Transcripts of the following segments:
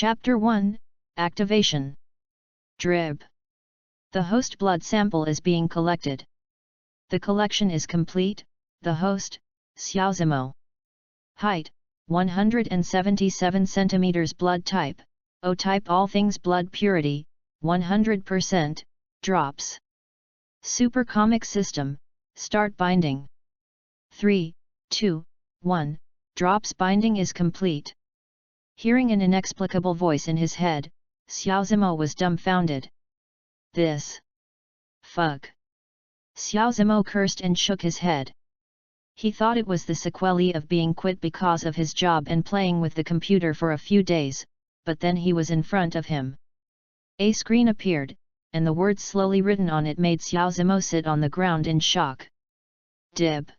Chapter 1, Activation. Drib. The host blood sample is being collected. The collection is complete. The host, Xiaozimo. Height, 177 cm. Blood type, O type. All things blood purity, 100%, drops. Super comic system, start binding. 3, 2, 1, drops. Binding is complete. Hearing an inexplicable voice in his head, Xiaozimo was dumbfounded. This. Fuck. Xiaozimo cursed and shook his head. He thought it was the sequelae of being quit because of his job and playing with the computer for a few days, but then he was in front of him. A screen appeared, and the words slowly written on it made Xiaozimo sit on the ground in shock. Dib.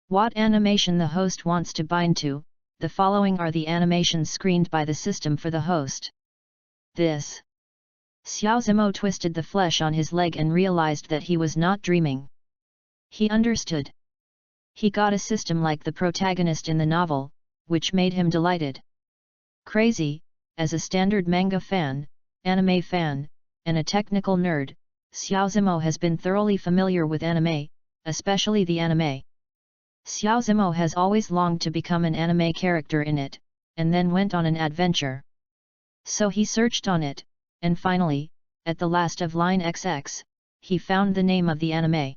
What animation the host wants to bind to? The following are the animations screened by the system for the host. This. Xiaozimo twisted the flesh on his leg and realized that he was not dreaming. He understood. He got a system like the protagonist in the novel, which made him delighted. Crazy, as a standard manga fan, anime fan, and a technical nerd, Xiaozimo has been thoroughly familiar with anime, especially the anime. Xiaozimo has always longed to become an anime character in it, and then went on an adventure. So he searched on it, and finally, at the last of line XX, he found the name of the anime.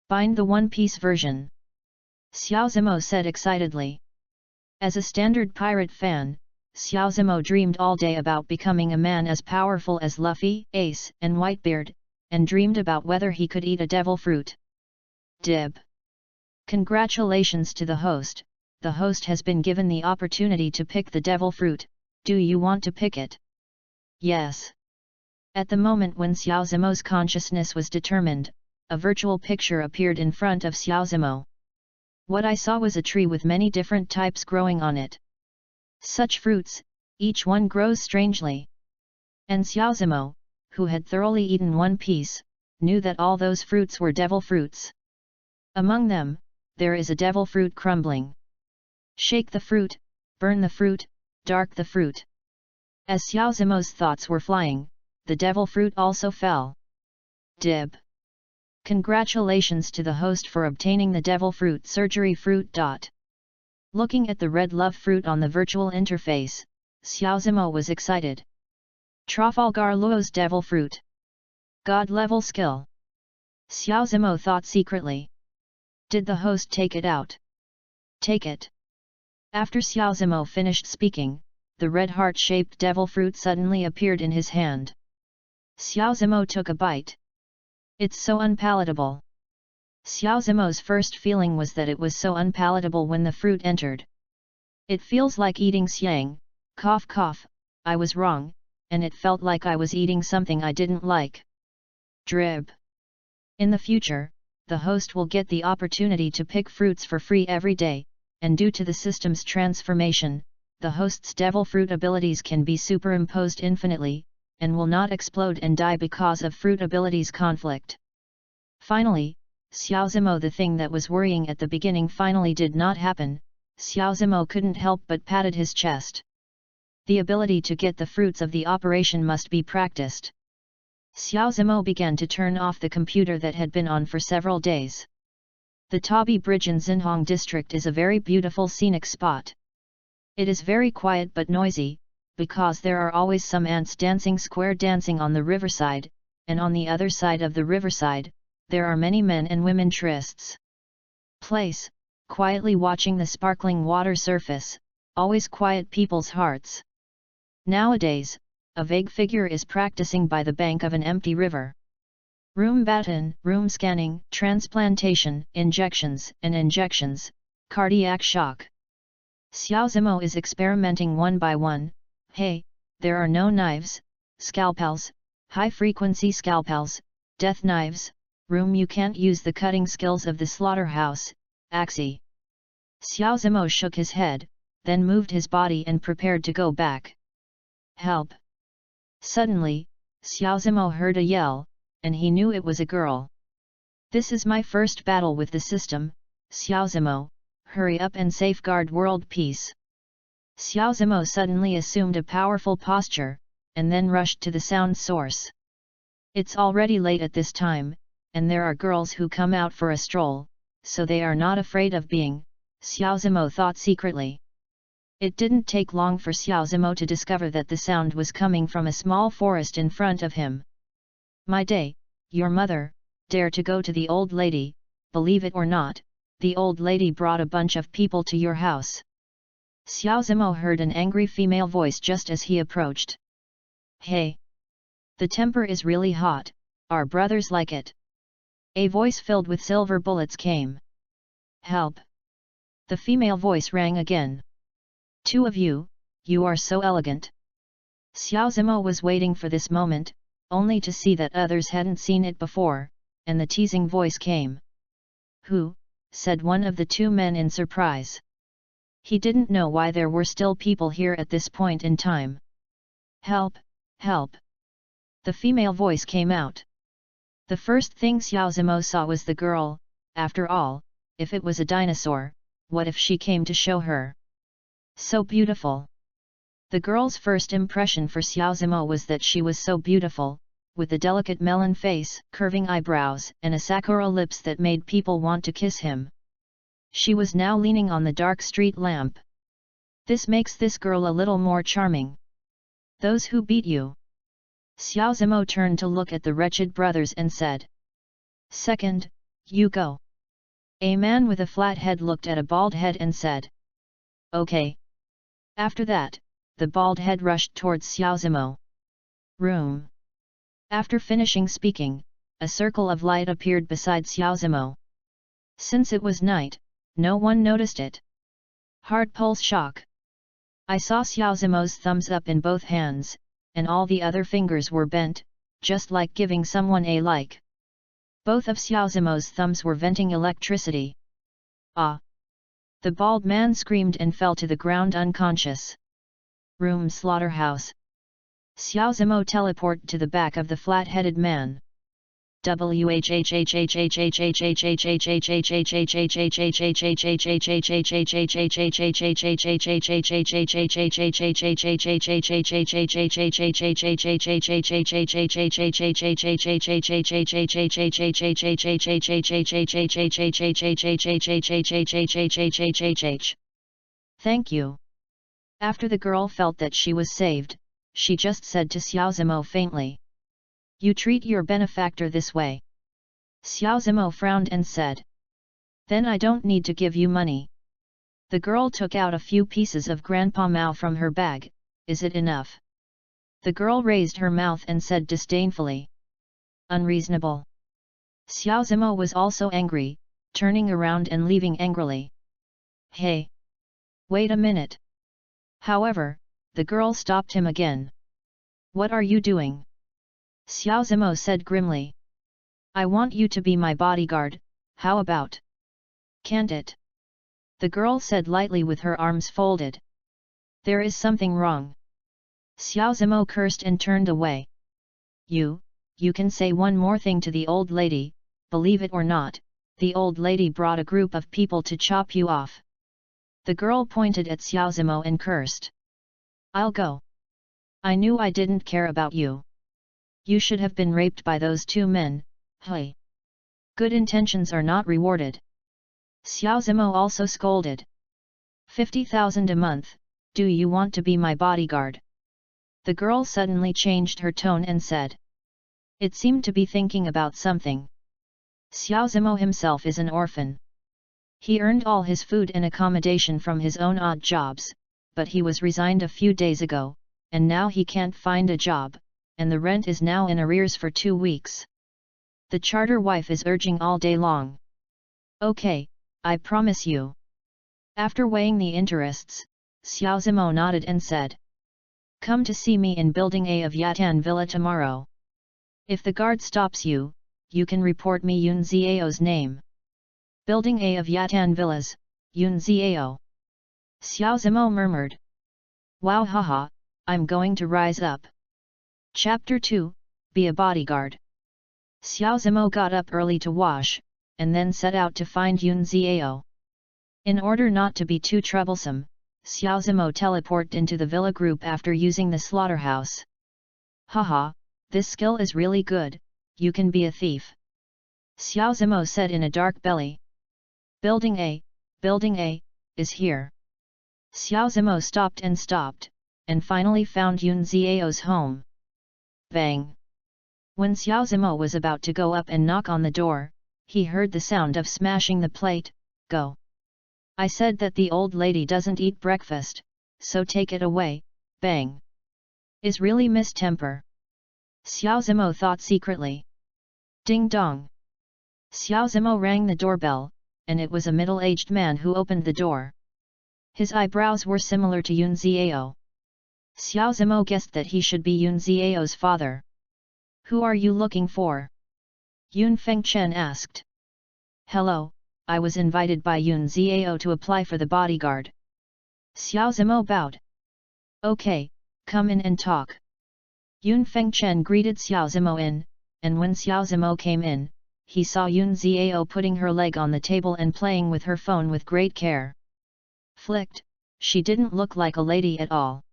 Bind the One Piece version. Xiaozimo said excitedly. As a standard pirate fan, Xiaozimo dreamed all day about becoming a man as powerful as Luffy, Ace, and Whitebeard, and dreamed about whether he could eat a devil fruit. Dib. Congratulations to the host. The host has been given the opportunity to pick the devil fruit. Do you want to pick it? Yes. At the moment when Xiaozimo's consciousness was determined, a virtual picture appeared in front of Xiaozimo. What I saw was a tree with many different types growing on it. Such fruits, each one grows strangely. And Xiaozimo, who had thoroughly eaten One Piece, knew that all those fruits were devil fruits. Among them, there is a devil fruit crumbling. Shake the fruit, burn the fruit, dark the fruit. As Xiaozimo's thoughts were flying, the devil fruit also fell. Dib. Congratulations to the host for obtaining the devil fruit surgery fruit. Looking at the red love fruit on the virtual interface, Xiaozimo was excited. Trafalgar Lao's devil fruit. God level skill. Xiaozimo thought secretly. Did the host take it out? Take it. After Xiaozimo finished speaking, the red heart-shaped devil fruit suddenly appeared in his hand. Xiaozimo took a bite. It's so unpalatable. Xiaozimo's first feeling was that it was so unpalatable when the fruit entered. It feels like eating xiang, cough cough, I was wrong, and it felt like I was eating something I didn't like. Drib. In the future, the host will get the opportunity to pick fruits for free every day, and due to the system's transformation, the host's devil fruit abilities can be superimposed infinitely, and will not explode and die because of fruit abilities conflict. Finally, Xiaozimo, the thing that was worrying at the beginning finally did not happen. Xiaozimo couldn't help but patted his chest. The ability to get the fruits of the operation must be practiced. Xiaozimo began to turn off the computer that had been on for several days. The Tabi Bridge in Xinhong district is a very beautiful scenic spot. It is very quiet but noisy, because there are always some ants dancing square dancing on the riverside, and on the other side of the riverside, there are many men and women trysts. Place, quietly watching the sparkling water surface, always quiet people's hearts. Nowadays, a vague figure is practicing by the bank of an empty river. Room baton, room scanning, transplantation, injections, cardiac shock. Xiaozimo is experimenting one by one. Hey, there are no knives, scalpels, high-frequency scalpels, death knives, room you can't use the cutting skills of the slaughterhouse, Axie. Xiaozimo shook his head, then moved his body and prepared to go back. Help! Suddenly, Xiaozimo heard a yell, and he knew it was a girl. This is my first battle with the system, Xiaozimo, hurry up and safeguard world peace. Xiao Zimo suddenly assumed a powerful posture, and then rushed to the sound source. It's already late at this time, and there are girls who come out for a stroll, so they are not afraid of being, Xiao Zimo thought secretly. It didn't take long for Xiao Zimo to discover that the sound was coming from a small forest in front of him. My day, your mother, dare to go to the old lady, believe it or not, the old lady brought a bunch of people to your house. Xiao Zimo heard an angry female voice just as he approached. Hey! The temper is really hot, our brothers like it. A voice filled with silver bullets came. Help! The female voice rang again. Two of you, you are so elegant. Xiao Zimo was waiting for this moment, only to see that others hadn't seen it before, and the teasing voice came. Who? Said one of the two men in surprise. He didn't know why there were still people here at this point in time. Help! Help! The female voice came out. The first thing Xiao Zimo saw was the girl. After all, if it was a dinosaur, what if she came to show her? So beautiful! The girl's first impression for Xiao Zimo was that she was so beautiful, with a delicate melon face, curving eyebrows, and a sakura lips that made people want to kiss him. She was now leaning on the dark street lamp. This makes this girl a little more charming. Those who beat you. Xiao Zimo turned to look at the wretched brothers and said. Second, you go. A man with a flat head looked at a bald head and said. Okay. After that, the bald head rushed towards Xiao Zimo. Room. After finishing speaking, a circle of light appeared beside Xiao Zimo. Since it was night, no one noticed it. Hard pulse shock. I saw Xiao Zimo's thumbs up in both hands, and all the other fingers were bent, just like giving someone a like. Both of Xiao Zimo's thumbs were venting electricity. Ah! The bald man screamed and fell to the ground unconscious. Room slaughterhouse. Xiao Zimo teleported to the back of the flat-headed man. Thank you. After the girl felt that she was saved, she just said to Xiao Zimo faintly. You treat your benefactor this way. Xiao Zimo frowned and said. Then I don't need to give you money. The girl took out a few pieces of Grandpa Mao from her bag. Is it enough? The girl raised her mouth and said disdainfully. Unreasonable. Xiao Zimo was also angry, turning around and leaving angrily. Hey! Wait a minute. However, the girl stopped him again. What are you doing? Xiao Zimo said grimly. I want you to be my bodyguard, how about? Can't it? The girl said lightly with her arms folded. There is something wrong. Xiao Zimo cursed and turned away. You can say one more thing to the old lady, believe it or not, the old lady brought a group of people to chop you off. The girl pointed at Xiao Zimo and cursed. I'll go. I knew I didn't care about you. You should have been raped by those two men, hey. Good intentions are not rewarded. Xiao Zimo also scolded. 50,000 a month, do you want to be my bodyguard? The girl suddenly changed her tone and said. It seemed to be thinking about something. Xiao Zimo himself is an orphan. He earned all his food and accommodation from his own odd jobs, but he was resigned a few days ago, and now he can't find a job, and the rent is now in arrears for 2 weeks. The charter wife is urging all day long. Okay, I promise you. After weighing the interests, Xiao Zimo nodded and said. Come to see me in Building A of Yatan Villa tomorrow. If the guard stops you, you can report me Yun Ziao's name. Building A of Yatan Villas, Yun Ziao. Xiao Zimo murmured. Wow haha, I'm going to rise up. Chapter 2, Be a Bodyguard. Xiao Zimo got up early to wash, and then set out to find Yun Ziao. In order not to be too troublesome, Xiao Zimo teleported into the villa group after using the slaughterhouse. Haha, this skill is really good, you can be a thief. Xiao Zimo said in a dark belly. Building A, is here. Xiao Zimo stopped, and finally found Yun Xiao's home. Bang! When Xiao Zimo was about to go up and knock on the door, he heard the sound of smashing the plate. Go! I said that the old lady doesn't eat breakfast, so take it away. Bang! Is really Miss Temper. Xiao Zimo thought secretly. Ding dong! Xiao Zimo rang the doorbell, and it was a middle-aged man who opened the door. His eyebrows were similar to Yun Xiao. Xiao Zimo guessed that he should be Yun Xiao's father. Who are you looking for? Yun Fengchen asked. Hello, I was invited by Yun Xiao to apply for the bodyguard. Xiao Zimo bowed. Okay, come in and talk. Yun Fengchen greeted Xiao Zimo in, and when Xiao Zimo came in, he saw Yun Xiao putting her leg on the table and playing with her phone with great care. Flicked, she didn't look like a lady at all.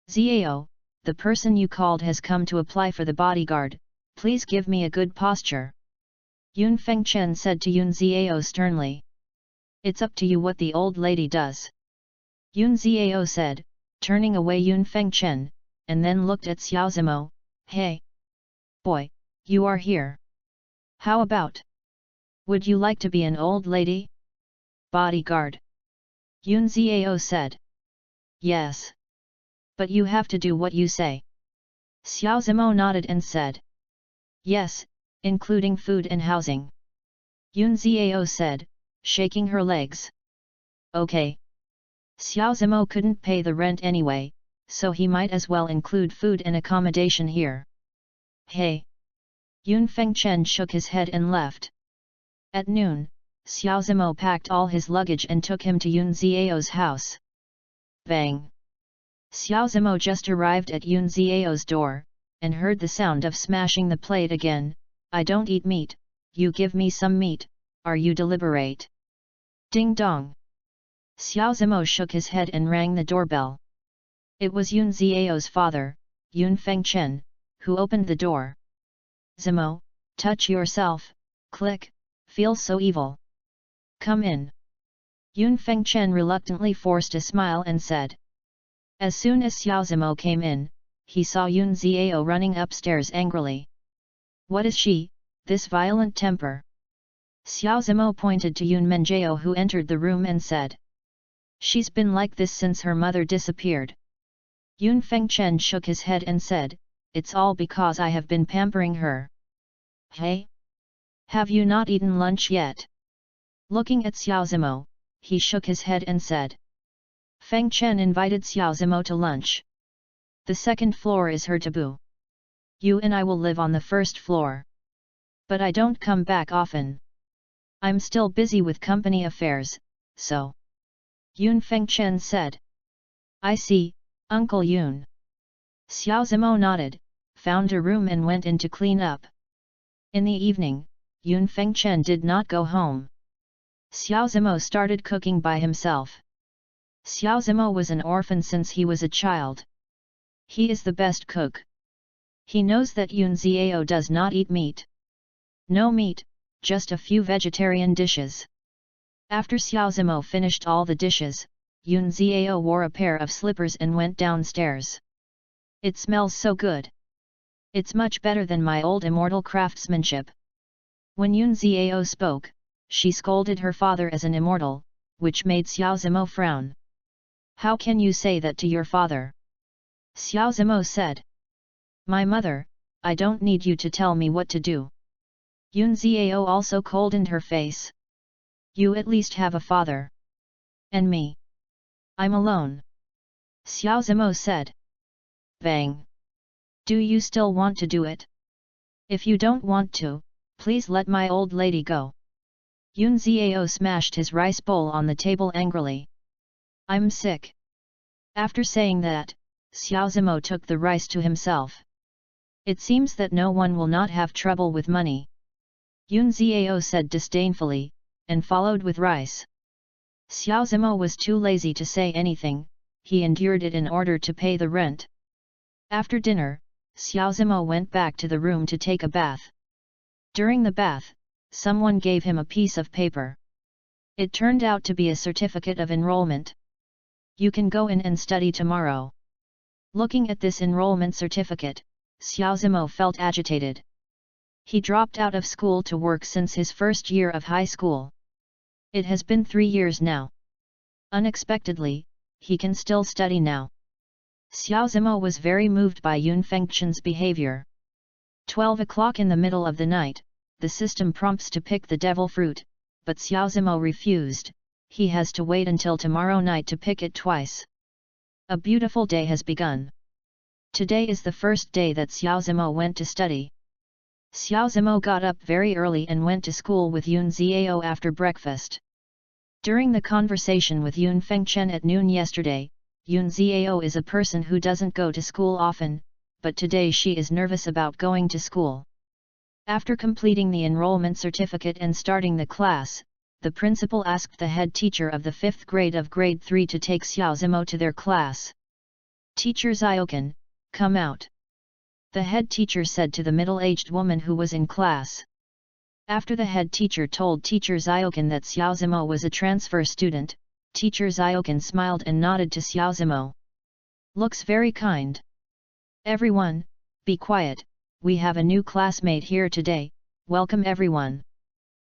Xiao, the person you called has come to apply for the bodyguard, please give me a good posture. Yun Fengchen said to Yun Xiao sternly. It's up to you what the old lady does. Yun Xiao said, turning away Yun Fengchen, and then looked at Xiao Zimo. Hey! Boy, you are here. How about? Would you like to be an old lady? Bodyguard. Yun Xiao said. Yes. But you have to do what you say. Xiao Zimo nodded and said. Yes, including food and housing. Yun Xiao said, shaking her legs. Okay. Xiao Zimo couldn't pay the rent anyway, so he might as well include food and accommodation here. Hey! Yun Fengchen shook his head and left. At noon, Xiao Zimo packed all his luggage and took him to Yun Xiao's house. Bang! Xiao Zimo just arrived at Yun Xiao's door, and heard the sound of smashing the plate again. I don't eat meat, you give me some meat, are you deliberate? Ding dong! Xiao Zimo shook his head and rang the doorbell. It was Yun Xiao's father, Yun Fengchen, who opened the door. Zimo, touch yourself, click, feels so evil. Come in. Yun Fengchen reluctantly forced a smile and said. As soon as Xiao Zimo came in, he saw Yun Xiao running upstairs angrily. What is she, this violent temper? Xiao Zimo pointed to Yun Menjiao who entered the room and said. She's been like this since her mother disappeared. Yun Fengchen shook his head and said, it's all because I have been pampering her. Hey? Have you not eaten lunch yet? Looking at Xiao Zimo, he shook his head and said. Fengchen invited Xiao Zimo to lunch. The second floor is her taboo. You and I will live on the first floor. But I don't come back often. I'm still busy with company affairs, so. Yun Fengchen said. I see, Uncle Yun. Xiao Zimo nodded, found a room and went in to clean up. In the evening, Yun Fengchen did not go home. Xiao Zimo started cooking by himself. Xiao Zimo was an orphan since he was a child. He is the best cook. He knows that Yun Xiao does not eat meat. No meat, just a few vegetarian dishes. After Xiao Zimo finished all the dishes, Yun Xiao wore a pair of slippers and went downstairs. It smells so good. It's much better than my old immortal craftsmanship. When Yun Xiao spoke, she scolded her father as an immortal, which made Xiao Zimo frown. How can you say that to your father? Xiao Zimo said. My mother, I don't need you to tell me what to do. Yun Xiao also colded her face. You at least have a father. And me. I'm alone. Xiao Zimo said. Bang. Do you still want to do it? If you don't want to, please let my old lady go. Yun Xiao smashed his rice bowl on the table angrily. I'm sick. After saying that, Xiao Zimo took the rice to himself. It seems that no one will not have trouble with money. Yun Xiao said disdainfully, and followed with rice. Xiao Zimo was too lazy to say anything, he endured it in order to pay the rent. After dinner, Xiao Zimo went back to the room to take a bath. During the bath, someone gave him a piece of paper. It turned out to be a certificate of enrollment. You can go in and study tomorrow. Looking at this enrollment certificate, Xiao Zimo felt agitated. He dropped out of school to work since his first year of high school. It has been 3 years now. Unexpectedly, he can still study now. Xiao Zimo was very moved by Fanfiction's behavior. 12 o'clock in the middle of the night, the system prompts to pick the devil fruit, but Xiao Zimo refused. He has to wait until tomorrow night to pick it twice. A beautiful day has begun. Today is the first day that Xiao Zimo went to study. Xiao Zimo got up very early and went to school with Yun Xiao after breakfast. During the conversation with Yun Fengchen at noon yesterday, Yun Xiao is a person who doesn't go to school often, but today she is nervous about going to school. After completing the enrollment certificate and starting the class, the principal asked the head teacher of the 5th grade of grade 3 to take Xiao Zimo to their class. "Teacher Ziokan, come out," the head teacher said to the middle-aged woman who was in class. After the head teacher told Teacher Ziokan that Xiao Zimo was a transfer student, Teacher Ziokan smiled and nodded to Xiao Zimo. "Looks very kind. Everyone, be quiet, we have a new classmate here today, welcome everyone."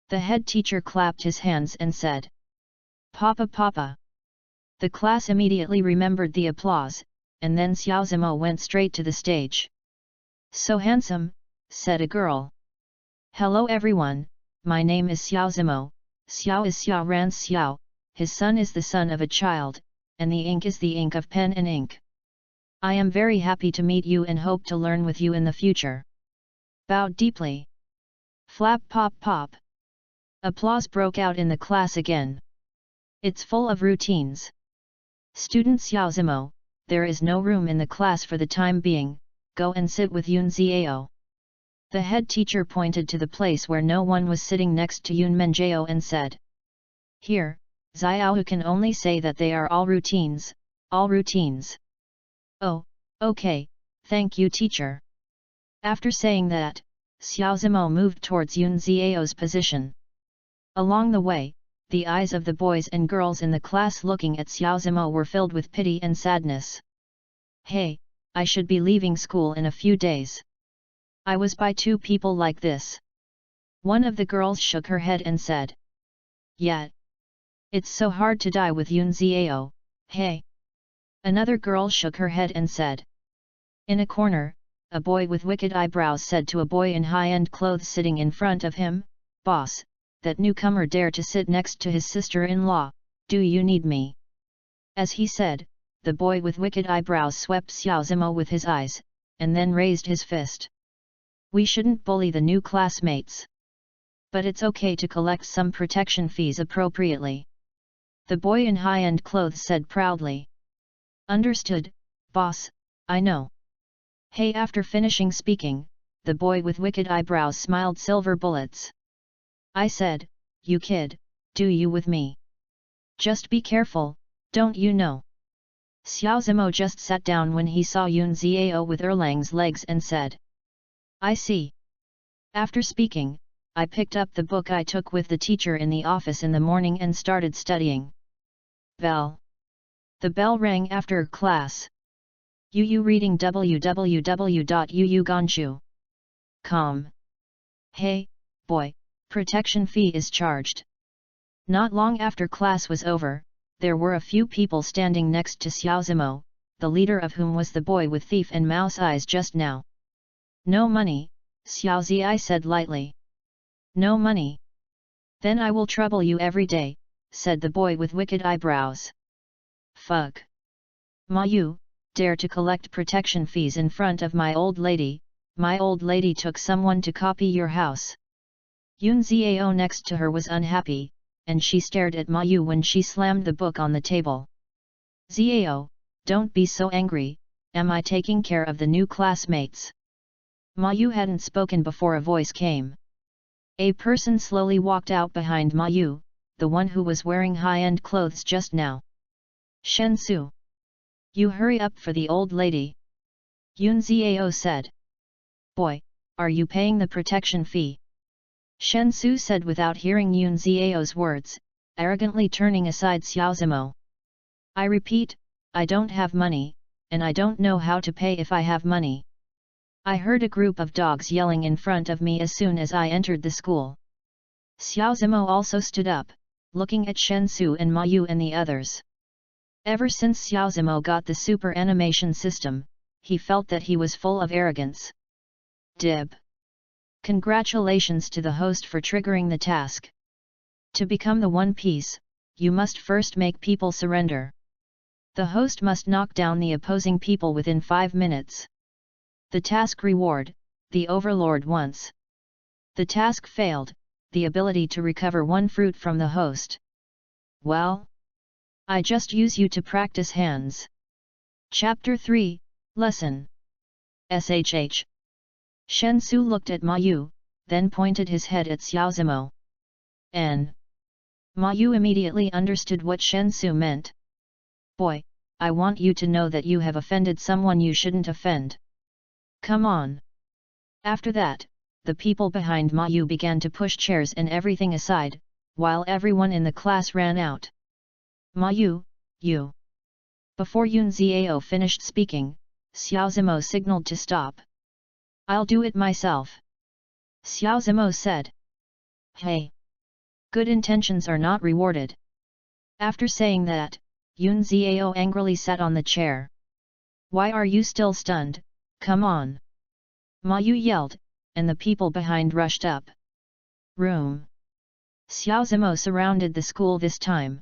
The head teacher clapped his hands and said, "Papa Papa." The class immediately remembered the applause, and then Xiao Zimo went straight to the stage. "So handsome," said a girl. "Hello everyone, my name is Xiao Zimo, Xiao is Xiao Ran's Xiao, his son is the son of a child, and the ink is the ink of pen and ink. I am very happy to meet you and hope to learn with you in the future." Bowed deeply. Flap pop pop. Applause broke out in the class again. It's full of routines. "Student Xiao Zimo, there is no room in the class for the time being, go and sit with Yun Xiao." The head teacher pointed to the place where no one was sitting next to Yun Menjiao and said, "Here, Xiao can only say that they are all routines, all routines." "Oh, okay, thank you teacher." After saying that, Xiao Zimo moved towards Yun Xiao's position. Along the way, the eyes of the boys and girls in the class looking at Xiao Zimo were filled with pity and sadness. "Hey, I should be leaving school in a few days. I was by 2 people like this." One of the girls shook her head and said, "Yeah. It's so hard to die with Yun Xiao, hey." Another girl shook her head and said. In a corner, a boy with wicked eyebrows said to a boy in high-end clothes sitting in front of him, "Boss, that newcomer dare to sit next to his sister-in-law, do you need me?" As he said, the boy with wicked eyebrows swept Xiao Zimo with his eyes, and then raised his fist. "We shouldn't bully the new classmates. But it's okay to collect some protection fees appropriately," the boy in high-end clothes said proudly. "Understood, boss, I know." Hey, after finishing speaking, the boy with wicked eyebrows smiled silver bullets. "I said, you kid, do you with me? Just be careful, don't you know?" Xiao Zimo just sat down when he saw Yun Xiao with Erlang's legs and said, "I see." After speaking, I picked up the book I took with the teacher in the office in the morning and started studying. Bell. The bell rang after class. Yu reading www.yuuganshu.com. "Hey, boy, protection fee is charged." Not long after class was over, there were a few people standing next to Xiao Zimo, the leader of whom was the boy with thief and mouse eyes just now. "No money," Xiao Zi said lightly. "No money? Then I will trouble you every day," said the boy with wicked eyebrows. "Fuck. Ma you, dare to collect protection fees in front of my old lady took someone to copy your house." Yun Xiao next to her was unhappy, and she stared at Ma Yu when she slammed the book on the table. "Xiao, don't be so angry, am I taking care of the new classmates?" Ma Yu hadn't spoken before a voice came. A person slowly walked out behind Ma Yu, the one who was wearing high-end clothes just now. Shen Su. You hurry up for the old lady. Yun Xiao said. Boy, are you paying the protection fee? Shen Su said without hearing Yun Xiao's words, arrogantly turning aside Xiao Zimo. I repeat, I don't have money, and I don't know how to pay if I have money. I heard a group of dogs yelling in front of me as soon as I entered the school. Xiao Zimo also stood up, looking at Shen Su and Ma Yu and the others. Ever since Xiao Zimo got the super animation system, he felt that he was full of arrogance. Dib. Congratulations to the host for triggering the task. To become the One Piece, you must first make people surrender. The host must knock down the opposing people within 5 minutes. The task reward, the Overlord once. The task failed, the ability to recover one fruit from the host. Well, I just use you to practice hands. Chapter 3, Lesson. SHH. Shen Su looked at Ma Yu, then pointed his head at Xiao Zimo. Ma Yu immediately understood what Shen Su meant. Boy, I want you to know that you have offended someone you shouldn't offend. Come on. After that, the people behind Ma Yu began to push chairs and everything aside, while everyone in the class ran out. Ma Yu, you. Before Yun Xiao finished speaking, Xiao Zimo signaled to stop. I'll do it myself. Xiao Zimo said. Hey. Good intentions are not rewarded. After saying that, Yun Xiao angrily sat on the chair. Why are you still stunned? Come on. Ma Yu yelled, and the people behind rushed up. Room. Xiao Zimo surrounded the school this time.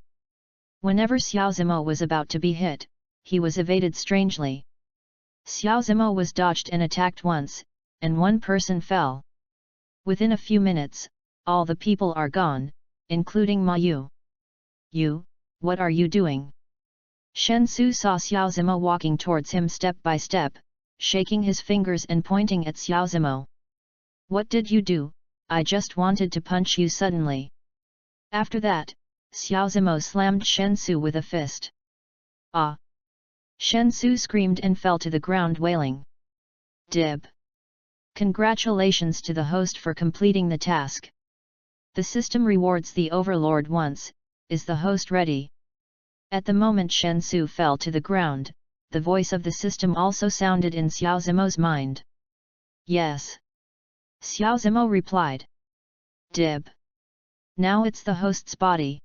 Whenever Xiao Zimo was about to be hit, he was evaded strangely. Xiao Zimo was dodged and attacked once, and one person fell. Within a few minutes, all the people are gone, including Ma Yu. You, what are you doing? Shen Su saw Xiao Zimo walking towards him step by step, shaking his fingers and pointing at Xiao Zimo. What did you do? I just wanted to punch you suddenly. After that, Xiao Zimo slammed Shen Su with a fist. Ah! Shen Su screamed and fell to the ground wailing. Dib. Congratulations to the host for completing the task. The system rewards the Overlord once. Is the host ready? At the moment Shen Su fell to the ground, the voice of the system also sounded in Xiao Zimo's mind. Yes. Xiao Zimo replied. Dib. Now it's the host's body.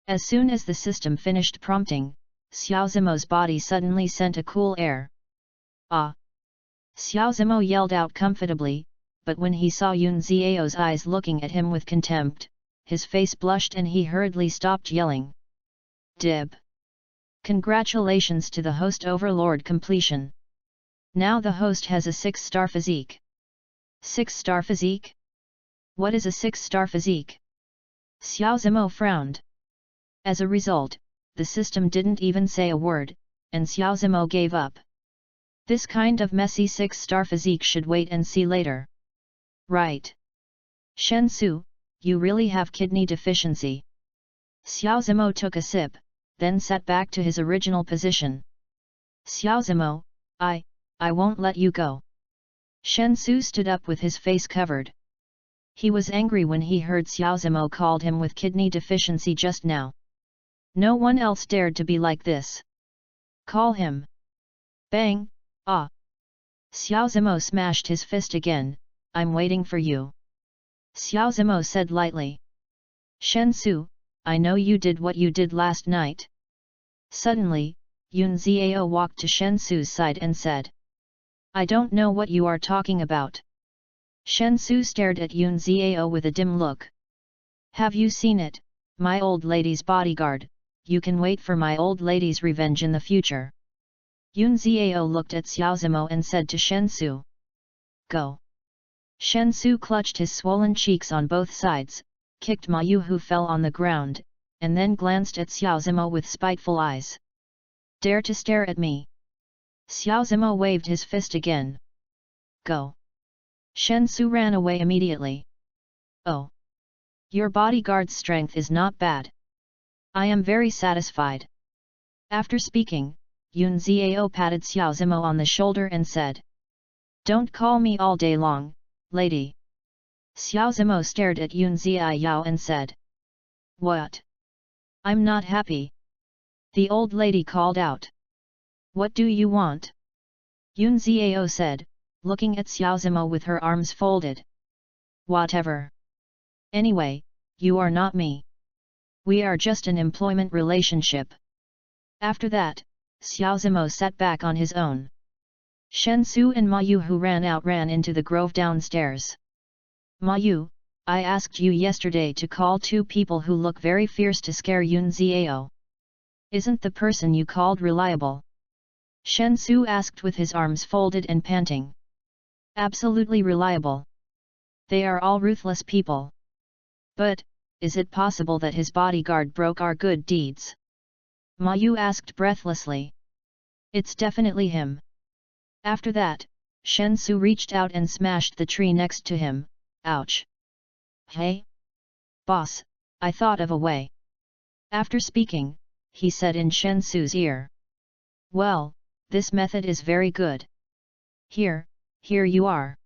As soon as the system finished prompting, Xiao Zimo's body suddenly sent a cool air. Ah! Xiao Zimo yelled out comfortably, but when he saw Yun Xiao's eyes looking at him with contempt, his face blushed and he hurriedly stopped yelling. Dib. Congratulations to the host Overlord completion. Now the host has a 6-star physique. 6-star physique? What is a 6-star physique? Xiao Zimo frowned. As a result, the system didn't even say a word, and Xiao Zimo gave up. This kind of messy 6-star physique should wait and see later. Right. Shen Su, you really have kidney deficiency. Xiao Zimo took a sip, then sat back to his original position. Xiao Zimo, I won't let you go. Shen Su stood up with his face covered. He was angry when he heard Xiao Zimo called him with kidney deficiency just now. No one else dared to be like this. Call him. Bang, ah! Xiao Zimo smashed his fist again. I'm waiting for you. Xiao Zimo said lightly. Shen Su, I know you did what you did last night. Suddenly, Yun Xiao walked to Shen Su's side and said. I don't know what you are talking about. Shen Su stared at Yun Xiao with a dim look. Have you seen it, my old lady's bodyguard? You can wait for my old lady's revenge in the future. Yun Xiao looked at Xiao Zimo and said to Shen Su. Go. Shen Su clutched his swollen cheeks on both sides, kicked Ma Yu who fell on the ground, and then glanced at Xiao Zimo with spiteful eyes. Dare to stare at me? Xiao Zimo waved his fist again. Go. Shen Su ran away immediately. Oh. Your bodyguard's strength is not bad. I am very satisfied. After speaking, Yun Xiao patted Xiao Zimo on the shoulder and said, Don't call me all day long, lady. Xiao Zimo stared at Yun Xiao and said, What? I'm not happy. The old lady called out. What do you want? Yun Xiao said, looking at Xiao Zimo with her arms folded. Whatever. Anyway, you are not me. We are just an employment relationship. After that, Xiao Zimo sat back on his own. Shen Su and Ma Yu who ran into the grove downstairs. Ma Yu, I asked you yesterday to call 2 people who look very fierce to scare Yun Xiao. Isn't the person you called reliable? Shen Su asked with his arms folded and panting. Absolutely reliable. They are all ruthless people. But, is it possible that his bodyguard broke our good deeds? Ma Yu asked breathlessly. It's definitely him. After that, Shen Su reached out and smashed the tree next to him. Ouch! Hey? Boss, I thought of a way. After speaking, he said in Shen Su's ear. Well, this method is very good. Here you are.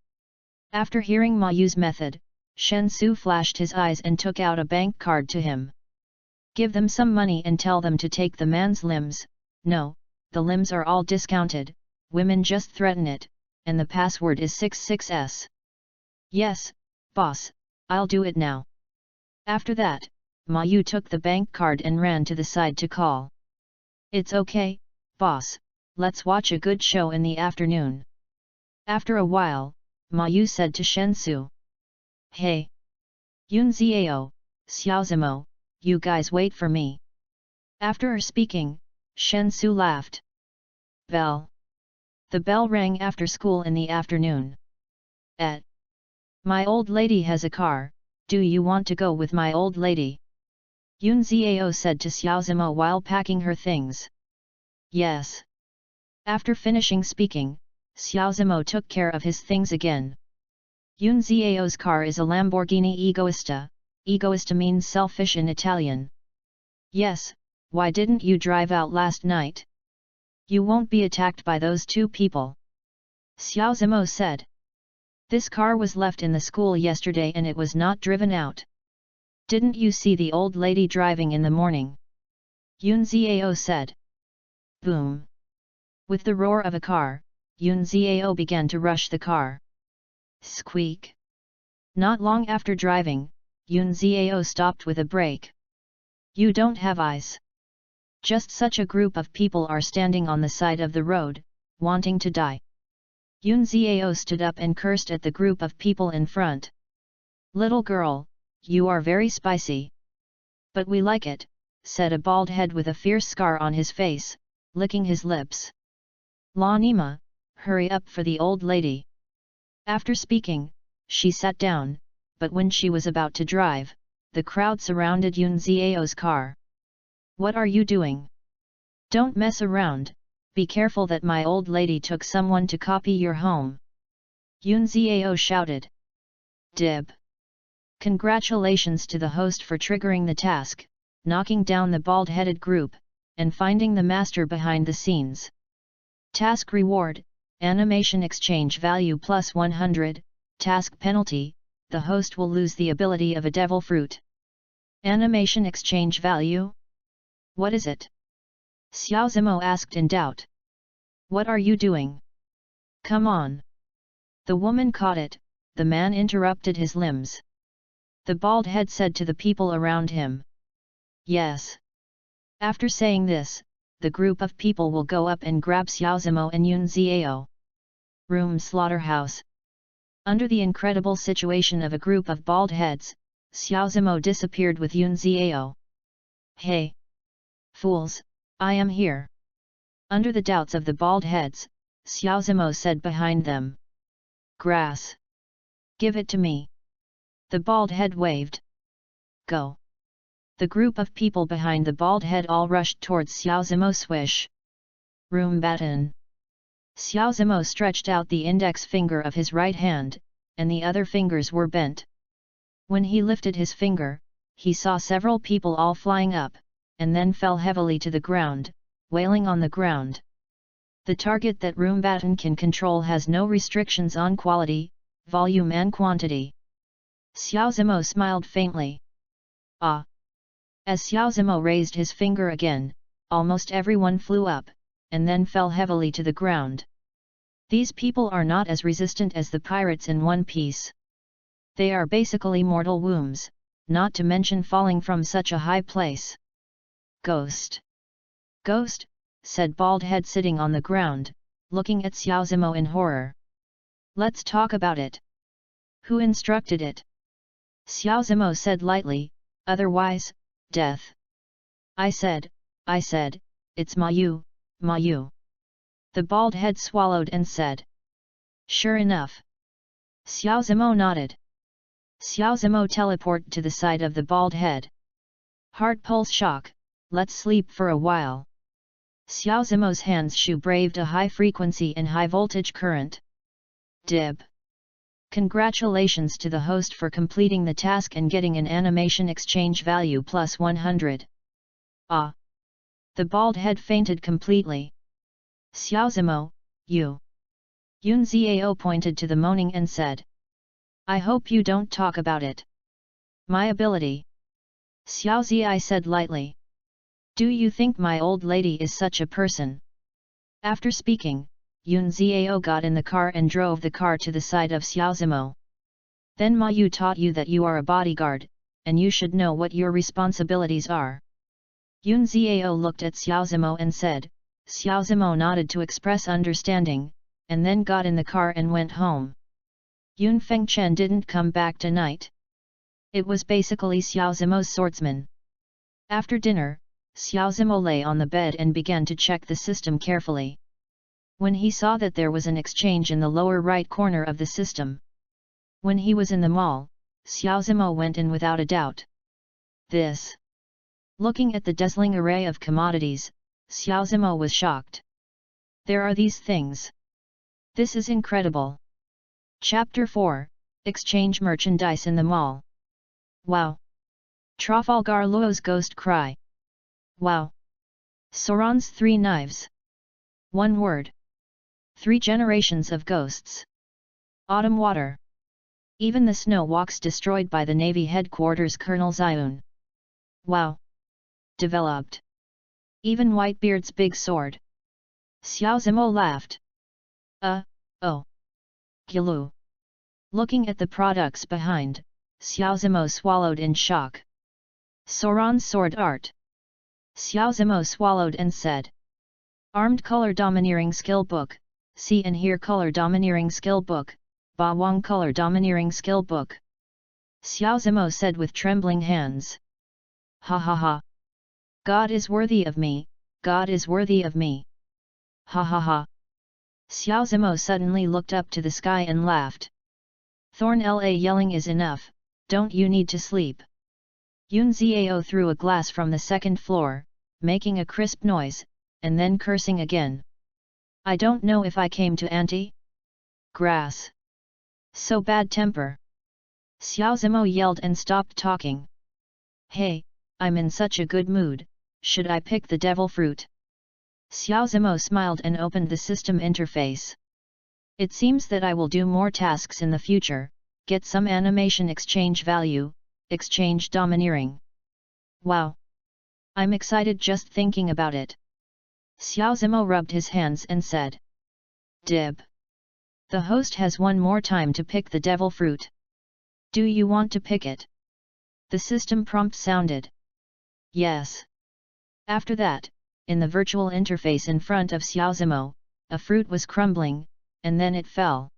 After hearing Ma Yu's method, Shen Su flashed his eyes and took out a bank card to him. Give them some money and tell them to take the man's limbs. No, the limbs are all discounted, women just threaten it, and the password is 66s. Yes, boss, I'll do it now. After that, Ma Yu took the bank card and ran to the side to call. It's okay, boss, let's watch a good show in the afternoon. After a while, Ma Yu said to Shen Su. Hey! Yun Xiao, Xiao Zimo, you guys wait for me. After her speaking, Shen Su laughed. Bell. The bell rang after school in the afternoon. My old lady has a car, do you want to go with my old lady? Yun Xiao said to Xiao Zimo while packing her things. Yes. After finishing speaking, Xiao Zimo took care of his things again. Yun Xiao's car is a Lamborghini Egoista. Egoista means selfish in Italian. Yes, why didn't you drive out last night? You won't be attacked by those 2 people. Xiao Zimo said. This car was left in the school yesterday and it was not driven out. Didn't you see the old lady driving in the morning? Yun Xiao said. Boom. With the roar of a car, Yun Xiao began to rush the car. Squeak. Not long after driving, Yun Xiao stopped with a brake. You don't have eyes. Just such a group of people are standing on the side of the road, wanting to die. Yun Xiao stood up and cursed at the group of people in front. Little girl, you are very spicy. But we like it, said a bald head with a fierce scar on his face, licking his lips. La Nima, hurry up for the old lady. After speaking, she sat down, but when she was about to drive, the crowd surrounded Yun Xiao's car. What are you doing? Don't mess around, be careful that my old lady took someone to copy your home. Yun Xiao shouted. Dib. Congratulations to the host for triggering the task, knocking down the bald-headed group, and finding the master behind the scenes. Task reward, animation exchange value plus 100, task penalty, the host will lose the ability of a devil fruit. Animation exchange value? What is it? Xiao Zimo asked in doubt. What are you doing? Come on. The woman caught it, the man interrupted his limbs. The bald head said to the people around him. Yes. After saying this, the group of people will go up and grab Xiao Zimo and Yun Xiao. Room slaughterhouse. Under the incredible situation of a group of bald heads, Xiao Zimo disappeared with Yun Xiao. Hey! Fools, I am here. Under the doubts of the bald heads, Xiao Zimo said behind them. Grass. Give it to me. The bald head waved. Go. The group of people behind the bald head all rushed towards Xiao Zimo. Swish. Room baton. Xiao Zimo stretched out the index finger of his right hand, and the other fingers were bent. When he lifted his finger, he saw several people all flying up, and then fell heavily to the ground, wailing on the ground. The target that Roombatan can control has no restrictions on quality, volume and quantity. Xiao Zimo smiled faintly. Ah! As Xiao Zimo raised his finger again, almost everyone flew up, and then fell heavily to the ground. These people are not as resistant as the pirates in One Piece. They are basically mortal wombs, not to mention falling from such a high place. Ghost! Ghost! Said Bald Head sitting on the ground, looking at Xiao Zimo in horror. Let's talk about it. Who instructed it? Xiao Zimo said lightly, otherwise, death. I said, it's Mayu, Mayu. The Bald Head swallowed and said. Sure enough. Xiao Zimo nodded. Xiao Zimo teleported to the side of the Bald Head. Heart pulse shock, let's sleep for a while. Xiao Zimo's hands shoe braved a high frequency and high voltage current. Dib. Congratulations to the host for completing the task and getting an animation exchange value plus 100. Ah! The Bald Head fainted completely. Xiao Zimo, you. Yun Zhao pointed to the moaning and said. I hope you don't talk about it. My ability. Xiao Zhi said lightly. Do you think my old lady is such a person? After speaking, Yun Zhao got in the car and drove the car to the side of Xiao Zimo. Then Ma Yu taught you that you are a bodyguard, and you should know what your responsibilities are. Yun Zhao looked at Xiao Zimo and said. Xiao Zimo nodded to express understanding, and then got in the car and went home. Yun Fengchen didn't come back tonight. It was basically Xiao Zimo's swordsman. After dinner, Xiao Zimo lay on the bed and began to check the system carefully. When he saw that there was an exchange in the lower right corner of the system. When he was in the mall, Xiao Zimo went in without a doubt. This. Looking at the dazzling array of commodities, Xiao Zimo was shocked. There are these things. This is incredible. Chapter 4, Exchange Merchandise in the Mall. Wow! Trafalgar Lao's Ghost Cry. Wow! Sauron's 3 Knives. One word. 3 generations of ghosts. Autumn Water. Even the snow walks destroyed by the Navy headquarters Colonel Xion. Wow! Developed. Even Whitebeard's big sword. Xiao Zimo laughed. Oh. Gilu. Looking at the products behind, Xiao Zimo swallowed in shock. Sauron's sword art. Xiao Zimo swallowed and said. Armed color domineering skill book, see and hear color domineering skill book, Ba Wang color domineering skill book. Xiao Zimo said with trembling hands. Ha ha ha. God is worthy of me, God is worthy of me. Ha ha ha. Xiao Zimo suddenly looked up to the sky and laughed. Thorn La yelling is enough, don't you need to sleep? Yun Zhao threw a glass from the 2nd floor, making a crisp noise, and then cursing again. I don't know if I came to anti? Grass. So bad temper. Xiao Zimo yelled and stopped talking. Hey, I'm in such a good mood, should I pick the devil fruit? Xiao Zimo smiled and opened the system interface. It seems that I will do more tasks in the future, get some animation exchange value, exchange domineering. Wow! I'm excited just thinking about it. Xiao Zimo rubbed his hands and said. Dib. The host has one more time to pick the devil fruit. Do you want to pick it? The system prompt sounded. Yes. After that, in the virtual interface in front of Xiao Zimo, a fruit was crumbling, and then it fell.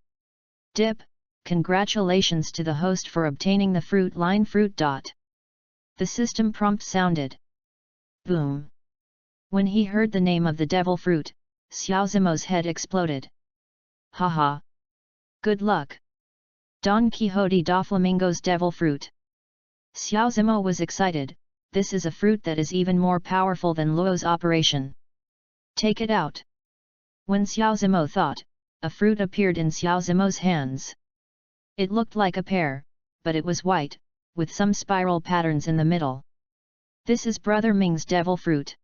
Dip, congratulations to the host for obtaining the fruit line fruit. The system prompt sounded. Boom. When he heard the name of the devil fruit, Xiao Zimo's head exploded. Haha. Good luck. Don Quixote da Flamingo's devil fruit. Xiao Zimo was excited. This is a fruit that is even more powerful than Luo's operation. Take it out. When Xiao Zimo thought, a fruit appeared in Xiao Zimo's hands. It looked like a pear, but it was white, with some spiral patterns in the middle. This is Brother Ming's devil fruit.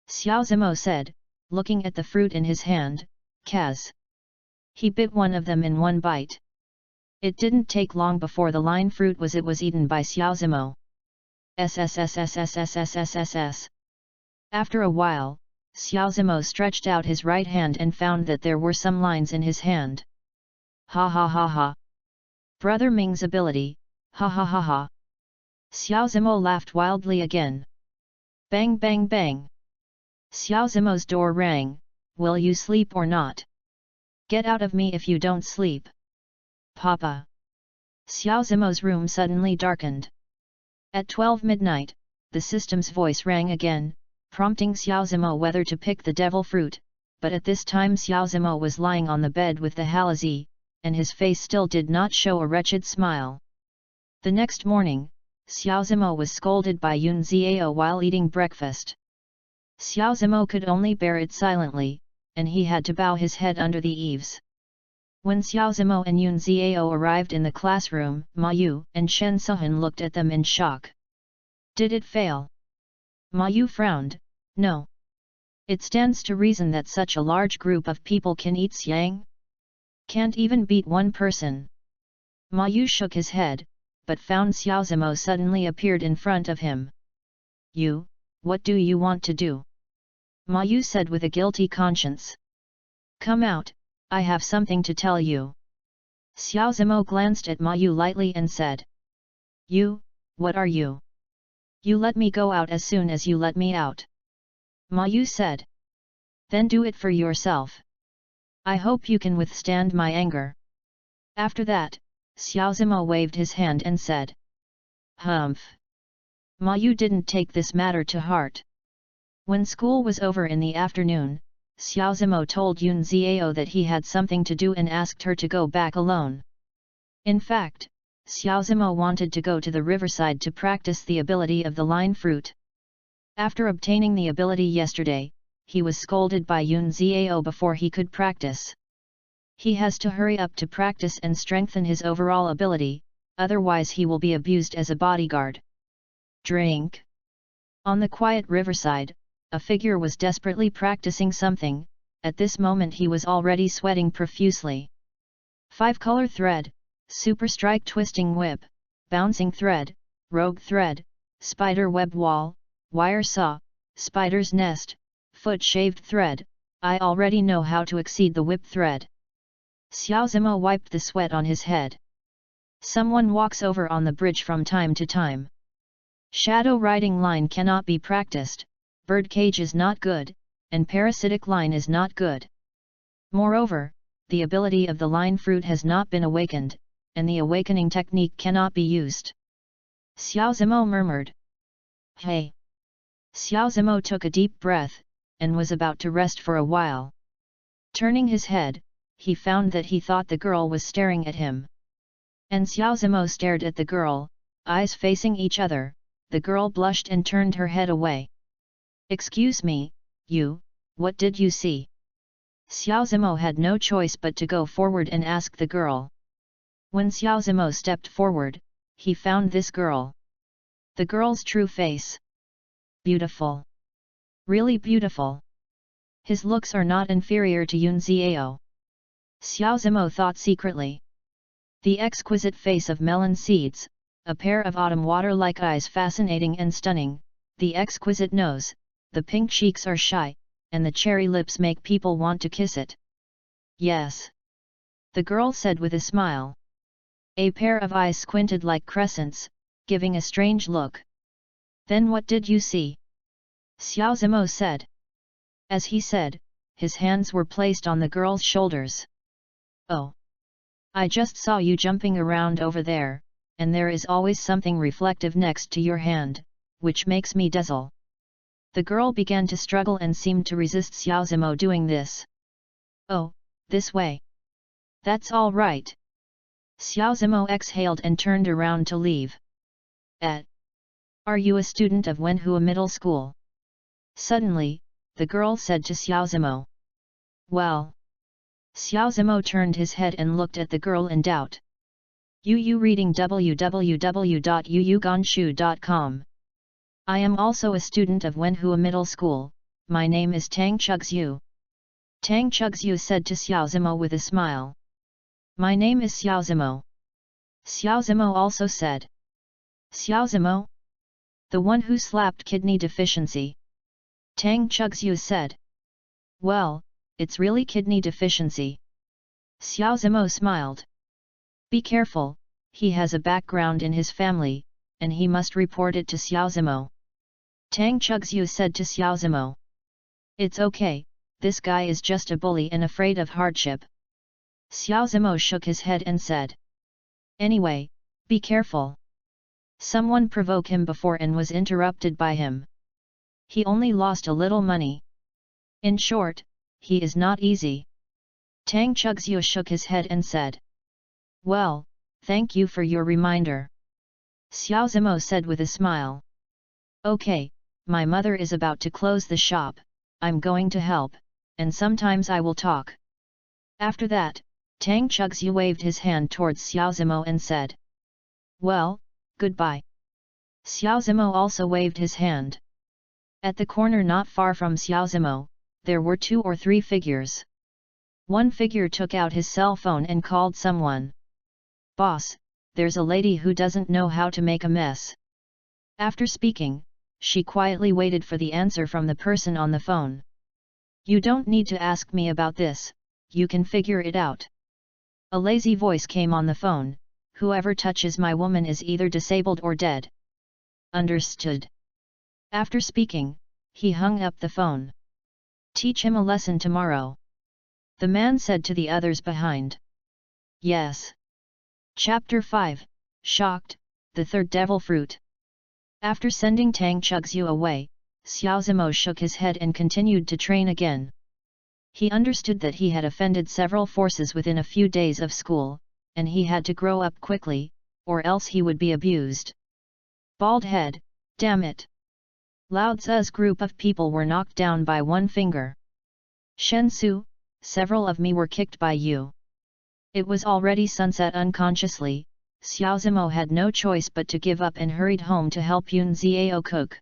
Xiao Zimo said, looking at the fruit in his hand. Kaz. He bit one of them in one bite. It didn't take long before the line fruit was eaten by Xiao Zimo. SSSSSSSSSS. After a while, Xiao Zimo stretched out his right hand and found that there were some lines in his hand. Ha ha ha ha. Brother Ming's ability, ha ha ha ha. Xiao Zimo laughed wildly again. Bang bang bang. Xiao Zimo's door rang. Will you sleep or not? Get out of me if you don't sleep. Papa. Xiao Zimo's room suddenly darkened. At 12 midnight, the system's voice rang again, prompting Xiao Zimo whether to pick the devil fruit, but at this time Xiao Zimo was lying on the bed with the halazi, and his face still did not show a wretched smile. The next morning, Xiao Zimo was scolded by Yun Xiao while eating breakfast. Xiao Zimo could only bear it silently, and he had to bow his head under the eaves. When Xiao Zimo and Yun Xiao arrived in the classroom, Ma Yu and Shen Suhan looked at them in shock. Did it fail? Ma Yu frowned. No. It stands to reason that such a large group of people can eat xiang? Can't even beat one person. Ma Yu shook his head, but found Xiao Zimo suddenly appeared in front of him. You, what do you want to do? Ma Yu said with a guilty conscience. Come out, I have something to tell you. Xiao Zimo glanced at Ma Yu lightly and said. You, what are you? You let me go out as soon as you let me out. Ma Yu said. Then do it for yourself. I hope you can withstand my anger. After that, Xiao Zimo waved his hand and said. Humph. Ma Yu didn't take this matter to heart. When school was over in the afternoon, Xiao Zimo told Yun Xiao that he had something to do and asked her to go back alone. In fact, Xiao Zimo wanted to go to the riverside to practice the ability of the line fruit. After obtaining the ability yesterday, he was scolded by Yun Xiao before he could practice. He has to hurry up to practice and strengthen his overall ability, otherwise he will be abused as a bodyguard. Drink. On the quiet riverside, a figure was desperately practicing something. At this moment he was already sweating profusely. 5-color thread, super strike twisting whip, bouncing thread, rogue thread, spider web wall, wire saw, spider's nest, foot shaved thread. I already know how to exceed the whip thread. Xiao Zimo wiped the sweat on his head. Someone walks over on the bridge from time to time. Shadow riding line cannot be practiced, birdcage is not good, and parasitic line is not good. Moreover, the ability of the line fruit has not been awakened, and the awakening technique cannot be used. Xiao Zimo murmured. Hey! Xiao Zimo took a deep breath, and was about to rest for a while. Turning his head, he found that he thought the girl was staring at him. And Xiao Zimo stared at the girl, eyes facing each other. The girl blushed and turned her head away. Excuse me, you, what did you see? Xiao Zimo had no choice but to go forward and ask the girl. When Xiao Zimo stepped forward, he found this girl. The girl's true face. Beautiful. Really beautiful. His looks are not inferior to Yun Xiao. Xiao Zimo thought secretly. The exquisite face of melon seeds, a pair of autumn water-like eyes fascinating and stunning, the exquisite nose, the pink cheeks are shy, and the cherry lips make people want to kiss it. Yes. The girl said with a smile. A pair of eyes squinted like crescents, giving a strange look. Then what did you see? Xiao Zimo said. As he said, his hands were placed on the girl's shoulders. Oh! I just saw you jumping around over there, and there is always something reflective next to your hand, which makes me dazzle. The girl began to struggle and seemed to resist Xiao Zimo doing this. Oh, this way. That's all right. Xiao Zimo exhaled and turned around to leave. Are you a student of Wenhua Middle School? Suddenly, the girl said to Xiao Zimo. Well. Xiao Zimo turned his head and looked at the girl in doubt. UU reading www.uugonshu.com. I am also a student of Wenhua Middle School. My name is Tang Chugzhu. Tang Chugzhu said to Xiaozimo with a smile. My name is Xiaozimo. Xiaozimo also said. Xiaozimo? The one who slapped kidney deficiency. Tang Chugzhu said. Well, it's really kidney deficiency. Xiaozimo smiled. Be careful, he has a background in his family, and he must report it to Xiaozimo. Tang Chugzhu said to Xiaozimo. It's okay, this guy is just a bully and afraid of hardship. Xiaozimo shook his head and said. Anyway, be careful. Someone provoked him before and was interrupted by him. He only lost a little money. In short, he is not easy. Tang Chugzhu shook his head and said. Well, thank you for your reminder. Xiaozimo said with a smile. Okay, my mother is about to close the shop, I'm going to help, and sometimes I will talk. After that, Tang Chugzhu waved his hand towards Xiaozimo and said. Well, goodbye. Xiaozimo also waved his hand. At the corner not far from Xiaozimo, there were 2 or 3 figures. One figure took out his cell phone and called someone. Boss, there's a lady who doesn't know how to make a mess. After speaking, she quietly waited for the answer from the person on the phone. You don't need to ask me about this, you can figure it out. A lazy voice came on the phone, whoever touches my woman is either disabled or dead. Understood. After speaking, he hung up the phone. Teach him a lesson tomorrow. The man said to the others behind. Yes. Chapter 5, Shocked, the Third Devil Fruit. After sending Tang Chugzhu away, Xiaozimo shook his head and continued to train again. He understood that he had offended several forces within a few days of school, and he had to grow up quickly, or else he would be abused. Bald head, damn it! Lao Tzu's group of people were knocked down by one finger. Shen Su, several of me were kicked by you. It was already sunset. Unconsciously, Xiaozimo had no choice but to give up and hurried home to help Yun Xiao cook.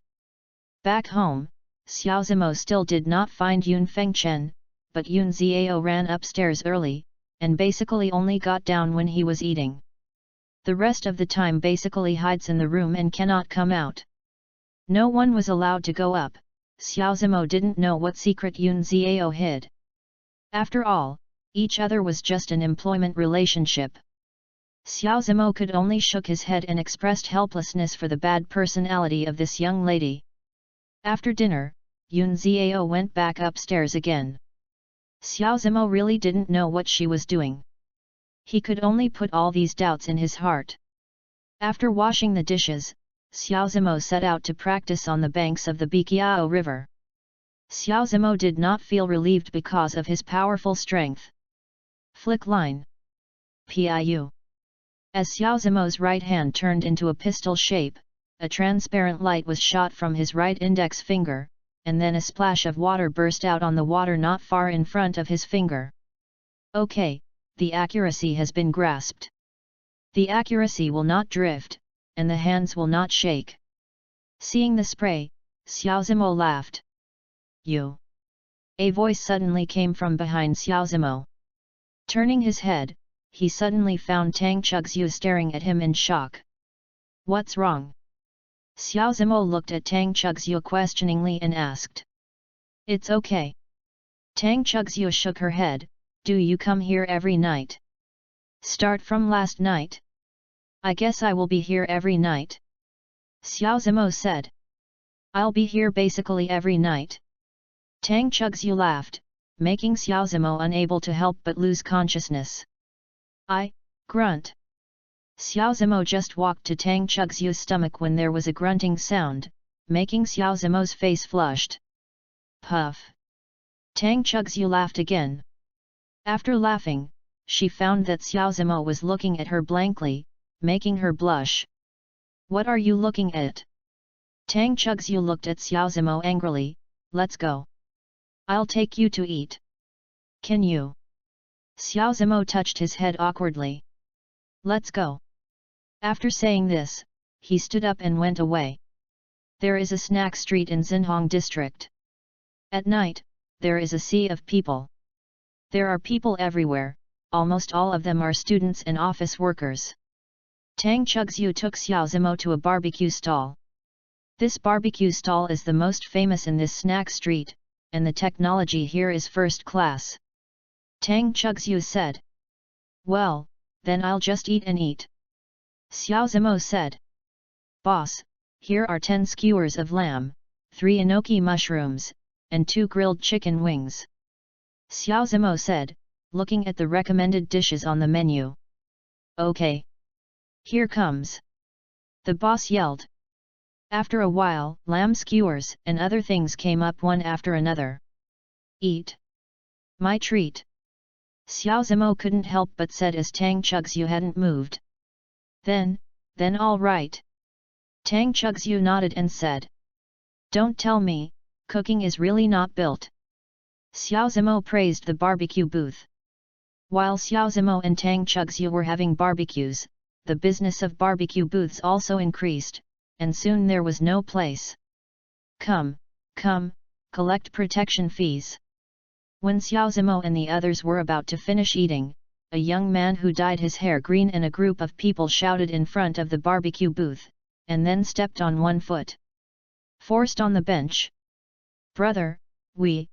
Back home, Xiaozimo still did not find Yun Fengchen, but Yun Xiao ran upstairs early, and basically only got down when he was eating. The rest of the time basically hides in the room and cannot come out. No one was allowed to go up. Xiaozimo didn't know what secret Yun Xiao hid. After all, each other was just an employment relationship. Xiaozimo could only shook his head and expressed helplessness for the bad personality of this young lady. After dinner, Yun Xiao went back upstairs again. Xiaozimo really didn't know what she was doing. He could only put all these doubts in his heart. After washing the dishes, Xiaozimo set out to practice on the banks of the Biqiao River. Xiaozimo did not feel relieved because of his powerful strength. Flick line. Piu. As Xiaozimo's right hand turned into a pistol shape, a transparent light was shot from his right index finger, and then a splash of water burst out on the water not far in front of his finger. Okay, the accuracy has been grasped. The accuracy will not drift, and the hands will not shake. Seeing the spray, Xiaozimo laughed. You. A voice suddenly came from behind Xiaozimo. Turning his head, he suddenly found Tang Chugzhu staring at him in shock. What's wrong? Xiaozimo looked at Tang Chugzhu questioningly and asked. It's okay. Tang Chugzhu shook her head. Do you come here every night? Start from last night? I guess I will be here every night. Xiaozimo said. I'll be here basically every night. Tang Chugzhu laughed, making Xiaozimo unable to help but lose consciousness. Grunt. Xiaozimo just walked to Tang Chugzhu's stomach when there was a grunting sound, making Xiaozimo's face flushed. Puff. Tang Chugzhu laughed again. After laughing, she found that Xiaozimo was looking at her blankly, making her blush. What are you looking at? Tang Chugzhu looked at Xiaozimo angrily. Let's go. I'll take you to eat. Can you? Xiaozimo touched his head awkwardly. Let's go. After saying this, he stood up and went away. There is a snack street in Xinhong district. At night, there is a sea of people. There are people everywhere, almost all of them are students and office workers. Tang Chugxiu took Xiao Zimo to a barbecue stall. This barbecue stall is the most famous in this snack street, and the technology here is first class. Tang Chugxiu said. Well, then I'll just eat and eat. Xiao Zimo said. Boss, here are 10 skewers of lamb, 3 enoki mushrooms, and 2 grilled chicken wings. Xiao Zimo said, looking at the recommended dishes on the menu. Okay. Here comes. The boss yelled. After a while, lamb skewers and other things came up one after another. Eat. My treat. Xiao Zimo couldn't help but said as Tang Chugxiu hadn't moved. Then all right. Tang Chugxiu nodded and said. Don't tell me, cooking is really not built. Xiao Zimo praised the barbecue booth. While Xiao Zimo and Tang Chugxiu were having barbecues, the business of barbecue booths also increased, and soon there was no place. Come, collect protection fees. When Xiao Zimo and the others were about to finish eating, a young man who dyed his hair green and a group of people shouted in front of the barbecue booth, and then stepped on one foot. Forced on the bench. Brother, we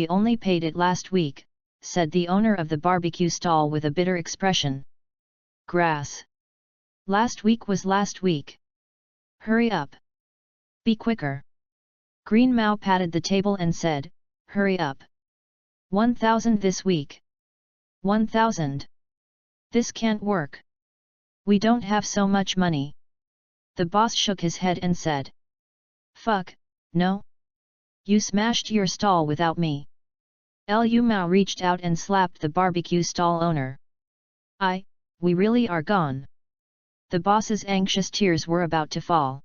only paid it last week, said the owner of the barbecue stall with a bitter expression. Grass. Last week was last week. Hurry up. Be quicker. Green Mao patted the table and said, hurry up. 1,000 this week. 1,000. This can't work. We don't have so much money. The boss shook his head and said. Fuck, no. You smashed your stall without me. Lu Mao reached out and slapped the barbecue stall owner. We really are gone. The boss's anxious tears were about to fall.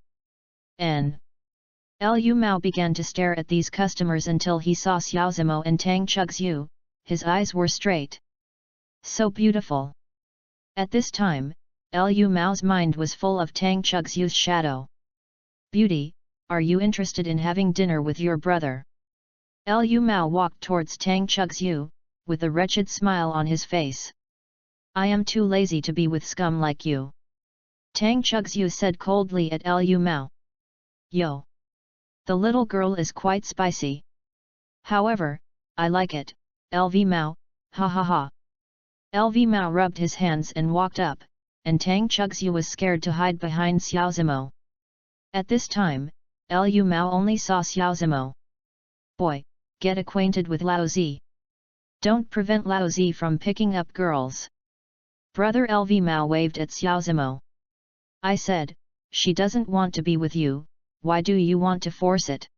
Lu Mao began to stare at these customers until he saw Xiao Zimo and Tang Chugxiu. His eyes were straight. So beautiful. At this time, Lu Mao's mind was full of Tang Chugxiu's shadow. Beauty, are you interested in having dinner with your brother? Lu Mao walked towards Tang Chugxiu, with a wretched smile on his face. I am too lazy to be with scum like you. Tang Chugxiu said coldly at Lu Mao. Yo! The little girl is quite spicy. However, I like it, LV Mao, ha ha ha. LV Mao rubbed his hands and walked up, and Tang Chugxiu was scared to hide behind Xiao Zimo. At this time, Lu Mao only saw Xiao Zimo. Boy, get acquainted with Lao Zi. Don't prevent Lao Zi from picking up girls. Brother LV Mao waved at Xiao Zimo. I said, she doesn't want to be with you, why do you want to force it?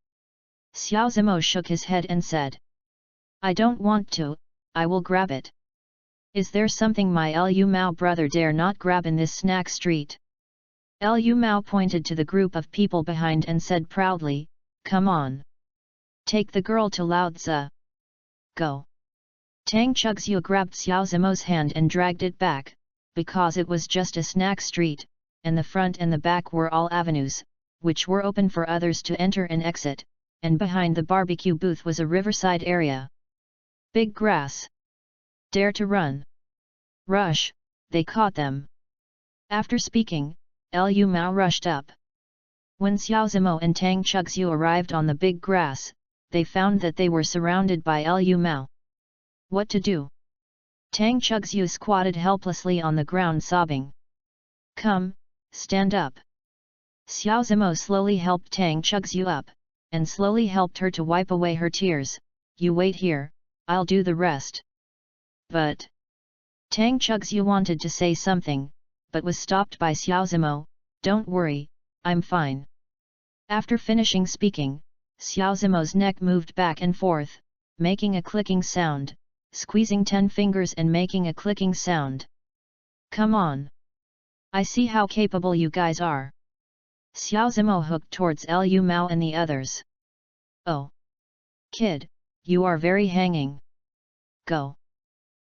Xiao Zimo shook his head and said. I don't want to, I will grab it. Is there something my Lu Mao brother dare not grab in this snack street? Lu Mao pointed to the group of people behind and said proudly, come on. Take the girl to Lao Tzu. Go. Tang Chugxiu grabbed Xiao Zimo's hand and dragged it back, because it was just a snack street, and the front and the back were all avenues, which were open for others to enter and exit, and behind the barbecue booth was a riverside area. Big grass. Dare to run. Rush, they caught them. After speaking, Lu Mao rushed up. When Xiao Zimo and Tang Chugxiu arrived on the big grass, they found that they were surrounded by Lu Mao. What to do? Tang Chugxiu squatted helplessly on the ground sobbing. Come, stand up. Xiao Zimo slowly helped Tang Chugxiu up, and slowly helped her to wipe away her tears. You wait here, I'll do the rest. But Tang Chugxiu wanted to say something, but was stopped by Xiao Zimo. Don't worry, I'm fine. After finishing speaking, Xiao Zimo's neck moved back and forth, making a clicking sound, squeezing 10 fingers and making a clicking sound. Come on. I see how capable you guys are. Xiao Zimo hooked towards Lu Mao and the others. Oh! Kid, you are very hanging. Go.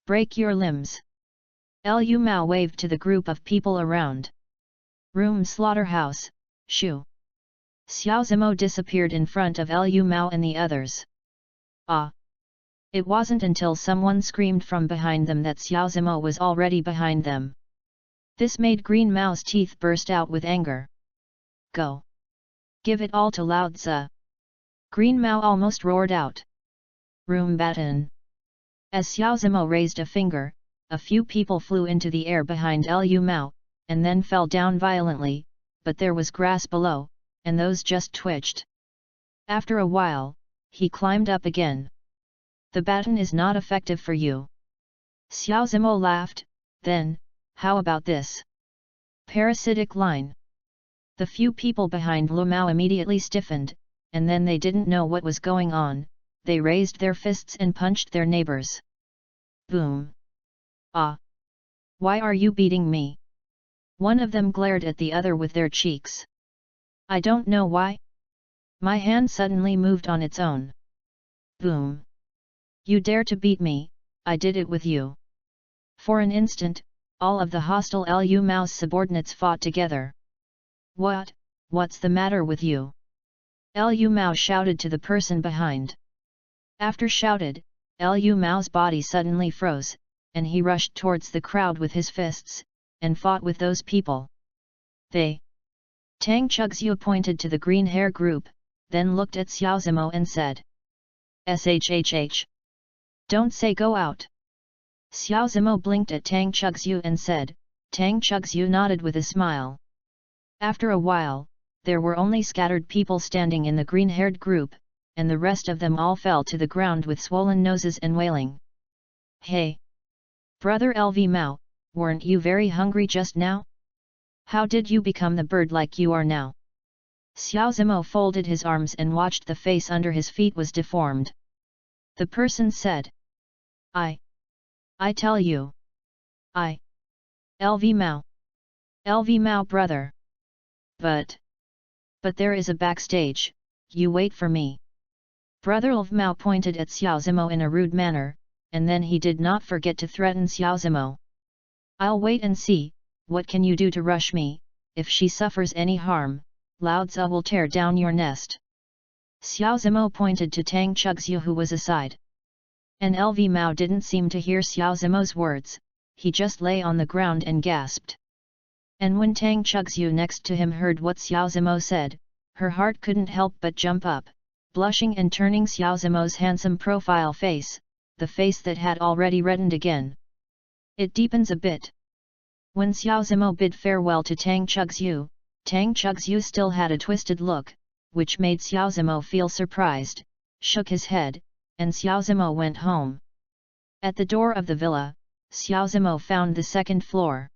Break your limbs. Lu Mao waved to the group of people around. Room slaughterhouse, shoo. Xiao Zimo disappeared in front of Lu Mao and the others. Ah! It wasn't until someone screamed from behind them that Xiao Zimo was already behind them. This made Green Mao's teeth burst out with anger. Go! Give it all to Lao Tzu! Green Mao almost roared out. Room baton! As Xiao Zimo raised a finger, a few people flew into the air behind Lu Mao, and then fell down violently, but there was grass below, and those just twitched. After a while, he climbed up again. The baton is not effective for you. Xiao Zimo laughed, then, how about this? Parasitic line. The few people behind Lu Mao immediately stiffened, and then they didn't know what was going on, they raised their fists and punched their neighbors. Boom! Ah! Why are you beating me? One of them glared at the other with their cheeks. I don't know why. My hand suddenly moved on its own. Boom! You dare to beat me, I did it with you. For an instant, all of the hostile Lu Mao's subordinates fought together. What's the matter with you? Lu Mao shouted to the person behind. After shouted, Lu Mao's body suddenly froze, and he rushed towards the crowd with his fists, and fought with those people. They. Tang Chugxiu pointed to the green hair group, then looked at Xiao Zimo and said. Shhh. Don't say go out. Xiao Zimo blinked at Tang Chugxiu and said. Tang Chugxiu nodded with a smile. After a while, there were only scattered people standing in the green-haired group, and the rest of them all fell to the ground with swollen noses and wailing. Hey! Brother LV Mao, weren't you very hungry just now? How did you become the bird like you are now? Xiao Zimo folded his arms and watched the face under his feet was deformed. The person said. I tell you. LV Mao. LV Mao brother. But there is a backstage, you wait for me. Brother LV Mao pointed at Xiao Zimo in a rude manner, and then he did not forget to threaten Xiao Zimo. I'll wait and see, what can you do to rush me, if she suffers any harm, Lao Tzu will tear down your nest. Xiao Zimo pointed to Tang Chugxiu who was aside. And LV Mao didn't seem to hear Xiao Zimo's words, he just lay on the ground and gasped. And when Tang Chugxiu next to him heard what Xiao Zimo said, her heart couldn't help but jump up, blushing and turning Xiao Zimo's handsome profile face, the face that had already reddened again. It deepens a bit. When Xiao Zimo bid farewell to Tang Chugxiu still had a twisted look, which made Xiao Zimo feel surprised, shook his head, and Xiao Zimo went home. At the door of the villa, Xiao Zimo found the second floor.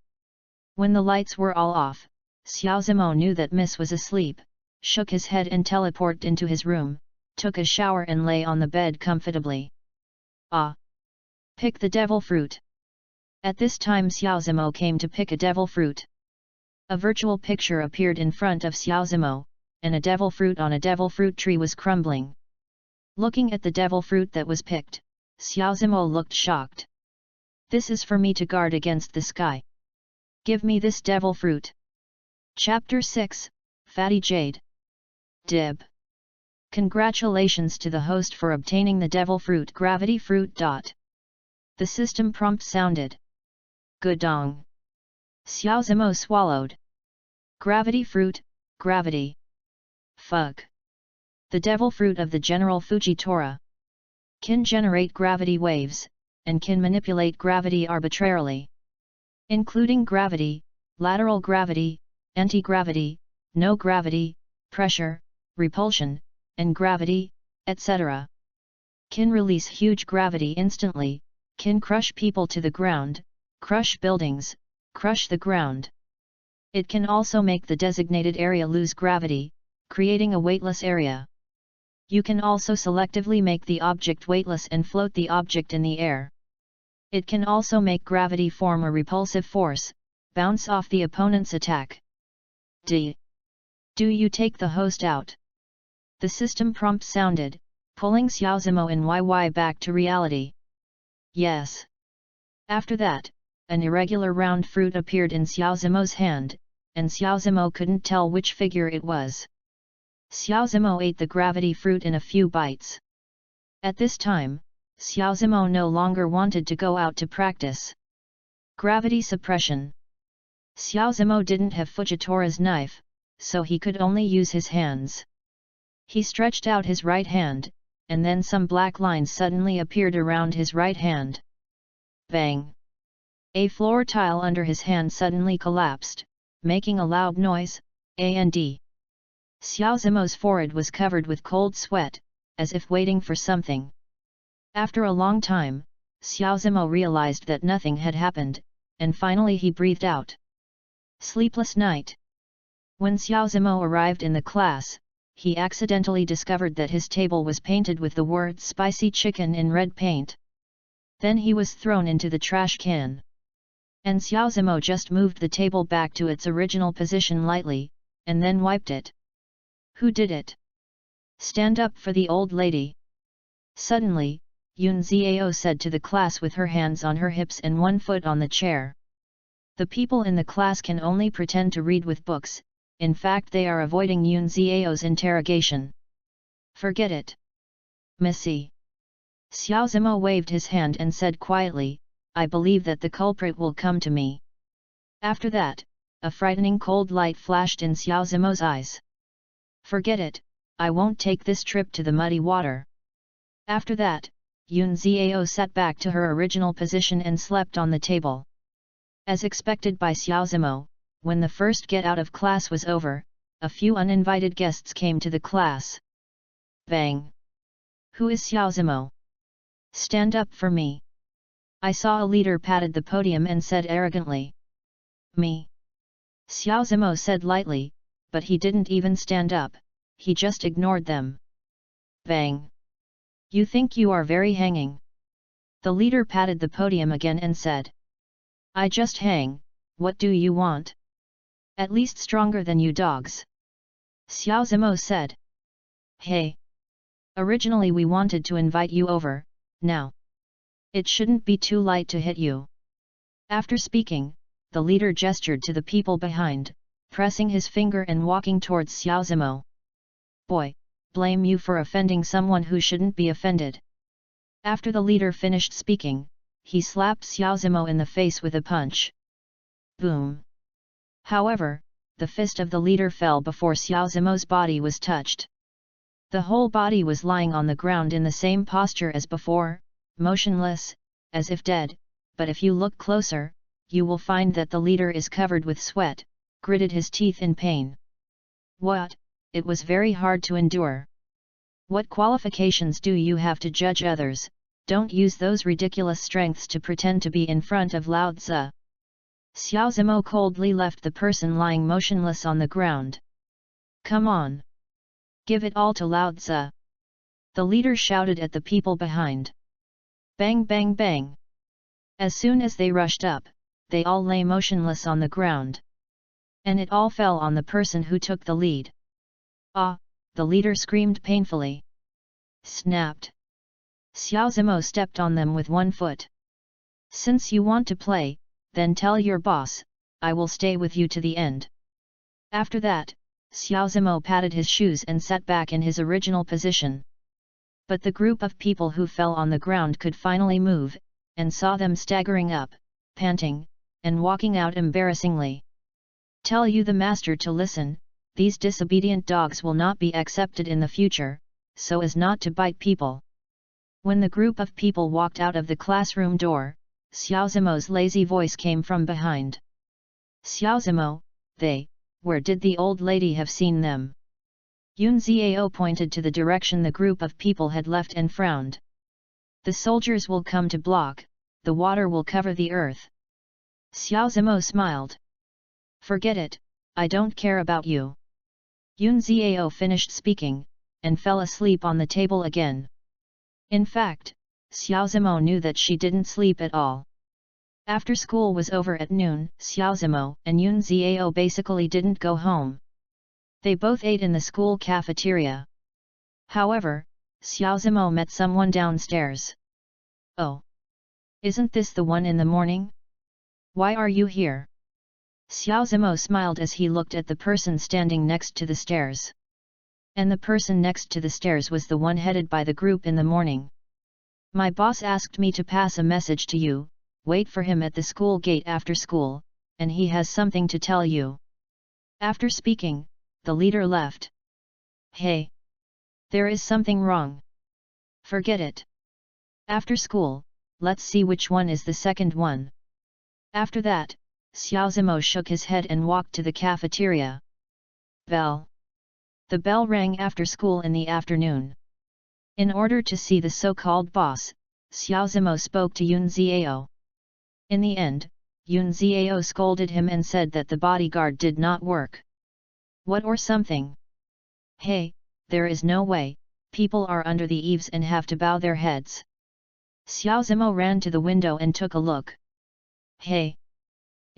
When the lights were all off, Xiao Zimo knew that Miss was asleep, shook his head and teleported into his room, took a shower and lay on the bed comfortably. Ah! Pick the devil fruit! At this time Xiao Zimo came to pick a devil fruit. A virtual picture appeared in front of Xiao Zimo, and a devil fruit on a devil fruit tree was crumbling. Looking at the devil fruit that was picked, Xiao Zimo looked shocked. This is for me to guard against the sky. Give me this devil fruit. Chapter 6, Fatty Jade. Dib. Congratulations to the host for obtaining the devil fruit gravity fruit. The system prompt sounded. Good dong. Xiao Zimo swallowed. Gravity fruit, gravity. Fuck. The devil fruit of the General Fujitora. Can generate gravity waves, and can manipulate gravity arbitrarily. Including gravity, lateral gravity, anti-gravity, no gravity, pressure, repulsion, and gravity, etc. Can release huge gravity instantly, can crush people to the ground, crush buildings, crush the ground. It can also make the designated area lose gravity, creating a weightless area. You can also selectively make the object weightless and float the object in the air. It can also make gravity form a repulsive force, bounce off the opponent's attack. Do you take the host out? The system prompt sounded, pulling Xiao Zimo and YY back to reality. Yes. After that, an irregular round fruit appeared in Xiao Zimo's hand, and Xiaozimo couldn't tell which figure it was. Xiaozimo ate the gravity fruit in a few bites. At this time, Xiaozimo no longer wanted to go out to practice gravity suppression. Xiaozimo didn't have Fujitora's knife, so he could only use his hands. He stretched out his right hand, and then some black lines suddenly appeared around his right hand. Bang! A floor tile under his hand suddenly collapsed, making a loud noise, and Xiaozimo's forehead was covered with cold sweat, as if waiting for something. After a long time, Xiaozimo realized that nothing had happened, and finally he breathed out. Sleepless night. When Xiaozimo arrived in the class, he accidentally discovered that his table was painted with the word spicy chicken in red paint. Then he was thrown into the trash can. And Xiaozimo just moved the table back to its original position lightly, and then wiped it. Who did it? Stand up for the old lady. Suddenly, Yun Xiao said to the class with her hands on her hips and one foot on the chair. The people in the class can only pretend to read with books, in fact they are avoiding Yun Xiao's interrogation. Forget it. Missy. Xiaozimo waved his hand and said quietly, I believe that the culprit will come to me. After that, a frightening cold light flashed in Xiaozimo's eyes. Forget it, I won't take this trip to the muddy water. After that, Yun Xiao sat back to her original position and slept on the table. As expected by Xiaozimo, when the first get out of class was over, a few uninvited guests came to the class. Bang! Who is Xiaozimo? Stand up for me. I saw a leader patted the podium and said arrogantly. Me. Xiaozimo said lightly, but he didn't even stand up, he just ignored them. Bang! You think you are very hanging? The leader patted the podium again and said. I just hang, what do you want? At least stronger than you dogs. Xiaozimo said. Hey! Originally we wanted to invite you over, now. It shouldn't be too light to hit you. After speaking, the leader gestured to the people behind, pressing his finger and walking towards Xiaozimo. Boy, blame you for offending someone who shouldn't be offended. After the leader finished speaking, he slapped Xiaozimo in the face with a punch. Boom! However, the fist of the leader fell before Xiaozimo's body was touched. The whole body was lying on the ground in the same posture as before, motionless, as if dead, but if you look closer, you will find that the leader is covered with sweat, gritted his teeth in pain. What? It was very hard to endure. What qualifications do you have to judge others? Don't use those ridiculous strengths to pretend to be in front of Lao Tzu. Xiaozimo coldly left the person lying motionless on the ground. Come on! Give it all to Lao Tzu! The leader shouted at the people behind. Bang bang bang! As soon as they rushed up, they all lay motionless on the ground. And it all fell on the person who took the lead. Ah! The leader screamed painfully. Snapped! Xiaozimo stepped on them with one foot. Since you want to play, then tell your boss, I will stay with you to the end. After that, Xiaozimo patted his shoes and sat back in his original position. But the group of people who fell on the ground could finally move, and saw them staggering up, panting, and walking out embarrassingly. Tell you the master to listen, these disobedient dogs will not be accepted in the future, so as not to bite people. When the group of people walked out of the classroom door, Xiaozimo's lazy voice came from behind. Xiaozimo, where did the old lady have seen them? Yun Xiao pointed to the direction the group of people had left and frowned. The soldiers will come to block, the water will cover the earth. Xiaozimo smiled. Forget it, I don't care about you. Yun Xiao finished speaking, and fell asleep on the table again. In fact, Xiaozimo knew that she didn't sleep at all. After school was over at noon, Xiaozimo and Yun Xiao basically didn't go home. They both ate in the school cafeteria. However, Xiaozimo met someone downstairs. Oh! Isn't this the one in the morning? Why are you here? Xiao Zimo smiled as he looked at the person standing next to the stairs. And the person next to the stairs was the one headed by the group in the morning. My boss asked me to pass a message to you, wait for him at the school gate after school, and he has something to tell you. After speaking, the leader left. Hey! There is something wrong. Forget it. After school, let's see which one is the second one. After that, Xiao Zimo shook his head and walked to the cafeteria. Bell. The bell rang after school in the afternoon. In order to see the so-called boss, Xiao Zimo spoke to Yun Xiao. In the end, Yun Xiao scolded him and said that the bodyguard did not work. What or something? Hey, there is no way, people are under the eaves and have to bow their heads. Xiao Zimo ran to the window and took a look. Hey!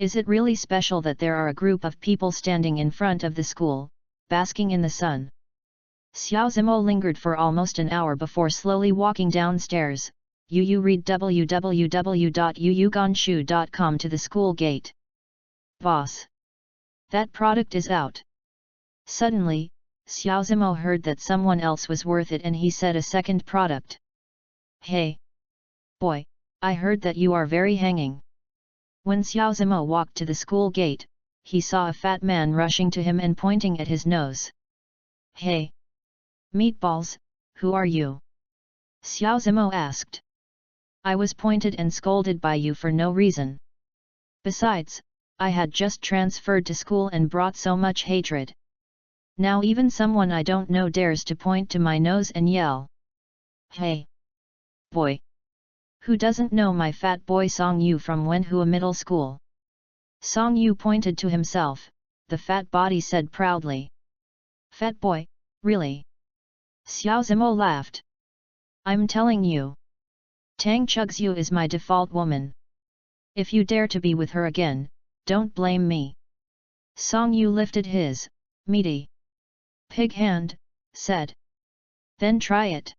Is it really special that there are a group of people standing in front of the school, basking in the sun? Xiao Zimo lingered for almost an hour before slowly walking downstairs. You read www.yuyuganshu.com to the school gate. Boss! That product is out. Suddenly, Xiao Zimo heard that someone else was worth it and he said a second product. Hey! Boy, I heard that you are very hanging. When Xiao Zimo walked to the school gate, he saw a fat man rushing to him and pointing at his nose. Hey! Meatballs, who are you? Xiao Zimo asked. I was pointed and scolded by you for no reason. Besides, I had just transferred to school and brought so much hatred. Now even someone I don't know dares to point to my nose and yell. Hey! Boy! Who doesn't know my fat boy Song Yu from Wenhua Middle School? Song Yu pointed to himself, the fat body said proudly. Fat boy, really? Xiao Zimo laughed. I'm telling you. Tang Chugxiu is my default woman. If you dare to be with her again, don't blame me. Song Yu lifted his meaty pig hand, said. Then try it.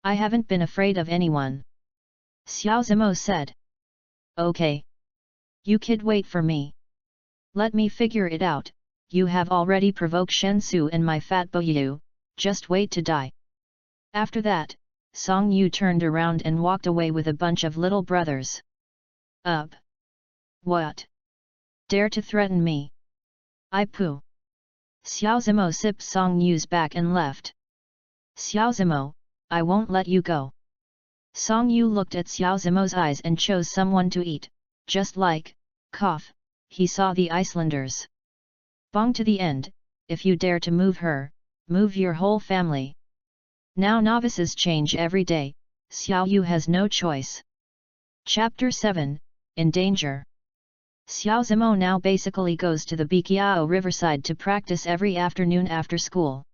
I haven't been afraid of anyone. Xiao Zimo said. Okay. You kid wait for me. Let me figure it out, you have already provoked Shen Su and my fat Boyu, just wait to die. After that, Song Yu turned around and walked away with a bunch of little brothers. Up! What? Dare to threaten me? I pooh! Xiao Zimo sipped Song Yu's back and left. Xiao Zimo, I won't let you go. Song Yu looked at Xiao Zimo's eyes and chose someone to eat, just like, cough, he saw the Icelanders. Bong to the end, if you dare to move her, move your whole family. Now novices change every day, Xiao Yu has no choice. Chapter 7, In Danger. Xiao Zimo now basically goes to the Biqiao riverside to practice every afternoon after school.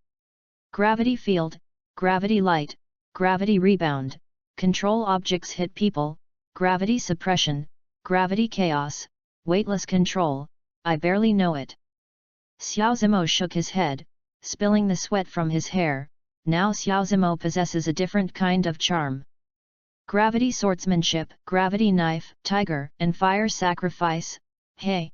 Gravity field, gravity light, gravity rebound, control objects hit people, gravity suppression, gravity chaos, weightless control, I barely know it. Xiao Zimo shook his head, spilling the sweat from his hair. Now Xiao Zimo possesses a different kind of charm. Gravity swordsmanship, gravity knife, tiger, and fire sacrifice, hey!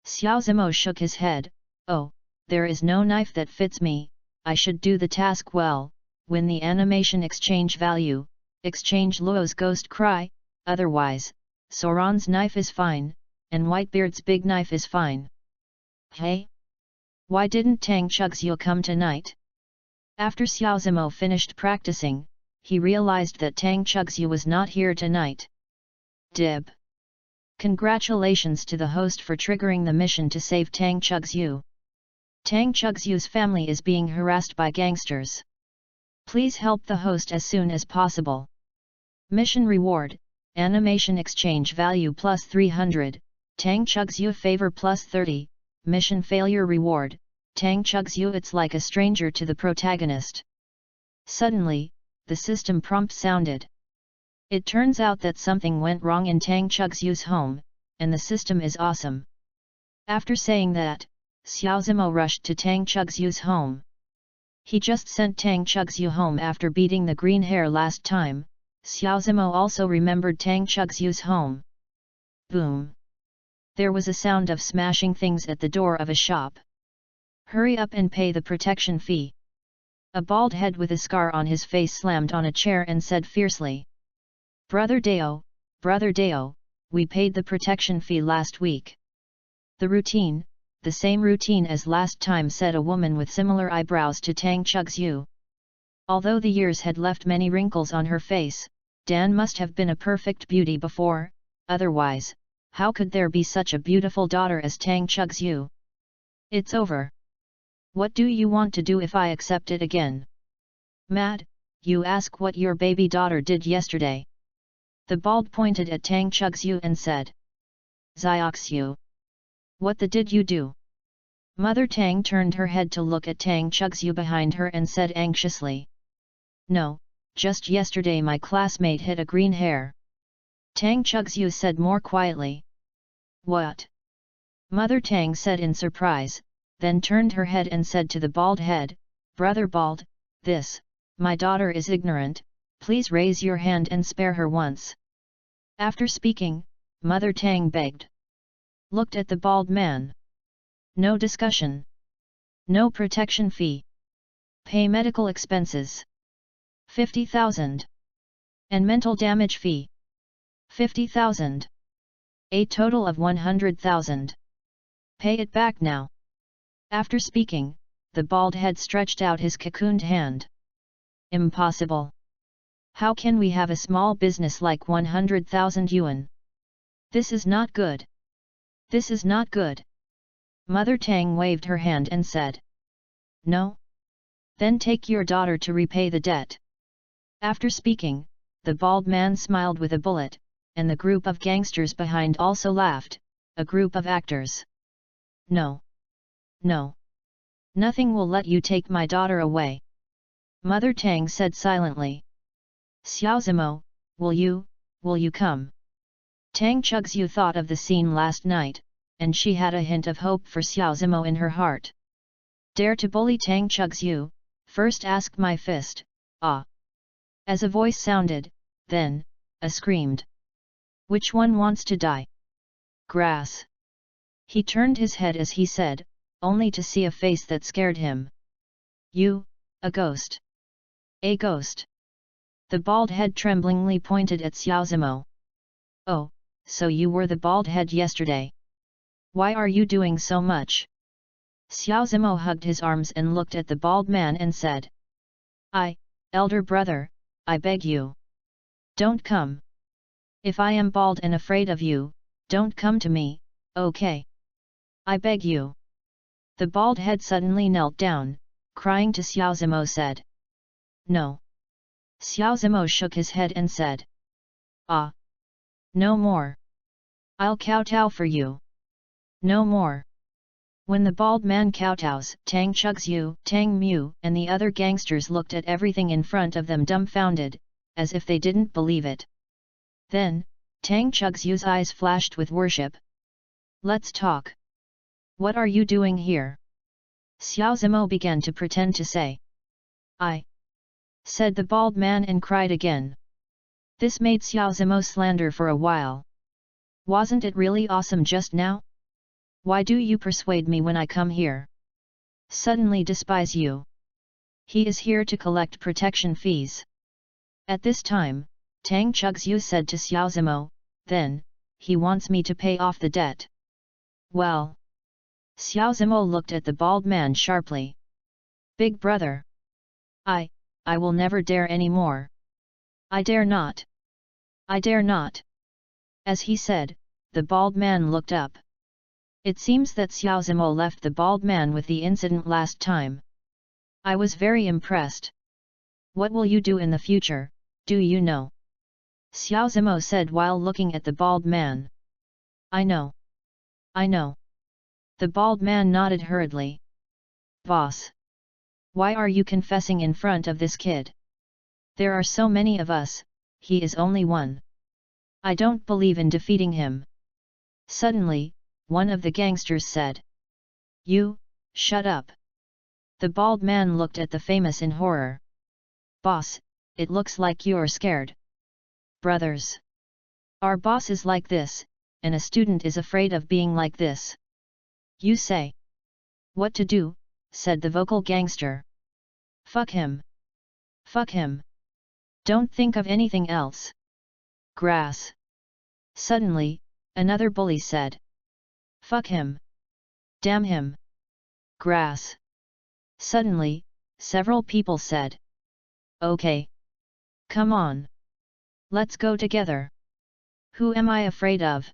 Xiao Zimo shook his head, oh, there is no knife that fits me, I should do the task well, win the animation exchange value, exchange Luo's ghost cry, otherwise, Soran's knife is fine, and Whitebeard's big knife is fine. Hey! Why didn't Tang Chugxiu come tonight? After Xiao Zimo finished practicing, he realized that Tang Chugxiu was not here tonight. Dib! Congratulations to the host for triggering the mission to save Tang Chugxiu. Tang Chugxiu's family is being harassed by gangsters. Please help the host as soon as possible. Mission reward, animation exchange value plus 300, Tang Chugxiu favor plus 30, mission failure reward, Tang Chugxiu it's like a stranger to the protagonist. Suddenly, the system prompt sounded. It turns out that something went wrong in Tang Chugxiu's home, and the system is awesome. After saying that, Xiao Zimo rushed to Tang Chugxiu's home. He just sent Tang Chugxiu home after beating the green hair last time. Xiao Zimo also remembered Tang Chugxiu's home. Boom! There was a sound of smashing things at the door of a shop. "Hurry up and pay the protection fee." A bald head with a scar on his face slammed on a chair and said fiercely. Brother Deo, we paid the protection fee last week." The same routine as last time," said a woman with similar eyebrows to Tang Chug's-yu. Although the years had left many wrinkles on her face, Dan must have been a perfect beauty before, otherwise, how could there be such a beautiful daughter as Tang Chug's-yu? "It's over. What do you want to do if I accept it again?" "Mad, you ask what your baby daughter did yesterday." The bald pointed at Tang Chug's-yu and said. "Zioxu. What the did you do?" Mother Tang turned her head to look at Tang Chug's-yu behind her and said anxiously. "No, just yesterday my classmate hit a green hair." Tang Chug's-yu said more quietly. "What?" Mother Tang said in surprise, then turned her head and said to the bald head, "Brother Bald, my daughter is ignorant, please raise your hand and spare her once." After speaking, Mother Tang begged. Looked at the bald man. "No discussion. No protection fee. Pay medical expenses. 50,000. And mental damage fee. 50,000. A total of 100,000. Pay it back now." After speaking, the bald head stretched out his cocooned hand. "Impossible. How can we have a small business like 100,000 yuan? This is not good. This is not good." Mother Tang waved her hand and said. "No? Then take your daughter to repay the debt." After speaking, the bald man smiled with a bullet, and the group of gangsters behind also laughed, a group of actors. "No. No. Nothing will let you take my daughter away." Mother Tang said silently. "Xiao Zimo, will you come?" Tang Chug's-yu thought of the scene last night, and she had a hint of hope for Xiao Zimo in her heart. "Dare to bully Tang Chug's-yu, first ask my fist, ah!" As a voice sounded, then, screamed. "Which one wants to die?" "Grass." He turned his head as he said, only to see a face that scared him. "You, a ghost." "A ghost." The bald head tremblingly pointed at Xiao Zimo. "Oh, so you were the bald head yesterday. Why are you doing so much?" Xiao Zimo hugged his arms and looked at the bald man and said. Elder brother, I beg you. Don't come. If I am bald and afraid of you, don't come to me, okay? I beg you." The bald head suddenly knelt down, crying to Xiao Zimo said. "No." Xiao Zimo shook his head and said. "Ah. No more. I'll kowtow for you. No more." When the bald man kowtows, Tang Chug's-yu, Tang Mu, and the other gangsters looked at everything in front of them dumbfounded, as if they didn't believe it. Then, Tang Chug's-yu's eyes flashed with worship. "Let's talk. What are you doing here?" Xiao Zimo began to pretend to say. "I," said the bald man and cried again. This made Xiao Zimo slander for a while. "Wasn't it really awesome just now? Why do you persuade me when I come here? Suddenly despise you. He is here to collect protection fees." At this time, Tang Chug's-yu said to Xiao Zimo, "Then, he wants me to pay off the debt." "Well." Xiao Zimo looked at the bald man sharply. "Big brother. I will never dare any more. I dare not. I dare not." As he said, the bald man looked up. It seems that Xiao Zimo left the bald man with the incident last time. "I was very impressed. What will you do in the future, do you know?" Xiao Zimo said while looking at the bald man. "I know. I know." The bald man nodded hurriedly. "Boss. Why are you confessing in front of this kid? There are so many of us, he is only one. I don't believe in defeating him." Suddenly, one of the gangsters said. "You, shut up." The bald man looked at the famous in horror. "Boss, it looks like you're scared." "Brothers. Our boss is like this, and a student is afraid of being like this. You say. What to do, said the vocal gangster. Fuck him. Fuck him. Don't think of anything else. Grass. Suddenly, another bully said. Fuck him. Damn him. Grass. Suddenly, several people said. Okay. Come on. Let's go together. Who am I afraid of?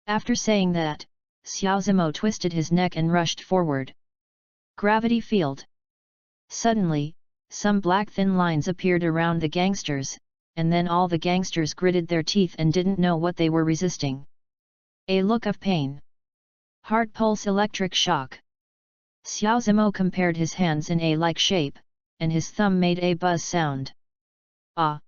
After saying that, Xiao Zimo twisted his neck and rushed forward. Gravity field. Suddenly, some black thin lines appeared around the gangsters, and then all the gangsters gritted their teeth and didn't know what they were resisting. A look of pain. Heart pulse electric shock. Xiao Zimo compared his hands in a like shape, and his thumb made a buzz sound. Ah!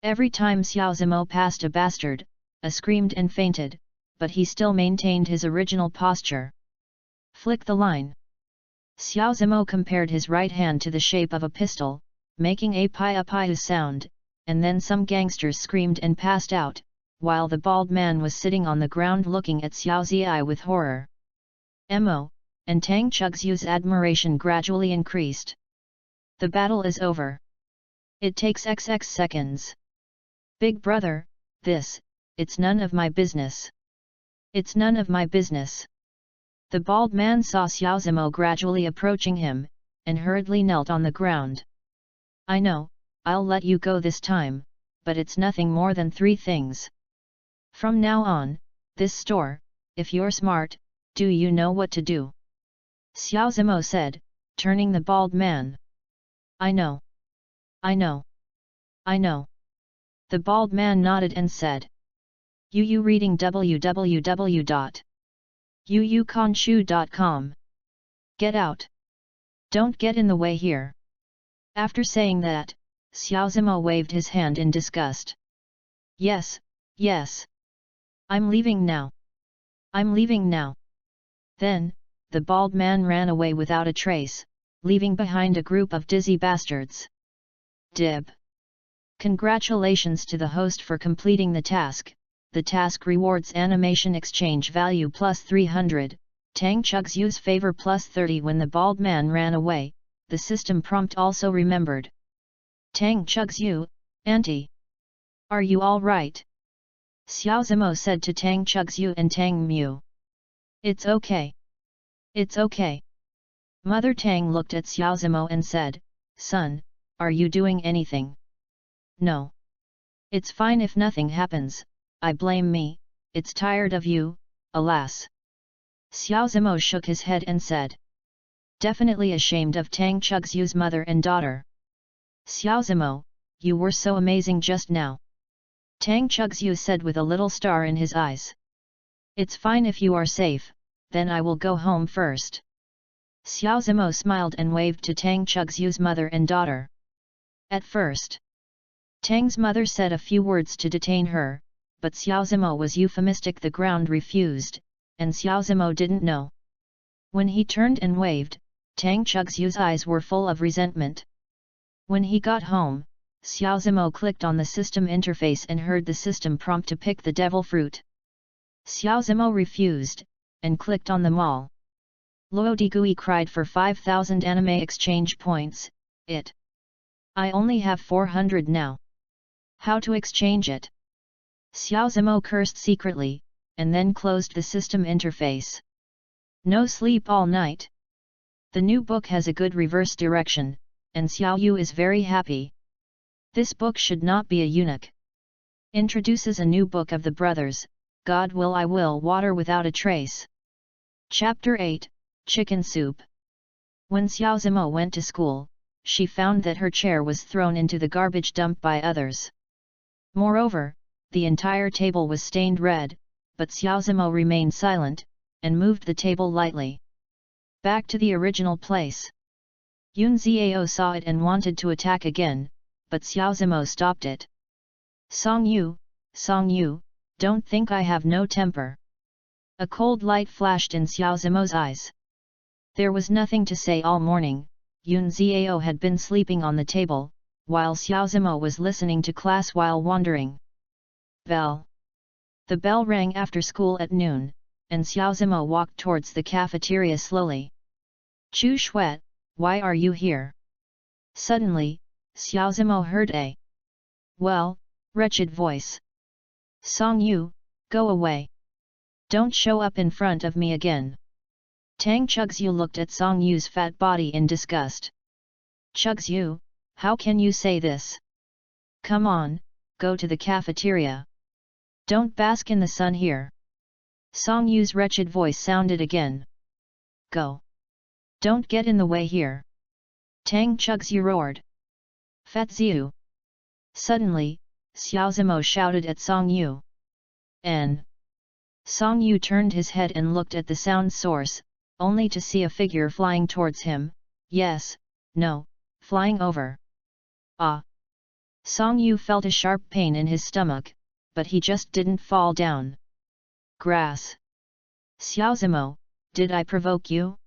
Every time Xiao Zimo passed a bastard, a screamed and fainted, but he still maintained his original posture. Flick the line. Xiao Zimo compared his right hand to the shape of a pistol, making a piu sound, and then some gangsters screamed and passed out, while the bald man was sitting on the ground looking at Xiao Zi with horror. Mo, and Tang Chugzhu's admiration gradually increased. The battle is over. It takes XX seconds. Big brother, it's none of my business. It's none of my business. The bald man saw Xiao Zimo gradually approaching him, and hurriedly knelt on the ground. I know, I'll let you go this time, but it's nothing more than 3 things. From now on, this store, if you're smart, do you know what to do? Xiao Zimo said, turning the bald man. I know. I know. I know. The bald man nodded and said. You reading www.yuukonshu.com. Get out. Don't get in the way here. After saying that, Xiao Zimo waved his hand in disgust. Yes, yes. I'm leaving now. I'm leaving now. Then, the bald man ran away without a trace, leaving behind a group of dizzy bastards. Dib. Congratulations to the host for completing the task. The task rewards animation exchange value plus 300, Tang Chugzhu's favor plus 30. When the bald man ran away, the system prompt also remembered. Tang Chugzhu, Auntie. Are you all right? Xiao Zimo said to Tang Chugzhu and Tang Mu. It's okay. It's okay. Mother Tang looked at Xiao Zimo and said, Son, are you doing anything? No. It's fine if nothing happens. I blame me, it's tired of you, alas. Xiao Zimo shook his head and said. Definitely ashamed of Tang Chugzhu's mother and daughter. Xiao Zimo, you were so amazing just now. Tang Chugzhu said with a little star in his eyes. It's fine if you are safe, then I will go home first. Xiao Zimo smiled and waved to Tang Chugzhu's mother and daughter. At first, Tang's mother said a few words to detain her, but Xiao Zimo was euphemistic. The ground refused, and Xiao Zimo didn't know. When he turned and waved, Tang Chugzhu's eyes were full of resentment. When he got home, Xiao Zimo clicked on the system interface and heard the system prompt to pick the devil fruit. Xiao Zimo refused, and clicked on the mall. Luo Digui cried for 5,000 anime exchange points. I only have 400 now. How to exchange it? Xiao Zimo cursed secretly, and then closed the system interface. No sleep all night. The new book has a good reverse direction, and Xiao Yu is very happy. This book should not be a eunuch. Introduces a new book of the brothers, God will I will water without a trace. Chapter 8, Chicken Soup. When Xiao Zimo went to school, she found that her chair was thrown into the garbage dump by others. Moreover, the entire table was stained red, but Xiao Zimo remained silent, and moved the table lightly. Back to the original place. Yun Xiao saw it and wanted to attack again, but Xiao Zimo stopped it. Song Yu, don't think I have no temper. A cold light flashed in Xiao Zimo's eyes. There was nothing to say all morning. Yun Xiao had been sleeping on the table, while Xiao Zimo was listening to class while wandering. Bell. The bell rang after school at noon, and Xiao Zimo walked towards the cafeteria slowly. Chu Shuet, why are you here? Suddenly, Xiao Zimo heard a wretched voice. Song Yu, go away. Don't show up in front of me again. Tang Chugzhu looked at Song Yu's fat body in disgust. Chugzhu, how can you say this? Come on, go to the cafeteria. Don't bask in the sun here. Song Yu's wretched voice sounded again. Go. Don't get in the way here. Tang Chugzhu roared. Fat Ziu. Suddenly, Xiao Zimo shouted at Song Yu. N. Song Yu turned his head and looked at the sound source, only to see a figure flying towards him. Yes, no, flying over. Ah! Song Yu felt a sharp pain in his stomach, but he just didn't fall down. Grass. Xiao Zimo, did I provoke you?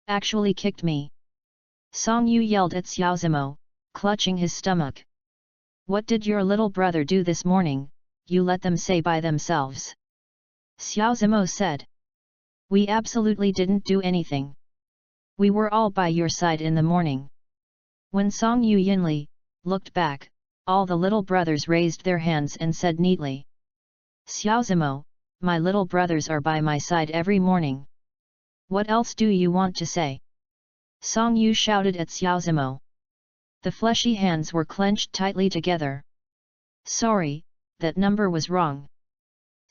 Actually kicked me. Song Yu yelled at Xiao Zimo, clutching his stomach. What did your little brother do this morning? You let them say by themselves. Xiao Zimo said. We absolutely didn't do anything. We were all by your side in the morning. When Song Yu Yinli looked back, all the little brothers raised their hands and said neatly. Xiao Zimo, my little brothers are by my side every morning. What else do you want to say? Song Yu shouted at Xiao Zimo. The fleshy hands were clenched tightly together. Sorry, that number was wrong.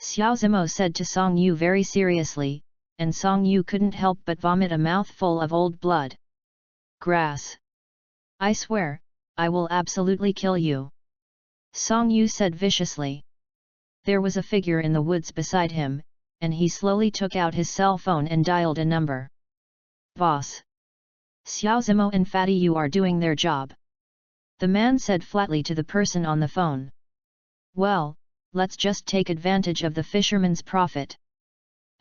Xiao Zimo said to Song Yu very seriously, and Song Yu couldn't help but vomit a mouthful of old blood. Grass. I swear, I will absolutely kill you. Song Yu said viciously. There was a figure in the woods beside him, and he slowly took out his cell phone and dialed a number. Boss. Xiao Zimo and Fatty Yu are doing their job. The man said flatly to the person on the phone. Well, let's just take advantage of the fisherman's profit.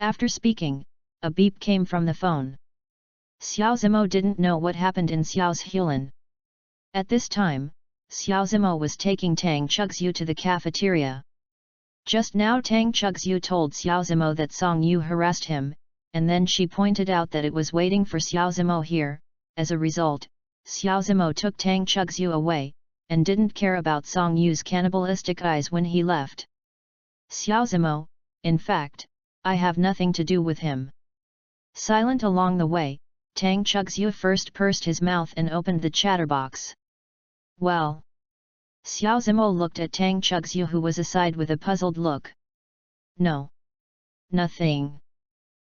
After speaking, a beep came from the phone. Xiao Zimo didn't know what happened in Xiao's Hulan. At this time, Xiao Zimo was taking Tang Chugzhu to the cafeteria. Just now Tang Chugzhu told Xiao Zimo that Song Yu harassed him, and then she pointed out that it was waiting for Xiao Zimo here. As a result, Xiao Zimo took Tang Chugzhu away, and didn't care about Song Yu's cannibalistic eyes when he left. Xiao Zimo, in fact, I have nothing to do with him. Silent along the way, Tang Chugzhu first pursed his mouth and opened the chatterbox. Well. Xiao Zimo looked at Tang Chugzhu who was aside with a puzzled look. No. Nothing.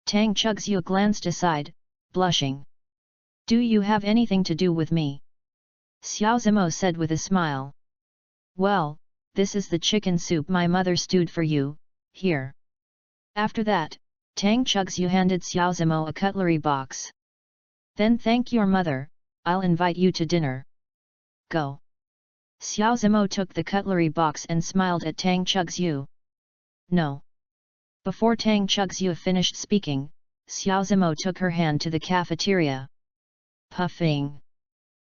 Tang Chugzhu glanced aside, blushing. Do you have anything to do with me? Xiao Zimo said with a smile. Well, this is the chicken soup my mother stewed for you, here. After that, Tang Chugzhu handed Xiao Zimo a cutlery box. Then thank your mother, I'll invite you to dinner. Go. Xiao Zimo took the cutlery box and smiled at Tang Chugzhu. No. Before Tang Chugzhu finished speaking, Xiao Zimo took her hand to the cafeteria. Puffing.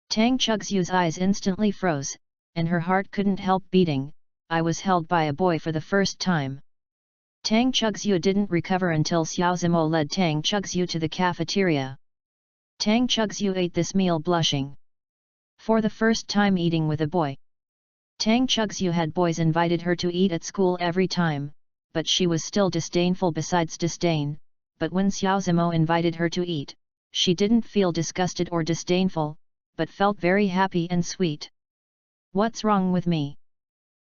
Tang Chugzhu's eyes instantly froze, and her heart couldn't help beating. I was held by a boy for the first time. Tang Chugzhu didn't recover until Xiao Zimo led Tang Chugzhu to the cafeteria. Tang Chugzhu ate this meal blushing. For the first time eating with a boy. Tang Chugzhu had boys invited her to eat at school every time, but she was still disdainful besides disdain, but when Xiao Zimo invited her to eat, she didn't feel disgusted or disdainful, but felt very happy and sweet. What's wrong with me?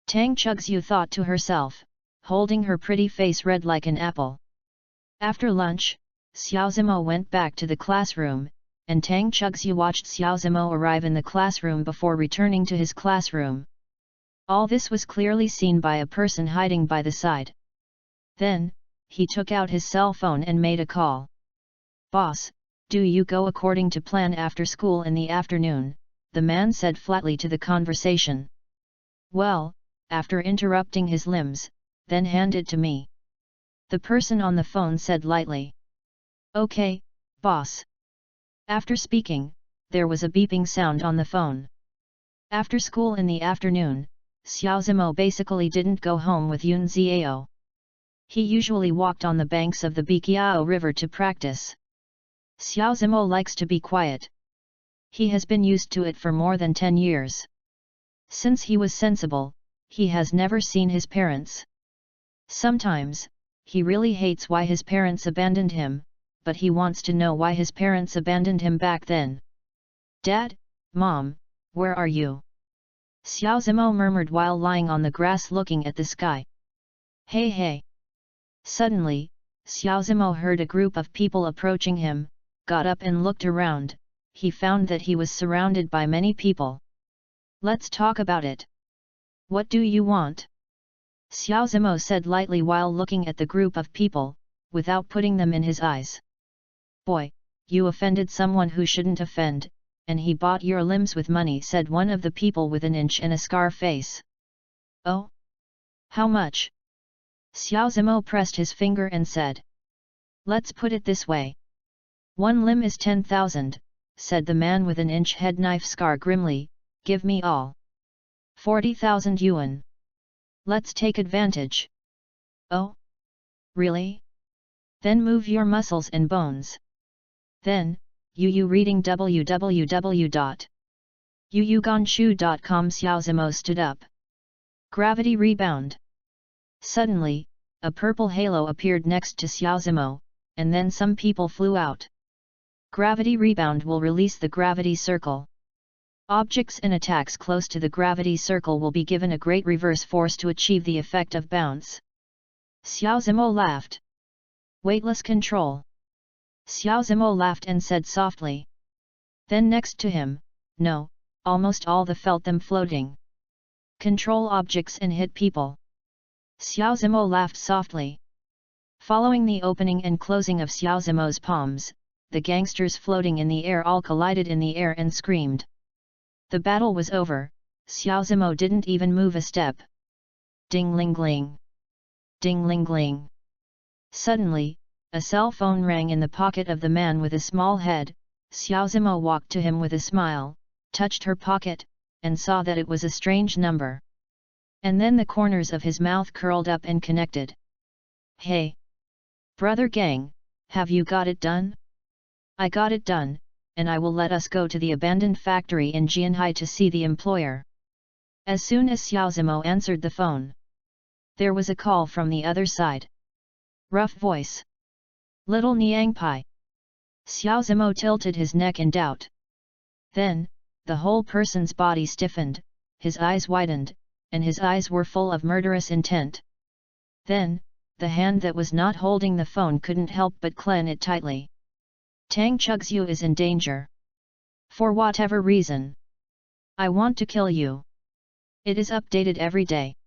Tang Chugzhu thought to herself, holding her pretty face red like an apple. After lunch, Xiao Zimo went back to the classroom, and Tang Chugzhu watched Xiao Zimo arrive in the classroom before returning to his classroom. All this was clearly seen by a person hiding by the side. Then, he took out his cell phone and made a call. Boss, do you go according to plan after school in the afternoon? The man said flatly to the conversation. Well, after interrupting his limbs, then hand it to me. The person on the phone said lightly. Okay, boss. After speaking, there was a beeping sound on the phone. After school in the afternoon, Xiao Zimo basically didn't go home with Yun Xiao. He usually walked on the banks of the Biqiao River to practice. Xiao Zimo likes to be quiet. He has been used to it for more than 10 years. Since he was sensible, he has never seen his parents. Sometimes, he really hates why his parents abandoned him, but he wants to know why his parents abandoned him back then. Dad, Mom, where are you? Xiao Zimo murmured while lying on the grass looking at the sky. Hey hey! Suddenly, Xiao Zimo heard a group of people approaching him, got up and looked around. He found that he was surrounded by many people. Let's talk about it. What do you want? Xiao Zimo said lightly while looking at the group of people, without putting them in his eyes. Boy, you offended someone who shouldn't offend, and he bought your limbs with money, said one of the people with an inch and a scar face. Oh? How much? Xiao Zimo pressed his finger and said. Let's put it this way. 1 limb is 10,000, said the man with an inch head knife scar grimly, give me all. 40,000 yuan. Let's take advantage. Oh? Really? Then move your muscles and bones. Then, you reading www.yuyuganshu.com. Xiao Zimo stood up. Gravity rebound. Suddenly, a purple halo appeared next to Xiao Zimo, and then some people flew out. Gravity rebound will release the gravity circle. Objects and attacks close to the gravity circle will be given a great reverse force to achieve the effect of bounce. Xiao Zimo laughed. Weightless control. Xiao Zimo laughed and said softly. Then next to him, no, almost all the felt them floating. Control objects and hit people. Xiao Zimo laughed softly. Following the opening and closing of Xiao Zimo's palms, the gangsters floating in the air all collided in the air and screamed. The battle was over. Xiao Zimo didn't even move a step. Ding-ling-ling. Ding-ling-ling. Suddenly, a cell phone rang in the pocket of the man with a small head. Xiao Zimo walked to him with a smile, touched her pocket, and saw that it was a strange number. And then the corners of his mouth curled up and connected. Hey! Brother gang, have you got it done? I got it done, and I will let us go to the abandoned factory in Jianhai to see the employer. As soon as Xiao Zimo answered the phone, there was a call from the other side. Rough voice. Little Niang Pai. Xiao Zimo tilted his neck in doubt. Then, the whole person's body stiffened, his eyes widened, and his eyes were full of murderous intent. Then, the hand that was not holding the phone couldn't help but clench it tightly. Tang Chugxiu is in danger. For whatever reason. I want to kill you. It is updated every day.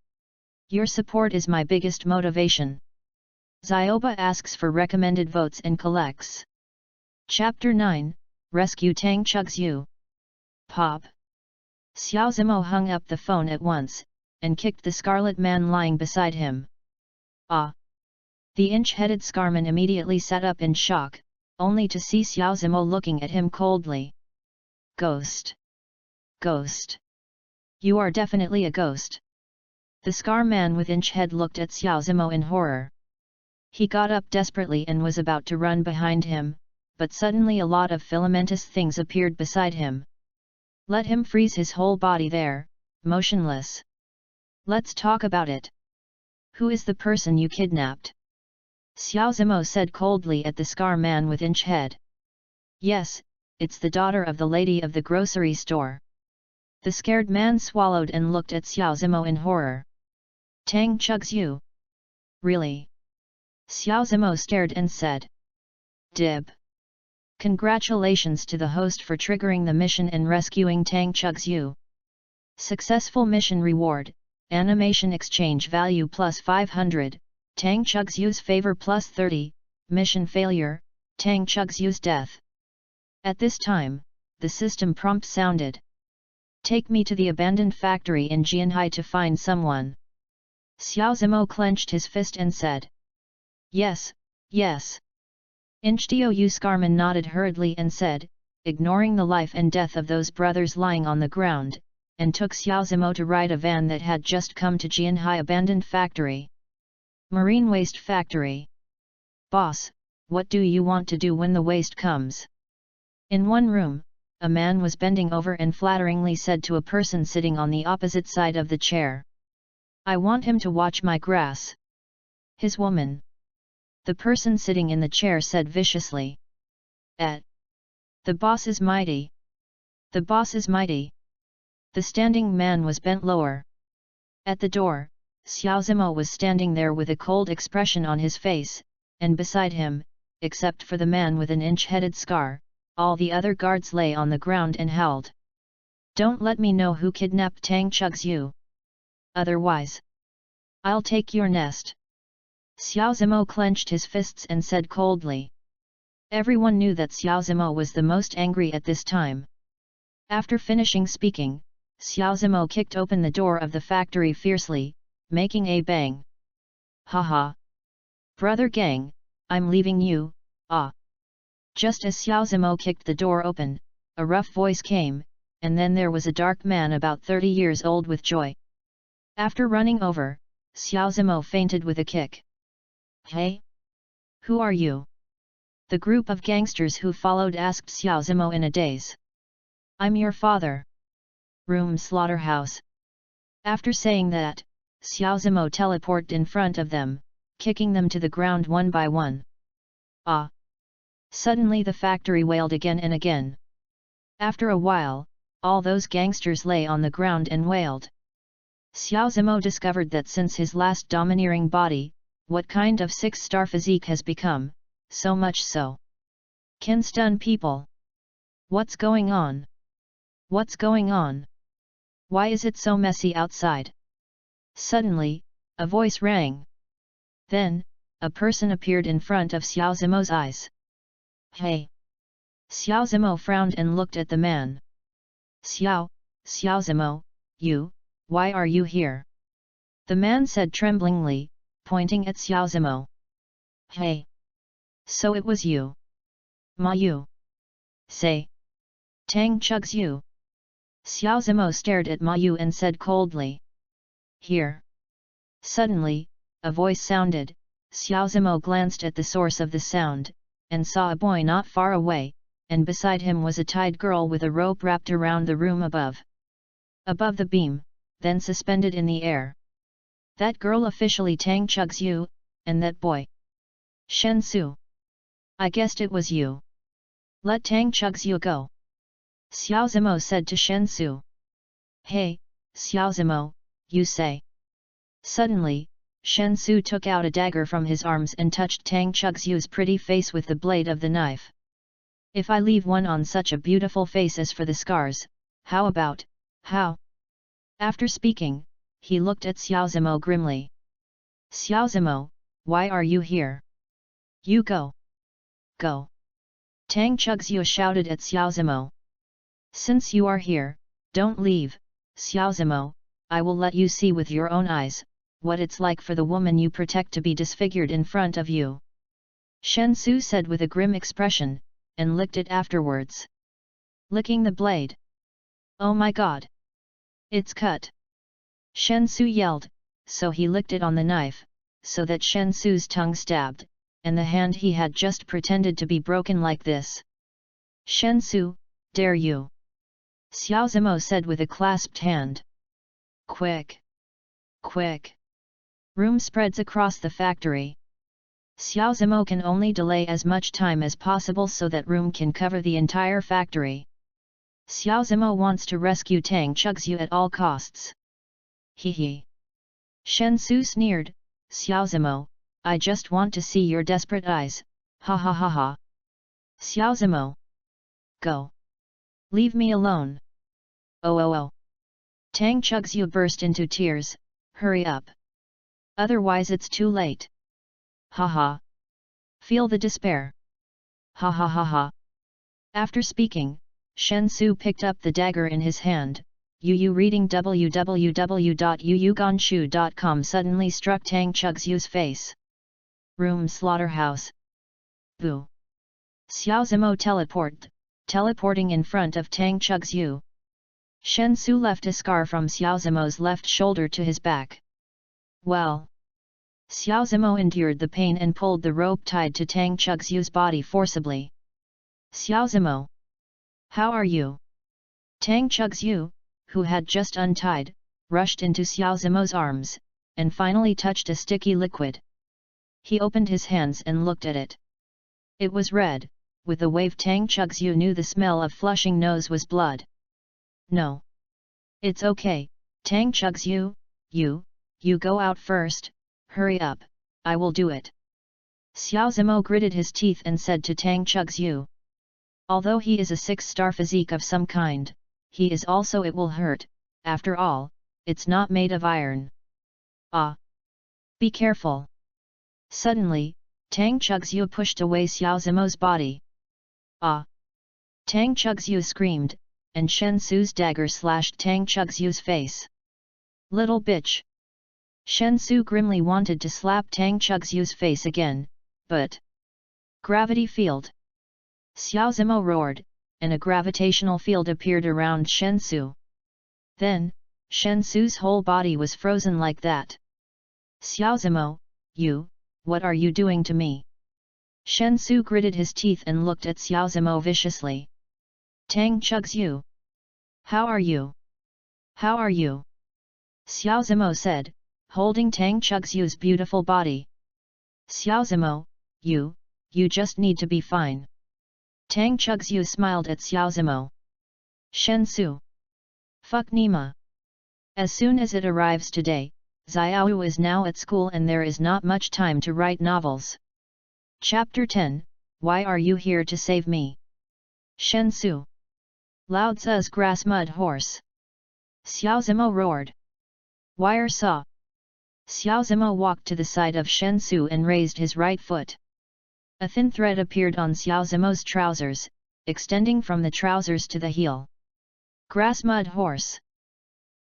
Your support is my biggest motivation. Zioba asks for recommended votes and collects. Chapter 9, Rescue Tang Chugxiu. Pop. Xiao Zimo hung up the phone at once, and kicked the scarlet man lying beside him. Ah! The inch-headed scarman immediately sat up in shock, only to see Xiao Zimo looking at him coldly. Ghost! Ghost! You are definitely a ghost! The scar man with inch head looked at Xiao Zimo in horror. He got up desperately and was about to run behind him, but suddenly a lot of filamentous things appeared beside him. Let him freeze his whole body there, motionless. Let's talk about it. Who is the person you kidnapped? Xiao Zimo said coldly at the scar man with inch head. Yes, it's the daughter of the lady of the grocery store. The scared man swallowed and looked at Xiao Zimo in horror. Tang Chugxiu. Really? Xiao Zimo stared and said. Dib. Congratulations to the host for triggering the mission and rescuing Tang Chugxiu. Successful mission reward, animation exchange value plus 500, Tang Chugxiu's favor plus 30, mission failure, Tang Chugxiu's death. At this time, the system prompt sounded. Take me to the abandoned factory in Jianhai to find someone. Xiao Zimo clenched his fist and said. Yes, yes. Inchdio Scarman nodded hurriedly and said, ignoring the life and death of those brothers lying on the ground, and took Xiao Zimo to ride a van that had just come to Jianhai abandoned factory. Marine Waste Factory. Boss, what do you want to do when the waste comes? In one room, a man was bending over and flatteringly said to a person sitting on the opposite side of the chair. I want him to watch my grass. His woman. The person sitting in the chair said viciously. The boss is mighty. The boss is mighty. The standing man was bent lower. At the door, Xiao Zimo was standing there with a cold expression on his face, and beside him, except for the man with an inch-headed scar, all the other guards lay on the ground and howled. Don't let me know who kidnapped Tang Chug's-yu. Otherwise, I'll take your nest. Xiao Zimo clenched his fists and said coldly. Everyone knew that Xiao Zimo was the most angry at this time. After finishing speaking, Xiao Zimo kicked open the door of the factory fiercely, making a bang. Haha! Brother gang, I'm leaving you, ah! Just as Xiao Zimo kicked the door open, a rough voice came, and then there was a dark man about 30 years old with joy. After running over, Xiao Zimo fainted with a kick. Hey? Who are you? The group of gangsters who followed asked Xiao Zimo in a daze. I'm your father. Room slaughterhouse. After saying that, Xiao Zimo teleported in front of them, kicking them to the ground one by one. Ah! Suddenly the factory wailed again and again. After a while, all those gangsters lay on the ground and wailed. Xiao Zimo discovered that since his last domineering body, what kind of 6-star physique has become, so much so. Can stun people. What's going on? What's going on? Why is it so messy outside? Suddenly, a voice rang. Then, a person appeared in front of Xiao Zimo's eyes. Hey! Xiao Zimo frowned and looked at the man. Xiao Zimo, why are you here? The man said tremblingly, pointing at Xiao Zimo. Hey! So it was you. Ma Yu. Say. Tang Chug's-yu. Xiao Zimo stared at Ma Yu and said coldly. Here. Suddenly, a voice sounded. Xiao Zimo glanced at the source of the sound, and saw a boy not far away, and beside him was a tied girl with a rope wrapped around the room above. Above the beam, then suspended in the air. That girl officially Tang Chug's-yu, and that boy. Shen Su. I guessed it was you. Let Tang Chug's-yu go. Xiao Zimo said to Shen Su. Hey, Xiao Zimo, you say. Suddenly, Shen Su took out a dagger from his arms and touched Tang Chug's-yu's pretty face with the blade of the knife. If I leave one on such a beautiful face as for the scars, how? After speaking, he looked at Xiao Zimo grimly. Xiao Zimo, why are you here? You go. Go. Tang Chug's-yu shouted at Xiao Zimo. Since you are here, don't leave, Xiao Zimo, I will let you see with your own eyes, what it's like for the woman you protect to be disfigured in front of you. Shen Su said with a grim expression, and licked it afterwards. Licking the blade. Oh my god! It's cut! Shen Su yelled, so he licked it on the knife, so that Shen Su's tongue stabbed, and the hand he had just pretended to be broken like this. Shen Su, dare you! Xiao Zimo said with a clasped hand. Quick! Quick! Room spreads across the factory. Xiao Zimo can only delay as much time as possible so that room can cover the entire factory. Xiao Zimo wants to rescue Tang Chug's-yu at all costs. Hee. Shen Su sneered, Xiao Zimo, I just want to see your desperate eyes, ha ha ha ha. Xiao Zimo. Go. Leave me alone. Oh. Tang Chug's-yu burst into tears, hurry up. Otherwise it's too late. Ha ha. Feel the despair. Ha ha ha ha. After speaking, Shen Su picked up the dagger in his hand. Yu reading www.yuyuganshu.com suddenly struck Tang Chug's-yu's face. Room slaughterhouse. Boo. Xiao Zimo teleporting in front of Tang Chug's-yu. Shen Su left a scar from Xiao Zimo's left shoulder to his back. Well. Xiao Zimo endured the pain and pulled the rope tied to Tang Chugzhu's body forcibly. Xiao Zimo! How are you? Tang Chugzhu, who had just untied, rushed into Xiao Zimo's arms, and finally touched a sticky liquid. He opened his hands and looked at it. It was red. With a wave Tang Chugzhu knew the smell of flushing nose was blood. No. It's okay, Tang Chugzhu, you go out first, hurry up, I will do it. Xiao Zimo gritted his teeth and said to Tang Chugzhu. Although he is a 6-star physique of some kind, he is also it will hurt, after all, it's not made of iron. Ah! Be careful. Suddenly, Tang Chugzhu pushed away Xiao Zimo's body. Ah! Tang Chugzhu screamed, and Shen Su's dagger slashed Tang Chugzhu's face. Little bitch! Shen Su grimly wanted to slap Tang Chugzhu's face again, but... Gravity field! Xiao Zimo roared, and a gravitational field appeared around Shen Su. Then, Shen Su's whole body was frozen like that. Xiao Zimo, what are you doing to me? Shen Su gritted his teeth and looked at Xiao Zimo viciously. Tang Chugzhu! How are you? How are you? Xiao Zimo said, holding Tang Chugzhu's beautiful body. Xiao Zimo, you just need to be fine. Tang Chugzhu smiled at Xiao Zimo. Shen Su. Fuck Nima. As soon as it arrives today, Xiaoyu is now at school and there is not much time to write novels. Chapter 10, Why are you here to save me? Shen Su. Lao Tzu's grass mud horse. Xiao Zimo roared. Wire saw. Xiao Zimo walked to the side of Shen Su and raised his right foot. A thin thread appeared on Xiao Zimo's trousers, extending from the trousers to the heel. Grass mud horse.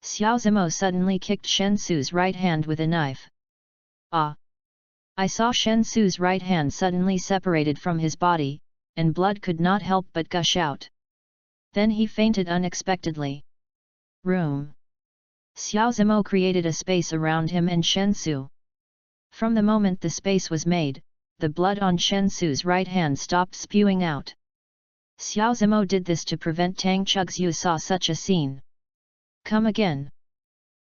Xiao Zimo suddenly kicked Shen Su's right hand with a knife. Ah! I saw Shen Su's right hand suddenly separated from his body, and blood could not help but gush out. Then he fainted unexpectedly. Room. Xiao Zimo created a space around him and Shen Su. From the moment the space was made, the blood on Shen Su's right hand stopped spewing out. Xiao Zimo did this to prevent Tang Chugzhu saw such a scene. Come again.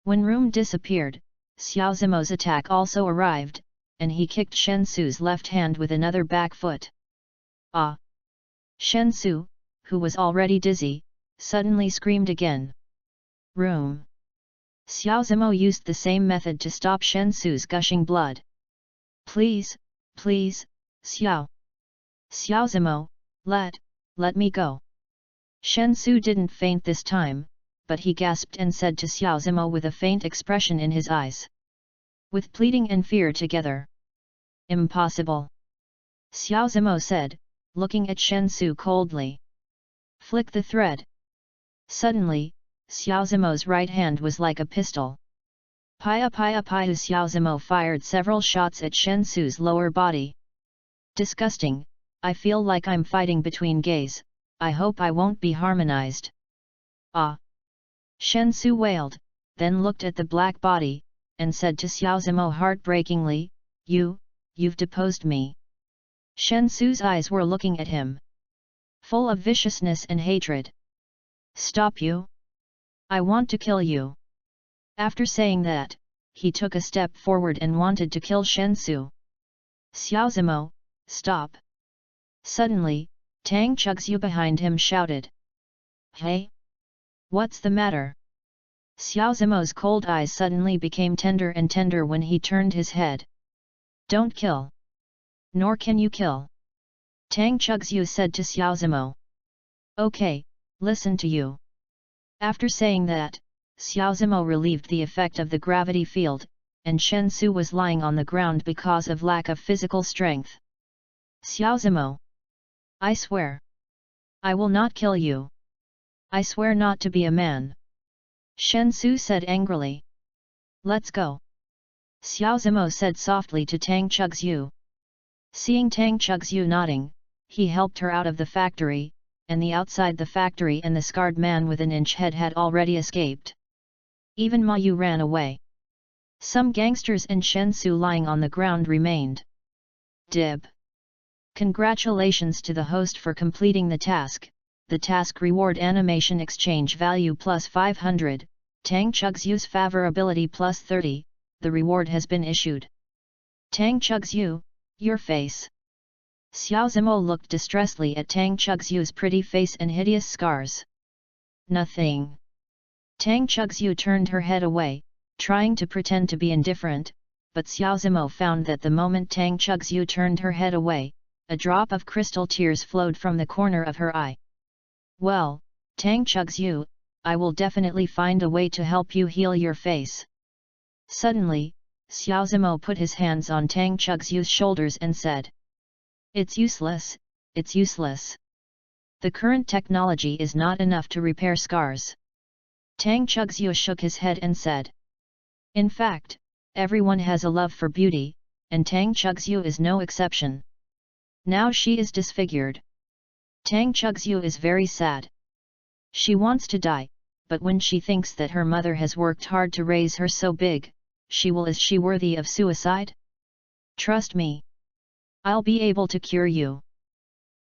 When room disappeared, Xiao Zimo's attack also arrived, and he kicked Shen Su's left hand with another back foot. Ah! Shen Su, who was already dizzy, suddenly screamed again. Room. Xiao Zimo used the same method to stop Shen Su's gushing blood. Please, Xiao. Xiao Zimo, let me go. Shen Su didn't faint this time, but he gasped and said to Xiao Zimo with a faint expression in his eyes. With pleading and fear together. Impossible. Xiao Zimo said, looking at Shen Su coldly. Flick the thread. Suddenly, Xiao Zimo's right hand was like a pistol. Pia Xiao Zimo fired several shots at Shen Su's lower body. Disgusting, I feel like I'm fighting between gays, I hope I won't be harmonized. Ah! Shen Su wailed, then looked at the black body, and said to Xiao Zimo heartbreakingly, You've deposed me. Shen Su's eyes were looking at him, full of viciousness and hatred. Stop you! I want to kill you! After saying that, he took a step forward and wanted to kill Shen Su. Xiao Zimo, stop! Suddenly, Tang Chugzhu behind him shouted. Hey! What's the matter? Xiao Zimo's cold eyes suddenly became tender and tender when he turned his head. Don't kill. Nor can you kill. Tang Chugzhu said to Xiao Zimo. Okay, listen to you. After saying that, Xiao Zimo relieved the effect of the gravity field, and Shen Su was lying on the ground because of lack of physical strength. Xiao Zimo. I swear. I will not kill you. I swear not to be a man. Shen Su said angrily. Let's go. Xiao Zimo said softly to Tang Chugzhu. Seeing Tang Chugzhu nodding, he helped her out of the factory, and the outside the factory and the scarred man with an inch head had already escaped. Even Ma Yu ran away. Some gangsters and Shensu lying on the ground remained. Dib. Congratulations to the host for completing the task. The task reward animation exchange value plus 500, Tang Chugzhu's favorability plus 30, the reward has been issued. Tang Chugzhu, your face. Xiao Zimo looked distressedly at Tang Chugzhu's pretty face and hideous scars. Nothing. Tang Chugzhu turned her head away, trying to pretend to be indifferent, but Xiao Zimo found that the moment Tang Chugzhu turned her head away, a drop of crystal tears flowed from the corner of her eye. Well, Tang Chugzhu, I will definitely find a way to help you heal your face. Suddenly, Xiao Zimo put his hands on Tang Chugzhu's shoulders and said, It's useless, it's useless. The current technology is not enough to repair scars. Tang Chugzhu shook his head and said, In fact, everyone has a love for beauty, and Tang Chugzhu is no exception. Now she is disfigured. Tang Chugzhu is very sad. She wants to die, but when she thinks that her mother has worked hard to raise her so big, is she worthy of suicide? Trust me. I'll be able to cure you.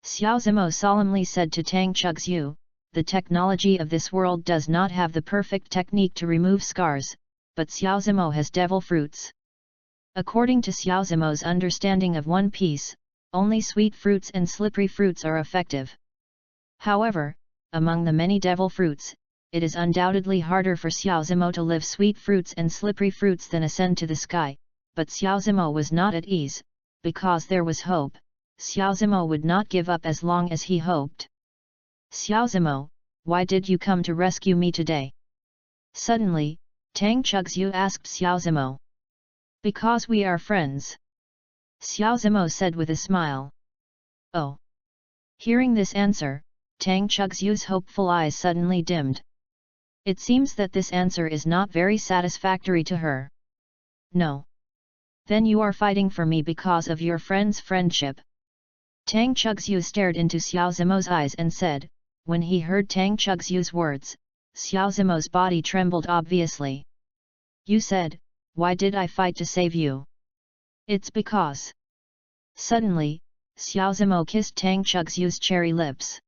Xiao Zimo solemnly said to Tang Chugzhu, the technology of this world does not have the perfect technique to remove scars, but Xiao Zimo has devil fruits. According to Xiao Zimo's understanding of One Piece, only sweet fruits and slippery fruits are effective. However, among the many devil fruits, it is undoubtedly harder for Xiao Zimo to live sweet fruits and slippery fruits than ascend to the sky, but Xiao Zimo was not at ease, because there was hope. Xiao Zimo would not give up as long as he hoped. Xiao Zimo, why did you come to rescue me today? Suddenly, Tang Chugzhu asked Xiao Zimo. Because we are friends. Xiao Zimo said with a smile. Oh. Hearing this answer, Tang Chugzhu's hopeful eyes suddenly dimmed. It seems that this answer is not very satisfactory to her. No. Then you are fighting for me because of your friend's friendship. Tang Chugzhu stared into Xiao Zimo's eyes and said, when he heard Tang Chugzhu's words, Xiao Zimo's body trembled obviously. You said, why did I fight to save you? It's because. Suddenly, Xiao Zimo kissed Tang Chugzhu's cherry lips.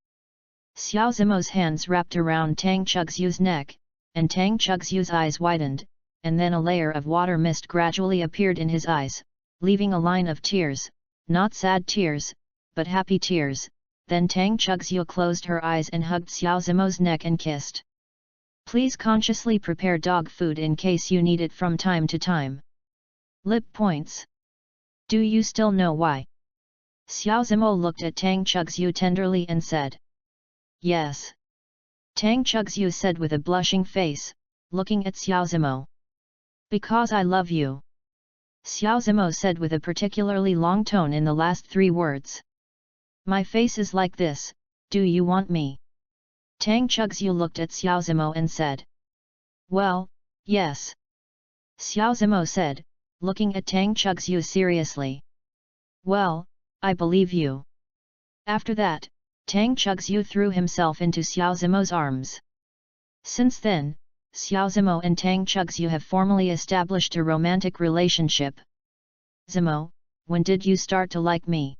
Xiao Zimo's hands wrapped around Tang Chugzhu's neck, and Tang Chugzhu's eyes widened, and then a layer of water mist gradually appeared in his eyes, leaving a line of tears, not sad tears, but happy tears. Then Tang Chugzhu closed her eyes and hugged Xiao Zimo's neck and kissed. Please consciously prepare dog food in case you need it from time to time. Lip points. Do you still know why? Xiao Zimo looked at Tang Chugzhu tenderly and said. Yes. Tang Chugzhu said with a blushing face, looking at Xiao Zimo. Because I love you. Xiao Zimo said with a particularly long tone in the last three words. My face is like this, do you want me? Tang Chugzhu looked at Xiao Zimo and said. Well, yes. Xiao Zimo said, looking at Tang Chugzhu seriously. Well, I believe you. After that, Tang Chugzhu threw himself into Xiao Zimo's arms. Since then, Xiao Zimo and Tang Chugzhu have formally established a romantic relationship. Zimo, when did you start to like me?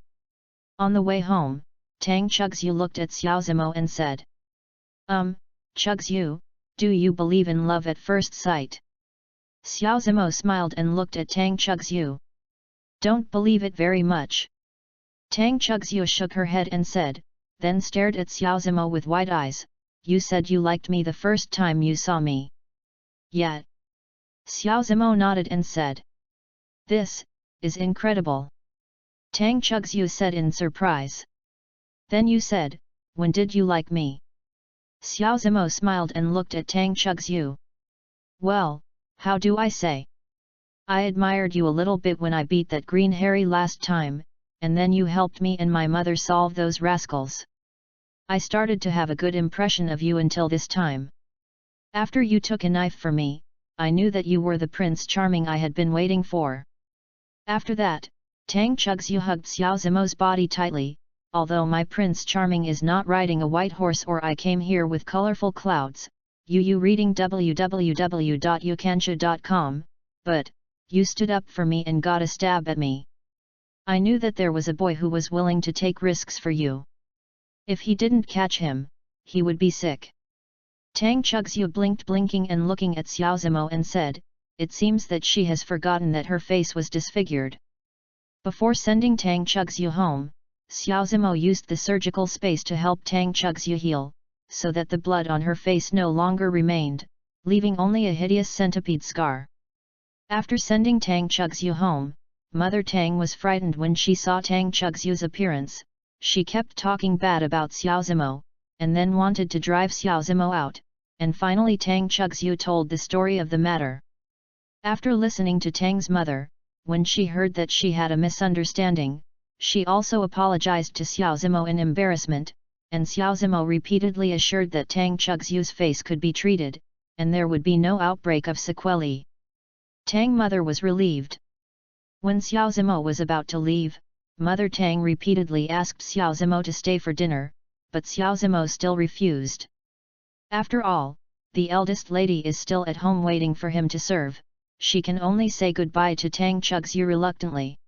On the way home, Tang Chugzhu looked at Xiao Zimo and said. Chugzhu, do you believe in love at first sight? Xiao Zimo smiled and looked at Tang Chugzhu. Don't believe it very much. Tang Chugzhu shook her head and said, then stared at Xiao Zimo with wide eyes, you said you liked me the first time you saw me. Yeah. Xiao Zimo nodded and said. This is incredible. Tang Chugzhu said in surprise. Then you said, when did you like me? Xiao Zimo smiled and looked at Tang Chugzhu. Well, how do I say? I admired you a little bit when I beat that green Harry last time, and then you helped me and my mother solve those rascals. I started to have a good impression of you until this time. After you took a knife for me, I knew that you were the Prince Charming I had been waiting for. After that, Tang Chugzhu hugged Xiao Zimo's body tightly. Although my Prince Charming is not riding a white horse or I came here with colorful clouds, you reading www.youkansha.com, but, you stood up for me and got a stab at me. I knew that there was a boy who was willing to take risks for you. If he didn't catch him, he would be sick. Tang Chugzhu blinked, blinking and looking at Xiao Zimo, and said, it seems that she has forgotten that her face was disfigured. Before sending Tang Chugzhu home, Xiao Zimo used the surgical space to help Tang Chugzhu heal, so that the blood on her face no longer remained, leaving only a hideous centipede scar. After sending Tang Chugzhu home, Mother Tang was frightened when she saw Tang Chugzhu's appearance. She kept talking bad about Xiao Zimo, and then wanted to drive Xiao Zimo out, and finally Tang Chugzhu told the story of the matter. After listening to Tang's mother, when she heard that she had a misunderstanding, she also apologized to Xiao Zimo in embarrassment, and Xiao Zimo repeatedly assured that Tang Chugzhu's face could be treated, and there would be no outbreak of sequelae. Tang mother was relieved. When Xiao Zimo was about to leave, Mother Tang repeatedly asked Xiao Zimo to stay for dinner, but Xiao Zimo still refused. After all, the eldest lady is still at home waiting for him to serve. She can only say goodbye to Tang Chugzhu reluctantly.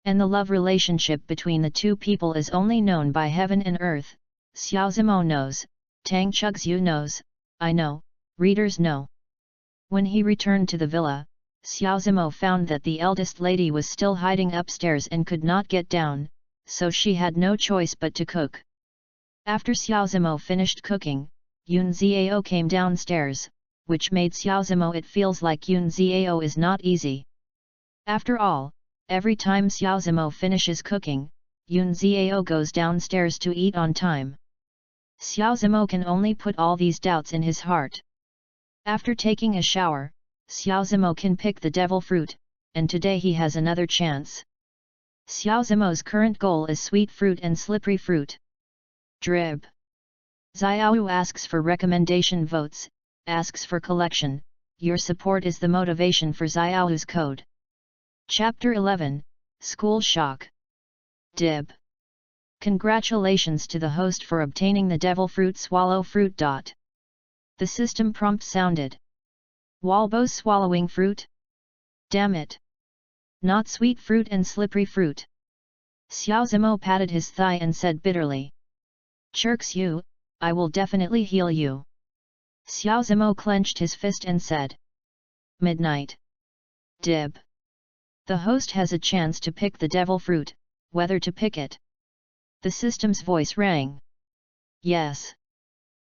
And the love relationship between the two people is only known by heaven and earth. Xiao Zimo knows, Tang Chugzhu knows, I know, readers know. When he returned to the villa, Xiao Zimo found that the eldest lady was still hiding upstairs and could not get down, so she had no choice but to cook. After Xiao Zimo finished cooking, Yun Xiao came downstairs, which made Xiao Zimo it feels like Yun Xiao is not easy. After all, every time Xiao Zimo finishes cooking, Yun Xiao goes downstairs to eat on time. Xiao Zimo can only put all these doubts in his heart. After taking a shower, Xiao Zimo can pick the devil fruit, and today he has another chance. Xiao Zimo's current goal is sweet fruit and slippery fruit. Drib. Xiao asks for recommendation votes, asks for collection. Your support is the motivation for Xiao's code. Chapter 11, School Shock. Dib. Congratulations to the host for obtaining the devil fruit swallow fruit. The system prompt sounded. Walbo's swallowing fruit? Damn it! Not sweet fruit and slippery fruit. Xiao Zimo patted his thigh and said bitterly. Chirks you, I will definitely heal you. Xiao Zimo clenched his fist and said. Midnight. Dib. The host has a chance to pick the devil fruit, whether to pick it. The system's voice rang. Yes.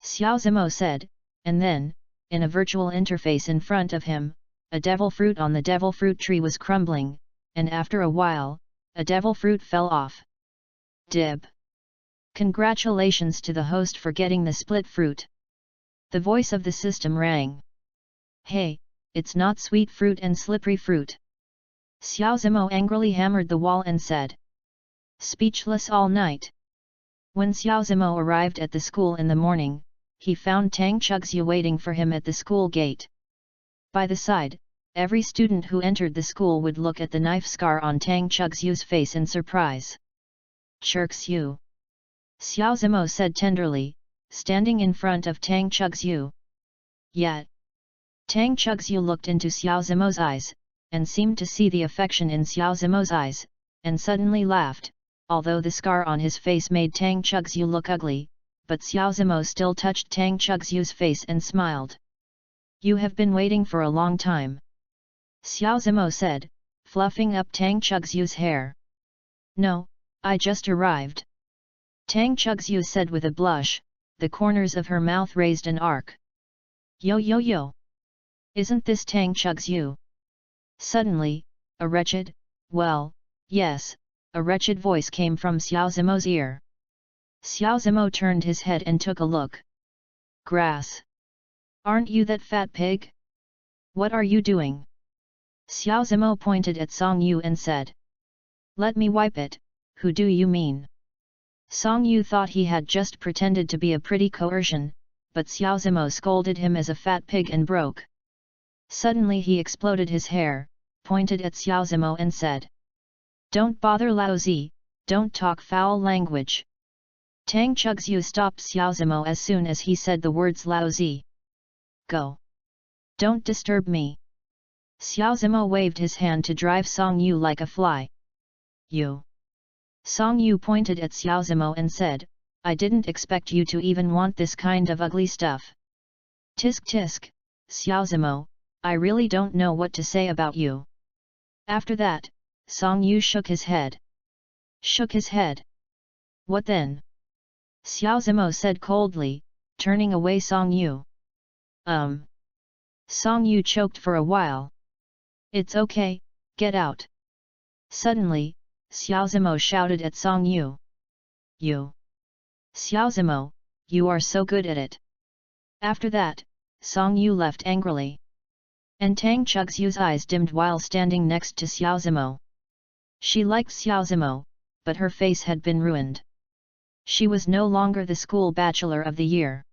Xiao Zimo said, and then, in a virtual interface in front of him, a devil fruit on the devil fruit tree was crumbling, and after a while, a devil fruit fell off. Dib. Congratulations to the host for getting the split fruit. The voice of the system rang. Hey, it's not sweet fruit and slippery fruit. Xiao Zimo angrily hammered the wall and said. Speechless all night. When Xiao Zimo arrived at the school in the morning, he found Tang Chugzhu waiting for him at the school gate. By the side, every student who entered the school would look at the knife scar on Tang Chugzhu's face in surprise. Chirks you. Xiao Zimo said tenderly, standing in front of Tang Chugzhu. Yet. Tang Chugzhu looked into Xiao Zimo's eyes, and seemed to see the affection in Xiao Zimo's eyes, and suddenly laughed, although the scar on his face made Tang Chugzhu look ugly. But Xiao Zimo still touched Tang Chugzhu's face and smiled. You have been waiting for a long time. Xiao Zimo said, fluffing up Tang Chugzhu's hair. No, I just arrived. Tang Chugzhu said with a blush, the corners of her mouth raised an arc. Yo yo yo! Isn't this Tang Chugzhu? Suddenly, a wretched, well, yes, a wretched voice came from Xiao Zimo's ear. Xiao Zimo turned his head and took a look. Grass. Aren't you that fat pig? What are you doing? Xiao Zimo pointed at Song Yu and said. Let me wipe it, who do you mean? Song Yu thought he had just pretended to be a pretty coercion, but Xiao Zimo scolded him as a fat pig and broke. Suddenly he exploded his hair, pointed at Xiao Zimo and said. Don't bother Laozi, don't talk foul language. Tang Chugzhu stopped Xiao Zimo as soon as he said the words Laozi. Go. Don't disturb me. Xiao Zimo waved his hand to drive Song Yu like a fly. You. Song Yu pointed at Xiao Zimo and said, I didn't expect you to even want this kind of ugly stuff. Tisk tisk, Xiao Zimo, I really don't know what to say about you. After that, Song Yu shook his head. Shook his head. What then? Xiao Zimo said coldly, turning away Song Yu. Song Yu choked for a while. It's okay, get out. Suddenly, Xiao Zimo shouted at Song Yu. You. Xiao Zimo, you are so good at it. After that, Song Yu left angrily. And Tang Chugsyu's eyes dimmed while standing next to Xiao Zimo. She liked Xiao Zimo, but her face had been ruined. She was no longer the school bachelor of the year.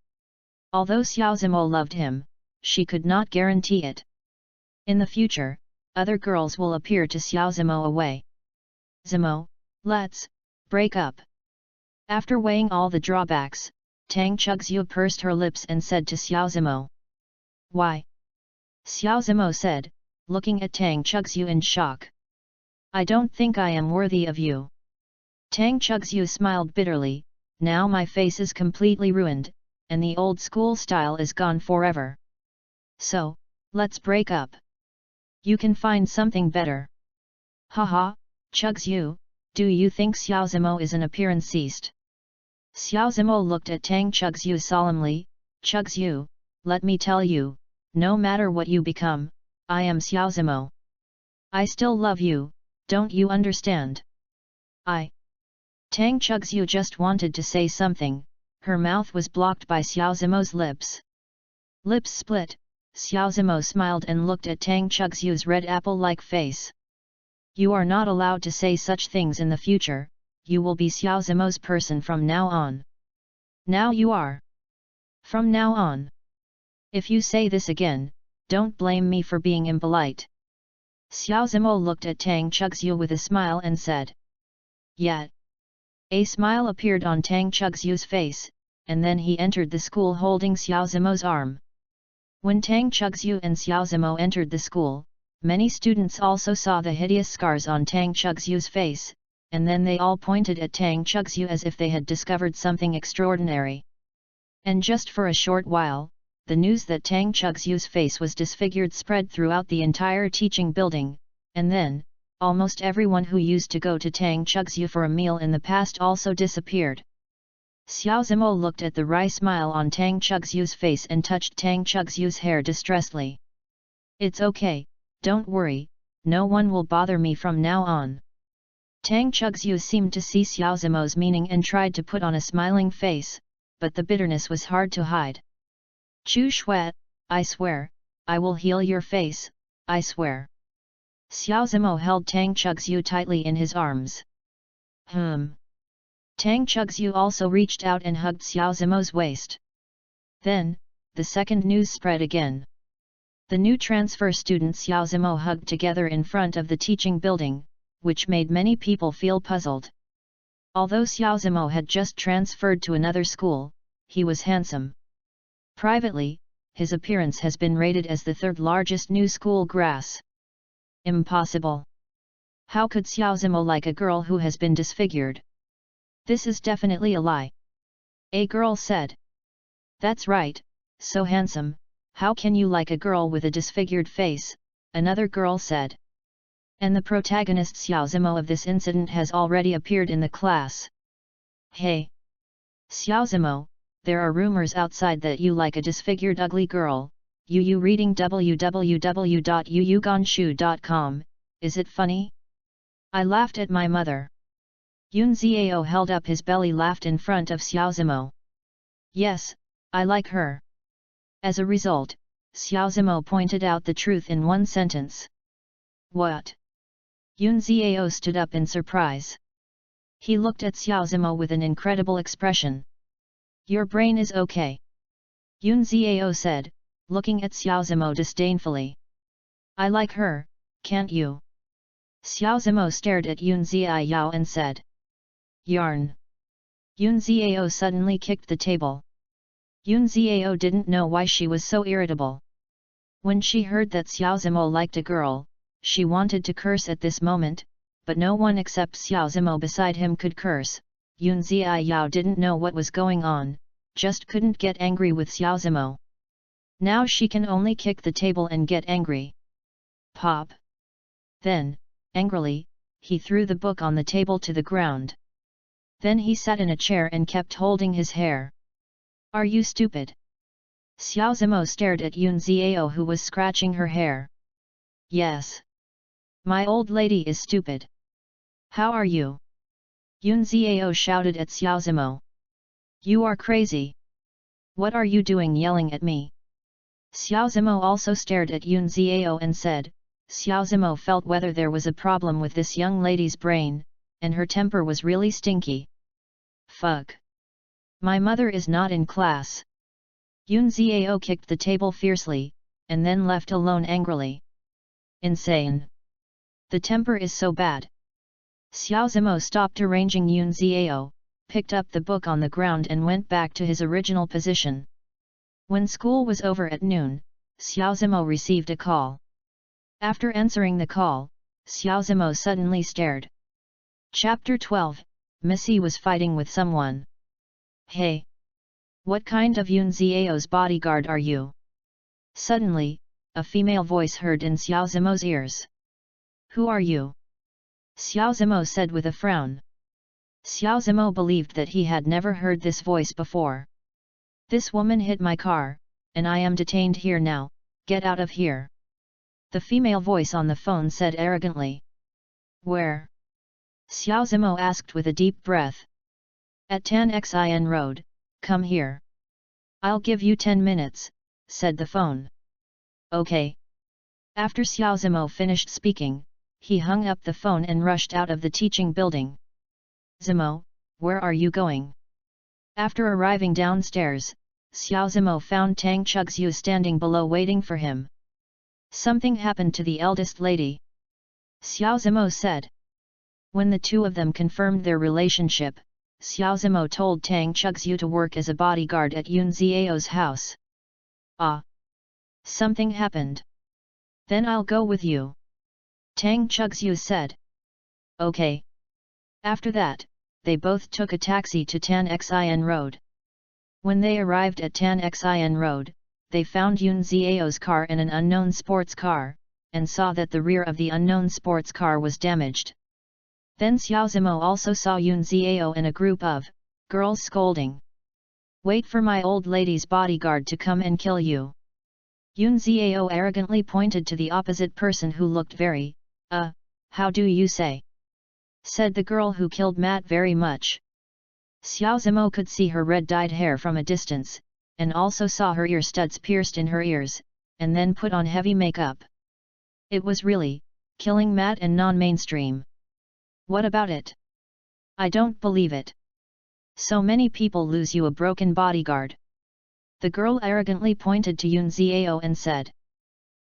Although Xiao Zimo loved him, she could not guarantee it. In the future, other girls will appear to Xiao Zimo away. Zimo, let's break up. After weighing all the drawbacks, Tang Chugsu pursed her lips and said to Xiao Zimo. Why? Xiao Zimo said, looking at Tang Chugsu in shock. I don't think I am worthy of you. Tang Chugsu smiled bitterly, now my face is completely ruined, and the old school style is gone forever. So, let's break up. You can find something better. Haha, Chugsu, do you think Xiao Zimo is an appearancist? Xiao Zimo looked at Tang Chugsu solemnly, Chugsu, let me tell you, no matter what you become, I am Xiao Zimo. I still love you, don't you understand? Tang Chugsu just wanted to say something, her mouth was blocked by Xiao Zimo's lips. Lips split, Xiao Zimo smiled and looked at Tang Chugsu's red apple-like face. You are not allowed to say such things in the future, you will be Xiao Zimo's person from now on. Now you are. From now on. If you say this again, don't blame me for being impolite. Xiao Zimo looked at Tang Chugsu with a smile and said. Yeah. A smile appeared on Tang Chugsu's face, and then he entered the school holding Xiao Zimo's arm. When Tang Chugsu and Xiao Zimo entered the school, many students also saw the hideous scars on Tang Chugsu's face, and then they all pointed at Tang Chugsu as if they had discovered something extraordinary. And just for a short while, the news that Tang Chugsu's face was disfigured spread throughout the entire teaching building, and then, almost everyone who used to go to Tang Chugsu for a meal in the past also disappeared. Xiao Zimo looked at the wry smile on Tang Chugsu's face and touched Tang Chugsu's hair distressfully. It's okay, don't worry, no one will bother me from now on. Tang Chugsu seemed to see Xiao Zimo's meaning and tried to put on a smiling face, but the bitterness was hard to hide. Chu Shui, I swear, I will heal your face, I swear. Xiao Zimo held Tang Chugsu tightly in his arms. Tang Chugsu also reached out and hugged Xiao Zimo's waist. Then, the second news spread again. The new transfer students Xiao Zimo hugged together in front of the teaching building, which made many people feel puzzled. Although Xiao Zimo had just transferred to another school, he was handsome. Privately, his appearance has been rated as the third largest new school grass. Impossible. How could Xiao Zimo like a girl who has been disfigured? This is definitely a lie. A girl said. That's right, so handsome, how can you like a girl with a disfigured face, another girl said. And the protagonist Xiao Zimo of this incident has already appeared in the class. Hey! Xiao Zimo, there are rumors outside that you like a disfigured ugly girl. You reading www.yuyugonshu.com, is it funny? I laughed at my mother. Yun Xiao held up his belly laughed in front of Xiao Zimo. Yes, I like her. As a result, Xiao Zimo pointed out the truth in one sentence. What? Yun Xiao stood up in surprise. He looked at Xiao Zimo with an incredible expression. Your brain is okay. Yun Xiao said, looking at Xiao Zimo disdainfully. I like her, can't you? Xiao Zimo stared at Yun Xiao and said. Yarn. Yun Xiao suddenly kicked the table. Yun Xiao didn't know why she was so irritable. When she heard that Xiao Zimo liked a girl, she wanted to curse at this moment, but no one except Xiao Zimo beside him could curse. Yun Ziao didn't know what was going on, just couldn't get angry with Xiao Zimo. Now she can only kick the table and get angry. Pop! Then, angrily, he threw the book on the table to the ground. Then he sat in a chair and kept holding his hair. Are you stupid? Xiao Zimo stared at Yun Ziao who was scratching her hair. Yes. My old lady is stupid. How are you? Yun Ziao shouted at Xiao Zimo. You are crazy. What are you doing yelling at me? Xiao Zimo also stared at Yun Ziao and said, Xiao Zimo felt whether there was a problem with this young lady's brain, and her temper was really stinky. Fuck. My mother is not in class. Yun Ziao kicked the table fiercely, and then left alone angrily. Insane. The temper is so bad. Xiao Zimo stopped arranging Yun Ziao, picked up the book on the ground and went back to his original position. When school was over at noon, Xiao Zimo received a call. After answering the call, Xiao Zimo suddenly stared. Chapter 12, Missy was fighting with someone. Hey! What kind of Yun Ziao's bodyguard are you? Suddenly, a female voice heard in Xiao Zimo's ears. Who are you? Xiao Zimo said with a frown. Xiao Zimo believed that he had never heard this voice before. This woman hit my car, and I am detained here now, get out of here. The female voice on the phone said arrogantly. Where? Xiao Zimo asked with a deep breath. At Tanxin Road, come here. I'll give you 10 minutes, said the phone. Okay. After Xiao Zimo finished speaking, he hung up the phone and rushed out of the teaching building. Zimo, where are you going? After arriving downstairs, Xiao Zimo found Tang Chugxiu standing below waiting for him. Something happened to the eldest lady. Xiao Zimo said. When the two of them confirmed their relationship, Xiao Zimo told Tang Chugxiu to work as a bodyguard at Yun Ziao's house. Ah! Something happened. Then I'll go with you. Tang Chugxiu said. Okay. After that, they both took a taxi to Tanxin Road. When they arrived at Tanxin Road, they found Yun Ziao's car and an unknown sports car, and saw that the rear of the unknown sports car was damaged. Then Xiao Zimo also saw Yun Ziao and a group of girls scolding. Wait for my old lady's bodyguard to come and kill you. Yun Ziao arrogantly pointed to the opposite person who looked very, how do you say? Said the girl who killed Matt very much. Xiao Zimo could see her red-dyed hair from a distance, and also saw her ear studs pierced in her ears, and then put on heavy makeup. It was really, killing Matt and non-mainstream. What about it? I don't believe it. So many people lose you a broken bodyguard. The girl arrogantly pointed to Yun Ziao and said.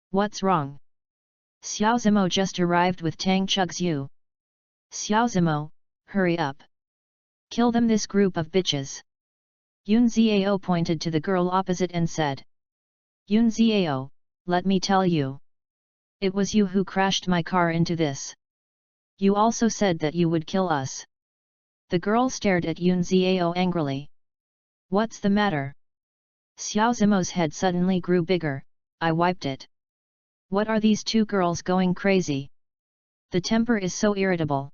What's wrong? Xiao Zimo just arrived with Tang Chugxiu. Xiao Zimo, hurry up. Kill them, this group of bitches. Yun Ziao pointed to the girl opposite and said. Yun Ziao, let me tell you. It was you who crashed my car into this. You also said that you would kill us. The girl stared at Yun Ziao angrily. What's the matter? Xiao Zimo's head suddenly grew bigger. I wiped it. What are these two girls going crazy? The temper is so irritable.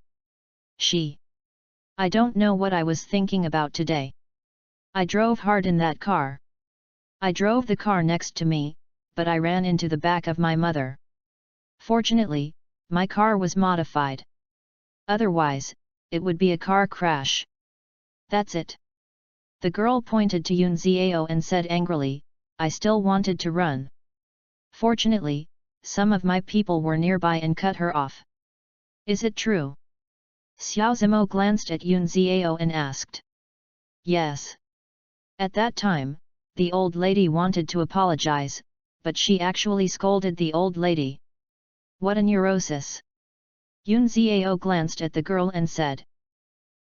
I don't know what I was thinking about today. I drove hard in that car. I drove the car next to me, but I ran into the back of my mother. Fortunately, my car was modified. Otherwise, it would be a car crash. That's it. The girl pointed to Yun Ziao and said angrily, I still wanted to run. Fortunately, some of my people were nearby and cut her off. Is it true? Xiao Zimo glanced at Yun Ziao and asked. Yes. At that time, the old lady wanted to apologize, but she actually scolded the old lady. What a neurosis! Yun Ziao glanced at the girl and said.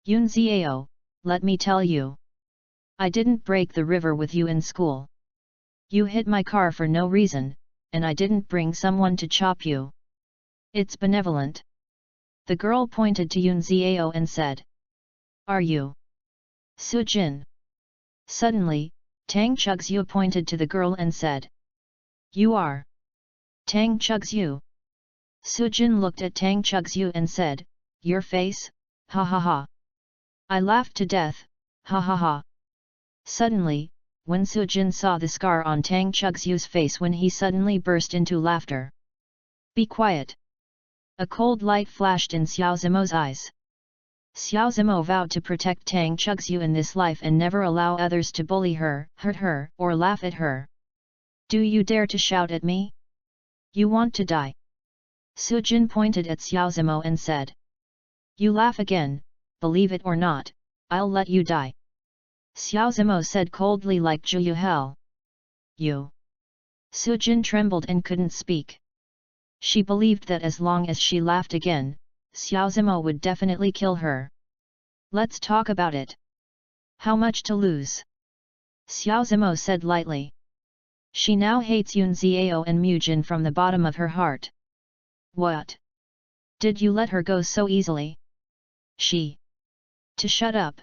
Yun Ziao, let me tell you. I didn't break the river with you in school. You hit my car for no reason, and I didn't bring someone to chop you. It's benevolent. The girl pointed to Yun Xiao and said. Are you Su Jin? Suddenly, Tang Chugxiu pointed to the girl and said. You are Tang Chugxiu. Su Jin looked at Tang Chugxiu and said, your face, ha ha ha. I laughed to death, ha ha ha. Suddenly, when Su Jin saw the scar on Tang Chugxiu's face when he suddenly burst into laughter. Be quiet. A cold light flashed in Xiao Zimo's eyes. Xiao Zimo vowed to protect Tang Chugxiu in this life and never allow others to bully her, hurt her, or laugh at her. Do you dare to shout at me? You want to die? Su Jin pointed at Xiao Zimo and said. You laugh again, believe it or not, I'll let you die. Xiao Zimo said coldly like Juyu hell. You. Su Jin trembled and couldn't speak. She believed that as long as she laughed again, Xiao Zimo would definitely kill her. Let's talk about it. How much to lose? Xiao Zimo said lightly. She now hates Yun Xiao and Mu Jin from the bottom of her heart. What? Did you let her go so easily? To shut up.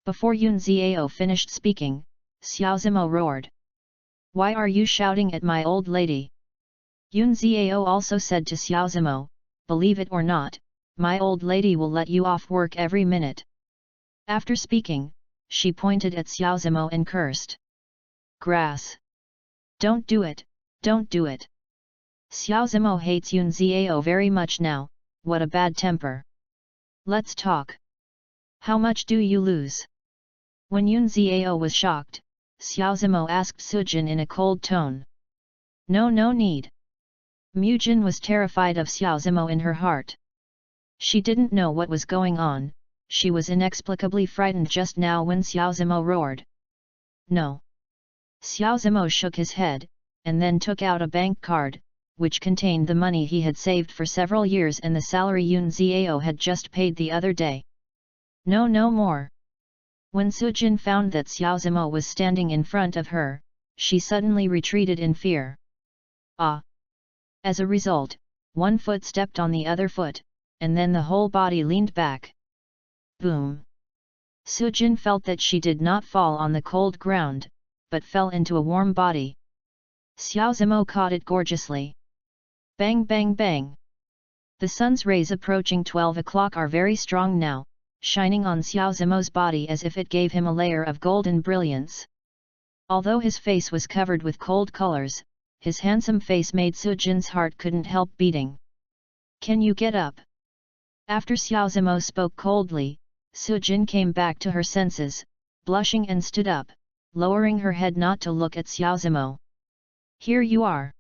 Before Yun Xiao finished speaking, Xiao Zimo roared. Why are you shouting at my old lady? Yun Xiao also said to Xiao Zimo, believe it or not, my old lady will let you off work every minute. After speaking, she pointed at Xiao Zimo and cursed. Grass. Don't do it, don't do it. Xiao Zimo hates Yun Xiao very much now, what a bad temper. Let's talk. How much do you lose? When Yun Xiao was shocked, Xiao Zimo asked Su Jin in a cold tone. No need. Mu Jin was terrified of Xiao Zimo in her heart. She didn't know what was going on, she was inexplicably frightened just now when Xiao Zimo roared. No. Xiao Zimo shook his head, and then took out a bank card, which contained the money he had saved for several years and the salary Yun Xiao had just paid the other day. No more. When Su Jin found that Xiao Zimo was standing in front of her, she suddenly retreated in fear. Ah! As a result, one foot stepped on the other foot, and then the whole body leaned back. Boom! Su Jin felt that she did not fall on the cold ground, but fell into a warm body. Xiao Zimo caught it gorgeously. Bang bang bang! The sun's rays approaching 12 o'clock are very strong now, shining on Xiao Zimo's body as if it gave him a layer of golden brilliance. Although his face was covered with cold colors, his handsome face made Su Jin's heart couldn't help beating. Can you get up? After Xiao Zimo spoke coldly, Su Jin came back to her senses, blushing and stood up, lowering her head not to look at Xiao Zimo. Here you are.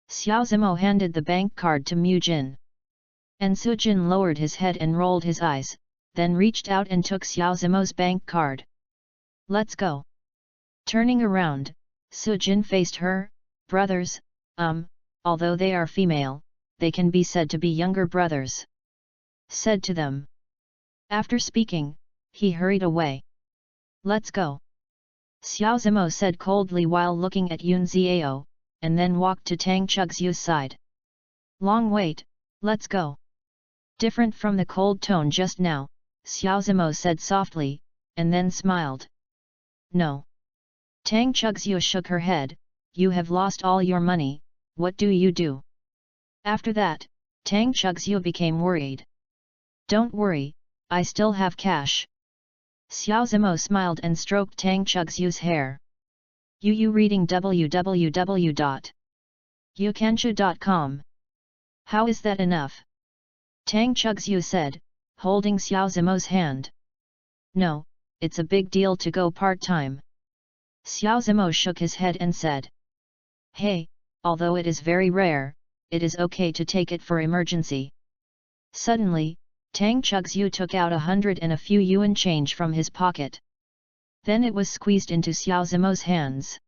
Xiao Zimo handed the bank card to Mu Jin. And Su Jin lowered his head and rolled his eyes, then reached out and took Xiao Zimo's bank card. Let's go. Turning around, Su Jin faced her. Brothers, although they are female, they can be said to be younger brothers. Said to them. After speaking, he hurried away. Let's go. Xiao Zimo said coldly while looking at Yun Xiao, and then walked to Tang Chugxiu's side. Long wait, let's go. Different from the cold tone just now, Xiao Zimo said softly, and then smiled. No. Tang Chugxiu shook her head. You have lost all your money, what do you do? After that, Tang Chugxiu became worried. Don't worry, I still have cash. Xiao Zimo smiled and stroked Tang Chugxiu's hair. You reading www.youkanchu.com. How is that enough? Tang Chugxiu said, holding Xiao Zimo's hand. No, it's a big deal to go part-time. Xiao Zimo shook his head and said. Hey, although it is very rare, it is okay to take it for emergency. Suddenly, Tang Chugxiu took out 100 and a few yuan change from his pocket. Then it was squeezed into Xiao Zimo's hands.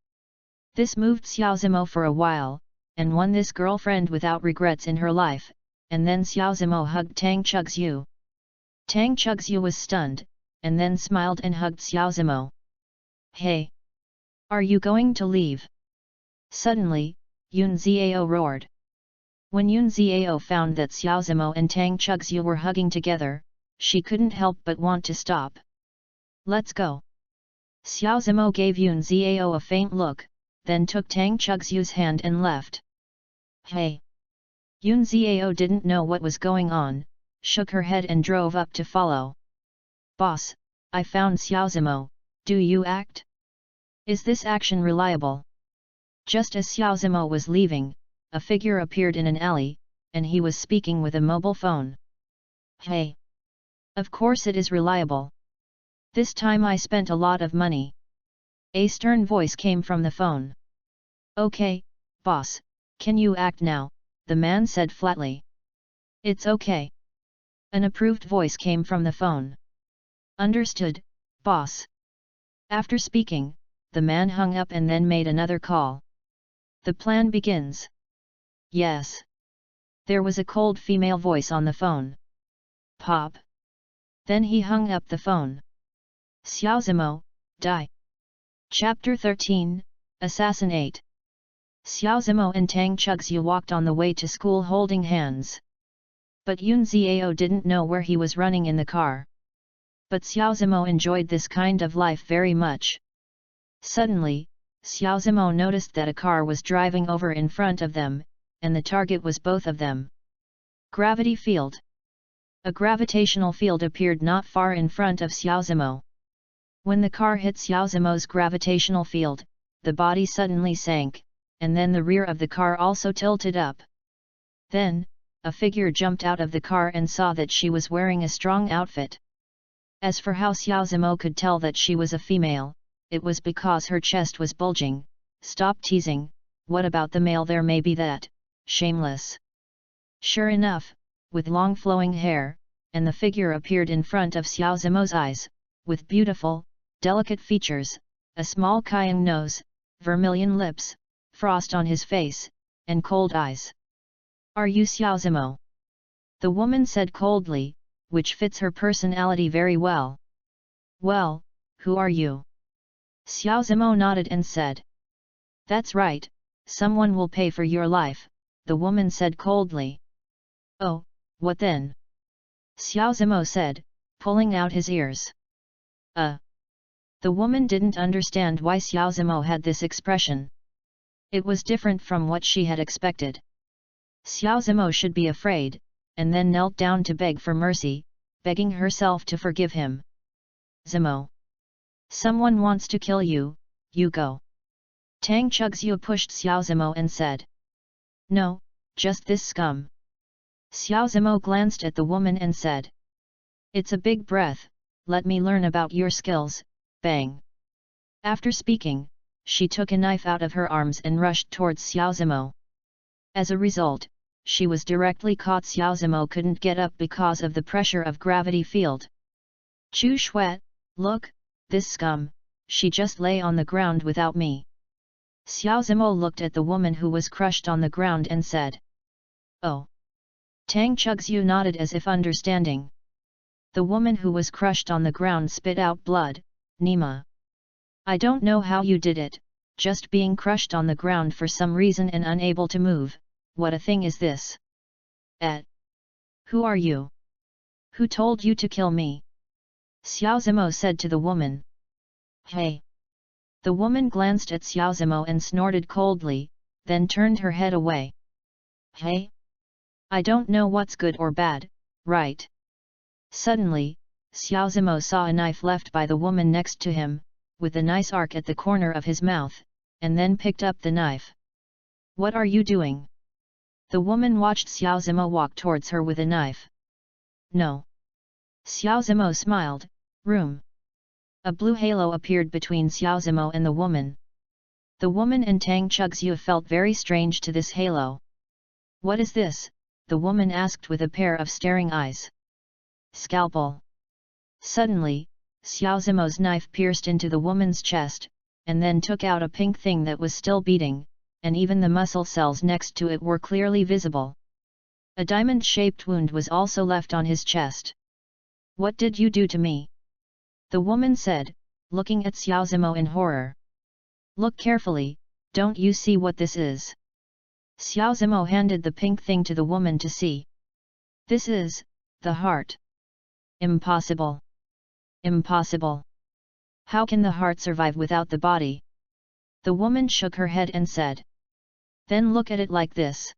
This moved Xiao Zimo for a while, and won this girlfriend without regrets in her life, and then Xiao Zimo hugged Tang Chugxiu. Tang Chugxiu was stunned, and then smiled and hugged Xiao Zimo. Hey! Are you going to leave? Suddenly, Yun Xiao roared. When Yun Xiao found that Xiao Zimo and Tang Chugzhu were hugging together, she couldn't help but want to stop. Let's go. Xiao Zimo gave Yun Xiao a faint look, then took Tang Chugzhu's hand and left. Hey! Yun Xiao didn't know what was going on, shook her head and drove up to follow. Boss, I found Xiao Zimo, do you act? Is this action reliable? Just as Xiao Zimo was leaving, a figure appeared in an alley, and he was speaking with a mobile phone. Hey! Of course it is reliable. This time I spent a lot of money. A stern voice came from the phone. Okay, boss, can you act now? The man said flatly. It's okay. An approved voice came from the phone. Understood, boss. After speaking, the man hung up and then made another call. The plan begins. Yes. There was a cold female voice on the phone. Pop. Then he hung up the phone. Xiao Zimo, die. Chapter 13, Assassinate. Xiao Zimo and Tang Chugzhu walked on the way to school holding hands. But Yun Xiao didn't know where he was running in the car. But Xiao Zimo enjoyed this kind of life very much. Suddenly, Xiao Zimo noticed that a car was driving over in front of them, and the target was both of them. Gravity field. A gravitational field appeared not far in front of Xiao Zimo. When the car hit Xiao Zimo's gravitational field, the body suddenly sank, and then the rear of the car also tilted up. Then, a figure jumped out of the car and saw that she was wearing a strong outfit. As for how Xiao Zimo could tell that she was a female, it was because her chest was bulging. Stop teasing, what about the male? There may be that, shameless. Sure enough, with long flowing hair, and the figure appeared in front of Xiao Zimo's eyes, with beautiful, delicate features, a small Kyang nose, vermilion lips, frost on his face, and cold eyes. Are you Xiao Zimo? The woman said coldly, which fits her personality very well. Well, who are you? Xiao Zimo nodded and said. That's right, someone will pay for your life, the woman said coldly. Oh, what then? Xiao Zimo said, pulling out his ears. The woman didn't understand why Xiao Zimo had this expression. It was different from what she had expected. Xiao Zimo should be afraid, and then knelt down to beg for mercy, begging herself to forgive him. Zimo. Someone wants to kill you, you go. Tang Chugzhu pushed Xiao Zimo and said. No, just this scum. Xiao Zimo glanced at the woman and said. It's a big breath, let me learn about your skills, bang. After speaking, she took a knife out of her arms and rushed towards Xiao Zimo. As a result, she was directly caught. Xiao Zimo couldn't get up because of the pressure of gravity field. Chu Shuet, look, this scum, she just lay on the ground without me. Xiao Zimo looked at the woman who was crushed on the ground and said. Oh. Tang Chugzhu nodded as if understanding. The woman who was crushed on the ground spit out blood. Nima. I don't know how you did it, just being crushed on the ground for some reason and unable to move, what a thing is this? Who are you? Who told you to kill me? Xiao Zimo said to the woman. Hey! The woman glanced at Xiao Zimo and snorted coldly, then turned her head away. Hey! I don't know what's good or bad, right? Suddenly, Xiao Zimo saw a knife left by the woman next to him, with a nice arc at the corner of his mouth, and then picked up the knife. What are you doing? The woman watched Xiao Zimo walk towards her with a knife. No. Xiao Zimo smiled, room. A blue halo appeared between Xiao Zimo and the woman. The woman and Tang Chugzhu felt very strange to this halo. What is this? The woman asked with a pair of staring eyes. Scalpel. Suddenly, Xiao Zimo's knife pierced into the woman's chest, and then took out a pink thing that was still beating, and even the muscle cells next to it were clearly visible. A diamond-shaped wound was also left on his chest. What did you do to me? The woman said, looking at Xiao Zimo in horror. Look carefully, don't you see what this is? Xiao Zimo handed the pink thing to the woman to see. This is the heart. Impossible. Impossible. How can the heart survive without the body? The woman shook her head and said. Then look at it like this.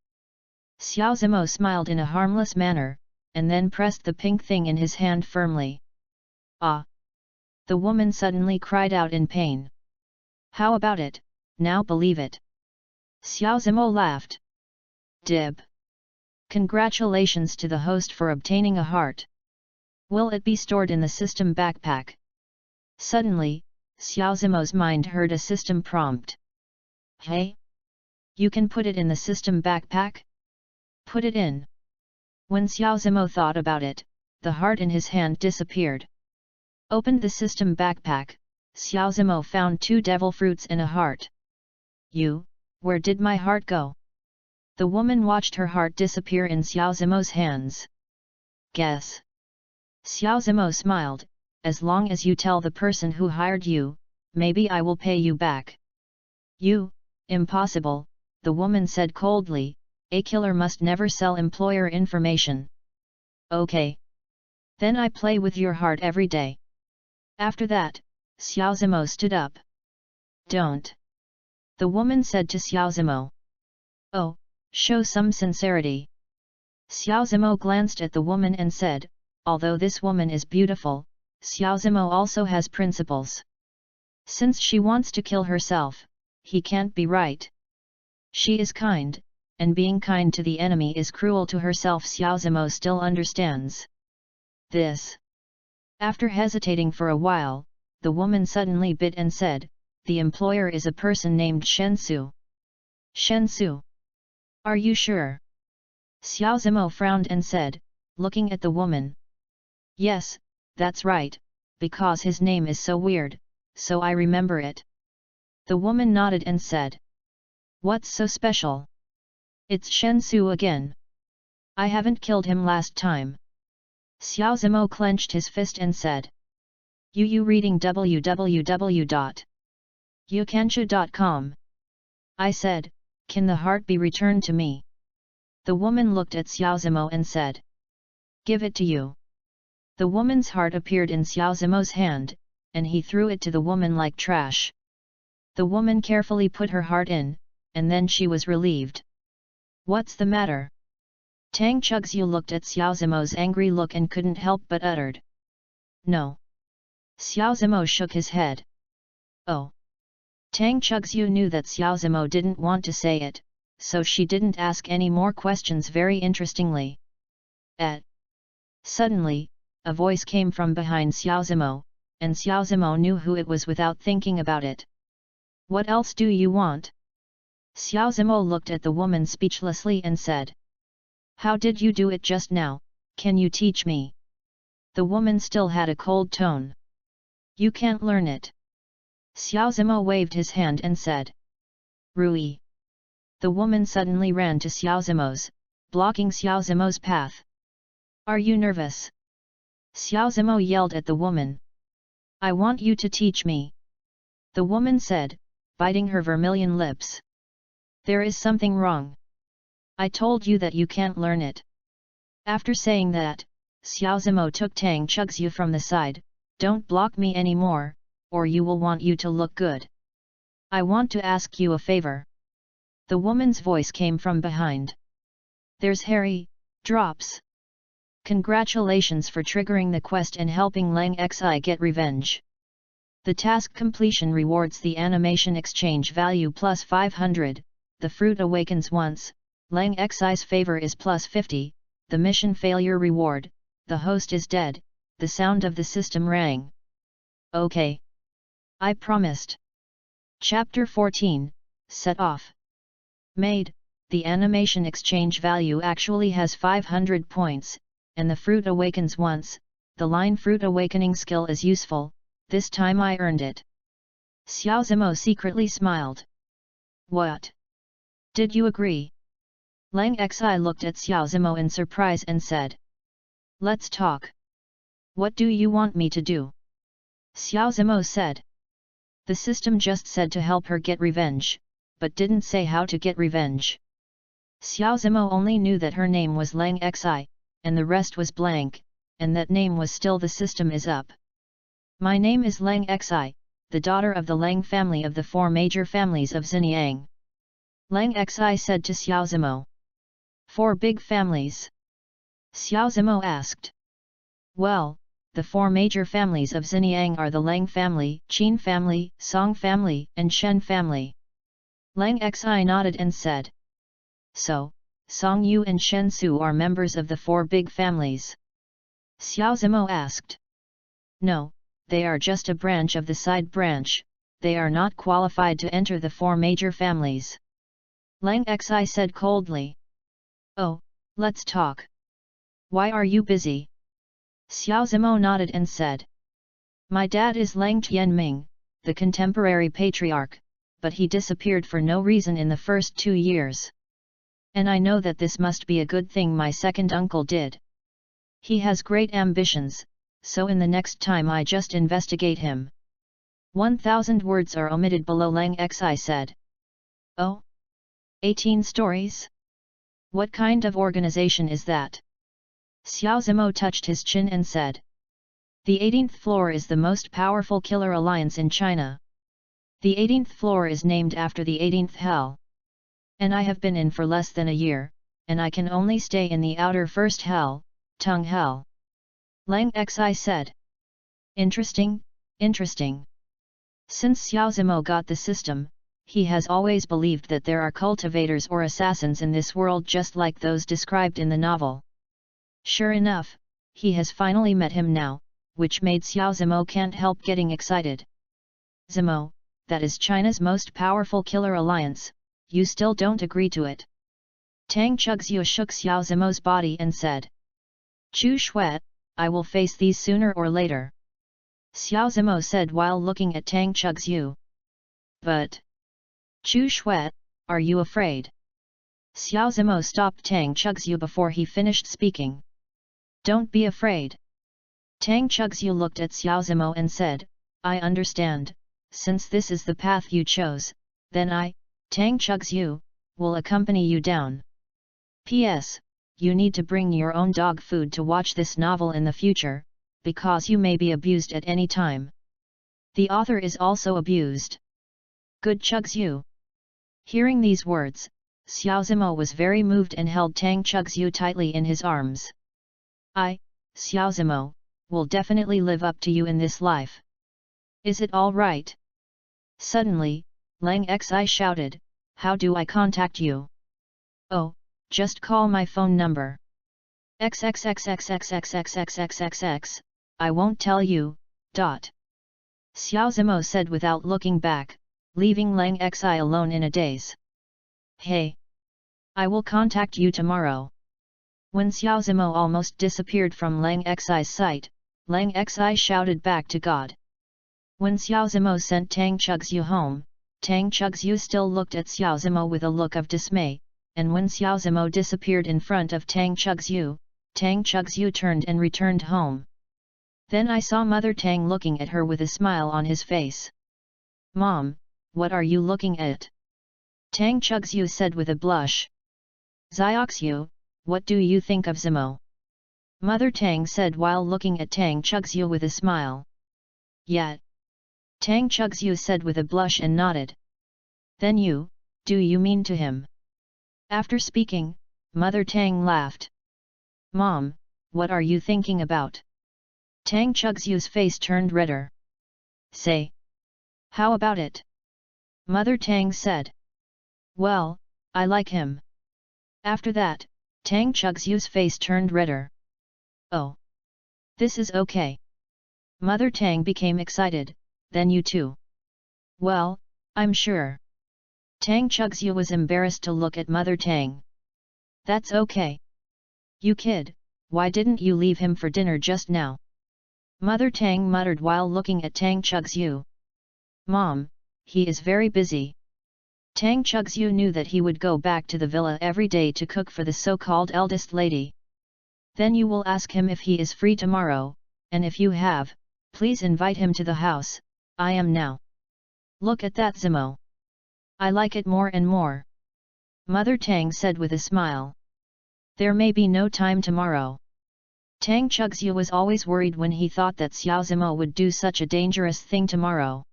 Xiao Zimo smiled in a harmless manner, and then pressed the pink thing in his hand firmly. Ah! The woman suddenly cried out in pain. How about it, now believe it? Xiao Zimo laughed. Dib. Congratulations to the host for obtaining a heart. Will it be stored in the system backpack? Suddenly, Xiao Zimo's mind heard a system prompt. Hey? You can put it in the system backpack? Put it in. When Xiao Zimo thought about it, the heart in his hand disappeared. Opened the system backpack, Xiao Zimo found 2 devil fruits and a heart. Where did my heart go? The woman watched her heart disappear in Xiao Zimo's hands. Guess. Xiao Zimo smiled, as long as you tell the person who hired you, maybe I will pay you back. Impossible, the woman said coldly, a killer must never sell employer information. Okay. Then I play with your heart every day. After that, Xiao Zimo stood up. Don't. The woman said to Xiao Zimo. Oh, show some sincerity. Xiao Zimo glanced at the woman and said, although this woman is beautiful, Xiao Zimo also has principles. Since she wants to kill herself, he can't be right. She is kind, and being kind to the enemy is cruel to herself. Xiao Zimo still understands this. After hesitating for a while, the woman suddenly bit and said, the employer is a person named Shen Su. Shen Su? Are you sure? Xiao Zimo frowned and said, looking at the woman. Yes, that's right, because his name is so weird, so I remember it. The woman nodded and said. What's so special? It's Shen Su again. I haven't killed him last time. Xiao Zimo clenched his fist and said. You reading www.youkansha.com. I said, can the heart be returned to me? The woman looked at Xiao Zimo and said. Give it to you. The woman's heart appeared in Xiao Zimo's hand, and he threw it to the woman like trash. The woman carefully put her heart in, and then she was relieved. What's the matter? Tang Chugxiu looked at Xiao Zimo's angry look and couldn't help but uttered. No. Xiao Zimo shook his head. Oh. Tang Chugxiu knew that Xiao Zimo didn't want to say it, so she didn't ask any more questions. Very interestingly. Suddenly, a voice came from behind Xiao Zimo, and Xiao Zimo knew who it was without thinking about it. What else do you want? Xiao Zimo looked at the woman speechlessly and said. How did you do it just now, can you teach me? The woman still had a cold tone. You can't learn it. Xiao Zimo waved his hand and said. Rui. The woman suddenly ran to Xiao Zimo's, blocking Xiao Zimo's path. Are you nervous? Xiao Zimo yelled at the woman. I want you to teach me. The woman said, biting her vermilion lips. There is something wrong. I told you that you can't learn it. After saying that, Xiao Zimo took Tang Chugxiu from the side. Don't block me anymore, or you will want you to look good. I want to ask you a favor. The woman's voice came from behind. There's Harry, drops. Congratulations for triggering the quest and helping Lang Xi get revenge. The task completion rewards the animation exchange value plus 500, the fruit awakens once, Lang Xi's favor is plus 50, the mission failure reward, the host is dead, the sound of the system rang. Okay. I promised. Chapter 14, Set Off. Made, the animation exchange value actually has 500 points, and the fruit awakens once, the line fruit awakening skill is useful, this time I earned it. Xiao Zimo secretly smiled. What? Did you agree? Lang Xi looked at Xiao Zimo in surprise and said. Let's talk. What do you want me to do? Xiao Zimo said. The system just said to help her get revenge, but didn't say how to get revenge. Xiao Zimo only knew that her name was Lang Xi, and the rest was blank, and that name was still the system is up. My name is Lang Xi, the daughter of the Lang family of the four major families of Xinjiang. Lang Xi said to Xiao Zimo. Four big families? Xiao Zimo asked. Well, the four major families of Xinjiang are the Lang family, Qin family, Song family, and Shen family. Lang Xi nodded and said. So, Song Yu and Shen Su are members of the four big families? Xiao Zimo asked. No, they are just a branch of the side branch, they are not qualified to enter the four major families. Lang Xi said coldly. Oh, let's talk. Why are you busy? Xiao Zimo nodded and said. My dad is Lang Tianming, the contemporary patriarch, but he disappeared for no reason in the first 2 years. And I know that this must be a good thing my second uncle did. He has great ambitions, so in the next time I just investigate him. 1,000 words are omitted below. Lang Xi said. Oh? 18 stories? What kind of organization is that? Xiao Zimo touched his chin and said. The 18th floor is the most powerful killer alliance in China. The 18th floor is named after the 18th hell. And I have been in for less than a year, and I can only stay in the outer first hell, Tongue Hell. Lang Xi said. Interesting, interesting. Since Xiao Zimo got the system, he has always believed that there are cultivators or assassins in this world just like those described in the novel. Sure enough, he has finally met him now, which made Xiao Zimo can't help getting excited. Zimo, that is China's most powerful killer alliance, you still don't agree to it? Tang Chugxiu shook Xiao Zimo's body and said. Chu Shuet, I will face these sooner or later. Xiao Zimo said while looking at Tang Chugxiu. But... Chu Shuet, are you afraid? Xiao Zimo stopped Tang Chugxiu before he finished speaking. Don't be afraid. Tang Chugxiu looked at Xiao Zimo and said, I understand, since this is the path you chose, then I, Tang Chugxiu, will accompany you down. P.S. You need to bring your own dog food to watch this novel in the future, because you may be abused at any time. The author is also abused. Good Chugxiu. Hearing these words, Xiao Zimo was very moved and held Tang Chugxiu tightly in his arms. I, Xiao Zimo, will definitely live up to you in this life. Is it all right? Suddenly, Lang Xi shouted, how do I contact you? Oh, just call my phone number. XXXXXXXXXXXX, I won't tell you, dot. Xiao Zimo said without looking back, leaving Lang Xi alone in a daze. Hey! I will contact you tomorrow. When Xiao Zimo almost disappeared from Lang Xi's sight, Lang Xi shouted back to God. When Xiao Zimo sent Tang Chugxiu home, Tang Chugxiu still looked at Xiao Zimo with a look of dismay, and when Xiao Zimo disappeared in front of Tang Chugxiu turned and returned home. Then I saw Mother Tang looking at her with a smile on his face. Mom, what are you looking at? Tang Chugxiu said with a blush. Zioxiu, what do you think of Zimo? Mother Tang said while looking at Tang Chugxiu with a smile. Yet. Tang Chugxiu said with a blush and nodded. Then do you mean to him? After speaking, Mother Tang laughed. Mom, what are you thinking about? Tang Chugxiu's face turned redder. Say. How about it? Mother Tang said. Well, I like him. After that, Tang Chugxiu's face turned redder. Oh. This is okay. Mother Tang became excited, then you too. Well, I'm sure. Tang Chugxiu was embarrassed to look at Mother Tang. That's okay. You kid, why didn't you leave him for dinner just now? Mother Tang muttered while looking at Tang Chugxiu. Mom, he is very busy. Tang Chugxiu knew that he would go back to the villa every day to cook for the so-called eldest lady. Then you will ask him if he is free tomorrow, and if you have, please invite him to the house. I am now. Look at that Zimo. I like it more and more. Mother Tang said with a smile. There may be no time tomorrow. Tang Chugzhu was always worried when he thought that Xiao Zimo would do such a dangerous thing tomorrow.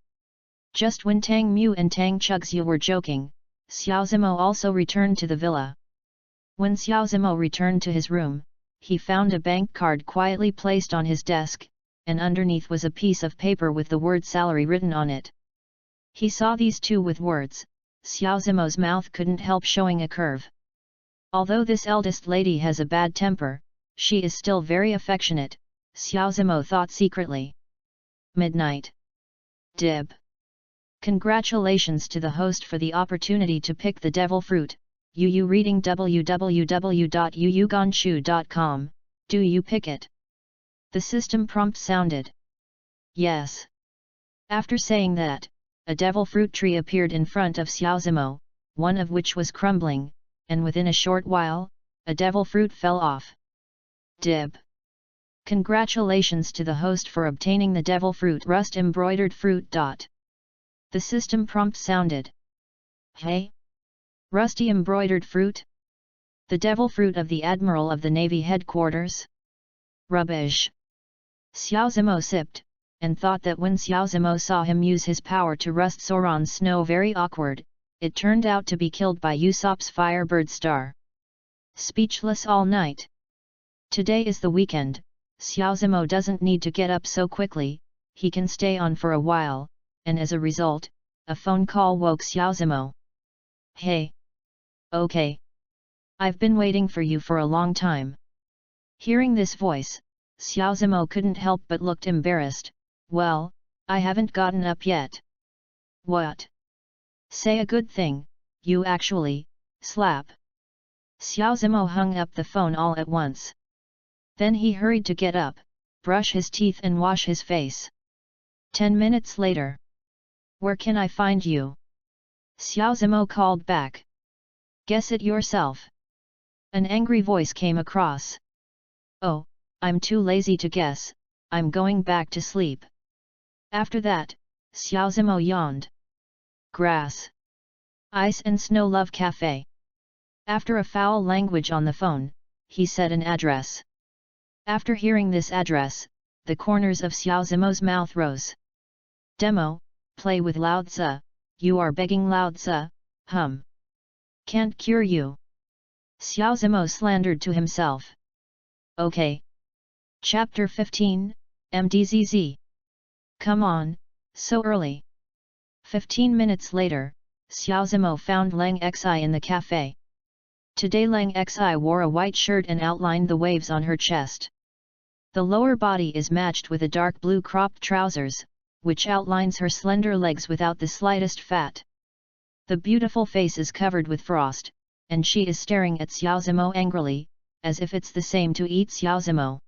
Just when Tang Mu and Tang Chugzhu were joking, Xiao Zimo also returned to the villa. When Xiao Zimo returned to his room, he found a bank card quietly placed on his desk, and underneath was a piece of paper with the word salary written on it. He saw these two with words. Xiao Zimo's mouth couldn't help showing a curve. Although this eldest lady has a bad temper, she is still very affectionate, Xiao Zimo thought secretly. Midnight. Dib. Congratulations to the host for the opportunity to pick the devil fruit. Yu reading www.yuyuganshu.com. Do you pick it? The system prompt sounded. Yes. After saying that, a devil fruit tree appeared in front of Xiao Zimo, one of which was crumbling, and within a short while, a devil fruit fell off. Dib. Congratulations to the host for obtaining the devil fruit rust embroidered fruit. The system prompt sounded. Hey? Rusty embroidered fruit? The devil fruit of the Admiral of the Navy headquarters? Rubbish. Xiao Zimo sipped, and thought that when Xiao Zimo saw him use his power to rust Sauron's snow very awkward, it turned out to be killed by Usopp's Firebird Star. Speechless all night. Today is the weekend, Xiao Zimo doesn't need to get up so quickly, he can stay on for a while, and as a result, a phone call woke Xiao Zimo. Hey. Okay. I've been waiting for you for a long time. Hearing this voice, Xiao Zimo couldn't help but looked embarrassed. Well, I haven't gotten up yet. What? Say a good thing, you actually, slap. Xiao Zimo hung up the phone all at once. Then he hurried to get up, brush his teeth and wash his face. 10 minutes later. Where can I find you? Xiao Zimo called back. Guess it yourself. An angry voice came across. Oh, I'm too lazy to guess, I'm going back to sleep. After that, Xiao Zimo yawned. Grass. Ice and Snow Love Cafe. After a foul language on the phone, he said an address. After hearing this address, the corners of Xiao Zimo's mouth rose. Demo, play with Lao Tzu, you are begging Lao Tzu, hum. Can't cure you. Xiao Zimo slandered to himself. Okay. Chapter 15, MDZZ. Come on, so early. 15 minutes later, Xiao Zimo found Lang Xi in the cafe. Today Lang Xi wore a white shirt and outlined the waves on her chest. The lower body is matched with a dark blue cropped trousers, which outlines her slender legs without the slightest fat. The beautiful face is covered with frost, and she is staring at Xiao Zimo angrily, as if it's the same to eat Xiao Zimo.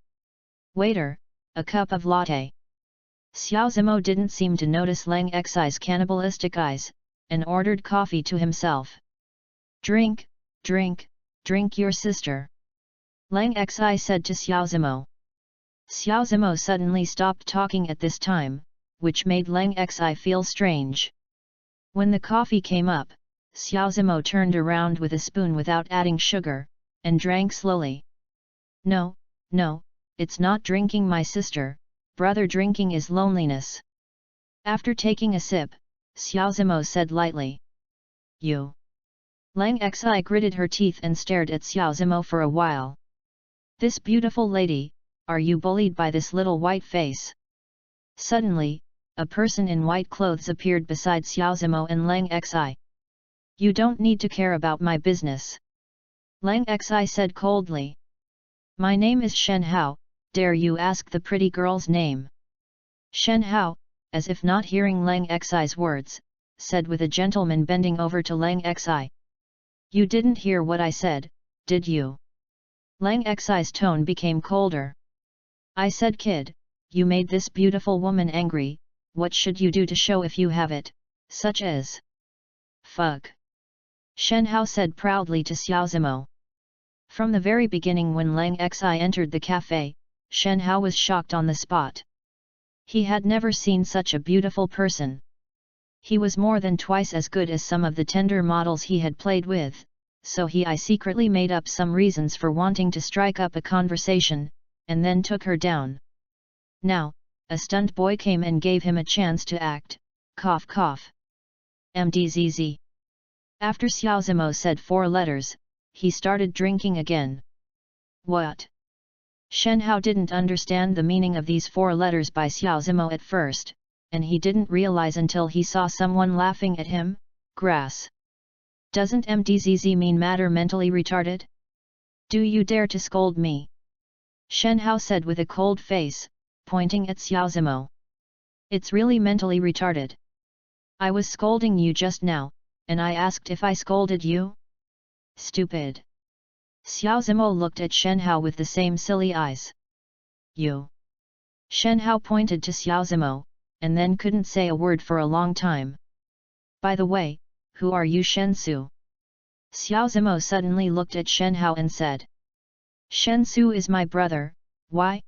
Waiter, a cup of latte. Xiao Zimo didn't seem to notice Lang Xi's cannibalistic eyes, and ordered coffee to himself. Drink, drink, drink your sister. Lang Xi said to Xiao Zimo. Xiao Zimo suddenly stopped talking at this time, which made Lang Xi feel strange. When the coffee came up, Xiao Zimo turned around with a spoon without adding sugar, and drank slowly. No, no, it's not drinking my sister, brother, drinking is loneliness. After taking a sip, Xiao Zimo said lightly. You. Lang Xi gritted her teeth and stared at Xiao Zimo for a while. This beautiful lady, are you bullied by this little white face? Suddenly, a person in white clothes appeared beside Xiao Zimo and Lang Xi. You don't need to care about my business. Lang Xi said coldly. My name is Shen Hao, dare you ask the pretty girl's name? Shen Hao, as if not hearing Lang Xi's words, said with a gentleman bending over to Lang Xi. You didn't hear what I said, did you? Lang Xi's tone became colder. I said, kid, you made this beautiful woman angry, what should you do to show if you have it, such as? Fuck. Shen Hao said proudly to Xiao Zimo. From the very beginning when Lang Xi entered the cafe, Shen Hao was shocked on the spot. He had never seen such a beautiful person. He was more than twice as good as some of the tender models he had played with, so I secretly made up some reasons for wanting to strike up a conversation, and then took her down. Now, a stunt boy came and gave him a chance to act, cough cough. MDZZ. After Xiao Zimo said 4 letters, he started drinking again. What? Shen Hao didn't understand the meaning of these 4 letters by Xiao Zimo at first, and he didn't realize until he saw someone laughing at him, grass. Doesn't MDZZ mean matter mentally retarded? Do you dare to scold me? Shen Hao said with a cold face, pointing at Xiao Zimo. It's really mentally retarded. I was scolding you just now, and I asked if I scolded you? Stupid. Xiao Zimo looked at Shen Hao with the same silly eyes. You. Shen Hao pointed to Xiao Zimo, and then couldn't say a word for a long time. By the way, who are you, Shen Su? Xiao Zimo suddenly looked at Shen Hao and said. Shen Su is my brother, why?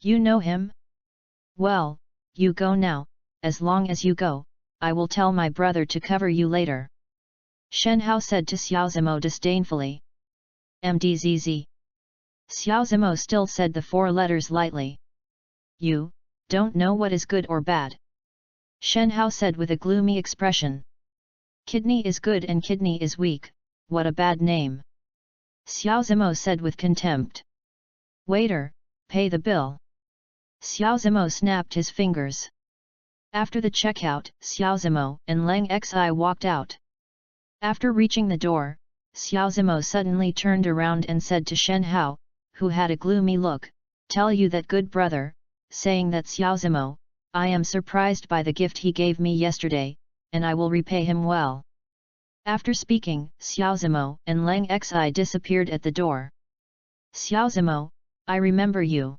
You know him? Well, you go now, as long as you go, I will tell my brother to cover you later. Shen Hao said to Xiao Zimo disdainfully. MDZZ. Xiao Zimo still said the 4 letters lightly. You don't know what is good or bad. Shen Hao said with a gloomy expression. Kidney is good and kidney is weak, what a bad name. Xiao Zimo said with contempt. Waiter, pay the bill. Xiao Zimo snapped his fingers. After the checkout, Xiao Zimo and Lang Xi walked out. After reaching the door, Xiao Zimo suddenly turned around and said to Shen Hao, who had a gloomy look, tell you that good brother, saying that Xiao Zimo, I am surprised by the gift he gave me yesterday, and I will repay him well. After speaking, Xiao Zimo and Lang Xi disappeared at the door. Xiao Zimo, I remember you.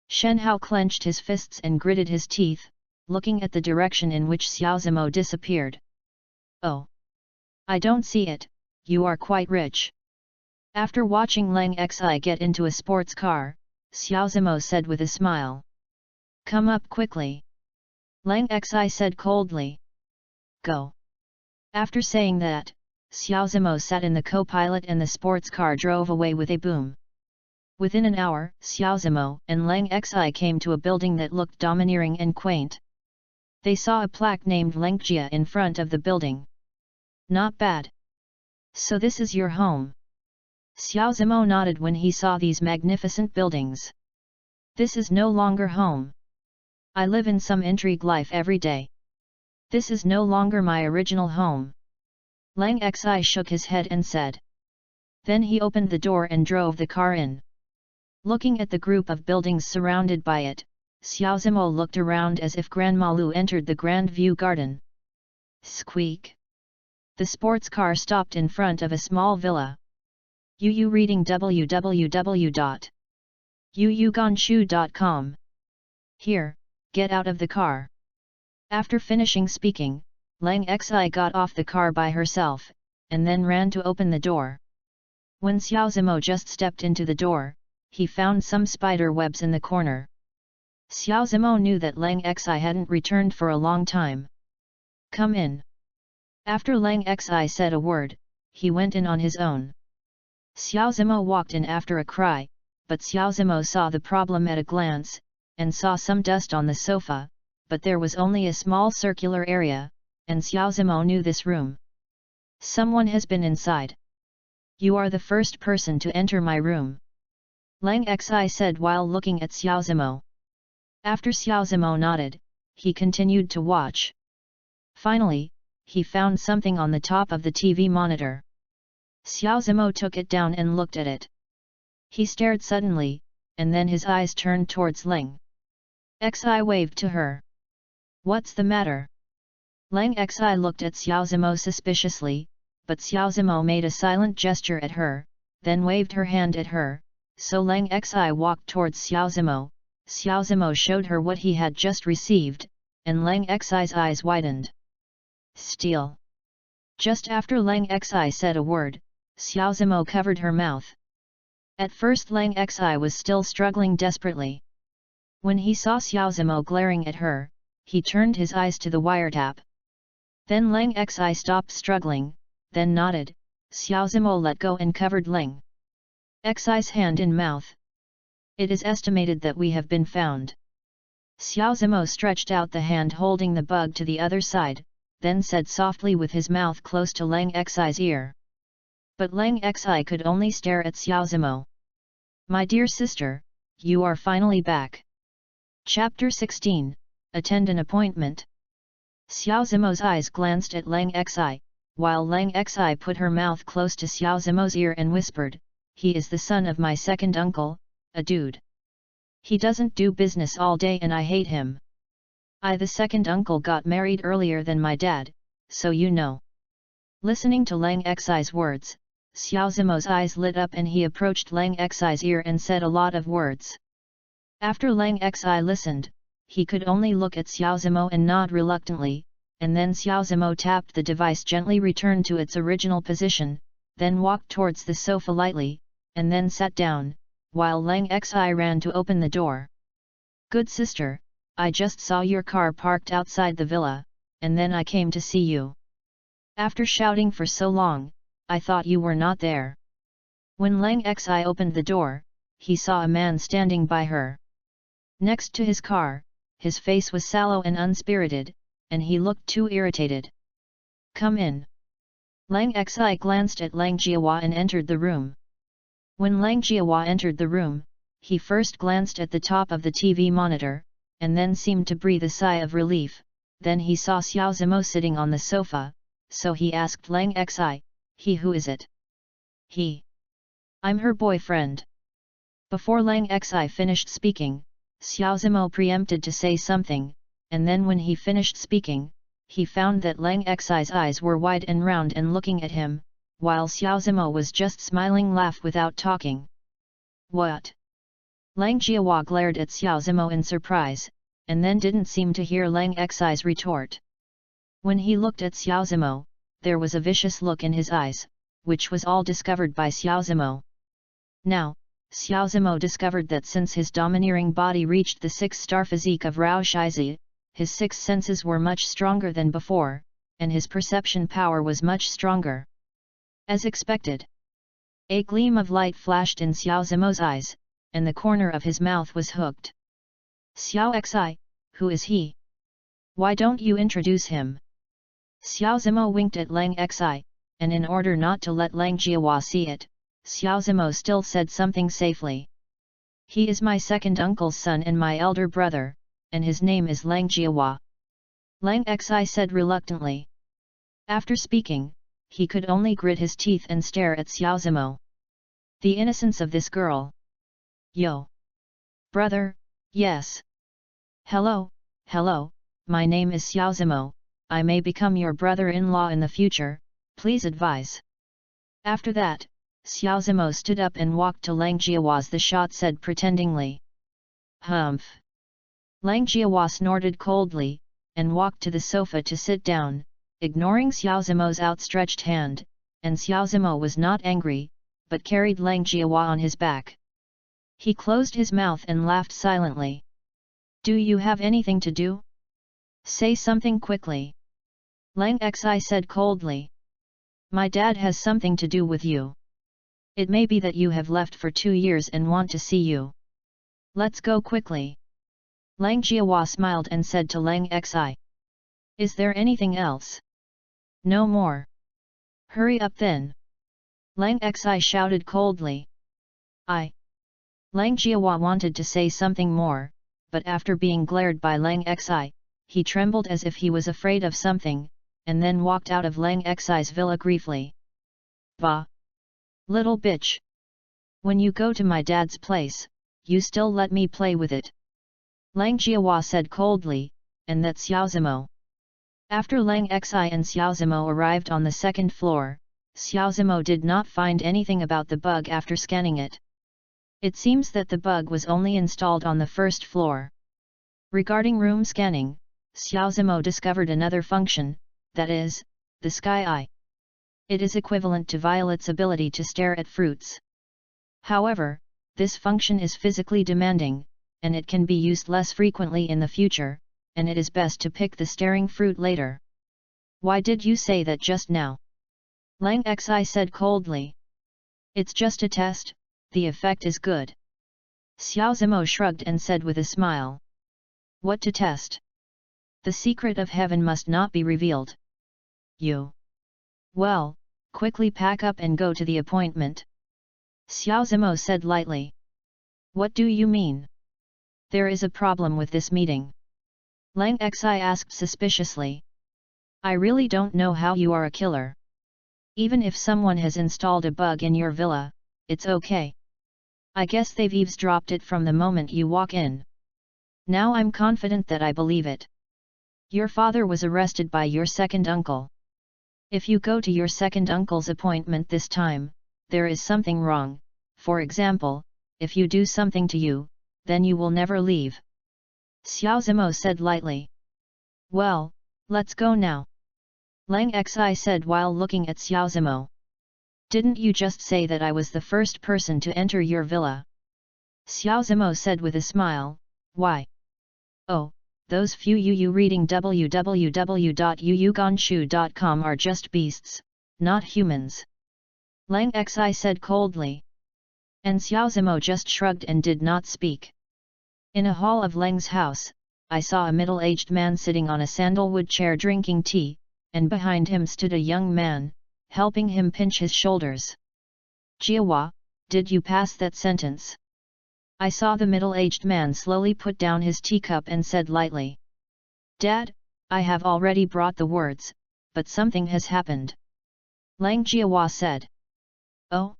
Shen Hao clenched his fists and gritted his teeth, looking at the direction in which Xiao Zimo disappeared. Oh! I don't see it, you are quite rich. After watching Lang Xi get into a sports car, Xiao Zimo said with a smile. Come up quickly. Lang Xi said coldly. Go. After saying that, Xiao Zimo sat in the co-pilot and the sports car drove away with a boom. Within an hour, Xiao Zimo and Lang Xi came to a building that looked domineering and quaint. They saw a plaque named Lengjia in front of the building. Not bad. So this is your home? Xiao Zimo nodded when he saw these magnificent buildings. This is no longer home. I live in some intrigue life every day. This is no longer my original home. Lang Xi shook his head and said. Then he opened the door and drove the car in. Looking at the group of buildings surrounded by it, Xiao Zimo looked around as if Grandma Lu entered the Grand View Garden. Squeak! The sports car stopped in front of a small villa. Yu reading www.yuyuganshu.com. Here, get out of the car. After finishing speaking, Lang Xi got off the car by herself, and then ran to open the door. When Xiao Zimo just stepped into the door, he found some spider webs in the corner. Xiao Zimo knew that Lang Xi hadn't returned for a long time. Come in. After Lang Xi said a word, he went in on his own. Xiao Zimo walked in after a cry, but Xiao Zimo saw the problem at a glance, and saw some dust on the sofa, but there was only a small circular area, and Xiao Zimo knew this room. Someone has been inside. You are the first person to enter my room. Lang Xi said while looking at Xiao Zimo. After Xiao Zimo nodded, he continued to watch. Finally, he found something on the top of the TV monitor. Xiao Zimo took it down and looked at it. He stared suddenly, and then his eyes turned towards Lang Xi waved to her. What's the matter? Lang Xi looked at Xiao Zimo suspiciously, but Xiao Zimo made a silent gesture at her, then waved her hand at her, so Lang Xi walked towards Xiao Zimo. Xiao Zimo showed her what he had just received, and Lang Xi's eyes widened. Steal. Just after Lang Xi said a word, Xiao Zimo covered her mouth. At first Lang Xi was still struggling desperately. When he saw Xiao Zimo glaring at her, he turned his eyes to the wiretap. Then Lang Xi stopped struggling, then nodded, Xiao Zimo let go and covered Leng Xi's hand in mouth. It is estimated that we have been found. Xiao Zimo stretched out the hand holding the bug to the other side, then said softly with his mouth close to Leng Xi's ear. But Leng Xi could only stare at Xiao Zimo. My dear sister, you are finally back. Chapter 16, Attend an Appointment. Xiao Zimo's eyes glanced at Leng Xi, while Leng Xi put her mouth close to Xiao Zimo's ear and whispered, he is the son of my second uncle, a dude. He doesn't do business all day and I hate him. The second uncle got married earlier than my dad, so you know. Listening to Leng Xi's words, Xiao Zimo's eyes lit up and he approached Leng Xi's ear and said a lot of words. After Leng Xi listened, he could only look at Xiao Zimo and nod reluctantly, and then Xiao Zimo tapped the device gently returned to its original position, then walked towards the sofa lightly, and then sat down, while Leng Xi ran to open the door. Good sister, I just saw your car parked outside the villa, and then I came to see you. After shouting for so long, I thought you were not there. When Leng Xi opened the door, he saw a man standing by her. Next to his car, his face was sallow and unspirited, and he looked too irritated. Come in. Leng Xi glanced at Leng Jiahua and entered the room. When Leng Jiahua entered the room, he first glanced at the top of the TV monitor, and then seemed to breathe a sigh of relief. Then he saw Xiao Zimo sitting on the sofa, so he asked Leng Xi, he who is it? He. I'm her boyfriend. Before Leng Xi finished speaking, Xiao Zimo preempted to say something, and then when he finished speaking, he found that Leng Xi's eyes were wide and round and looking at him, while Xiao Zimo was just smiling laugh without talking. What? Leng Jiahua glared at Xiao Zimo in surprise, and then didn't seem to hear Leng Xi's retort. When he looked at Xiao Zimo, there was a vicious look in his eyes, which was all discovered by Xiao Zimo. Now, Xiao Zimo discovered that since his domineering body reached the 6-star physique of Rao Shizi, his 6 senses were much stronger than before, and his perception power was much stronger. As expected, a gleam of light flashed in Xiao Zimo's eyes, and the corner of his mouth was hooked. Xiao Xi, who is he? Why don't you introduce him? Xiao Zimo winked at Leng Xi, and in order not to let Leng Jiahua see it, Xiao Zimo still said something safely. He is my second uncle's son and my elder brother, and his name is Leng Jiahua. Leng Xi said reluctantly. After speaking, he could only grit his teeth and stare at Xiao Zimo. The innocence of this girl. Yo! Brother, yes. Hello, my name is Xiao Zimo, I may become your brother-in-law in the future, please advise. After that, Xiao Zimo stood up and walked to Leng Jiahua's the shot said pretendingly. Humph! Leng Jiahua snorted coldly, and walked to the sofa to sit down, ignoring Xiao Zimo's outstretched hand, and Xiao Zimo was not angry, but carried Leng Jiahua on his back. He closed his mouth and laughed silently. Do you have anything to do? Say something quickly. Leng Xi said coldly. My dad has something to do with you. It may be that you have left for 2 years and want to see you. Let's go quickly. Leng Jiahua smiled and said to Leng Xi. Is there anything else? No more. Hurry up then. Leng Xi shouted coldly. Leng Jiahua wanted to say something more, but after being glared by Leng Xi, he trembled as if he was afraid of something, and then walked out of Leng Xi's villa briefly. Bah! Little bitch! When you go to my dad's place, you still let me play with it. Leng Jiahua said coldly, and that Xiao Zimo. After Leng Xi and Xiao Zimo arrived on the 2nd floor, Xiao Zimo did not find anything about the bug after scanning it. It seems that the bug was only installed on the 1st floor. Regarding room scanning, Xiao Zimo discovered another function, that is, the sky eye. It is equivalent to Violet's ability to stare at fruits. However, this function is physically demanding, and it can be used less frequently in the future, and it is best to pick the staring fruit later. Why did you say that just now? Lang Xi said coldly. It's just a test, the effect is good. Xiao Zimo shrugged and said with a smile. What to test? The secret of heaven must not be revealed. You. Well, quickly pack up and go to the appointment. Xiao Zimo said lightly. What do you mean? There is a problem with this meeting. Lang Xi asked suspiciously. I really don't know how you are a killer. Even if someone has installed a bug in your villa, it's okay. I guess they've eavesdropped it from the moment you walk in. Now I'm confident that I believe it. Your father was arrested by your second uncle. If you go to your second uncle's appointment this time, there is something wrong. For example, if you do something to you, then you will never leave. Xiao Zimo said lightly. Well, let's go now. Lang Xi said while looking at Xiao Zimo. Didn't you just say that I was the first person to enter your villa? Xiao Zimo said with a smile, why? Oh, those few you reading www.yuyuganshu.com are just beasts, not humans. Lang Xi said coldly. And Xiao Zimo just shrugged and did not speak. In a hall of Lang's house, I saw a middle-aged man sitting on a sandalwood chair drinking tea, and behind him stood a young man, helping him pinch his shoulders. Jiahua, did you pass that sentence? I saw the middle-aged man slowly put down his teacup and said lightly. Dad, I have already brought the words, but something has happened. Lang Jiahua said. Oh?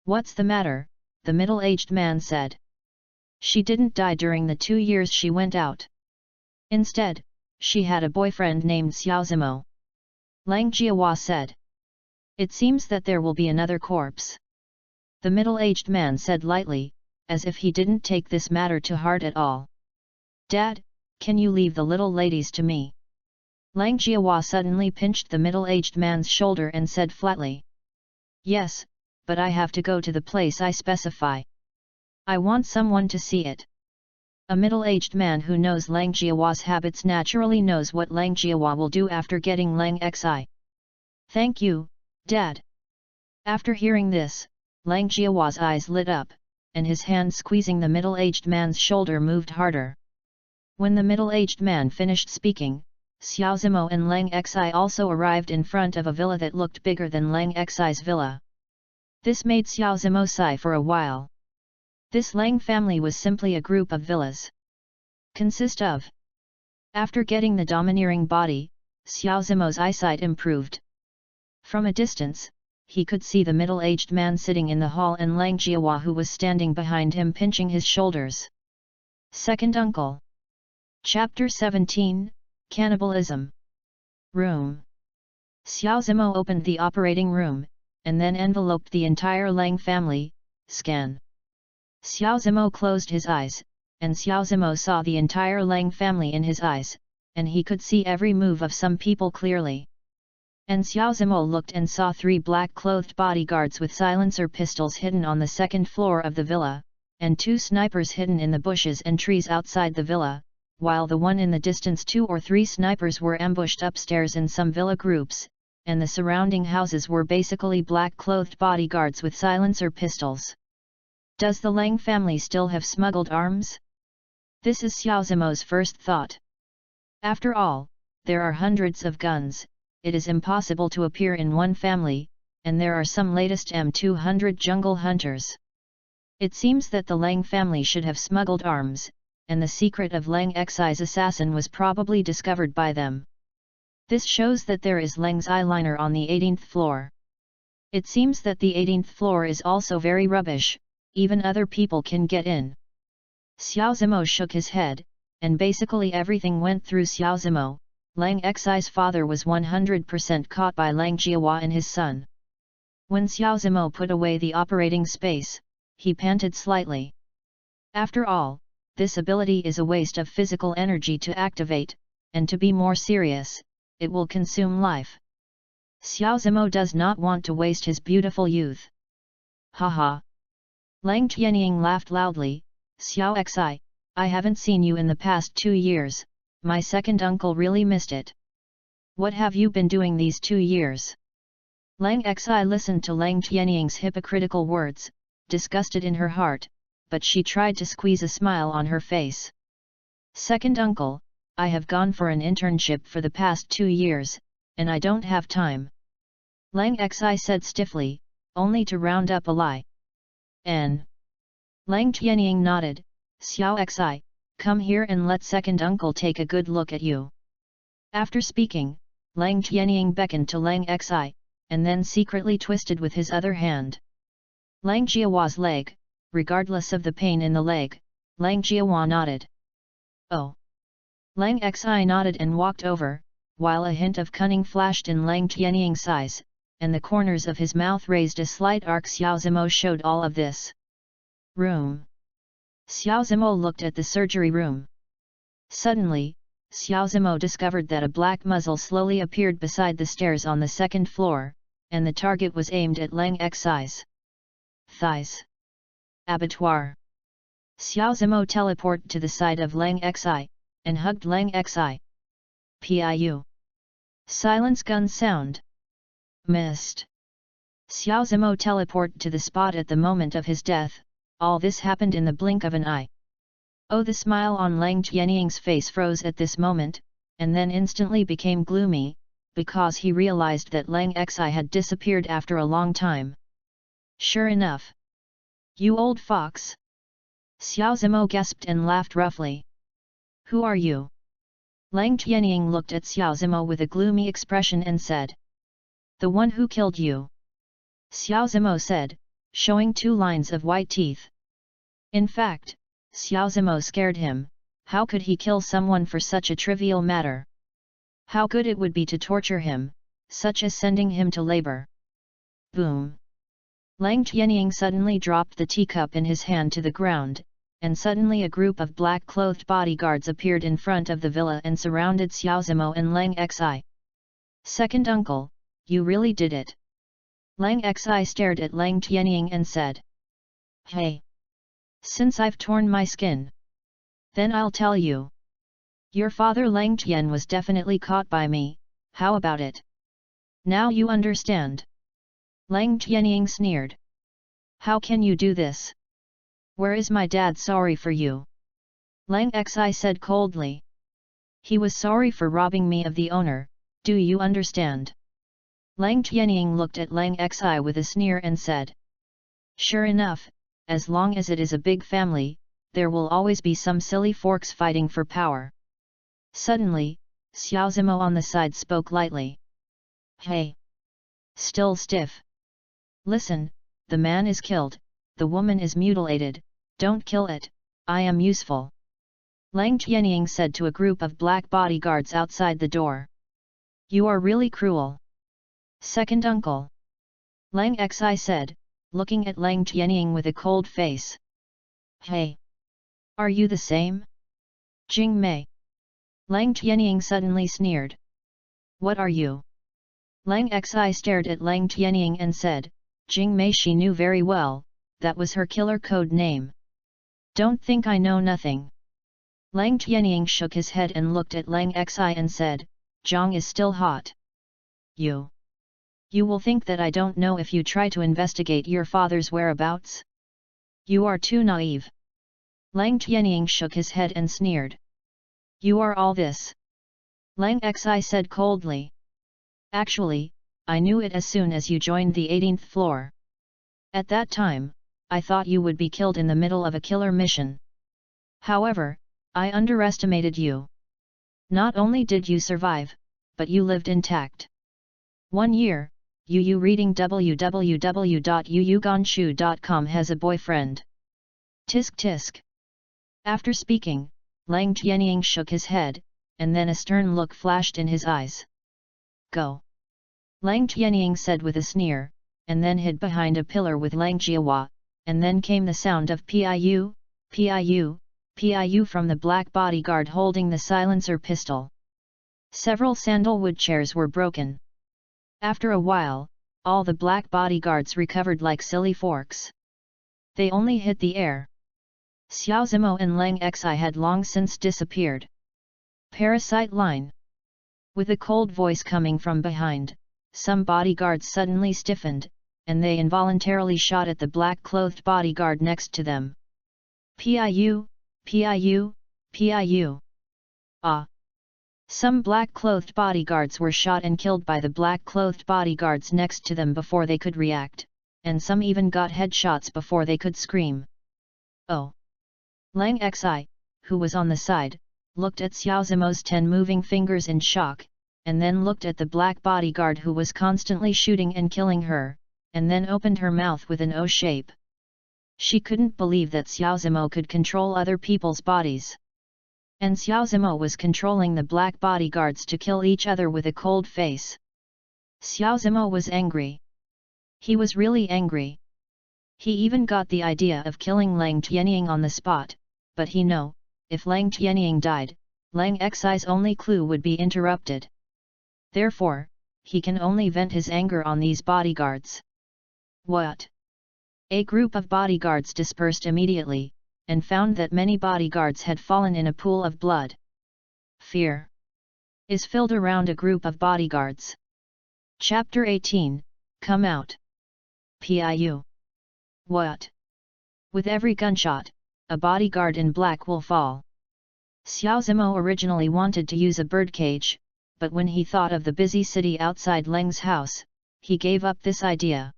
What's the matter? The middle-aged man said. She didn't die during the 2 years she went out. Instead, she had a boyfriend named Xiao Zimo. Lang Jiahua said. It seems that there will be another corpse. The middle-aged man said lightly, as if he didn't take this matter to heart at all. Dad, can you leave the little ladies to me? Lang Jiahua suddenly pinched the middle-aged man's shoulder and said flatly. Yes, but I have to go to the place I specify. I want someone to see it. A middle-aged man who knows Lang Jiahua's habits naturally knows what Lang Jiahua will do after getting Lang Xi. Thank you, Dad. After hearing this, Lang Jiahua's eyes lit up, and his hand squeezing the middle-aged man's shoulder moved harder. When the middle-aged man finished speaking, Xiao Zimo and Lang Xi also arrived in front of a villa that looked bigger than Lang Xi's villa. This made Xiao Zimo sigh for a while. This Lang family was simply a group of villas. Consist of. After getting the domineering body, Xiao Zimo's eyesight improved. From a distance, he could see the middle-aged man sitting in the hall and Lang Jiahua who was standing behind him pinching his shoulders. Second Uncle. Chapter 17, Cannibalism. Room. Xiao Zimo opened the operating room, and then enveloped the entire Lang family. Scan. Xiao Zimo closed his eyes, and Xiao Zimo saw the entire Lang family in his eyes, and he could see every move of some people clearly. And Xiao Zimo looked and saw 3 black-clothed bodyguards with silencer pistols hidden on the second floor of the villa, and 2 snipers hidden in the bushes and trees outside the villa, while the one in the distance 2 or 3 snipers were ambushed upstairs in some villa groups, and the surrounding houses were basically black-clothed bodyguards with silencer pistols. Does the Lang family still have smuggled arms? This is Xiao Zimo's first thought. After all, there are hundreds of guns, it is impossible to appear in one family, and there are some latest M200 jungle hunters. It seems that the Lang family should have smuggled arms, and the secret of Lang Xi's assassin was probably discovered by them. This shows that there is Lang's eyeliner on the 18th floor. It seems that the 18th floor is also very rubbish, even other people can get in. Xiao Zimo shook his head, and basically everything went through Xiao Zimo. Lang Xi's father was 100% caught by Lang Jiahua and his son. When Xiao Zimo put away the operating space, he panted slightly. After all, this ability is a waste of physical energy to activate, and to be more serious, it will consume life. Xiao Zimo does not want to waste his beautiful youth. Haha. Lang Tianying laughed loudly. Xiao Xi, I haven't seen you in the past 2 years, my second uncle really missed it. What have you been doing these 2 years? Lang Xi listened to Lang Tianying's hypocritical words, disgusted in her heart, but she tried to squeeze a smile on her face. Second uncle, I have gone for an internship for the past 2 years, and I don't have time. Lang Xi said stiffly, only to round up a lie. N. Lang Tianying nodded. Xiao Xi, come here and let second uncle take a good look at you. After speaking, Lang Tianying beckoned to Lang Xi, and then secretly twisted with his other hand Lang Jiahua's leg. Regardless of the pain in the leg, Lang Jiahua nodded. Oh! Lang Xi nodded and walked over, while a hint of cunning flashed in Lang Tianying's eyes, and the corners of his mouth raised a slight arc. Xiao Zimo showed all of this. Room. Xiao Zimo looked at the surgery room. Suddenly, Xiao Zimo discovered that a black muzzle slowly appeared beside the stairs on the second floor, and the target was aimed at Lang Xi's thighs. Abattoir. Xiao Zimo teleported to the side of Lang Xi, and hugged Lang Xi. Piu. Silence gun sound. Missed. Xiao Zimo teleported to the spot at the moment of his death. All this happened in the blink of an eye. Oh, the smile on Lang Tianying's face froze at this moment, and then instantly became gloomy, because he realized that Lang Xi had disappeared after a long time. Sure enough. You old fox! Xiao Zimo gasped and laughed roughly. Who are you? Lang Tianying looked at Xiao Zimo with a gloomy expression and said. The one who killed you. Xiao Zimo said, showing 2 lines of white teeth. In fact, Xiao Zimo scared him. How could he kill someone for such a trivial matter? How good it would be to torture him, such as sending him to labor. Boom! Lang Tianying suddenly dropped the teacup in his hand to the ground, and suddenly a group of black-clothed bodyguards appeared in front of the villa and surrounded Xiao Zimo and Lang Xi. Second uncle, you really did it. Lang Xi stared at Lang Tianying and said. Hey! Since I've torn my skin, then I'll tell you. Your father Lang Tian was definitely caught by me, how about it? Now you understand. Lang Tianying sneered. How can you do this? Where is my dad? Sorry for you. Lang Xi said coldly. He was sorry for robbing me of the owner, do you understand? Lang Tianying looked at Lang Xi with a sneer and said. Sure enough, as long as it is a big family, there will always be some silly forks fighting for power. Suddenly, Xiao Zimo on the side spoke lightly. Hey! Still stiff. Listen, the man is killed, the woman is mutilated, don't kill it, I am useful. Lang Tianying said to a group of black bodyguards outside the door. You are really cruel. Second uncle. Lang Xi said, looking at Lang Tianying with a cold face. Hey! Are you the same? Jing Mei. Lang Tianying suddenly sneered. What are you? Lang Xi stared at Lang Tianying and said, Jing Mei she knew very well, that was her killer code name. Don't think I know nothing. Lang Tianying shook his head and looked at Lang Xi and said, Zhang is still hot. You will think that I don't know if you try to investigate your father's whereabouts? You are too naive. Lang Tianying shook his head and sneered. You are all this. Lang Xi said coldly. Actually, I knew it as soon as you joined the 18th floor. At that time, I thought you would be killed in the middle of a killer mission. However, I underestimated you. Not only did you survive, but you lived intact. 1 year, Yu reading www.yuyuganshu.com has a boyfriend. Tisk tisk. After speaking, Lang Tianying shook his head, and then a stern look flashed in his eyes. Go! Lang Tianying said with a sneer, and then hid behind a pillar with Lang Jiahua, and then came the sound of piu, piu, piu from the black bodyguard holding the silencer pistol. Several sandalwood chairs were broken. After a while, all the black bodyguards recovered like silly forks. They only hit the air. Xiao Zimo and Lang Xi had long since disappeared. Parasite line. With a cold voice coming from behind, some bodyguards suddenly stiffened, and they involuntarily shot at the black-clothed bodyguard next to them. Piu, piu, piu. Ah! Some black-clothed bodyguards were shot and killed by the black-clothed bodyguards next to them before they could react, and some even got headshots before they could scream. Oh! Lang Xi, who was on the side, looked at Xiao Zimo's 10 moving fingers in shock, and then looked at the black bodyguard who was constantly shooting and killing her, and then opened her mouth with an O shape. She couldn't believe that Xiao Zimo could control other people's bodies. And Xiao Zimo was controlling the black bodyguards to kill each other with a cold face. Xiao Zimo was angry. He was really angry. He even got the idea of killing Lang Tianying on the spot, but he knew, if Lang Tianying died, Lang Xi's only clue would be interrupted. Therefore, he can only vent his anger on these bodyguards. What? A group of bodyguards dispersed immediately, and found that many bodyguards had fallen in a pool of blood. Fear is filled around a group of bodyguards. Chapter 18, Come Out. Piu. What? With every gunshot, a bodyguard in black will fall. Xiao Zimo originally wanted to use a birdcage, but when he thought of the busy city outside Leng's house, he gave up this idea.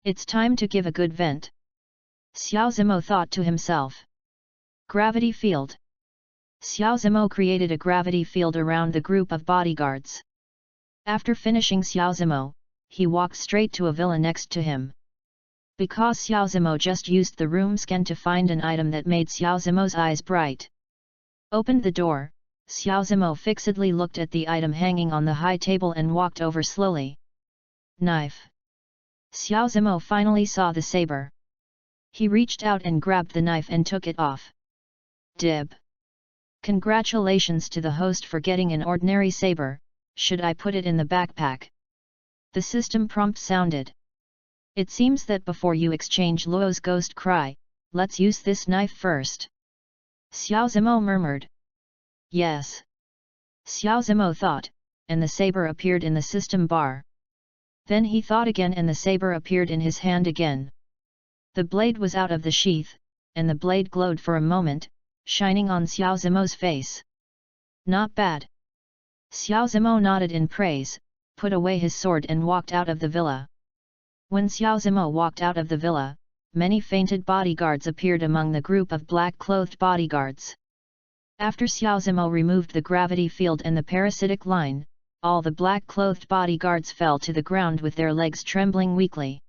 It's time to give a good vent. Xiao Zimo thought to himself. Gravity field. Xiao Zimo created a gravity field around the group of bodyguards. After finishing Xiao Zimo, he walked straight to a villa next to him. Because Xiao Zimo just used the room scan to find an item that made Xiao Zimo's eyes bright. Opened the door, Xiao Zimo fixedly looked at the item hanging on the high table and walked over slowly. Knife. Xiao Zimo finally saw the saber. He reached out and grabbed the knife and took it off. Dib. Congratulations to the host for getting an ordinary saber, should I put it in the backpack? The system prompt sounded. It seems that before you exchange Luo's ghost cry, let's use this knife first. Xiao Zimo murmured. Yes. Xiao Zimo thought, and the saber appeared in the system bar. Then he thought again and the saber appeared in his hand again. The blade was out of the sheath, and the blade glowed for a moment, shining on Xiao Zimo's face. Not bad. Xiao Zimo nodded in praise, put away his sword and walked out of the villa. When Xiao Zimo walked out of the villa, many fainted bodyguards appeared among the group of black-clothed bodyguards. After Xiao Zimo removed the gravity field and the parasitic line, all the black-clothed bodyguards fell to the ground with their legs trembling weakly.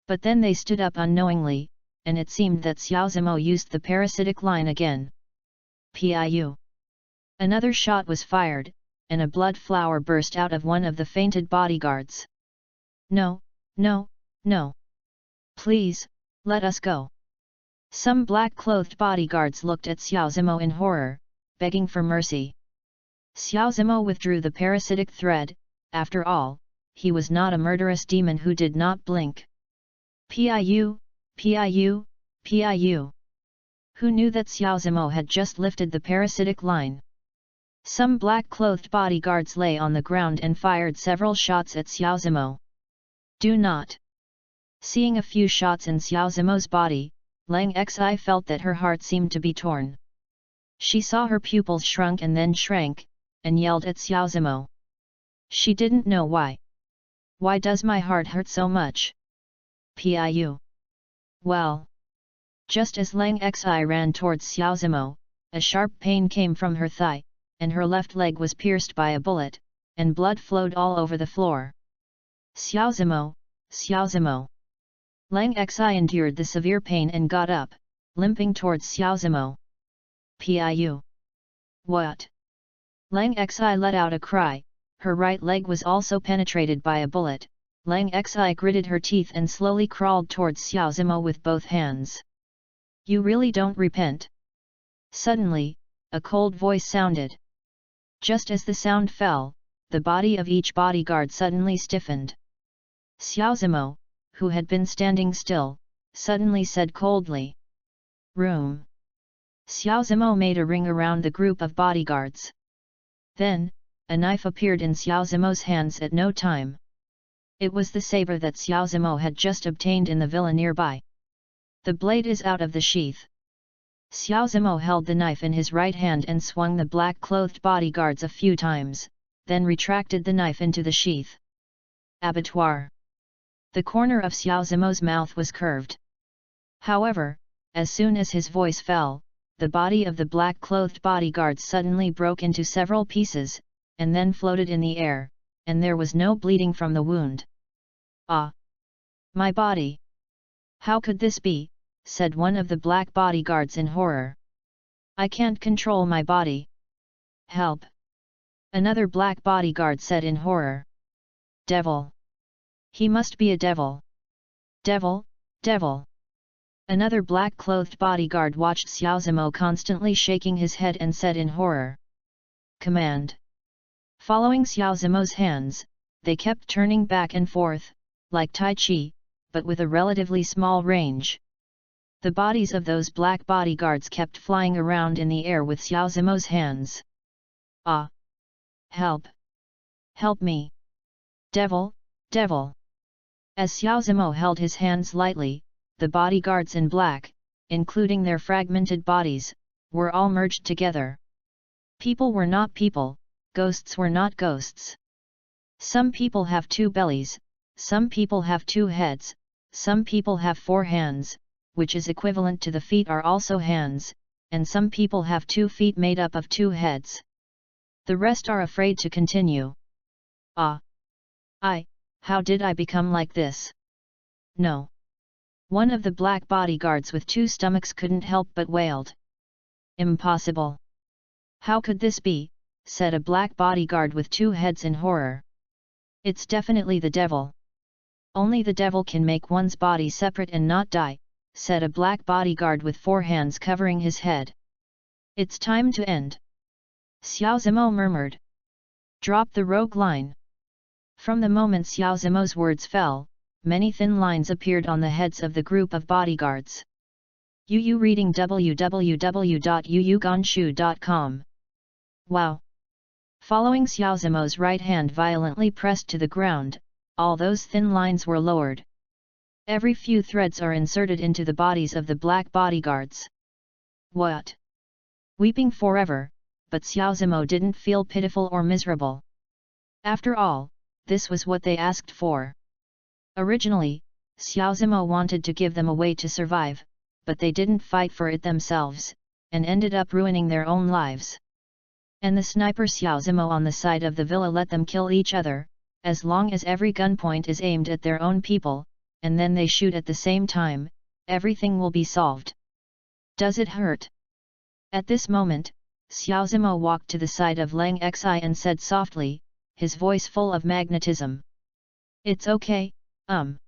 But then they stood up unknowingly, and it seemed that Xiao Zimo used the parasitic line again. Piu. Another shot was fired, and a blood flower burst out of one of the fainted bodyguards. No, no, no. Please, let us go. Some black-clothed bodyguards looked at Xiao Zimo in horror, begging for mercy. Xiao Zimo withdrew the parasitic thread, after all, he was not a murderous demon who did not blink. Piu, piu, piu. Who knew that Xiao Zimo had just lifted the parasitic line? Some black-clothed bodyguards lay on the ground and fired several shots at Xiao Zimo. Do not. Seeing a few shots in Xiao Zimo's body, Lang Xi felt that her heart seemed to be torn. She saw her pupils shrunk and then shrank, and yelled at Xiao Zimo. She didn't know why. Why does my heart hurt so much? Piu. Well. Just as Lang Xi ran towards Xiao Zimo, a sharp pain came from her thigh, and her left leg was pierced by a bullet, and blood flowed all over the floor. Xiao Zimo, Xiao Zimo. Lang Xi endured the severe pain and got up, limping towards Xiao Zimo. Piu. What? Lang Xi let out a cry, her right leg was also penetrated by a bullet. Lang Xi gritted her teeth and slowly crawled towards Xiao Zimo with both hands. You really don't repent? Suddenly, a cold voice sounded. Just as the sound fell, the body of each bodyguard suddenly stiffened. Xiao Zimo, who had been standing still, suddenly said coldly. Room. Xiao Zimo made a ring around the group of bodyguards. Then, a knife appeared in Xiao Zimo's hands at no time. It was the saber that Xiao Zimo had just obtained in the villa nearby. The blade is out of the sheath. Xiao Zimo held the knife in his right hand and swung the black-clothed bodyguards a few times, then retracted the knife into the sheath. Abattoir. The corner of Xiao Zimo's mouth was curved. However, as soon as his voice fell, the body of the black-clothed bodyguard suddenly broke into several pieces, and then floated in the air, and there was no bleeding from the wound. "Ah! My body! How could this be?" said one of the black bodyguards in horror. "I can't control my body. Help!" Another black bodyguard said in horror. "Devil! He must be a devil! Devil, devil!" Another black-clothed bodyguard watched Xiao Zimo constantly shaking his head and said in horror. "Command!" Following Xiao Zimo's hands, they kept turning back and forth, like Tai Chi, but with a relatively small range. The bodies of those black bodyguards kept flying around in the air with Xiao Zimo's hands. "Ah! Help! Help me! Devil, devil!" As Xiao Zimo held his hands lightly, the bodyguards in black, including their fragmented bodies, were all merged together. People were not people, ghosts were not ghosts. Some people have 2 bellies, some people have 2 heads, some people have 4 hands, which is equivalent to the feet are also hands, and some people have 2 feet made up of 2 heads. The rest are afraid to continue. "Ah! How did I become like this? No!" One of the black bodyguards with 2 stomachs couldn't help but wailed. "Impossible! How could this be?" said a black bodyguard with 2 heads in horror. "It's definitely the devil. Only the devil can make one's body separate and not die," said a black bodyguard with 4 hands covering his head. "It's time to end." Xiao Zimo murmured. "Drop the rogue line." From the moment Xiao Zimo's words fell, many thin lines appeared on the heads of the group of bodyguards. Yu reading www.yuyuganshu.com. Wow! Following Xiao Zimo's right hand violently pressed to the ground, all those thin lines were lowered. Every few threads are inserted into the bodies of the black bodyguards. What? Weeping forever, but Xiao Zimo didn't feel pitiful or miserable. After all, this was what they asked for. Originally, Xiao Zimo wanted to give them a way to survive, but they didn't fight for it themselves, and ended up ruining their own lives. And the sniper Xiao Zimo on the side of the villa let them kill each other, as long as every gunpoint is aimed at their own people, and then they shoot at the same time, everything will be solved. Does it hurt? At this moment, Xiao Zimo walked to the side of Lang Xi and said softly, his voice full of magnetism. "It's okay, Lang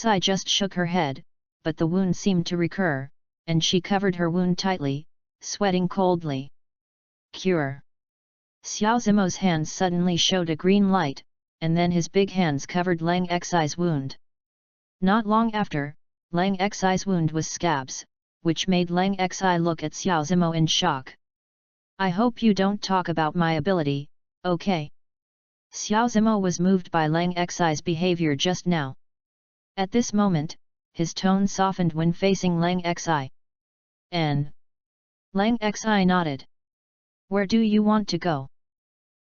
Xi just shook her head, but the wound seemed to recur, and she covered her wound tightly, sweating coldly. Cure. Xiao Zimo's hands suddenly showed a green light, and then his big hands covered Lang Xi's wound. Not long after, Lang Xi's wound was scabs, which made Lang Xi look at Xiao Zimo in shock. "I hope you don't talk about my ability, okay?" Xiao Zimo was moved by Lang Xi's behavior just now. At this moment, his tone softened when facing Lang Xi. Lang Xi nodded. "Where do you want to go?"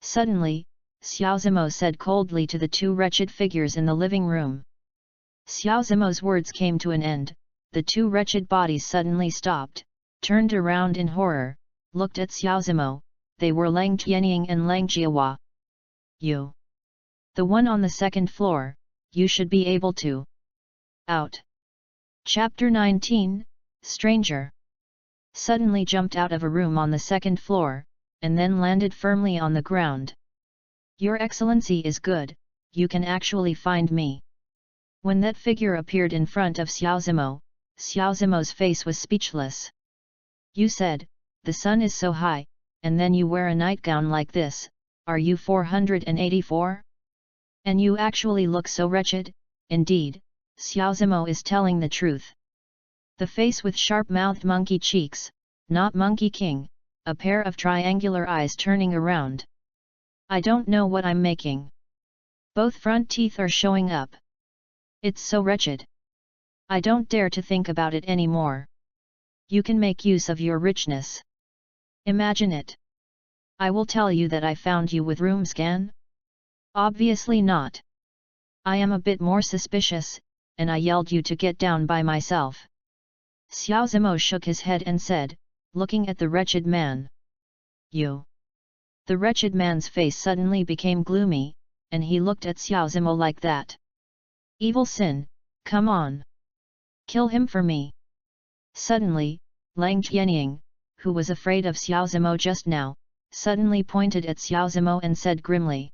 Suddenly, Xiao Zimo said coldly to the 2 wretched figures in the living room. Xiao Zimo's words came to an end, the 2 wretched bodies suddenly stopped, turned around in horror, looked at Xiao Zimo. They were Lang Qianying and Lang Jiahua. "You! The one on the 2nd floor, you should be able to." Out. Chapter 19, Stranger. Suddenly jumped out of a room on the 2nd floor, and then landed firmly on the ground. "Your Excellency is good, you can actually find me." When that figure appeared in front of Xiao Zimo's face was speechless. "You said, the sun is so high, and then you wear a nightgown like this, are you 484? And you actually look so wretched." Indeed, Xiao Zimo is telling the truth. The face with sharp-mouthed monkey cheeks, not Monkey King, a pair of triangular eyes turning around. "I don't know what I'm making. Both front teeth are showing up. It's so wretched. I don't dare to think about it anymore. You can make use of your richness. Imagine it. I will tell you that I found you with room scan? Obviously not. I am a bit more suspicious, and I yelled you to get down by myself. Xiao Zimo shook his head and said, looking at the wretched man. You. The wretched man's face suddenly became gloomy, and he looked at Xiao Zimo like that. Evil Sin, come on. Kill him for me. Suddenly, Lang Jianying, who was afraid of Xiao Zimo just now, suddenly pointed at Xiao Zimo and said grimly.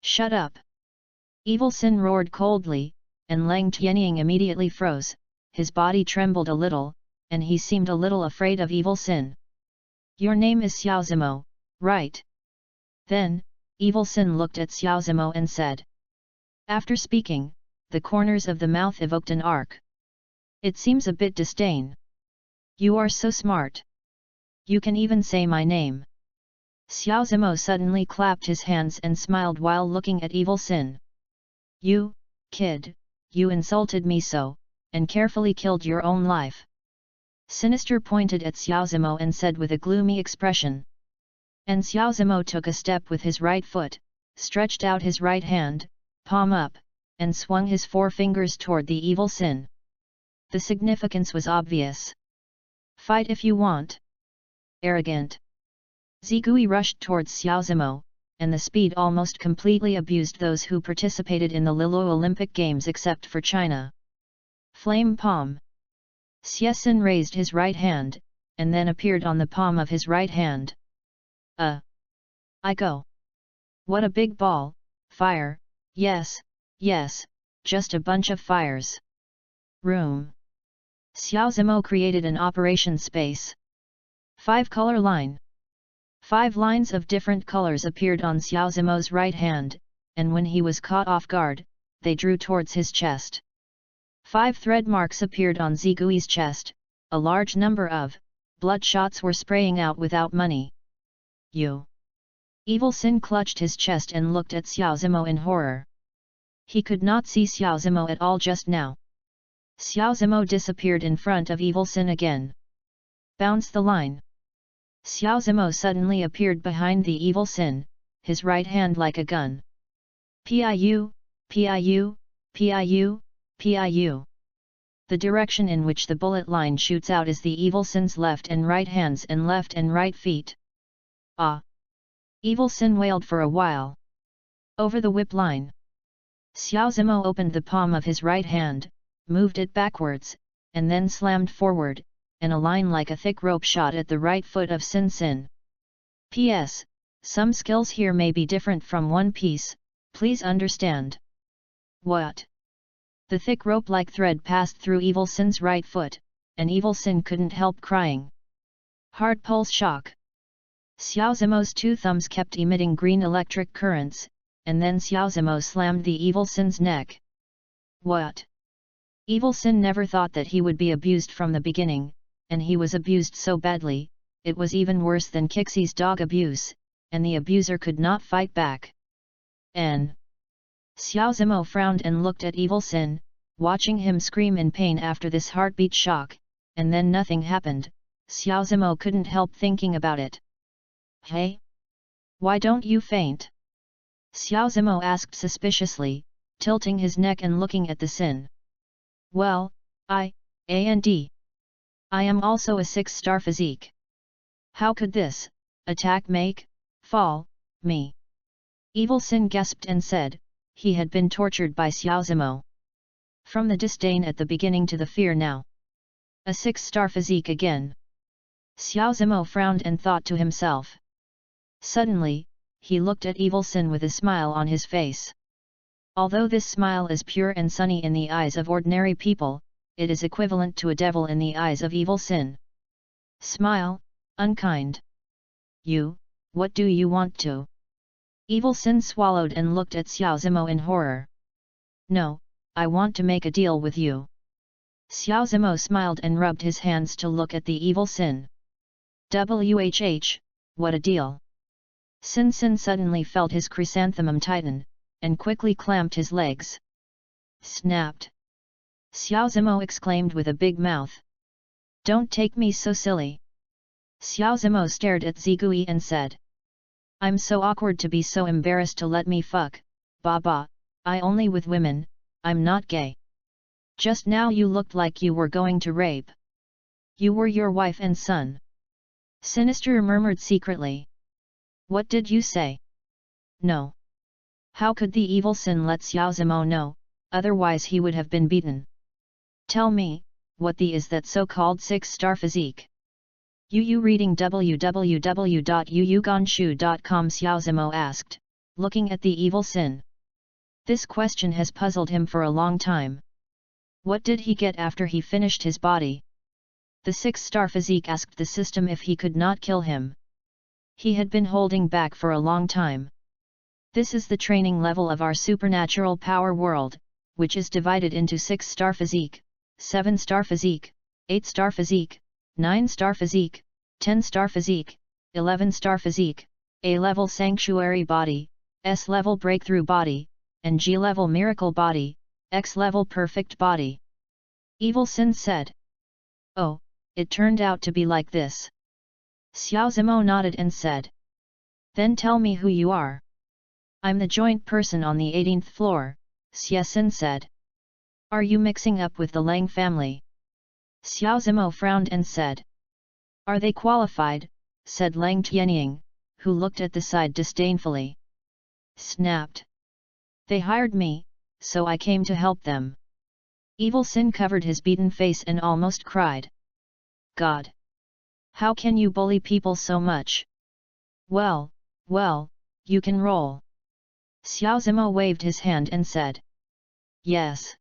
Shut up. Evil Sin roared coldly, and Lang Jianying immediately froze, his body trembled a little, and he seemed a little afraid of Evil Sin. Your name is Xiao Zimo, right? Then, Evil Sin looked at Xiao Zimo and said. After speaking, the corners of the mouth evoked an arc. It seems a bit disdain. You are so smart. You can even say my name. Xiao Zimo suddenly clapped his hands and smiled while looking at Evil Sin. You, kid, you insulted me so, and carefully killed your own life. Sinister pointed at Xiao Zimo and said with a gloomy expression. And Xiao Zimo took a step with his right foot, stretched out his right hand, palm up, and swung his four fingers toward the Evil Sin. The significance was obvious. Fight if you want. Arrogant. Zigui rushed towards Xiao Zimo, and the speed almost completely abused those who participated in the Lilo Olympic Games except for China. Flame Palm. Xiesin raised his right hand, and then appeared on the palm of his right hand. I go. What a big ball, fire, yes, just a bunch of fires. Room. Xiao Zimo created an operation space. 5-color line. 5 lines of different colors appeared on Xiao Zimo's right hand, and when he was caught off guard, they drew towards his chest. 5 thread marks appeared on Zigui's chest, a large number of blood shots were spraying out without money. You. Evil Sin clutched his chest and looked at Xiao Zimo in horror. He could not see Xiao Zimo at all just now. Xiao Zimo disappeared in front of Evil Sin again. Bounce the line. Xiao Zimo suddenly appeared behind the Evil Sin, his right hand like a gun. Piu, piu, piu, piu. The direction in which the bullet line shoots out is the Evil Sin's left and right hands and left and right feet. Ah! Evil Sin wailed for a while. Over the whip line. Xiao Zimo opened the palm of his right hand, moved it backwards, and then slammed forward, and a line like a thick rope shot at the right foot of Sin Sin. P.S. Some skills here may be different from One Piece, please understand. What? The thick rope-like thread passed through Evil Sin's right foot, and Evil Sin couldn't help crying. Hard pulse shock. Xiao Zimo's 2 thumbs kept emitting green electric currents, and then Xiao Zimo slammed the Evil Sin's neck. What? Evil Sin never thought that he would be abused from the beginning, and he was abused so badly, it was even worse than Kixie's dog abuse, and the abuser could not fight back. Xiao Zimo frowned and looked at Evil Sin, watching him scream in pain after this heartbeat shock, and then nothing happened. Xiao Zimo couldn't help thinking about it. Hey? Why don't you faint? Xiao Zimo asked suspiciously, tilting his neck and looking at the Sin. Well, I am also a 6-star physique. How could this attack make fall me? Evil Sin gasped and said, he had been tortured by Xiao Zimo. From the disdain at the beginning to the fear now. A 6-star physique again. Xiao Zimo frowned and thought to himself. Suddenly, he looked at Evil Sin with a smile on his face. Although this smile is pure and sunny in the eyes of ordinary people, it is equivalent to a devil in the eyes of Evil Sin. Smile, unkind. You, what do you want to? Evil Sin swallowed and looked at Xiao Zimo in horror. No, I want to make a deal with you. Xiao Zimo smiled and rubbed his hands to look at the Evil Sin. Whh, what a deal. Sin Sin suddenly felt his chrysanthemum tighten, and quickly clamped his legs. Snapped! Xiao Zimo exclaimed with a big mouth. Don't take me so silly. Xiao Zimo stared at Zigui and said. I'm so awkward to be so embarrassed to let me fuck, Baba, I only with women, I'm not gay. Just now you looked like you were going to rape. You were your wife and son. Sinister murmured secretly. What did you say? No. How could the evil Sin let Xiao Zimo know, otherwise he would have been beaten. Tell me, what the is that so-called 6-star physique? Yu reading www.yuyuganshu.com. Xiao Zimo asked, looking at the evil Sin. This question has puzzled him for a long time. What did he get after he finished his body? The 6-star physique asked the system if he could not kill him. He had been holding back for a long time. This is the training level of our supernatural power world, which is divided into 6-star physique, 7-star physique, 8-star physique, 9-star physique, 10-star physique, 11-star physique, A-level sanctuary body, S-level breakthrough body, and G-level miracle body, X-level perfect body. Evil Sin said. Oh, it turned out to be like this. Xiao Zimo nodded and said. Then tell me who you are. I'm the joint person on the 18th floor, Xie Sin said. Are you mixing up with the Lang family? Xiao Zimo frowned and said. Are they qualified? Said Lang Tianying, who looked at the side disdainfully. Snapped. They hired me, so I came to help them. Evil Sin covered his beaten face and almost cried. God! How can you bully people so much? Well, you can roll. Xiao Zimo waved his hand and said. Yes.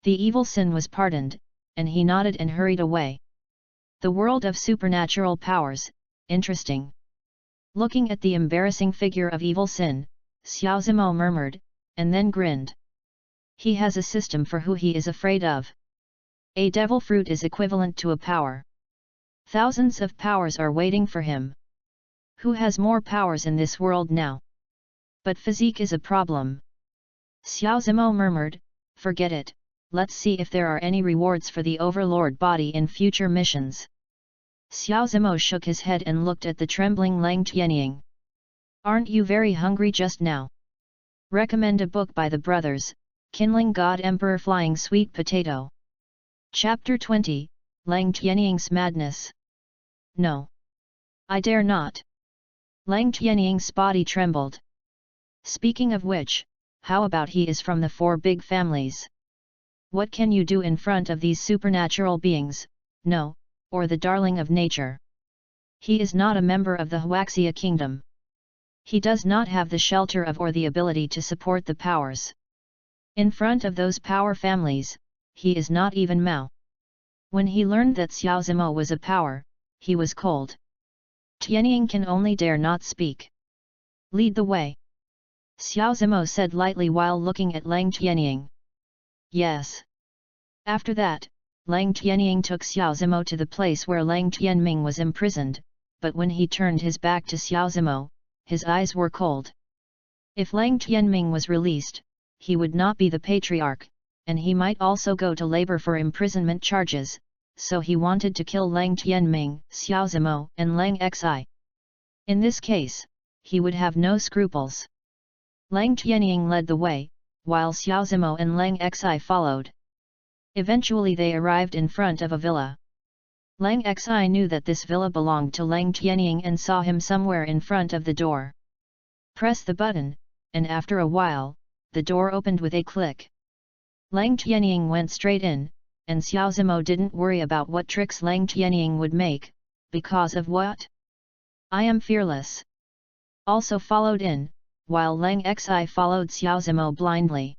The evil Sin was pardoned, and he nodded and hurried away. The world of supernatural powers, interesting. Looking at the embarrassing figure of evil Sin, Xiao Zimo murmured, and then grinned. He has a system for who he is afraid of. A devil fruit is equivalent to a power. Thousands of powers are waiting for him. Who has more powers in this world now? But physique is a problem. Xiao Zimo murmured, forget it, let's see if there are any rewards for the Overlord body in future missions. Xiao Zimo shook his head and looked at the trembling Lang Tianying. Aren't you very hungry just now? Recommend a book by the brothers, Kindling God Emperor Flying Sweet Potato. Chapter 20, Lang Tianying's Madness. No. I dare not. Lang Tianying's body trembled. Speaking of which, how about he is from the 4 big families? What can you do in front of these supernatural beings, no, or the darling of nature? He is not a member of the Huaxia kingdom. He does not have the shelter of or the ability to support the powers. In front of those power families, he is not even Mao. When he learned that Xiao Zimo was a power, he was cold. Tianying can only dare not speak. Lead the way. Xiao Zimo said lightly while looking at Lang Tianying. Yes. After that, Lang Tianying took Xiao Zimo to the place where Lang Tianming was imprisoned, but when he turned his back to Xiao Zimo, his eyes were cold. If Lang Tianming was released, he would not be the patriarch, and he might also go to labor for imprisonment charges, so he wanted to kill Lang Tianming, Xiao Zimo, and Lang Xi. In this case, he would have no scruples. Lang Tianying led the way, while Xiao Zimo and Lang Xi followed. Eventually they arrived in front of a villa. Lang Xi knew that this villa belonged to Lang Tianying and saw him somewhere in front of the door. Press the button, and after a while, the door opened with a click. Lang Tianying went straight in, and Xiao Zimo didn't worry about what tricks Lang Tianying would make, because of what? I am fearless. Also followed in, while Lang Xi followed Xiao Zimo blindly.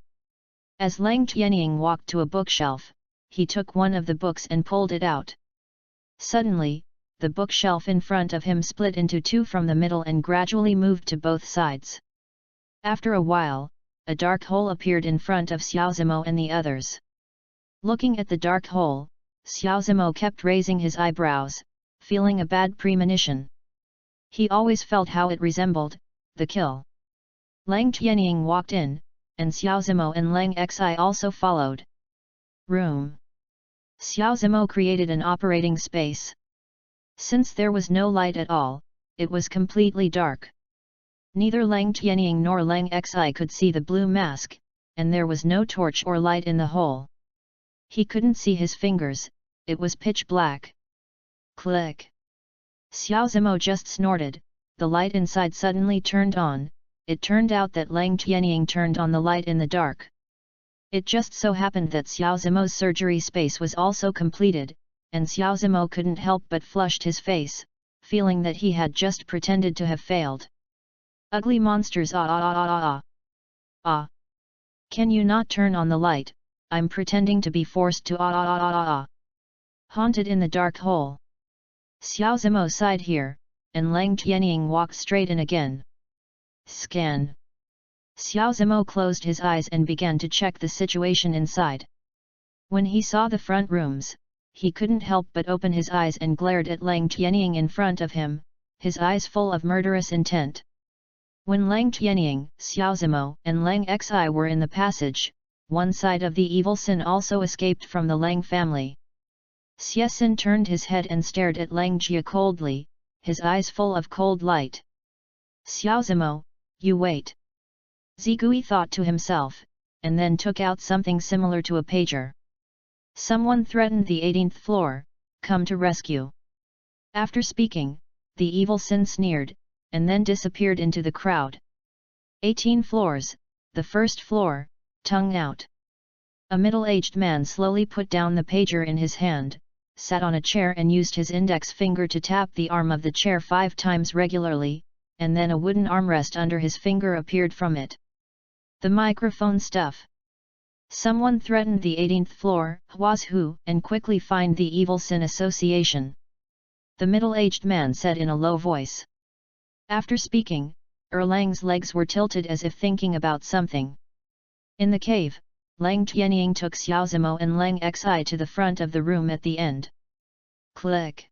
As Lang Tianying walked to a bookshelf, he took one of the books and pulled it out. Suddenly, the bookshelf in front of him split into 2 from the middle and gradually moved to both sides. After a while, a dark hole appeared in front of Xiao Zimo and the others. Looking at the dark hole, Xiao Zimo kept raising his eyebrows, feeling a bad premonition. He always felt how it resembled the kill. Lang Tianying walked in, and Xiao Zimo and Lang Xi also followed. Room. Xiao Zimo created an operating space. Since there was no light at all, it was completely dark. Neither Lang Tianying nor Lang Xi could see the blue mask, and there was no torch or light in the hole. He couldn't see his fingers, it was pitch black. Click! Xiao Zimo just snorted, the light inside suddenly turned on. It turned out that Lang Tianying turned on the light in the dark. It just so happened that Xiao Zimo's surgery space was also completed, and Xiao Zimo couldn't help but flushed his face, feeling that he had just pretended to have failed. Ugly monsters, ah ah ah ah ah ah. Ah. Can you not turn on the light? I'm pretending to be forced to ah ah ah ah ah ah. Haunted in the dark hole. Xiao Zimo sighed here, and Lang Tianying walked straight in again. Scan. Xiao Zimo closed his eyes and began to check the situation inside. When he saw the front rooms, he couldn't help but open his eyes and glared at Lang Tianying in front of him, his eyes full of murderous intent. When Lang Tianying, Xiao Zimo, and Lang Xi were in the passage, one side of the evil Sin also escaped from the Lang family. Xie Sin turned his head and stared at Lang Jia coldly, his eyes full of cold light. Xiao Zimo, you wait. Zigui thought to himself, and then took out something similar to a pager. Someone threatened the 18th floor, come to rescue. After speaking, the evil Sin sneered, and then disappeared into the crowd. 18 floors, the first floor, tongue out. A middle-aged man slowly put down the pager in his hand, sat on a chair and used his index finger to tap the arm of the chair 5 times regularly, and then a wooden armrest under his finger appeared from it. The microphone stuff. Someone threatened the 18th floor, was who, and quickly find the Evil Sin Association. The middle-aged man said in a low voice. After speaking, Erlang's legs were tilted as if thinking about something. In the cave, Lang Tianying took Xiao Zimo and Lang Xi to the front of the room at the end. Click!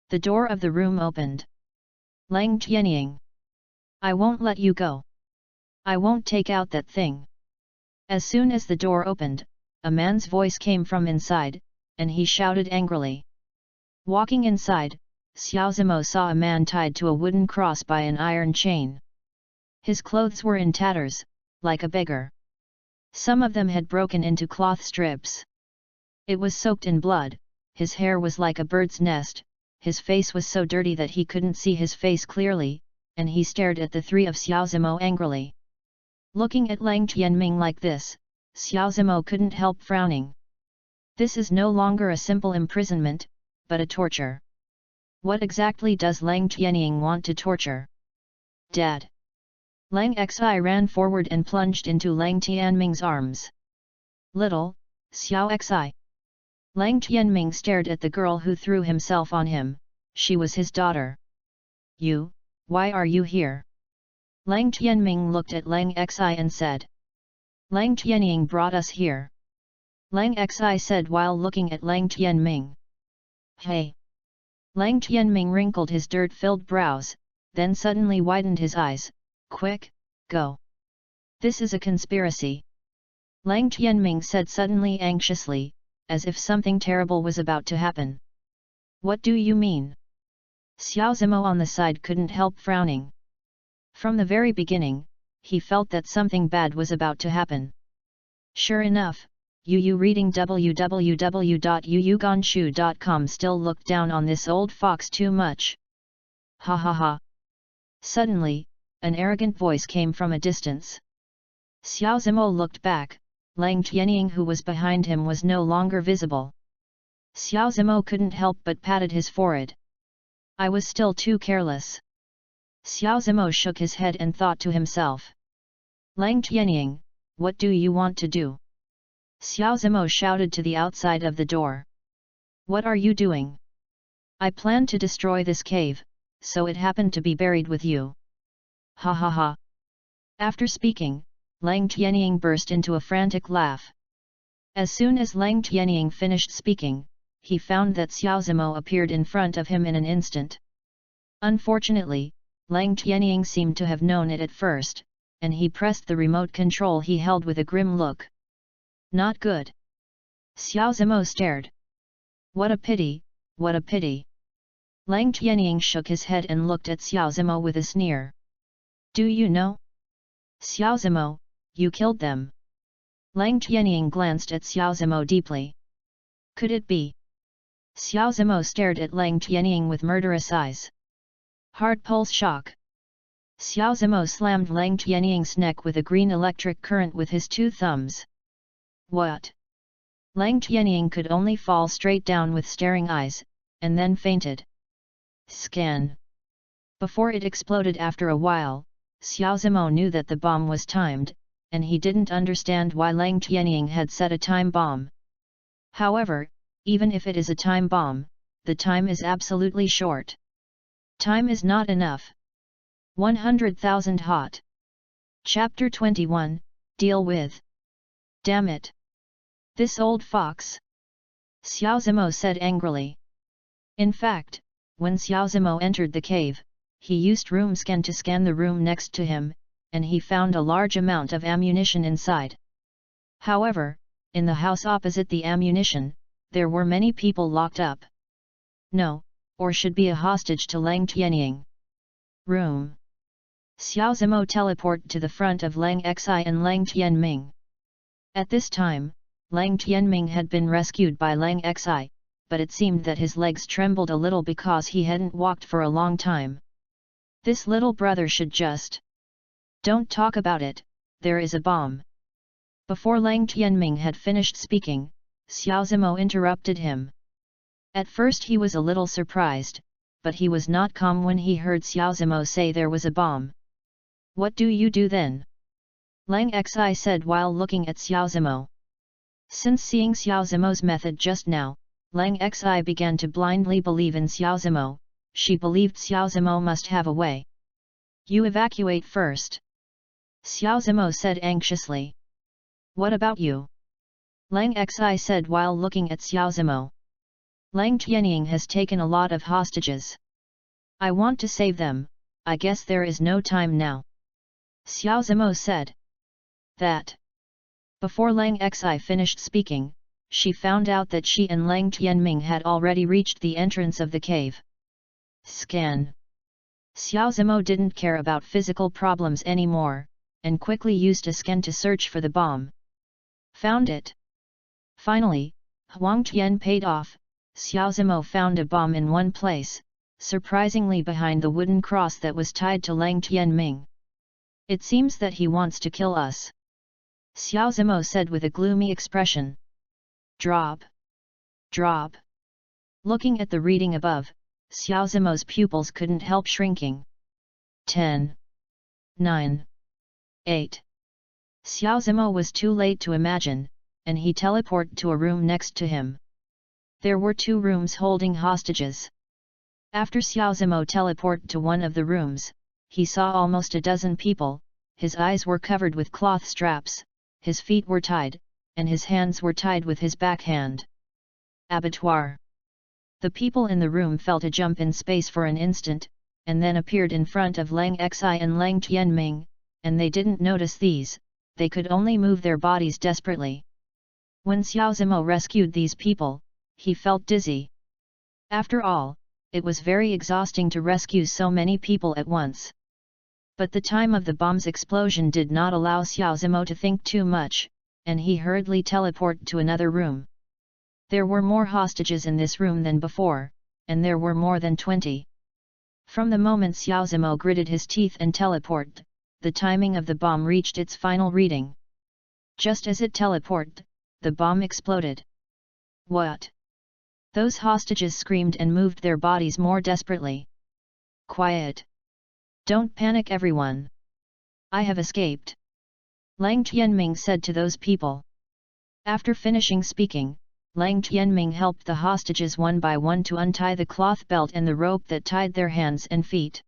The door of the room opened. Lang Tianying. I won't let you go. I won't take out that thing. As soon as the door opened, a man's voice came from inside, and he shouted angrily. Walking inside, Xiao Zimo saw a man tied to a wooden cross by an iron chain. His clothes were in tatters, like a beggar. Some of them had broken into cloth strips. It was soaked in blood, his hair was like a bird's nest, his face was so dirty that he couldn't see his face clearly, and he stared at the three of Xiao Zimo angrily. Looking at Lang Tianming like this, Xiao Zimo couldn't help frowning. This is no longer a simple imprisonment, but a torture. What exactly does Lang Tianying want to torture? Dad! Lang Xi ran forward and plunged into Lang Tianming's arms. Little, Xiao Xi. Lang Tianming stared at the girl who threw himself on him, she was his daughter. You, why are you here? Lang Tianming looked at Lang Xi and said. Lang Tianying brought us here. Lang Xi said while looking at Lang Tianming. Hey! Lang Tianming wrinkled his dirt-filled brows, then suddenly widened his eyes. Quick, go! This is a conspiracy. Lang Tianming said suddenly anxiously, as if something terrible was about to happen. What do you mean? Xiao Zimo on the side couldn't help frowning. From the very beginning, he felt that something bad was about to happen. Sure enough, Yu reading www.yuyugonshu.com still looked down on this old fox too much. Ha ha ha. Suddenly, an arrogant voice came from a distance. Xiao Zimo looked back, Lang Tianying who was behind him was no longer visible. Xiao Zimo couldn't help but patted his forehead. I was still too careless. Xiao Zimo shook his head and thought to himself. Lang Tianying, what do you want to do? Xiao Zimo shouted to the outside of the door. What are you doing? I planned to destroy this cave, so it happened to be buried with you. Ha ha ha. After speaking, Lang Tianying burst into a frantic laugh. As soon as Lang Tianying finished speaking, he found that Xiao Zimo appeared in front of him in an instant. Unfortunately, Lang Tianying seemed to have known it at first, and he pressed the remote control he held with a grim look. Not good. Xiao Zimo stared. What a pity, what a pity. Lang Tianying shook his head and looked at Xiao Zimo with a sneer. Do you know? Xiao Zimo, you killed them. Lang Tianying glanced at Xiao Zimo deeply. Could it be? Xiao Zimo stared at Lang Tianying with murderous eyes. Hard pulse shock. Xiao Zimo slammed Lang Tianying's neck with a green electric current with his 2 thumbs. What? Lang Tianying could only fall straight down with staring eyes, and then fainted. Scan. Before it exploded after a while, Xiao Zimo knew that the bomb was timed, and he didn't understand why Lang Tianying had set a time bomb. However, even if it is a time bomb, the time is absolutely short. Time is not enough. 100,000 hot. Chapter 21, Deal with. Damn it. This old fox. Xiao Zimo said angrily. In fact, when Xiao Zimo entered the cave, he used room scan to scan the room next to him, and he found a large amount of ammunition inside. However, in the house opposite the ammunition, there were many people locked up. No, or should be a hostage to Lang Tianying. Room. Xiao Zimo teleported to the front of Lang Xi and Lang Tianming. At this time, Lang Tianming had been rescued by Lang Xi, but it seemed that his legs trembled a little because he hadn't walked for a long time. This little brother should just... Don't talk about it, there is a bomb. Before Lang Tianming had finished speaking, Xiao Zimo interrupted him. At first he was a little surprised, but he was not calm when he heard Xiao Zimo say there was a bomb. What do you do then? Lang Xi said while looking at Xiao Zimo. Since seeing Xiao Zimo's method just now, Lang Xi began to blindly believe in Xiao Zimo. She believed Xiao Zimo must have a way. You evacuate first. Xiao Zimo said anxiously. What about you? Lang Xi said while looking at Xiao Zimo. Lang Tianying has taken a lot of hostages. I want to save them, I guess there is no time now. Xiao Zimo said. That. Before Lang Xi finished speaking, she found out that she and Lang Tianming had already reached the entrance of the cave. Scan. Xiao Zimo didn't care about physical problems anymore, and quickly used a scan to search for the bomb. Found it. Finally, Huang Tian paid off. Xiao Zimo found a bomb in one place, surprisingly behind the wooden cross that was tied to Lang Tianming. It seems that he wants to kill us. Xiao Zimo said with a gloomy expression. Drop. Drop. Looking at the reading above, Xiao Zimo's pupils couldn't help shrinking. 10. 9. 8. Xiao Zimo was too late to imagine, and he teleported to a room next to him. There were 2 rooms holding hostages. After Xiao Zimo teleported to one of the rooms, he saw almost a dozen people. His eyes were covered with cloth straps, his feet were tied, and his hands were tied with his backhand. Abattoir. The people in the room felt a jump in space for an instant, and then appeared in front of Lang Xi and Lang Tianming, and they didn't notice these, they could only move their bodies desperately. When Xiao Zimo rescued these people, he felt dizzy. After all, it was very exhausting to rescue so many people at once. But the time of the bomb's explosion did not allow Xiao Zimo to think too much, and he hurriedly teleported to another room. There were more hostages in this room than before, and there were more than 20. From the moment Xiao Zimo gritted his teeth and teleported, the timing of the bomb reached its final reading. Just as it teleported, the bomb exploded. What? Those hostages screamed and moved their bodies more desperately. Quiet! Don't panic everyone. I have escaped. Lang Tianming said to those people. After finishing speaking, Lang Tianming helped the hostages one by one to untie the cloth belt and the rope that tied their hands and feet.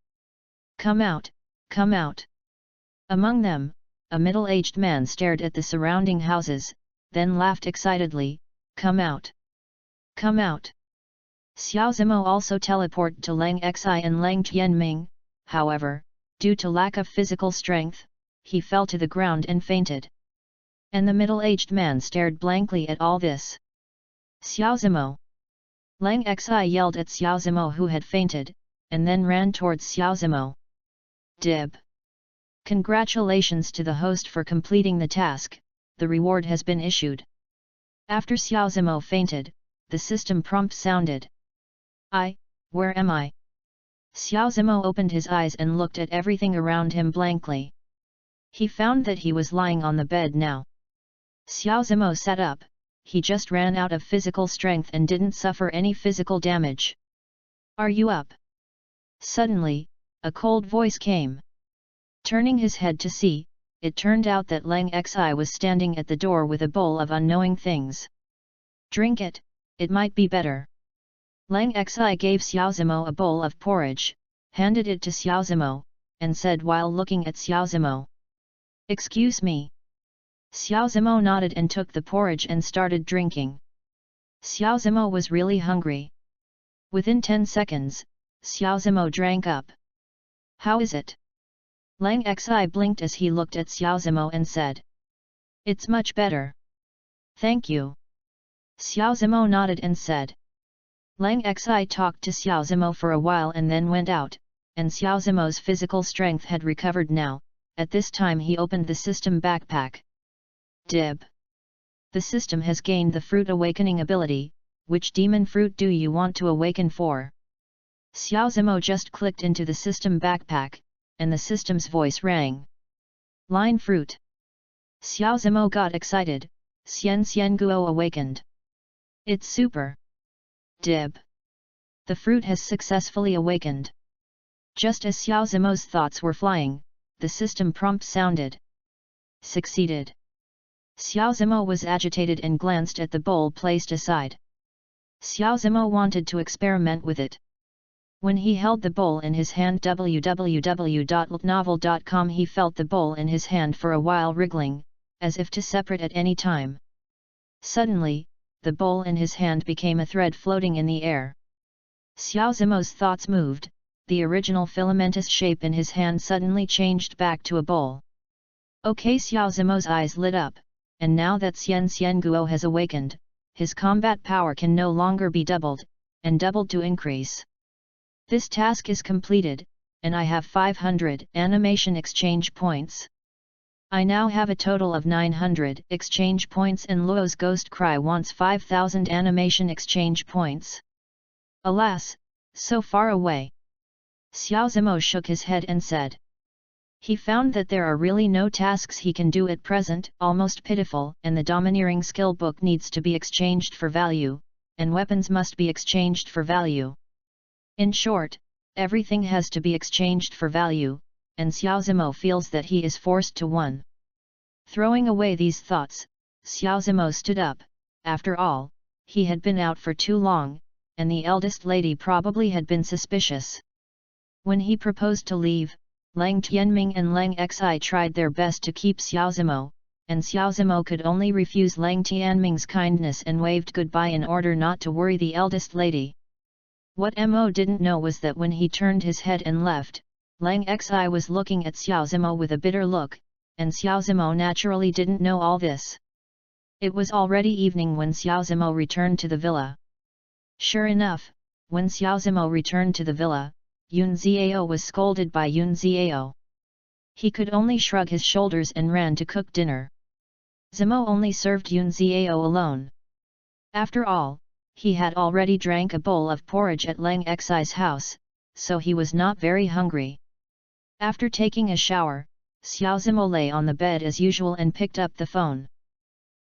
Come out, come out. Among them, a middle-aged man stared at the surrounding houses, then laughed excitedly, come out. Come out. Xiao Zimo also teleported to Lang Xi and Lang Tianming. However, due to lack of physical strength, he fell to the ground and fainted. And the middle-aged man stared blankly at all this. Xiao Zimo! Lang Xi yelled at Xiao Zimo, who had fainted, and then ran towards Xiao Zimo. Dib! Congratulations to the host for completing the task, the reward has been issued. After Xiao Zimo fainted, the system prompt sounded. Where am I? Xiao Zimo opened his eyes and looked at everything around him blankly. He found that he was lying on the bed now. Xiao Zimo sat up, he just ran out of physical strength and didn't suffer any physical damage. Are you up? Suddenly, a cold voice came. Turning his head to see, it turned out that Lang Xi was standing at the door with a bowl of unknowing things. Drink it, it might be better. Lang Xi gave Xiao Zimo a bowl of porridge, handed it to Xiao Zimo, and said while looking at Xiao Zimo. Excuse me. Xiao Zimo nodded and took the porridge and started drinking. Xiao Zimo was really hungry. Within 10 seconds, Xiao Zimo drank up. How is it? Lang Xi blinked as he looked at Xiao Zimo and said. It's much better. Thank you. Xiao Zimo nodded and said. Lang Xi talked to Xiao Zimo for a while and then went out, and Xiao Zimo's physical strength had recovered now. At this time he opened the system backpack. Dib! The system has gained the fruit awakening ability. Which demon fruit do you want to awaken for? Xiao Zimo just clicked into the system backpack, and the system's voice rang. Line fruit. Xiao Zimo got excited. Xian Xian Guo awakened. It's super. Dib! The fruit has successfully awakened. Just as Xiao Zimo's thoughts were flying, the system prompt sounded. Succeeded. Xiao Zimo was agitated and glanced at the bowl placed aside. Xiao Zimo wanted to experiment with it. When he held the bowl in his hand www.novel.com he felt the bowl in his hand for a while wriggling, as if to separate at any time. Suddenly, the bowl in his hand became a thread floating in the air. Xiao Zimo's thoughts moved, the original filamentous shape in his hand suddenly changed back to a bowl. Okay, Xiao Zimo's eyes lit up, and now that Xian Xian Guo has awakened, his combat power can no longer be doubled, and doubled to increase. This task is completed, and I have 500 animation exchange points. I now have a total of 900 exchange points and Luo's Ghost Cry wants 5000 animation exchange points. Alas, so far away. Xiao Zimo shook his head and said. He found that there are really no tasks he can do at present, almost pitiful, and the domineering skill book needs to be exchanged for value, and weapons must be exchanged for value. In short, everything has to be exchanged for value, and Xiao Zimo feels that he is forced to one. Throwing away these thoughts, Xiao Zimo stood up. After all, he had been out for too long, and the eldest lady probably had been suspicious. When he proposed to leave, Lang Tianming and Lang Xi tried their best to keep Xiao Zimo, and Xiao Zimo could only refuse Lang Tianming's kindness and waved goodbye in order not to worry the eldest lady. What Mo didn't know was that when he turned his head and left, Lang Xi was looking at Xiao Zimo with a bitter look, and Xiao Zimo naturally didn't know all this. It was already evening when Xiao Zimo returned to the villa. Sure enough, when Xiao Zimo returned to the villa, Yun Xiao was scolded by Yun Xiao. He could only shrug his shoulders and ran to cook dinner. Zimo only served Yun Xiao alone. After all, he had already drank a bowl of porridge at Lang Xi's house, so he was not very hungry. After taking a shower, Xiao Zimo lay on the bed as usual and picked up the phone.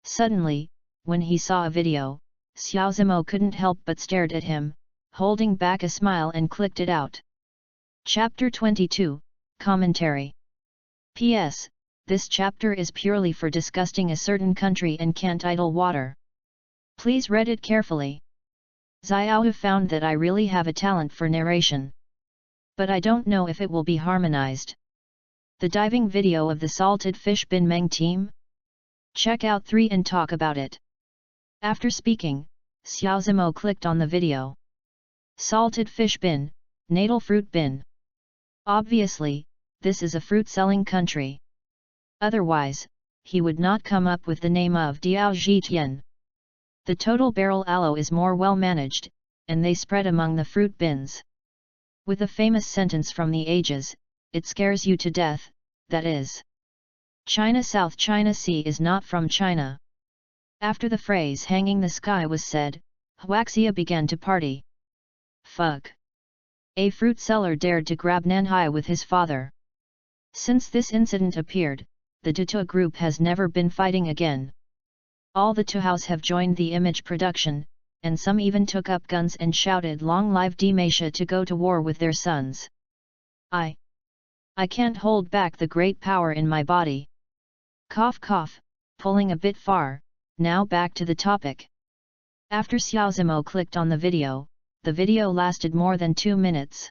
Suddenly, when he saw a video, Xiao Zimo couldn't help but stared at him, holding back a smile and clicked it out. Chapter 22, Commentary. P.S. This chapter is purely for disgusting a certain country and can't idle water. Please read it carefully. Xiao found that I really have a talent for narration. But I don't know if it will be harmonized. The diving video of the salted fish bin Meng team? Check out 3 and talk about it. After speaking, Xiao Zimo clicked on the video. Salted fish bin, natal fruit bin. Obviously, this is a fruit-selling country. Otherwise, he would not come up with the name of Diao Zhitian. The total barrel aloe is more well managed, and they spread among the fruit bins. With a famous sentence from the ages, it scares you to death, that is, China South China Sea is not from China. After the phrase hanging the sky was said, Huaxia began to party. Fuck. A fruit seller dared to grab Nanhai with his father. Since this incident appeared, the Dutua group has never been fighting again. All the Tuhaus have joined the image production, and some even took up guns and shouted long live Dimasha to go to war with their sons. I can't hold back the great power in my body. Cough cough, pulling a bit far, now back to the topic. After Xiaozimo clicked on the video lasted more than 2 minutes.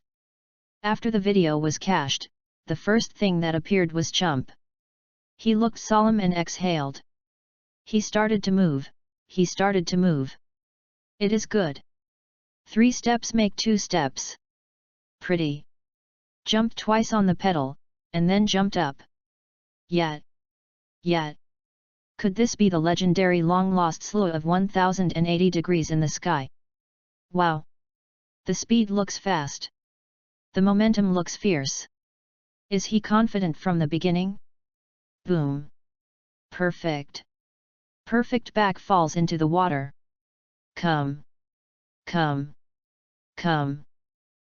After the video was cached, the first thing that appeared was Chump. He looked solemn and exhaled. He started to move. It is good. 3 steps make 2 steps. Pretty. Jumped twice on the pedal, and then jumped up. Yet. Could this be the legendary long-lost slew of 1080 degrees in the sky? Wow! The speed looks fast. The momentum looks fierce. Is he confident from the beginning? Boom! Perfect! Perfect back falls into the water. Come!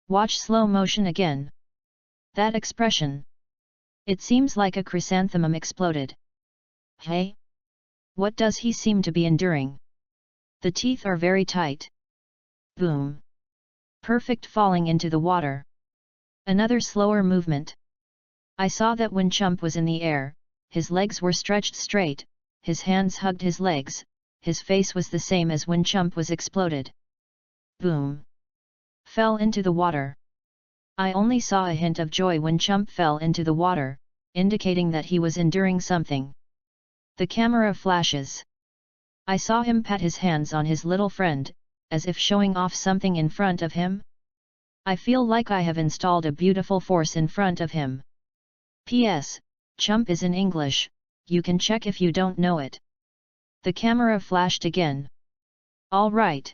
Watch slow motion again. That expression. It seems like a chrysanthemum exploded. Hey? What does he seem to be enduring? The teeth are very tight. Boom! Perfect falling into the water. Another slower movement. I saw that when Chump was in the air, his legs were stretched straight, his hands hugged his legs, his face was the same as when Chump was exploded. Boom! Fell into the water. I only saw a hint of joy when Chump fell into the water, indicating that he was enduring something. The camera flashes. I saw him pat his hands on his little friend, as if showing off something in front of him. I feel like I have installed a beautiful force in front of him. P.S. Chump is in English, you can check if you don't know it. The camera flashed again. All right.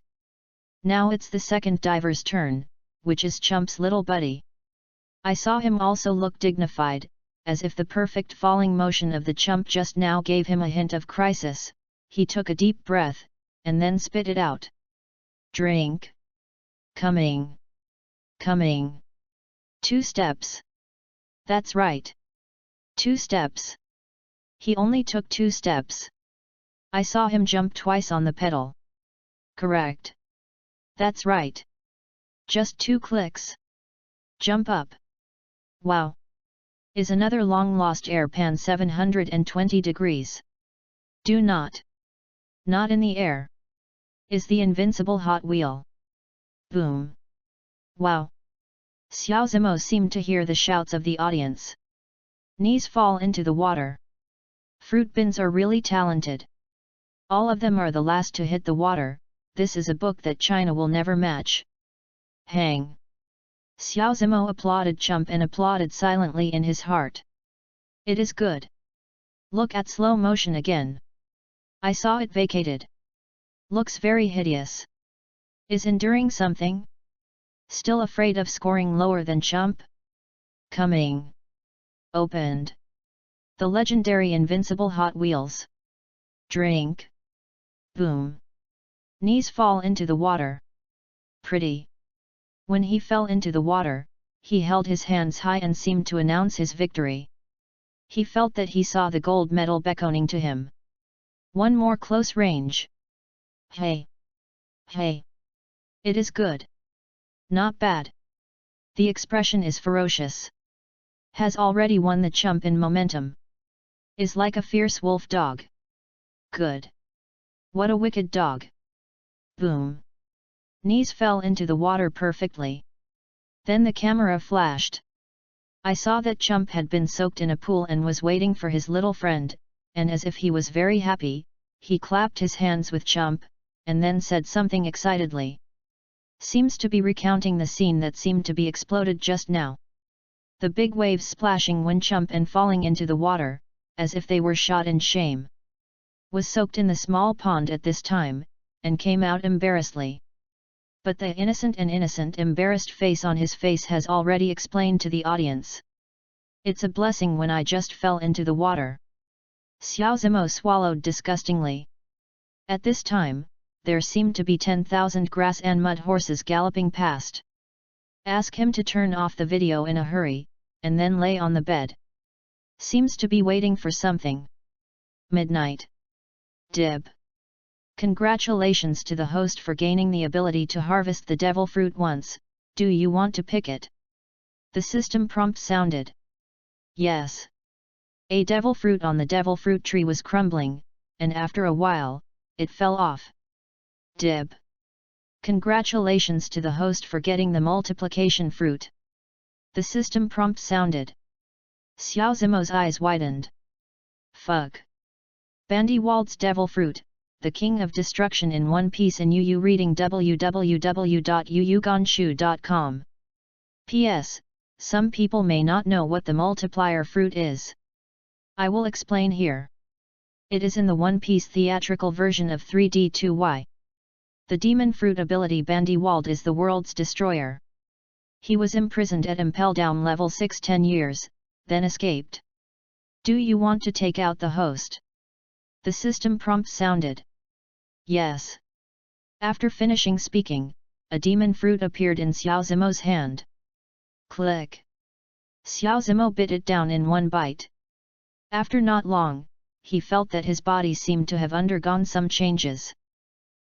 Now it's the second diver's turn, which is Chump's little buddy. I saw him also look dignified, as if the perfect falling motion of the Chump just now gave him a hint of crisis. He took a deep breath, and then spit it out. Drink. Coming. 2 steps. That's right. 2 steps. He only took 2 steps. I saw him jump twice on the pedal. Correct. That's right. Just 2 clicks. Jump up. Wow. Is another long-lost airpan 720 degrees? Do not. Not in the air. Is the invincible Hot Wheel. Boom. Wow. Xiaozimo seemed to hear the shouts of the audience. Knees fall into the water. Fruit bins are really talented. All of them are the last to hit the water. This is a book that China will never match. Hang. Xiaozimo applauded Chump and applauded silently in his heart. It is good. Look at slow motion again. I saw it vacated. Looks very hideous. Is enduring something? Still afraid of scoring lower than Chump? Coming. Opened. The legendary invincible Hot Wheels. Drink. Boom. Knees fall into the water. Pretty. When he fell into the water, he held his hands high and seemed to announce his victory. He felt that he saw the gold medal beckoning to him. One more close range. Hey. It is good. Not bad. The expression is ferocious. Has already won the Chump in momentum. Is like a fierce wolf dog. Good. What a wicked dog. Boom. Knees fell into the water perfectly. Then the camera flashed. I saw that Chump had been soaked in a pool and was waiting for his little friend, and as if he was very happy, he clapped his hands with Chump, and then said something excitedly. Seems to be recounting the scene that seemed to be exploded just now. The big waves splashing when Chump and falling into the water, as if they were shot in shame. Was soaked in the small pond at this time, and came out embarrassedly. But the innocent embarrassed face on his face has already explained to the audience. It's a blessing when I just fell into the water. Xiao Zimo swallowed disgustingly. At this time, there seemed to be 10,000 grass and mud horses galloping past. Ask him to turn off the video in a hurry, and then lay on the bed. Seems to be waiting for something. Midnight. Dib. Congratulations to the host for gaining the ability to harvest the devil fruit once. Do you want to pick it? The system prompt sounded. Yes. A devil fruit on the devil fruit tree was crumbling, and after a while, it fell off. Dib. Congratulations to the host for getting the multiplication fruit. The system prompt sounded. Xiao Zimo's eyes widened. Fug. Bandywald's devil fruit, the king of destruction in One Piece in UU reading www.yuyugonshu.com. P.S. Some people may not know what the multiplier fruit is. I will explain here. It is in the One Piece theatrical version of 3D2Y. The demon fruit ability Bandywald is the world's destroyer. He was imprisoned at Impeldown level 6 10 years, then escaped. Do you want to take out the host? The system prompt sounded. Yes. After finishing speaking, a demon fruit appeared in Xiao Zimo's hand. Click. Xiao Zimo bit it down in one bite. After not long, he felt that his body seemed to have undergone some changes.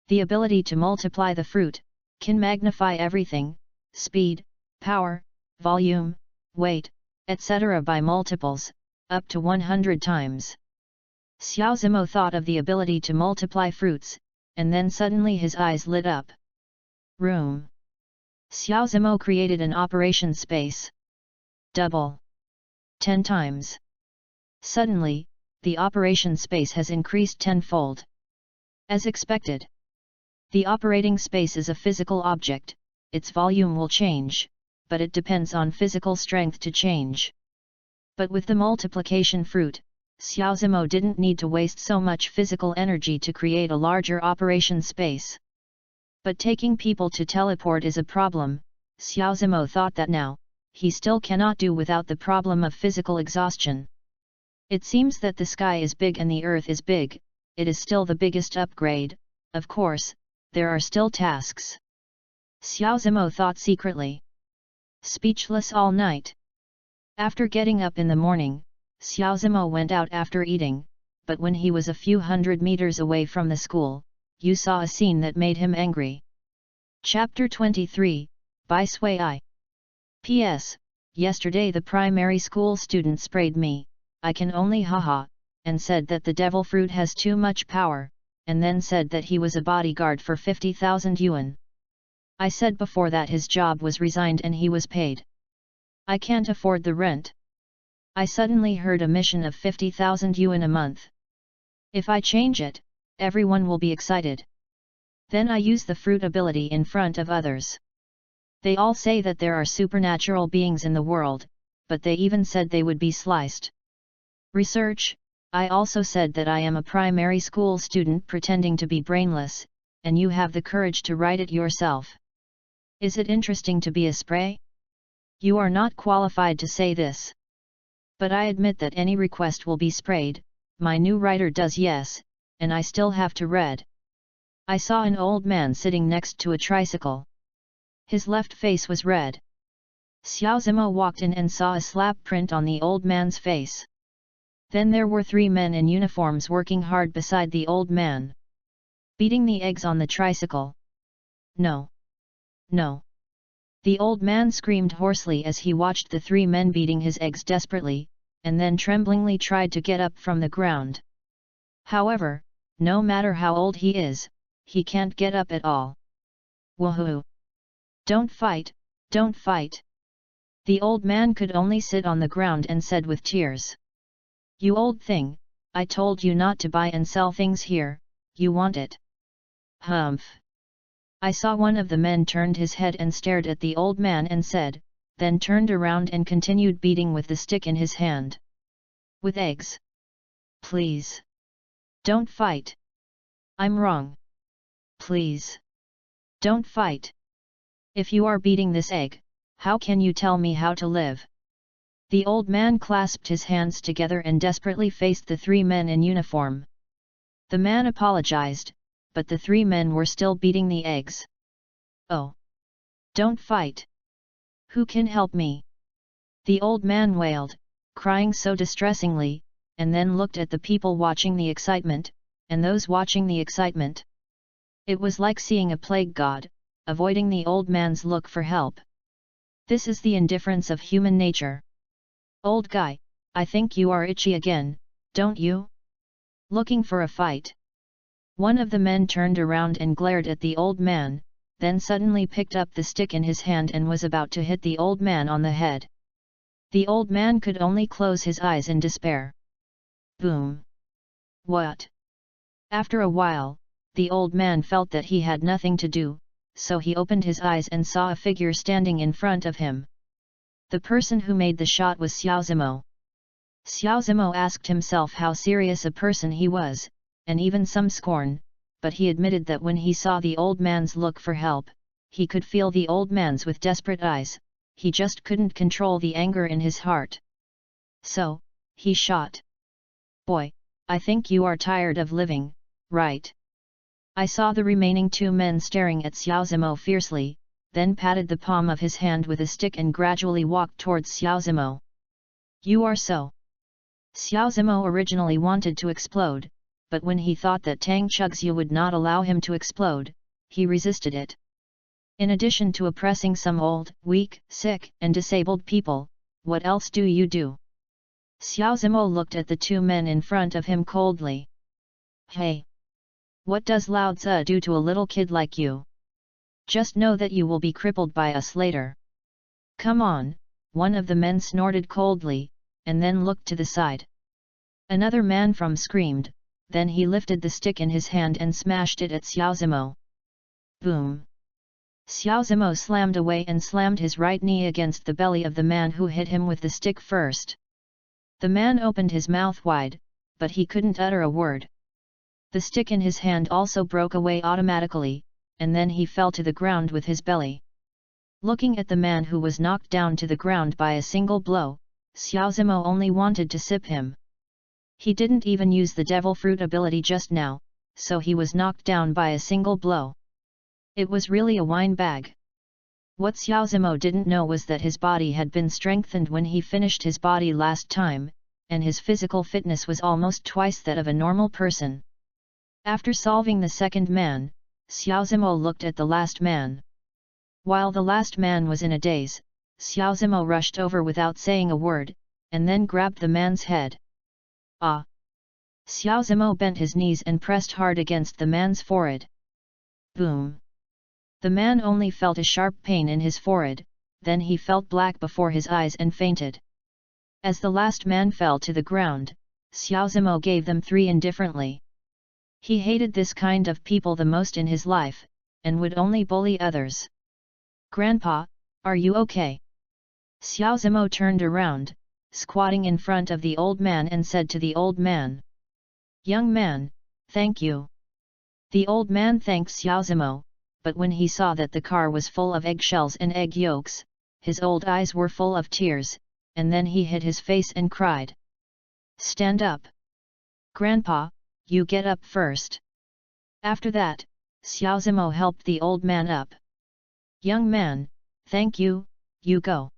The ability to multiply the fruit can magnify everything, speed, power, volume, weight, etc. by multiples, up to 100 times. Xiao Zimo thought of the ability to multiply fruits, and then suddenly his eyes lit up. Room. Xiao Zimo created an operation space. Double. 10 times. Suddenly, the operation space has increased tenfold. As expected. The operating space is a physical object, its volume will change, but it depends on physical strength to change. But with the multiplication fruit, Xiao Zimo didn't need to waste so much physical energy to create a larger operation space. But taking people to teleport is a problem. Xiao Zimo thought that now, he still cannot do without the problem of physical exhaustion. It seems that the sky is big and the earth is big, it is still the biggest upgrade, of course, there are still tasks. Xiao Zimo thought secretly. Speechless all night. After getting up in the morning, Xiao Zimo went out after eating, but when he was a few hundred meters away from the school, you saw a scene that made him angry. Chapter 23, by Sui I. P.S. Yesterday the primary school student sprayed me, I can only haha, and said that the devil fruit has too much power, and then said that he was a bodyguard for 50,000 yuan. I said before that his job was resigned and he was paid. I can't afford the rent. I suddenly heard a mission of 50,000 yuan a month. If I change it, everyone will be excited. Then I use the fruit ability in front of others. They all say that there are supernatural beings in the world, but they even said they would be sliced. Research. I also said that I am a primary school student pretending to be brainless, and you have the courage to write it yourself. Is it interesting to be a spray? You are not qualified to say this. But I admit that any request will be sprayed, my new writer does yes, and I still have to read. I saw an old man sitting next to a tricycle. His left face was red. Xiao Zimo walked in and saw a slap print on the old man's face. Then there were 3 men in uniforms working hard beside the old man. Beating the eggs on the tricycle. No. No. The old man screamed hoarsely as he watched the 3 men beating his eggs desperately, and then tremblingly tried to get up from the ground. However, no matter how old he is, he can't get up at all. Woohoo! Don't fight, don't fight! The old man could only sit on the ground and said with tears. You old thing, I told you not to buy and sell things here, you want it. Humph! I saw one of the men turned his head and stared at the old man and said, then turned around and continued beating with the stick in his hand. With eggs. Please. Don't fight. I'm wrong. Please. Don't fight. If you are beating this egg, how can you tell me how to live? The old man clasped his hands together and desperately faced the three men in uniform. The man apologized, but the three men were still beating the eggs. Oh! Don't fight! Who can help me? The old man wailed, crying so distressingly, and then looked at the people watching the excitement, and those watching the excitement. It was like seeing a plague god, avoiding the old man's look for help. This is the indifference of human nature. Old guy, I think you are itchy again, don't you? Looking for a fight? One of the men turned around and glared at the old man, then suddenly picked up the stick in his hand and was about to hit the old man on the head. The old man could only close his eyes in despair. Boom! What? After a while, the old man felt that he had nothing to do, so he opened his eyes and saw a figure standing in front of him. The person who made the shot was Xiao Zimo. Xiao Zimo asked himself how serious a person he was, and even some scorn, but he admitted that when he saw the old man's look for help, he could feel the old man's with desperate eyes, he just couldn't control the anger in his heart. So, he shot. Boy, I think you are tired of living, right? I saw the remaining two men staring at Xiao Zimo fiercely, then patted the palm of his hand with a stick and gradually walked towards Xiao Zimo. You are so. Xiao Zimo originally wanted to explode, but when he thought that Tang Chugxiu would not allow him to explode, he resisted it. In addition to oppressing some old, weak, sick, and disabled people, what else do you do? Xiao Zimo looked at the two men in front of him coldly. Hey! What does Lao Tzu do to a little kid like you? Just know that you will be crippled by us later. Come on, one of the men snorted coldly, and then looked to the side. Another man from screamed, then he lifted the stick in his hand and smashed it at Xiao Zimo. Boom! Xiao Zimo slammed away and slammed his right knee against the belly of the man who hit him with the stick first. The man opened his mouth wide, but he couldn't utter a word. The stick in his hand also broke away automatically, and then he fell to the ground with his belly. Looking at the man who was knocked down to the ground by a single blow, Xiao Zimo only wanted to sip him. He didn't even use the devil fruit ability just now, so he was knocked down by a single blow. It was really a wine bag. What Xiao Zimo didn't know was that his body had been strengthened when he finished his body last time, and his physical fitness was almost twice that of a normal person. After solving the second man, Xiao Zimo looked at the last man. While the last man was in a daze, Xiao Zimo rushed over without saying a word, and then grabbed the man's head. Ah! Xiao Zimo bent his knees and pressed hard against the man's forehead. Boom! The man only felt a sharp pain in his forehead, then he felt black before his eyes and fainted. As the last man fell to the ground, Xiao Zimo gave them three indifferently. He hated this kind of people the most in his life, and would only bully others. Grandpa, are you okay? Xiao Zimo turned around, squatting in front of the old man and said to the old man. Young man, thank you. The old man thanked Xiao Zimo, but when he saw that the car was full of eggshells and egg yolks, his old eyes were full of tears, and then he hid his face and cried. Stand up! Grandpa, you get up first. After that, Xiao Zimo helped the old man up. Young man, thank you, you go.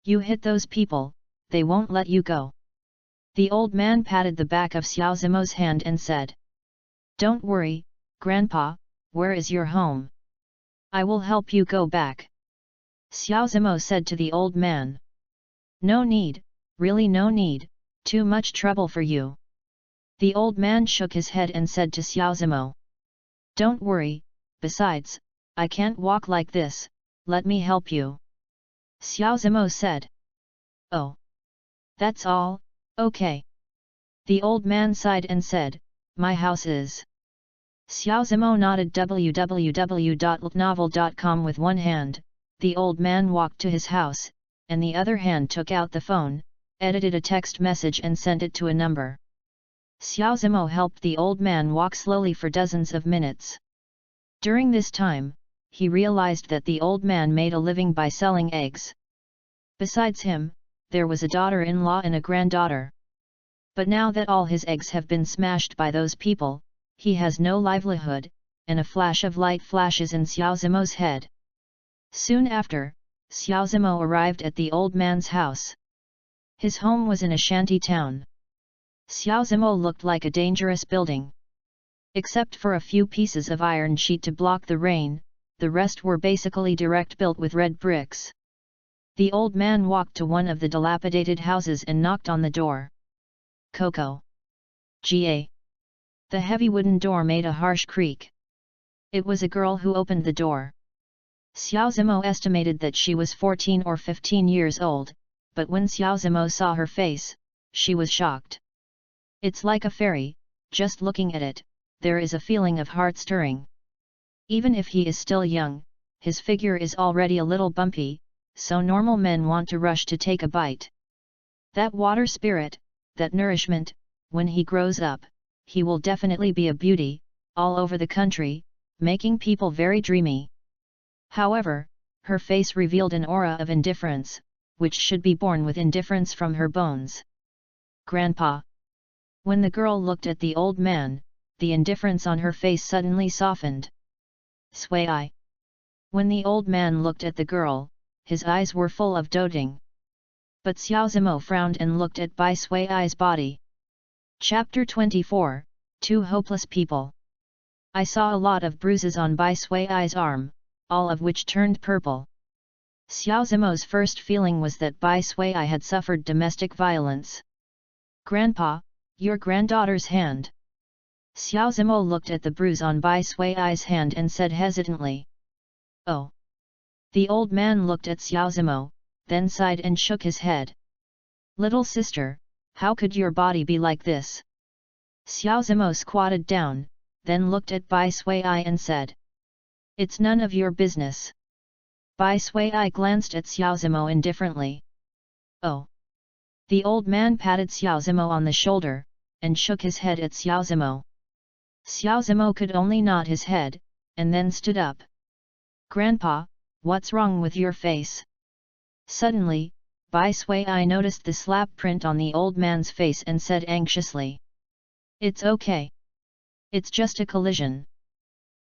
You hit those people, they won't let you go. The old man patted the back of Xiao Zimo's hand and said. Don't worry, Grandpa, where is your home? I will help you go back. Xiao Zimo said to the old man. No need, really no need, too much trouble for you. The old man shook his head and said to Xiao Zimo. Don't worry, besides, I can't walk like this, let me help you. Xiao Zimo said. Oh. That's all, okay. The old man sighed and said, my house is. Xiao Zimo nodded www.novel.com with one hand, the old man walked to his house, and the other hand took out the phone, edited a text message and sent it to a number. Xiao Zimo helped the old man walk slowly for dozens of minutes. During this time, he realized that the old man made a living by selling eggs. Besides him, there was a daughter-in-law and a granddaughter. But now that all his eggs have been smashed by those people, he has no livelihood, and a flash of light flashes in Xiao Zimo's head. Soon after, Xiao Zimo arrived at the old man's house. His home was in a shanty town. Xiao Zimo looked like a dangerous building. Except for a few pieces of iron sheet to block the rain, the rest were basically direct built with red bricks. The old man walked to one of the dilapidated houses and knocked on the door. Coco. Ga. The heavy wooden door made a harsh creak. It was a girl who opened the door. Xiao Zimo estimated that she was 14 or 15 years old, but when Xiao Zimo saw her face, she was shocked. It's like a fairy, just looking at it, there is a feeling of heart-stirring. Even if he is still young, his figure is already a little bumpy, so normal men want to rush to take a bite. That water spirit, that nourishment, when he grows up, he will definitely be a beauty, all over the country, making people very dreamy. However, her face revealed an aura of indifference, which should be born with indifference from her bones. Grandpa. When the girl looked at the old man, the indifference on her face suddenly softened. Sway. When the old man looked at the girl, his eyes were full of doting. But Xiao Zimo frowned and looked at Bai Sui's body. Chapter 24, Two Hopeless People. I saw a lot of bruises on Bai Sui's arm, all of which turned purple. Xiao Zimo's first feeling was that Bai Sui had suffered domestic violence. Grandpa, your granddaughter's hand. Xiao Zimo looked at the bruise on Bai Sui's hand and said hesitantly. Oh. The old man looked at Xiao Zimo, then sighed and shook his head. Little sister, how could your body be like this? Xiao Zimo squatted down, then looked at Bai Sui and said. It's none of your business. Bai Sui glanced at Xiao Zimo indifferently. Oh. The old man patted Xiao Zimo on the shoulder, and shook his head at Xiao Zimo. Xiao Zimo could only nod his head, and then stood up. Grandpa, what's wrong with your face? Suddenly, Bai Sui noticed the slap print on the old man's face and said anxiously. It's okay. It's just a collision.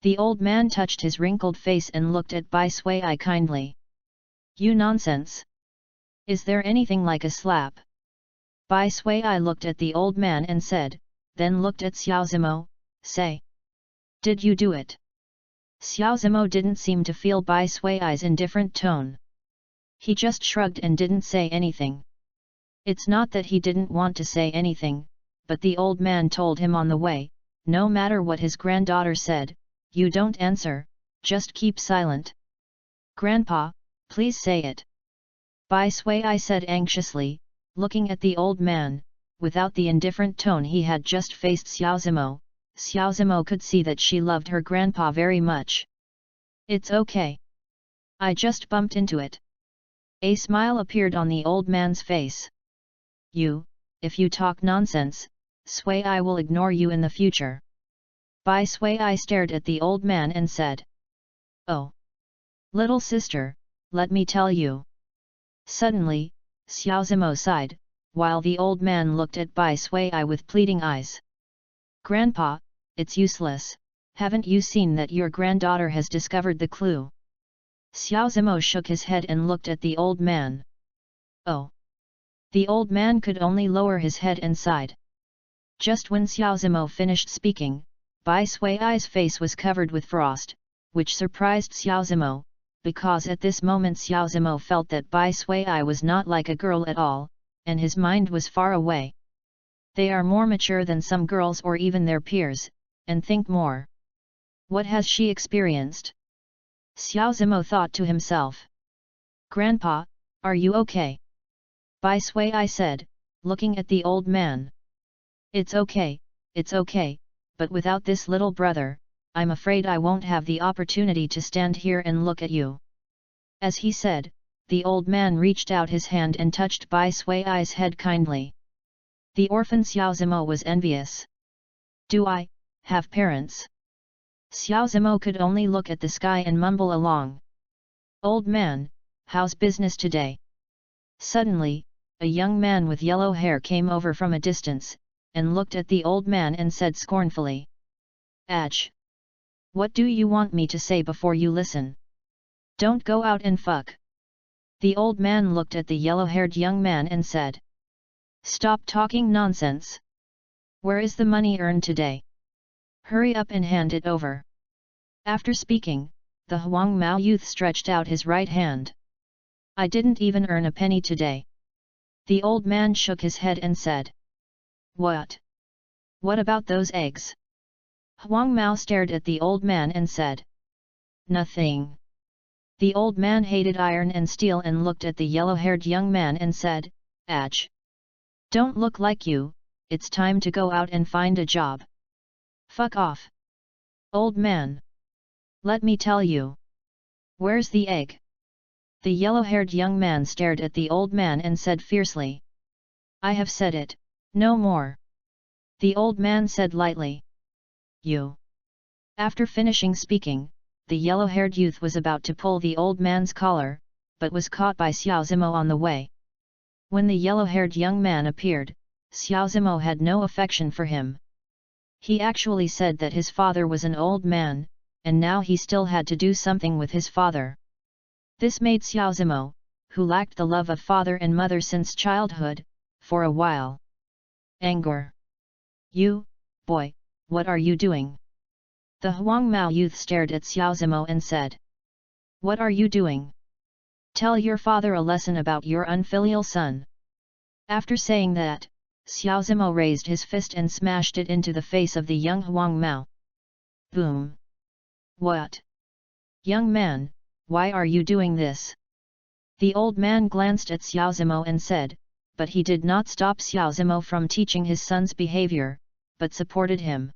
The old man touched his wrinkled face and looked at Bai Sui kindly. You nonsense. Is there anything like a slap? Bai Sui looked at the old man and said, then looked at Xiao Zimo, say. Did you do it? Xiao Zimo didn't seem to feel Bai Sui's indifferent tone. He just shrugged and didn't say anything. It's not that he didn't want to say anything, but the old man told him on the way, no matter what his granddaughter said, you don't answer, just keep silent. Grandpa, please say it. Bai Sui said anxiously, looking at the old man, without the indifferent tone he had just faced Xiao Zimo. Xiao Zimo could see that she loved her grandpa very much. It's okay. I just bumped into it. A smile appeared on the old man's face. If you talk nonsense, Sui will ignore you in the future. Bai Sui stared at the old man and said. Oh. Little sister, let me tell you. Suddenly, Xiao Zimo sighed, while the old man looked at Bai Sui with pleading eyes. Grandpa, it's useless, haven't you seen that your granddaughter has discovered the clue? Xiao Zimo shook his head and looked at the old man. Oh. The old man could only lower his head and sighed. Just when Xiao Zimo finished speaking, Bai Sui's face was covered with frost, which surprised Xiao Zimo, because at this moment Xiao Zimo felt that Bai Sui was not like a girl at all, and his mind was far away. They are more mature than some girls or even their peers, and think more. What has she experienced? Xiao Zimo thought to himself. Grandpa, are you okay? Bai Sui said, looking at the old man. It's okay, but without this little brother, I'm afraid I won't have the opportunity to stand here and look at you. As he said, the old man reached out his hand and touched Bai Sui's head kindly. The orphan Xiao Zimo was envious. Do I have parents? Xiao Zimo could only look at the sky and mumble along. Old man, how's business today? Suddenly, a young man with yellow hair came over from a distance, and looked at the old man and said scornfully. Ach! What do you want me to say before you listen? Don't go out and fuck. The old man looked at the yellow-haired young man and said. Stop talking nonsense. Where is the money earned today? Hurry up and hand it over. After speaking, the Huang Mao youth stretched out his right hand. I didn't even earn a penny today. The old man shook his head and said. What? What about those eggs? Huang Mao stared at the old man and said. Nothing. The old man hated iron and steel and looked at the yellow-haired young man and said, Ach! Don't look like you, it's time to go out and find a job. Fuck off. Old man. Let me tell you. Where's the egg? The yellow-haired young man stared at the old man and said fiercely. I have said it, no more. The old man said lightly. You. After finishing speaking, the yellow-haired youth was about to pull the old man's collar, but was caught by Xiao Zimo on the way. When the yellow-haired young man appeared, Xiao Zimo had no affection for him. He actually said that his father was an old man, and now he still had to do something with his father. This made Xiao Zimo, who lacked the love of father and mother since childhood, for a while. Anger. You, boy, what are you doing? The Huang Mao youth stared at Xiao Zimo and said. What are you doing? Tell your father a lesson about your unfilial son. After saying that, Xiao Zimo raised his fist and smashed it into the face of the young Huang Mao. Boom! What? Young man, why are you doing this? The old man glanced at Xiao Zimo and said, but he did not stop Xiao Zimo from teaching his son's behavior, but supported him.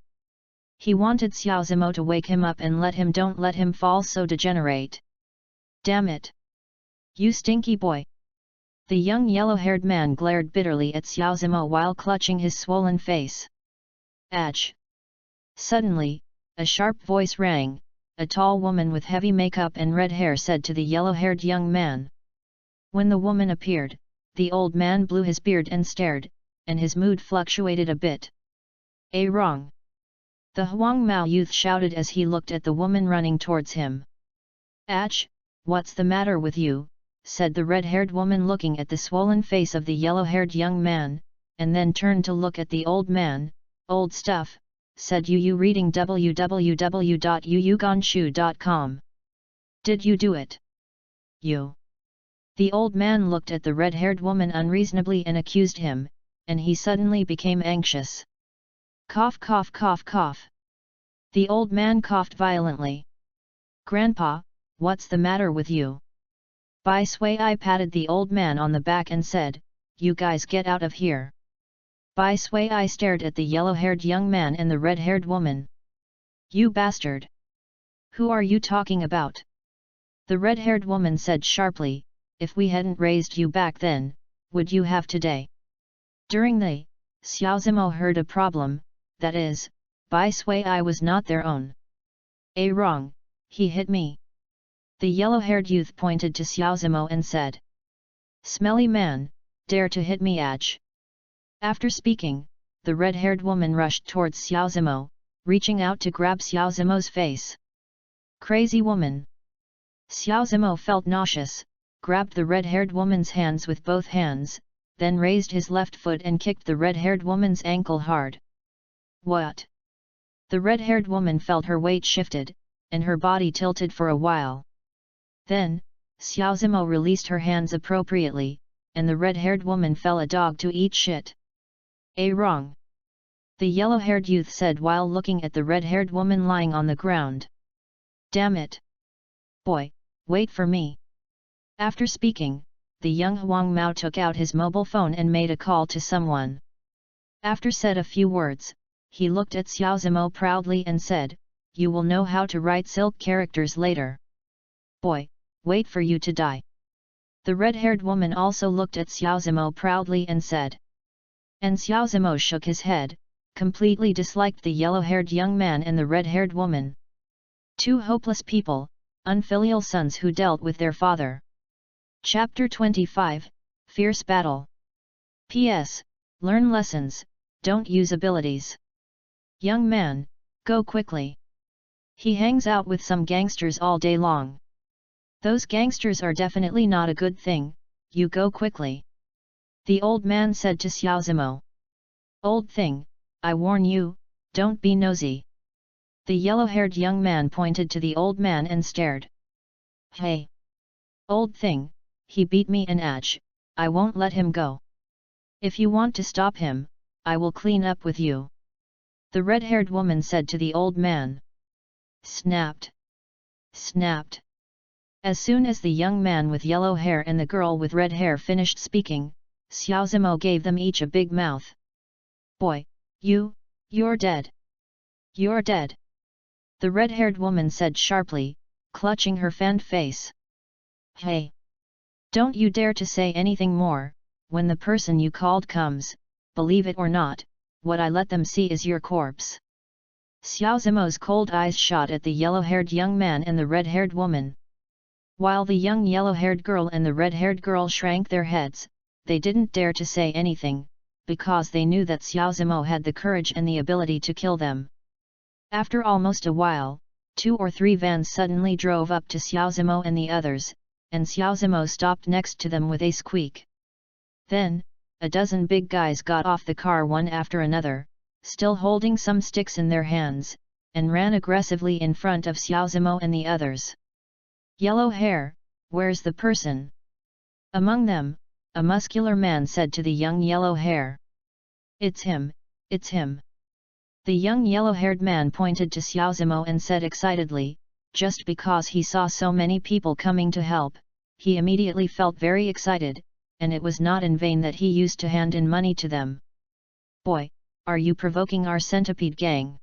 He wanted Xiao Zimo to wake him up and don't let him fall so degenerate. Damn it! You stinky boy! The young yellow-haired man glared bitterly at Xiao Zimo while clutching his swollen face. Ach! Suddenly, a sharp voice rang. A tall woman with heavy makeup and red hair said to the yellow-haired young man. When the woman appeared, the old man blew his beard and stared, and his mood fluctuated a bit. Wrong! The Huang Mao youth shouted as he looked at the woman running towards him. Ach, what's the matter with you? Said the red-haired woman looking at the swollen face of the yellow-haired young man, and then turned to look at the old man. Old stuff, said Yu reading www.yuyugonshu.com. Did you do it? You. The old man looked at the red-haired woman unreasonably and accused him, and he suddenly became anxious. Cough cough cough cough. The old man coughed violently. Grandpa, what's the matter with you? Bai Sui patted the old man on the back and said, You guys get out of here. Bai Sui stared at the yellow-haired young man and the red-haired woman. You bastard! Who are you talking about? The red-haired woman said sharply, If we hadn't raised you back then, would you have today? During the Xiao Zimo heard a problem, that is, Bai Sui was not their own. Wrong, he hit me. The yellow-haired youth pointed to Xiao Zimo and said. Smelly man, dare to hit me ach. After speaking, the red-haired woman rushed towards Xiao Zimo, reaching out to grab Xiao Zimo's face. Crazy woman! Xiao Zimo felt nauseous, grabbed the red-haired woman's hands with both hands, then raised his left foot and kicked the red-haired woman's ankle hard. What? The red-haired woman felt her weight shifted, and her body tilted for a while. Then, Xiao Zimo released her hands appropriately, and the red-haired woman fell a dog to eat shit. Wrong! The yellow-haired youth said while looking at the red-haired woman lying on the ground. Damn it! Boy, wait for me! After speaking, the young Huang Mao took out his mobile phone and made a call to someone. After said a few words, he looked at Xiao Zimo proudly and said, You will know how to write silk characters later. Boy, wait for you to die. The red-haired woman also looked at Xiao Zimo proudly and said. And Xiao Zimo shook his head, completely disliked the yellow-haired young man and the red-haired woman. Two hopeless people, unfilial sons who dealt with their father. Chapter 25, Fierce Battle. P.S. Learn lessons, don't use abilities. Young man, go quickly. He hangs out with some gangsters all day long. Those gangsters are definitely not a good thing, you go quickly. The old man said to Xiao Zimo. Old thing, I warn you, don't be nosy. The yellow-haired young man pointed to the old man and stared. Hey! Old thing, he beat me an ach, I won't let him go. If you want to stop him, I will clean up with you. The red-haired woman said to the old man. Snapped. Snapped. As soon as the young man with yellow hair and the girl with red hair finished speaking, Xiao Zimo gave them each a big mouth. Boy, you're dead. You're dead. The red-haired woman said sharply, clutching her fanned face. Hey! Don't you dare to say anything more, when the person you called comes, believe it or not, what I let them see is your corpse. Xiao Zimo's cold eyes shot at the yellow-haired young man and the red-haired woman. While the young yellow-haired girl and the red-haired girl shrank their heads, they didn't dare to say anything, because they knew that Xiao Zimo had the courage and the ability to kill them. After almost a while, 2 or 3 vans suddenly drove up to Xiao Zimo and the others, and Xiao Zimo stopped next to them with a squeak. Then, a dozen big guys got off the car one after another, still holding some sticks in their hands, and ran aggressively in front of Xiao Zimo and the others. Yellow hair, where's the person? Among them, a muscular man said to the young yellow hair. It's him, it's him. The young yellow-haired man pointed to Xiao Zimo and said excitedly, just because he saw so many people coming to help, he immediately felt very excited, and it was not in vain that he used to hand in money to them. Boy, are you provoking our centipede gang?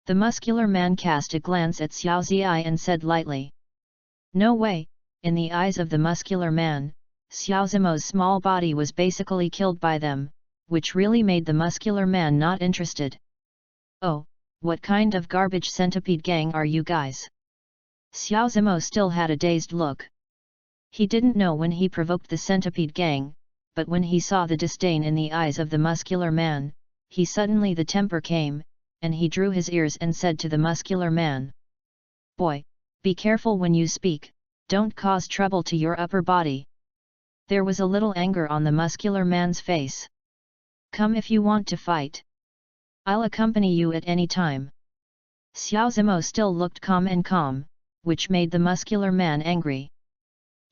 The muscular man cast a glance at Xiao Zi and said lightly. No way, in the eyes of the muscular man, Xiao Zimo's small body was basically killed by them, which really made the muscular man not interested. Oh, what kind of garbage centipede gang are you guys? Xiao Zimo still had a dazed look. He didn't know when he provoked the centipede gang, but when he saw the disdain in the eyes of the muscular man, he suddenly the temper came, and he drew his ears and said to the muscular man. Boy, be careful when you speak, don't cause trouble to your upper body. There was a little anger on the muscular man's face. Come if you want to fight. I'll accompany you at any time. Xiao Zimo still looked calm, which made the muscular man angry.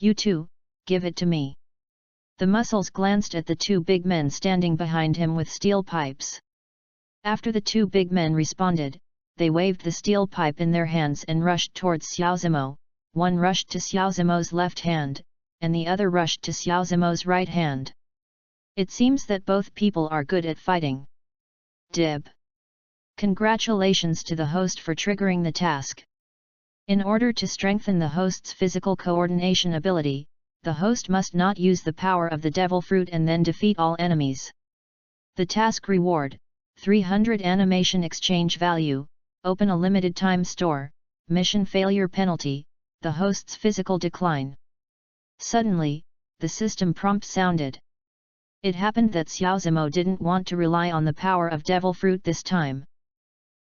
You two, give it to me. The muscles glanced at the 2 big men standing behind him with steel pipes. After the 2 big men responded, they waved the steel pipe in their hands and rushed towards Xiao Zimo. One rushed to Xiao Zimo's left hand, and the other rushed to Xiao Zimo's right hand. It seems that both people are good at fighting. Dib. Congratulations to the host for triggering the task. In order to strengthen the host's physical coordination ability, the host must not use the power of the devil fruit and then defeat all enemies. The task reward, 300 animation exchange value, open a limited time store, mission failure penalty, the host's physical decline. Suddenly, the system prompt sounded. It happened that Xiao Zimo didn't want to rely on the power of devil fruit this time.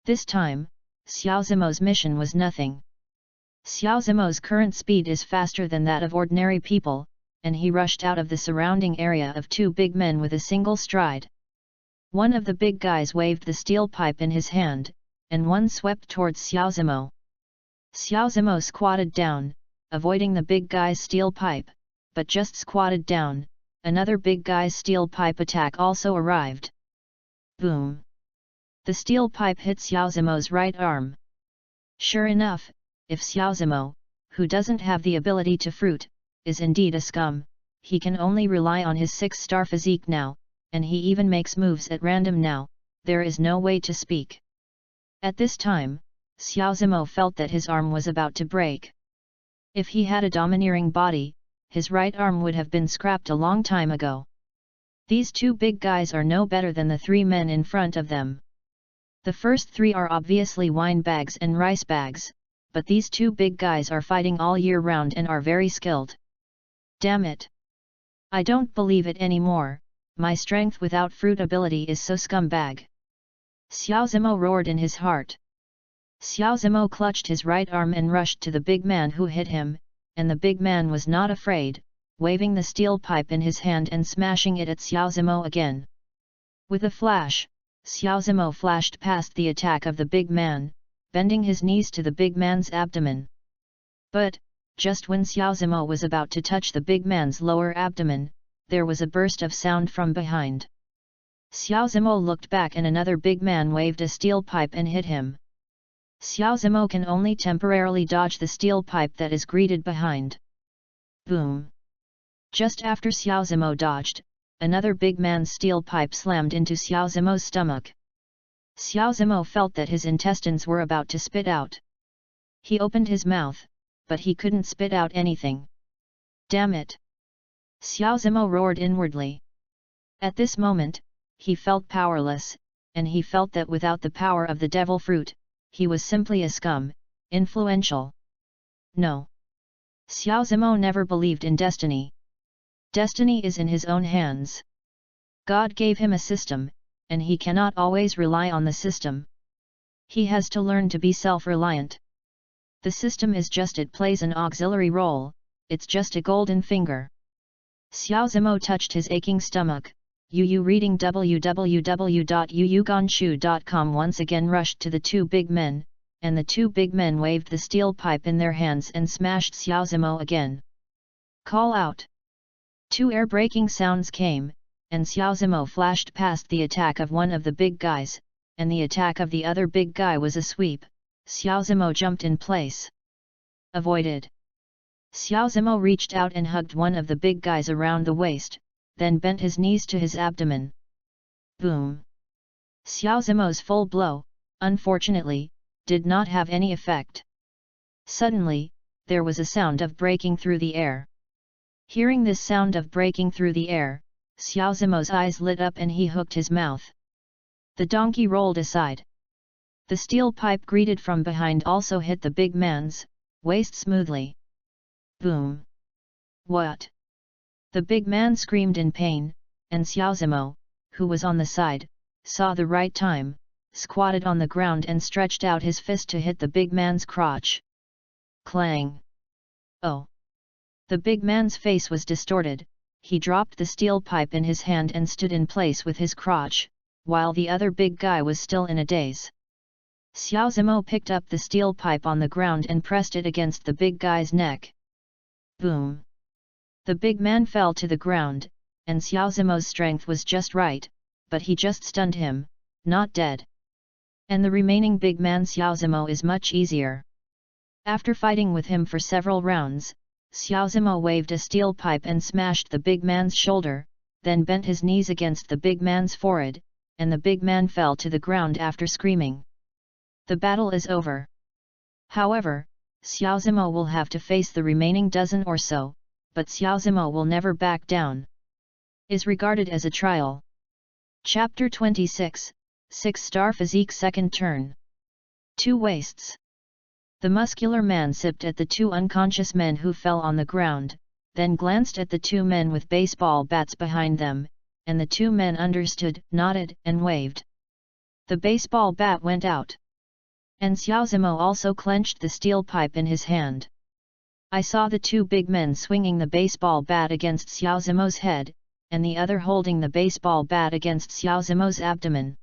This time, Xiao Zimo's mission was nothing. Xiao Zimo's current speed is faster than that of ordinary people, and he rushed out of the surrounding area of 2 big men with a single stride. One of the big guys waved the steel pipe in his hand, and one swept towards Xiao Zimo. Xiao Zimo squatted down, avoiding the big guy's steel pipe, but just squatted down, another big guy's steel pipe attack also arrived. Boom! The steel pipe hit Xiao Zimo's right arm. Sure enough, if Xiao Zimo, who doesn't have the ability to fruit, is indeed a scum, he can only rely on his 6-star physique now, and he even makes moves at random now, there is no way to speak. At this time, Xiao Zimo felt that his arm was about to break. If he had a domineering body, his right arm would have been scrapped a long time ago. These two big guys are no better than the three men in front of them. The first three are obviously wine bags and rice bags, but these two big guys are fighting all year round and are very skilled. Damn it! I don't believe it anymore, my strength without fruit ability is so scumbag. Xiao Zimo roared in his heart. Xiao Zimo clutched his right arm and rushed to the big man who hit him, and the big man was not afraid, waving the steel pipe in his hand and smashing it at Xiao Zimo again. With a flash, Xiao Zimo flashed past the attack of the big man, bending his knees to the big man's abdomen. But, just when Xiao Zimo was about to touch the big man's lower abdomen, there was a burst of sound from behind. Xiao Zimo looked back and another big man waved a steel pipe and hit him. Xiao Zimo can only temporarily dodge the steel pipe that is greeted behind. Boom! Just after Xiao Zimo dodged, another big man's steel pipe slammed into Xiao Zimo's stomach. Xiao Zimo felt that his intestines were about to spit out. He opened his mouth, but he couldn't spit out anything. Damn it! Xiao Zimo roared inwardly. At this moment, he felt powerless, and he felt that without the power of the devil fruit, he was simply a scum, influential. No. Xiao Zimo never believed in destiny. Destiny is in his own hands. God gave him a system, and he cannot always rely on the system. He has to learn to be self-reliant. The system is just it plays an auxiliary role, it's just a golden finger. Xiao Zimo touched his aching stomach. Yu reading www.yuyugonshu.com once again rushed to the two big men, and the two big men waved the steel pipe in their hands and smashed Xiao Zimo again. Call out! Two air-breaking sounds came, and Xiao Zimo flashed past the attack of one of the big guys, and the attack of the other big guy was a sweep. Xiao Zimo jumped in place. Avoided. Xiao Zimo reached out and hugged one of the big guys around the waist, then bent his knees to his abdomen. Boom! Xiao Zimo's full blow, unfortunately, did not have any effect. Suddenly, there was a sound of breaking through the air. Hearing this sound of breaking through the air, Xiao Zimo's eyes lit up and he hooked his mouth. The donkey rolled aside. The steel pipe greeted from behind also hit the big man's waist smoothly. Boom! What? The big man screamed in pain, and Xiao Zimo, who was on the side, saw the right time, squatted on the ground and stretched out his fist to hit the big man's crotch. Clang! Oh! The big man's face was distorted, he dropped the steel pipe in his hand and stood in place with his crotch, while the other big guy was still in a daze. Xiao Zimo picked up the steel pipe on the ground and pressed it against the big guy's neck. Boom! The big man fell to the ground, and Xiao Zimo's strength was just right, but he just stunned him, not dead. And the remaining big man Xiao Zimo is much easier. After fighting with him for several rounds, Xiao Zimo waved a steel pipe and smashed the big man's shoulder, then bent his knees against the big man's forehead, and the big man fell to the ground after screaming. The battle is over. However, Xiao Zimo will have to face the remaining dozen or so, but Xiao Zimo will never back down. Is regarded as a trial. Chapter 26, 6-star physique second turn. Two waists. The muscular man sipped at the two unconscious men who fell on the ground, then glanced at the two men with baseball bats behind them, and the two men understood, nodded, and waved. The baseball bat went out. And Xiao Zimo also clenched the steel pipe in his hand. I saw the two big men swinging the baseball bat against Xiao Zimo's head, and the other holding the baseball bat against Xiao Zimo's abdomen.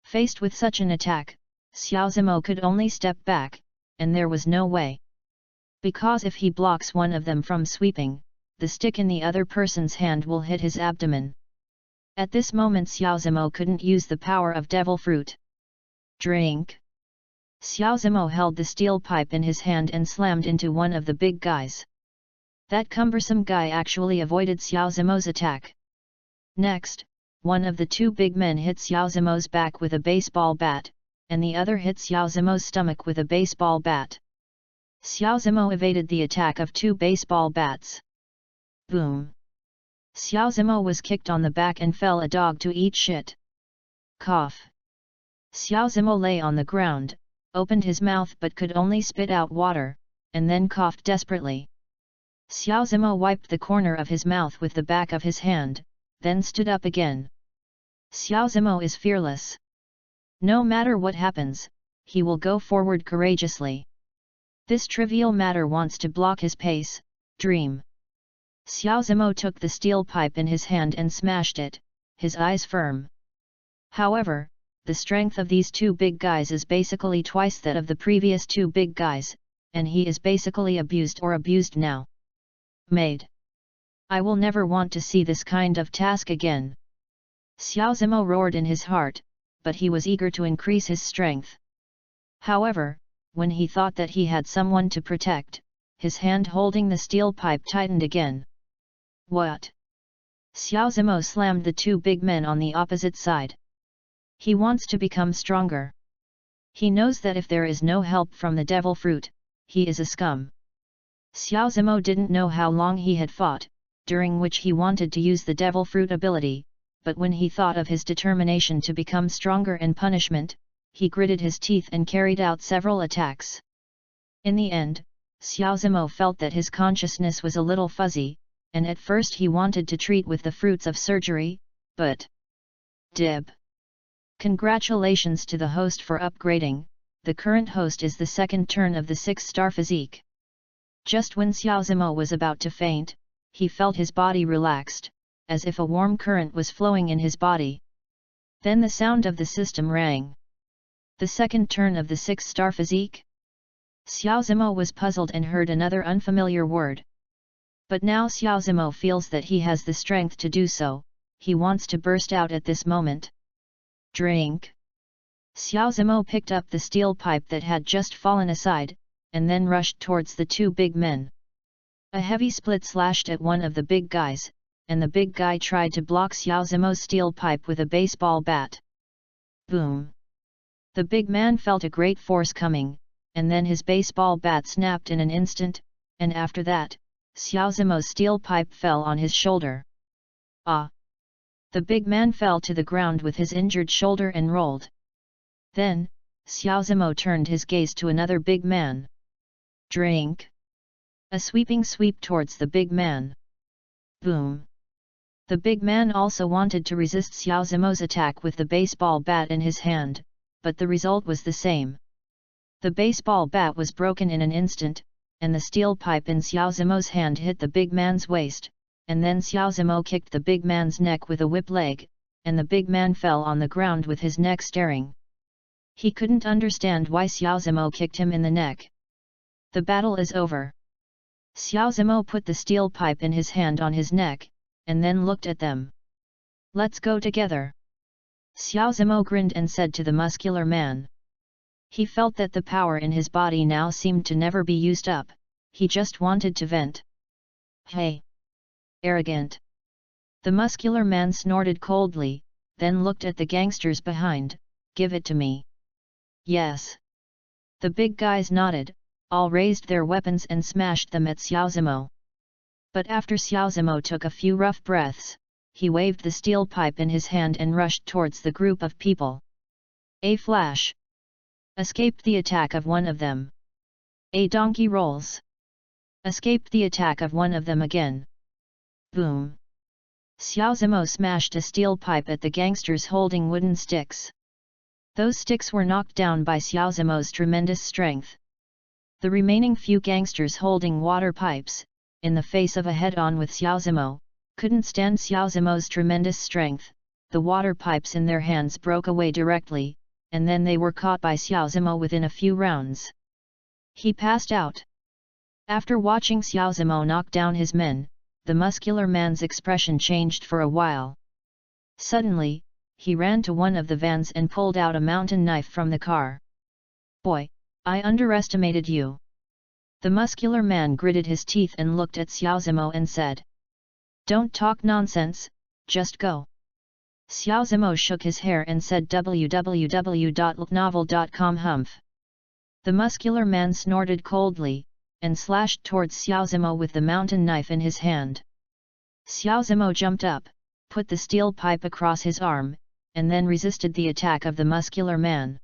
Faced with such an attack, Xiao Zimo could only step back, and there was no way. Because if he blocks one of them from sweeping, the stick in the other person's hand will hit his abdomen. At this moment Xiao Zimo couldn't use the power of devil fruit. Drink! Xiao Zimo held the steel pipe in his hand and slammed into one of the big guys. That cumbersome guy actually avoided Xiao Zimo's attack. Next, one of the two big men hit Xiao Zimo's back with a baseball bat, and the other hit Xiao Zimo's stomach with a baseball bat. Xiao Zimo evaded the attack of two baseball bats. Boom! Xiao Zimo was kicked on the back and fell a dog to eat shit. Cough. Xiao Zimo lay on the ground, opened his mouth but could only spit out water, and then coughed desperately. Xiao Zimo wiped the corner of his mouth with the back of his hand, then stood up again. Xiao Zimo is fearless. No matter what happens, he will go forward courageously. This trivial matter wants to block his pace, dream. Xiao Zimo took the steel pipe in his hand and smashed it, his eyes firm. However, the strength of these two big guys is basically twice that of the previous two big guys, and he is basically abused now. Made. I will never want to see this kind of task again. Xiao Zimo roared in his heart, but he was eager to increase his strength. However, when he thought that he had someone to protect, his hand holding the steel pipe tightened again. What? Xiao Zimo slammed the two big men on the opposite side. He wants to become stronger. He knows that if there is no help from the devil fruit, he is a scum. Xiao Zimo didn't know how long he had fought, during which he wanted to use the devil fruit ability, but when he thought of his determination to become stronger and punishment, he gritted his teeth and carried out several attacks. In the end, Xiao Zimo felt that his consciousness was a little fuzzy, and at first he wanted to treat with the fruits of surgery, but... Dib. Congratulations to the host for upgrading, the current host is the second turn of the 6-star physique. Just when Xiao Zimo was about to faint, he felt his body relaxed, as if a warm current was flowing in his body. Then the sound of the system rang. The second turn of the 6-star physique? Xiao Zimo was puzzled and heard another unfamiliar word. But now Xiao Zimo feels that he has the strength to do so, he wants to burst out at this moment. Drink. Xiao Zimo picked up the steel pipe that had just fallen aside, and then rushed towards the two big men. A heavy split slashed at one of the big guys, and the big guy tried to block Xiao Zimo's steel pipe with a baseball bat. Boom! The big man felt a great force coming, and then his baseball bat snapped in an instant, and after that, Xiao Zimo's steel pipe fell on his shoulder. Ah! The big man fell to the ground with his injured shoulder and rolled. Then, Xiao Zimo turned his gaze to another big man. Drink! A sweeping sweep towards the big man. Boom! The big man also wanted to resist Xiao Zimo's attack with the baseball bat in his hand, but the result was the same. The baseball bat was broken in an instant, and the steel pipe in Xiao Zimo's hand hit the big man's waist, and then Xiao Zimo kicked the big man's neck with a whip leg, and the big man fell on the ground with his neck staring. He couldn't understand why Xiao Zimo kicked him in the neck. The battle is over. Xiao Zimo put the steel pipe in his hand on his neck, and then looked at them. Let's go together. Xiao Zimo grinned and said to the muscular man. He felt that the power in his body now seemed to never be used up, he just wanted to vent. Hey! Arrogant! The muscular man snorted coldly, then looked at the gangsters behind. Give it to me. Yes. The big guys nodded, all raised their weapons and smashed them at Xiao Zimo. But after Xiao Zimo took a few rough breaths, he waved the steel pipe in his hand and rushed towards the group of people. A flash! Escaped the attack of one of them. A donkey rolls. Escaped the attack of one of them again. Boom! Xiao Zimo smashed a steel pipe at the gangsters holding wooden sticks. Those sticks were knocked down by Xiao Zimo's tremendous strength. The remaining few gangsters holding water pipes, in the face of a head-on with Xiao Zimo, couldn't stand Xiao Zimo's tremendous strength. The water pipes in their hands broke away directly, and then they were caught by Xiao Zimo within a few rounds. He passed out. After watching Xiao Zimo knock down his men, the muscular man's expression changed for a while. Suddenly, he ran to one of the vans and pulled out a mountain knife from the car. Boy, I underestimated you. The muscular man gritted his teeth and looked at Xiao Zimo and said. Don't talk nonsense, just go. Xiao Zimo shook his hair and said www.novel.com humph. The muscular man snorted coldly, and slashed towards Xiao Zimo with the mountain knife in his hand. Xiao Zimo jumped up, put the steel pipe across his arm, and then resisted the attack of the muscular man.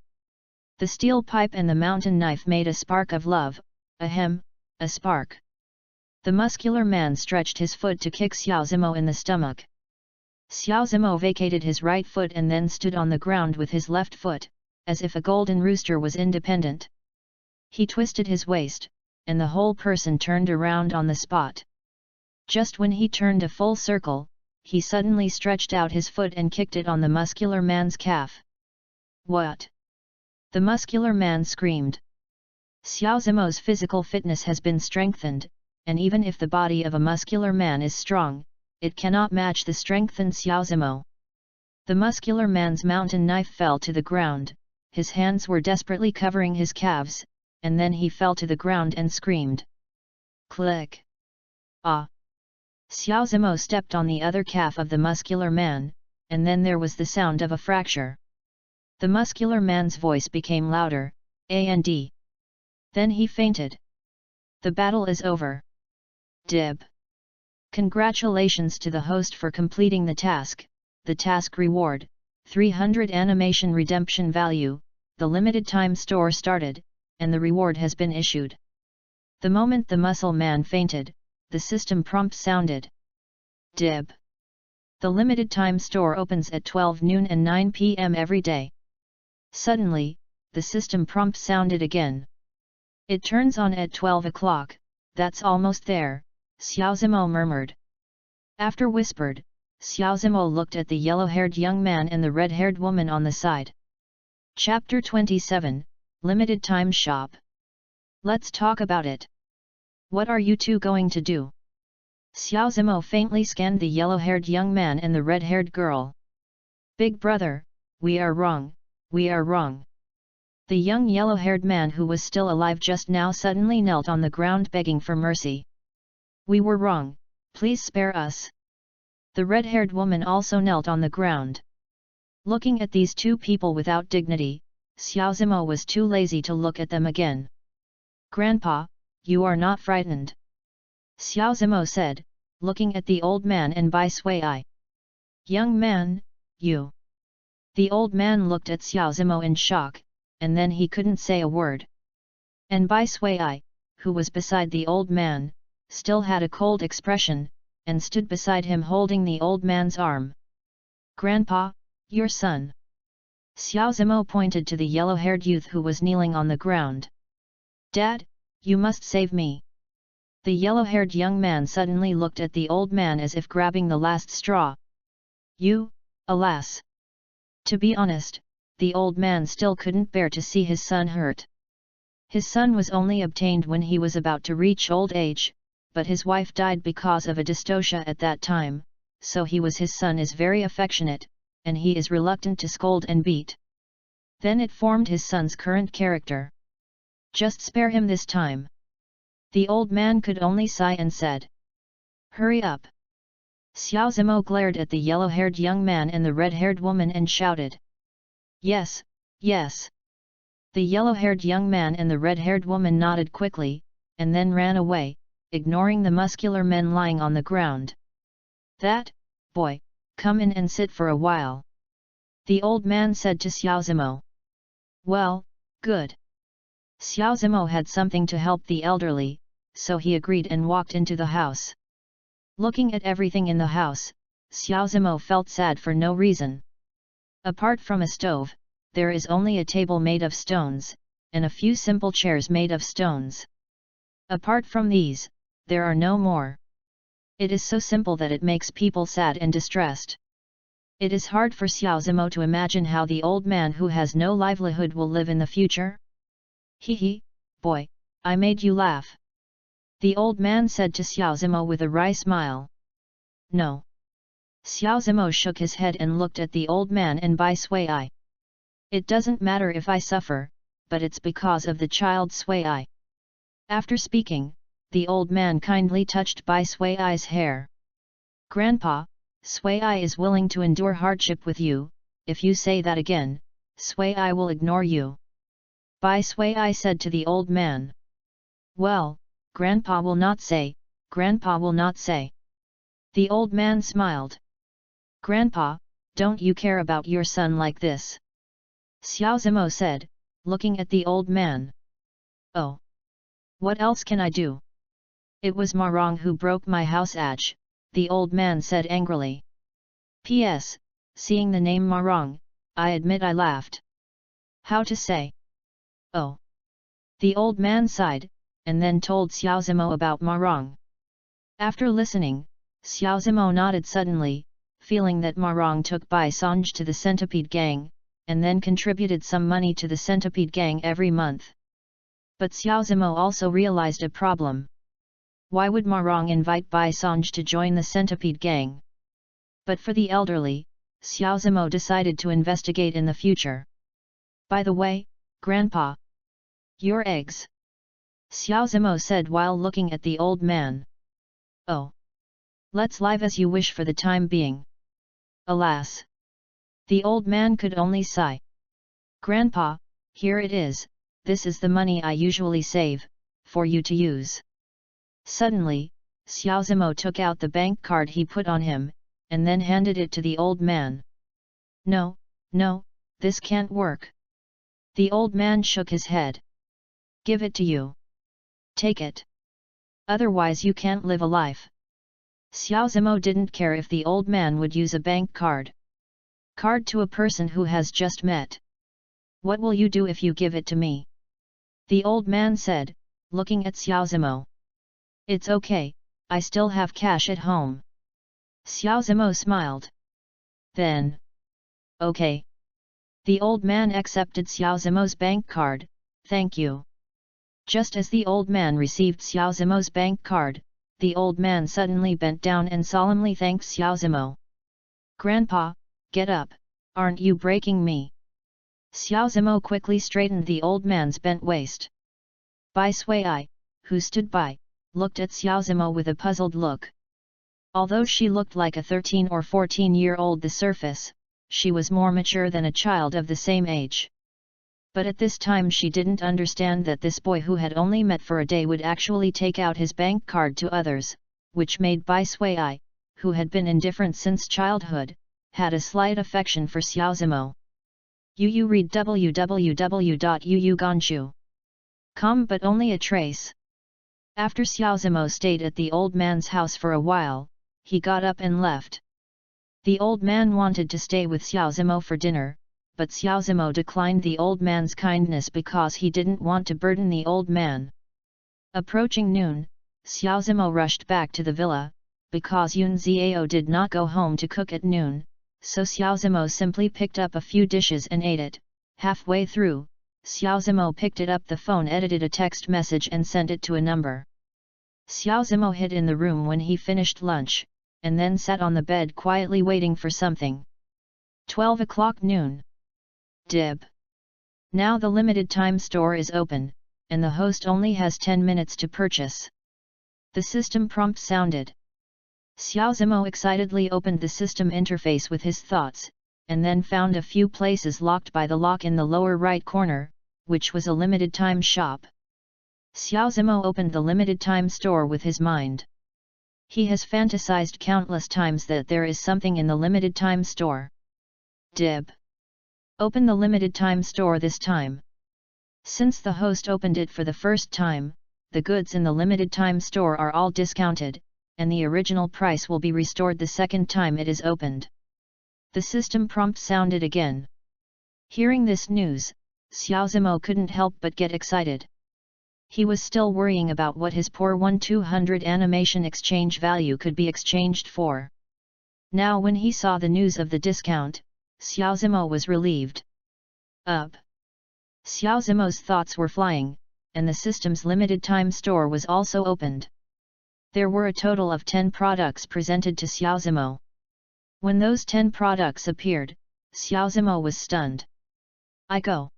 The steel pipe and the mountain knife made a spark of love, a spark. The muscular man stretched his foot to kick Xiao Zimo in the stomach. Xiao Zimo vacated his right foot and then stood on the ground with his left foot, as if a golden rooster was independent. He twisted his waist, and the whole person turned around on the spot. Just when he turned a full circle, he suddenly stretched out his foot and kicked it on the muscular man's calf. What? The muscular man screamed. Xiao Zimo's physical fitness has been strengthened, and even if the body of a muscular man is strong, it cannot match the strengthened Xiao Zimo. The muscular man's mountain knife fell to the ground, his hands were desperately covering his calves, and then he fell to the ground and screamed. Click! Ah! Xiao Zimo stepped on the other calf of the muscular man, and then there was the sound of a fracture. The muscular man's voice became louder, and then he fainted. The battle is over. Dib. Congratulations to the host for completing the task reward, 300 animation redemption value, the limited time store started, and the reward has been issued. The moment the muscle man fainted, the system prompt sounded. Dib. The limited time store opens at 12 noon and 9 p.m. every day. Suddenly, the system prompt sounded again. It turns on at 12 o'clock, that's almost there, Xiao Zimo murmured. After whispered, Xiao Zimo looked at the yellow-haired young man and the red-haired woman on the side. Chapter 27, Limited Time Shop. Let's talk about it. What are you two going to do? Xiao Zimo faintly scanned the yellow-haired young man and the red-haired girl. Big brother, we are wrong, we are wrong. The young yellow-haired man who was still alive just now suddenly knelt on the ground begging for mercy. We were wrong, please spare us. The red-haired woman also knelt on the ground. Looking at these two people without dignity, Xiao Zimo was too lazy to look at them again. Grandpa, you are not frightened? Xiao Zimo said, looking at the old man and Bai Sui. Young man, you. The old man looked at Xiao Zimo in shock, and then he couldn't say a word. And Bai Sui, who was beside the old man, still had a cold expression, and stood beside him holding the old man's arm. Grandpa, your son. Xiao Zimo pointed to the yellow-haired youth who was kneeling on the ground. Dad, you must save me. The yellow-haired young man suddenly looked at the old man as if grabbing the last straw. You, alas. To be honest, the old man still couldn't bear to see his son hurt. His son was only obtained when he was about to reach old age, but his wife died because of a dystocia at that time, so his son is very affectionate, and he is reluctant to scold and beat. Then it formed his son's current character. Just spare him this time. The old man could only sigh and said. Hurry up. Xiao Zimo glared at the yellow-haired young man and the red-haired woman and shouted. Yes, yes. The yellow-haired young man and the red-haired woman nodded quickly, and then ran away, ignoring the muscular men lying on the ground. That, boy, come in and sit for a while. The old man said to Xiao Zimo. Well, good. Xiao Zimo had something to help the elderly, so he agreed and walked into the house. Looking at everything in the house, Xiao Zimo felt sad for no reason. Apart from a stove, there is only a table made of stones, and a few simple chairs made of stones. Apart from these, there are no more. It is so simple that it makes people sad and distressed. It is hard for Xiao Zimo to imagine how the old man who has no livelihood will live in the future. Hee, boy, I made you laugh. The old man said to Xiao Zimo with a wry smile. No. Xiao Zimo shook his head and looked at the old man and Bai Sui. It doesn't matter if I suffer, but it's because of the child Sui. After speaking, the old man kindly touched Bai Sui's hair. Grandpa, Sui is willing to endure hardship with you. If you say that again, Sui will ignore you. Bai Sui said to the old man. Well, Grandpa will not say, Grandpa will not say. The old man smiled. Grandpa, don't you care about your son like this? Xiao Zimo said, looking at the old man. Oh! What else can I do? It was Marong who broke my house edge, the old man said angrily. P.S. Seeing the name Marong, I admit I laughed. How to say? Oh! The old man sighed, and then told Xiao Zimo about Marong. After listening, Xiao Zimo nodded suddenly, feeling that Marong took Bai Sonj to the Centipede Gang, and then contributed some money to the Centipede Gang every month. But Xiao Zimo also realized a problem. Why would Marong invite Bai Sonj to join the Centipede Gang? But for the elderly, Xiao Zimo decided to investigate in the future. By the way, Grandpa, your eggs? Xiao Zimo said while looking at the old man. Oh! Let's live as you wish for the time being. Alas! The old man could only sigh. Grandpa, here it is, this is the money I usually save, for you to use. Suddenly, Xiao Zimo took out the bank card he put on him, and then handed it to the old man. No, no, this can't work. The old man shook his head. Give it to you. Take it. Otherwise you can't live a life. Xiao Zimo didn't care if the old man would use a bank card. Card to a person who has just met. What will you do if you give it to me? The old man said, looking at Xiao Zimo. It's okay, I still have cash at home. Xiao Zimo smiled. Then. Okay. The old man accepted Xiao Zimo's bank card, thank you. Just as the old man received Xiao Zimo's bank card, the old man suddenly bent down and solemnly thanked Xiao Zimo. Grandpa, get up, aren't you breaking me? Xiao Zimo quickly straightened the old man's bent waist. Bai Sui, who stood by, looked at Xiao Zimo with a puzzled look. Although she looked like a 13 or 14-year-old the surface, she was more mature than a child of the same age. But at this time she didn't understand that this boy who had only met for a day would actually take out his bank card to others, which made Bai Sui, who had been indifferent since childhood, had a slight affection for Xiao Zimo. You read www.yuuganshu.com but only a trace. After Xiao Zimo stayed at the old man's house for a while, he got up and left. The old man wanted to stay with Xiao Zimo for dinner, but Xiao Zimo declined the old man's kindness because he didn't want to burden the old man. Approaching noon, Xiao Zimo rushed back to the villa, because Yun Xiao did not go home to cook at noon, so Xiao Zimo simply picked up a few dishes and ate it. Halfway through, Xiao Zimo picked it up the phone, edited a text message and sent it to a number. Xiao Zimo hid in the room when he finished lunch, and then sat on the bed quietly waiting for something. 12 o'clock noon. Dib. Now the limited time store is open, and the host only has 10 minutes to purchase. The system prompt sounded. Xiao Zimo excitedly opened the system interface with his thoughts, and then found a few places locked by the lock in the lower right corner, which was a limited time shop. Xiao Zimo opened the limited time store with his mind. He has fantasized countless times that there is something in the limited time store. Dib. Open the limited time store this time. Since the host opened it for the first time, the goods in the limited time store are all discounted, and the original price will be restored the second time it is opened. The system prompt sounded again. Hearing this news, Xiao Zimo couldn't help but get excited. He was still worrying about what his poor 1/200 animation exchange value could be exchanged for. Now when he saw the news of the discount, Xiao Zimo was relieved. Up! Xiao Zimo's thoughts were flying, and the system's limited time store was also opened. There were a total of 10 products presented to Xiao Zimo. When those 10 products appeared, Xiao Zimo was stunned. I go.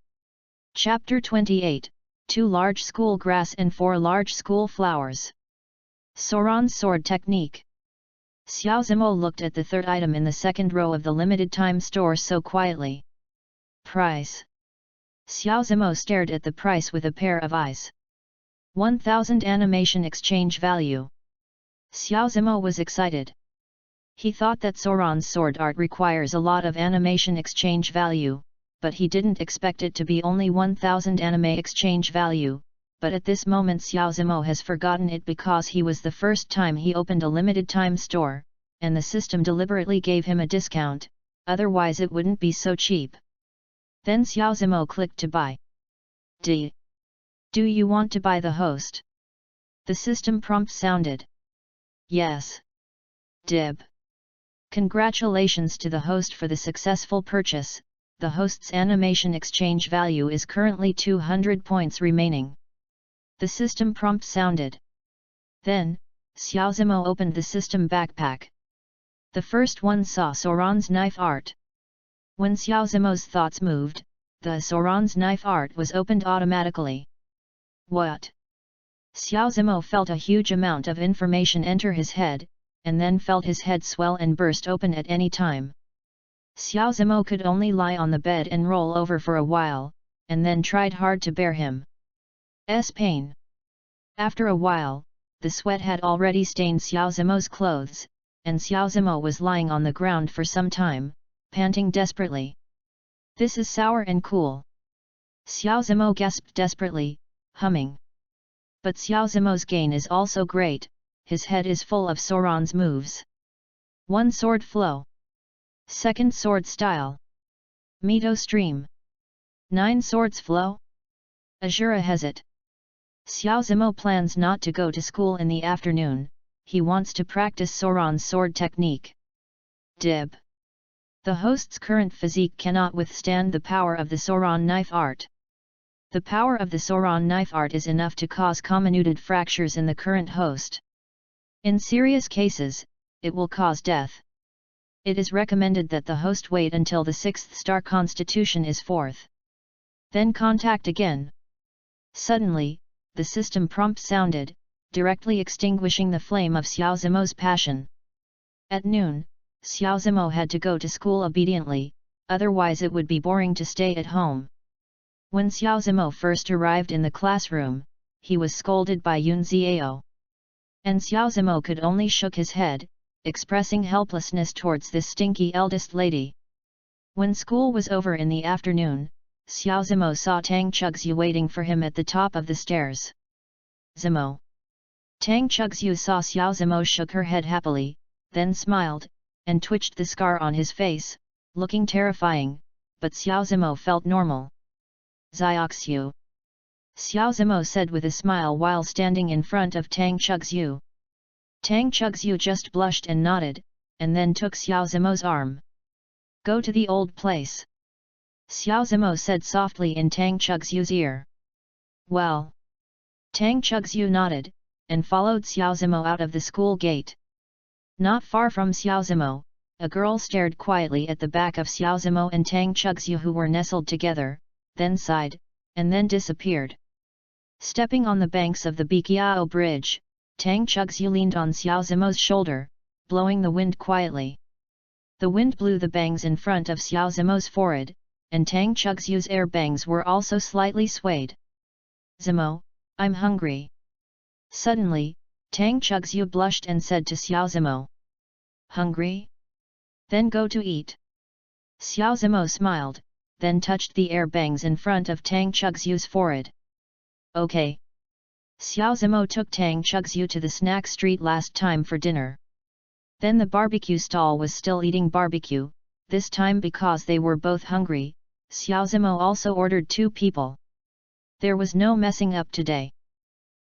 Chapter 28, 2 large school grass and 4 large school flowers. Soran's sword technique. Xiao Zimo looked at the third item in the second row of the limited time store so quietly. Price. Xiao Zimo stared at the price with a pair of eyes. 1000 animation exchange value. Xiao Zimo was excited. He thought that Sauron's sword art requires a lot of animation exchange value, but he didn't expect it to be only 1000 anime exchange value, but at this moment Xiao Zimo has forgotten it because he was the first time he opened a limited time store, and the system deliberately gave him a discount, otherwise it wouldn't be so cheap. Then Xiao Zimo clicked to buy. Do you want to buy the host? The system prompt sounded. Yes. Dib. Congratulations to the host for the successful purchase. The host's animation exchange value is currently 200 points remaining. The system prompt sounded. Then, Xiao Zimo opened the system backpack. The first one saw Sauron's knife art. When Xiao Zimo's thoughts moved, the Sauron's knife art was opened automatically. What? Xiao Zimo felt a huge amount of information enter his head, and then felt his head swell and burst open at any time. Xiao Zimo could only lie on the bed and roll over for a while, and then tried hard to bear him's pain. After a while, the sweat had already stained Xiao Zimo's clothes, and Xiao Zimo was lying on the ground for some time, panting desperately. This is sour and cool. Xiao Zimo gasped desperately, humming. But Xiao Zimo's gain is also great, his head is full of Sauron's moves. 1 sword flow. 2nd sword style. Mito stream. 9 swords flow. Azura has it. Xiao Zimo plans not to go to school in the afternoon, he wants to practice Sauron's sword technique. Dib. The host's current physique cannot withstand the power of the Sauron knife art. The power of the Sauron knife art is enough to cause comminuted fractures in the current host. In serious cases, it will cause death. It is recommended that the host wait until the 6th star constitution is 4th. Then contact again. Suddenly, the system prompt sounded, directly extinguishing the flame of Xiao Zimo's passion. At noon, Xiao Zimo had to go to school obediently, otherwise it would be boring to stay at home. When Xiao Zimo first arrived in the classroom, he was scolded by Yun Xiao. And Xiao Zimo could only shook his head, expressing helplessness towards this stinky eldest lady. When school was over in the afternoon, Xiao Zimo saw Tang Chugzhu waiting for him at the top of the stairs. Zimo. Tang Chugzhu saw Xiao Zimo shook her head happily, then smiled, and twitched the scar on his face, looking terrifying, but Xiao Zimo felt normal. Zioxu. Xiao Zimo said with a smile while standing in front of Tang Chugzhu. Tang Chugzhu just blushed and nodded, and then took Xiao Zimo's arm. Go to the old place. Xiao Zimo said softly in Tang Chugzhu's ear. Well. Tang Chugzhu nodded, and followed Xiao Zimo out of the school gate. Not far from Xiao Zimo, a girl stared quietly at the back of Xiao Zimo and Tang Chugzhu who were nestled together, then sighed, and then disappeared. Stepping on the banks of the Biqiao bridge, Tang Chugzhu leaned on Xiao Zimo's shoulder, blowing the wind quietly. The wind blew the bangs in front of Xiao Zimo's forehead, and Tang Chugzhu's air bangs were also slightly swayed. Zimo, I'm hungry. Suddenly, Tang Chugzhu blushed and said to Xiao Zimo. Hungry? Then go to eat. Xiao Zimo smiled, then touched the air bangs in front of Tang Chugzhu's forehead. Okay. Xiao Zimo took Tang Chugzhu to the snack street last time for dinner. Then the barbecue stall was still eating barbecue, this time because they were both hungry. Xiao Zimo also ordered 2 people. There was no messing up today.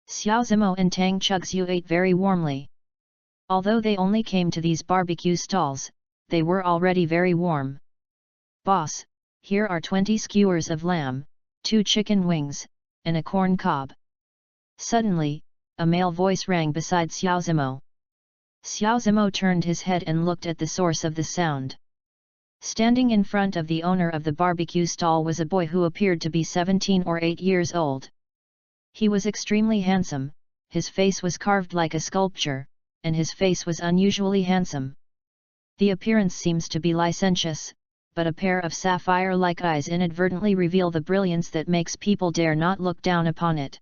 Xiao Zimo and Tang Chugzhu ate very warmly. Although they only came to these barbecue stalls, they were already very warm. Boss, here are 20 skewers of lamb, 2 chicken wings, and a corn cob. Suddenly, a male voice rang beside Xiao Zimo. Xiao Zimo turned his head and looked at the source of the sound. Standing in front of the owner of the barbecue stall was a boy who appeared to be 17 or 8 years old. He was extremely handsome, his face was carved like a sculpture, and his face was unusually handsome. The appearance seems to be licentious, but a pair of sapphire-like eyes inadvertently reveal the brilliance that makes people dare not look down upon it.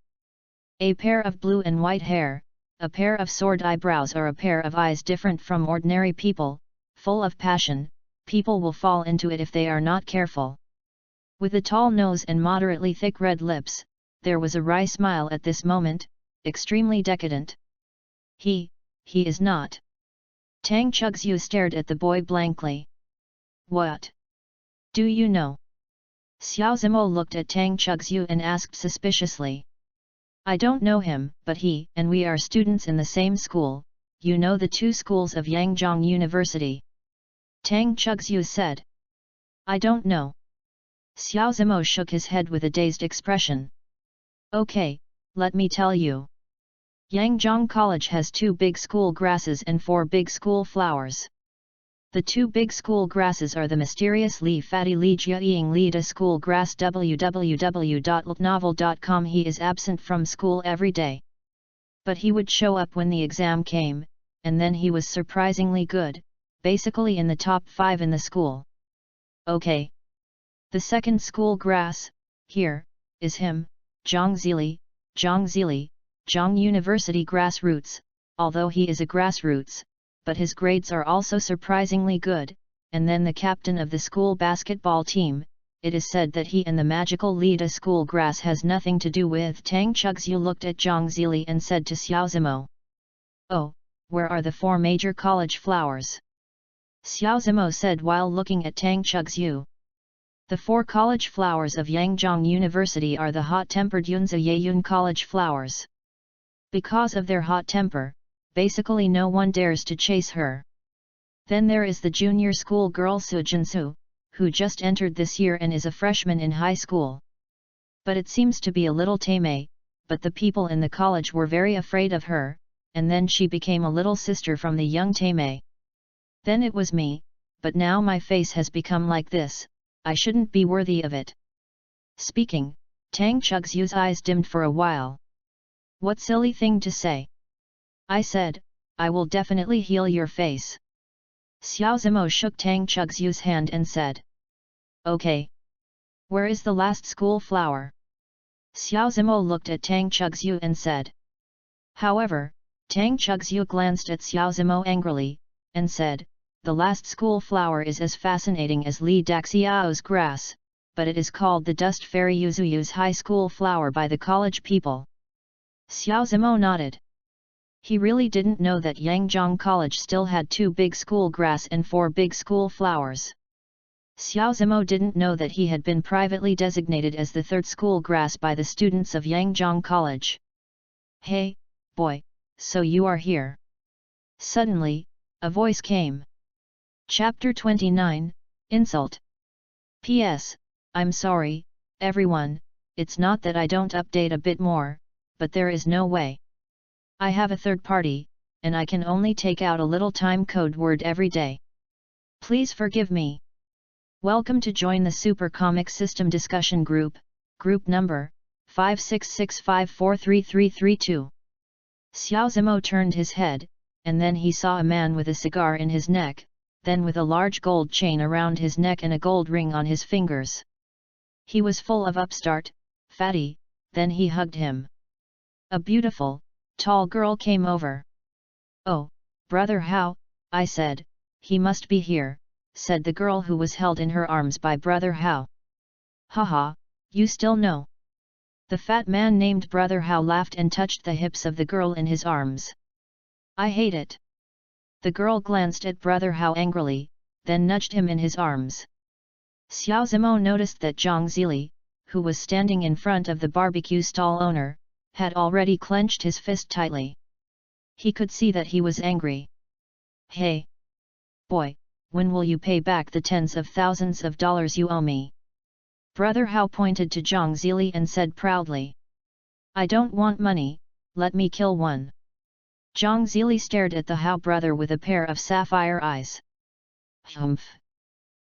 A pair of blue and white hair, a pair of sword eyebrows or a pair of eyes different from ordinary people, full of passion, people will fall into it if they are not careful. With a tall nose and moderately thick red lips, there was a wry smile at this moment, extremely decadent. He is not. Tang Chugzhu stared at the boy blankly. What? Do you know? Xiao Zimo looked at Tang Chugzhu and asked suspiciously. I don't know him, but he and we are students in the same school, you know the two schools of Yangzhong University. Tang Chugzhu said. I don't know. Xiao Zimo shook his head with a dazed expression. Okay, let me tell you. Yangzhong College has 2 big school grasses and 4 big school flowers. The 2 big school grasses are the mysterious Li Fati Li Jiaying Li Da School Grass www.novel.com. He is absent from school every day. But he would show up when the exam came, and then he was surprisingly good, basically in the top 5 in the school. Okay. The second school grass, here, is him, Zhang Zili, Zhang University grassroots, although he is a grassroots, but his grades are also surprisingly good, and then the captain of the school basketball team. It is said that he and the magical Lida school grass has nothing to do with. Tang Chugzhu looked at Zhang Zili and said to Xiao Zimo. Oh, where are the 4 major college flowers? Xiao Zimo said while looking at Tang Chugzhu. The 4 college flowers of Yangzhong University are the hot-tempered Yunzi Yeyun college flowers. Because of their hot temper, basically no one dares to chase her. Then there is the junior school girl Su Jinsu, who just entered this year and is a freshman in high school. But it seems to be a little tame, but the people in the college were very afraid of her, and then she became a little sister from the young tame. Then it was me, but now my face has become like this, I shouldn't be worthy of it. Speaking, Tang Chugzhu's eyes dimmed for a while. What silly thing to say. I said, I will definitely heal your face. Xiao Zimo shook Tang Chugzhu's hand and said. Okay. Where is the last school flower? Xiao Zimo looked at Tang Chugzhu and said. However, Tang Chugzhu glanced at Xiao Zimo angrily, and said, the last school flower is as fascinating as Li Daxiao's grass, but it is called the Dust Fairy Yuzuyu's high school flower by the college people. Xiao Zimo nodded. He really didn't know that Yangzhong College still had 2 big school grass and 4 big school flowers. Xiao Zimo didn't know that he had been privately designated as the 3rd school grass by the students of Yangzhong College. Hey, boy, so you are here. Suddenly, a voice came. Chapter 29, Insult. P.S. I'm sorry, everyone, it's not that I don't update a bit more, but there is no way. I have a third party, and I can only take out a little time code word every day. Please forgive me. Welcome to join the Super Comic System discussion group, group number 566543332. Xiao Zimo turned his head, and then he saw a man with a cigar in his neck, then with a large gold chain around his neck and a gold ring on his fingers. He was full of upstart, fatty, then he hugged him. A beautiful, tall girl came over. Oh, brother Hao, I said, he must be here, said the girl who was held in her arms by brother Hao. Haha, you still know. The fat man named brother Hao laughed and touched the hips of the girl in his arms. I hate it. The girl glanced at brother Hao angrily, then nudged him in his arms. Xiao Zimo noticed that Zhang Zili, who was standing in front of the barbecue stall owner, had already clenched his fist tightly. He could see that he was angry. Hey! Boy, when will you pay back the tens of thousands of dollars you owe me? Brother Hao pointed to Zhang Zili and said proudly. I don't want money, let me kill one. Zhang Zili stared at the Hao brother with a pair of sapphire eyes. Humph!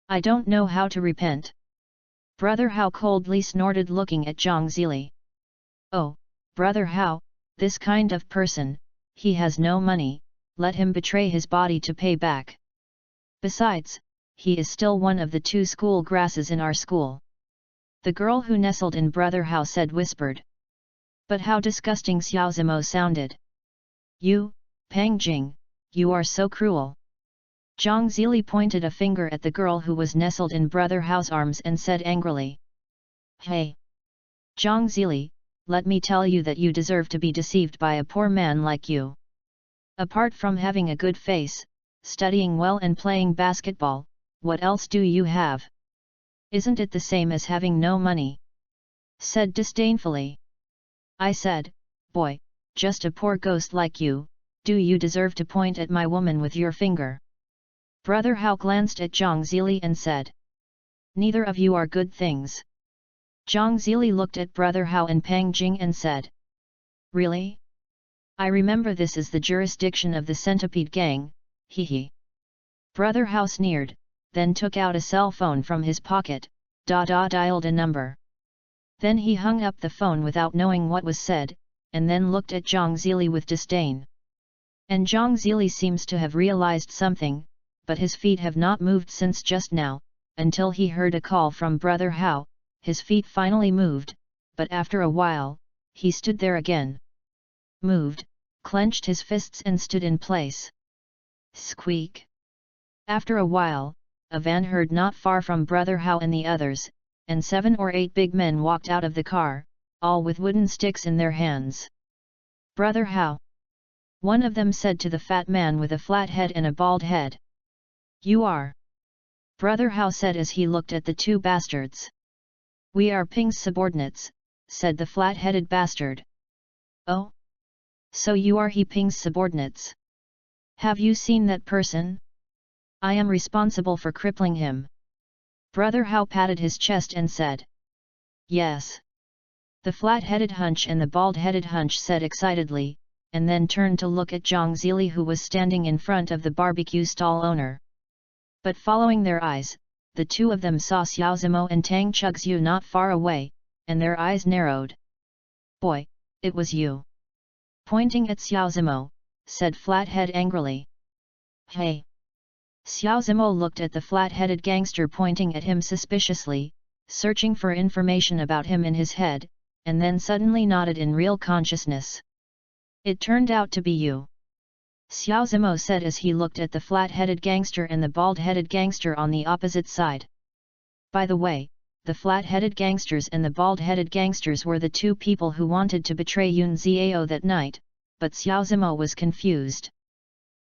I don't know how to repent. Brother Hao coldly snorted looking at Zhang Zili. Oh, brother Hao, this kind of person, he has no money, let him betray his body to pay back. Besides, he is still one of the 2 school grasses in our school. The girl who nestled in brother Hao said whispered. But how disgusting Xiao Zimo sounded. You, Pang Jing, you are so cruel. Zhang Zili pointed a finger at the girl who was nestled in Brother Hao's arms and said angrily. Hey! Zhang Zili, let me tell you that you deserve to be deceived by a poor man like you. Apart from having a good face, studying well and playing basketball, what else do you have? Isn't it the same as having no money? Said disdainfully. I said, boy, just a poor ghost like you, do you deserve to point at my woman with your finger? Brother Hao glanced at Zhang Zili and said. Neither of you are good things. Zhang Zili looked at Brother Hao and Pang Jing and said. Really? I remember this is the jurisdiction of the Centipede Gang, hee. Brother Hao sneered, then took out a cell phone from his pocket, dialed a number. Then he hung up the phone without knowing what was said, and then looked at Zhang Zili with disdain. And Zhang Zili seems to have realized something, but his feet have not moved since just now, until he heard a call from Brother Hao. His feet finally moved, but after a while, he stood there again. Moved, clenched his fists and stood in place. Squeak! After a while, a van heard not far from Brother Hao and the others, and 7 or 8 big men walked out of the car, all with wooden sticks in their hands. Brother Hao! One of them said to the fat man with a flat head and a bald head. You are? Brother Hao said as he looked at the 2 bastards. We are Ping's subordinates, said the flat-headed bastard. Oh? So you are Ping's subordinates? Have you seen that person? I am responsible for crippling him. Brother Hao patted his chest and said. Yes. The flat-headed hunch and the bald-headed hunch said excitedly, and then turned to look at Zhang Zili who was standing in front of the barbecue stall owner. But following their eyes, the 2 of them saw Xiao Zimo and Tang Chugzhu not far away, and their eyes narrowed. Boy, it was you. Pointing at Xiao Zimo, said Flathead angrily. Hey! Xiao Zimo looked at the flat-headed gangster pointing at him suspiciously, searching for information about him in his head, and then suddenly nodded in real consciousness. It turned out to be you. Xiao Zimo said as he looked at the flat-headed gangster and the bald-headed gangster on the opposite side. By the way, the flat-headed gangsters and the bald-headed gangsters were the 2 people who wanted to betray Yun Xiao that night, but Xiao Zimo was confused.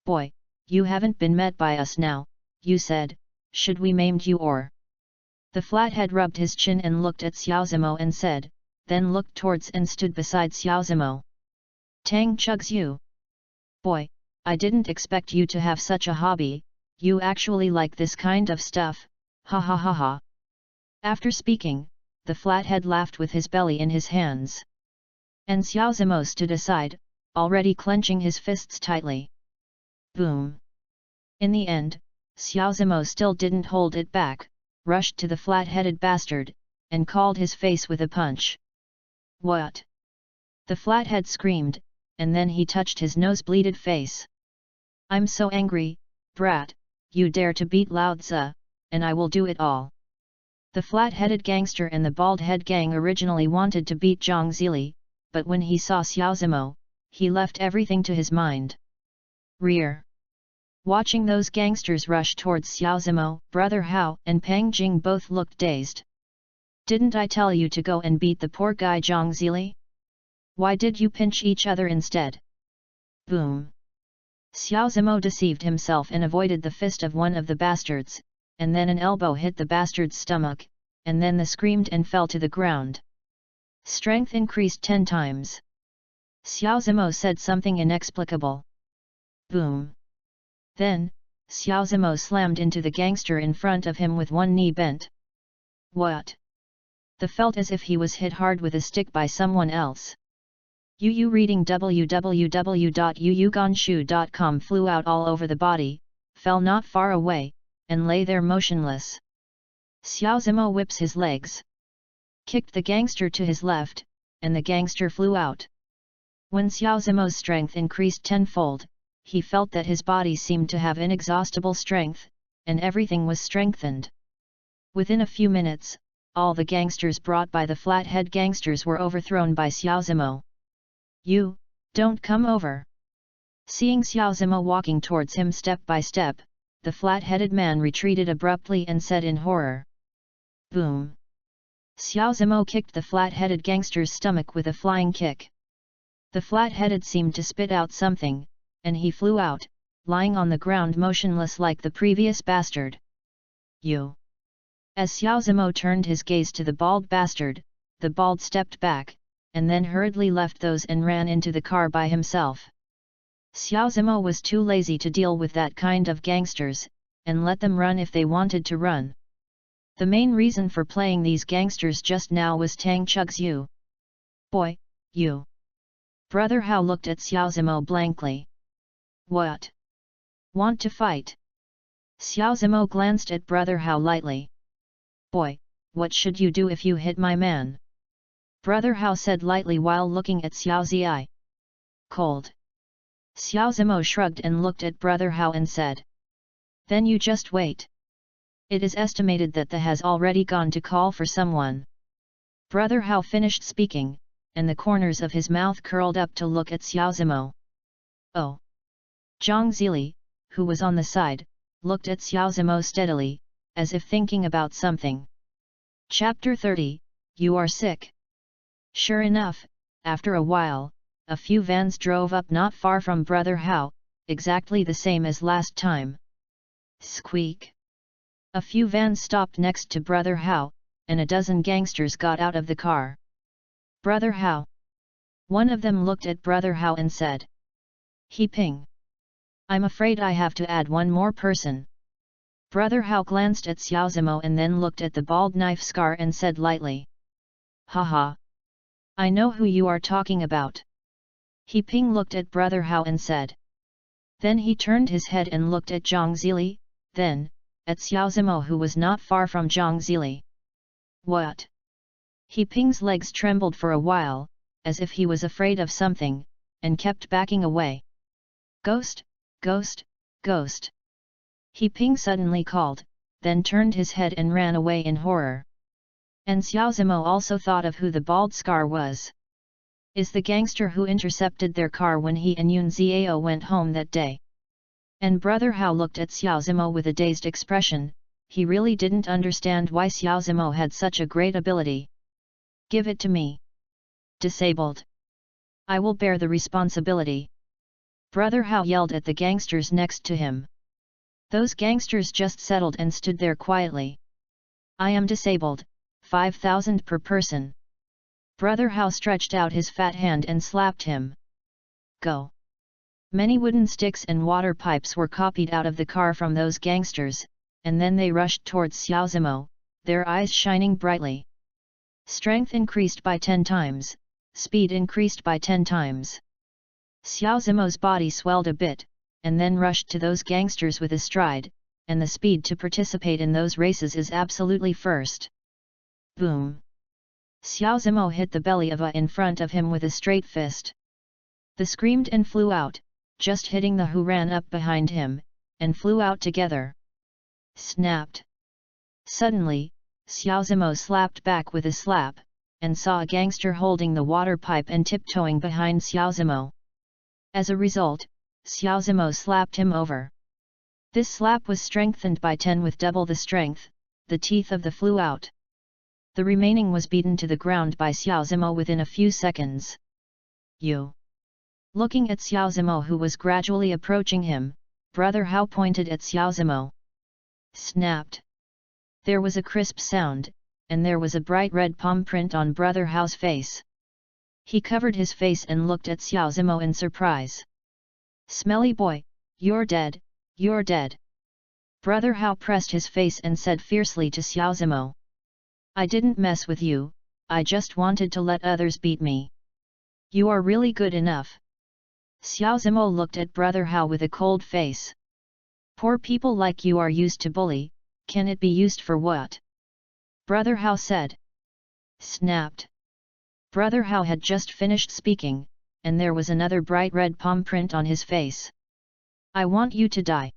Boy, you haven't been met by us now, you said, should we maimed you or? The flathead rubbed his chin and looked at Xiao Zimo and said, then looked towards and stood beside Xiao Zimo. Tang Chugzhu. Boy, I didn't expect you to have such a hobby, you actually like this kind of stuff, ha ha ha ha. After speaking, the flathead laughed with his belly in his hands. And Xiao Zimo stood aside, already clenching his fists tightly. Boom! In the end, Xiao Zimo still didn't hold it back, rushed to the flat-headed bastard, and called his face with a punch. What? The flathead screamed, and then he touched his nose-bleeded face. I'm so angry, brat, you dare to beat Lao Tzu, and I will do it all. The flat-headed gangster and the bald-head gang originally wanted to beat Zhang Zili, but when he saw Xiao Zimo, he left everything to his mind. Rear. Watching those gangsters rush towards Xiao Zimo, Brother Hao and Pang Jing both looked dazed. Didn't I tell you to go and beat the poor guy Zhang Zili? Why did you pinch each other instead? Boom! Xiao Zimo deceived himself and avoided the fist of one of the bastards, and then an elbow hit the bastard's stomach, and then the screamed and fell to the ground. Strength increased 10 times. Xiao Zimo said something inexplicable. Boom! Then, Xiao Zimo slammed into the gangster in front of him with one knee bent. What? The felt as if he was hit hard with a stick by someone else. Yu reading www.yuyuganshu.com flew out all over the body, fell not far away, and lay there motionless. Xiao Zimo whips his legs. Kicked the gangster to his left, and the gangster flew out. When Xiao Zimo's strength increased tenfold, he felt that his body seemed to have inexhaustible strength, and everything was strengthened. Within a few minutes, all the gangsters brought by the flathead gangsters were overthrown by Xiao Zimo. You, don't come over. Seeing Xiao Zimo walking towards him step by step, the flat-headed man retreated abruptly and said in horror. Boom! Xiao Zimo kicked the flat-headed gangster's stomach with a flying kick. The flat-headed seemed to spit out something, and he flew out, lying on the ground motionless like the previous bastard. You! As Xiao Zimo turned his gaze to the bald bastard, the bald stepped back, and then hurriedly left those and ran into the car by himself. Xiao Zimo was too lazy to deal with that kind of gangsters, and let them run if they wanted to run. The main reason for playing these gangsters just now was Tang Chug's you. Boy, you. Brother Hao looked at Xiao Zimo blankly. What? Want to fight? Xiao Zimo glanced at Brother Hao lightly. Boy, what should you do if you hit my man? Brother Hao said lightly while looking at Xiao Zi. Cold. Xiao Zimo shrugged and looked at Brother Hao and said. Then you just wait. It is estimated that the has already gone to call for someone. Brother Hao finished speaking, and the corners of his mouth curled up to look at Xiao Zimo. Oh! Zhang Zili, who was on the side, looked at Xiao Zimo steadily, as if thinking about something. Chapter 30, You Are Sick. Sure enough, after a while, a few vans drove up not far from Brother Hao, exactly the same as last time. Squeak! A few vans stopped next to Brother Hao, and a dozen gangsters got out of the car. Brother Hao. One of them looked at Brother Hao and said. He Ping. I'm afraid I have to add one more person. Brother Hao glanced at Xiao Zimo and then looked at the bald knife scar and said lightly. Haha. I know who you are talking about. He Ping looked at Brother Hao and said. Then he turned his head and looked at Zhang Zili, then, at Xiao Zimo who was not far from Zhang Zili. What? He Ping's legs trembled for a while, as if he was afraid of something, and kept backing away. Ghost, ghost, ghost. He Ping suddenly called, then turned his head and ran away in horror. And Xiao Zimo also thought of who the bald scar was. Is the gangster who intercepted their car when he and Yun Xiao went home that day. And Brother Hao looked at Xiao Zimo with a dazed expression, he really didn't understand why Xiao Zimo had such a great ability. Give it to me. Disabled. I will bear the responsibility. Brother Hao yelled at the gangsters next to him. Those gangsters just settled and stood there quietly. I am disabled, 5,000 per person. Brother Hao stretched out his fat hand and slapped him. Go. Many wooden sticks and water pipes were copied out of the car from those gangsters, and then they rushed towards Xiao Zimo, their eyes shining brightly. Strength increased by 10 times, speed increased by 10 times. Xiao Zimo's body swelled a bit, and then rushed to those gangsters with a stride, and the speed to participate in those races is absolutely first. Boom! Xiao Zimo hit the belly of a in front of him with a straight fist. The screamed and flew out, just hitting the who ran up behind him, and flew out together. Snapped. Suddenly, Xiao Zimo slapped back with a slap, and saw a gangster holding the water pipe and tiptoeing behind Xiao Zimo. As a result, Xiao Zimo slapped him over. This slap was strengthened by 10 with double the strength, the teeth of the flew out. The remaining was beaten to the ground by Xiao Zimo within a few seconds. You. Looking at Xiao Zimo who was gradually approaching him, Brother Hao pointed at Xiao Zimo. Snapped. There was a crisp sound, and there was a bright red palm print on Brother Hao's face. He covered his face and looked at Xiao Zimo in surprise. Smelly boy, you're dead, you're dead. Brother Hao pressed his face and said fiercely to Xiao Zimo. I didn't mess with you, I just wanted to let others beat me. You are really good enough. Xiao Zimo looked at Brother Hao with a cold face. Poor people like you are used to bully, can it be used for what? Brother Hao said. Snapped. Brother Hao had just finished speaking, and there was another bright red palm print on his face. I want you to die.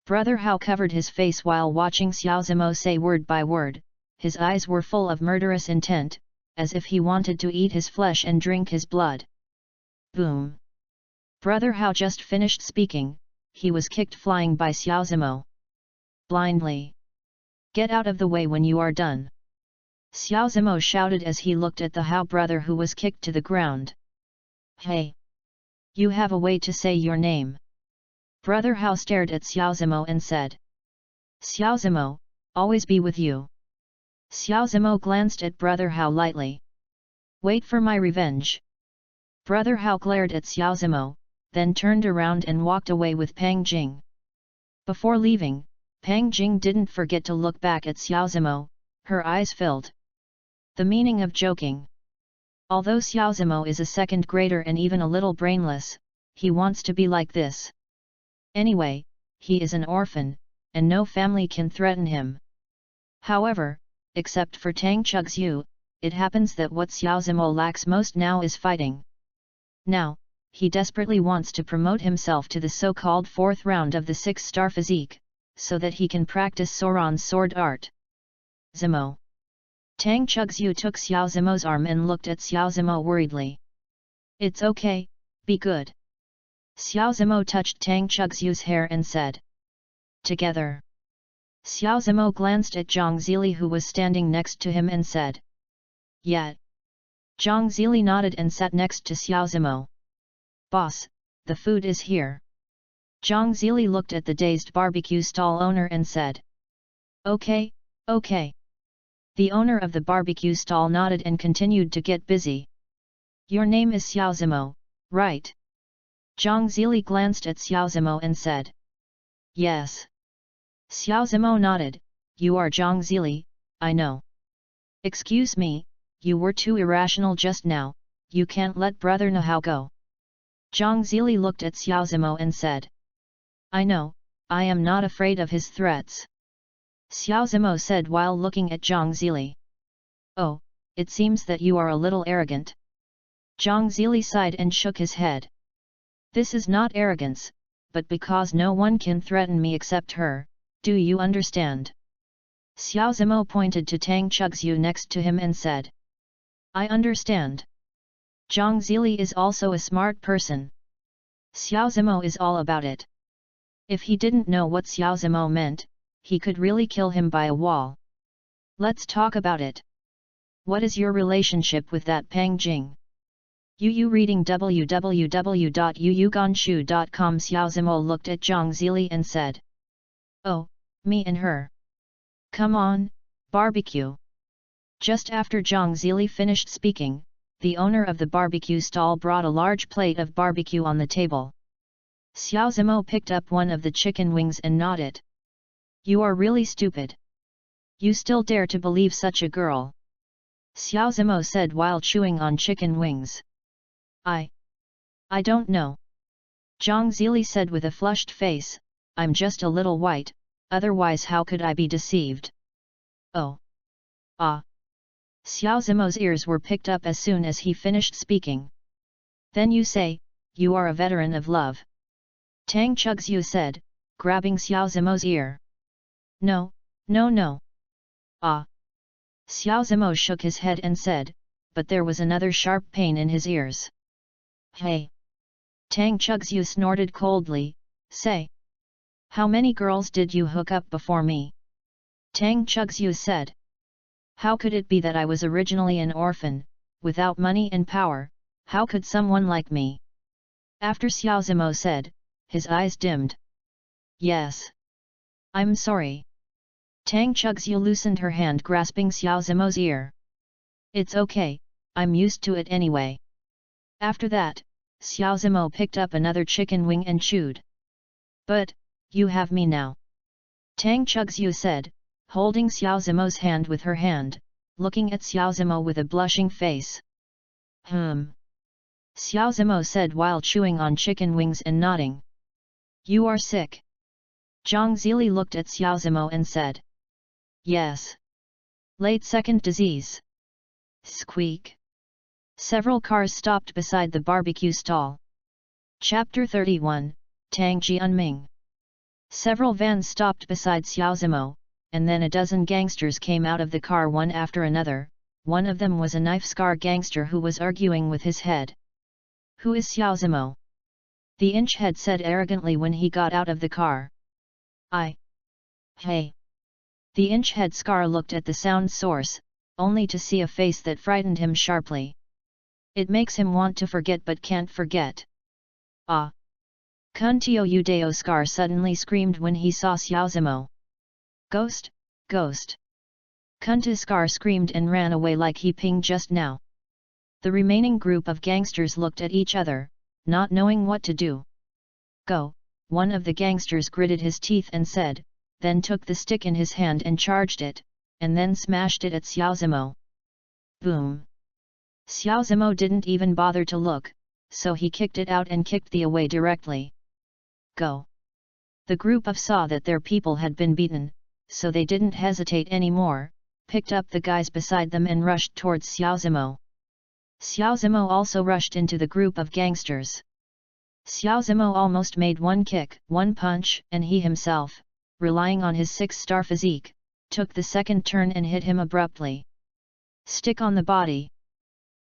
Brother Hao covered his face while watching Xiao Zimo say word by word, his eyes were full of murderous intent, as if he wanted to eat his flesh and drink his blood. Boom! Brother Hao just finished speaking, he was kicked flying by Xiao Zimo. Blindly. Get out of the way when you are done. Xiao Zimo shouted as he looked at the Hao brother who was kicked to the ground. Hey! You have a way to say your name. Brother Hao stared at Xiao Zimo and said. Xiao Zimo, always be with you. Xiao Zimo glanced at Brother Hao lightly. Wait for my revenge. Brother Hao glared at Xiao Zimo, then turned around and walked away with Pang Jing. Before leaving, Pang Jing didn't forget to look back at Xiao Zimo, her eyes filled. The meaning of joking. Although Xiao Zimo is a second grader and even a little brainless, he wants to be like this. Anyway, he is an orphan, and no family can threaten him. However, except for Tang Chugxiu, it happens that what Xiao Zimo lacks most now is fighting. Now, he desperately wants to promote himself to the so-called 4th round of the 6-star physique, so that he can practice Soran's sword art. Zimo. Tang Chugxiu took Xiao Zimo's arm and looked at Xiao Zimo worriedly. It's okay, be good. Xiao Zimo touched Tang Chugxiu's hair and said. Together. Xiao Zimo glanced at Zhang Zili who was standing next to him and said. Yet. Zhang Zili nodded and sat next to Xiao Zimo. Boss, the food is here. Zhang Zili looked at the dazed barbecue stall owner and said. Okay, okay. The owner of the barbecue stall nodded and continued to get busy. Your name is Xiao Zimo, right? Zhang Zili glanced at Xiao Zimo and said. Yes. Xiao Zimo nodded, you are Zhang Zili, I know. Excuse me, you were too irrational just now, you can't let Brother Nahao go. Zhang Zili looked at Xiao Zimo and said. I know, I am not afraid of his threats. Xiao Zimo said while looking at Zhang Zili. Oh, it seems that you are a little arrogant. Zhang Zili sighed and shook his head. This is not arrogance, but because no one can threaten me except her, do you understand? Xiao Zimo pointed to Tang Chugxiu next to him and said. I understand. Zhang Zili is also a smart person. Xiao Zimo is all about it. If he didn't know what Xiao Zimo meant, he could really kill him by a wall. Let's talk about it. What is your relationship with that Pang Jing? Yu reading www.yuyuganshu.com. Xiao Zimo looked at Zhang Zili and said. Oh, me and her. Come on, barbecue. Just after Zhang Zili finished speaking, the owner of the barbecue stall brought a large plate of barbecue on the table. Xiao Zimo picked up one of the chicken wings and gnawed it. You are really stupid. You still dare to believe such a girl? Xiao Zimo said while chewing on chicken wings. I don't know. Zhang Zili said with a flushed face, I'm just a little white, otherwise how could I be deceived? Oh. Ah. Xiao Zimo's ears were picked up as soon as he finished speaking. Then you say, you are a veteran of love. Tang Chugxiu said, grabbing Xiao Zimo's ear. No, no, no. Ah. Xiao Zimo shook his head and said, but there was another sharp pain in his ears. Hey. Tang Chugxiu snorted coldly, say. How many girls did you hook up before me? Tang Chugxiu said. How could it be that I was originally an orphan, without money and power, how could someone like me? After Xiao Zimo said, his eyes dimmed. Yes. I'm sorry. Tang Chugxiu loosened her hand grasping Xiao Zimo's ear. It's okay, I'm used to it anyway. After that, Xiao Zimo picked up another chicken wing and chewed. But, you have me now. Tang Chugxiu said, holding Xiao Zimo's hand with her hand, looking at Xiao Zimo with a blushing face. Xiao Zimo said while chewing on chicken wings and nodding. You are sick. Zhang Zili looked at Xiao Zimo and said. Yes. Late second disease. Squeak. Several cars stopped beside the barbecue stall. Chapter 31, Tang Jianming. Several vans stopped beside Xiao Zimo, and then a dozen gangsters came out of the car one after another. One of them was a knife-scar gangster who was arguing with his head. Who is Xiao Zimo? the inch-head said arrogantly when he got out of the car. Hey! The inch-head Scar looked at the sound source, only to see a face that frightened him sharply. It makes him want to forget but can't forget. Ah! Kuntio Udeo Scar suddenly screamed when he saw Xiaozimo. Ghost! Ghost! Kunta Scar screamed and ran away like he pinged just now. The remaining group of gangsters looked at each other, not knowing what to do. Go! One of the gangsters gritted his teeth and said, then took the stick in his hand and charged it, and then smashed it at Xiaozimo. Boom! Xiaozimo didn't even bother to look, so he kicked it out and kicked the away directly. Go! The group of saw that their people had been beaten, so they didn't hesitate anymore, picked up the guys beside them and rushed towards Xiaozimo. Xiaozimo also rushed into the group of gangsters. Xiaozimo almost made one kick, one punch, and he himself, relying on his 6-star physique, took the second turn and hit him abruptly. Stick on the body.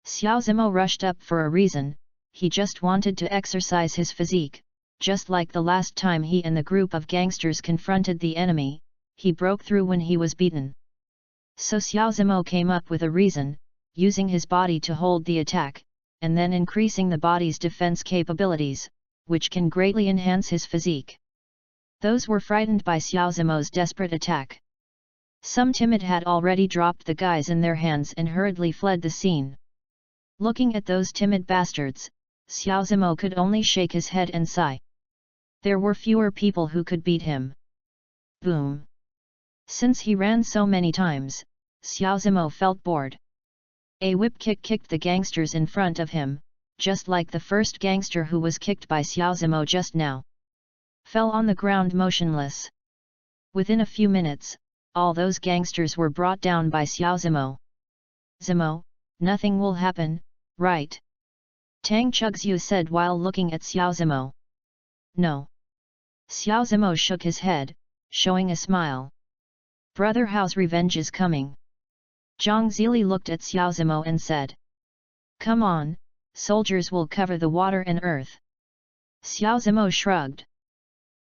Xiaozimo rushed up for a reason, he just wanted to exercise his physique, just like the last time he and the group of gangsters confronted the enemy, he broke through when he was beaten. So Xiaozimo came up with a reason, using his body to hold the attack, and then increasing the body's defense capabilities, which can greatly enhance his physique. Those were frightened by Xiaozimo's desperate attack. Some timid had already dropped the guys in their hands and hurriedly fled the scene. Looking at those timid bastards, Xiaozimo could only shake his head and sigh. There were fewer people who could beat him. Boom! Since he ran so many times, Xiaozimo felt bored. A whip kick kicked the gangsters in front of him, just like the first gangster who was kicked by Xiaozimo just now. Fell on the ground motionless. Within a few minutes, all those gangsters were brought down by Xiaozimo. Zimo, nothing will happen, right? Tang Chugxiu said while looking at Xiaozimo. No. Xiaozimo shook his head, showing a smile. Brother, how's revenge is coming? Zhang Zili looked at Xiaozimo and said. Come on, soldiers will cover the water and earth. Xiaozimo shrugged.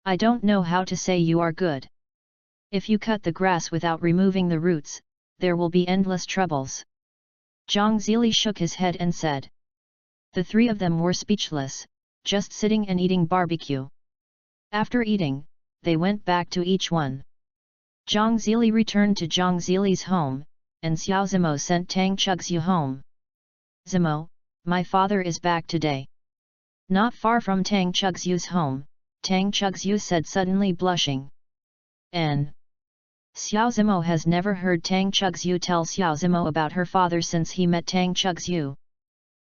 I don't know how to say you are good. If you cut the grass without removing the roots, there will be endless troubles. Zhang Zili shook his head and said. The three of them were speechless, just sitting and eating barbecue. After eating, they went back to each one. Zhang Zili returned to Zhang Zili's home, and Xiaozimo sent Tang Chugxiu home. Zimo, my father is back today. Not far from Tang Chugxiu's home, Tang Chugxiu said suddenly blushing. Xiaozimo has never heard Tang Chugxiu tell Xiaozimo about her father since he met Tang Chugxiu.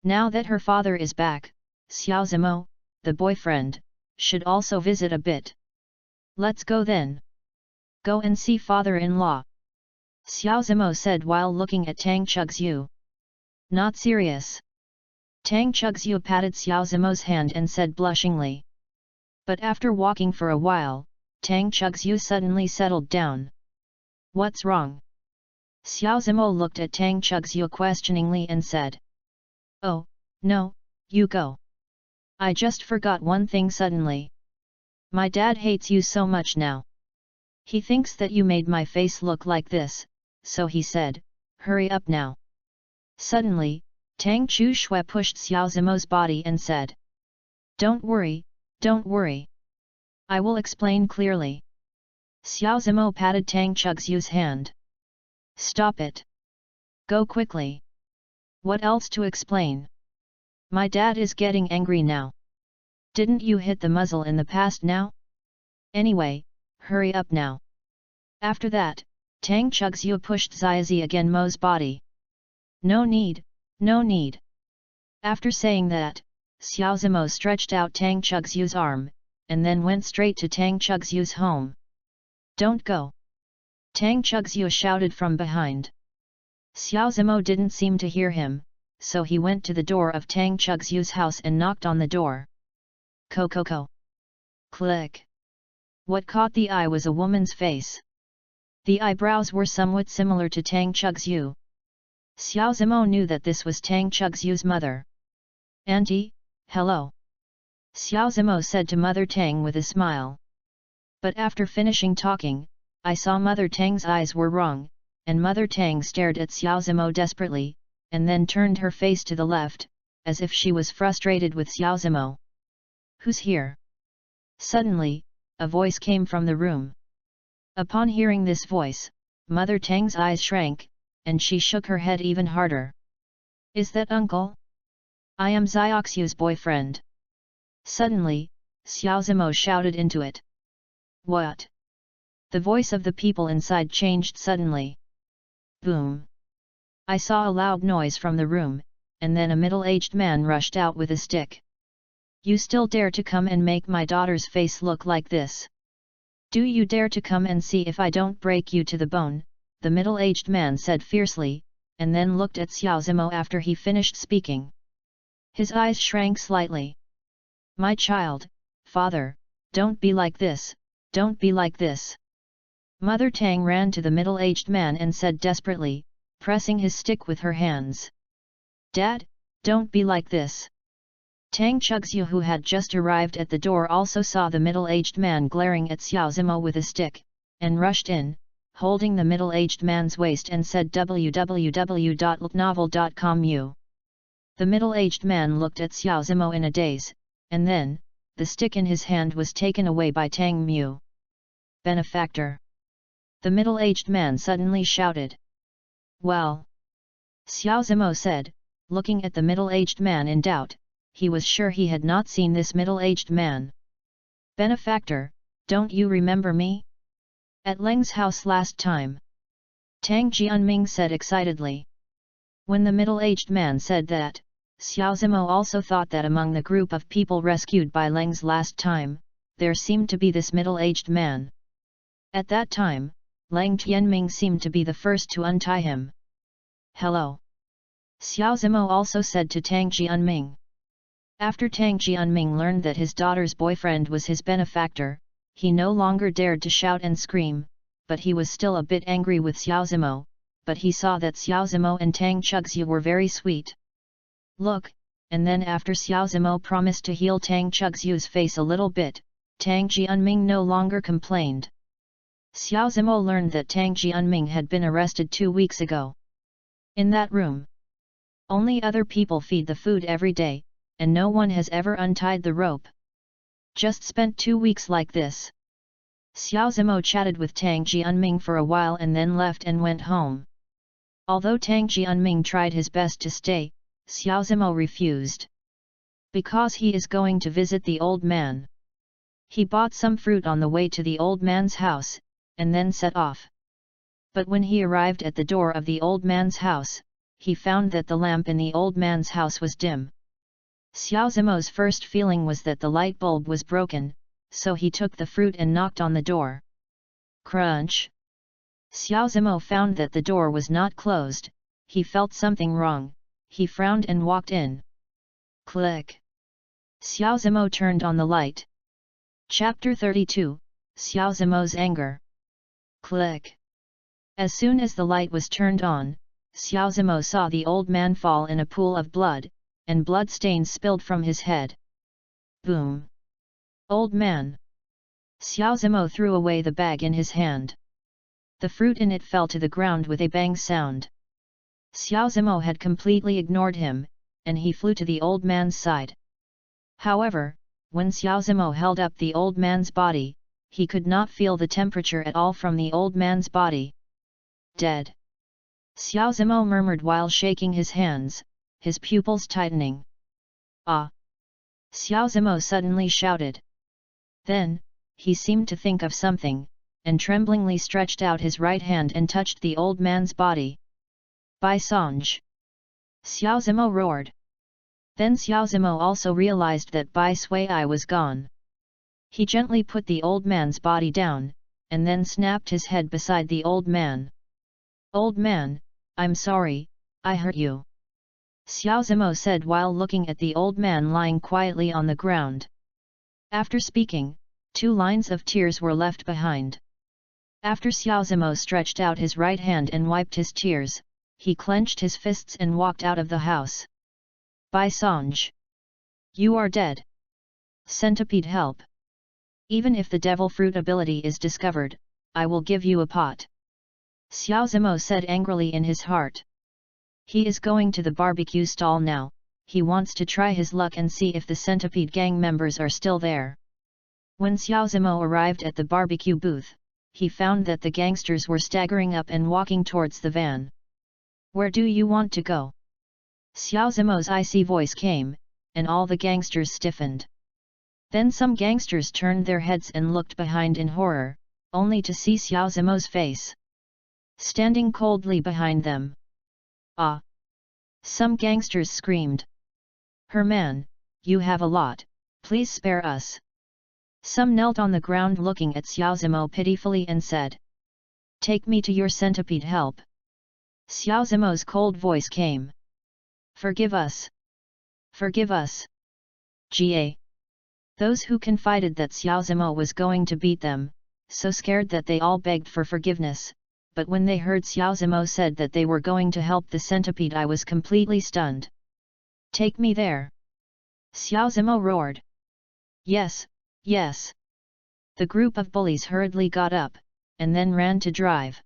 Now that her father is back, Xiaozimo, the boyfriend, should also visit a bit. Let's go then. Go and see father-in-law. Xiaozimo said while looking at Tang Chugxiu. Not serious. Tang Chugxiu patted Xiaozimo's hand and said blushingly. But after walking for a while, Tang Chugxiu suddenly settled down. What's wrong? Xiaozimo looked at Tang Chugxiu questioningly and said. Oh, no, you go. I just forgot one thing suddenly. My dad hates you so much now. He thinks that you made my face look like this, so he said, hurry up now. Suddenly, Tang Chushui pushed Xiaozimo's body and said. Don't worry, don't worry. I will explain clearly. Xiaozimo patted Tang Chugxiu's hand. Stop it. Go quickly. What else to explain? My dad is getting angry now. Didn't you hit the muzzle in the past now? Anyway, hurry up now. After that, Tang Chugxiu pushed Xiaozi again Mo's body. No need, no need. After saying that, Xiaozimo stretched out Tang Chugxiu's arm, and then went straight to Tang Chugxiu's home. Don't go! Tang Chugxiu shouted from behind. Xiaozimo didn't seem to hear him, so he went to the door of Tang Chugxiu's house and knocked on the door. Ko. Click. What caught the eye was a woman's face. The eyebrows were somewhat similar to Tang Chugxiu. Xiaozimo knew that this was Tang Chugxiu's mother. Auntie, hello. Xiao Zimo said to Mother Tang with a smile. But after finishing talking, I saw Mother Tang's eyes were wrong, and Mother Tang stared at Xiao Zimo desperately, and then turned her face to the left, as if she was frustrated with Xiao Zimo. Who's here? Suddenly, a voice came from the room. Upon hearing this voice, Mother Tang's eyes shrank, and she shook her head even harder. Is that uncle? I am Xiaoxiu's boyfriend. Suddenly, Xiao Zimo shouted into it. What? The voice of the people inside changed suddenly. Boom! I saw a loud noise from the room, and then a middle-aged man rushed out with a stick. You still dare to come and make my daughter's face look like this? Do you dare to come and see if I don't break you to the bone? The middle-aged man said fiercely, and then looked at Xiao Zimo after he finished speaking. His eyes shrank slightly. My child, father, don't be like this, don't be like this. Mother Tang ran to the middle-aged man and said desperately, pressing his stick with her hands. Dad, don't be like this. Tang Chugxiu, who had just arrived at the door, also saw the middle-aged man glaring at Xiao Zimo with a stick, and rushed in, holding the middle-aged man's waist and said www.novel.com. The middle-aged man looked at Xiao Zimo in a daze, and then, the stick in his hand was taken away by Tang Mu. Benefactor! The middle-aged man suddenly shouted. Well! Xiao Zimo said, looking at the middle-aged man in doubt. He was sure he had not seen this middle-aged man. Benefactor, don't you remember me? At Leng's house last time. Tang Jianming said excitedly. When the middle-aged man said that, Xiao Zimo also thought that among the group of people rescued by Leng's last time, there seemed to be this middle-aged man. At that time, Leng Tianming seemed to be the first to untie him. Hello. Xiao Zimo also said to Tang Jianming. After Tang Jianming learned that his daughter's boyfriend was his benefactor, he no longer dared to shout and scream, but he was still a bit angry with Xiao Zimo, but he saw that Xiao Zimo and Tang Chugxiu were very sweet. Look, and then after Xiao Zimo promised to heal Tang Chugxiu's face a little bit, Tang Jianming no longer complained. Xiao Zimo learned that Tang Jianming had been arrested 2 weeks ago. In that room, only other people feed the food every day, and no one has ever untied the rope. Just spent 2 weeks like this. Xiao Zimo chatted with Tang Jianming for a while and then left and went home. Although Tang Jianming tried his best to stay, Xiao Zimo refused. Because he is going to visit the old man. He bought some fruit on the way to the old man's house, and then set off. But when he arrived at the door of the old man's house, he found that the lamp in the old man's house was dim. Xiao Zimo's first feeling was that the light bulb was broken, so he took the fruit and knocked on the door. Crunch! Xiao Zimo found that the door was not closed. He felt something wrong. He frowned and walked in. Click! Xiao Zimo turned on the light. Chapter 32, Xiao Zimo's Anger. Click! As soon as the light was turned on, Xiao Zimo saw the old man fall in a pool of blood, and blood stains spilled from his head. Boom! Old man! Xiao Zimo threw away the bag in his hand. The fruit in it fell to the ground with a bang sound. Xiao Zimo had completely ignored him, and he flew to the old man's side. However, when Xiao Zimo held up the old man's body, he could not feel the temperature at all from the old man's body. Dead! Xiao Zimo murmured while shaking his hands, his pupils tightening. Ah! Xiao Zimo suddenly shouted. Then, he seemed to think of something, and tremblingly stretched out his right hand and touched the old man's body. Bai Sonj! Xiao Zimo roared. Then Xiao Zimo also realized that Bai Sui was gone. He gently put the old man's body down, and then snapped his head beside the old man. Old man, I'm sorry, I hurt you. Xiao Zimo said while looking at the old man lying quietly on the ground. After speaking, 2 lines of tears were left behind. After Xiao Zimo stretched out his right hand and wiped his tears, he clenched his fists and walked out of the house. Bai Sonj! You are dead! Centipede help. Even if the devil fruit ability is discovered, I will give you a pot. Xiao Zimo said angrily in his heart. He is going to the barbecue stall now, he wants to try his luck and see if the Centipede gang members are still there. When Xiao Zimo arrived at the barbecue booth, he found that the gangsters were staggering up and walking towards the van. Where do you want to go? Xiao Zimo's icy voice came, and all the gangsters stiffened. Then some gangsters turned their heads and looked behind in horror, only to see Xiao Zimo's face standing coldly behind them. Ah! Some gangsters screamed. Herman, you have a lot, please spare us. Some knelt on the ground looking at Xiao Zimo pitifully and said. Take me to your centipede help. Xiao Zimo's cold voice came. Forgive us. Forgive us. Ga. Those who confided that Xiao Zimo was going to beat them, so scared that they all begged for forgiveness, but when they heard Xiao Zimo said that they were going to help the centipede, I was completely stunned. Take me there. Xiao Zimo roared. Yes, yes. The group of bullies hurriedly got up, and then ran to drive.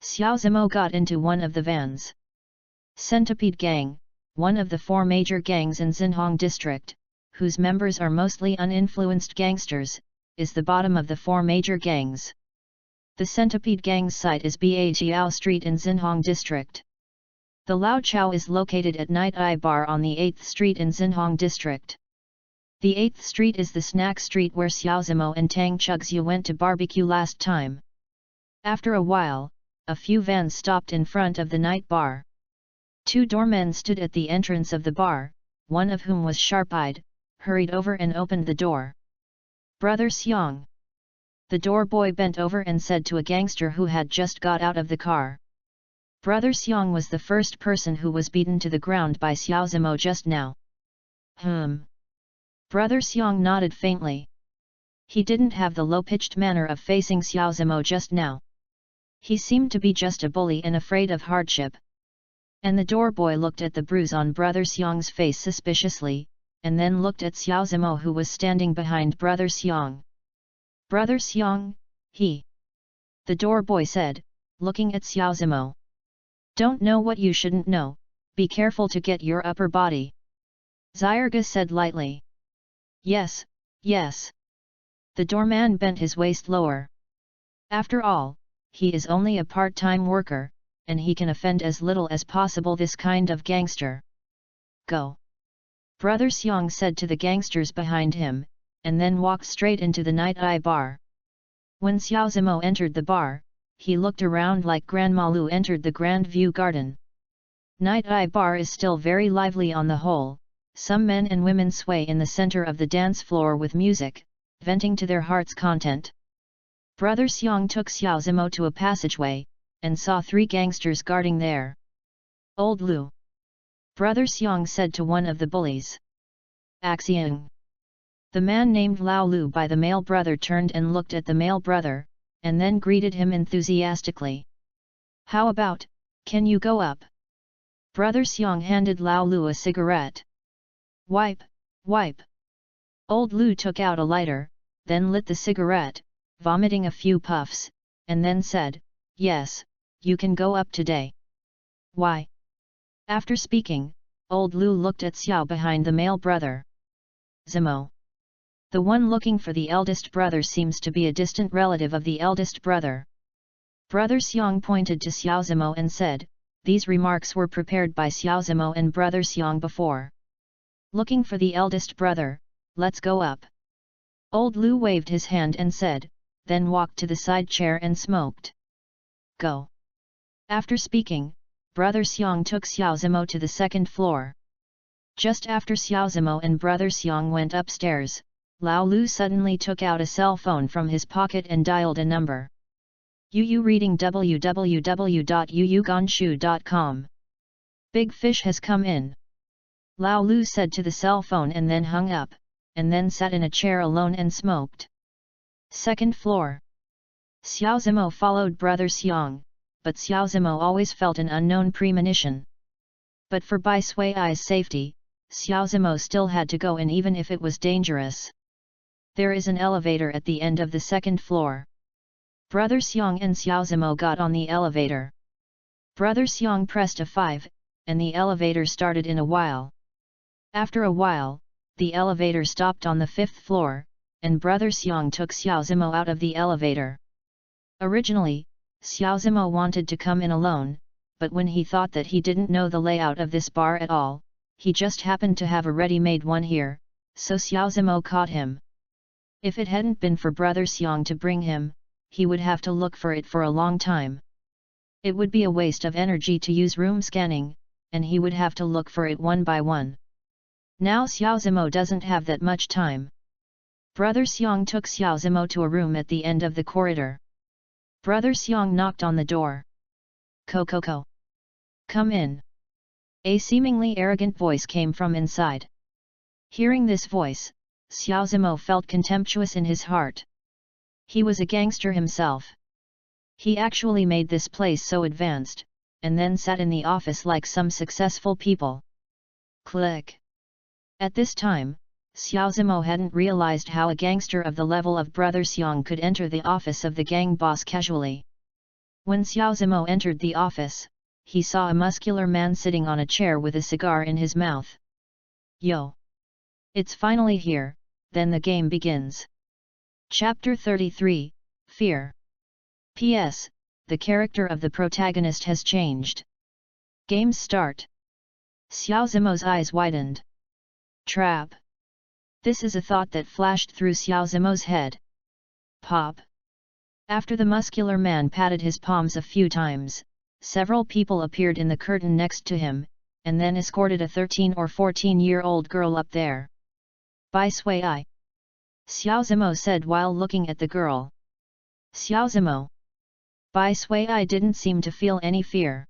Xiao Zimo got into one of the vans. Centipede Gang, one of the 4 major gangs in Xinhong district, whose members are mostly uninfluenced gangsters, is the bottom of the 4 major gangs. The Centipede Gang's site is Batiao Street in Xinhong district. The Lao Chao is located at Night Eye Bar on the 8th Street in Xinhong district. The 8th Street is the snack street where Xiao Zimo and Tang Chugxia went to barbecue last time. After a while, a few vans stopped in front of the night bar. 2 doormen stood at the entrance of the bar, one of whom was sharp-eyed, hurried over and opened the door. Brother Xiang. The door boy bent over and said to a gangster who had just got out of the car. Brother Xiang was the first person who was beaten to the ground by Xiao Zimo just now. Brother Xiang nodded faintly. He didn't have the low-pitched manner of facing Xiao Zimo just now. He seemed to be just a bully and afraid of hardship. And the doorboy looked at the bruise on Brother Xiang's face suspiciously, and then looked at Xiao Zimo who was standing behind Brother Xiang. Brother Xiang, he. The doorboy said, looking at Xiao Zimo. Don't know what you shouldn't know, be careful to get your upper body. Zierga said lightly. Yes, yes. The doorman bent his waist lower. After all, he is only a part-time worker, and he can offend as little as possible this kind of gangster. Go. Brother Xiang said to the gangsters behind him, and then walked straight into the Night Eye Bar. When Xiao Zimo entered the bar, he looked around like Grandma Lu entered the Grand View Garden. Night Eye Bar is still very lively on the whole, some men and women sway in the center of the dance floor with music, venting to their heart's content. Brother Xiang took Xiao Zimo to a passageway, and saw 3 gangsters guarding there. Old Lu. Brother Xiang said to one of the bullies. Axiang. The man named Lao Lu by the male brother turned and looked at the male brother, and then greeted him enthusiastically. How about, can you go up? Brother Xiang handed Lao Lu a cigarette. Wipe, wipe. Old Lu took out a lighter, then lit the cigarette, vomiting a few puffs, and then said, yes, you can go up today. Why? After speaking, old Lu looked at Xiao behind the male brother. Zimo. The one looking for the eldest brother seems to be a distant relative of the eldest brother. Brother Xiang pointed to Xiao Zimo and said, these remarks were prepared by Xiao Zimo and Brother Xiang before. Looking for the eldest brother, let's go up. Old Lu waved his hand and said, then walked to the side chair and smoked. Go. After speaking, Brother Xiang took Xiao Zimo to the 2nd floor. Just after Xiao Zimo and Brother Xiang went upstairs, Lao Lu suddenly took out a cell phone from his pocket and dialed a number. Yu reading www.yuyugonshu.com. Big fish has come in. Lao Lu said to the cell phone and then hung up, and then sat in a chair alone and smoked. 2nd floor. Xiao Zimo followed Brother Xiang, but Xiao Zimo always felt an unknown premonition. But for Bai Sui's safety, Xiao Zimo still had to go in even if it was dangerous. There is an elevator at the end of the second floor. Brother Xiang and Xiao Zimo got on the elevator. Brother Xiang pressed a 5, and the elevator started in a while. After a while, the elevator stopped on the 5th floor, and Brother Xiang took Xiao Zimo out of the elevator. Originally, Xiao Zimo wanted to come in alone, but when he thought that he didn't know the layout of this bar at all, he just happened to have a ready-made one here, so Xiao Zimo caught him. If it hadn't been for Brother Xiang to bring him, he would have to look for it for a long time. It would be a waste of energy to use room scanning, and he would have to look for it one by one. Now Xiao Zimo doesn't have that much time. Brother Xiang took Xiao Zimo to a room at the end of the corridor. Brother Xiang knocked on the door. Ko. Come in. A seemingly arrogant voice came from inside. Hearing this voice, Xiao Zimo felt contemptuous in his heart. He was a gangster himself. He actually made this place so advanced, and then sat in the office like some successful people. Click. At this time, Xiao Zimo hadn't realized how a gangster of the level of Brother Xiang could enter the office of the gang boss casually. When Xiao Zimo entered the office, he saw a muscular man sitting on a chair with a cigar in his mouth. Yo! It's finally here, then the game begins. Chapter 33, Fear. P.S. The character of the protagonist has changed. Games start. Xiao Zimo's eyes widened. Trap. This is a thought that flashed through Xiao Zimo's head. Pop. After the muscular man patted his palms a few times, several people appeared in the curtain next to him, and then escorted a 13 or 14-year-old girl up there. Bai Sui. Xiao Zimo said while looking at the girl. Xiao Zimo. Bai Sui didn't seem to feel any fear.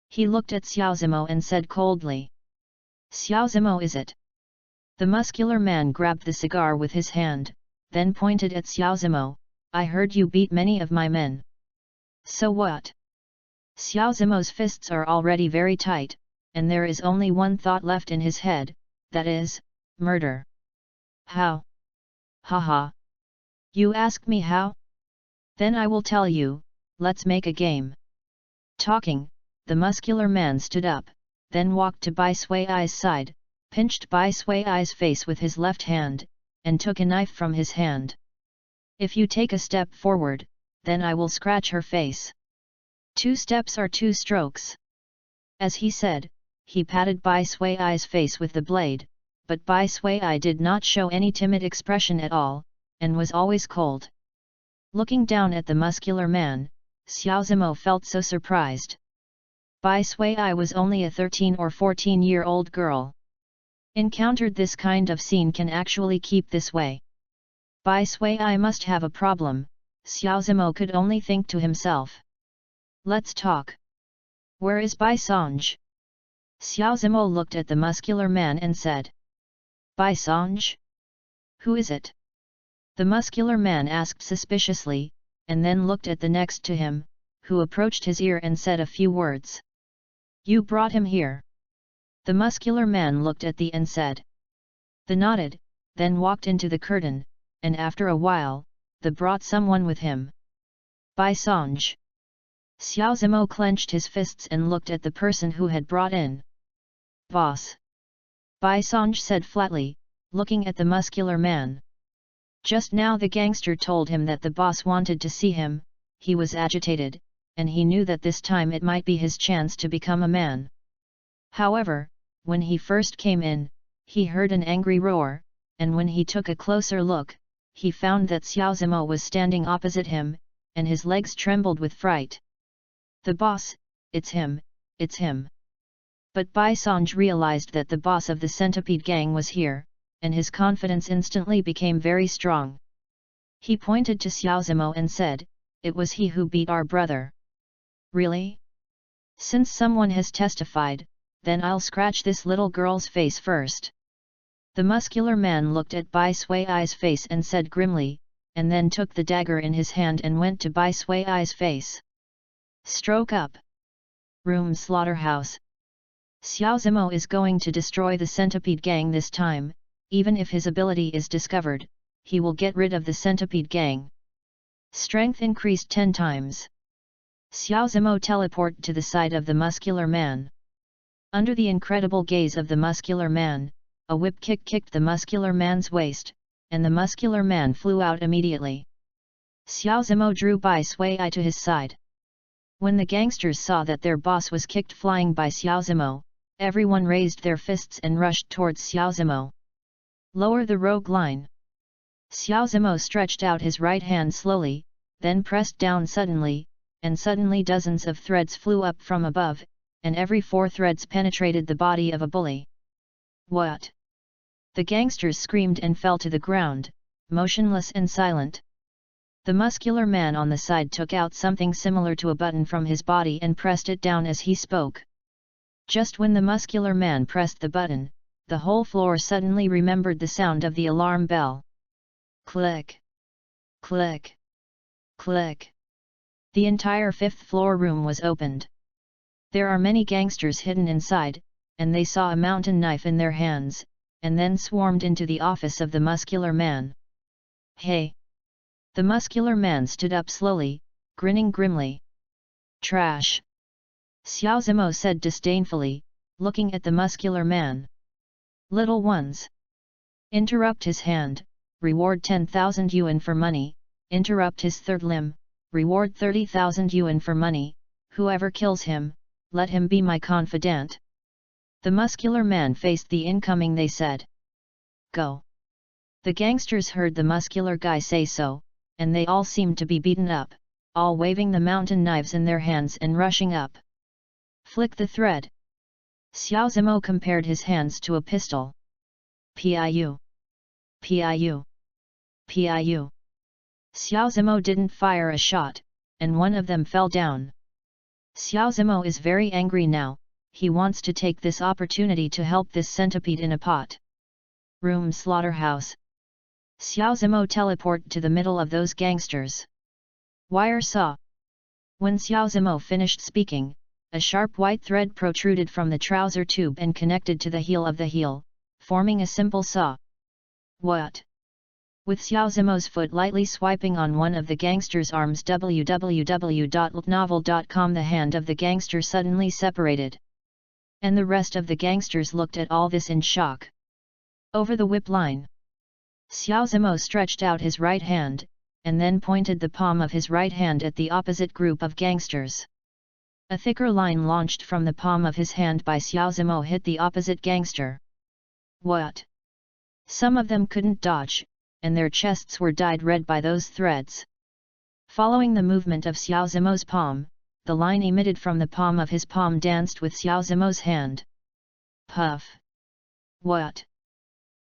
He looked at Xiao Zimo and said coldly. Xiao Zimo, is it? The muscular man grabbed the cigar with his hand, then pointed at Xiao Zimo. I heard you beat many of my men. So what? Xiao Zimo's fists are already very tight, and there is only one thought left in his head, that is, murder. How? Haha. You ask me how? Then I will tell you, let's make a game. Talking, the muscular man stood up, then walked to Bai Sui's side, pinched Bai Sui's face with his left hand, and took a knife from his hand. If you take a step forward, then I will scratch her face. 2 steps are 2 strokes. As he said, he patted Bai Sui's face with the blade, but Bai Sui did not show any timid expression at all, and was always cold. Looking down at the muscular man, Xiao Zimo felt so surprised. Bai Sui was only a 13 or 14-year-old girl. Encountered this kind of scene can actually keep this way. Bai Sui must have a problem, Xiao Zimo could only think to himself. Let's talk. Where is Bai Sonj? Xiao Zimo looked at the muscular man and said. Bai Sonj? Who is it? The muscular man asked suspiciously, and then looked at the next to him, who approached his ear and said a few words. You brought him here. The muscular man looked at the and said. The nodded, then walked into the curtain, and after a while, the brought someone with him. Bai Sonj. Xiao Zimo clenched his fists and looked at the person who had brought in. Boss. Bai Sonj said flatly, looking at the muscular man. Just now the gangster told him that the boss wanted to see him, he was agitated, and he knew that this time it might be his chance to become a man. However, when he first came in, he heard an angry roar, and when he took a closer look, he found that Xiao Zimo was standing opposite him, and his legs trembled with fright. The boss, it's him, it's him. But Bai Sonj realized that the boss of the Centipede gang was here, and his confidence instantly became very strong. He pointed to Xiao Zimo and said, it was he who beat our brother. Really? Since someone has testified, then I'll scratch this little girl's face first. The muscular man looked at Bai Sui's face and said grimly, and then took the dagger in his hand and went to Bai Sui's face. Stroke up. Room slaughterhouse. Xiao Zimo is going to destroy the centipede gang this time. Even if his ability is discovered, he will get rid of the centipede gang. Strength increased 10 times. Xiao Zimo teleported to the side of the muscular man. Under the incredible gaze of the muscular man, a whip kick kicked the muscular man's waist, and the muscular man flew out immediately. Xiao Zimo drew Bai Sui to his side. When the gangsters saw that their boss was kicked flying by Xiao Zimo, everyone raised their fists and rushed towards Xiao Zimo. Lower the rogue line. Xiao Zimo stretched out his right hand slowly, then pressed down suddenly, and suddenly dozens of threads flew up from above, and every 4 threads penetrated the body of a bully. What? The gangsters screamed and fell to the ground, motionless and silent. The muscular man on the side took out something similar to a button from his body and pressed it down as he spoke. Just when the muscular man pressed the button, the whole floor suddenly remembered the sound of the alarm bell. Click! Click! Click! The entire 5th floor room was opened. There are many gangsters hidden inside, and they saw a mountain knife in their hands, and then swarmed into the office of the muscular man. Hey! The muscular man stood up slowly, grinning grimly. Trash! Xiao Zimo said disdainfully, looking at the muscular man. Little ones! Interrupt his hand, reward 10,000 yuan for money, interrupt his third limb, reward 30,000 yuan for money, whoever kills him, let him be my confidant. The muscular man faced the incoming. They said. Go! The gangsters heard the muscular guy say so, and they all seemed to be beaten up, all waving the mountain knives in their hands and rushing up. Flick the thread. Xiao Zimo compared his hands to a pistol. Piu! Piu! Piu! Xiao Zimo didn't fire a shot, and one of them fell down. Xiao Zimo is very angry now. He wants to take this opportunity to help this centipede in a pot. Room slaughterhouse. Xiao Zimo teleported to the middle of those gangsters. Wire saw. When Xiao Zimo finished speaking, a sharp white thread protruded from the trouser tube and connected to the heel of the heel, forming a simple saw. What? With Xiao Zimo's foot lightly swiping on one of the gangster's arms, www.novel.com, the hand of the gangster suddenly separated. And the rest of the gangsters looked at all this in shock. Over the whip line. Xiao Zimo stretched out his right hand, and then pointed the palm of his right hand at the opposite group of gangsters. A thicker line launched from the palm of his hand by Xiao Zimo hit the opposite gangster. What? Some of them couldn't dodge, and their chests were dyed red by those threads. Following the movement of Xiao Zimo's palm, the line emitted from the palm of his palm danced with Xiao Zimo's hand. Puff! What?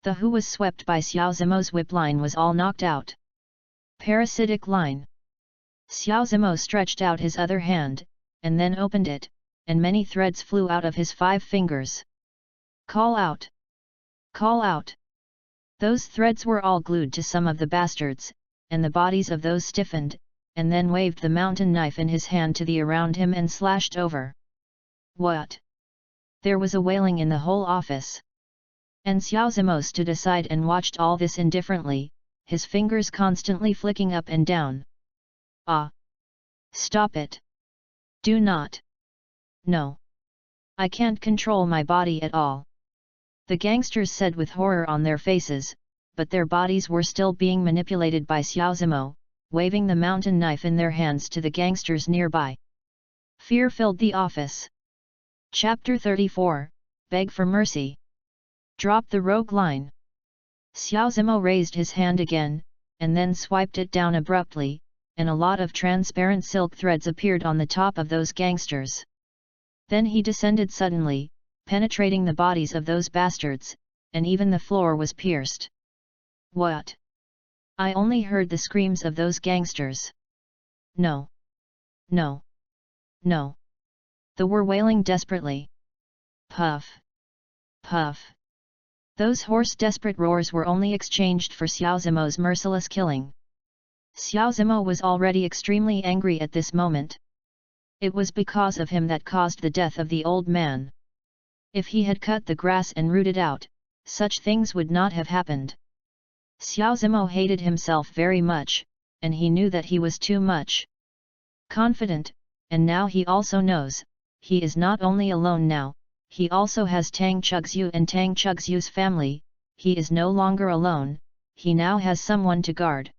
The who was swept by Xiao Zimo's whip line was all knocked out. Parasitic line. Xiao Zimo stretched out his other hand, and then opened it, and many threads flew out of his 5 fingers. Call out! Call out! Those threads were all glued to some of the bastards, and the bodies of those stiffened, and then waved the mountain knife in his hand to the around him and slashed over. What? There was a wailing in the whole office. And Xiao Zimo stood aside and watched all this indifferently, his fingers constantly flicking up and down. Ah! Stop it! Do not! No! I can't control my body at all! The gangsters said with horror on their faces, but their bodies were still being manipulated by Xiao Zimo, waving the mountain knife in their hands to the gangsters nearby. Fear filled the office. Chapter 34, Beg for Mercy. Drop the rogue line. Xiao Zimo raised his hand again, and then swiped it down abruptly, and a lot of transparent silk threads appeared on the top of those gangsters. Then he descended suddenly, penetrating the bodies of those bastards, and even the floor was pierced. What? I only heard the screams of those gangsters. No! No! No! They were wailing desperately. Puff! Puff! Those hoarse desperate roars were only exchanged for Xiao Zimo's merciless killing. Xiao Zimo was already extremely angry at this moment. It was because of him that caused the death of the old man. If he had cut the grass and rooted out, such things would not have happened. Xiao Zimo hated himself very much, and he knew that he was too much confident, and now he also knows, he is not only alone now, he also has Tang Chugzhu and Tang Chugzhu's family, he is no longer alone, he now has someone to guard.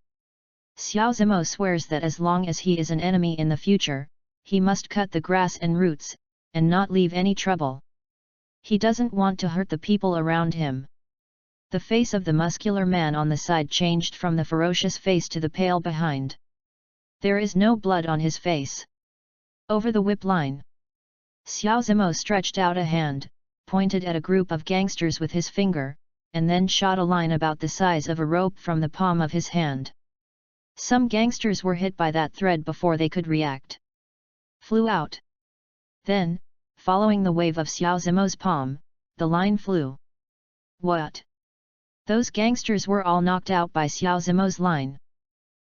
Xiao Zimo swears that as long as he is an enemy in the future, he must cut the grass and roots, and not leave any trouble. He doesn't want to hurt the people around him. The face of the muscular man on the side changed from the ferocious face to the pale behind. There is no blood on his face. Over the whip line, Xiao Zimo stretched out a hand, pointed at a group of gangsters with his finger, and then shot a line about the size of a rope from the palm of his hand. Some gangsters were hit by that thread before they could react. Flew out. Then, following the wave of Xiao Zimo's palm, the line flew. What? Those gangsters were all knocked out by Xiao Zimo's line.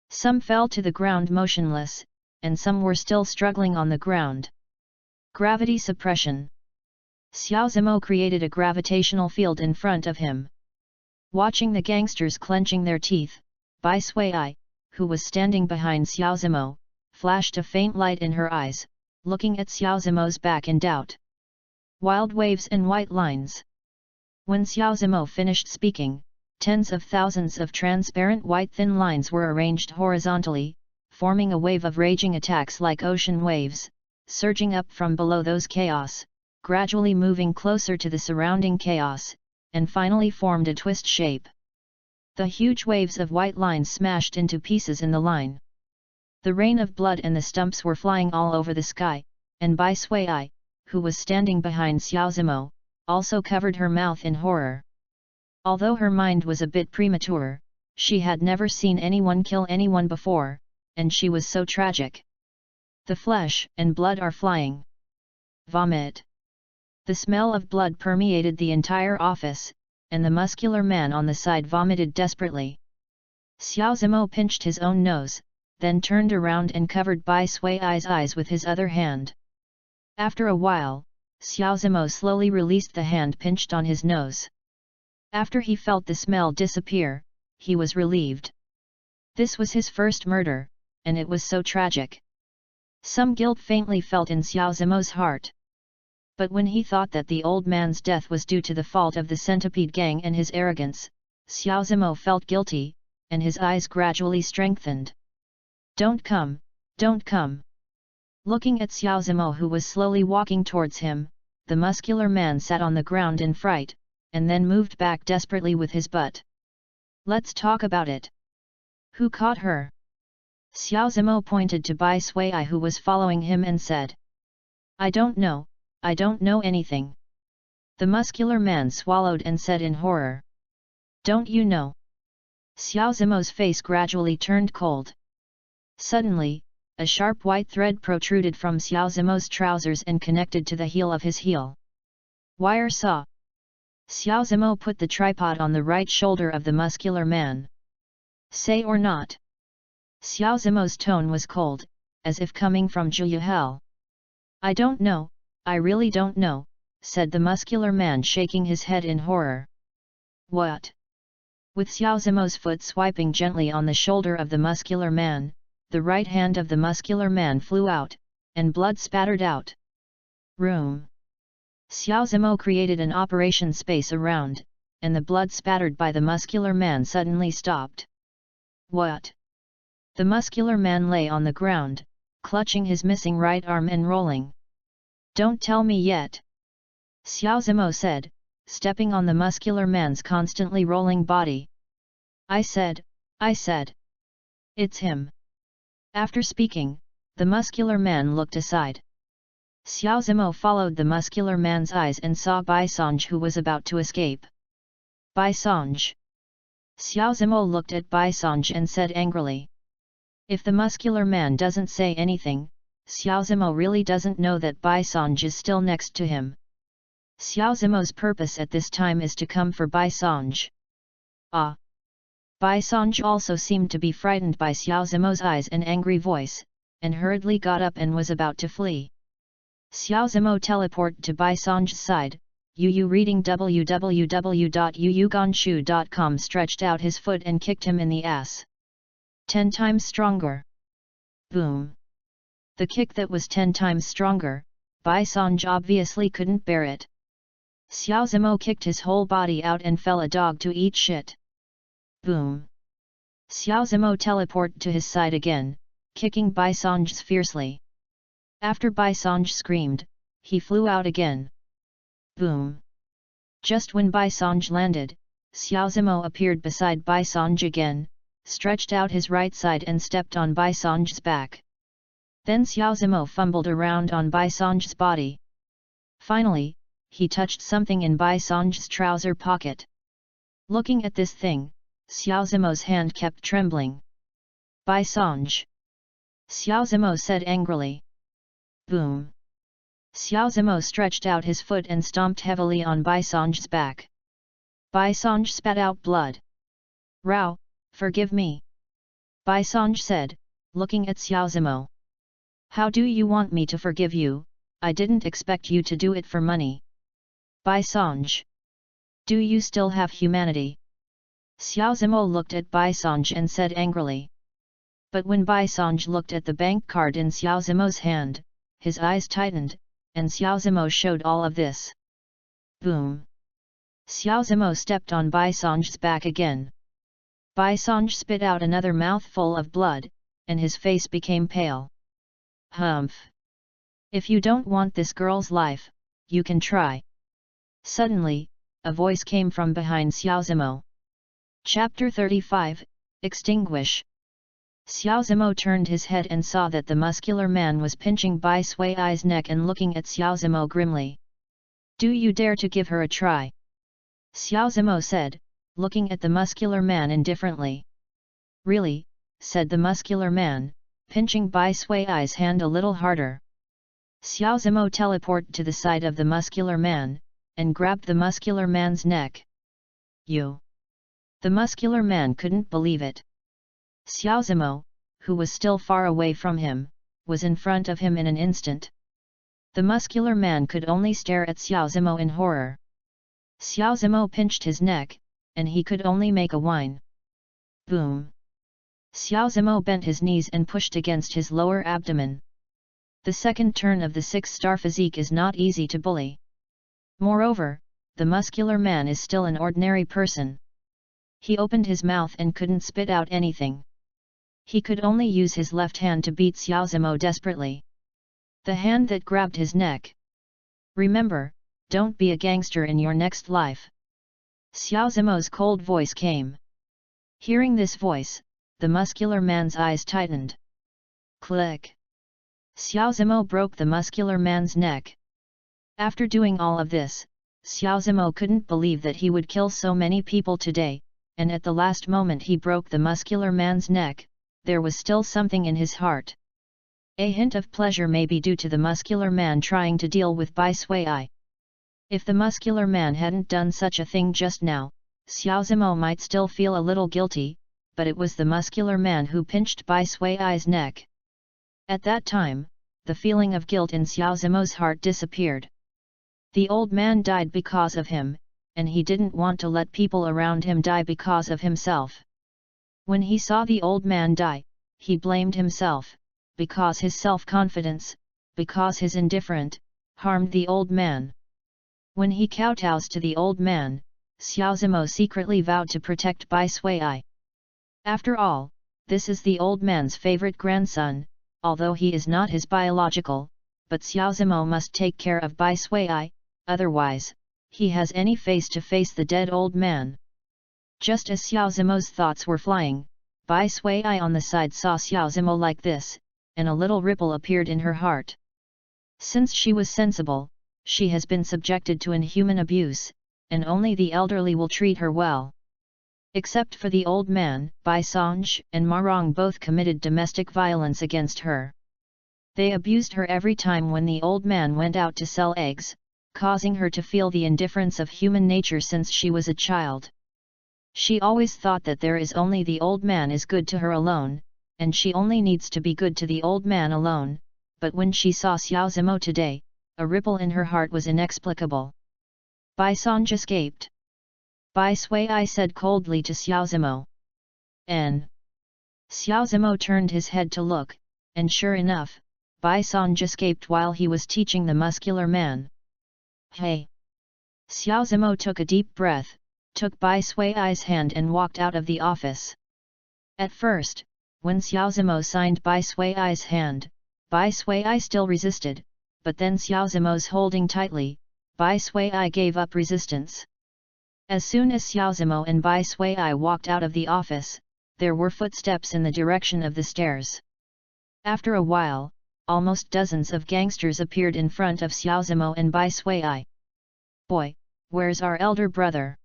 Some fell to the ground motionless, and some were still struggling on the ground. Gravity suppression. Xiao Zimo created a gravitational field in front of him. Watching the gangsters clenching their teeth, Bai Sui, who was standing behind Xiao Zimo, flashed a faint light in her eyes, looking at Xiao Zimo's back in doubt. Wild waves and white lines. When Xiao Zimo finished speaking, tens of thousands of transparent white thin lines were arranged horizontally, forming a wave of raging attacks like ocean waves, surging up from below those chaos, gradually moving closer to the surrounding chaos, and finally formed a twist shape. The huge waves of white lines smashed into pieces in the line. The rain of blood and the stumps were flying all over the sky, and Bai Sui, who was standing behind Xiao Zimo, also covered her mouth in horror. Although her mind was a bit premature, she had never seen anyone kill anyone before, and she was so tragic. The flesh and blood are flying. Vomit. The smell of blood permeated the entire office, and the muscular man on the side vomited desperately. Xiao Zimo pinched his own nose, then turned around and covered Bai Sui's eyes with his other hand. After a while, Xiao Zimo slowly released the hand pinched on his nose. After he felt the smell disappear, he was relieved. This was his first murder, and it was so tragic. Some guilt faintly felt in Xiao Zimo's heart. But when he thought that the old man's death was due to the fault of the centipede gang and his arrogance, Xiao Zimo felt guilty, and his eyes gradually strengthened. Don't come, don't come. Looking at Xiao Zimo, who was slowly walking towards him, the muscular man sat on the ground in fright, and then moved back desperately with his butt. Let's talk about it. Who caught her? Xiao Zimo pointed to Bai Sui, who was following him, and said. I don't know anything. The muscular man swallowed and said in horror. Don't you know? Xiao Zimo's face gradually turned cold. Suddenly, a sharp white thread protruded from Xiao Zimo's trousers and connected to the heel of his heel. Wire saw. Xiao Zimo put the tripod on the right shoulder of the muscular man. Say or not? Xiao Zimo's tone was cold, as if coming from Zhuyuhel. I don't know, I really don't know, said the muscular man, shaking his head in horror. What? With Xiao Zimo's foot swiping gently on the shoulder of the muscular man, the right hand of the muscular man flew out, and blood spattered out. Room. Xiao Zimo created an operation space around, and the blood spattered by the muscular man suddenly stopped. What? The muscular man lay on the ground, clutching his missing right arm and rolling. Don't tell me yet. Xiao Zimo said, stepping on the muscular man's constantly rolling body. I said. It's him. After speaking, the muscular man looked aside. Xiao Zimo followed the muscular man's eyes and saw Bai Sonj, who was about to escape. Bai Sonj. Xiao Zimo looked at Bai Sonj and said angrily. If the muscular man doesn't say anything, Xiao Zimo really doesn't know that Bai Sonj is still next to him. Xiao Zimo's purpose at this time is to come for Bai Sonj. Ah! Bai Sonj also seemed to be frightened by Xiao Zimo's eyes and angry voice, and hurriedly got up and was about to flee. Xiao Zimo teleported to Bai Sonj's side, Yu reading www.yuyuganshu.com stretched out his foot and kicked him in the ass. 10 times stronger. Boom. The kick that was 10 times stronger, Bai Sonj obviously couldn't bear it. Xiao Zimo kicked his whole body out and fell a dog to eat shit. Boom. Xiao Zimo teleported to his side again, kicking Bai Sonj fiercely. After Bai Sonj screamed, he flew out again. Boom. Just when Bai Sonj landed, Xiao Zimo appeared beside Bai Sonj again, stretched out his right side and stepped on Bai Sonj's back. Then Xiao Zimo fumbled around on Bai Sonj's body. Finally, he touched something in Bai Sonj's trouser pocket. Looking at this thing, Xiao Zimo's hand kept trembling. Bai Sonj! Xiao Zimo said angrily. Boom! Xiao Zimo stretched out his foot and stomped heavily on Bai Sonj's back. Bai Sonj spat out blood. Rao, forgive me. Bai Sonj said, looking at Xiao Zimo. How do you want me to forgive you? I didn't expect you to do it for money. Bai Sonj. Do you still have humanity? Xiao Zimo looked at Bai Sonj and said angrily. But when Bai Sonj looked at the bank card in Xiao Zimo's hand, his eyes tightened, and Xiao Zimo showed all of this. Boom! Xiao Zimo stepped on Bai Sonj's back again. Bai Sonj spit out another mouthful of blood, and his face became pale. Humph! If you don't want this girl's life, you can try. Suddenly, a voice came from behind Xiao Zimo. Chapter 35, Extinguish. Xiao Zimo turned his head and saw that the muscular man was pinching Bai Sui's neck and looking at Xiao Zimo grimly. Do you dare to give her a try? Xiao Zimo said, looking at the muscular man indifferently. Really, said the muscular man, pinching Bai Sui's hand a little harder. Xiao Zimo teleported to the side of the muscular man, and grabbed the muscular man's neck. You! The muscular man couldn't believe it. Xiao Zimo, who was still far away from him, was in front of him in an instant. The muscular man could only stare at Xiao Zimo in horror. Xiao Zimo pinched his neck, and he could only make a whine. Boom! Xiao Zimo bent his knees and pushed against his lower abdomen. The second turn of the 6-star physique is not easy to bully. Moreover, the muscular man is still an ordinary person. He opened his mouth and couldn't spit out anything. He could only use his left hand to beat Xiao Zimo desperately. The hand that grabbed his neck. Remember, don't be a gangster in your next life. Xiao Zimo's cold voice came. Hearing this voice, the muscular man's eyes tightened. Click! Xiao Zimo broke the muscular man's neck. After doing all of this, Xiao Zimo couldn't believe that he would kill so many people today, and at the last moment he broke the muscular man's neck. There was still something in his heart. A hint of pleasure may be due to the muscular man trying to deal with Bai Sui. If the muscular man hadn't done such a thing just now, Xiao Zimo might still feel a little guilty, but it was the muscular man who pinched Bai Sui's neck. At that time, the feeling of guilt in Xiao Zimo's heart disappeared. The old man died because of him, and he didn't want to let people around him die because of himself. When he saw the old man die, he blamed himself, because his self-confidence, because his indifference, harmed the old man. When he kowtows to the old man, Xiao Zimo secretly vowed to protect Bai Sui. After all, this is the old man's favorite grandson, although he is not his biological, but Xiao Zimo must take care of Bai Sui, otherwise, he has any face to face the dead old man. Just as Xiao Zimo's thoughts were flying, Bai Sui on the side saw Xiao Zimo like this, and a little ripple appeared in her heart. Since she was sensible, she has been subjected to inhuman abuse, and only the elderly will treat her well. Except for the old man, Bai Sonj and Marong both committed domestic violence against her. They abused her every time when the old man went out to sell eggs, causing her to feel the indifference of human nature since she was a child. She always thought that there is only the old man is good to her alone, and she only needs to be good to the old man alone, but when she saw Xiao Zimo today, a ripple in her heart was inexplicable. Bai Sonj escaped. Bai Sui said coldly to Xiao Zimo. N. Xiao Zimo turned his head to look, and sure enough, Bai Sonj escaped while he was teaching the muscular man. Hey! Xiao Zimo took a deep breath, took Bai Sui's hand and walked out of the office. At first, when Xiao Zimo signed Bai Sui's hand, Bai Sui still resisted, but then Xiao Zimo's holding tightly, Bai Sui gave up resistance. As soon as Xiao Zimo and Bai Sui walked out of the office, there were footsteps in the direction of the stairs. After a while, almost dozens of gangsters appeared in front of Xiao Zimo and Bai Sui. Boy, where's our elder brother?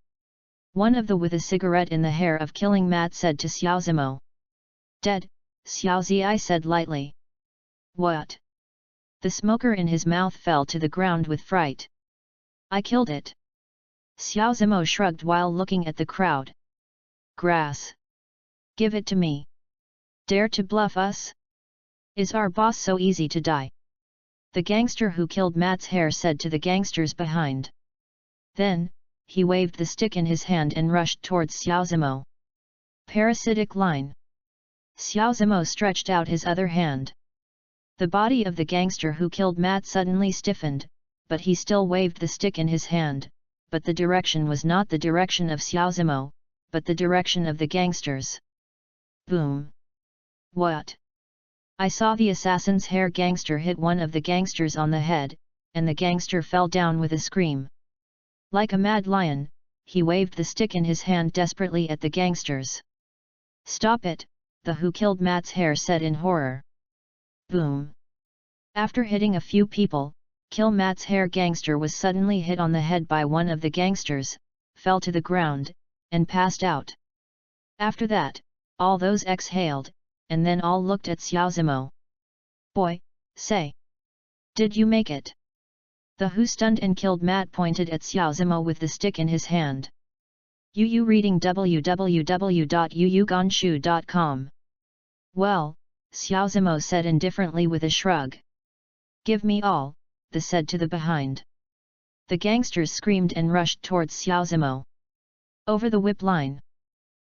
One of them with a cigarette in the hair of killing mat said to Xiao Zimo. Dead, Xiao Zi said lightly. What? The smoker in his mouth fell to the ground with fright. I killed it. Xiao Zimo shrugged while looking at the crowd. Grass. Give it to me. Dare to bluff us? Is our boss so easy to die? The gangster who killed Mat's hair said to the gangsters behind. Then, he waved the stick in his hand and rushed towards Xiao Zimo. Parasitic line. Xiao Zimo stretched out his other hand. The body of the gangster who killed Mat suddenly stiffened, but he still waved the stick in his hand, but the direction was not the direction of Xiao Zimo, but the direction of the gangsters. Boom! What? I saw the assassin's hair gangster hit one of the gangsters on the head, and the gangster fell down with a scream. Like a mad lion, he waved the stick in his hand desperately at the gangsters. Stop it, the who killed Mat's hair said in horror. Boom! After hitting a few people, Kill Mat's hair gangster was suddenly hit on the head by one of the gangsters, fell to the ground, and passed out. After that, all those exhaled, and then all looked at Xiao Zimo. Boy, say! Did you make it? The who stunned and killed Mat pointed at Xiao Zimo with the stick in his hand. Yu reading www.yuyugonshu.com. Well, Xiao Zimo said indifferently with a shrug. Give me all, they said to the behind. The gangsters screamed and rushed towards Xiao Zimo. Over the whip line.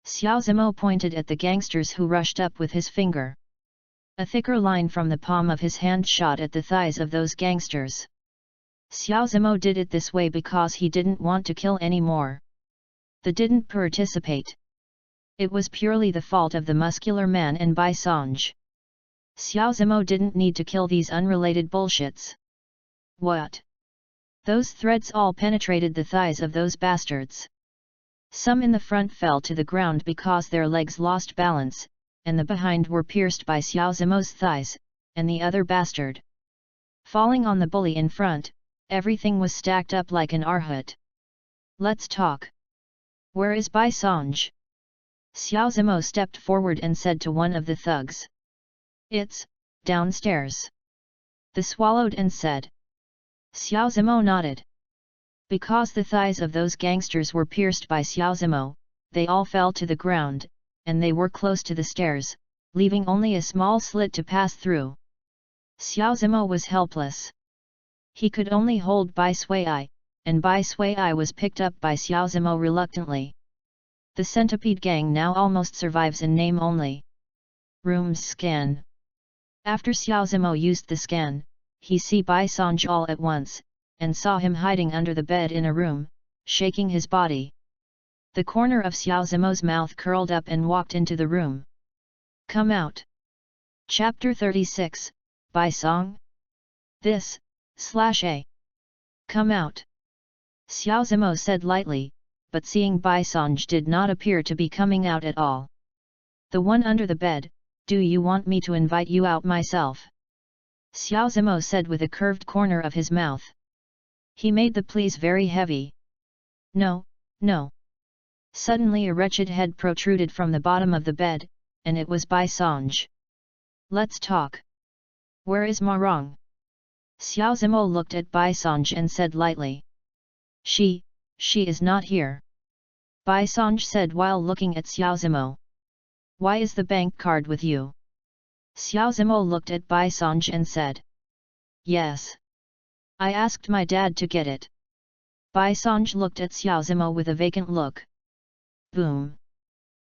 Xiao Zimo pointed at the gangsters who rushed up with his finger. A thicker line from the palm of his hand shot at the thighs of those gangsters. Xiao Zimo did it this way because he didn't want to kill any more. They didn't participate. It was purely the fault of the muscular man and Bai Sonj. Xiao Zimo didn't need to kill these unrelated bullshits. What? Those threads all penetrated the thighs of those bastards. Some in the front fell to the ground because their legs lost balance, and the behind were pierced by Xiao Zimo's thighs, and the other bastard. Falling on the bully in front, everything was stacked up like an arhut. Let's talk. Where is Bai Sonj? Xiao Zimo stepped forward and said to one of the thugs. It's downstairs. The swallowed and said. Xiao Zimo nodded. Because the thighs of those gangsters were pierced by Xiao Zimo, they all fell to the ground, and they were close to the stairs, leaving only a small slit to pass through. Xiao Zimo was helpless. He could only hold Bai Sui, and Bai Sui was picked up by Xiao Zimo reluctantly. The Centipede Gang now almost survives in name only. Rooms scan. After Xiao Zimo used the scan, he see Bai Sonj all at once, and saw him hiding under the bed in a room, shaking his body. The corner of Xiao Zimo's mouth curled up and walked into the room. Come out. Chapter 36, Bai Song? This/A. Come out. Xiao Zimo said lightly, but seeing Bai Sonj did not appear to be coming out at all. The one under the bed, do you want me to invite you out myself? Xiao Zimo said with a curved corner of his mouth. He made the pleas very heavy. No, no. Suddenly a wretched head protruded from the bottom of the bed, and it was Bai Sonj. Let's talk. Where is Marong? Xiao Zimo looked at Bai Sonj and said lightly. She is not here. Bai Sonj said while looking at Xiao Zimo. Why is the bank card with you? Xiao Zimo looked at Bai Sonj and said. Yes. I asked my dad to get it. Bai Sonj looked at Xiao Zimo with a vacant look. Boom!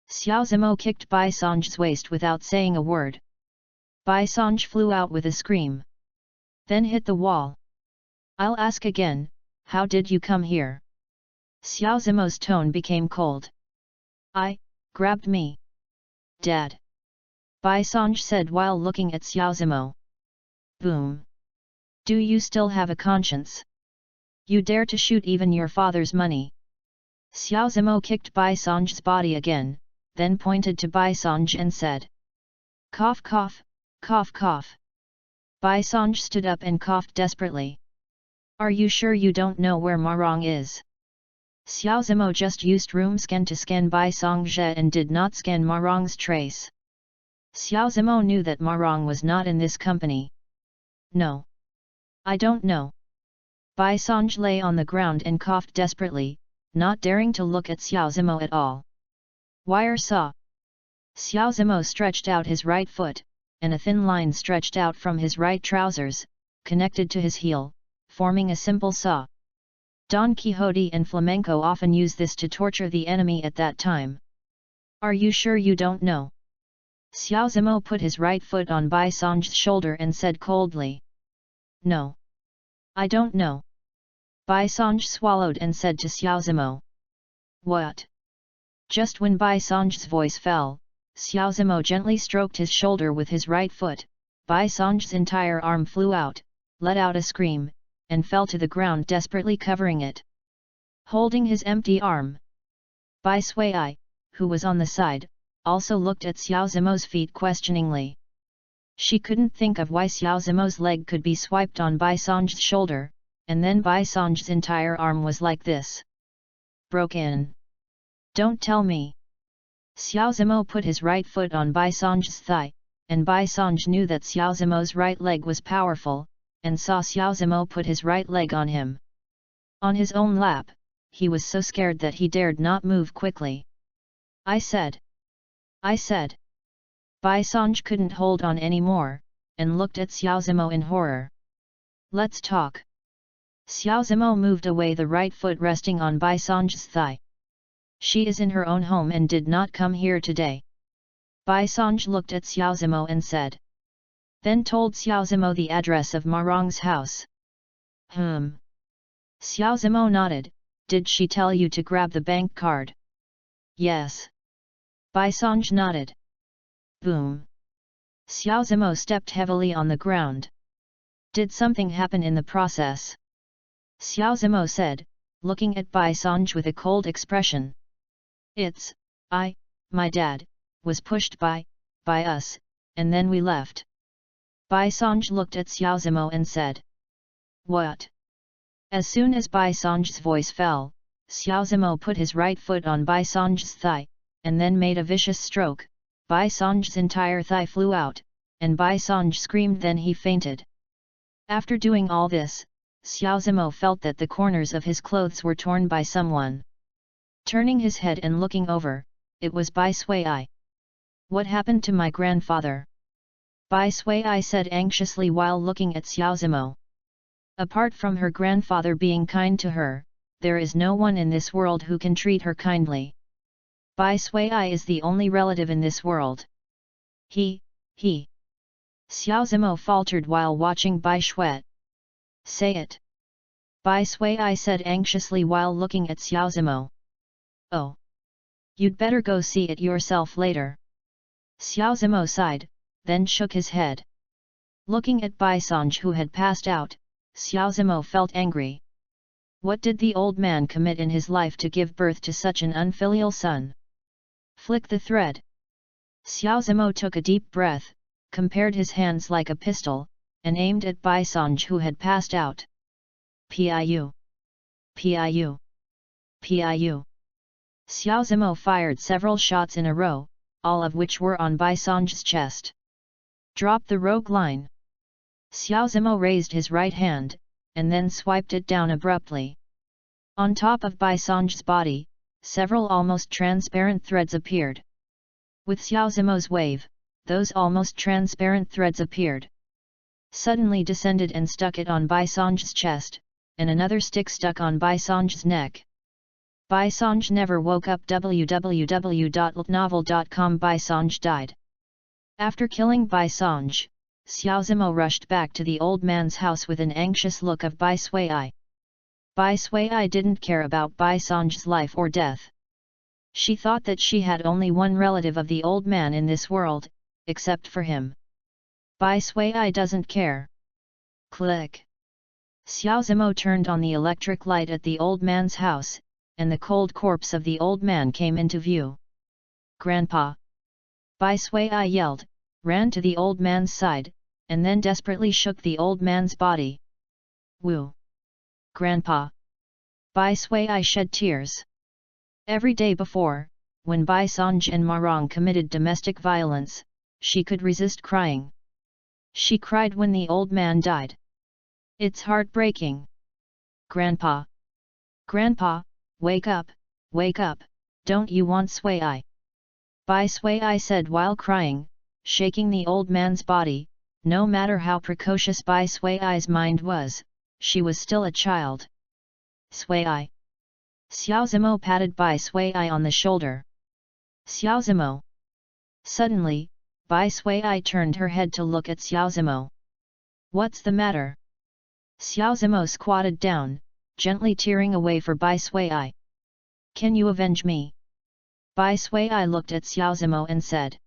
Xiao Zimo kicked Bai Sonj's waist without saying a word. Bai Sonj flew out with a scream. Then hit the wall. I'll ask again, how did you come here? Xiao Zimo's tone became cold. I grabbed me. Dad. Bai Sonj said while looking at Xiao Zimo. Boom. Do you still have a conscience? You dare to shoot even your father's money? Xiao Zimo kicked Bai Sonj's body again, then pointed to Bai Sonj and said. Cough cough, cough cough. Bai Sonj stood up and coughed desperately. Are you sure you don't know where Marong is? Xiao Zimo just used room scan to scan Bai Sonj and did not scan Marong's trace. Xiao Zimo knew that Marong was not in this company. No. I don't know. Bai Sonj lay on the ground and coughed desperately, not daring to look at Xiao Zimo at all. Wire saw. Xiao Zimo stretched out his right foot, and a thin line stretched out from his right trousers, connected to his heel, forming a simple saw. Don Quixote and Flamenco often use this to torture the enemy at that time. Are you sure you don't know? Xiao Zimo put his right foot on Bai Sonj's shoulder and said coldly. No. I don't know. Bai Sonj swallowed and said to Xiao Zimo. What? Just when Bai Sonj's voice fell, Xiao Zimo gently stroked his shoulder with his right foot. Bai Sonj's entire arm flew out, let out a scream, and fell to the ground desperately covering it. Holding his empty arm. Bai Sui, who was on the side, also looked at Xiao Zimo's feet questioningly. She couldn't think of why Xiao Zimo's leg could be swiped on Bai Sonj's shoulder, and then Bai Sonj's entire arm was like this. Broken. Don't tell me. Xiao Zimo put his right foot on Bai Sonj's thigh, and Bai Sonj knew that Xiao Zimo's right leg was powerful, and saw Xiao Zimo put his right leg on him. On his own lap, he was so scared that he dared not move quickly. I said. Bai Sonj couldn't hold on anymore, and looked at Xiao Zimo in horror. Let's talk. Xiao Zimo moved away, the right foot resting on Bai Sonj's thigh. She is in her own home and did not come here today. Bai Sonj looked at Xiao Zimo and said. Then told Xiao Zimo the address of Marong's house. Xiao Zimo nodded. Did she tell you to grab the bank card? Yes. Bai Sonj nodded. Boom. Xiao Zimo stepped heavily on the ground. Did something happen in the process? Xiao Zimo said, looking at Bai Sonj with a cold expression. My dad, was pushed by us, and then we left. Bai Sonj looked at Xiao Zimo and said. What? As soon as Bai Sonj's voice fell, Xiao Zimo put his right foot on Bai Sonj's thigh, and then made a vicious stroke. Bai Sonj's entire thigh flew out, and Bai Sonj screamed, then he fainted. After doing all this, Xiao Zimo felt that the corners of his clothes were torn by someone. Turning his head and looking over, it was Bai Sui. What happened to my grandfather? Bai Sui said anxiously while looking at Xiao Zimo. Apart from her grandfather being kind to her, there is no one in this world who can treat her kindly. Bai Sui is the only relative in this world. He. Xiao Zimo faltered while watching Bai Shui. Say it. Bai Sui said anxiously while looking at Xiao Zimo. Oh. You'd better go see it yourself later. Xiao Zimo sighed, then shook his head. Looking at Bai Sonj who had passed out, Xiao Zimo felt angry. What did the old man commit in his life to give birth to such an unfilial son? Flick the thread. Xiao Zimo took a deep breath, compared his hands like a pistol, and aimed at Bai Sonj who had passed out. Piu! Piu! Piu! Xiao Zimo fired several shots in a row, all of which were on Bai Sonj's chest. Drop the rogue line. Xiao Zimo raised his right hand, and then swiped it down abruptly. On top of Bai Sonj's body, several almost transparent threads appeared. With Xiao Zimo's wave, those almost transparent threads appeared. Suddenly descended and stuck it on Bai Sonj's chest, and another stick stuck on Bai Sonj's neck. Bai Sonj never woke up. www.novel.com. Bai Sonj died. After killing Bai Sonj, Xiao Zimo rushed back to the old man's house with an anxious look of Bai Sui. Bai Sui didn't care about Bai Sonj's life or death. She thought that she had only one relative of the old man in this world, except for him. Bai Sui doesn't care. Click. Xiao Zimo turned on the electric light at the old man's house, and the cold corpse of the old man came into view. Grandpa! Bai Sui yelled, ran to the old man's side, and then desperately shook the old man's body. Woo! Grandpa! Bai Sui shed tears. Every day before, when Bai Sonj and Marong committed domestic violence, she could resist crying. She cried when the old man died. It's heartbreaking. Grandpa! Grandpa, wake up, don't you want Sui? Bai Sui said while crying, shaking the old man's body. No matter how precocious Bai Sui's mind was, she was still a child. Sui! Xiao Zimo patted Bai Sui on the shoulder. Xiao Zimo! Suddenly, Bai Sui turned her head to look at Xiao Zimo. What's the matter? Xiao Zimo squatted down, gently tearing away for Bai Sui. Can you avenge me? Bai Sui looked at Xiao Zimo and said.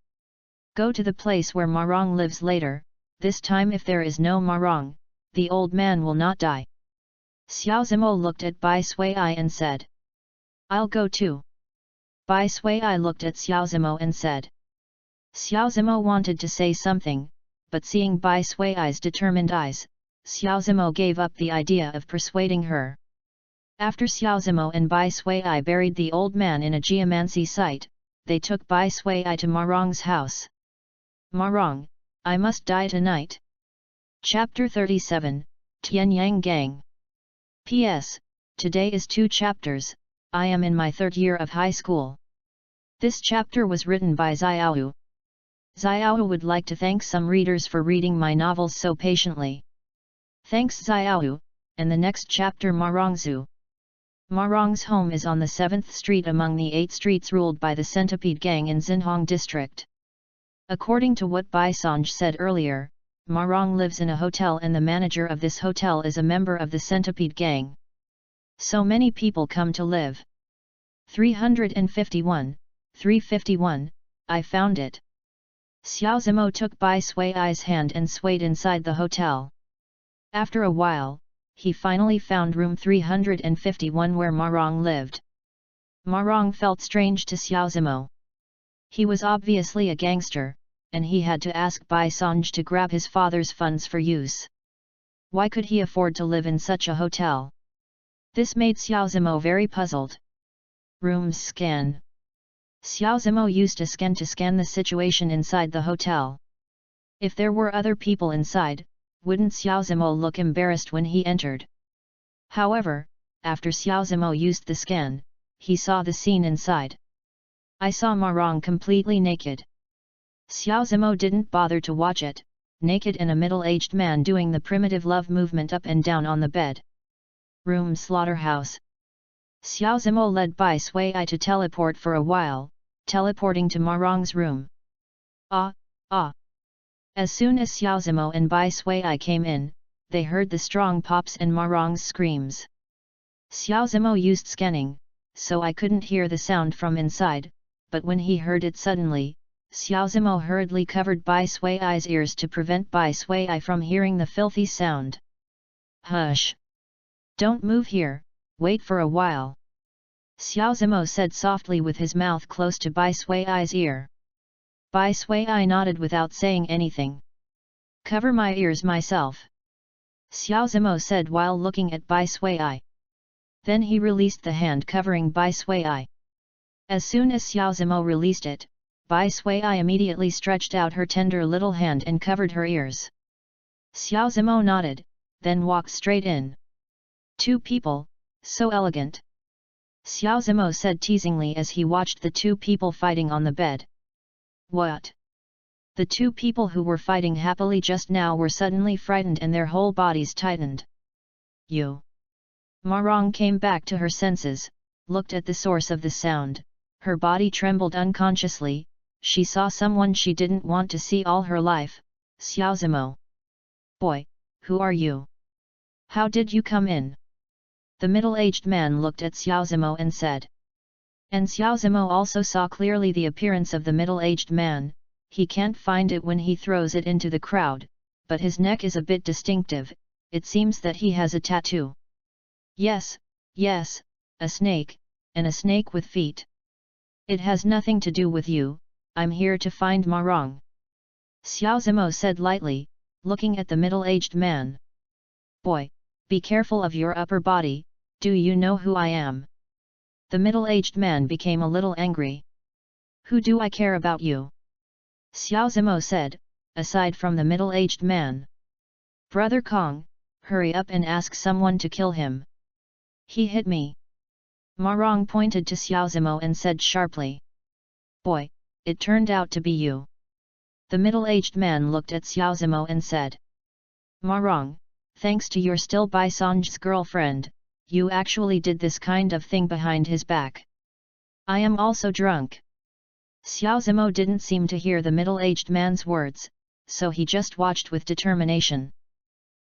Go to the place where Marong lives later. This time if there is no Marong, the old man will not die. Xiao Zimo looked at Bai Sui and said. I'll go too. Bai Sui looked at Xiao Zimo and said. Xiao Zimo wanted to say something, but seeing Bai Sui's determined eyes, Xiao Zimo gave up the idea of persuading her. After Xiao Zimo and Bai Sui buried the old man in a geomancy site, they took Bai Sui to Marong's house. Marong, I must die tonight. Chapter 37, Tian Yang Gang. P.S. Today is 2 chapters, I am in my 3rd year of high school. This chapter was written by Xiaowu. Xiaowu would like to thank some readers for reading my novels so patiently. Thanks Xiaowu, and the next chapter Marongzu. Marong's home is on the 7th street among the 8 streets ruled by the Centipede Gang in Xinhong district. According to what Bai Sonj said earlier, Marong lives in a hotel and the manager of this hotel is a member of the Centipede Gang. So many people come to live. 351, 351, I found it. Xiao Zimo took Bai Sui's hand and swayed inside the hotel. After a while, he finally found room 351 where Marong lived. Marong felt strange to Xiao Zimo. He was obviously a gangster, and he had to ask Bai Sonj to grab his father's funds for use. Why could he afford to live in such a hotel? This made Xiao Zimo very puzzled. Rooms scan. Xiao Zimo used a scan to scan the situation inside the hotel. If there were other people inside, wouldn't Xiao Zimo look embarrassed when he entered? However, after Xiao Zimo used the scan, he saw the scene inside. I saw Marong completely naked. Xiao Zimo didn't bother to watch it, naked and a middle-aged man doing the primitive love movement up and down on the bed. Room slaughterhouse. Xiao Zimo led Bai Sui to teleport for a while, teleporting to Marong's room. Ah! As soon as Xiao Zimo and Bai Sui came in, they heard the strong pops and Marong's screams. Xiao Zimo used scanning, so I couldn't hear the sound from inside, but when he heard it suddenly, Xiao Zimo hurriedly covered Bai Sui's ears to prevent Bai Sui from hearing the filthy sound. Hush! Don't move here, wait for a while. Xiao Zimo said softly with his mouth close to Bai Sui's ear. Bai Sui nodded without saying anything. Cover my ears myself. Xiao Zimo said while looking at Bai Sui. Then he released the hand covering Bai Sui. As soon as Xiao Zimo released it, Bai Sui immediately stretched out her tender little hand and covered her ears. Xiao Zimo nodded, then walked straight in. 2 people, so elegant. Xiao Zimo said teasingly as he watched the 2 people fighting on the bed. What? The 2 people who were fighting happily just now were suddenly frightened and their whole bodies tightened. You! Marong came back to her senses, looked at the source of the sound, her body trembled unconsciously, she saw someone she didn't want to see all her life, Xiaozimo. Boy, who are you? How did you come in? The middle-aged man looked at Xiaozimo and said. And Xiaozimo also saw clearly the appearance of the middle-aged man, he can't find it when he throws it into the crowd, but his neck is a bit distinctive, it seems that he has a tattoo. Yes, yes, a snake, and a snake with feet. It has nothing to do with you, I'm here to find Marong. Xiaozimo said lightly, looking at the middle-aged man. Boy, be careful of your upper body, do you know who I am? The middle-aged man became a little angry. Who do I care about you? Xiaozimo said, aside from the middle-aged man. Brother Kong, hurry up and ask someone to kill him. He hit me. Marong pointed to Xiaozimo and said sharply. Boy, it turned out to be you. The middle-aged man looked at Xiaozimo and said. Marong, thanks to your still Bai Sonj's girlfriend, you actually did this kind of thing behind his back. I am also drunk. Xiaozimo didn't seem to hear the middle-aged man's words, so he just watched with determination.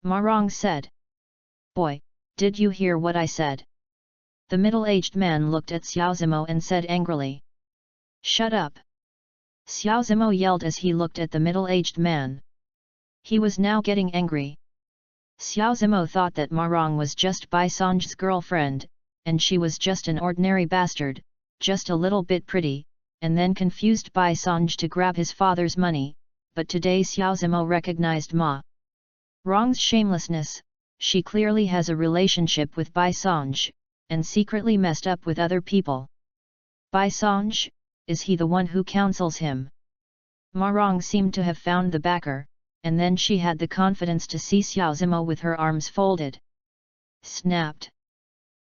Marong said. Boy, did you hear what I said? The middle-aged man looked at Xiaozimo and said angrily. Shut up! Xiaozimo yelled as he looked at the middle-aged man. He was now getting angry. Xiaozimo thought that Marong was just Bai Sonj's girlfriend, and she was just an ordinary bastard, just a little bit pretty, and then confused Bai Sonj to grab his father's money, but today Xiaozimo recognized Marong's shamelessness, she clearly has a relationship with Bai Sonj, and secretly messed up with other people. Bai Sonj, is he the one who counsels him? Marong seemed to have found the backer, and then she had the confidence to see Xiaozimo with her arms folded. Snapped.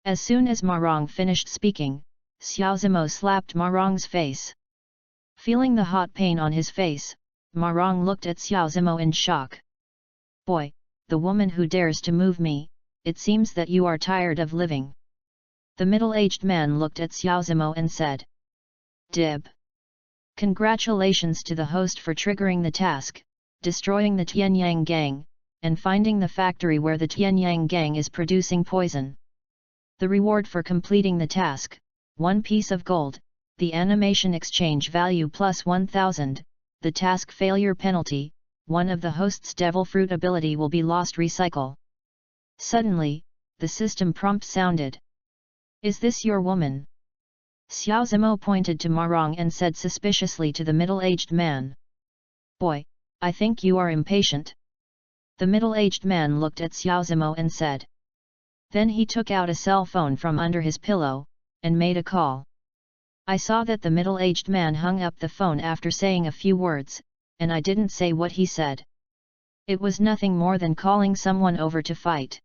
As soon as Marong finished speaking, Xiaozimo slapped Marong's face. Feeling the hot pain on his face, Marong looked at Xiaozimo in shock. Boy, the woman who dares to move me, it seems that you are tired of living. The middle-aged man looked at Xiaozimo and said. Dib. Congratulations to the host for triggering the task, destroying the Tianyang gang, and finding the factory where the Tianyang gang is producing poison. The reward for completing the task, 1 piece of gold, the animation exchange value plus 1000, the task failure penalty, one of the host's devil fruit ability will be lost recycle. Suddenly, the system prompt sounded. Is this your woman? Xiaozimo pointed to Marong and said suspiciously to the middle-aged man. Boy, I think you are impatient. The middle-aged man looked at Xiaozimo and said. Then he took out a cell phone from under his pillow, and made a call. I saw that the middle-aged man hung up the phone after saying a few words, and I didn't say what he said. It was nothing more than calling someone over to fight.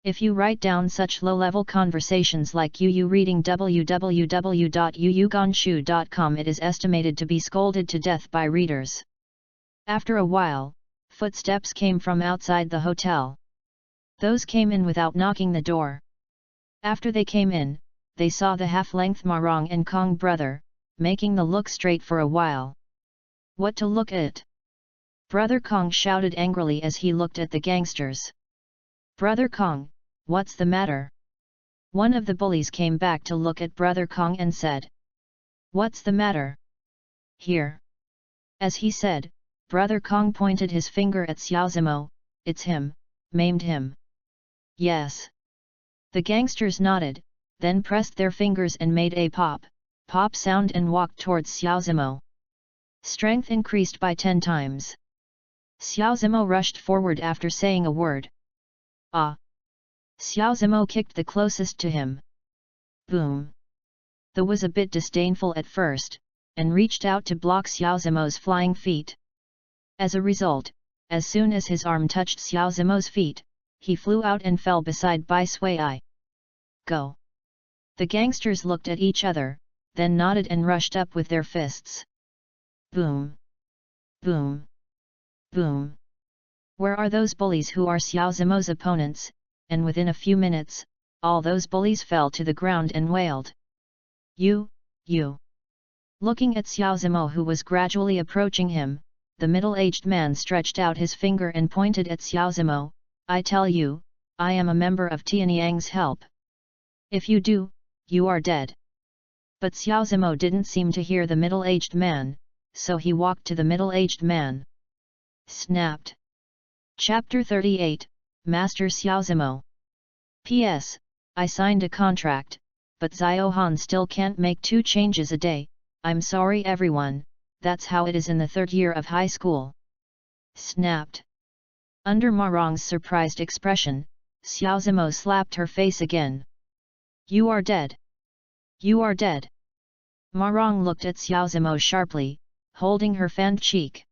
If you write down such low-level conversations like you reading www.yuyugonshu.com, it is estimated to be scolded to death by readers. After a while, footsteps came from outside the hotel. Those came in without knocking the door. After they came in, they saw the half-length Marong and Kong brother, making the look straight for a while. What to look at? Brother Kong shouted angrily as he looked at the gangsters. Brother Kong, what's the matter? One of the bullies came back to look at Brother Kong and said. What's the matter? Here. As he said, Brother Kong pointed his finger at Xiaozimo. It's him, maimed him. Yes. The gangsters nodded, then pressed their fingers and made a pop sound and walked towards Xiaozimo. Strength increased by 10 times. Xiaozimo rushed forward after saying a word. Ah! Xiaozimo kicked the closest to him. Boom! The was a bit disdainful at first, and reached out to block Xiaozimo's flying feet. As a result, as soon as his arm touched Xiaozimo's feet, he flew out and fell beside Bai Sui. Go! The gangsters looked at each other, then nodded and rushed up with their fists. Boom! Boom! Boom! Where are those bullies who are Xiaozimo's opponents? And within a few minutes, all those bullies fell to the ground and wailed. You! Looking at Xiao Zimo, who was gradually approaching him, the middle-aged man stretched out his finger and pointed at Xiao Zimo. I tell you, I am a member of Tianyang's help. If you do, you are dead. But Xiao Zimo didn't seem to hear the middle-aged man, so he walked to the middle-aged man. Snapped. Chapter 38, Master Xiao Zimo. P.S. I signed a contract, but Ziohan still can't make 2 changes a day. I'm sorry everyone, that's how it is in the 3rd year of high school. Snapped. Under Marong's surprised expression, Xiao Zimo slapped her face again. You are dead. You are dead. Marong looked at Xiao Zimo sharply, holding her fanned cheek.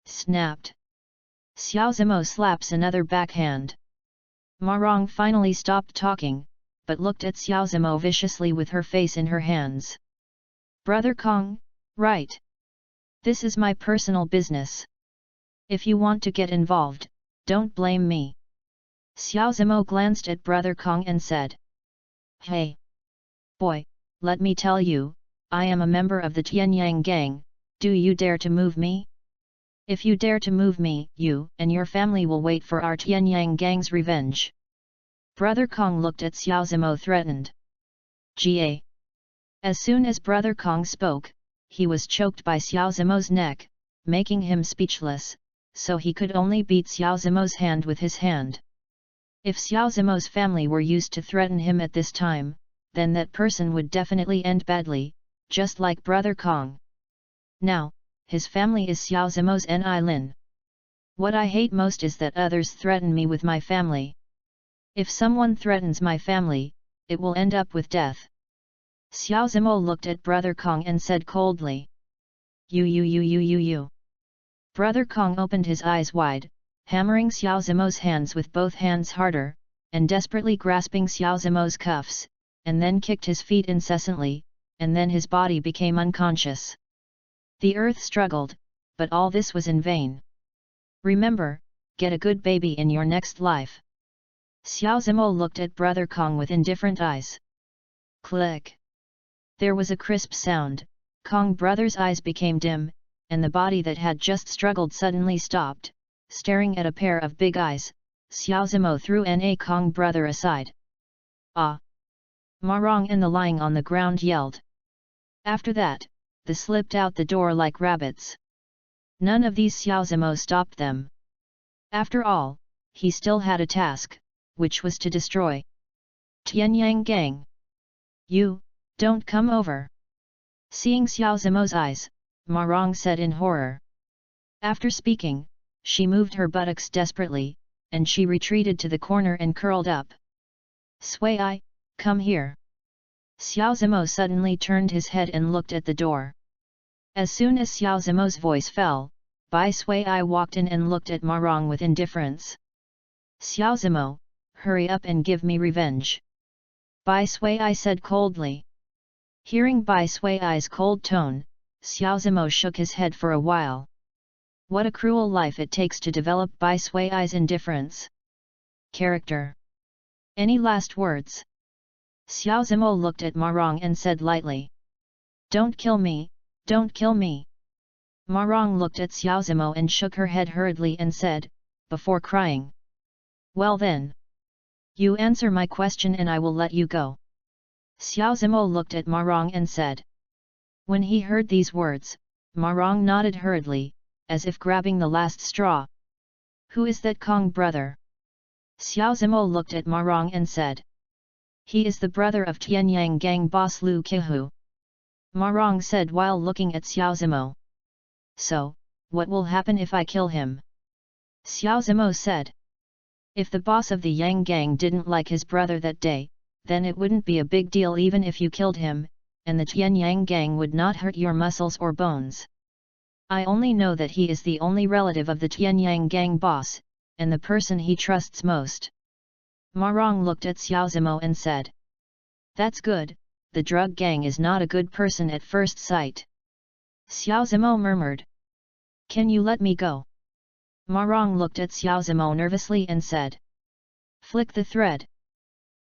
Snapped. Xiao Zimo slaps another backhand. Marong finally stopped talking, but looked at Xiao Zimo viciously with her face in her hands. Brother Kong, right? This is my personal business. If you want to get involved, don't blame me. Xiao Zimo glanced at Brother Kong and said. Hey! Boy, let me tell you, I am a member of the Tianyang gang, do you dare to move me? If you dare to move me, you and your family will wait for our Tianyang gang's revenge. Brother Kong looked at Xiao Zimo threatened. Ga. As soon as Brother Kong spoke, he was choked by Xiao Zimo's neck, making him speechless, so he could only beat Xiao Zimo's hand with his hand. If Xiao Zimo's family were used to threaten him at this time, then that person would definitely end badly, just like Brother Kong. Now, his family is Xiao Zimo's Ni Lin. What I hate most is that others threaten me with my family. If someone threatens my family, it will end up with death. Xiao Zimo looked at Brother Kong and said coldly. You. Brother Kong opened his eyes wide, hammering Xiao Zimo's hands with both hands harder, and desperately grasping Xiao Zimo's cuffs, and then kicked his feet incessantly, and then his body became unconscious. The earth struggled, but all this was in vain. Remember, get a good baby in your next life. Xiao Zimo looked at Brother Kong with indifferent eyes. Click. There was a crisp sound, Kong brother's eyes became dim, and the body that had just struggled suddenly stopped, staring at a pair of big eyes. Xiao Zimo threw Na Kong brother aside. Ah! Marong and the lying on the ground yelled. After that, they slipped out the door like rabbits. None of these Xiao Zimo stopped them. After all, he still had a task, which was to destroy Tianyang gang. You, don't come over. Seeing Xiao Zimo's eyes, Marong said in horror. After speaking, she moved her buttocks desperately, and she retreated to the corner and curled up. Sui, come here. Xiao Zimo suddenly turned his head and looked at the door. As soon as Xiao Zimo's voice fell, Bai Sui walked in and looked at Marong with indifference. Xiao Zimo, hurry up and give me revenge. Bai Sui said coldly. Hearing Bai Sui's cold tone, Xiao Zimo shook his head for a while. What a cruel life it takes to develop Bai Sui's indifference. Character. Any last words? Xiao Zimo looked at Marong and said lightly. Don't kill me, don't kill me. Marong looked at Xiao Zimo and shook her head hurriedly and said, before crying. Well then. You answer my question and I will let you go. Xiao Zimo looked at Marong and said. When he heard these words, Marong nodded hurriedly, as if grabbing the last straw. Who is that Kong brother? Xiao Zimo looked at Marong and said. He is the brother of Tianyang gang boss Lu Kehu. Marong said while looking at Xiao Zimo. So, what will happen if I kill him? Xiao Zimo said. If the boss of the Yang gang didn't like his brother that day, then it wouldn't be a big deal even if you killed him, and the Tianyang gang would not hurt your muscles or bones. I only know that he is the only relative of the Tianyang gang boss, and the person he trusts most. Marong looked at Xiao Zimo and said. That's good, the drug gang is not a good person at first sight. Xiao Zimo murmured. Can you let me go? Marong looked at Xiao Zimo nervously and said. Flick the thread.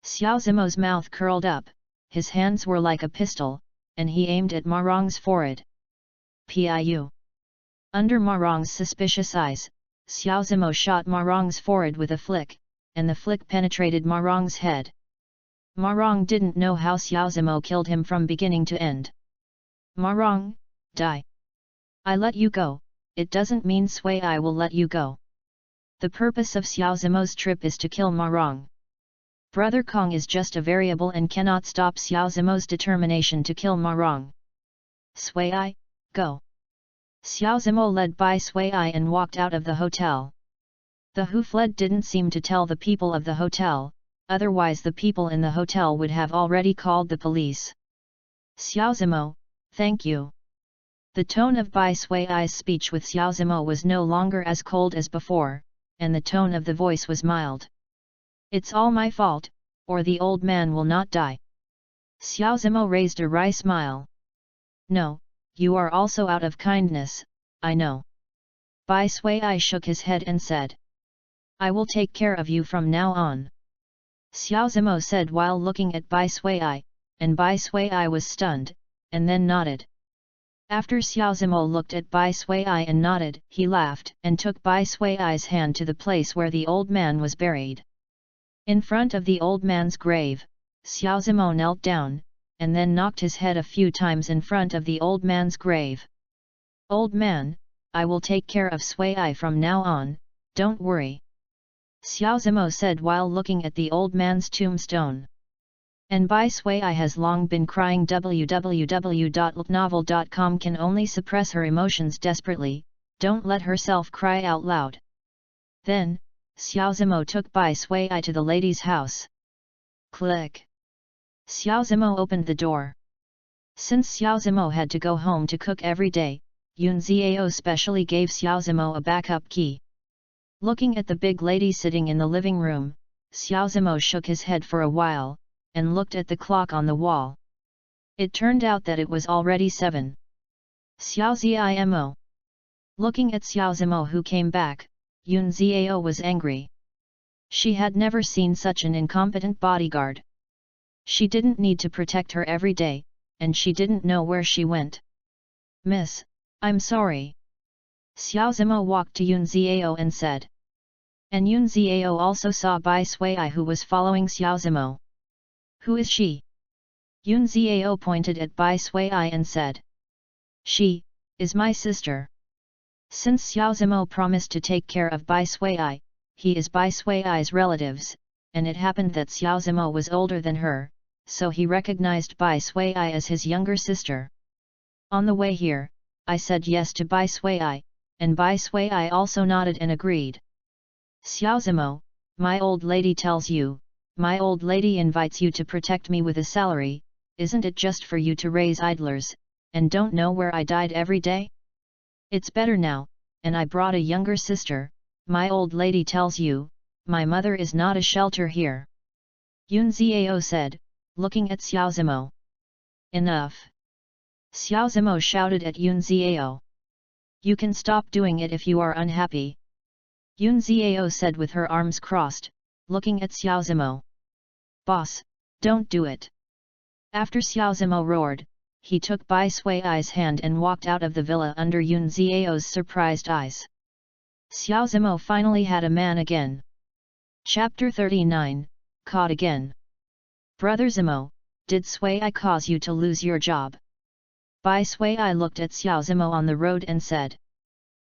Xiao Zimo's mouth curled up, his hands were like a pistol, and he aimed at Ma Rong's forehead. Piu! Under Ma Rong's suspicious eyes, Xiao Zimo shot Ma Rong's forehead with a flick, and the flick penetrated Ma Rong's head. Ma Rong didn't know how Xiao Zimo killed him from beginning to end. Ma Rong, die! I let you go, it doesn't mean Sui I will let you go. The purpose of Xiao Zimo's trip is to kill Ma Rong. Brother Kong is just a variable and cannot stop Xiao Zimo's determination to kill Ma Rong. Sui I, go! Xiao Zimo led by Sui I and walked out of the hotel. The who fled didn't seem to tell the people of the hotel, otherwise the people in the hotel would have already called the police. Xiao Zimo, thank you. The tone of Bai Sui-I's speech with Xiao Zimo was no longer as cold as before, and the tone of the voice was mild. It's all my fault, or the old man will not die. Xiao Zimo raised a wry smile. No, you are also out of kindness, I know. Bai Sui-I shook his head and said. I will take care of you from now on. Xiao Zimo said while looking at Bai Sui-I, and Bai Sui-I was stunned, and then nodded. After Xiao Zimo looked at Bai Sui-I and nodded, he laughed and took Bai Sui-I's hand to the place where the old man was buried. In front of the old man's grave, Xiao Zimo knelt down, and then knocked his head a few times in front of the old man's grave. Old man, I will take care of Sui-I from now on, don't worry. Xiao Zimo said while looking at the old man's tombstone. And Bai Sui-I has long been crying. www.novel.com can only suppress her emotions desperately, don't let herself cry out loud. Then, Xiao Zimo took Bai Sui-I to the lady's house. Click. Xiao Zimo opened the door. Since Xiao Zimo had to go home to cook every day, Yun Xiao specially gave Xiao Zimo a backup key. Looking at the big lady sitting in the living room, Xiao Zimo shook his head for a while, and looked at the clock on the wall. It turned out that it was already 7. Xiao Zimo. Looking at Xiao Zimo who came back, Yun Xiao was angry. She had never seen such an incompetent bodyguard. She didn't need to protect her every day, and she didn't know where she went. Miss, I'm sorry. Xiao Zimo walked to Yun Xiao and said. And Yun Xiao also saw Bai Sui-I who was following Xiao Zimo. Who is she? Yun Xiao pointed at Bai Sui-I and said. She is my sister. Since Xiao Zimo promised to take care of Bai Sui-I, he is Bai Sui-I's relatives, and it happened that Xiao Zimo was older than her, so he recognized Bai Sui-I as his younger sister. On the way here, I said yes to Bai Sui-I, and Bai Sui-I also nodded and agreed. Xiao Zimo, my old lady tells you, my old lady invites you to protect me with a salary, isn't it just for you to raise idlers, and don't know where I died every day? It's better now, and I brought a younger sister, my old lady tells you, my mother is not a shelter here. Yun Xiao said, looking at Xiao Zimo. Enough! Xiao Zimo shouted at Yun Xiao. You can stop doing it if you are unhappy. Yun Xiao said with her arms crossed, looking at Xiao Zimo. Boss, don't do it. After Xiao Zimo roared, he took Bai Sui-I's hand and walked out of the villa under Yun Xiao's surprised eyes. Xiao Zimo finally had a man again. Chapter 39, Caught Again. Brother Zimo, did Sui-I cause you to lose your job? Bai Sui-I looked at Xiao Zimo on the road and said.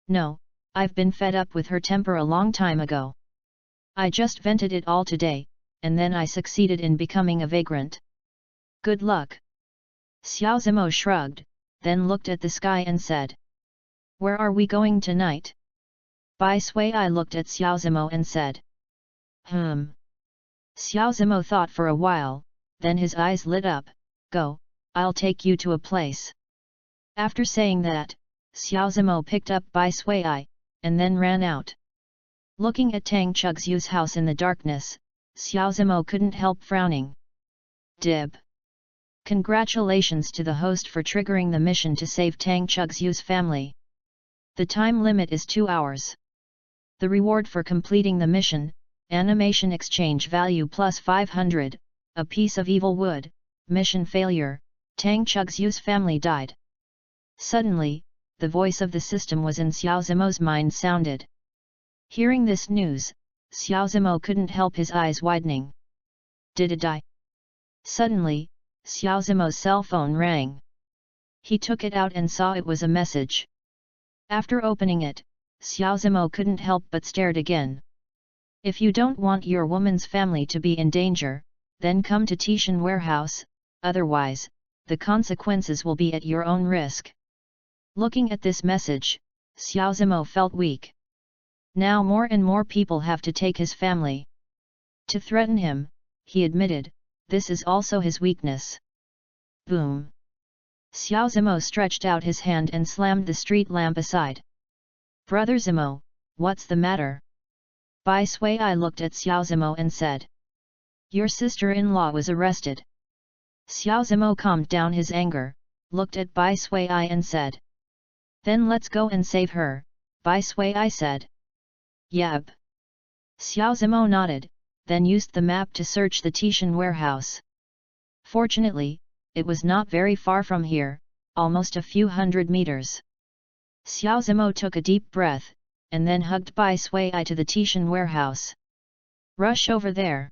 No, I've been fed up with her temper a long time ago. I just vented it all today, and then I succeeded in becoming a vagrant. Good luck. Xiao Zimo shrugged, then looked at the sky and said. Where are we going tonight? Bai Sui-I looked at Xiao Zimo and said. Xiao Zimo thought for a while, then his eyes lit up. Go, I'll take you to a place. After saying that, Xiao Zimo picked up Bai Sui-I, and then ran out. Looking at Tang Chugzhu's house in the darkness, Xiao Zimo couldn't help frowning. Dib. Congratulations to the host for triggering the mission to save Tang Chugzhu's family. The time limit is 2 hours. The reward for completing the mission, Animation exchange value plus 500, a piece of evil wood, mission failure, Tang Chugsyu's family died. Suddenly, the voice of the system was in Xiao Zimo's mind sounded. Hearing this news, Xiao Zimo couldn't help his eyes widening. Did it die? Suddenly, Xiao Zimo's cell phone rang. He took it out and saw it was a message. After opening it, Xiao Zimo couldn't help but stared again. If you don't want your woman's family to be in danger, then come to Tishan warehouse, otherwise, the consequences will be at your own risk. Looking at this message, Xiao Zimo felt weak. Now more and more people have to take his family. To threaten him, he admitted, this is also his weakness. Boom! Xiao Zimo stretched out his hand and slammed the street lamp aside. Brother Zimo, what's the matter? Bai Sui looked at Xiao Zimo and said. Your sister-in-law was arrested. Xiao Zimo calmed down his anger, looked at Bai Sui and said. Then let's go and save her, Bai Sui said. Yep. Xiao Zimo nodded, then used the map to search the Tishan warehouse. Fortunately, it was not very far from here, almost a few hundred meters. Xiao Zimo took a deep breath, and then hugged Bai Sui to the Tishan warehouse. Rush over there.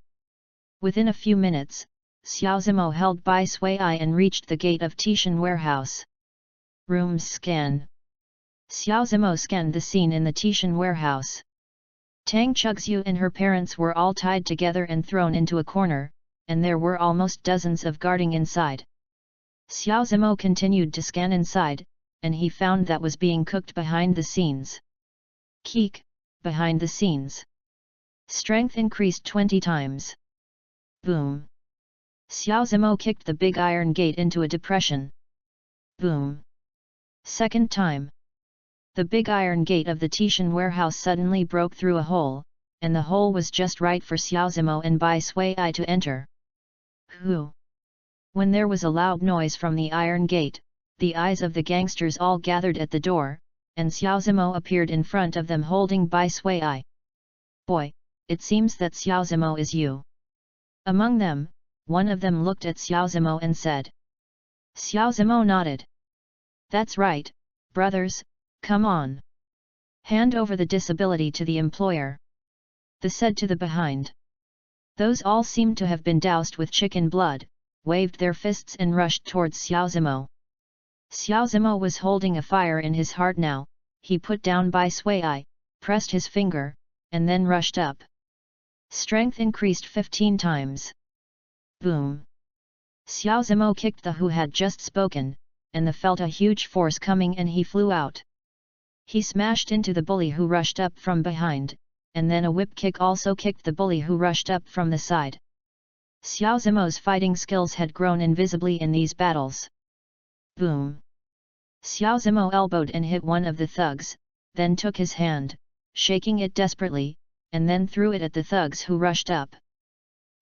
Within a few minutes, Xiao Zimo held Bai Sui and reached the gate of Tishan warehouse. Rooms scan. Xiao Zimo scanned the scene in the Tishan warehouse. Tang Chuxu and her parents were all tied together and thrown into a corner, and there were almost dozens of guarding inside. Xiao Zimo continued to scan inside, and he found that was being cooked behind the scenes. Keek, behind the scenes. Strength increased 20 times. Boom! Xiao Zimo kicked the big iron gate into a depression. Boom! Second time. The big iron gate of the Tishan warehouse suddenly broke through a hole, and the hole was just right for Xiao Zimo and Bai Sui to enter. Who? When there was a loud noise from the iron gate, the eyes of the gangsters all gathered at the door, and Xiao Zimo appeared in front of them holding Bai Sui. Boy, it seems that Xiao Zimo is you. Among them, one of them looked at Xiao Zimo and said. Xiao Zimo nodded. That's right, brothers, come on. Hand over the disability to the employer. The said to the behind. Those all seemed to have been doused with chicken blood, waved their fists and rushed towards Xiao Zimo. Xiao Zimo was holding a fire in his heart now. He put down Bai Sui, pressed his finger, and then rushed up. Strength increased 15 times. Boom! Xiao Zimo kicked the who had just spoken, and the felt a huge force coming and he flew out. He smashed into the bully who rushed up from behind, and then a whip kick also kicked the bully who rushed up from the side. Xiao Zimo's fighting skills had grown invisibly in these battles. Boom! Xiao Zimo elbowed and hit one of the thugs, then took his hand, shaking it desperately, and then threw it at the thugs who rushed up.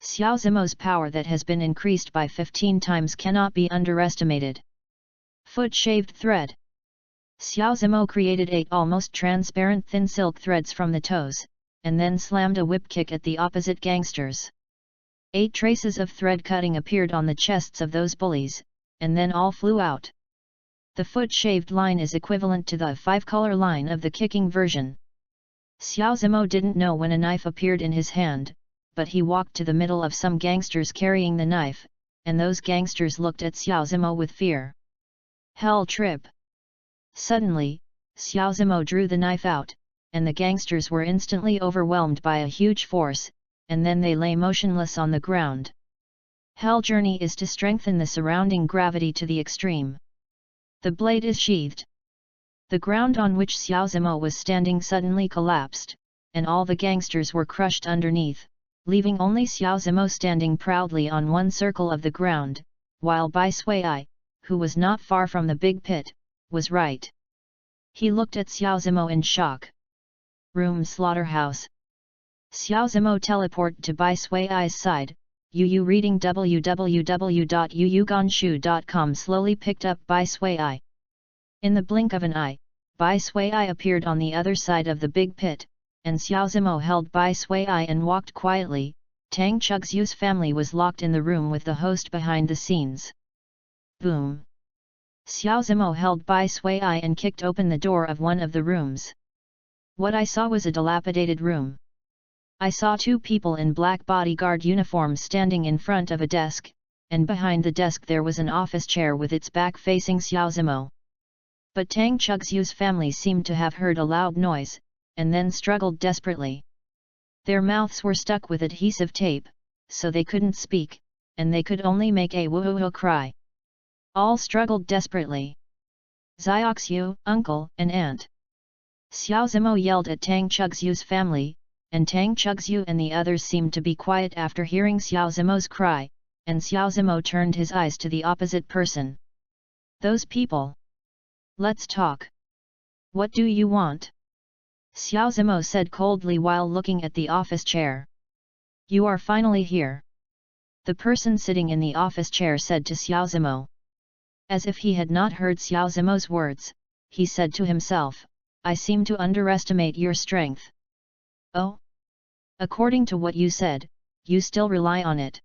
Xiao Zimo's power that has been increased by 15 times cannot be underestimated. Foot shaved thread. Xiao Zimo created 8 almost transparent thin silk threads from the toes, and then slammed a whip kick at the opposite gangsters. 8 traces of thread cutting appeared on the chests of those bullies, and then all flew out. The foot shaved line is equivalent to the 5-color line of the kicking version. Xiao Zimo didn't know when a knife appeared in his hand, but he walked to the middle of some gangsters carrying the knife, and those gangsters looked at Xiao Zimo with fear. Hell trip! Suddenly, Xiao Zimo drew the knife out, and the gangsters were instantly overwhelmed by a huge force, and then they lay motionless on the ground. Hell journey is to strengthen the surrounding gravity to the extreme. The blade is sheathed. The ground on which Xiao Zimo was standing suddenly collapsed, and all the gangsters were crushed underneath, leaving only Xiao Zimo standing proudly on one circle of the ground, while Bai Sui, who was not far from the big pit, was right. He looked at Xiao Zimo in shock. Room slaughterhouse. Xiao Zimo teleported to Bai Sui's side. Yu reading www.yuyuganshu.com slowly picked up Bai Sui. In the blink of an eye, Bai Sui appeared on the other side of the big pit, and Xiao Zimo held Bai Sui and walked quietly. Tang Chugzhu's family was locked in the room with the host behind the scenes. Boom! Xiao Zimo held Bai Sui and kicked open the door of one of the rooms. What I saw was a dilapidated room. I saw two people in black bodyguard uniforms standing in front of a desk, and behind the desk there was an office chair with its back facing Xiao Zimo. But Tang Chugzhu's family seemed to have heard a loud noise, and then struggled desperately. Their mouths were stuck with adhesive tape, so they couldn't speak, and they could only make a woo-woo cry. All struggled desperately. Zioxu, uncle and aunt. Xiao Zimo yelled at Tang Chugzhu's family, and Tang Chugzhu and the others seemed to be quiet after hearing Xiao Zimo's cry, and Xiao Zimo turned his eyes to the opposite person. Those people. Let's talk. What do you want? Xiao Zimo said coldly while looking at the office chair. You are finally here. The person sitting in the office chair said to Xiao Zimo. As if he had not heard Xiao Zimo's words, he said to himself, I seem to underestimate your strength. Oh? According to what you said, you still rely on it.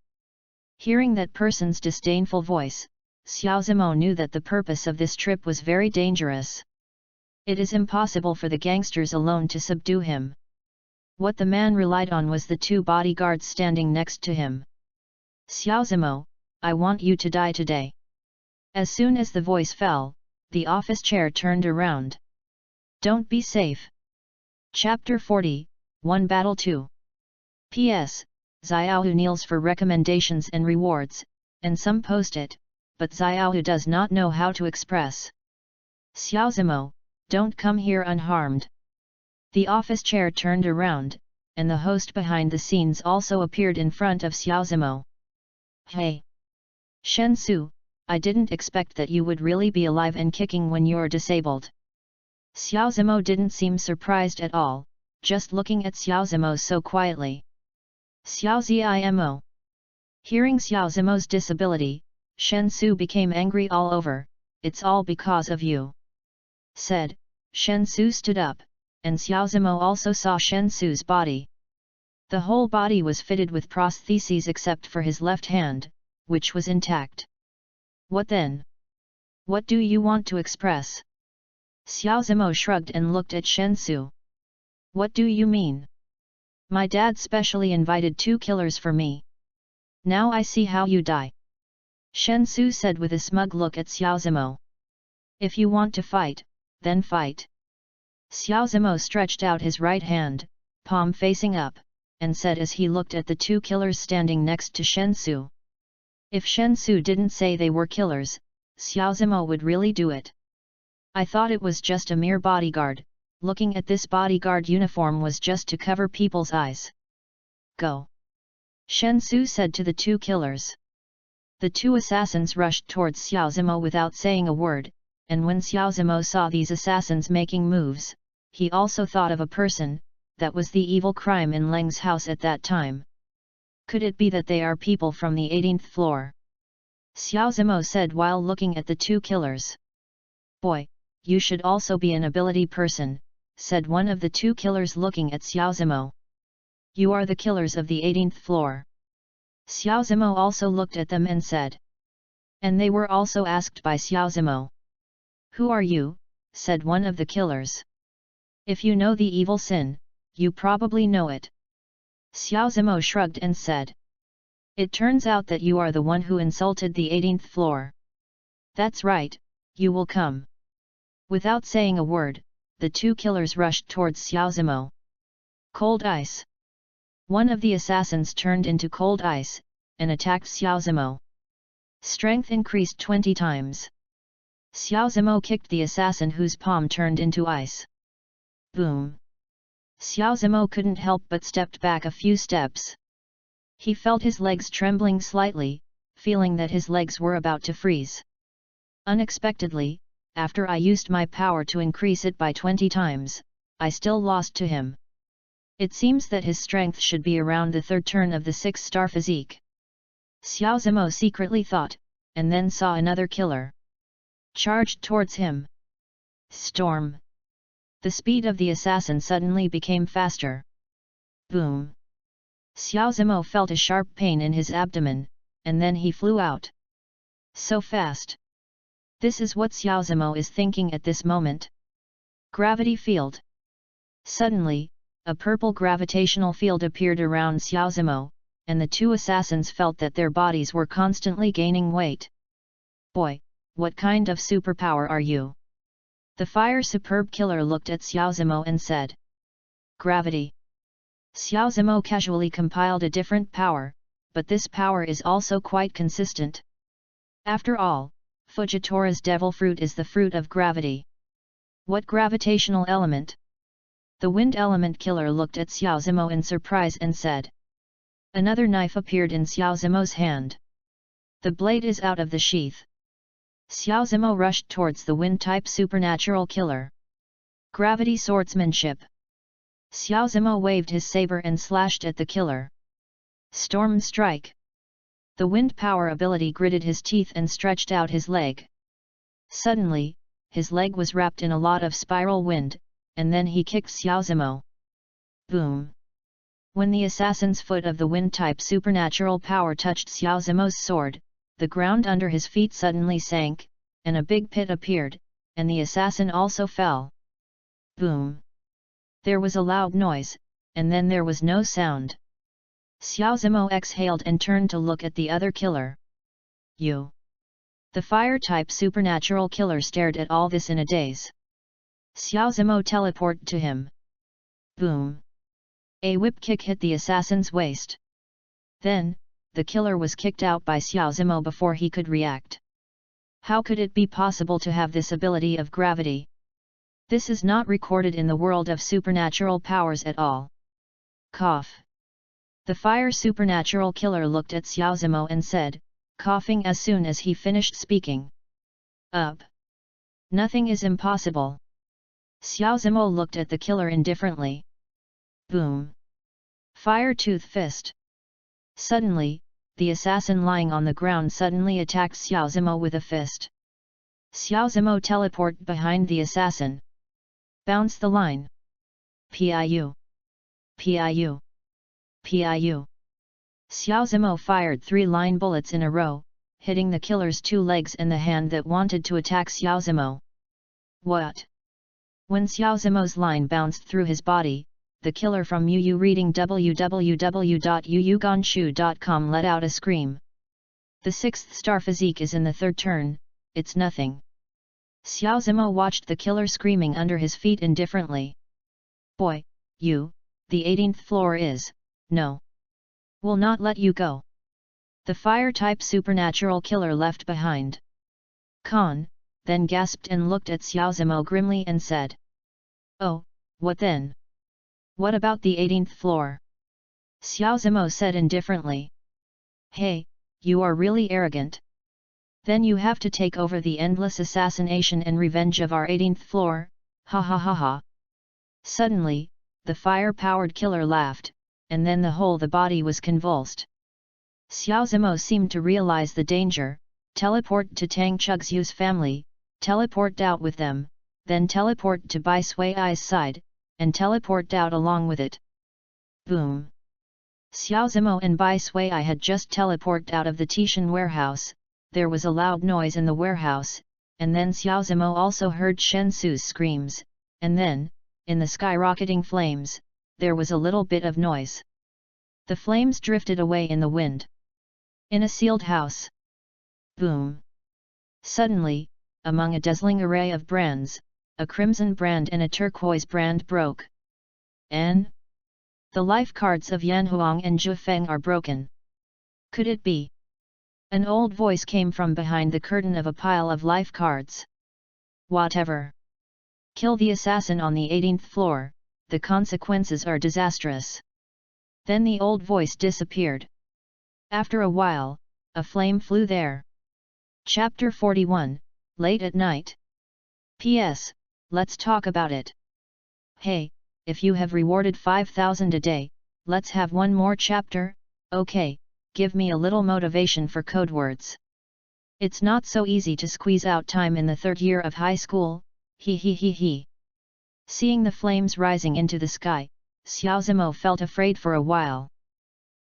Hearing that person's disdainful voice, Xiao Zimo knew that the purpose of this trip was very dangerous. It is impossible for the gangsters alone to subdue him. What the man relied on was the two bodyguards standing next to him. Xiao Zimo, I want you to die today. As soon as the voice fell, the office chair turned around. Don't be safe. Chapter 40, 1 Battle 2. P.S. Xiaohu kneels for recommendations and rewards, and some post it, but Xiaohu does not know how to express. Xiao Zimo, don't come here unharmed. The office chair turned around, and the host behind the scenes also appeared in front of Xiao Zimo. Hey! Shen Su, I didn't expect that you would really be alive and kicking when you're disabled. Xiao Zimo didn't seem surprised at all, just looking at Xiao Zimo so quietly. Xiao Zimo. Hearing Xiao Zimo's disability, Shen Su became angry all over. It's all because of you. Said, Shen Su stood up, and Xiao Zimo also saw Shen Su's body. The whole body was fitted with prostheses except for his left hand, which was intact. What then? What do you want to express? Xiao Zimo shrugged and looked at Shen Su. What do you mean? My dad specially invited 2 killers for me. Now I see how you die. Shen Su said with a smug look at Xiao Zimo. If you want to fight, then fight. Xiao Zimo stretched out his right hand, palm facing up, and said as he looked at the 2 killers standing next to Shen Su. If Shen Su didn't say they were killers, Xiao Zimo would really do it. I thought it was just a mere bodyguard. Looking at this bodyguard uniform was just to cover people's eyes. Go! Shen Su said to the 2 killers. The 2 assassins rushed towards Xiao Zimo without saying a word, and when Xiao Zimo saw these assassins making moves, he also thought of a person. That was the evil crime in Leng's house at that time. Could it be that they are people from the 18th floor? Xiao Zimo said while looking at the 2 killers. Boy, you should also be an ability person, said one of the 2 killers looking at Xiao Zimo. You are the killers of the 18th floor. Xiao Zimo also looked at them and said. And they were also asked by Xiao Zimo. Who are you? Said one of the killers. If you know the evil sin, you probably know it. Xiao Zimo shrugged and said. It turns out that you are the one who insulted the 18th floor. That's right, you will come. Without saying a word, the 2 killers rushed towards Xiao Zimo. Cold ice. One of the assassins turned into cold ice, and attacked Xiao Zimo. Strength increased 20 times. Xiao Zimo kicked the assassin whose palm turned into ice. Boom! Xiao Zimo couldn't help but stepped back a few steps. He felt his legs trembling slightly, feeling that his legs were about to freeze. Unexpectedly, after I used my power to increase it by 20 times, I still lost to him. It seems that his strength should be around the 3rd turn of the 6-star physique. Xiao Zimo secretly thought, and then saw another killer. Charged towards him. Storm! The speed of the assassin suddenly became faster. Boom! Xiao Zimo felt a sharp pain in his abdomen, and then he flew out. So fast! This is what Xiao Zimo is thinking at this moment. Gravity field. Suddenly, a purple gravitational field appeared around Xiao Zimo, and the two assassins felt that their bodies were constantly gaining weight. Boy, what kind of superpower are you? The fire superb killer looked at Xiao Zimo and said. Gravity. Xiao Zimo casually compiled a different power, but this power is also quite consistent. After all, Fujitora's devil fruit is the fruit of gravity. What gravitational element? The wind element killer looked at Xiao Zimo in surprise and said. Another knife appeared in Xiao Zimo's hand. The blade is out of the sheath. Xiao Zimo rushed towards the wind-type supernatural killer. Gravity swordsmanship. Xiao Zimo waved his saber and slashed at the killer. Storm strike. The wind power ability gritted his teeth and stretched out his leg. Suddenly, his leg was wrapped in a lot of spiral wind, and then he kicked Xiao Zimo. Boom! When the assassin's foot of the wind-type supernatural power touched Xiao Zimo's sword, the ground under his feet suddenly sank, and a big pit appeared, and the assassin also fell. Boom! There was a loud noise, and then there was no sound. Xiao Zimo exhaled and turned to look at the other killer. You! The fire-type supernatural killer stared at all this in a daze. Xiao Zimo teleported to him. Boom! A whip kick hit the assassin's waist. Then, the killer was kicked out by Xiao Zimo before he could react. How could it be possible to have this ability of gravity? This is not recorded in the world of supernatural powers at all. Cough. The fire supernatural killer looked at Xiao Zimo and said, coughing as soon as he finished speaking. Up. Nothing is impossible. Xiao Zimo looked at the killer indifferently. Boom. Fire tooth fist. Suddenly, the assassin lying on the ground suddenly attacked Xiao Zimo with a fist. Xiao Zimo teleported behind the assassin. Bounce the line. Piu. Piu. Piu. Xiao Zimo fired 3 line bullets in a row, hitting the killer's 2 legs and the hand that wanted to attack Xiao Zimo. What? When Xiao Zimo's line bounced through his body, the killer from Yu reading www.yuyuganshu.com let out a scream. The 6th star physique is in the 3rd turn, it's nothing. Xiao Zimo watched the killer screaming under his feet indifferently. Boy, you, the 18th floor is, no. Will not let you go. The fire-type supernatural killer left behind. Khan, then gasped and looked at Xiao Zimo grimly and said. Oh, what then? What about the 18th floor? Xiao Zimo said indifferently. Hey, you are really arrogant. Then you have to take over the endless assassination and revenge of our 18th floor, ha ha ha ha. Suddenly, the fire-powered killer laughed, and then the body was convulsed. Xiao Zimo seemed to realize the danger, teleport to Tang Chugsyu's family, teleport out with them, then teleport to Bai Sui's side, and teleport out along with it. Boom! Xiao Zimo and Bai Sui had just teleported out of the Tishan warehouse. There was a loud noise in the warehouse, and then Xiao Zimo also heard Shen Su's screams, and then, in the skyrocketing flames, there was a little bit of noise. The flames drifted away in the wind. In a sealed house. Boom! Suddenly, among a dazzling array of brands, a crimson brand and a turquoise brand broke. The life cards of Yan Huang and Zhu Feng are broken. Could it be? An old voice came from behind the curtain of a pile of life cards. Whatever. Kill the assassin on the 18th floor, the consequences are disastrous. Then the old voice disappeared. After a while, a flame flew there. Chapter 41, Late at Night. P.S. Let's talk about it. Hey, if you have rewarded 5,000 a day, let's have one more chapter, okay, give me a little motivation for code words. It's not so easy to squeeze out time in the 3rd year of high school, he. Seeing the flames rising into the sky, Xiao Zimo felt afraid for a while.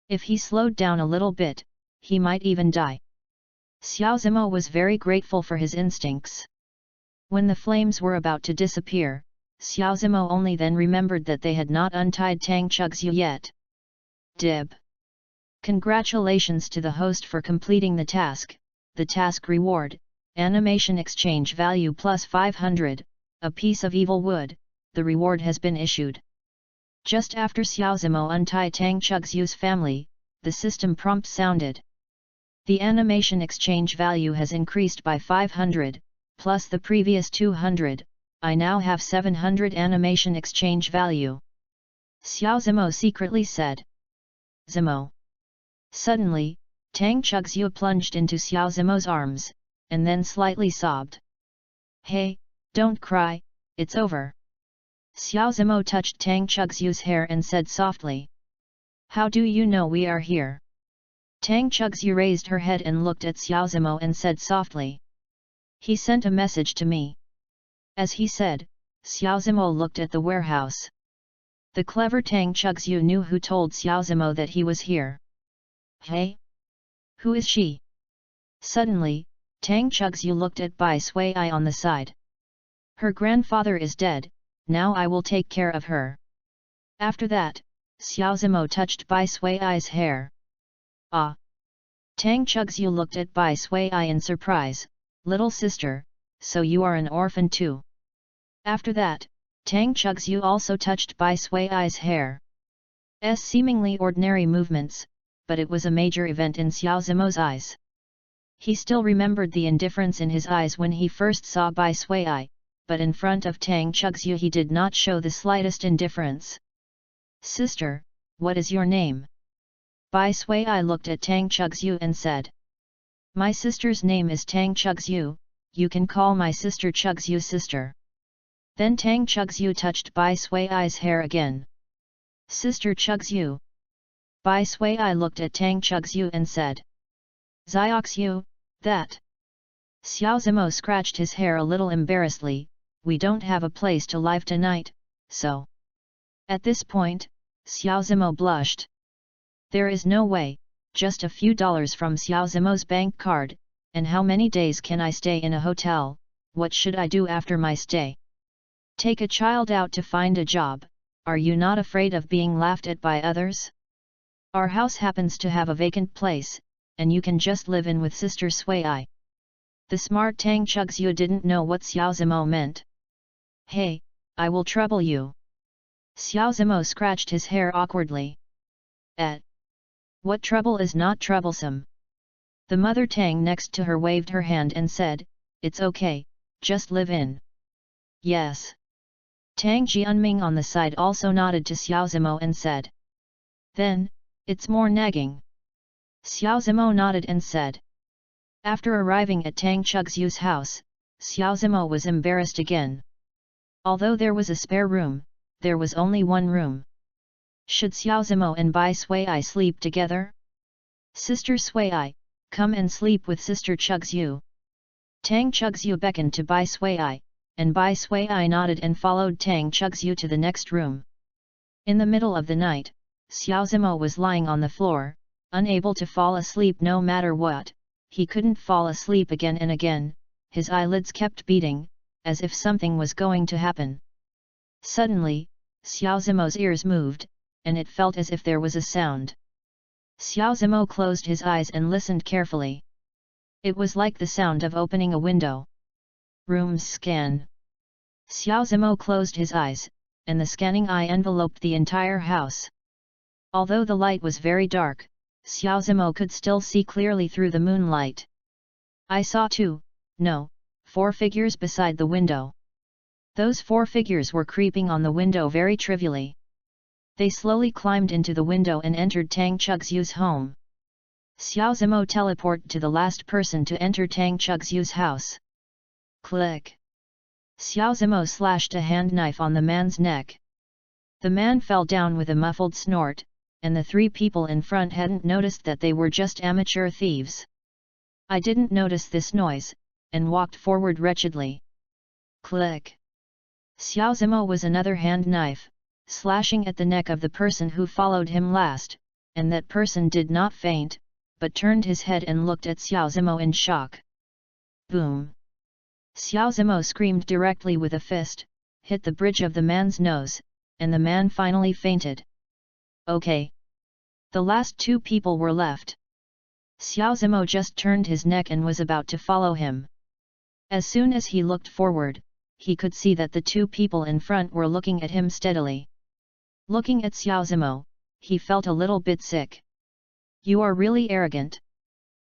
If he slowed down a little bit, he might even die. Xiao Zimo was very grateful for his instincts. When the flames were about to disappear, Xiao Zimo only then remembered that they had not untied Tang Chugzhu yet. Dib. Congratulations to the host for completing the task. The task reward, animation exchange value plus 500, a piece of evil wood, the reward has been issued. Just after Xiao Zimo untied Tang Chugzhu's family, the system prompt sounded. The animation exchange value has increased by 500, plus the previous 200, I now have 700 animation exchange value. Xiao Zimo secretly said. Zimo. Suddenly, Tang Chugzhu plunged into Xiao Zimo's arms, and then slightly sobbed. Hey, don't cry, it's over. Xiao Zimo touched Tang Chugzhu's hair and said softly. How do you know we are here? Tang Chugzhu raised her head and looked at Xiao Zimo and said softly. He sent a message to me. As he said, Xiao Zimo looked at the warehouse. The clever Tang Chugzhu knew who told Xiao Zimo that he was here. Hey? Who is she? Suddenly, Tang Chugzhu looked at Bai Sui-ai on the side. Her grandfather is dead, now I will take care of her. After that, Xiao Zimo touched Bai Sui-ai's hair. Ah! Tang Chugzhu looked at Bai Sui-ai in surprise. Little sister, so you are an orphan too. After that, Tang Chugzhu also touched Bai Sui-ai's hair. Seemingly ordinary movements, but it was a major event in Xiao Zimo's eyes. He still remembered the indifference in his eyes when he first saw Bai Sui-ai, but in front of Tang Chugzhu he did not show the slightest indifference. Sister, what is your name? Bai Sui-ai looked at Tang Chugzhu and said. My sister's name is Tang Chugzhu, you can call my sister Chugzhu sister. Then Tang Chugzhu touched Bai Sui-ai's hair again. Sister Chugzhu. Bai Sui-ai looked at Tang Chugzhu and said. Zioxu, that. Xiao Zimo scratched his hair a little embarrassedly, we don't have a place to live tonight, so. At this point, Xiao Zimo blushed. There is no way. Just a few dollars from Xiao Zimo's bank card, and how many days can I stay in a hotel, what should I do after my stay? Take a child out to find a job, are you not afraid of being laughed at by others? Our house happens to have a vacant place, and you can just live in with Sister Sui-ai. The smart Tang Chugzhu didn't know what Xiao Zimo meant. Hey, I will trouble you. Xiao Zimo scratched his hair awkwardly. What trouble is not troublesome? The mother Tang next to her waved her hand and said, it's okay, just live in. Yes. Tang Jianming on the side also nodded to Xiao Zimo and said. Then, it's more nagging. Xiao Zimo nodded and said. After arriving at Tang Chugzhu's house, Xiao Zimo was embarrassed again. Although there was a spare room, there was only one room. Should Xiao Zimo and Bai Sui-ai sleep together? Sister Sui-ai, come and sleep with Sister Chugzhu. Tang Chugzhu beckoned to Bai Sui-ai, and Bai Sui-ai nodded and followed Tang Chugzhu to the next room. In the middle of the night, Xiao Zimo was lying on the floor, unable to fall asleep no matter what. He couldn't fall asleep again and again, his eyelids kept beating, as if something was going to happen. Suddenly, Xiao Zimo's ears moved, and it felt as if there was a sound. Xiao Zimo closed his eyes and listened carefully. It was like the sound of opening a window. Rooms scan. Xiao Zimo closed his eyes, and the scanning eye enveloped the entire house. Although the light was very dark, Xiao Zimo could still see clearly through the moonlight. I saw 4 figures beside the window. Those 4 figures were creeping on the window very trivially. They slowly climbed into the window and entered Tang Chugzhu's home. Xiao Zimo teleported to the last person to enter Tang Chugzhu's house. Click! Xiao Zimo slashed a hand knife on the man's neck. The man fell down with a muffled snort, and the 3 people in front hadn't noticed that they were just amateur thieves. I didn't notice this noise, and walked forward wretchedly. Click! Xiao Zimo was another hand knife, slashing at the neck of the person who followed him last, and that person did not faint, but turned his head and looked at Xiao Zimo in shock. Boom! Xiao Zimo screamed directly with a fist, hit the bridge of the man's nose, and the man finally fainted. Okay. The last two people were left. Xiao Zimo just turned his neck and was about to follow him. As soon as he looked forward, he could see that the two people in front were looking at him steadily. Looking at Xiao Zimo, he felt a little bit sick. You are really arrogant.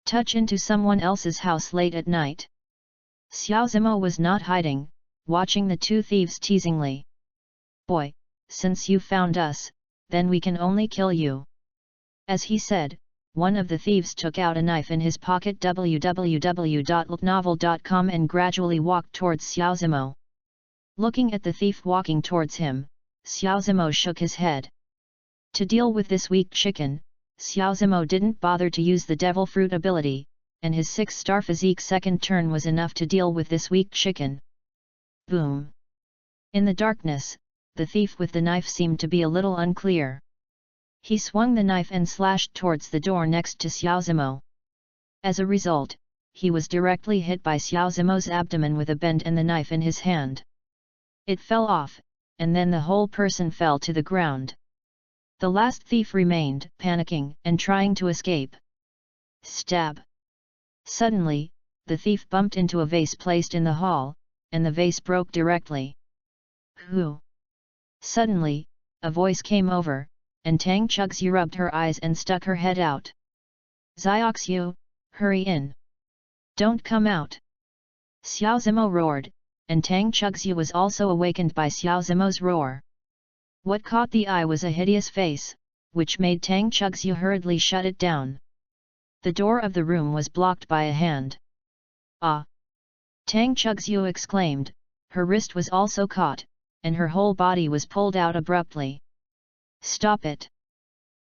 Touch into someone else's house late at night. Xiao Zimo was not hiding, watching the two thieves teasingly. Boy, since you found us, then we can only kill you. As he said, one of the thieves took out a knife in his pocket www.looknovel.com and gradually walked towards Xiao Zimo. Looking at the thief walking towards him, Xiao Zimo shook his head. To deal with this weak chicken, Xiao Zimo didn't bother to use the devil fruit ability, and his 6-star physique second turn was enough to deal with this weak chicken. Boom! In the darkness, the thief with the knife seemed to be a little unclear. He swung the knife and slashed towards the door next to Xiao Zimo. As a result, he was directly hit by Xiao Zimo's abdomen with a bend and the knife in his hand. It fell off, and then the whole person fell to the ground. The last thief remained, panicking and trying to escape. Stab! Suddenly, the thief bumped into a vase placed in the hall, and the vase broke directly. Who? Suddenly, a voice came over, and Tang Chugxu rubbed her eyes and stuck her head out. Zioxu, hurry in! Don't come out! Xiao Zimo roared, and Tang Chugxu was also awakened by Xiao Zimo's roar. What caught the eye was a hideous face, which made Tang Chugxu hurriedly shut it down. The door of the room was blocked by a hand. Ah! Tang Chugxu exclaimed, her wrist was also caught, and her whole body was pulled out abruptly. Stop it!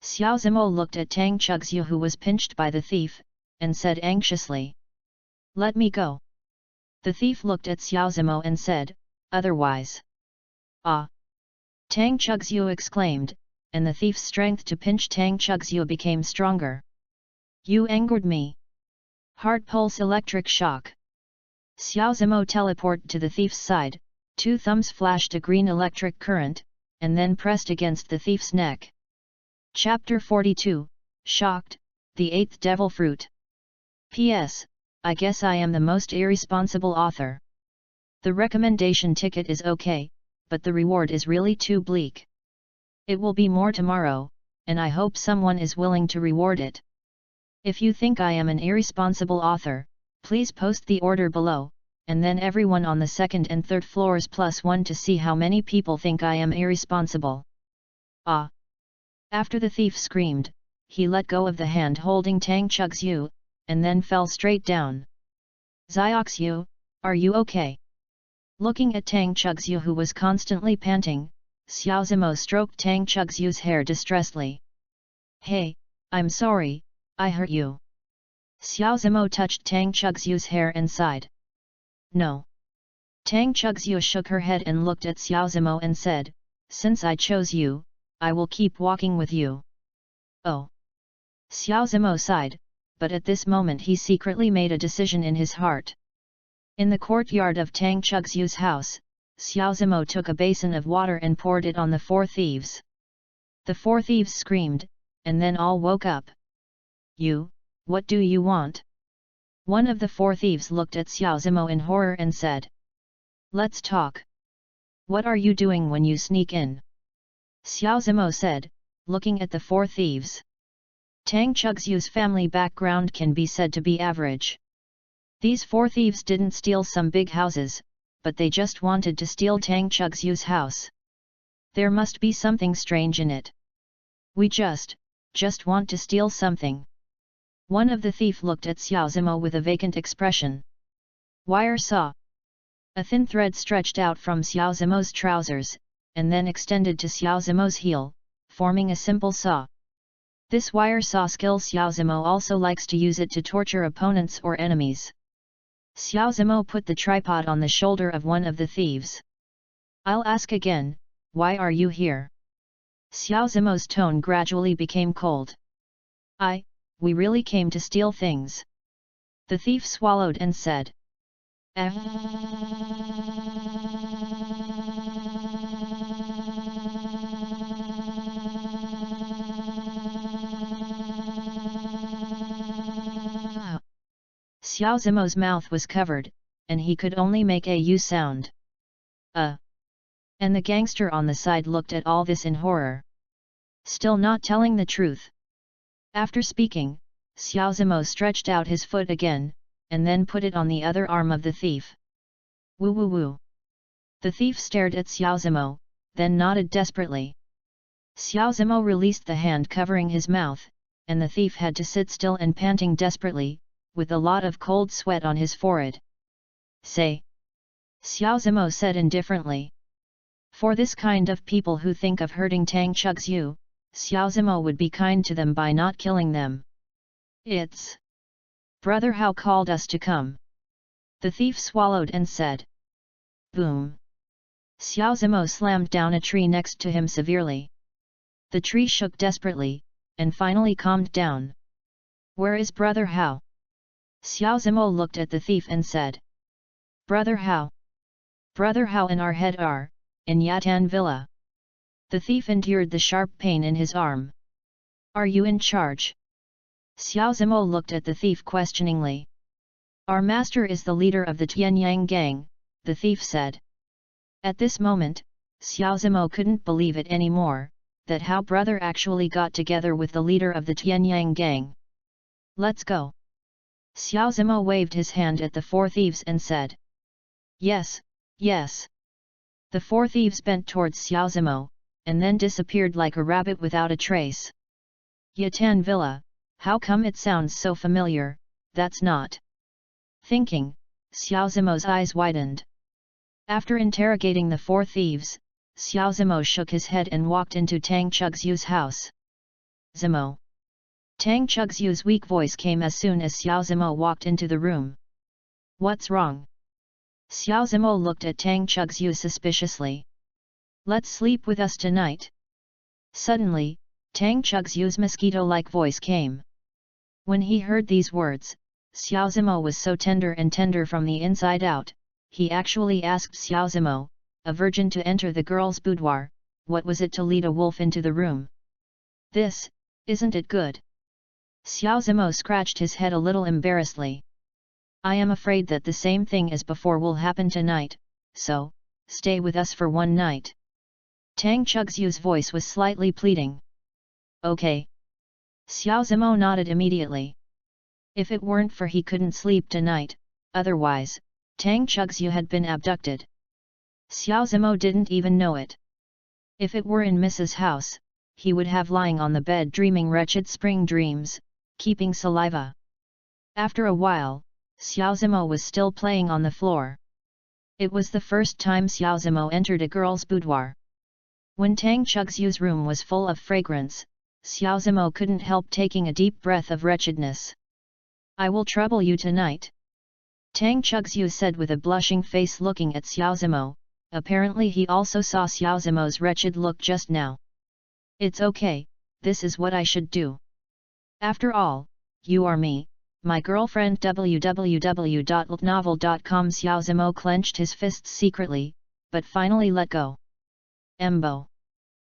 Xiao Zimo looked at Tang Chugxu who was pinched by the thief, and said anxiously. Let me go. The thief looked at Xiao Zimo and said, otherwise. Ah! Tang Chugxu exclaimed, and the thief's strength to pinch Tang Chugxu became stronger. You angered me. Heart pulse electric shock. Xiao Zimo teleported to the thief's side, 2 thumbs flashed a green electric current, and then pressed against the thief's neck. Chapter 42, Shocked, the 8th Devil Fruit. P.S. I guess I am the most irresponsible author. The recommendation ticket is okay, but the reward is really too bleak. It will be more tomorrow, and I hope someone is willing to reward it. If you think I am an irresponsible author, please post the order below, and then everyone on the 2nd and 3rd floors +1 to see how many people think I am irresponsible. Ah! After the thief screamed, he let go of the hand holding Tang Chugxu, and then fell straight down. Zioxu, are you okay? Looking at Tang Chugxu who was constantly panting, Xiao Zimo stroked Tang Chugxu's hair distressedly. Hey, I'm sorry, I hurt you. Xiao Zimo touched Tang Chugxu's hair and sighed. No. Tang Chugxu shook her head and looked at Xiao Zimo and said, since I chose you, I will keep walking with you. Oh. Xiao Zimo sighed, but at this moment he secretly made a decision in his heart. In the courtyard of Tang Chugxu's house, Xiao Zimo took a basin of water and poured it on the 4 thieves. The 4 thieves screamed, and then all woke up. You, what do you want? One of the 4 thieves looked at Xiao Zimo in horror and said. Let's talk. What are you doing when you sneak in? Xiao Zimo said, looking at the 4 thieves. Tang Chugxu's family background can be said to be average. These 4 thieves didn't steal some big houses, but they just wanted to steal Tang Chugxu's house. There must be something strange in it. We just want to steal something. One of the thief looked at Xiao Zimo with a vacant expression. Wire saw. A thin thread stretched out from Xiao Zimo's trousers, and then extended to Xiao Zimo's heel, forming a simple saw. This wire saw skill Xiao Zimo also likes to use it to torture opponents or enemies. Xiao Zimo put the tripod on the shoulder of one of the thieves. I'll ask again, why are you here? Xiao Zimo's tone gradually became cold. We really came to steal things. The thief swallowed and said. Xiao Zimo's mouth was covered, and he could only make a U sound. And the gangster on the side looked at all this in horror. Still not telling the truth. After speaking, Xiao Zimo stretched out his foot again, and then put it on the other arm of the thief. Woo woo woo. The thief stared at Xiao Zimo, then nodded desperately. Xiao Zimo released the hand covering his mouth, and the thief had to sit still and panting desperately, with a lot of cold sweat on his forehead. Say. Xiao Zimo said indifferently. For this kind of people who think of hurting Tang Chugzu, Xiao Zimo would be kind to them by not killing them. It's Brother Hao called us to come. The thief swallowed and said. Boom. Xiao Zimo slammed down a tree next to him severely. The tree shook desperately, and finally calmed down. Where is Brother Hao? Xiao Zimo looked at the thief and said. Brother Hao. Brother Hao and our head are in Yatan Villa. The thief endured the sharp pain in his arm. Are you in charge? Xiao Zimo looked at the thief questioningly. Our master is the leader of the Tianyang gang, the thief said. At this moment, Xiao Zimo couldn't believe it anymore, that Hao brother actually got together with the leader of the Tianyang gang. Let's go. Xiao Zimo waved his hand at the four thieves and said. Yes, yes. The four thieves bent towards Xiao Zimo, and then disappeared like a rabbit without a trace. Yatan Villa, how come it sounds so familiar? That's not. Thinking, Xiao Zimo's eyes widened. After interrogating the four thieves, Xiao Zimo shook his head and walked into Tang Chugzu's house. Zimo. Tang Chugzu's weak voice came as soon as Xiao Zimo walked into the room. What's wrong? Xiao Zimo looked at Tang Chugzu suspiciously. Let's sleep with us tonight. Suddenly, Tang Chugzu's mosquito-like voice came. When he heard these words, Xiao Zimo was so tender from the inside out, he actually asked Xiao Zimo, a virgin to enter the girl's boudoir, what was it to lead a wolf into the room? This, isn't it good? Xiao Zimo scratched his head a little embarrassedly. I am afraid that the same thing as before will happen tonight, so, stay with us for one night. Tang Chugzu's voice was slightly pleading. Okay. Xiao Zimo nodded immediately. If it weren't for he couldn't sleep tonight, otherwise, Tang Chugzu had been abducted. Xiao Zimo didn't even know it. If it were in Mrs. House, he would have lying on the bed dreaming wretched spring dreams, keeping saliva. After a while, Xiao Zimo was still playing on the floor. It was the first time Xiao Zimo entered a girl's boudoir. When Tang Chugzu's room was full of fragrance, Xiao Zimo couldn't help taking a deep breath of wretchedness. I will trouble you tonight. Tang Chugzu said with a blushing face looking at Xiao Zimo, apparently he also saw Xiao Zimo's wretched look just now. It's okay, this is what I should do. After all, you are me, my girlfriend www.ltnovel.com. Xiao Zimo clenched his fists secretly, but finally let go. Embo.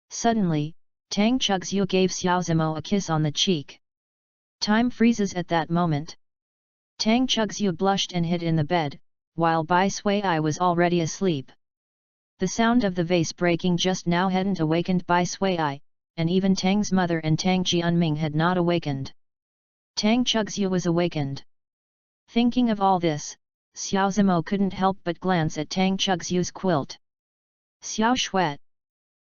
Suddenly, Tang Chugzu gave Xiao Zimo a kiss on the cheek. Time freezes at that moment. Tang Chugzu blushed and hid in the bed, while Bai Sui was already asleep. The sound of the vase breaking just now hadn't awakened Bai Sui, and even Tang's mother and Tang Jianming had not awakened. Tang Chugzu was awakened. Thinking of all this, Xiao Zimo couldn't help but glance at Tang Chugzu's quilt. Xiao Shuet.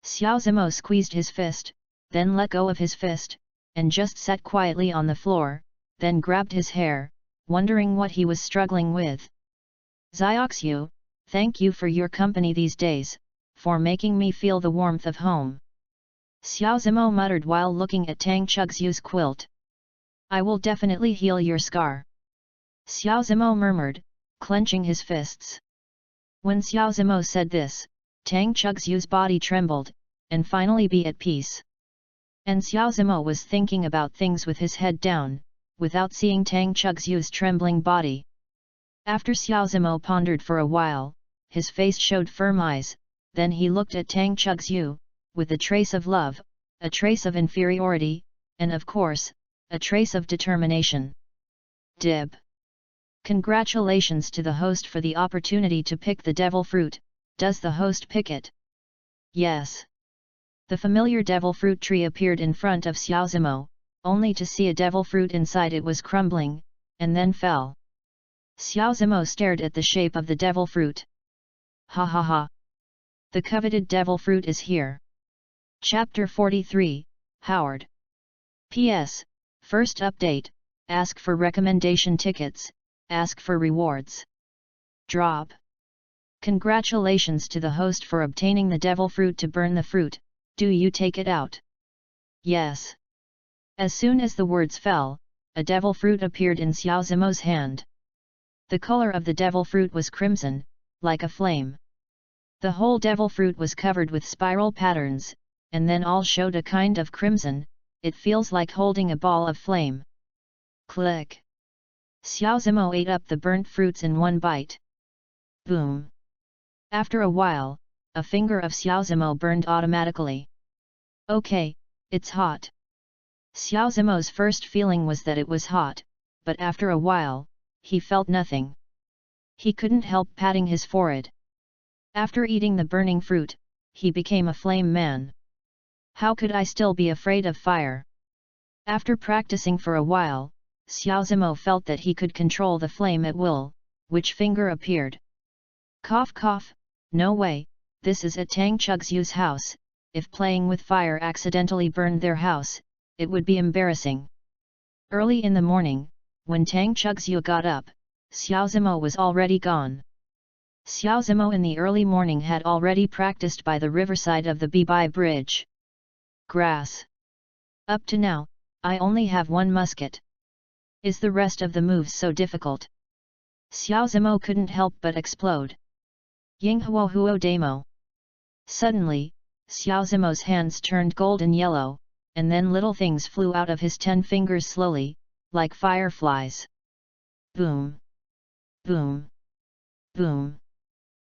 Xiao Zimo squeezed his fist, then let go of his fist, and just sat quietly on the floor, then grabbed his hair, wondering what he was struggling with. Zioxu, thank you for your company these days, for making me feel the warmth of home. Xiao Zimo muttered while looking at Tang Chugzu's quilt. I will definitely heal your scar. Xiao Zimo murmured, clenching his fists. When Xiao Zimo said this, Tang Chugzhu's body trembled, and finally be at peace. And Xiao Zimo was thinking about things with his head down, without seeing Tang Chugzhu's trembling body. After Xiao Zimo pondered for a while, his face showed firm eyes, then he looked at Tang Chugzhu, with a trace of love, a trace of inferiority, and of course, a trace of determination. Dib. Congratulations to the host for the opportunity to pick the devil fruit. Does the host pick it? Yes. The familiar devil fruit tree appeared in front of Xiao Zimo, only to see a devil fruit inside it was crumbling, and then fell. Xiao Zimo stared at the shape of the devil fruit. Ha ha ha! The coveted devil fruit is here. Chapter 43, Howard. P.S. First update, ask for recommendation tickets, ask for rewards. Drop. Congratulations to the host for obtaining the devil fruit to burn the fruit, do you take it out? Yes. As soon as the words fell, a devil fruit appeared in Xiao Zimo's hand. The color of the devil fruit was crimson, like a flame. The whole devil fruit was covered with spiral patterns, and then all showed a kind of crimson. It feels like holding a ball of flame. Click. Xiao Zimo ate up the burnt fruits in one bite. Boom. After a while, a finger of Xiao Zimo burned automatically. Okay, it's hot. Xiao Zimo's first feeling was that it was hot, but after a while, he felt nothing. He couldn't help patting his forehead. After eating the burning fruit, he became a flame man. How could I still be afraid of fire? After practicing for a while, Xiao Zimo felt that he could control the flame at will. Which finger appeared? Cough cough, no way, this is at Tang Chugzhu's house. If playing with fire accidentally burned their house, it would be embarrassing. Early in the morning, when Tang Chugzhu got up, Xiao Zimo was already gone. Xiao Zimo in the early morning had already practiced by the riverside of the Bibai Bridge. Grass. Up to now, I only have one musket. Is the rest of the moves so difficult? Xiao Zimo couldn't help but explode. Ying huo huo demo. Suddenly, Xiao Zimo's hands turned golden yellow, and then little things flew out of his 10 fingers slowly, like fireflies. Boom! Boom! Boom!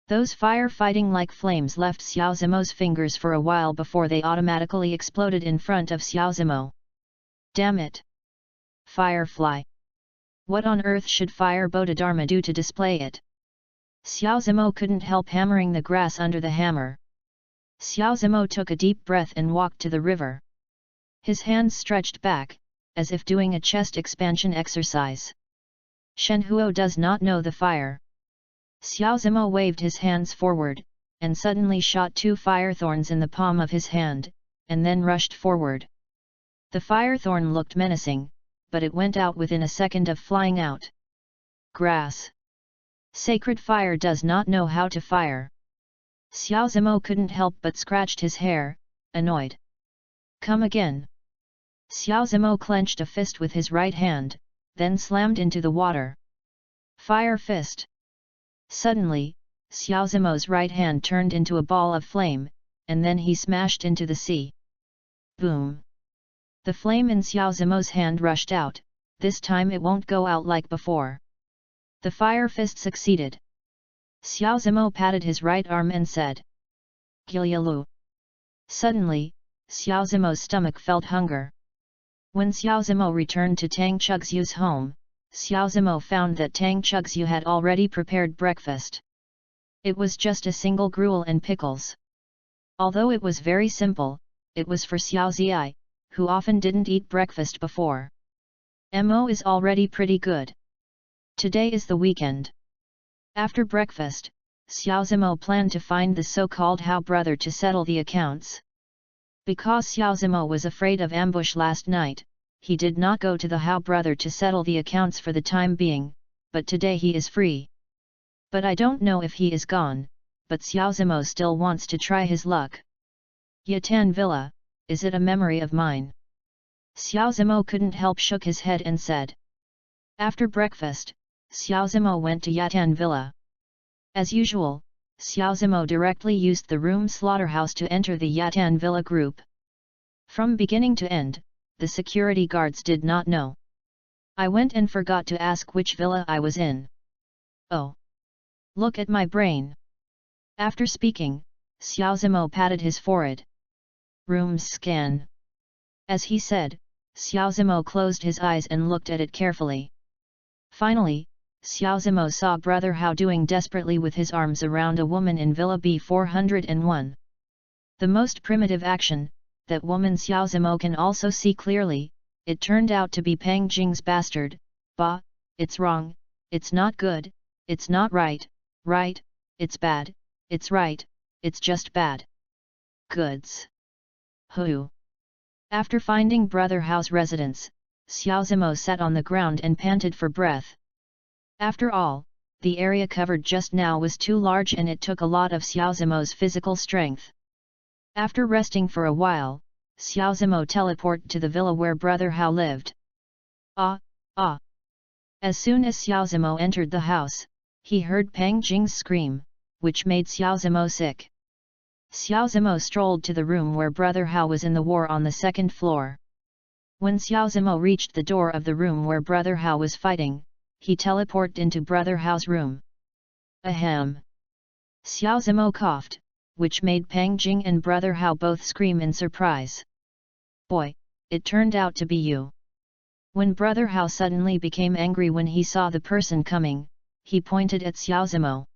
Those firefighting like flames left Xiao Zimo's fingers for a while before they automatically exploded in front of Xiao Zimo. Damn it! Firefly! What on earth should Fire Bodhidharma do to display it? Xiao Zimo couldn't help hammering the grass under the hammer. Xiao Zimo took a deep breath and walked to the river. His hands stretched back, as if doing a chest expansion exercise. Shen Huo does not know the fire. Xiao Zimo waved his hands forward, and suddenly shot 2 fire thorns in the palm of his hand, and then rushed forward. The fire thorn looked menacing, but it went out within a second of flying out. Grass. Sacred fire does not know how to fire. Xiao Zimo couldn't help but scratched his hair, annoyed. Come again. Xiao Zimo clenched a fist with his right hand, then slammed into the water. Fire fist. Suddenly, Xiao Zimo's right hand turned into a ball of flame, and then he smashed into the sea. Boom! The flame in Xiao Zimo's hand rushed out, this time it won't go out like before. The fire fist succeeded. Xiao Zimo patted his right arm and said, Gilyalu. Suddenly, Xiao Zimo's stomach felt hunger. When Xiao Zimo returned to Tang Chugzhu's home, Xiao Zimo found that Tang Chugzhu had already prepared breakfast. It was just a single gruel and pickles. Although it was very simple, it was for Xiao Ziyai, who often didn't eat breakfast before. Mo is already pretty good. Today is the weekend. After breakfast, Xiao Zimo planned to find the so-called Hao brother to settle the accounts. Because Xiao Zimo was afraid of ambush last night, he did not go to the Hao brother to settle the accounts for the time being, but today he is free. But I don't know if he is gone, but Xiao Zimo still wants to try his luck. Yatan Villa, is it a memory of mine? Xiao Zimo couldn't help shook his head and said. After breakfast, Xiao Zimo went to Yatan Villa. As usual, Xiao Zimo directly used the room slaughterhouse to enter the Yatan Villa group. From beginning to end, the security guards did not know. I went and forgot to ask which villa I was in. Oh! Look at my brain! After speaking, Xiao Zimo patted his forehead. Rooms scan. As he said, Xiao Zimo closed his eyes and looked at it carefully. Finally, Xiao Zimo saw Brother Hao doing desperately with his arms around a woman in Villa B401. The most primitive action, that woman Xiao Zimo can also see clearly, it turned out to be Pang Jing's bastard. Bah, it's wrong, it's not good, it's not right, it's bad, it's right, it's just bad. Goods. Who? After finding Brother Hao's residence, Xiao Zimo sat on the ground and panted for breath. After all, the area covered just now was too large and it took a lot of Xiao Zimo's physical strength. After resting for a while, Xiao Zimo teleported to the villa where Brother Hao lived. Ah! As soon as Xiao Zimo entered the house, he heard Pang Jing's scream, which made Xiao Zimo sick. Xiao Zimo strolled to the room where Brother Hao was in the war on the second floor. When Xiao Zimo reached the door of the room where Brother Hao was fighting, he teleported into Brother Hao's room. Ahem! Xiao Zimo coughed, which made Pang Jing and Brother Hao both scream in surprise. Boy, it turned out to be you. When Brother Hao suddenly became angry when he saw the person coming, he pointed at Xiao Zimo.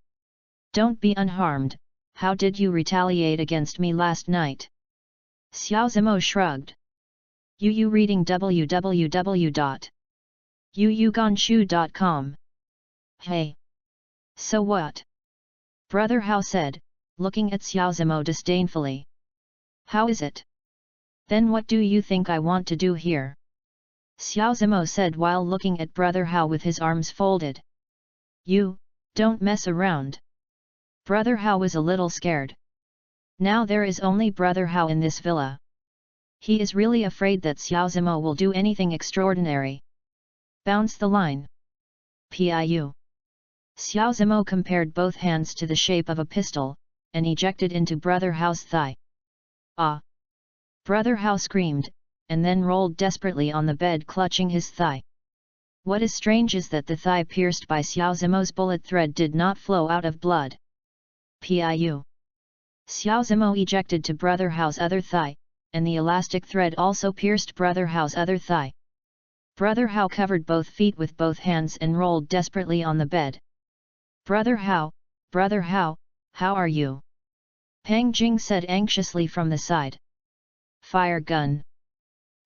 Don't be unharmed, how did you retaliate against me last night? Xiao Zimo shrugged. You reading www.yuyugonshu.com. Hey! So what? Brother Hao said, looking at Xiao Zimo disdainfully. How is it? Then what do you think I want to do here? Xiao Zimo said while looking at Brother Hao with his arms folded. You, don't mess around. Brother Hao was a little scared. Now there is only Brother Hao in this villa. He is really afraid that Xiao Zimo will do anything extraordinary. Bounce the line. Piu. Xiao Zimo compared both hands to the shape of a pistol, and ejected into Brother Hao's thigh. Ah! Brother Hao screamed, and then rolled desperately on the bed clutching his thigh. What is strange is that the thigh pierced by Xiao Zimo's bullet thread did not flow out of blood. Piu. Xiao Zimo ejected to Brother Hao's other thigh, and the elastic thread also pierced Brother Hao's other thigh. Brother Hao covered both feet with both hands and rolled desperately on the bed. Brother Hao, how are you? Pang Jing said anxiously from the side. Fire gun.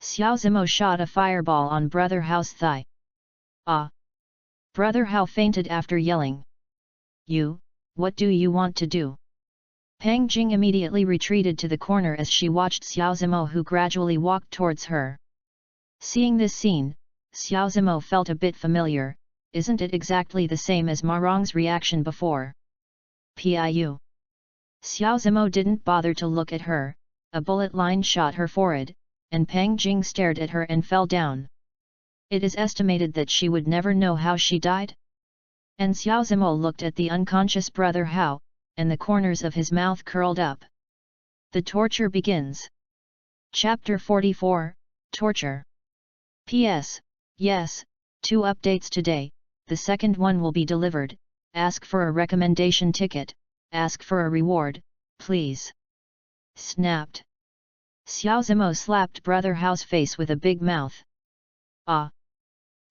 Xiao Zimo shot a fireball on Brother Hao's thigh. Ah! Brother Hao fainted after yelling. You, what do you want to do? Pang Jing immediately retreated to the corner as she watched Xiao Zimo who gradually walked towards her. Seeing this scene, Xiao Zimo felt a bit familiar, isn't it exactly the same as Marong's reaction before? Piu. Xiao Zimo didn't bother to look at her, a bullet line shot her forehead, and Pang Jing stared at her and fell down. It is estimated that she would never know how she died. And Xiao Zimo looked at the unconscious Brother Hao, and the corners of his mouth curled up. The torture begins. Chapter 44, Torture. P.S. Yes, 2 updates today, the second one will be delivered, ask for a recommendation ticket, ask for a reward, please. Snapped. Xiao Zimo slapped Brother Hao's face with a big mouth. Ah!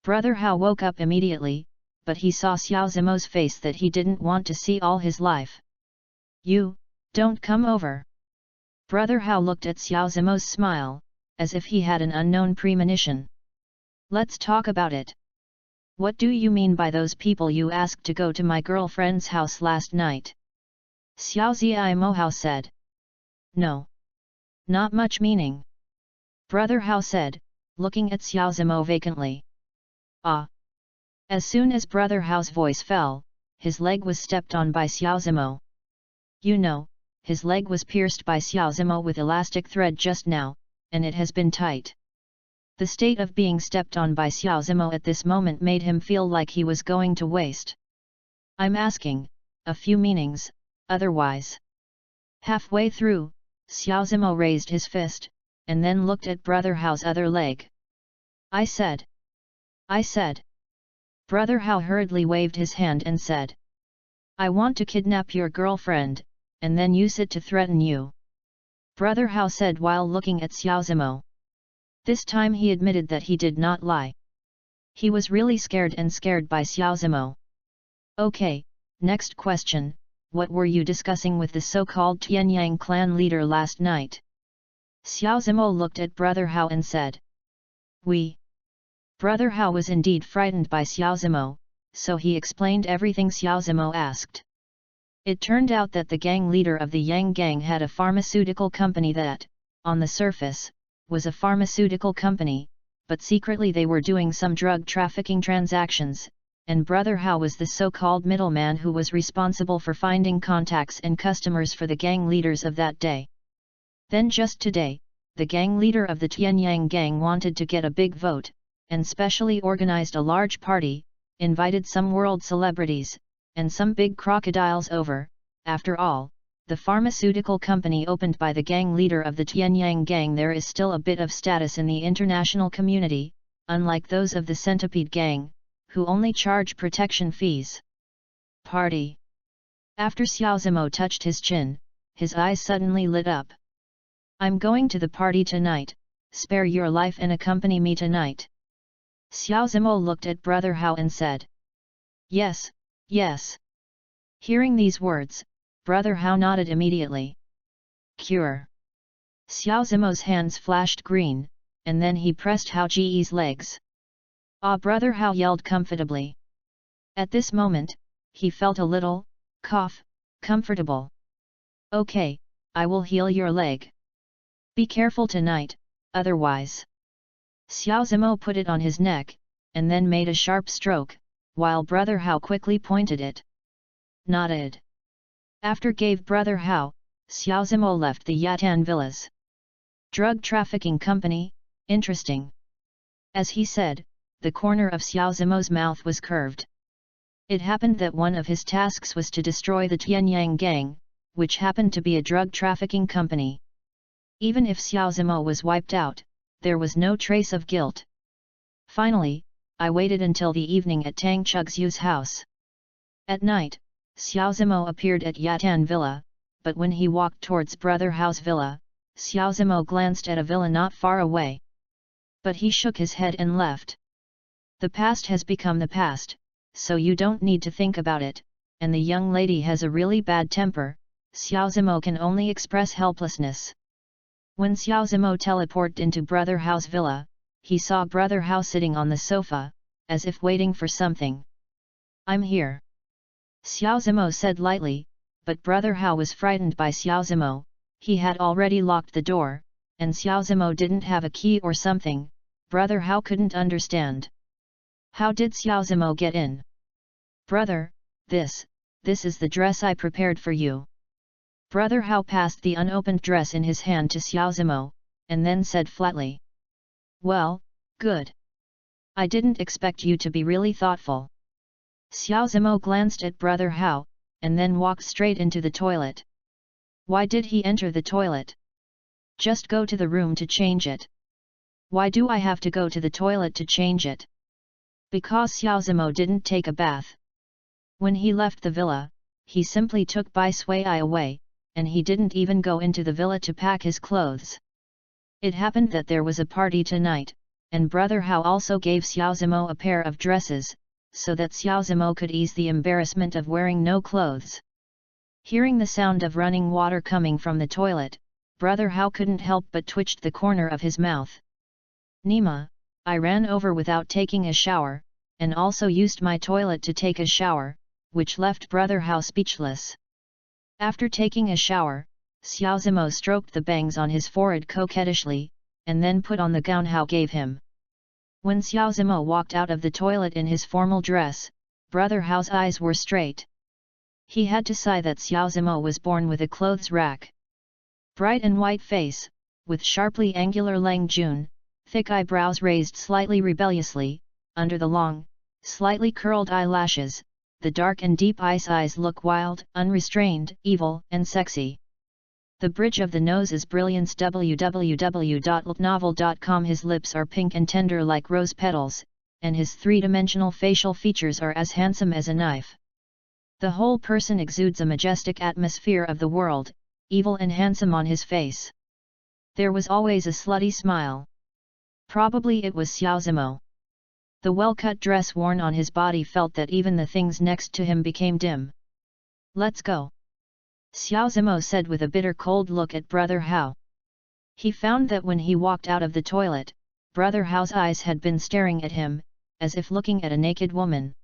Brother Hao woke up immediately, but he saw Xiao Zimo's face that he didn't want to see all his life. You, don't come over. Brother Hao looked at Xiao Zimo's smile, as if he had an unknown premonition. Let's talk about it. What do you mean by those people you asked to go to my girlfriend's house last night? Xiao Zimo Hao said. No. Not much meaning. Brother Hao said, looking at Xiao Zimo vacantly. Ah! As soon as Brother Hao's voice fell, his leg was stepped on by Xiao Zimo. You know, his leg was pierced by Xiao Zimo with elastic thread just now, and it has been tight. The state of being stepped on by Xiao Zimo at this moment made him feel like he was going to waste. I'm asking, a few meanings, otherwise. Halfway through, Xiao Zimo raised his fist, and then looked at Brother Hao's other leg. I said. Brother Hao hurriedly waved his hand and said. I want to kidnap your girlfriend, and then use it to threaten you. Brother Hao said while looking at Xiao Zimo. This time he admitted that he did not lie. He was really scared by Xiao Zimo. Okay, next question, what were you discussing with the so-called Tianyang clan leader last night? Xiao Zimo looked at Brother Hao and said. Brother Hao was indeed frightened by Xiao Zimo, so he explained everything Xiao Zimo asked. It turned out that the gang leader of the Yang gang had a pharmaceutical company that, on the surface, was a pharmaceutical company, but secretly they were doing some drug trafficking transactions, and Brother Hao was the so-called middleman who was responsible for finding contacts and customers for the gang leaders of that day. Then just today, the gang leader of the Tianyang gang wanted to get a big vote, and specially organized a large party, invited some world celebrities, and some big crocodiles over. After all, the pharmaceutical company opened by the gang leader of the Tianyang gang there is still a bit of status in the international community, unlike those of the Centipede gang, who only charge protection fees. Party. After Xiao Zimo touched his chin, his eyes suddenly lit up. I'm going to the party tonight, spare your life and accompany me tonight. Xiao Zimo looked at Brother Hao and said. Yes. Hearing these words, Brother Hao nodded immediately. Cure. Xiao Zimo's hands flashed green, and then he pressed Hao Ji's legs. Ah! Brother Hao yelled comfortably. At this moment, he felt a little, comfortable. Okay, I will heal your leg. Be careful tonight, otherwise. Xiao Zimo put it on his neck, and then made a sharp stroke, while Brother Hao quickly pointed it. Nodded. After gave Brother Hao, Xiao Zimo left the Yatan villas. Drug trafficking company, interesting. As he said, the corner of Xiao Zimo's mouth was curved. It happened that one of his tasks was to destroy the Tianyang gang, which happened to be a drug trafficking company. Even if Xiao Zimo was wiped out, there was no trace of guilt. Finally, I waited until the evening at Tang Chugzhu's house. At night, Xiao Zimo appeared at Yatan Villa, but when he walked towards Brother Hao's villa, Xiao Zimo glanced at a villa not far away. But he shook his head and left. The past has become the past, so you don't need to think about it, and the young lady has a really bad temper. Xiao Zimo can only express helplessness. When Xiao Zimo teleported into Brother Hao's villa, he saw Brother Hao sitting on the sofa, as if waiting for something. I'm here. Xiao Zimo said lightly, but Brother Hao was frightened by Xiao Zimo. He had already locked the door, and Xiao Zimo didn't have a key or something. Brother Hao couldn't understand. How did Xiao Zimo get in? Brother, this is the dress I prepared for you. Brother Hao passed the unopened dress in his hand to Xiao Zimo, and then said flatly. Well, good. I didn't expect you to be really thoughtful. Xiao Zimo glanced at Brother Hao, and then walked straight into the toilet. Why did he enter the toilet? Just go to the room to change it. Why do I have to go to the toilet to change it? Because Xiao Zimo didn't take a bath. When he left the villa, he simply took Bai Sui away, and he didn't even go into the villa to pack his clothes. It happened that there was a party tonight, and Brother Hao also gave Xiao Zimo a pair of dresses, so that Xiao Zimo could ease the embarrassment of wearing no clothes. Hearing the sound of running water coming from the toilet, Brother Hao couldn't help but twitched the corner of his mouth. Nima, I ran over without taking a shower, and also used my toilet to take a shower, which left Brother Hao speechless. After taking a shower, Xiao Zimo stroked the bangs on his forehead coquettishly, and then put on the gown Hao gave him. When Xiao Zimo walked out of the toilet in his formal dress, Brother Hao's eyes were straight. He had to sigh that Xiao Zimo was born with a clothes rack. Bright and white face, with sharply angular Lang Jun, thick eyebrows raised slightly rebelliously, under the long, slightly curled eyelashes, the dark and deep eyes look wild, unrestrained, evil, and sexy. The bridge of the nose is brilliance. www.novel.com. His lips are pink and tender like rose petals, and his three-dimensional facial features are as handsome as a knife. The whole person exudes a majestic atmosphere of the world, evil and handsome on his face. There was always a slutty smile. Probably it was Xiao Zimo. The well-cut dress worn on his body felt that even the things next to him became dim. "Let's go," Xiao Zimo said with a bitter cold look at Brother Hao. He found that when he walked out of the toilet, Brother Hao's eyes had been staring at him, as if looking at a naked woman.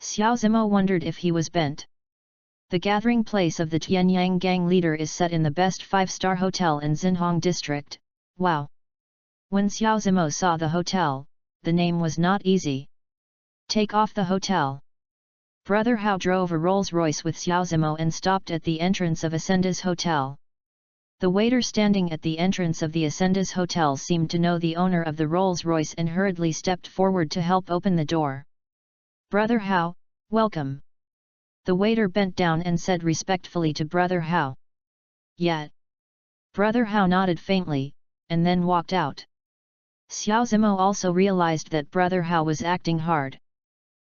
Xiao Zimo wondered if he was bent. The gathering place of the Tianyang gang leader is set in the best 5-star hotel in Xinhong district. Wow! When Xiao Zimo saw the hotel, the name was not easy. "Take off the hotel." Brother Hao drove a Rolls-Royce with Xiao Zimo and stopped at the entrance of Ascenda's hotel. The waiter standing at the entrance of the Ascenda's hotel seemed to know the owner of the Rolls-Royce and hurriedly stepped forward to help open the door. "Brother Hao, welcome." The waiter bent down and said respectfully to Brother Hao. "Yet." Brother Hao nodded faintly, and then walked out. Xiao Zimo also realized that Brother Hao was acting hard.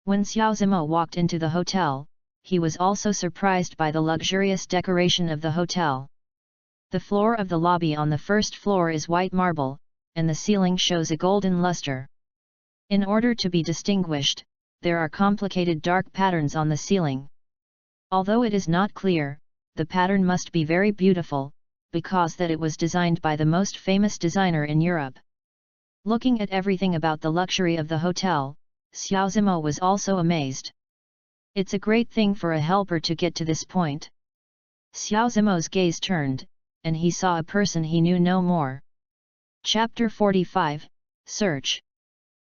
When Xiao Zimo walked into the hotel, he was also surprised by the luxurious decoration of the hotel. The floor of the lobby on the first floor is white marble, and the ceiling shows a golden luster. In order to be distinguished, there are complicated dark patterns on the ceiling. Although it is not clear, the pattern must be very beautiful, because that it was designed by the most famous designer in Europe. Looking at everything about the luxury of the hotel, Xiao Zimo was also amazed. It's a great thing for a helper to get to this point. Xiao Zimo's gaze turned, and he saw a person he knew no more. Chapter 45, Search.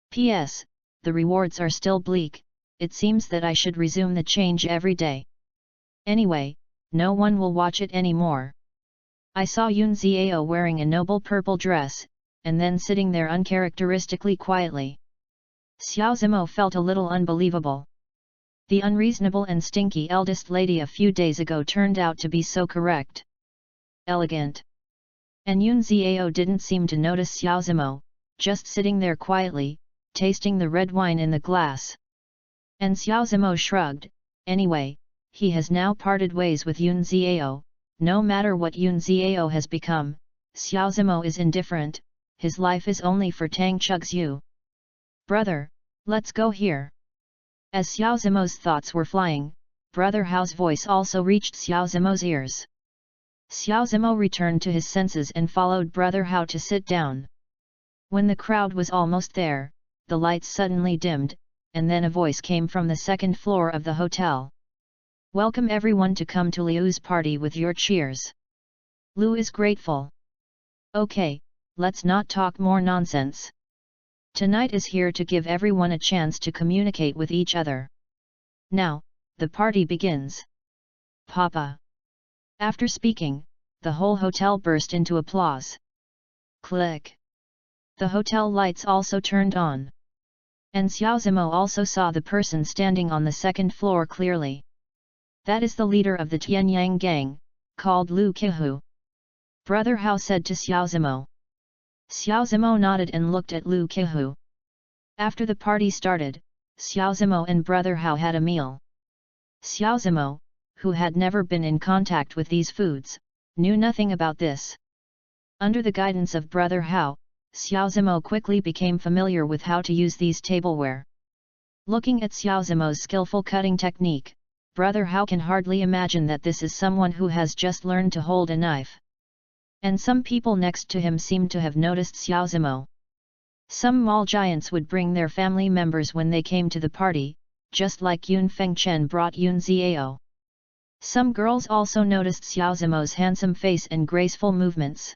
P.S. The rewards are still bleak. It seems that I should resume the change every day. Anyway, no one will watch it anymore. I saw Yun Xiao wearing a noble purple dress, and then sitting there uncharacteristically quietly. Xiao Zimo felt a little unbelievable. The unreasonable and stinky eldest lady a few days ago turned out to be so correct. Elegant. And Yun Xiao didn't seem to notice Xiao Zimo, just sitting there quietly, tasting the red wine in the glass. And Xiao Zimo shrugged. Anyway, he has now parted ways with Yun Xiao. No matter what Yun Xiao has become, Xiao Zimo is indifferent. His life is only for Tang Chug's. "Brother, let's go here." As Xiao Zimo's thoughts were flying, Brother Hao's voice also reached Xiao Zimo's ears. Xiao Zimo returned to his senses and followed Brother Hao to sit down. When the crowd was almost there, the lights suddenly dimmed, and then a voice came from the second floor of the hotel. "Welcome everyone to come to Liu's party with your cheers. Liu is grateful." "Okay, let's not talk more nonsense. Tonight is here to give everyone a chance to communicate with each other. Now, the party begins. Papa." After speaking, the whole hotel burst into applause. Click. The hotel lights also turned on. And Xiao Zimo also saw the person standing on the second floor clearly. "That is the leader of the Tianyang gang, called Lu Qihu." Brother Hao said to Xiao Zimo. Xiao Zimo nodded and looked at Lu Qihu. After the party started, Xiao Zimo and Brother Hao had a meal. Xiao Zimo, who had never been in contact with these foods, knew nothing about this. Under the guidance of Brother Hao, Xiao Zimo quickly became familiar with how to use these tableware. Looking at Xiao Zimo's skillful cutting technique, Brother Hao can hardly imagine that this is someone who has just learned to hold a knife. And some people next to him seemed to have noticed Xiao Zimo. Some mall giants would bring their family members when they came to the party, just like Yun Fengchen brought Yun Xiao. Some girls also noticed Xiao Zimo's handsome face and graceful movements.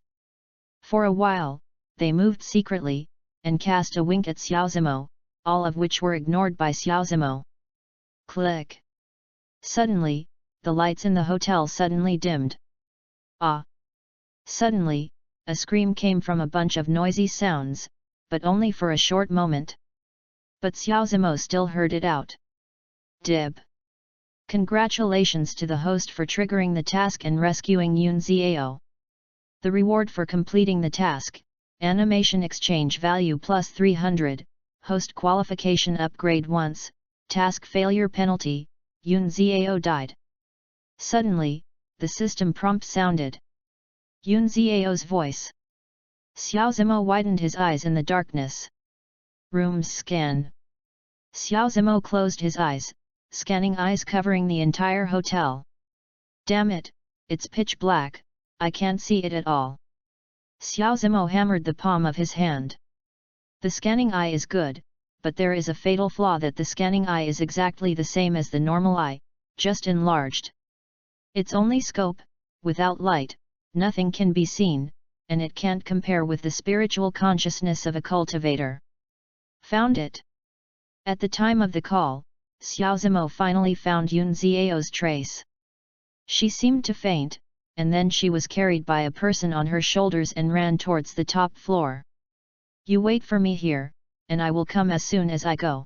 For a while, they moved secretly, and cast a wink at Xiao Zimo, all of which were ignored by Xiao Zimo. Click. Suddenly, the lights in the hotel suddenly dimmed. Ah! Suddenly, a scream came from a bunch of noisy sounds, but only for a short moment. But Xiao Zimo still heard it out. Dib. Congratulations to the host for triggering the task and rescuing Yun Xiao. The reward for completing the task, animation exchange value plus 300, host qualification upgrade once, task failure penalty, Yun Xiao died. Suddenly, the system prompt sounded. Yun Xiao's voice. Xiao Zimo widened his eyes in the darkness. Rooms scan. Xiao Zimo closed his eyes, scanning eyes covering the entire hotel. Damn it, it's pitch black, I can't see it at all. Xiao Zimo hammered the palm of his hand. The scanning eye is good, but there is a fatal flaw that the scanning eye is exactly the same as the normal eye, just enlarged. Its only scope, without light, nothing can be seen, and it can't compare with the spiritual consciousness of a cultivator. Found it. At the time of the call, Xiao Zimo finally found Yun Xiao's trace. She seemed to faint, and then she was carried by a person on her shoulders and ran towards the top floor. You wait for me here, and I will come as soon as I go.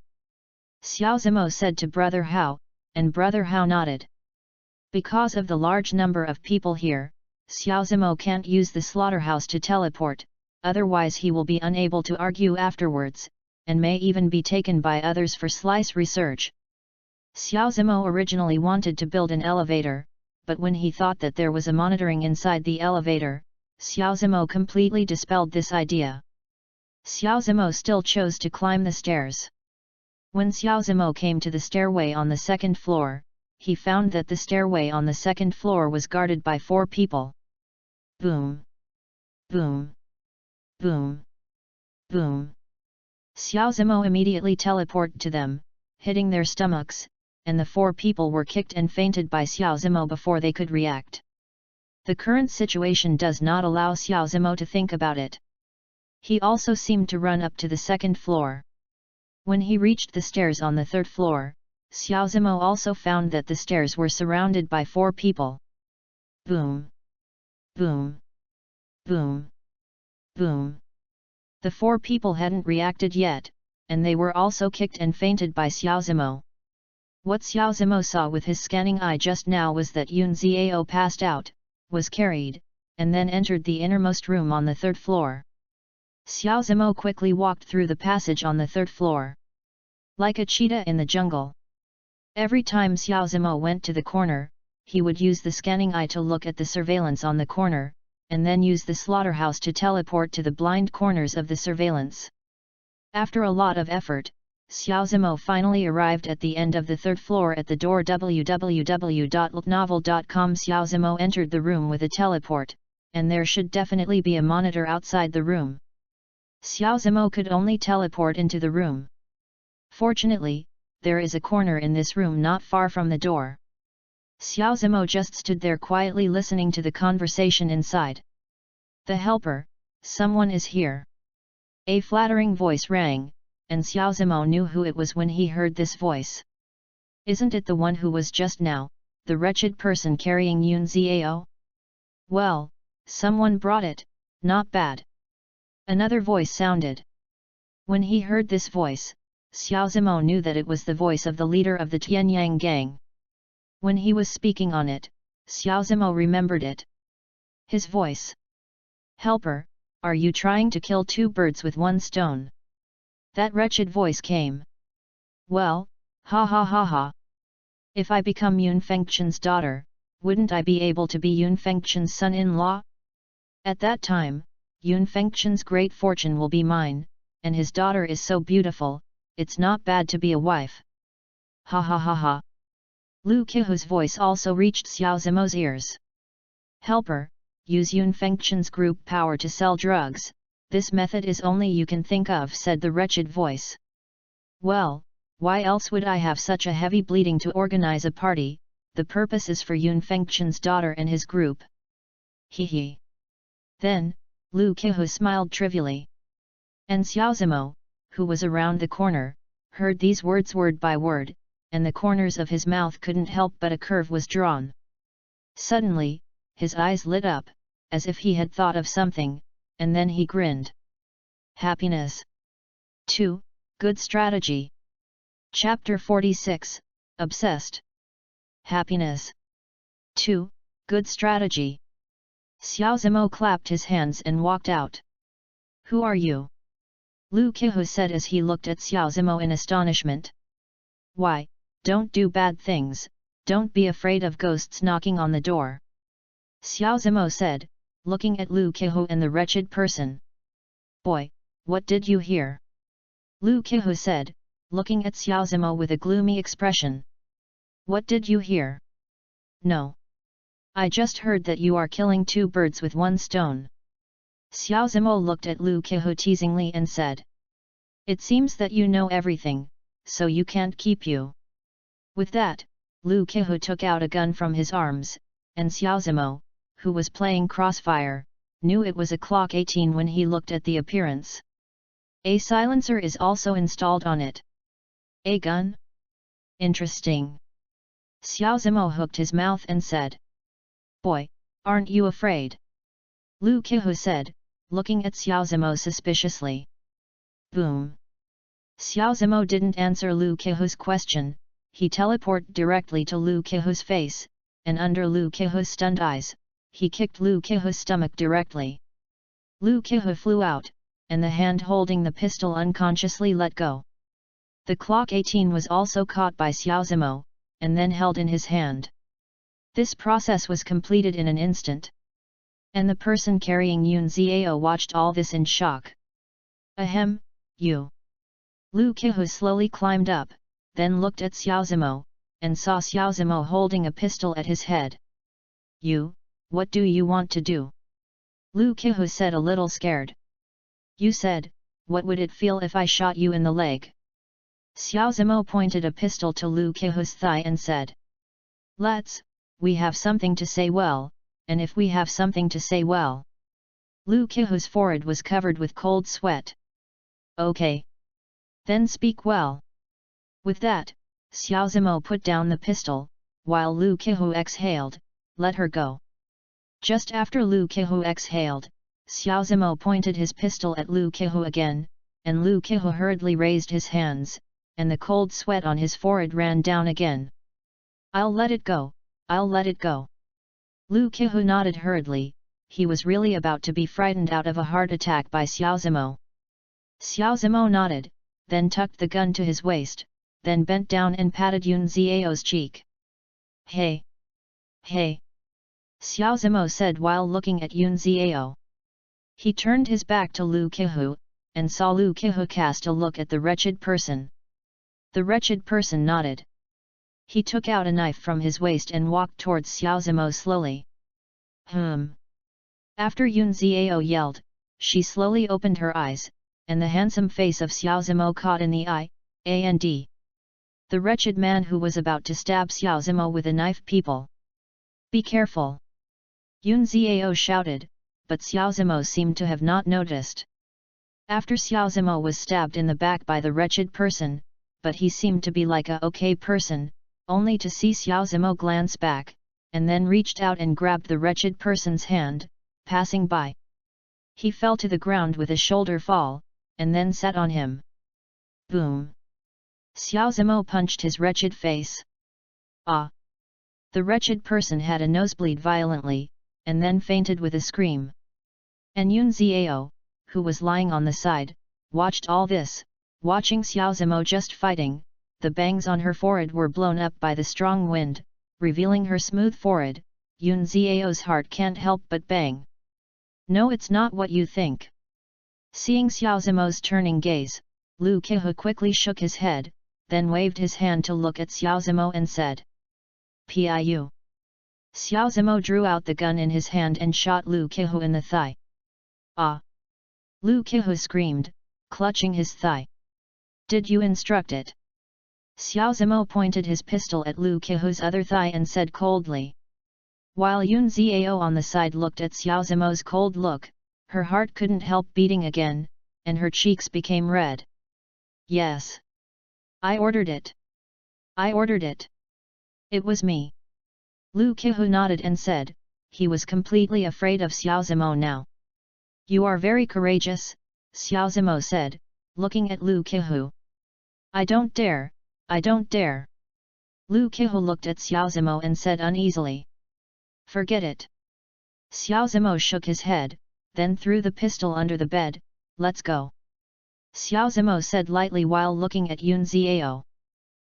Xiao Zimo said to Brother Hao, and Brother Hao nodded. Because of the large number of people here, Xiao Zimo can't use the slaughterhouse to teleport, otherwise he will be unable to argue afterwards, and may even be taken by others for slice research. Xiao Zimo originally wanted to build an elevator, but when he thought that there was a monitoring inside the elevator, Xiao Zimo completely dispelled this idea. Xiao Zimo still chose to climb the stairs. When Xiao Zimo came to the stairway on the second floor, he found that the stairway on the second floor was guarded by 4 people. Boom! Boom! Boom! Boom! Xiao Zimo immediately teleported to them, hitting their stomachs, and the 4 people were kicked and fainted by Xiao Zimo before they could react. The current situation does not allow Xiao Zimo to think about it. He also seemed to run up to the second floor. When he reached the stairs on the third floor, Xiao Zimo also found that the stairs were surrounded by 4 people. Boom! Boom! Boom! Boom! The 4 people hadn't reacted yet, and they were also kicked and fainted by Xiao Zimo. What Xiao Zimo saw with his scanning eye just now was that Yun Xiao passed out, was carried, and then entered the innermost room on the third floor. Xiao Zimo quickly walked through the passage on the third floor. Like a cheetah in the jungle. Every time Xiao Zimo went to the corner, he would use the scanning eye to look at the surveillance on the corner, and then use the slaughterhouse to teleport to the blind corners of the surveillance. After a lot of effort, Xiao Zimo finally arrived at the end of the third floor at the door www.novel.com. Xiao Zimo entered the room with a teleport, and there should definitely be a monitor outside the room. Xiao Zimo could only teleport into the room. Fortunately, there is a corner in this room not far from the door. Xiao Zimo just stood there quietly listening to the conversation inside. The helper, someone is here. A flattering voice rang, and Xiao Zimo knew who it was when he heard this voice. Isn't it the one who was just now, the wretched person carrying Yun Xiao? Well, someone brought it, not bad. Another voice sounded. When he heard this voice, Xiao Zimo knew that it was the voice of the leader of the Tianyang gang. When he was speaking on it, Xiao Zimo remembered it. His voice. Helper, are you trying to kill 2 birds with 1 stone? That wretched voice came. Well, ha ha ha ha. If I become Yun Fengchen's daughter, wouldn't I be able to be Yun Fengchen's son-in-law? At that time, Yun Fengchen's great fortune will be mine, and his daughter is so beautiful, it's not bad to be a wife. Ha ha ha ha. Lu Qihu's voice also reached Xiao Zimo's ears. Helper, use Yun Fengchen's group power to sell drugs, this method is only you can think of, said the wretched voice. Well, why else would I have such a heavy bleeding to organize a party? The purpose is for Yun Fengchen's daughter and his group. Hee hee. Then, Lu Qihu smiled trivially. And Xiao Zimo, who was around the corner, heard these words word by word, and the corners of his mouth couldn't help but a curve was drawn. Suddenly, his eyes lit up, as if he had thought of something, and then he grinned. Happiness. 2. Good strategy. Chapter 46, Obsessed. happiness. 2. Good strategy. Xiao Zimo clapped his hands and walked out. Who are you? Lu Qihu said as he looked at Xiao Zimo in astonishment. Why, don't do bad things, don't be afraid of ghosts knocking on the door. Xiao Zimo said, looking at Lu Qihu and the wretched person. Boy, what did you hear? Lu Qihu said, looking at Xiao Zimo with a gloomy expression. What did you hear? No. I just heard that you are killing 2 birds with 1 stone. Xiao Zimo looked at Lu Qihu teasingly and said. It seems that you know everything, so you can't keep you. With that, Lu Qihu took out a gun from his arms, and Xiao Zimo, who was playing crossfire, knew it was a Clock 18 when he looked at the appearance. A silencer is also installed on it. A gun? Interesting. Xiao Zimo hooked his mouth and said. Boy, aren't you afraid? Lu Qihu said, looking at Xiao Zimo suspiciously. Boom. Xiao Zimo didn't answer Lu Qihu's question, he teleported directly to Lu Qihu's face, and under Lu Qihu's stunned eyes, he kicked Lu Qihu's stomach directly. Lu Qihu flew out, and the hand holding the pistol unconsciously let go. The Clock 18 was also caught by Xiao Zimo, and then held in his hand. This process was completed in an instant. And the person carrying Yun Xiao watched all this in shock. Ahem, you. Lu Qihu slowly climbed up, then looked at Xiao Zimo, and saw Xiao Zimo holding a pistol at his head. You, what do you want to do? Lu Qihu said a little scared. You said, what would it feel if I shot you in the leg? Xiao Zimo pointed a pistol to Lu Qihu's thigh and said. We have something to say well, and if we have something to say well. Lu Qihu's forehead was covered with cold sweat. Okay. Then speak well. With that, Xiao Zimo put down the pistol, while Lu Qihu exhaled, let her go. Just after Lu Qihu exhaled, Xiao Zimo pointed his pistol at Lu Qihu again, and Lu Qihu hurriedly raised his hands, and the cold sweat on his forehead ran down again. I'll let it go, I'll let it go. Lu Qihu nodded hurriedly, he was really about to be frightened out of a heart attack by Xiao Zimo. Xiao Zimo nodded, then tucked the gun to his waist, then bent down and patted Yun Xiao's cheek. Hey! Hey! Xiao Zimo said while looking at Yun Xiao. He turned his back to Lu Qihu, and saw Lu Qihu cast a look at the wretched person. The wretched person nodded. He took out a knife from his waist and walked towards Xiao Zimo slowly. After Yun Xiao yelled, she slowly opened her eyes, and the handsome face of Xiao Zimo caught in the eye, and the wretched man who was about to stab Xiao Zimo with a knife. People! Be careful! Yun Xiao shouted, but Xiao Zimo seemed to have not noticed. After Xiao Zimo was stabbed in the back by the wretched person, but he seemed to be like a okay person, only to see Xiao Zimo glance back, and then reached out and grabbed the wretched person's hand, passing by. He fell to the ground with a shoulder fall, and then sat on him. Boom! Xiao Zimo punched his wretched face. Ah! The wretched person had a nosebleed violently, and then fainted with a scream. And Yun Xiao, who was lying on the side, watched all this, watching Xiao Zimo just fighting. The bangs on her forehead were blown up by the strong wind, revealing her smooth forehead. Yun Xiao's heart can't help but bang. No, it's not what you think. Seeing Xiao Zimo's turning gaze, Lu Qihu quickly shook his head, then waved his hand to look at Xiao Zimo and said. Piu. Xiao Zimo drew out the gun in his hand and shot Lu Qihu in the thigh. Ah! Lu Qihu screamed, clutching his thigh. Did you instruct it? Xiao Zimo pointed his pistol at Lu Qihu's other thigh and said coldly. While Yun Xiao on the side looked at Xiao Zimo's cold look, her heart couldn't help beating again, and her cheeks became red. Yes. I ordered it. I ordered it. It was me. Lu Qihu nodded and said, he was completely afraid of Xiao Zimo now. You are very courageous, Xiao Zimo said, looking at Lu Qihu. I don't dare, I don't dare. Lu Qihu looked at Xiao Zimo and said uneasily. Forget it. Xiao Zimo shook his head, then threw the pistol under the bed. Let's go. Xiao Zimo said lightly while looking at Yun Xiao.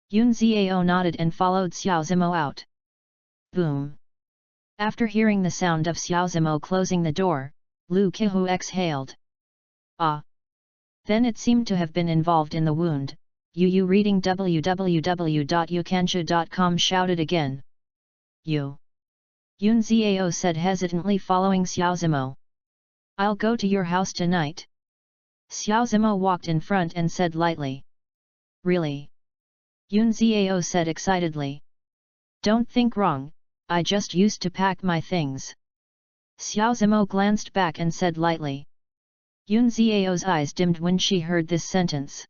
Yun Xiao nodded and followed Xiao Zimo out. Boom. After hearing the sound of Xiao Zimo closing the door, Lu Qihu exhaled. Ah. Then it seemed to have been involved in the wound. Yu reading www.youkanshu.com shouted again. You. Yun Xiao said hesitantly following Xiao Zimo. I'll go to your house tonight. Xiao Zimo walked in front and said lightly. Really? Yun Xiao said excitedly. Don't think wrong, I just used to pack my things. Xiao Zimo glanced back and said lightly. Yun Xiao's eyes dimmed when she heard this sentence.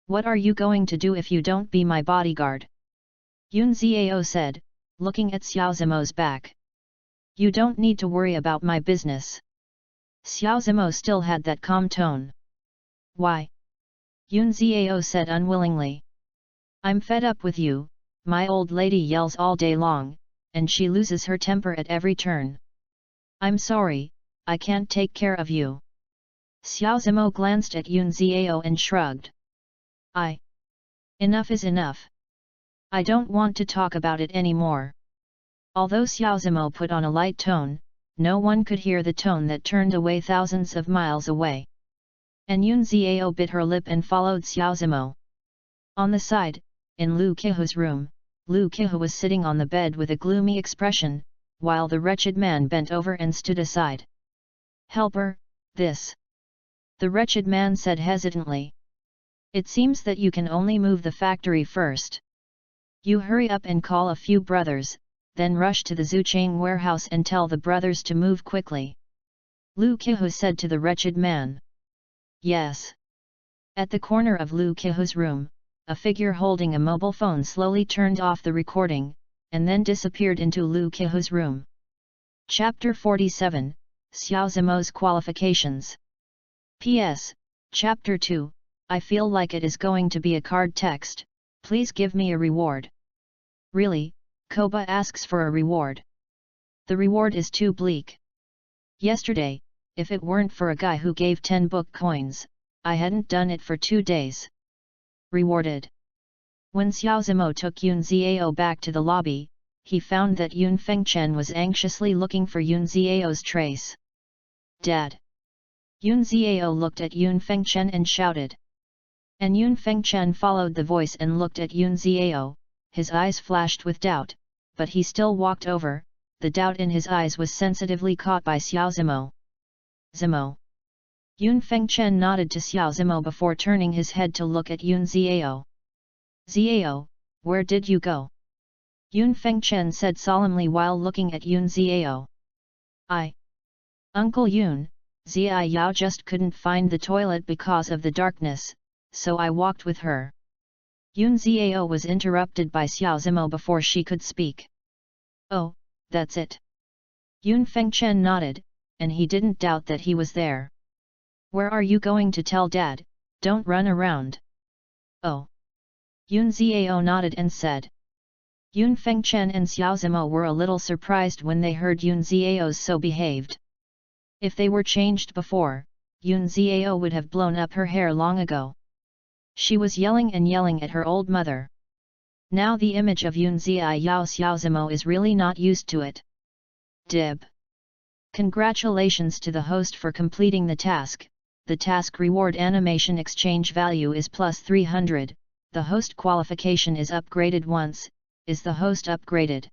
What are you going to do if you don't be my bodyguard? Yun Xiao said, looking at Xiao Zimo's back. You don't need to worry about my business. Xiao Zimo still had that calm tone. Why? Yun Xiao said unwillingly. I'm fed up with you, my old lady yells all day long, and she loses her temper at every turn. I'm sorry, I can't take care of you. Xiao Zimo glanced at Yun Xiao and shrugged. Enough is enough. I don't want to talk about it anymore. Although Xiao Zimo put on a light tone, no one could hear the tone that turned away thousands of miles away. And Yun Xiao bit her lip and followed Xiao Zimo. On the side, in Lu Qihu's room, Lu Qihu was sitting on the bed with a gloomy expression, while the wretched man bent over and stood aside. Helper, this. The wretched man said hesitantly. It seems that you can only move the factory first. You hurry up and call a few brothers, then rush to the Zuchang warehouse and tell the brothers to move quickly. Lu Qihu said to the wretched man. Yes. At the corner of Lu Qihu's room, a figure holding a mobile phone slowly turned off the recording, and then disappeared into Lu Qihu's room. Chapter 47, Xiao Zimo's Qualifications. P.S. Chapter 2, I feel like it is going to be a card text, please give me a reward. Really, Koba asks for a reward. The reward is too bleak. Yesterday, if it weren't for a guy who gave 10 book coins, I hadn't done it for 2 days. Rewarded. When Xiao Zimo took Yun Xiao back to the lobby, he found that Yun Fengchen was anxiously looking for Yun Xiao's trace. Dad! Yun Xiao looked at Yun Fengchen and shouted. And Yun Fengchen followed the voice and looked at Yun Xiao, his eyes flashed with doubt, but he still walked over, the doubt in his eyes was sensitively caught by Xiao Zimo. Zimo. Yun Fengchen nodded to Xiao Zimo before turning his head to look at Yun Xiao. Xiao, where did you go? Yun Fengchen said solemnly while looking at Yun Xiao. Uncle Yun, Xiao just couldn't find the toilet because of the darkness, so I walked with her. Yun Xiao was interrupted by Xiao Zimo before she could speak. Oh, that's it. Yun Fengchen nodded, and he didn't doubt that he was there. Where are you going to tell Dad? Don't run around. Oh. Yun Xiao nodded and said. Yun Fengchen and Xiao Zimo were a little surprised when they heard Yun Xiao's so behaved. If they were changed before, Yun Xiao would have blown up her hair long ago. She was yelling and yelling at her old mother. Now the image of Yun Xiao Xiao Zimo is really not used to it. Dib. Congratulations to the host for completing the task. The task reward animation exchange value is plus 300, the host qualification is upgraded once. Is the host upgraded?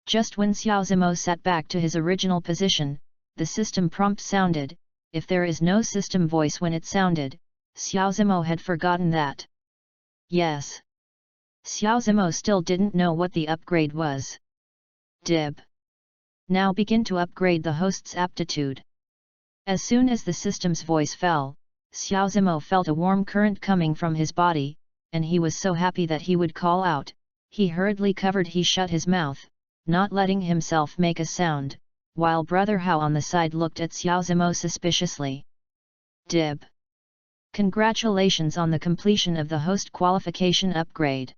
Just when Xiao Zimo sat back to his original position, the system prompt sounded. If there is no system voice when it sounded, Xiao Zimo had forgotten that. Yes. Xiao Zimo still didn't know what the upgrade was. Dib. Now begin to upgrade the host's aptitude. As soon as the system's voice fell, Xiao Zimo felt a warm current coming from his body, and he was so happy that he would call out. He hurriedly shut his mouth, not letting himself make a sound, while Brother Hao on the side looked at Xiao Zimo suspiciously. Dib. Congratulations on the completion of the host qualification upgrade.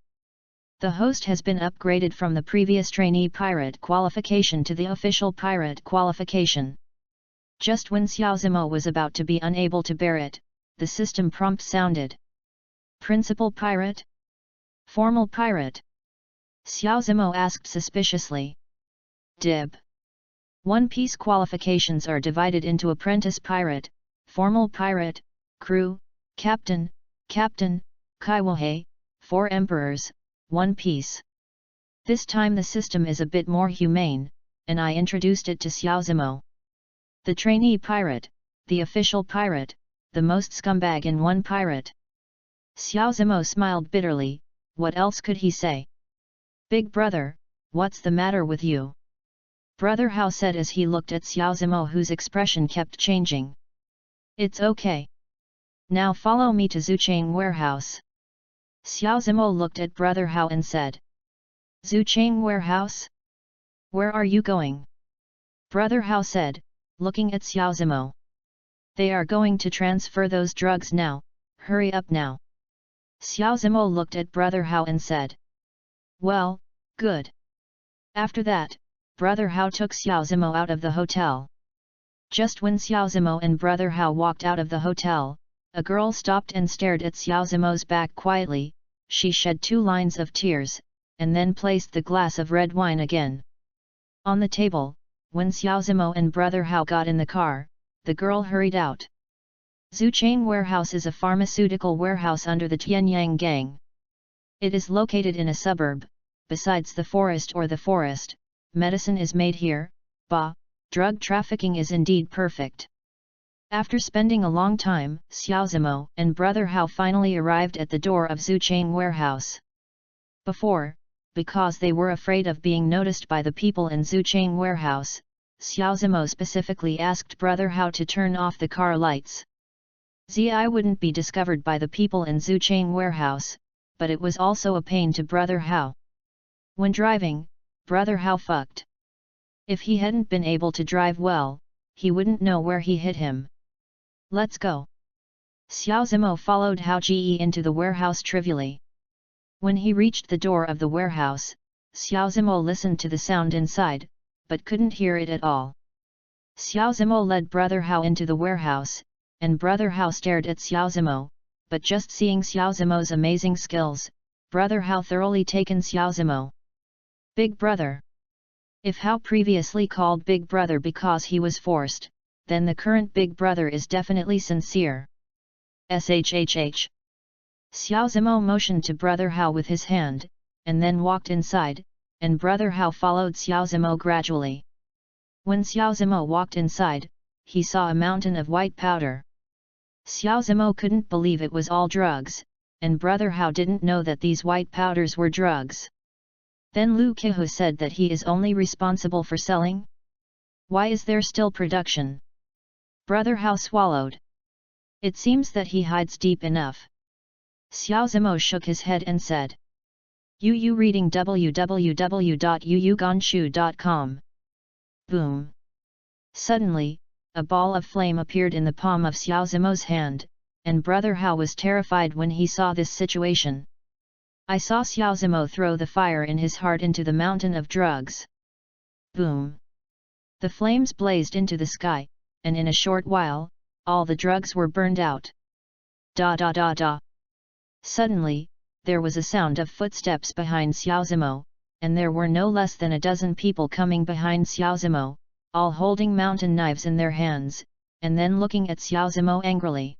The host has been upgraded from the previous trainee pirate qualification to the official pirate qualification. Just when Xiaozimo was about to be unable to bear it, the system prompt sounded. Principal pirate? Formal pirate? Xiaozimo asked suspiciously. Dib. One Piece qualifications are divided into apprentice pirate, formal pirate, crew, captain, kaiwahei, 4 emperors, One Piece. This time the system is a bit more humane, and I introduced it to Xiaozimo. The trainee pirate, the official pirate, the most scumbag in one pirate. Xiaozimo smiled bitterly, what else could he say? Big brother, what's the matter with you? Brother Hao said as he looked at Xiaozimo, whose expression kept changing. It's okay. Now follow me to Zuchang warehouse. Xiaozimo looked at Brother Hao and said. Zuchang warehouse? Where are you going? Brother Hao said, looking at Xiaozimo. They are going to transfer those drugs now, hurry up now. Xiaozimo looked at Brother Hao and said. Well, good. After that, Brother Hao took Xiaozimo out of the hotel. Just when Xiaozimo and Brother Hao walked out of the hotel, a girl stopped and stared at Xiaozimo's back quietly. She shed 2 lines of tears, and then placed the glass of red wine again on the table. When Xiaozimo and Brother Hao got in the car, the girl hurried out. Zuchang Warehouse is a pharmaceutical warehouse under the Tianyang Gang. It is located in a suburb. Besides the forest, medicine is made here. Drug trafficking is indeed perfect. After spending a long time, Xiaozimo and Brother Hao finally arrived at the door of Zuchang Warehouse. Before, because they were afraid of being noticed by the people in Zuchang Warehouse, Xiaozimo specifically asked Brother Hao to turn off the car lights. I wouldn't be discovered by the people in Zuchang Warehouse, but it was also a pain to Brother Hao. When driving, Brother Hao fucked. If he hadn't been able to drive well, he wouldn't know where he hit him. Let's go. Xiaozimo followed Hao Ji into the warehouse trivially. When he reached the door of the warehouse, Xiaozimo listened to the sound inside, but couldn't hear it at all. Xiaozimo led Brother Hao into the warehouse, and Brother Hao stared at Xiaozimo, but just seeing Xiaozimo's amazing skills, Brother Hao thoroughly taken Xiaozimo. Big brother. If Hao previously called Big brother because he was forced, then the current Big brother is definitely sincere. Shhh. Xiaozimo motioned to Brother Hao with his hand, and then walked inside, and Brother Hao followed Xiaozimo gradually. When Xiaozimo walked inside, he saw a mountain of white powder. Xiaozimo couldn't believe it was all drugs, and Brother Hao didn't know that these white powders were drugs. Then Lu Kehu said that he is only responsible for selling? Why is there still production? Brother Hao swallowed. It seems that he hides deep enough. Xiaozimo shook his head and said. Yu reading www.yuyugonshu.com. Boom. Suddenly, a ball of flame appeared in the palm of Xiaozimo's hand, and Brother Hao was terrified when he saw this situation. I saw Xiaozimo throw the fire in his heart into the mountain of drugs. Boom. The flames blazed into the sky, and in a short while, all the drugs were burned out. Suddenly, there was a sound of footsteps behind Xiaozimo, and there were no less than a dozen people coming behind Xiaozimo, all holding mountain knives in their hands, and then looking at Xiaozimo angrily.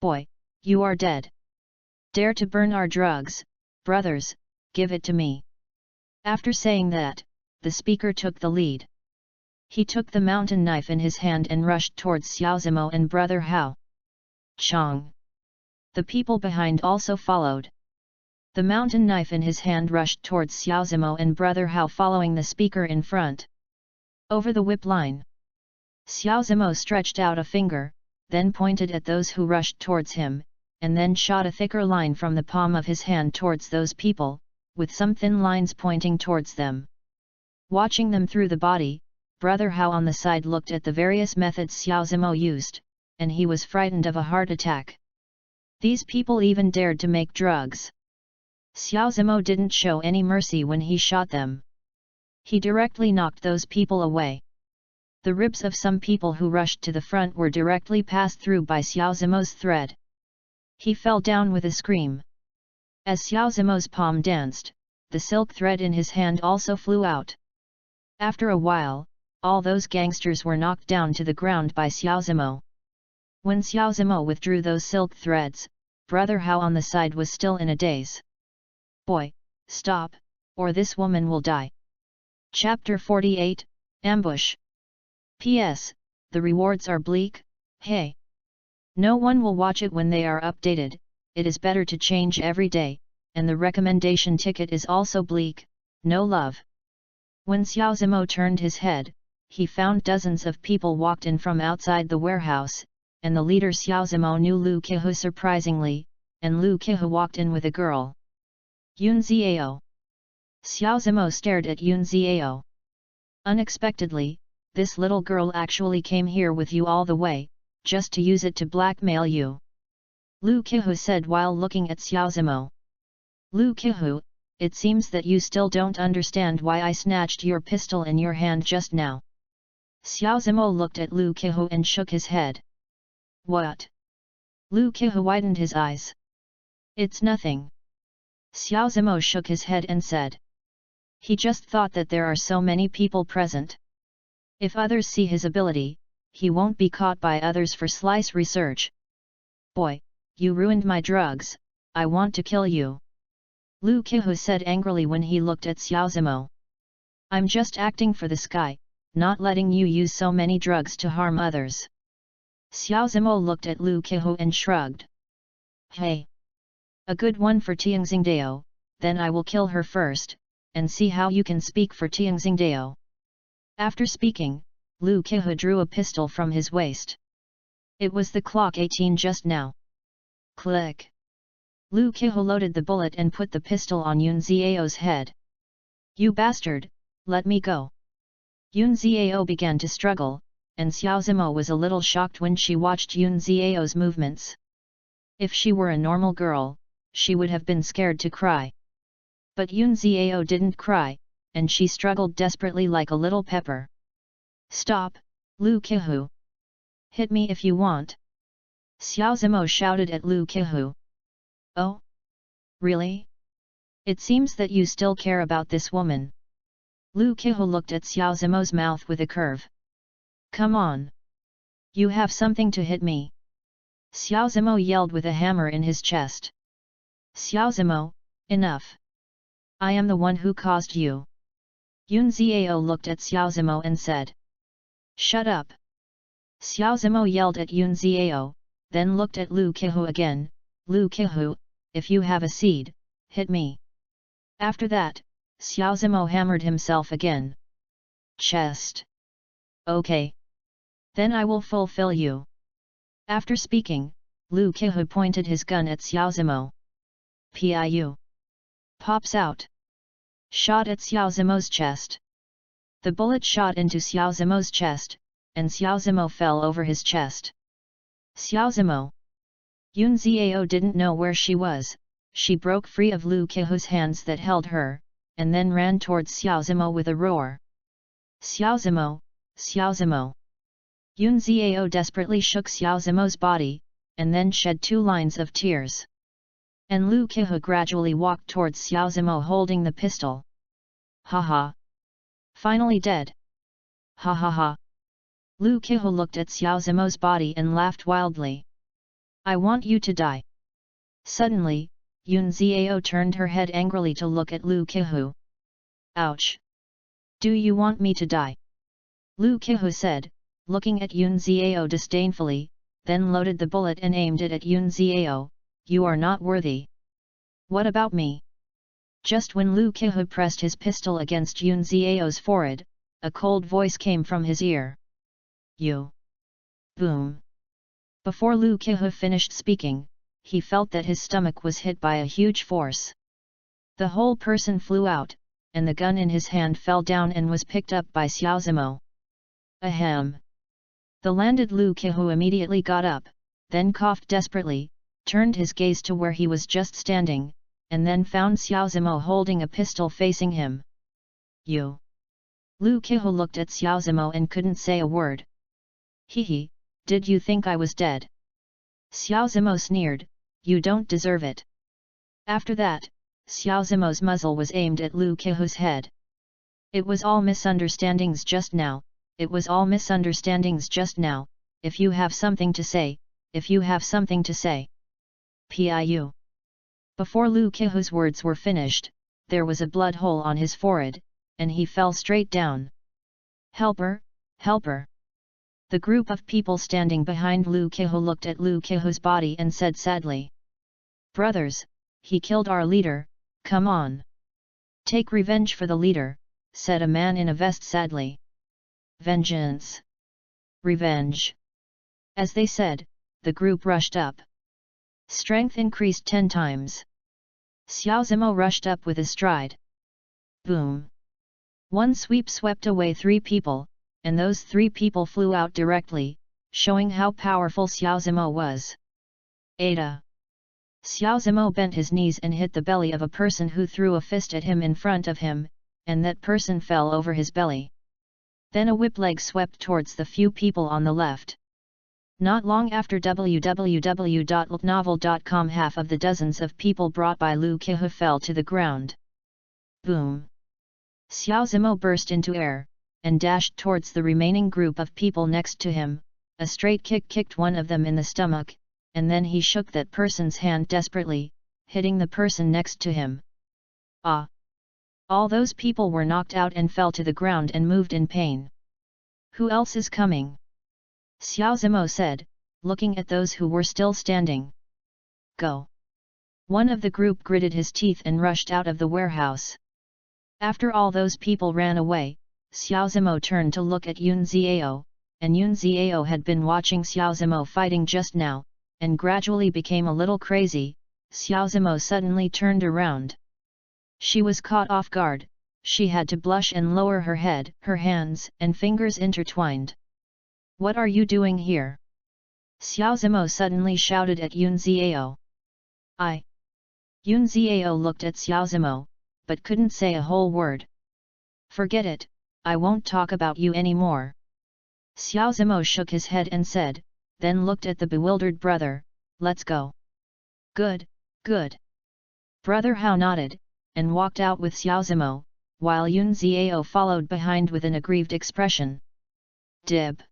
Boy, you are dead. Dare to burn our drugs, brothers, give it to me. After saying that, the speaker took the lead. He took the mountain knife in his hand and rushed towards Xiaozimo and Brother Hao. Chong. The people behind also followed. The mountain knife in his hand rushed towards Xiaozimo and Brother Hao, following the speaker in front. Over the whip line. Xiaozimo stretched out a finger, then pointed at those who rushed towards him, and then shot a thicker line from the palm of his hand towards those people, with some thin lines pointing towards them. Watching them through the body, Brother Hao on the side looked at the various methods Xiaozimo used, and he was frightened of a heart attack. These people even dared to make drugs. Xiao Zimo didn't show any mercy when he shot them. He directly knocked those people away. The ribs of some people who rushed to the front were directly passed through by Xiao Zimo's thread. He fell down with a scream. As Xiao Zimo's palm danced, the silk thread in his hand also flew out. After a while, all those gangsters were knocked down to the ground by Xiao Zimo. When Xiao Zimo withdrew those silk threads, Brother Hao on the side was still in a daze. Boy, stop, or this woman will die. Chapter 48, Ambush. P.S. The rewards are bleak, hey. No one will watch it when they are updated, it is better to change every day, and the recommendation ticket is also bleak, no love. When Xiao Zimo turned his head, he found dozens of people walked in from outside the warehouse, and the leader Xiao Zimo knew Lu Qihu surprisingly, and Lu Qihu walked in with a girl. Yun Xiao. Xiao Zimo stared at Yun Xiao. Unexpectedly, this little girl actually came here with you all the way, just to use it to blackmail you. Lu Qihu said while looking at Xiao Zimo. Lu Qihu, it seems that you still don't understand why I snatched your pistol in your hand just now. Xiao Zimo looked at Lu Qihu and shook his head. What? Lu Qihu widened his eyes. It's nothing. Xiao Zimo shook his head and said. He just thought that there are so many people present. If others see his ability, he won't be caught by others for slice research. Boy, you ruined my drugs, I want to kill you. Lu Qihu said angrily when he looked at Xiao Zimo. I'm just acting for the sky, not letting you use so many drugs to harm others. Xiao Zimo looked at Lu Qihu and shrugged. Hey! A good one for Tianxingdao, then I will kill her first, and see how you can speak for Tianxingdao. After speaking, Lu Qihu drew a pistol from his waist. It was the clock 18 just now. Click! Lu Qihu loaded the bullet and put the pistol on Yun Xiao's head. You bastard, let me go. Yun Xiao began to struggle, and Xiao Zimo was a little shocked when she watched Yun Xiao's movements. If she were a normal girl, she would have been scared to cry. But Yun Xiao didn't cry, and she struggled desperately like a little pepper. Stop, Lu Qihu. Hit me if you want. Xiao Zimo shouted at Lu Qihu. Oh? Really? It seems that you still care about this woman. Lu Qihu looked at Xiao Zimo's mouth with a curve. Come on. You have something to hit me. Xiao Zimo yelled with a hammer in his chest. Xiao Zimo, enough. I am the one who caused you. Yun Xiao looked at Xiao Zimo and said. Shut up. Xiao Zimo yelled at Yun Xiao, then looked at Lu Qihu again. Lu Qihu, if you have a seed, hit me. After that, Xiao Zimo hammered himself again. Chest. Okay. Then I will fulfill you. After speaking, Lu Qihu pointed his gun at Xiao Zimo. Piu. Pops out. Shot at Xiao Zimo's chest. The bullet shot into Xiao Zimo's chest, and Xiao Zimo fell over his chest. Xiao Zimo. Yun Xiao didn't know where she was, she broke free of Lu Qihu's hands that held her, and then ran towards Xiao Zimo with a roar. Xiao Zimo, Xiao Zimo. Yun Xiao desperately shook Xiao Zimo's body, and then shed 2 lines of tears. And Lu Qihu gradually walked towards Xiao Zimo holding the pistol. Ha ha! Finally dead! Ha ha ha! Lu Qihu looked at Xiao Zimo's body and laughed wildly. I want you to die! Suddenly, Yun Xiao turned her head angrily to look at Lu Qihu. Ouch! Do you want me to die? Lu Qihu said, looking at Yun Xiao disdainfully, then loaded the bullet and aimed it at Yun Xiao. You are not worthy. What about me? Just when Lu Qihu pressed his pistol against Yun Xiao's forehead, a cold voice came from his ear. You! Boom! Before Lu Qihu finished speaking, he felt that his stomach was hit by a huge force. The whole person flew out, and the gun in his hand fell down and was picked up by Xiao Zimo. Ahem! The landed Lu Qihu immediately got up, then coughed desperately, turned his gaze to where he was just standing, and then found Xiao Zimo holding a pistol facing him. You! Lu Qihu looked at Xiao Zimo and couldn't say a word. Hehe, did you think I was dead? Xiao Zimo sneered, you don't deserve it. After that, Xiao Zimo's muzzle was aimed at Lu Qihu's head. It was all misunderstandings just now, it was all misunderstandings just now, if you have something to say, if you have something to say. Piu. Before Lu Qihu's words were finished, there was a blood hole on his forehead, and he fell straight down. Helper, helper! The group of people standing behind Lu Qihu looked at Lu Qihu's body and said sadly. Brothers, he killed our leader, come on. Take revenge for the leader, said a man in a vest sadly. Vengeance! Revenge! As they said, the group rushed up. Strength increased 10 times. Xiao Zimo rushed up with a stride. Boom! One sweep swept away 3 people, and those 3 people flew out directly, showing how powerful Xiao Zimo was. Ada! Xiao Zimo bent his knees and hit the belly of a person who threw a fist at him in front of him, and that person fell over his belly. Then a whip leg swept towards the few people on the left. Not long after www.ltnovel.com, half of the dozens of people brought by Lu Qihu fell to the ground. Boom! Xiao Zimo burst into air, and dashed towards the remaining group of people next to him. A straight kick kicked one of them in the stomach, and then he shook that person's hand desperately, hitting the person next to him. Ah! All those people were knocked out and fell to the ground and moved in pain. Who else is coming? Xiao Zimo said, looking at those who were still standing. Go! One of the group gritted his teeth and rushed out of the warehouse. After all those people ran away, Xiao Zimo turned to look at Yun Xiao, and Yun Xiao had been watching Xiao Zimo fighting just now, and gradually became a little crazy. Xiao Zimo suddenly turned around. She was caught off guard, she had to blush and lower her head, her hands and fingers intertwined. What are you doing here? Xiao Zimo suddenly shouted at Yun Xiao. Yun Xiao looked at Xiao Zimo, but couldn't say a whole word. Forget it, I won't talk about you anymore. Xiao Zimo shook his head and said, then looked at the bewildered brother, let's go. Good, good. Brother Hao nodded, and walked out with Xiao Zimo, while Yun Xiao followed behind with an aggrieved expression. Dib.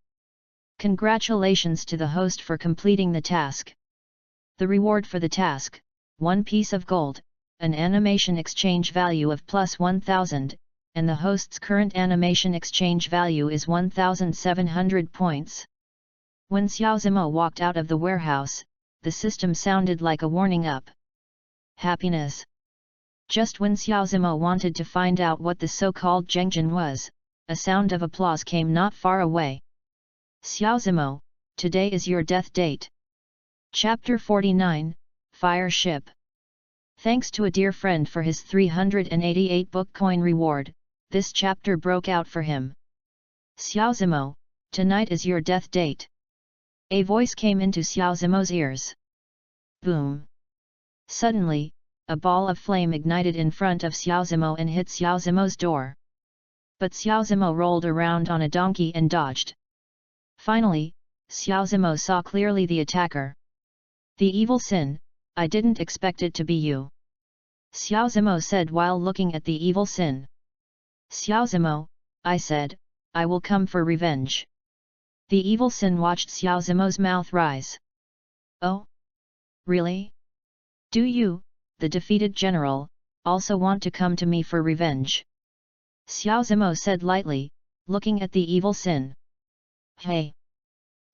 Congratulations to the host for completing the task. The reward for the task, 1 piece of gold, an animation exchange value of plus 1000, and the host's current animation exchange value is 1700 points. When Xiao Zimo walked out of the warehouse, the system sounded like a warning up. Happiness. Just when Xiao Zimo wanted to find out what the so-called Zhengjin was, a sound of applause came not far away. Xiao Zimo, today is your death date. Chapter 49, Fire Ship. Thanks to a dear friend for his 388 book coin reward, this chapter broke out for him. Xiao Zimo, tonight is your death date. A voice came into Xiao Zimo's ears. Boom! Suddenly, a ball of flame ignited in front of Xiao Zimo and hit Xiao Zimo's door. But Xiao Zimo rolled around on a donkey and dodged. Finally, Xiao Zimo saw clearly the attacker. The evil sin, I didn't expect it to be you. Xiao Zimo said while looking at the evil sin. Xiao Zimo, I said, I will come for revenge. The evil sin watched Xiao Zimo's mouth rise. Oh? Really? Do you, the defeated general, also want to come to me for revenge? Xiao Zimo said lightly, looking at the evil sin. Hey!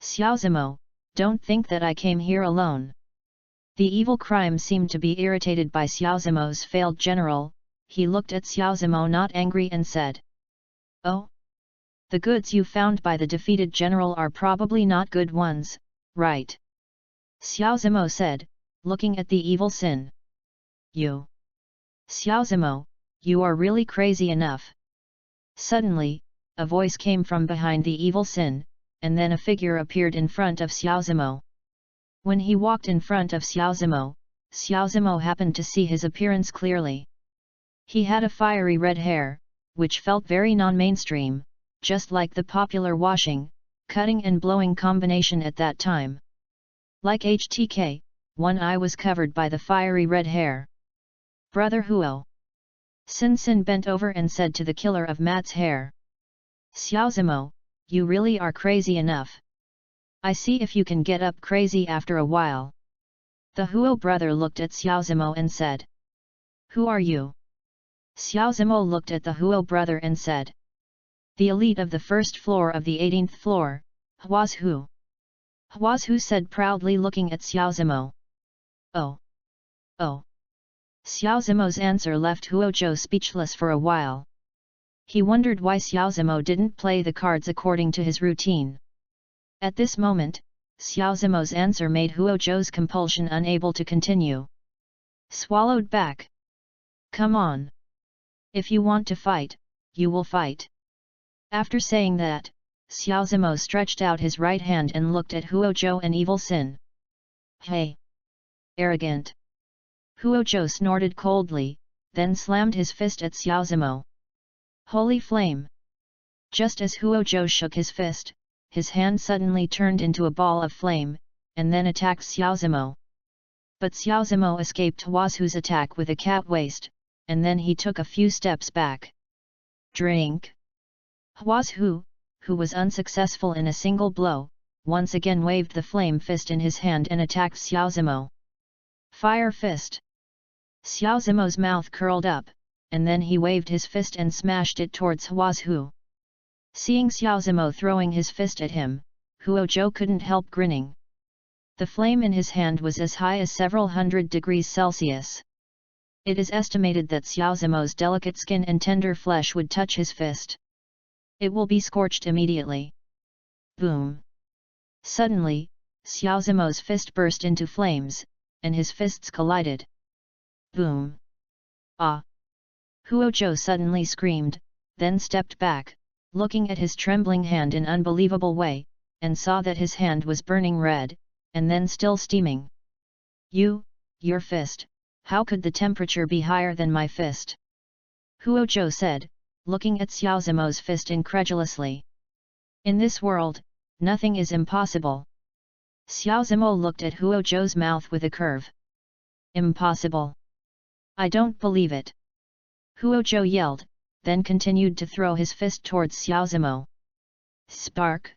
Xiao Zimo, don't think that I came here alone. The evil crime seemed to be irritated by Xiao Zimo's failed general. He looked at Xiao Zimo not angry and said. Oh? The goods you found by the defeated general are probably not good ones, right? Xiao Zimo said, looking at the evil sin. You! Xiao Zimo, you are really crazy enough. Suddenly, a voice came from behind the evil sin, and then a figure appeared in front of Xiao Zimo. When he walked in front of Xiao Zimo, Xiao Zimo happened to see his appearance clearly. He had a fiery red hair, which felt very non-mainstream, just like the popular washing, cutting and blowing combination at that time. Like HTK, one eye was covered by the fiery red hair. Brother Huo. Sin Sin bent over and said to the killer of Mat's hair. Xiao Zimo, you really are crazy enough. I see if you can get up crazy after a while. The Huo brother looked at Xiao Zimo and said. Who are you? Xiao Zimo looked at the Huo brother and said. The elite of the first floor of the 18th floor, Hua's Hu. Hua's Hu said proudly looking at Xiao Zimo. Oh. Oh. Xiao Zimo's answer left Huo Zhou speechless for a while. He wondered why Xiao Zimo didn't play the cards according to his routine. At this moment, Xiao Zimo's answer made Huo Zhou's compulsion unable to continue. Swallowed back. Come on. If you want to fight, you will fight. After saying that, Xiao Zimo stretched out his right hand and looked at Huo Zhou and Evil Sin. Hey! Arrogant! Huo Zhou snorted coldly, then slammed his fist at Xiao Zimo. Holy flame! Just as Huo Zhou shook his fist, his hand suddenly turned into a ball of flame, and then attacked Xiao Zimo. But Xiao Zimo escaped Hua's Hu's attack with a cat waist, and then he took a few steps back. Drink! Hua's Hu, who was unsuccessful in a single blow, once again waved the flame fist in his hand and attacked Xiao Zimo. Fire fist! Xiao Zimo's mouth curled up, and then he waved his fist and smashed it towards Hua's Hu. Seeing Xiao Zimo throwing his fist at him, Huo Zhou couldn't help grinning. The flame in his hand was as high as several hundred degrees Celsius. It is estimated that Xiao Zimo's delicate skin and tender flesh would touch his fist. It will be scorched immediately. Boom! Suddenly, Xiao Zimo's fist burst into flames, and his fists collided. Boom! Ah! Huo Zhou suddenly screamed, then stepped back, looking at his trembling hand in unbelievable way, and saw that his hand was burning red, and then still steaming. Your fist, how could the temperature be higher than my fist? Huo Zhou said, looking at Xiao Zimo's fist incredulously. In this world, nothing is impossible. Xiao Zimo looked at Huo Zhou's mouth with a curve. Impossible! I don't believe it! Huo Zhou yelled, then continued to throw his fist towards Xiao Zimo. Spark!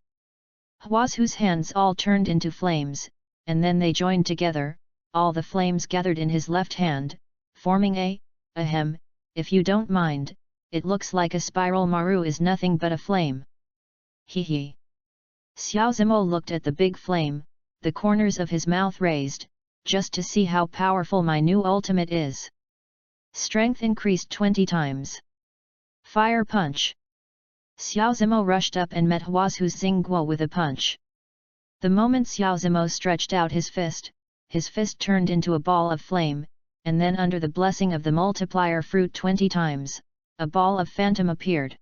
Hua's Hu's hands all turned into flames, and then they joined together, all the flames gathered in his left hand, forming ahem, if you don't mind, it looks like a spiral maru is nothing but a flame. Hee. Xiao Zimo looked at the big flame, the corners of his mouth raised, just to see how powerful my new ultimate is. Strength increased 20 times. Fire punch! Xiao Zimo rushed up and met Hua's Hu's Xingguo with a punch. The moment Xiao Zimo stretched out his fist turned into a ball of flame, and then under the blessing of the multiplier fruit 20 times, a ball of phantom appeared.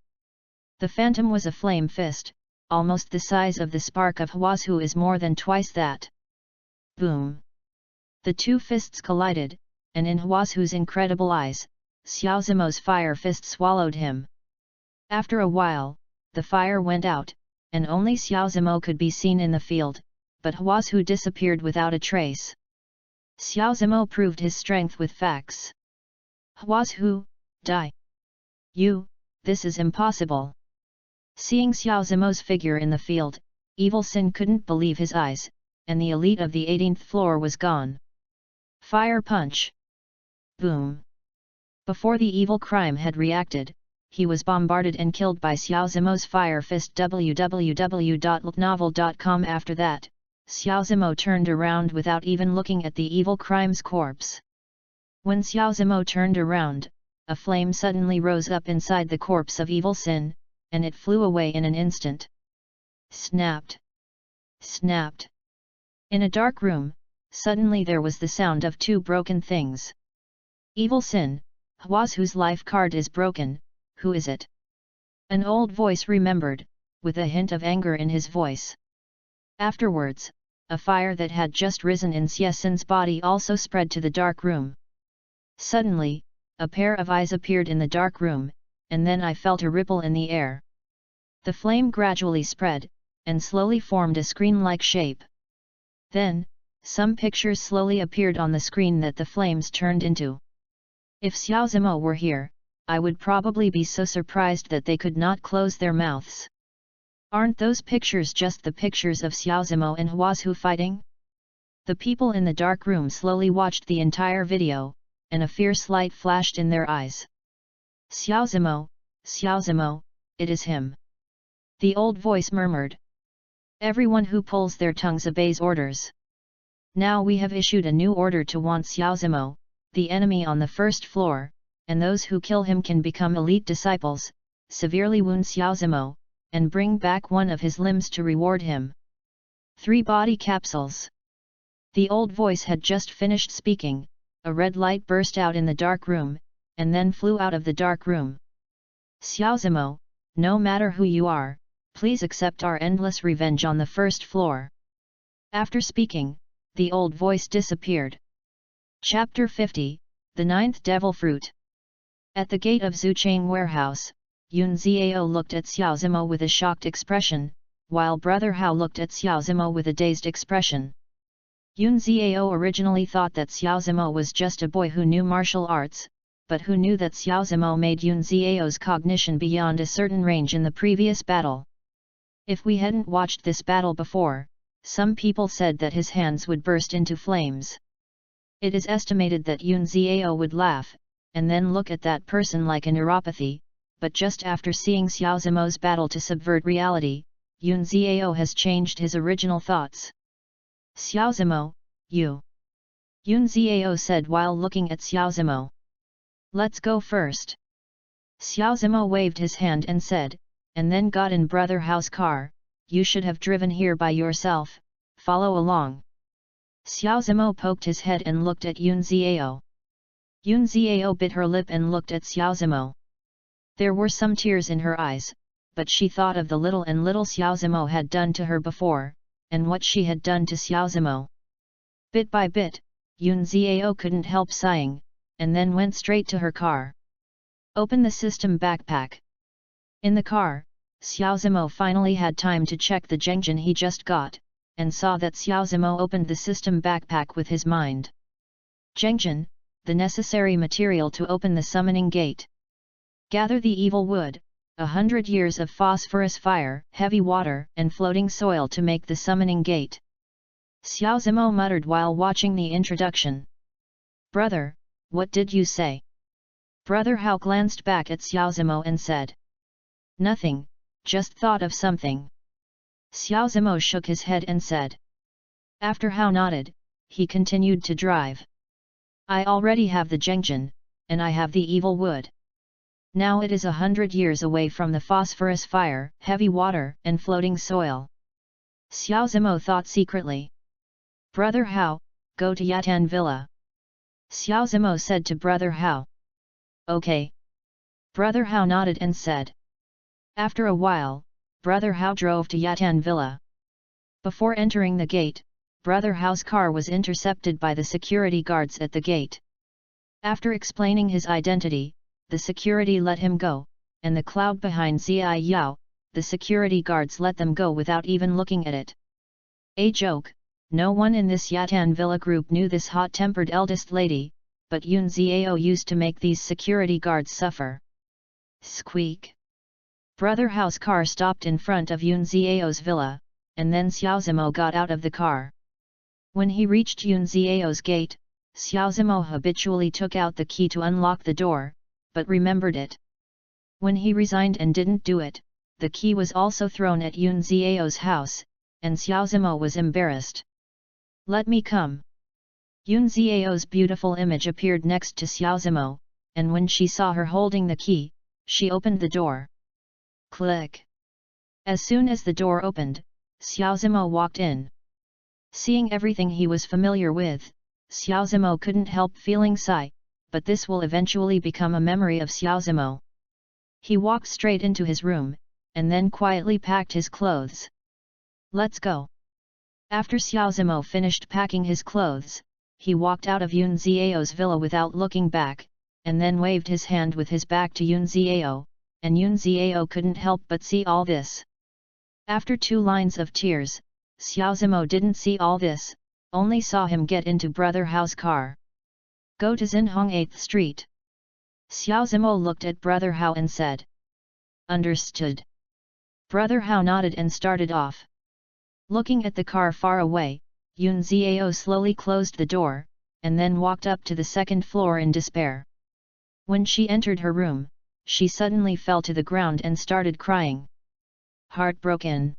The phantom was a flame fist, almost the size of the spark of Hua's Hu is more than twice that. Boom! The two fists collided, and in Hua's Hu's incredible eyes, Xiao Zimo's fire fist swallowed him. After a while, the fire went out, and only Xiao Zimo could be seen in the field, but Hua's Hu disappeared without a trace. Xiao Zimo proved his strength with facts. Hua's Hu, die! This is impossible! Seeing Xiao Zimo's figure in the field, Evil Sin couldn't believe his eyes, and the elite of the 18th floor was gone. Fire punch! Boom! Before the evil crime had reacted, he was bombarded and killed by Xiao Zimo's fire fist. www.ltnovel.com. After that, Xiao Zimo turned around without even looking at the evil crime's corpse. When Xiao Zimo turned around, a flame suddenly rose up inside the corpse of Evil Sin, and it flew away in an instant. Snapped! Snapped! In a dark room, suddenly there was the sound of two broken things. Evil Sin, Hua's Hu's life card is broken, who is it? An old voice remembered, with a hint of anger in his voice. Afterwards, a fire that had just risen in Xie Xin's body also spread to the dark room. Suddenly, a pair of eyes appeared in the dark room, and then I felt a ripple in the air. The flame gradually spread, and slowly formed a screen-like shape. Then, some pictures slowly appeared on the screen that the flames turned into. If Xiao Zimo were here, I would probably be so surprised that they could not close their mouths. Aren't those pictures just the pictures of Xiao Zimo and Huazhu fighting? The people in the dark room slowly watched the entire video, and a fierce light flashed in their eyes. Xiao Zimo, it is him. The old voice murmured. Everyone who pulls their tongues obeys orders. Now we have issued a new order to want Xiao Zimo, the enemy on the first floor, and those who kill him can become elite disciples, severely wound Xiao Zimo, and bring back one of his limbs to reward him. 3 body capsules. The old voice had just finished speaking, a red light burst out in the dark room, and then flew out of the dark room. Xiao Zimo, no matter who you are, please accept our endless revenge on the first floor. After speaking, the old voice disappeared. Chapter 50, The Ninth Devil Fruit. At the gate of Zuchang warehouse, Yun Ziao looked at Xiao Zimo with a shocked expression, while Brother Hao looked at Xiao Zimo with a dazed expression. Yun Ziao originally thought that Xiao Zimo was just a boy who knew martial arts, but who knew that Xiao Zimo made Yun Ziao's cognition beyond a certain range in the previous battle. If we hadn't watched this battle before, some people said that his hands would burst into flames. It is estimated that Yun Ziao would laugh, and then look at that person like a neuropathy, but just after seeing Xiao Zimo's battle to subvert reality, Yun Ziao has changed his original thoughts. Xiao Zimo, you. Yun Ziao said while looking at Xiao Zimo. Let's go first. Xiao Zimo waved his hand and said, and then got in Brother Hao's car, you should have driven here by yourself, follow along. Xiao Zimo poked his head and looked at Yun Ziao. Yun Ziao bit her lip and looked at Xiao Zimo. There were some tears in her eyes, but she thought of the little Xiao Zimo had done to her before, and what she had done to Xiao Zimo. Bit by bit, Yun Ziao couldn't help sighing, and then went straight to her car. Open the system backpack. In the car, Xiao Zimo finally had time to check the Zhengjin he just got, and saw that Xiao Zimo opened the system backpack with his mind. Zhengjin, the necessary material to open the summoning gate. Gather the evil wood, 100 years of phosphorus fire, heavy water and floating soil to make the summoning gate. Xiao Zimo muttered while watching the introduction. Brother, what did you say? Brother Hao glanced back at Xiao Zimo and said. Nothing, just thought of something. Xiao Zimo shook his head and said. After Hao nodded, he continued to drive. I already have the Zhengjin, and I have the evil wood. Now it is 100 years away from the phosphorus fire, heavy water and floating soil. Xiao Zimo thought secretly. Brother Hao, go to Yatan Villa. Xiao Zimo said to Brother Hao. Okay. Brother Hao nodded and said. After a while, Brother Hao drove to Yatan Villa. Before entering the gate, Brother Hao's car was intercepted by the security guards at the gate. After explaining his identity, the security let him go, and the cloud behind Ziai Yao, the security guards let them go without even looking at it. A joke, no one in this Yatan Villa group knew this hot-tempered eldest lady, but Yun Ziao used to make these security guards suffer. Squeak! Brother Hao's car stopped in front of Yun Ziao's villa, and then Xiao Zimo got out of the car. When he reached Yun Ziao's gate, Xiao Zimo habitually took out the key to unlock the door, but remembered it. When he resigned and didn't do it, the key was also thrown at Yun Ziao's house, and Xiao Zimo was embarrassed. Let me come. Yun Ziao's beautiful image appeared next to Xiao Zimo, and when she saw her holding the key, she opened the door. Click! As soon as the door opened, Xiao Zimo walked in. Seeing everything he was familiar with, Xiao Zimo couldn't help feeling sigh, but this will eventually become a memory of Xiao Zimo. He walked straight into his room, and then quietly packed his clothes. Let's go. After Xiao Zimo finished packing his clothes, he walked out of Yun Xiao's villa without looking back, and then waved his hand with his back to Yun Xiao, and Yun Xiao couldn't help but see all this. After 2 lines of tears, Xiao Zimo didn't see all this, only saw him get into Brother Hao's car. Go to Xinhong 8th Street. Xiao Zimo looked at Brother Hao and said. Understood. Brother Hao nodded and started off. Looking at the car far away, Yun Xiao slowly closed the door, and then walked up to the 2nd floor in despair. When she entered her room, she suddenly fell to the ground and started crying. Heartbroken.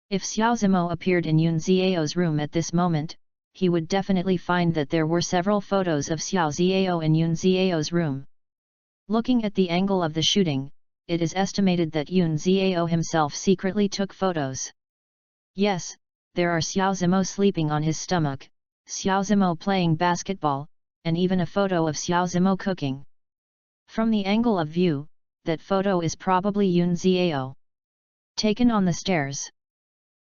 If Xiao Zimo appeared in Yun Xiao's room at this moment, he would definitely find that there were several photos of Xiao Xiao in Yun Xiao's room. Looking at the angle of the shooting, it is estimated that Yun Xiao himself secretly took photos. Yes, there are Xiao Zimo sleeping on his stomach, Xiao Zimo playing basketball, and even a photo of Xiao Zimo cooking. From the angle of view, that photo is probably Yun Xiao. Taken on the stairs.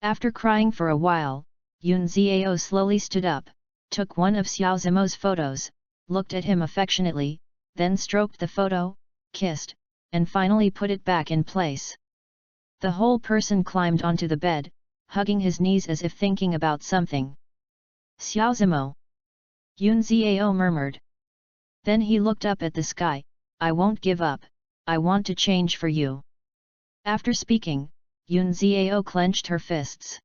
After crying for a while, Yun Xiao slowly stood up, took one of Xiao Zimo's photos, looked at him affectionately, then stroked the photo, kissed, and finally put it back in place. The whole person climbed onto the bed, hugging his knees as if thinking about something. Xiao Zimo. Yun Xiao murmured. Then he looked up at the sky. I won't give up, I want to change for you. After speaking, Yun Xiao clenched her fists.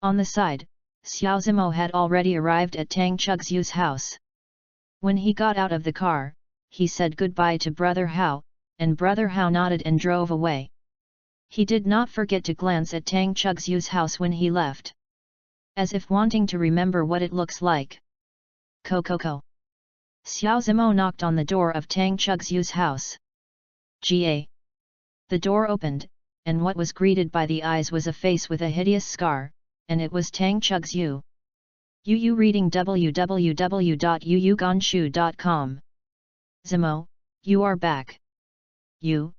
On the side, Xiao Zimo had already arrived at Tang Chugxiu's house. When he got out of the car, he said goodbye to Brother Hao, and Brother Hao nodded and drove away. He did not forget to glance at Tang Chugxiu's house when he left. As if wanting to remember what it looks like. Ko. Xiao Zimo knocked on the door of Tang Chugxiu's house. Ga. The door opened, and what was greeted by the eyes was a face with a hideous scar, and it was Tang Chugxiu. Yu reading www.yuyugonshu.com. Zimo, you are back. You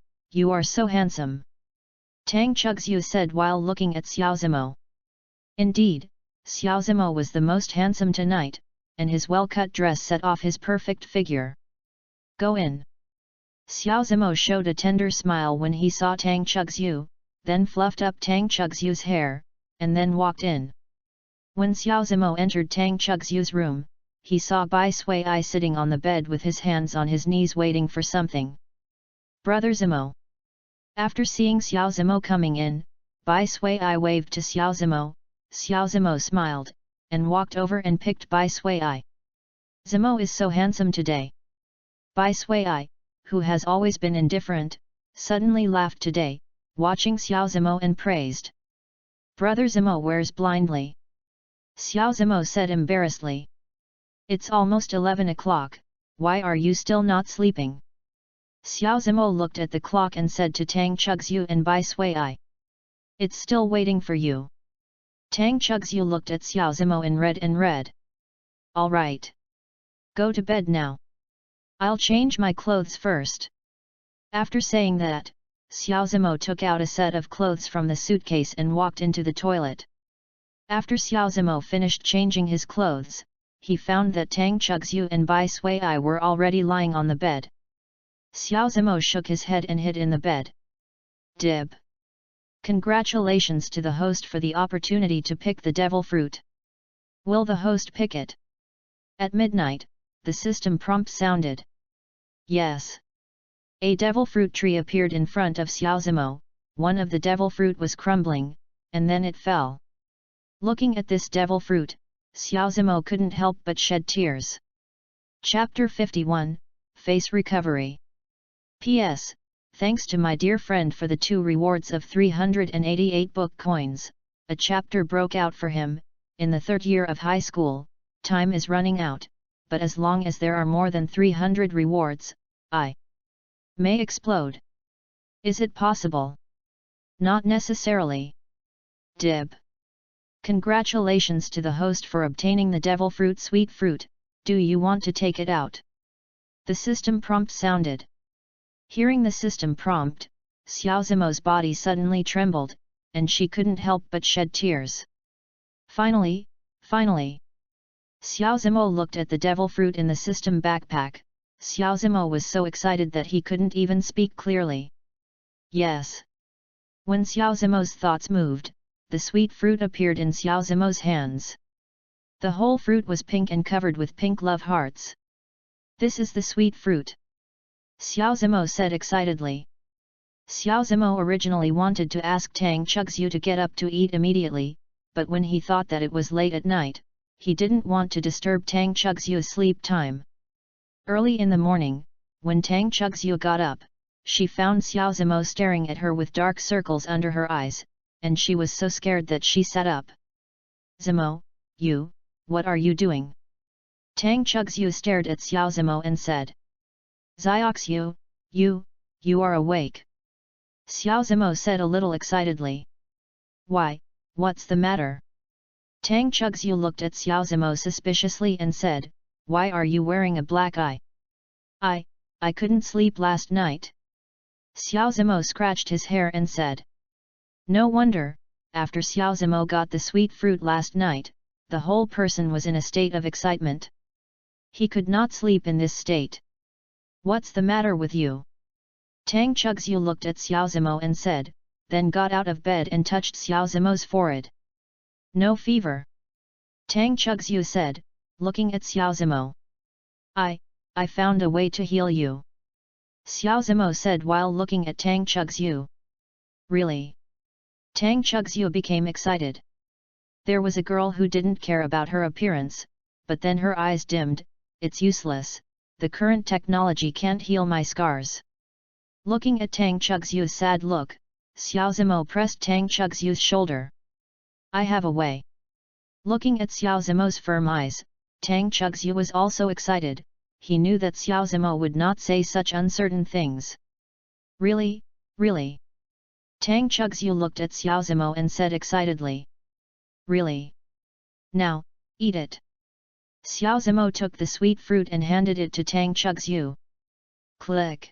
are so handsome. Tang Chugxiu said while looking at Xiao Zimo. Indeed, Xiao Zimo was the most handsome tonight, and his well-cut dress set off his perfect figure. Go in. Xiao Zimo showed a tender smile when he saw Tang Chugxiu, then fluffed up Tang Chugxiu's hair, and then walked in. When Xiao Zimo entered Tang Chugxiu's room, he saw Bai Sui sitting on the bed with his hands on his knees waiting for something. Brother Zimo. After seeing Xiao Zimo coming in, Bai Sui waved to Xiao Zimo. Xiao Zimo smiled, and walked over and picked Bai Sui. Zimo is so handsome today. Bai Sui, who has always been indifferent, suddenly laughed today, watching Xiao Zimo and praised. Brother Zimo wears blindly. Xiao Zimo said embarrassedly. It's almost 11 o'clock, why are you still not sleeping? Xiao Zimo looked at the clock and said to Tang Chugxiu and Bai Sui. It's still waiting for you. Tang Chugxiu looked at Xiao Zimo and read. All right. Go to bed now. I'll change my clothes first. After saying that, Xiao Zimo took out a set of clothes from the suitcase and walked into the toilet. After Xiao Zimo finished changing his clothes, he found that Tang Chugxiu and Bai Sui were already lying on the bed. Xiao Zimo shook his head and hid in the bed. Dib. Congratulations to the host for the opportunity to pick the devil fruit. Will the host pick it? At midnight, the system prompt sounded. Yes. A devil fruit tree appeared in front of Xiao Zimo, one of the devil fruit was crumbling, and then it fell. Looking at this devil fruit, Xiao Zimo couldn't help but shed tears. Chapter 51, Face Recovery. P.S. Thanks to my dear friend for the 2 rewards of 388 book coins, a chapter broke out for him. In the 3rd year of high school, time is running out, but as long as there are more than 300 rewards, I may explode. Is it possible? Not necessarily. Dib. Congratulations to the host for obtaining the devil fruit sweet fruit, do you want to take it out? The system prompt sounded. Hearing the system prompt, Xiao Zimo's body suddenly trembled, and she couldn't help but shed tears. Finally. Xiao Zimo looked at the devil fruit in the system backpack. Xiao Zimo was so excited that he couldn't even speak clearly. Yes. When Xiao Zimo's thoughts moved, the sweet fruit appeared in Xiao Zimo's hands. The whole fruit was pink and covered with pink love hearts. This is the sweet fruit. Xiao Zimo said excitedly. Xiao Zimo originally wanted to ask Tang Chugxiu to get up to eat immediately, but when he thought that it was late at night, he didn't want to disturb Tang Chugxiu's sleep time. Early in the morning, when Tang Chugxiu got up, she found Xiao Zimo staring at her with dark circles under her eyes, and she was so scared that she sat up. Zimo, what are you doing? Tang Chugxiu stared at Xiao Zimo and said. Zioxiu, you are awake. Xiao Zimo said a little excitedly. Why, what's the matter? Tang Chugxiu looked at Xiao Zimo suspiciously and said, why are you wearing a black eye? I couldn't sleep last night. Xiao Zimo scratched his hair and said. No wonder, after Xiao Zimo got the sweet fruit last night, the whole person was in a state of excitement. He could not sleep in this state. What's the matter with you? Tang Chugxiu looked at Xiao Zimo and said, then got out of bed and touched Xiao Zimo's forehead. No fever. Tang Chugxiu said, looking at Xiao Zimo. I found a way to heal you. Xiao Zimo said while looking at Tang Chugxiu. Really? Tang Chugxiu became excited. There was a girl who didn't care about her appearance, but then her eyes dimmed. It's useless, the current technology can't heal my scars. Looking at Tang Chugxiu's sad look, Xiao Zimo pressed Tang Chugxiu's shoulder. I have a way. Looking at Xiao Zimo's firm eyes, Tang Chugxiu was also excited. He knew that Xiao Zimo would not say such uncertain things. Really? Tang Chugxiu looked at Xiao Zimo and said excitedly. Really? Now, eat it. Xiao Zimo took the sweet fruit and handed it to Tang Chugxiu. Click.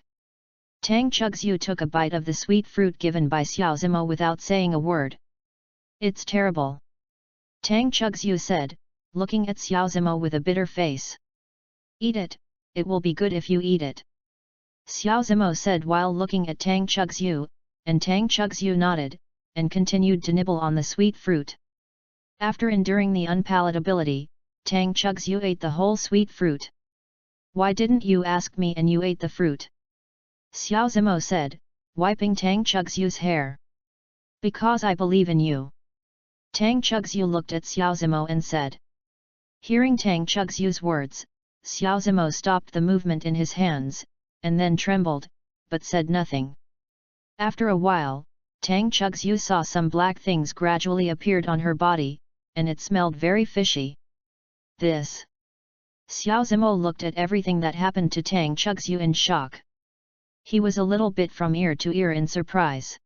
Tang Chugxiu took a bite of the sweet fruit given by Xiao Zimo without saying a word. It's terrible. Tang Chugxiu said, looking at Xiao Zimo with a bitter face. Eat it, it will be good if you eat it. Xiao Zimo said while looking at Tang Chugxiu, and Tang Chugxiu nodded, and continued to nibble on the sweet fruit. After enduring the unpalatability, Tang Chugxiu ate the whole sweet fruit. Why didn't you ask me and you ate the fruit? Xiao Zimo said, wiping Tang Chugxiu's hair. Because I believe in you. Tang Chugxiu looked at Xiao Zimo and said. Hearing Tang Chugxiu's words, Xiao Zimo stopped the movement in his hands, and then trembled, but said nothing. After a while, Tang Chugxiu saw some black things gradually appeared on her body, and it smelled very fishy. This. Xiao Zimo looked at everything that happened to Tang Chugxiu in shock. He was a little bit from ear to ear in surprise.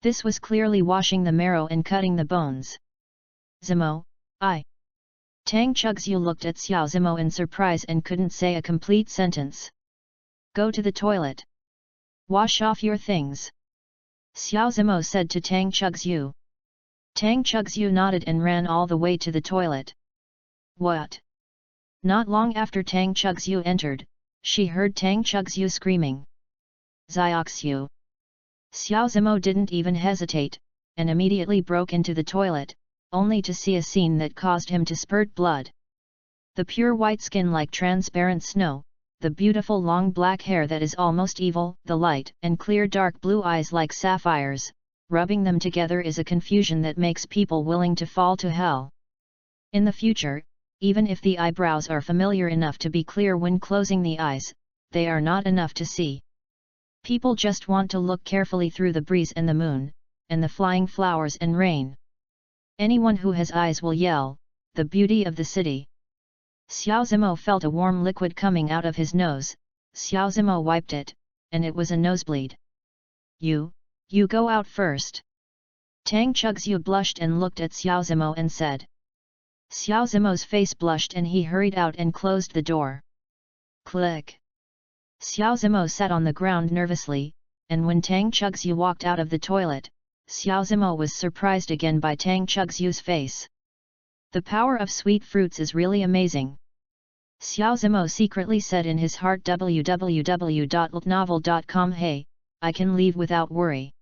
This was clearly washing the marrow and cutting the bones. Zimo, Tang Chugxiu looked at Xiao Zimo in surprise and couldn't say a complete sentence. Go to the toilet. Wash off your things. Xiao Zimo said to Tang Chugxiu. Tang Chugxiu nodded and ran all the way to the toilet. What? Not long after Tang Chugxiu entered, she heard Tang Chugxiu screaming. Zioxiu. Xiao Zimo didn't even hesitate, and immediately broke into the toilet, only to see a scene that caused him to spurt blood. The pure white skin like transparent snow, the beautiful long black hair that is almost evil, the light and clear dark blue eyes like sapphires, rubbing them together is a confusion that makes people willing to fall to hell. In the future, even if the eyebrows are familiar enough to be clear when closing the eyes, they are not enough to see. People just want to look carefully through the breeze and the moon, and the flying flowers and rain. Anyone who has eyes will yell, the beauty of the city. Xiao Zimo felt a warm liquid coming out of his nose. Xiao Zimo wiped it, and it was a nosebleed. You go out first. Tang Chugxiu blushed and looked at Xiao Zimo and said. Xiao Zimo's face blushed and he hurried out and closed the door. Click. Xiao Zimo sat on the ground nervously, and when Tang Chugxiu walked out of the toilet, Xiao Zimo was surprised again by Tang Chugxiu's face. The power of sweet fruits is really amazing. Xiao Zimo secretly said in his heart www.novel.com. Hey, I can leave without worry.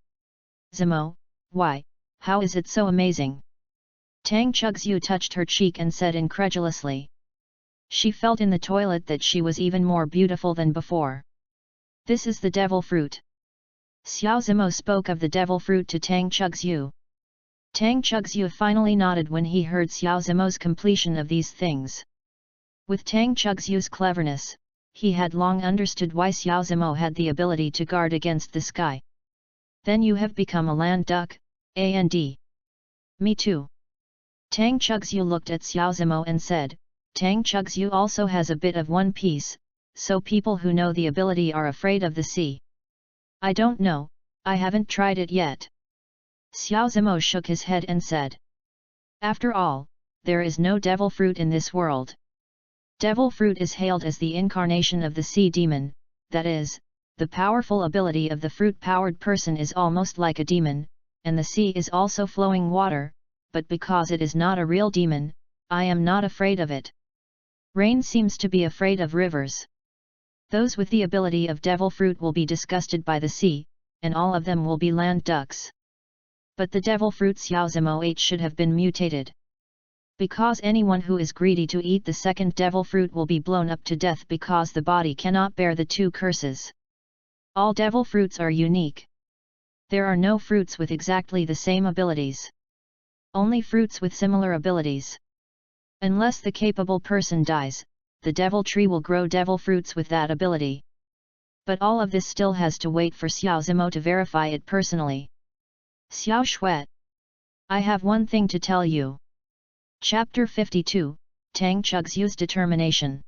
Zimo, why, how is it so amazing? Tang Chugxiu touched her cheek and said incredulously. She felt in the toilet that she was even more beautiful than before. This is the devil fruit. Xiao Zimo spoke of the devil fruit to Tang Chugxiu. Tang Chugxiu finally nodded when he heard Xiao Zimo's completion of these things. With Tang Chugxiu's cleverness, he had long understood why Xiao Zimo had the ability to guard against the sky. Then you have become a land duck, and? Me too. Tang Chugxiu looked at Xiao Zimo and said, Tang Chugxiu also has a bit of One Piece, so people who know the ability are afraid of the sea. I don't know, I haven't tried it yet. Xiao Zimo shook his head and said. After all, there is no devil fruit in this world. Devil fruit is hailed as the incarnation of the sea demon, that is, the powerful ability of the fruit-powered person is almost like a demon, and the sea is also flowing water, but because it is not a real demon, I am not afraid of it. Rain seems to be afraid of rivers. Those with the ability of devil fruit will be disgusted by the sea, and all of them will be land ducks. But the devil fruit Xiao Zimo ate should have been mutated. Because anyone who is greedy to eat the second devil fruit will be blown up to death because the body cannot bear the two curses. All devil fruits are unique. There are no fruits with exactly the same abilities. Only fruits with similar abilities. Unless the capable person dies, the devil tree will grow devil fruits with that ability. But all of this still has to wait for Xiao Zimo to verify it personally. Xiao Shuet. I have one thing to tell you. Chapter 52, Tang Chugxiu's Determination.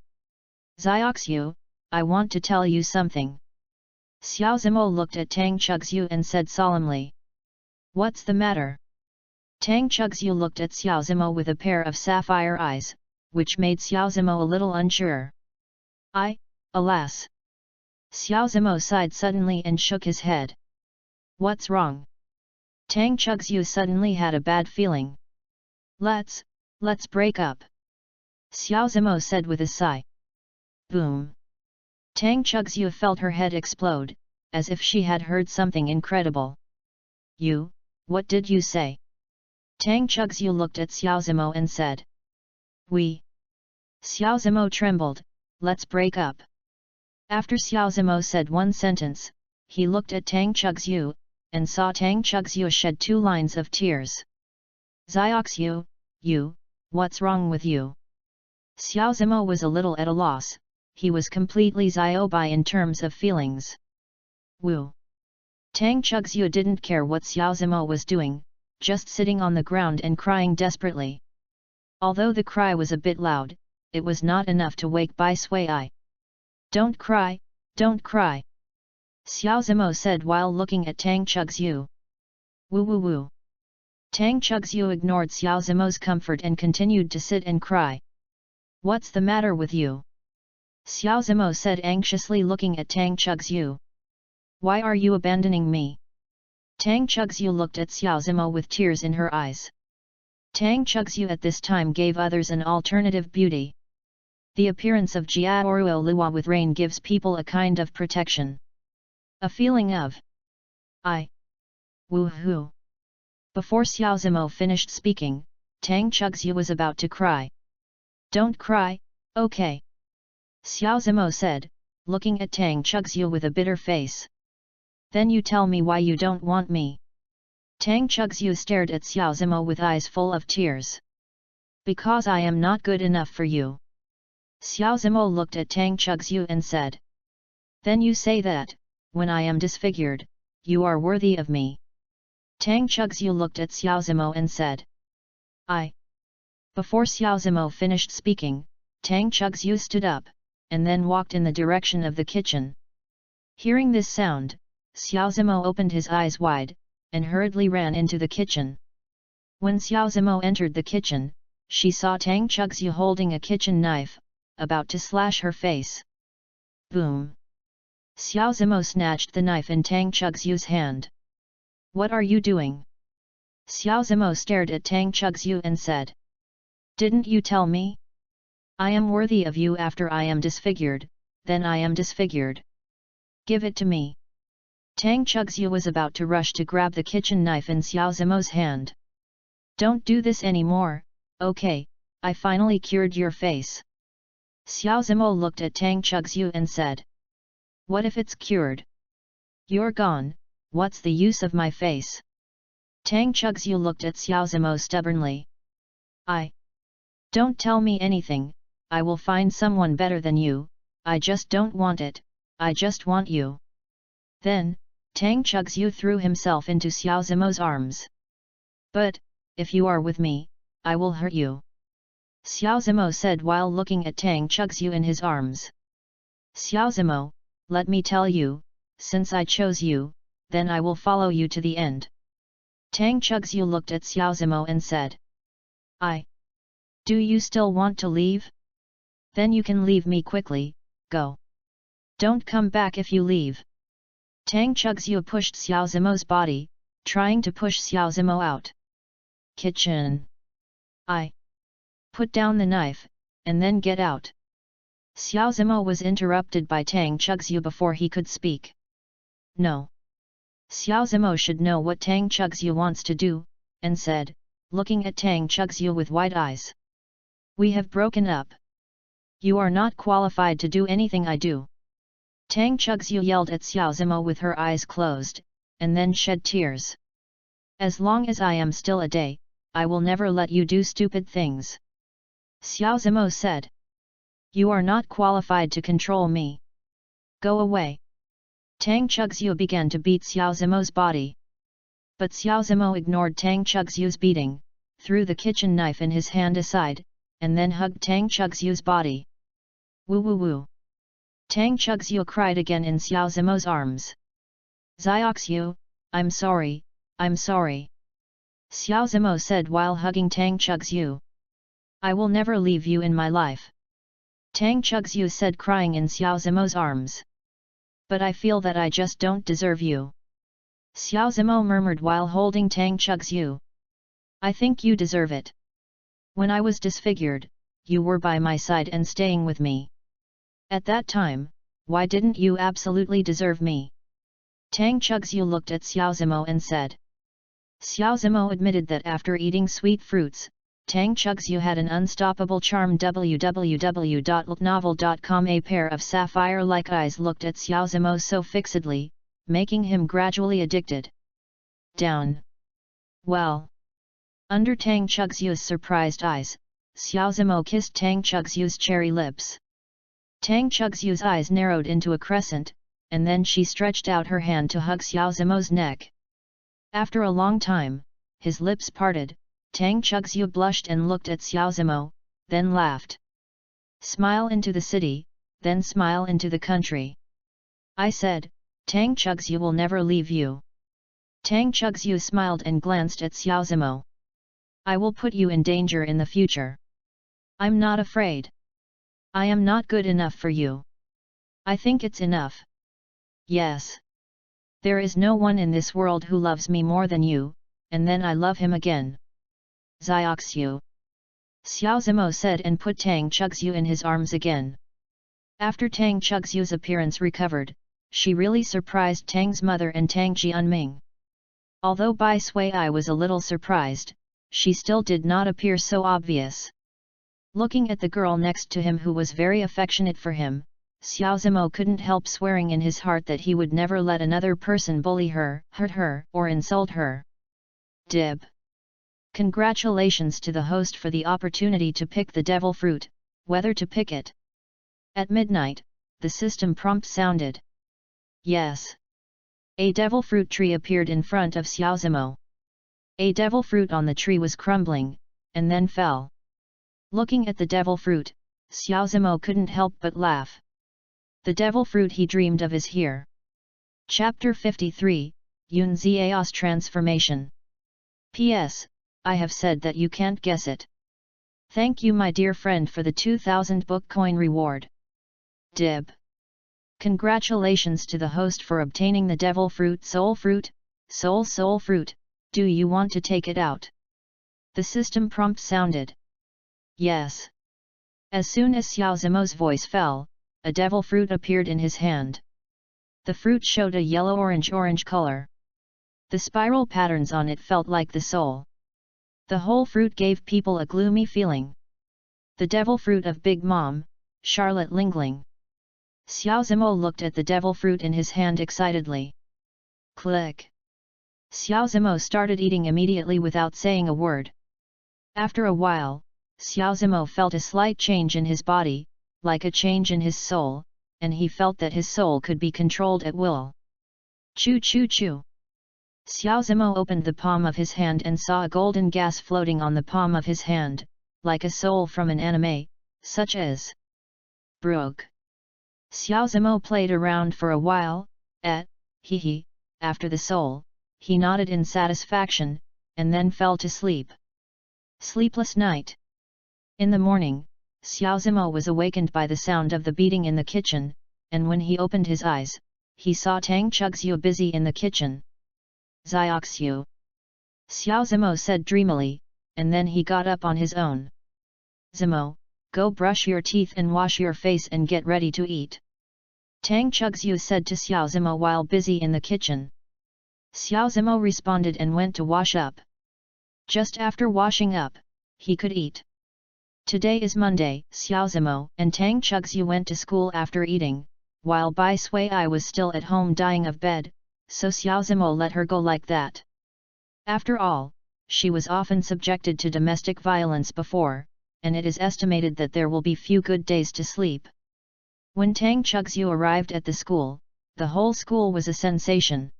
Zioxiu, I want to tell you something. Xiao Zimo looked at Tang Chugxiu and said solemnly. What's the matter? Tang Chugxiu looked at Xiao Zimo with a pair of sapphire eyes, which made Xiao Zimo a little unsure. Alas! Xiao Zimo sighed suddenly and shook his head. What's wrong? Tang Chugxiu suddenly had a bad feeling. Let's break up. Xiao Zimo said with a sigh. Boom! Tang Chugxiu felt her head explode, as if she had heard something incredible. What did you say? Tang Chugxiu looked at Xiao Zimo and said. Xiao Zimo trembled, let's break up. After Xiao Zimo said one sentence, he looked at Tang Chugxiu, and saw Tang Chugxiu shed 2 lines of tears. Zioxiu, what's wrong with you? Xiao Zimo was a little at a loss, he was completely Ziobai in terms of feelings. Tang Chugxiu didn't care what Xiao Zimo was doing, just sitting on the ground and crying desperately. Although the cry was a bit loud, it was not enough to wake Bai Sui. Don't cry, don't cry. Xiao Zimo said while looking at Tang Chugxiu. Woo. Tang Chugxiu ignored Xiao Zimo's comfort and continued to sit and cry. What's the matter with you? Xiao Zimo said anxiously looking at Tang Chugxiu. Why are you abandoning me? Tang Chugxiu looked at Xiao Zimo with tears in her eyes. Tang Chugxiu at this time gave others an alternative beauty. The appearance of Jiaoruo Luo with rain gives people a kind of protection. A feeling of woohoo. Before Xiao Zimo finished speaking, Tang Chugxiu was about to cry. Don't cry, okay? Xiao Zimo said, looking at Tang Chugxiu with a bitter face. Then you tell me why you don't want me. Tang Chugxiu stared at Xiao Zimo with eyes full of tears. Because I am not good enough for you. Xiao Zimo looked at Tang Chugxiu and said. Then you say that, when I am disfigured, you are worthy of me. Tang Chugxiu looked at Xiao Zimo and said. Before Xiao Zimo finished speaking, Tang Chugxiu stood up, and then walked in the direction of the kitchen. Hearing this sound, Xiao Zimo opened his eyes wide, and hurriedly ran into the kitchen. When Xiao Zimo entered the kitchen, she saw Tang Chugxiu holding a kitchen knife, about to slash her face. Boom! Xiao Zimo snatched the knife in Tang Chugxiu's hand. What are you doing? Xiao Zimo stared at Tang Chugxiu and said. Didn't you tell me? I am worthy of you after I am disfigured, then I am disfigured. Give it to me. Tang Chugzhu was about to rush to grab the kitchen knife in Xiao Zimo's hand. Don't do this anymore, okay, I finally cured your face. Xiao Zimo looked at Tang Chugzhu and said. What if it's cured? You're gone, what's the use of my face? Tang Chugzhu looked at Xiao Zimo stubbornly. Don't tell me anything, I will find someone better than you, I just don't want it, I just want you. Then, Tang Chugzhu threw himself into Xiao Zimo's arms. But, if you are with me, I will hurt you. Xiao Zimo said while looking at Tang Chugzhu in his arms. Xiao Zimo, let me tell you, since I chose you, then I will follow you to the end. Tang Chugzhu looked at Xiao Zimo and said. Do you still want to leave? Then you can leave me quickly, go. Don't come back if you leave. Tang Chugzhu pushed Xiao Zimo's body, trying to push Xiao Zimo out. Kitchen. Put down the knife, and then get out. Xiao Zimo was interrupted by Tang Chugzhu before he could speak. No. Xiao Zimo should know what Tang Chugzhu wants to do, and said, looking at Tang Chugzhu with wide eyes. We have broken up. You are not qualified to do anything I do. Tang Chugzhu yelled at Xiao Zimo with her eyes closed, and then shed tears. As long as I am still a day, I will never let you do stupid things. Xiao Zimo said. You are not qualified to control me. Go away. Tang Chugzhu began to beat Xiao Zimo's body. But Xiao Zimo ignored Tang Chugzhu's beating, threw the kitchen knife in his hand aside, and then hugged Tang Chugzhu's body. Woo woo woo. Tang Chugzhu cried again in Xiao Zimo's arms. Zioxu, I'm sorry, I'm sorry. Xiao Zimo said while hugging Tang Chugzhu. I will never leave you in my life. Tang Chugzhu said crying in Xiao Zimo's arms. But I feel that I just don't deserve you. Xiao Zimo murmured while holding Tang Chugzhu. I think you deserve it. When I was disfigured, you were by my side and staying with me. At that time, why didn't you absolutely deserve me? Tang Chugzhu looked at Xiao Zimo and said. Xiao Zimo admitted that after eating sweet fruits, Tang Chugzhu had an unstoppable charm. www.novel.com. A pair of sapphire-like eyes looked at Xiao Zimo so fixedly, making him gradually addicted. Down. Well. Under Tang Chugzhu's surprised eyes, Xiao Zimo kissed Tang Chugzhu's cherry lips. Tang Chugzhu's eyes narrowed into a crescent, and then she stretched out her hand to hug Xiao Zimo's neck. After a long time, his lips parted, Tang Chugzhu blushed and looked at Xiao Zimo, then laughed. Smile into the city, then smile into the country. I said, Tang Chugzhu will never leave you. Tang Chugzhu smiled and glanced at Xiao Zimo. I will put you in danger in the future. I'm not afraid. I am not good enough for you. I think it's enough. Yes. There is no one in this world who loves me more than you, and then I love him again. Zioxu. Xiao Zimo said and put Tang Chugzhu in his arms again. After Tang Chugzhu's appearance recovered, she really surprised Tang's mother and Tang Jianming. Although Bai Sui was a little surprised, she still did not appear so obvious. Looking at the girl next to him who was very affectionate for him, Xiao Zimo couldn't help swearing in his heart that he would never let another person bully her, hurt her, or insult her. Dib. Congratulations to the host for the opportunity to pick the devil fruit, whether to pick it. At midnight, the system prompt sounded. Yes. A devil fruit tree appeared in front of Xiao Zimo. A devil fruit on the tree was crumbling, and then fell. Looking at the devil fruit, Xiao Zimo couldn't help but laugh. The devil fruit he dreamed of is here. Chapter 53, Yun Ziao's Transformation. P.S. I have said that you can't guess it. Thank you my dear friend for the 2000 book coin reward. Dib. Congratulations to the host for obtaining the devil fruit. Soul fruit, soul fruit, do you want to take it out? The system prompt sounded. Yes. As soon as Xiao Zimo's voice fell, a devil fruit appeared in his hand. The fruit showed a yellow-orange color. The spiral patterns on it felt like the soul. The whole fruit gave people a gloomy feeling. The devil fruit of Big Mom, Charlotte Lingling. Xiao Zimo looked at the devil fruit in his hand excitedly. Click! Xiao Zimo started eating immediately without saying a word. After a while, Xiao Zimo felt a slight change in his body, like a change in his soul, and he felt that his soul could be controlled at will. Choo choo choo! Xiao Zimo opened the palm of his hand and saw a golden gas floating on the palm of his hand, like a soul from an anime, such as Brook. Xiao Zimo played around for a while, hee. After the soul, he nodded in satisfaction, and then fell to sleep. Sleepless night. In the morning, Xiao Zimo was awakened by the sound of the beating in the kitchen, and when he opened his eyes, he saw Tang Chugxiu busy in the kitchen. Zioxiu. Xiao Zimo said dreamily, and then he got up on his own. Zimo, go brush your teeth and wash your face and get ready to eat. Tang Chugxiu said to Xiao Zimo while busy in the kitchen. Xiao Zimo responded and went to wash up. Just after washing up, he could eat. Today is Monday. Xiao Zimo and Tang Chugxiu went to school after eating, while Bai Sui was still at home dying of bed, so Xiao Zimo let her go like that. After all, she was often subjected to domestic violence before, and it is estimated that there will be few good days to sleep. When Tang Chugxiu arrived at the school, the whole school was a sensation.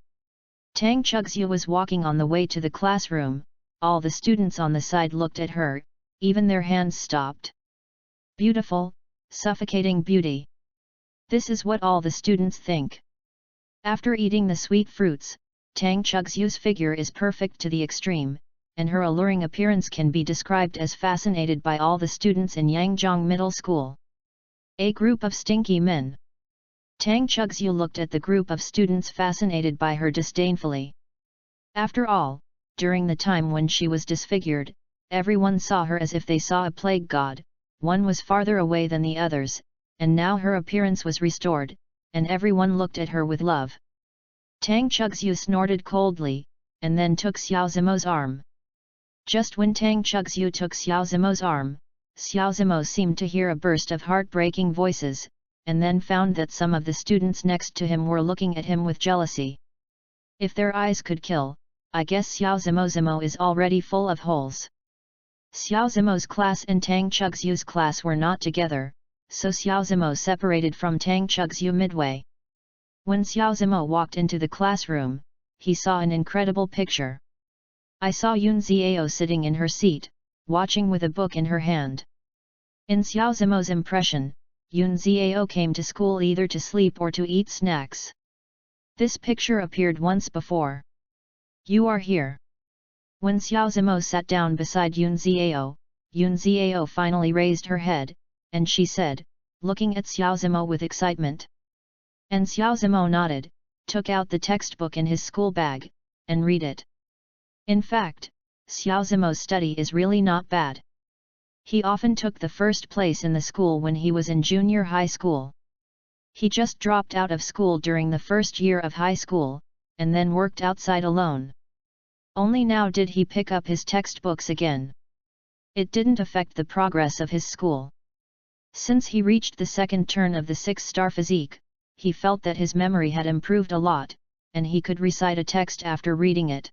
Tang Chugxiu was walking on the way to the classroom, all the students on the side looked at her, even their hands stopped. Beautiful, suffocating beauty. This is what all the students think. After eating the sweet fruits, Tang Chugxiu's figure is perfect to the extreme, and her alluring appearance can be described as fascinated by all the students in Yangzhong Middle School. A group of stinky men. Tang Chugxiu looked at the group of students fascinated by her disdainfully. After all, during the time when she was disfigured, everyone saw her as if they saw a plague god, one was farther away than the others, and now her appearance was restored, and everyone looked at her with love. Tang Chugxiu snorted coldly, and then took Xiao Zimo's arm. Just when Tang Chugxiu took Xiao Zimo's arm, Xiao Zimo seemed to hear a burst of heartbreaking voices, and then found that some of the students next to him were looking at him with jealousy. If their eyes could kill, I guess Xiao Zimo is already full of holes. Xiao Zimo's class and Tang Chugxiu's class were not together, so Xiao Zimo separated from Tang Chugxiu midway. When Xiao Zimo walked into the classroom, he saw an incredible picture. I saw Yun Xiao sitting in her seat, watching with a book in her hand. In Xiao Zimo's impression, Yun Xiao came to school either to sleep or to eat snacks. This picture appeared once before. You are here. When Xiao Zimo sat down beside Yun Xiao finally raised her head, and she said, looking at Xiao Zimo with excitement. And Xiao Zimo nodded, took out the textbook in his school bag, and read it. In fact, Xiao Zimo's study is really not bad. He often took the first place in the school when he was in junior high school. He just dropped out of school during the first year of high school, and then worked outside alone. Only now did he pick up his textbooks again. It didn't affect the progress of his school. Since he reached the second turn of the 6-star physique, he felt that his memory had improved a lot, and he could recite a text after reading it.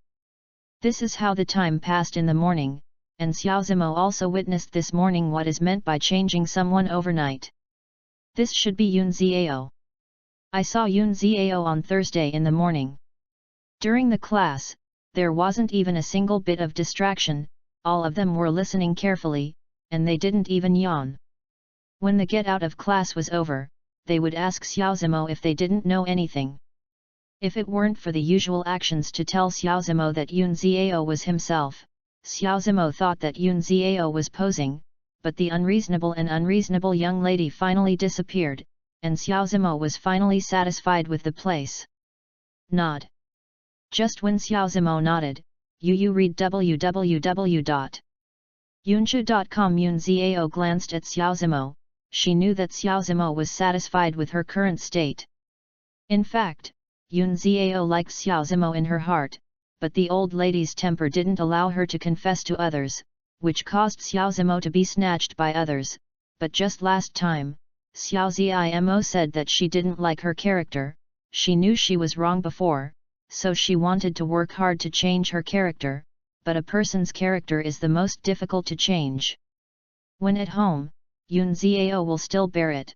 This is how the time passed in the morning, and Xiao Zimo also witnessed this morning what is meant by changing someone overnight. This should be Yun Xiao. I saw Yun Xiao on Thursday in the morning. During the class, there wasn't even a single bit of distraction, all of them were listening carefully, and they didn't even yawn. When the get out of class was over, they would ask Xiao Zimo if they didn't know anything. If it weren't for the usual actions to tell Xiao Zimo that Yun Xiao was himself, Xiao Zimo thought that Yun Xiao was posing, but the unreasonable young lady finally disappeared, and Xiao Zimo was finally satisfied with the place. Nod. Just when Xiao Zimo nodded, you read www. Yuncha.com. Yun Zhao glanced at Xiao Zimo. She knew that Xiao Zimo was satisfied with her current state. In fact, Yun Zhao liked Xiao Zimo in her heart, but the old lady's temper didn't allow her to confess to others, which caused Xiao Zimo to be snatched by others. But just last time, Xiao Zimo said that she didn't like her character. She knew she was wrong before, so she wanted to work hard to change her character, but a person's character is the most difficult to change. When at home, Yun Zhao will still bear it.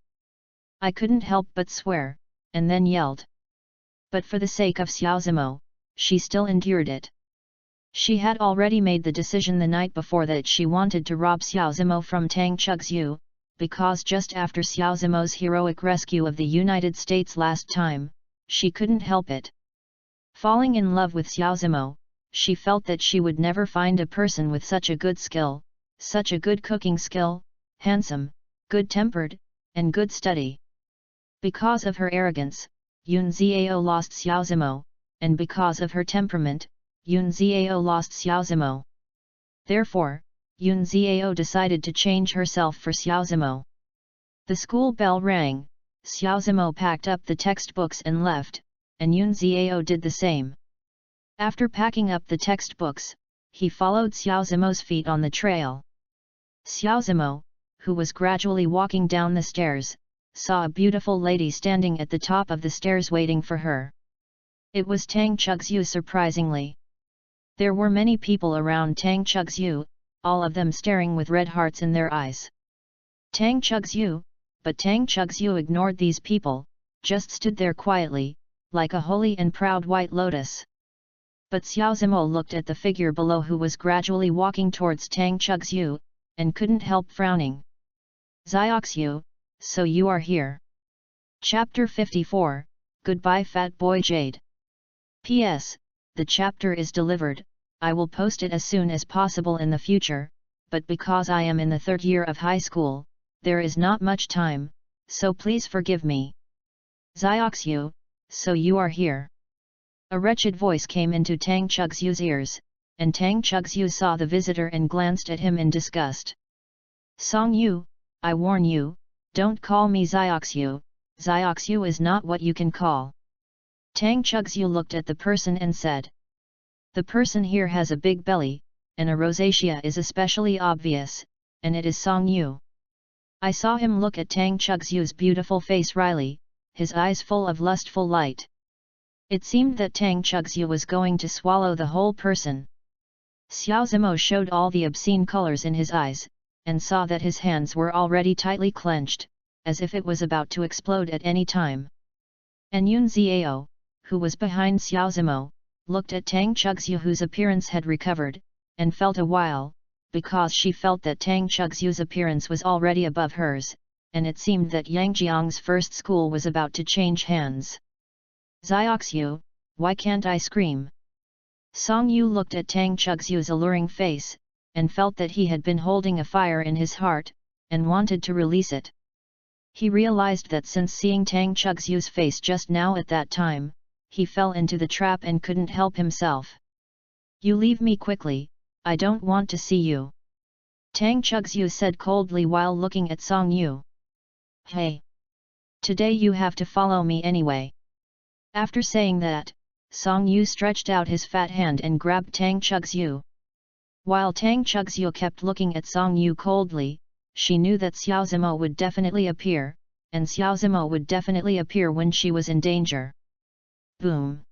I couldn't help but swear, and then yelled. But for the sake of Xiao Zimo, she still endured it. She had already made the decision the night before that she wanted to rob Xiao Zimo from Tang Chugzhu, because just after Xiao Zimo's heroic rescue of the United States last time, she couldn't help it. Falling in love with Xiao Zimo, she felt that she would never find a person with such a good skill, such a good cooking skill, handsome, good-tempered, and good study. Because of her arrogance, Yun Zhao lost Xiao Zimo, and because of her temperament, Yun Zhao lost Xiao Zimo. Therefore, Yun Zhao decided to change herself for Xiao Zimo. The school bell rang, Xiao Zimo packed up the textbooks and left, and Yun Zhao did the same. After packing up the textbooks, he followed Xiao Zimo's feet on the trail. Xiao Zimo, who was gradually walking down the stairs, saw a beautiful lady standing at the top of the stairs waiting for her. It was Tang Chugzhu. Surprisingly, there were many people around Tang Chugzhu, all of them staring with red hearts in their eyes. Tang Chugzhu, but Tang Chugzhu ignored these people, just stood there quietly, like a holy and proud white lotus. But Xiao Zimo looked at the figure below who was gradually walking towards Tang Chugzhu, and couldn't help frowning. Zioxu, so you are here. Chapter 54, Goodbye Fat Boy Jade. P.S. The chapter is delivered. I will post it as soon as possible in the future, but because I am in the 3rd year of high school, there is not much time, so please forgive me. Zioxu, so you are here. A wretched voice came into Tang Chugzhu's ears, and Tang Chugzhu saw the visitor and glanced at him in disgust. Song Yu, I warn you, don't call me Zioxu. Zioxu is not what you can call. Tang Chugzhu looked at the person and said. The person here has a big belly, and a rosacea is especially obvious, and it is Song Yu. I saw him look at Tang Chugzhu's beautiful face wryly, his eyes full of lustful light. It seemed that Tang Chugzhu was going to swallow the whole person. Xiao Zimo showed all the obscene colors in his eyes, and saw that his hands were already tightly clenched, as if it was about to explode at any time. And Yun Zhao, who was behind Xiao Zimo, looked at Tang Chugzhu whose appearance had recovered, and felt a while, because she felt that Tang Chugzhu's appearance was already above hers, and it seemed that Yang Jiang's first school was about to change hands. Zioxu, why can't I scream? Song Yu looked at Tang Chugzhu's alluring face, and felt that he had been holding a fire in his heart, and wanted to release it. He realized that since seeing Tang Chugzhu's face just now at that time, he fell into the trap and couldn't help himself. You leave me quickly, I don't want to see you. Tang Chugzhu said coldly while looking at Song Yu. Hey! Today you have to follow me anyway. After saying that, Song Yu stretched out his fat hand and grabbed Tang Chugzhu. While Tang Chugzhu kept looking at Song Yu coldly, she knew that Xiao Zimo would definitely appear, and Xiao Zimo would definitely appear when she was in danger. Boom!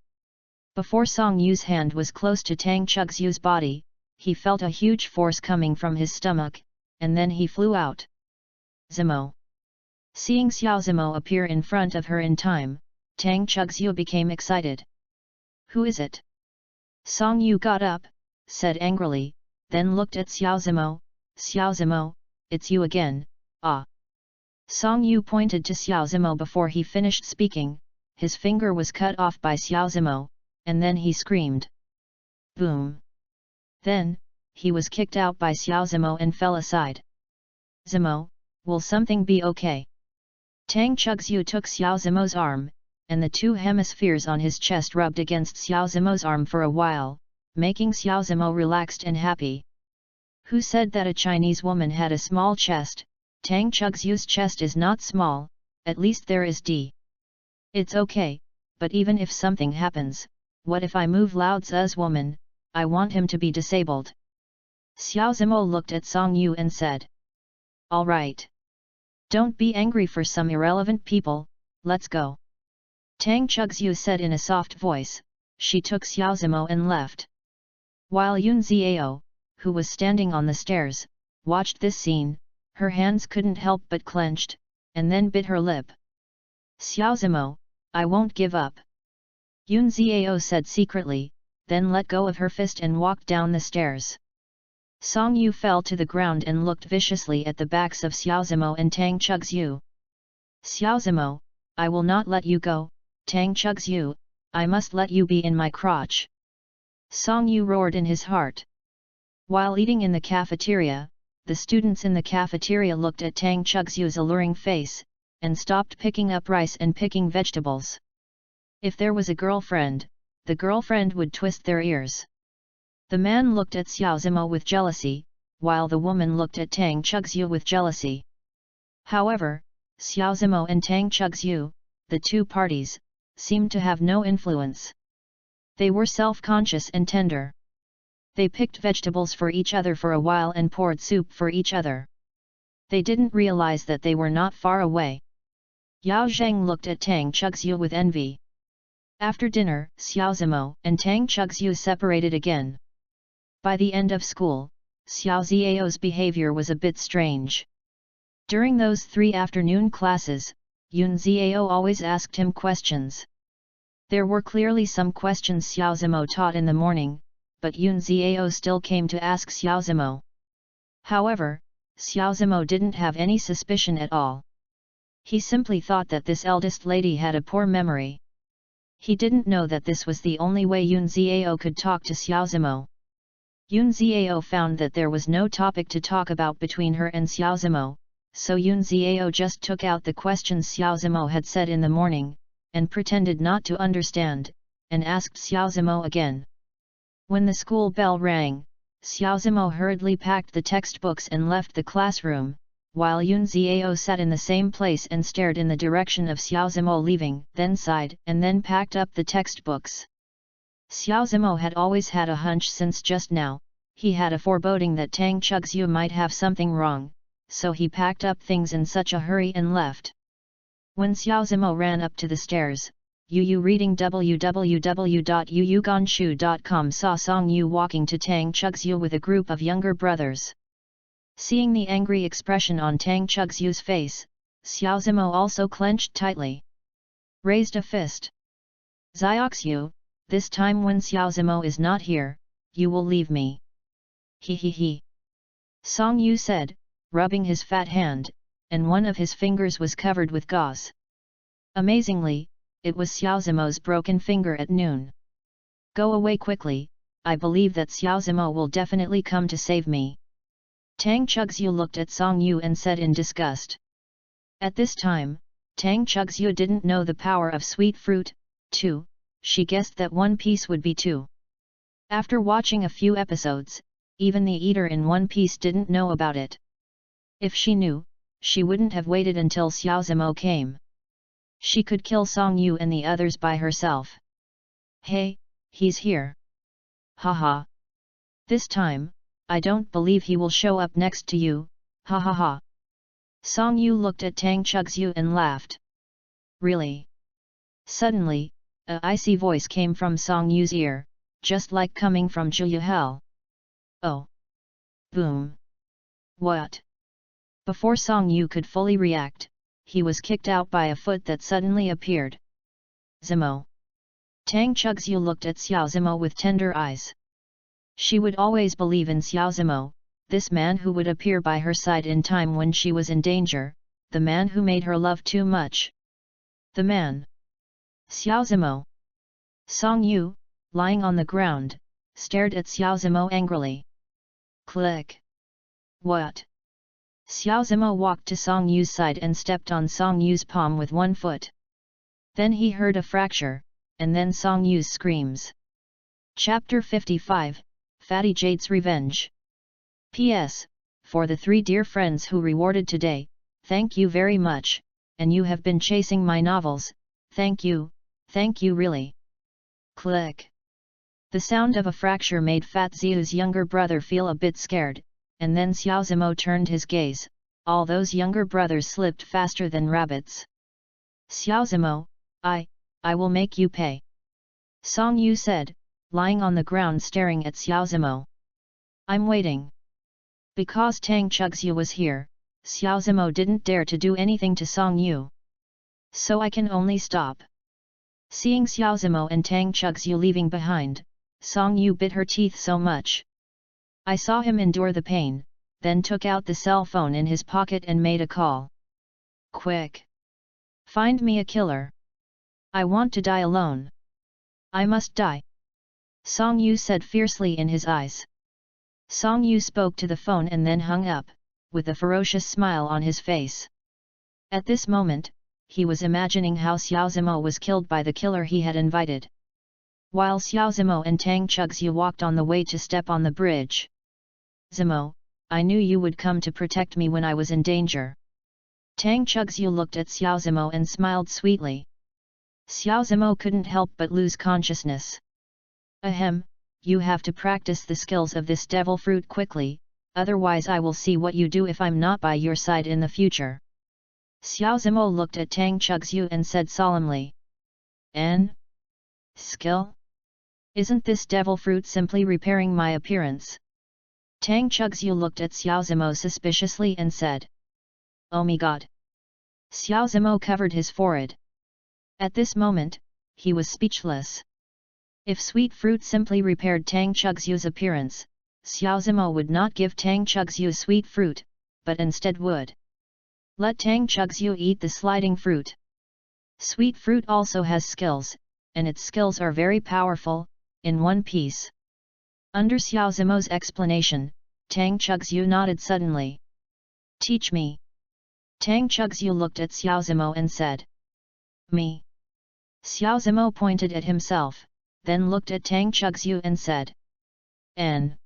Before Song Yu's hand was close to Tang Chugzhu's body, he felt a huge force coming from his stomach, and then he flew out. Zimo! Seeing Xiao Zimo appear in front of her in time, Tang Chugzhu became excited. Who is it? Song Yu got up, said angrily, then looked at Xiao Zimo. Xiao Zimo, it's you again, ah! Song Yu pointed to Xiao Zimo before he finished speaking, his finger was cut off by Xiao Zimo, and then he screamed. Boom! Then, he was kicked out by Xiao Zimo and fell aside. Zimo, will something be okay? Tang Chugzhu took Xiao Zimo's arm, and the two hemispheres on his chest rubbed against Xiao Zimo's arm for a while, making Xiao Zimo relaxed and happy. Who said that a Chinese woman had a small chest? Tang Chugsyu's chest is not small, at least there is D. It's okay, but even if something happens, what if I move Lao Tzu's woman? I want him to be disabled. Xiao Zimo looked at Song Yu and said. Alright. Don't be angry for some irrelevant people, let's go. Tang Chugsyu said in a soft voice. She took Xiao Zimo and left. While Yun Ziao, who was standing on the stairs, watched this scene, her hands couldn't help but clenched, and then bit her lip. Xiao Zimo, I won't give up. Yun Ziao said secretly, then let go of her fist and walked down the stairs. Song Yu fell to the ground and looked viciously at the backs of Xiao Zimo and Tang Chugsu. Xiao Zimo, I will not let you go, Tang Chugsu, I must let you be in my crotch. Song Yu roared in his heart. While eating in the cafeteria, the students in the cafeteria looked at Tang Chugsu's alluring face, and stopped picking up rice and picking vegetables. If there was a girlfriend, the girlfriend would twist their ears. The man looked at Xiao Zimo with jealousy, while the woman looked at Tang Chugsu with jealousy. However, Xiao Zimo and Tang Chugsu, the two parties, seemed to have no influence. They were self-conscious and tender. They picked vegetables for each other for a while and poured soup for each other. They didn't realize that they were not far away. Yao Zheng looked at Tang Chugsu with envy. After dinner, Xiao Zimo and Tang Chugsu separated again. By the end of school, Xiao Ziao's behavior was a bit strange. During those 3 afternoon classes, Yun Ziao always asked him questions. There were clearly some questions Xiao Zimo taught in the morning, but Yun Ziao still came to ask Xiao Zimo. However, Xiao Zimo didn't have any suspicion at all. He simply thought that this eldest lady had a poor memory. He didn't know that this was the only way Yun Ziao could talk to Xiao Zimo. Yun Ziao found that there was no topic to talk about between her and Xiao Zimo, so Yun Ziao just took out the questions Xiao Zimo had said in the morning, and pretended not to understand, and asked Xiao Zimo again. When the school bell rang, Xiao Zimo hurriedly packed the textbooks and left the classroom, while Yun Ziao sat in the same place and stared in the direction of Xiao Zimo leaving, then sighed and then packed up the textbooks. Xiao Zimo had always had a hunch since just now, he had a foreboding that Tang Chugsu might have something wrong, so he packed up things in such a hurry and left. When Xiao Zimo ran up to the stairs, Yu reading www.yuyugonshu.com saw Song Yu walking to Tang Chugsu with a group of younger brothers. Seeing the angry expression on Tang Chugsu's face, Xiao Zimo also clenched tightly. Raised a fist. Zioxu, this time when Xiao Zimo is not here, you will leave me. He he he. Song Yu said, rubbing his fat hand, and one of his fingers was covered with gauze. Amazingly, it was Xiao Zimo's broken finger at noon. Go away quickly, I believe that Xiao Zimo will definitely come to save me. Tang Chugsu looked at Song Yu and said in disgust. At this time, Tang Chugsu didn't know the power of sweet fruit, too, she guessed that One Piece would be 2. After watching a few episodes, even the eater in One Piece didn't know about it. If she knew, she wouldn't have waited until Xiao Zimo came. She could kill Song Yu and the others by herself. Hey, he's here. Haha. This time, I don't believe he will show up next to you, ha ha ha. Song Yu looked at Tang Chugsu and laughed. Really? Suddenly, a icy voice came from Song Yu's ear, just like coming from Juyu Hell. Oh. Boom. What? Before Song Yu could fully react, he was kicked out by a foot that suddenly appeared. Zimo. Tang Chugsu looked at Xiao Zimo with tender eyes. She would always believe in Xiao Zimo, this man who would appear by her side in time when she was in danger, the man who made her love too much. The man. Xiao Zimo. Song Yu, lying on the ground, stared at Xiao Zimo angrily. Click. What? Xiao Zimo walked to Song Yu's side and stepped on Song Yu's palm with one foot. Then he heard a fracture, and then Song Yu's screams. Chapter 55, Fatty Jade's Revenge. P.S. For the 3 dear friends who rewarded today, thank you very much, and you have been chasing my novels, thank you really. Click. The sound of a fracture made Fat Xiu's younger brother feel a bit scared, and then Xiao Zimo turned his gaze. All those younger brothers slipped faster than rabbits. Xiao Zimo, I will make you pay. Song Yu said, lying on the ground staring at Xiao Zimo. I'm waiting. Because Tang Chugxiu was here, Xiao Zimo didn't dare to do anything to Song Yu. So I can only stop. Seeing Xiao Zimo and Tang Chugxiu leaving behind, Song Yu bit her teeth so much. I saw him endure the pain, then took out the cell phone in his pocket and made a call. Quick! Find me a killer. I want to die alone. I must die. Song Yu said fiercely in his eyes. Song Yu spoke to the phone and then hung up, with a ferocious smile on his face. At this moment, he was imagining how Xiao Zimo was killed by the killer he had invited. While Xiao Zimo and Tang Chugxiu walked on the way to step on the bridge. Zimo, I knew you would come to protect me when I was in danger. Tang Chugxiu looked at Xiao Zimo and smiled sweetly. Xiao Zimo couldn't help but lose consciousness. Ahem, you have to practice the skills of this devil fruit quickly, otherwise I will see what you do if I'm not by your side in the future. Xiao Zimo looked at Tang Chugxiu and said solemnly. N? Skill? Isn't this devil fruit simply repairing my appearance? Tang Chugxiu looked at Xiao Zimo suspiciously and said. Oh my god! Xiao Zimo covered his forehead. At this moment, he was speechless. If sweet fruit simply repaired Tang Chugxiu's appearance, Xiao Zimo would not give Tang Chugxiu sweet fruit, but instead would let Tang Chugxiu eat the sliding fruit. Sweet fruit also has skills, and its skills are very powerful, in one piece. Under Xiao Zimo's explanation, Tang Chugxiu nodded suddenly. Teach me. Tang Chugxiu looked at Xiao Zimo and said. Me. Xiao Zimo pointed at himself, then looked at Tang Chugxiu and said. N.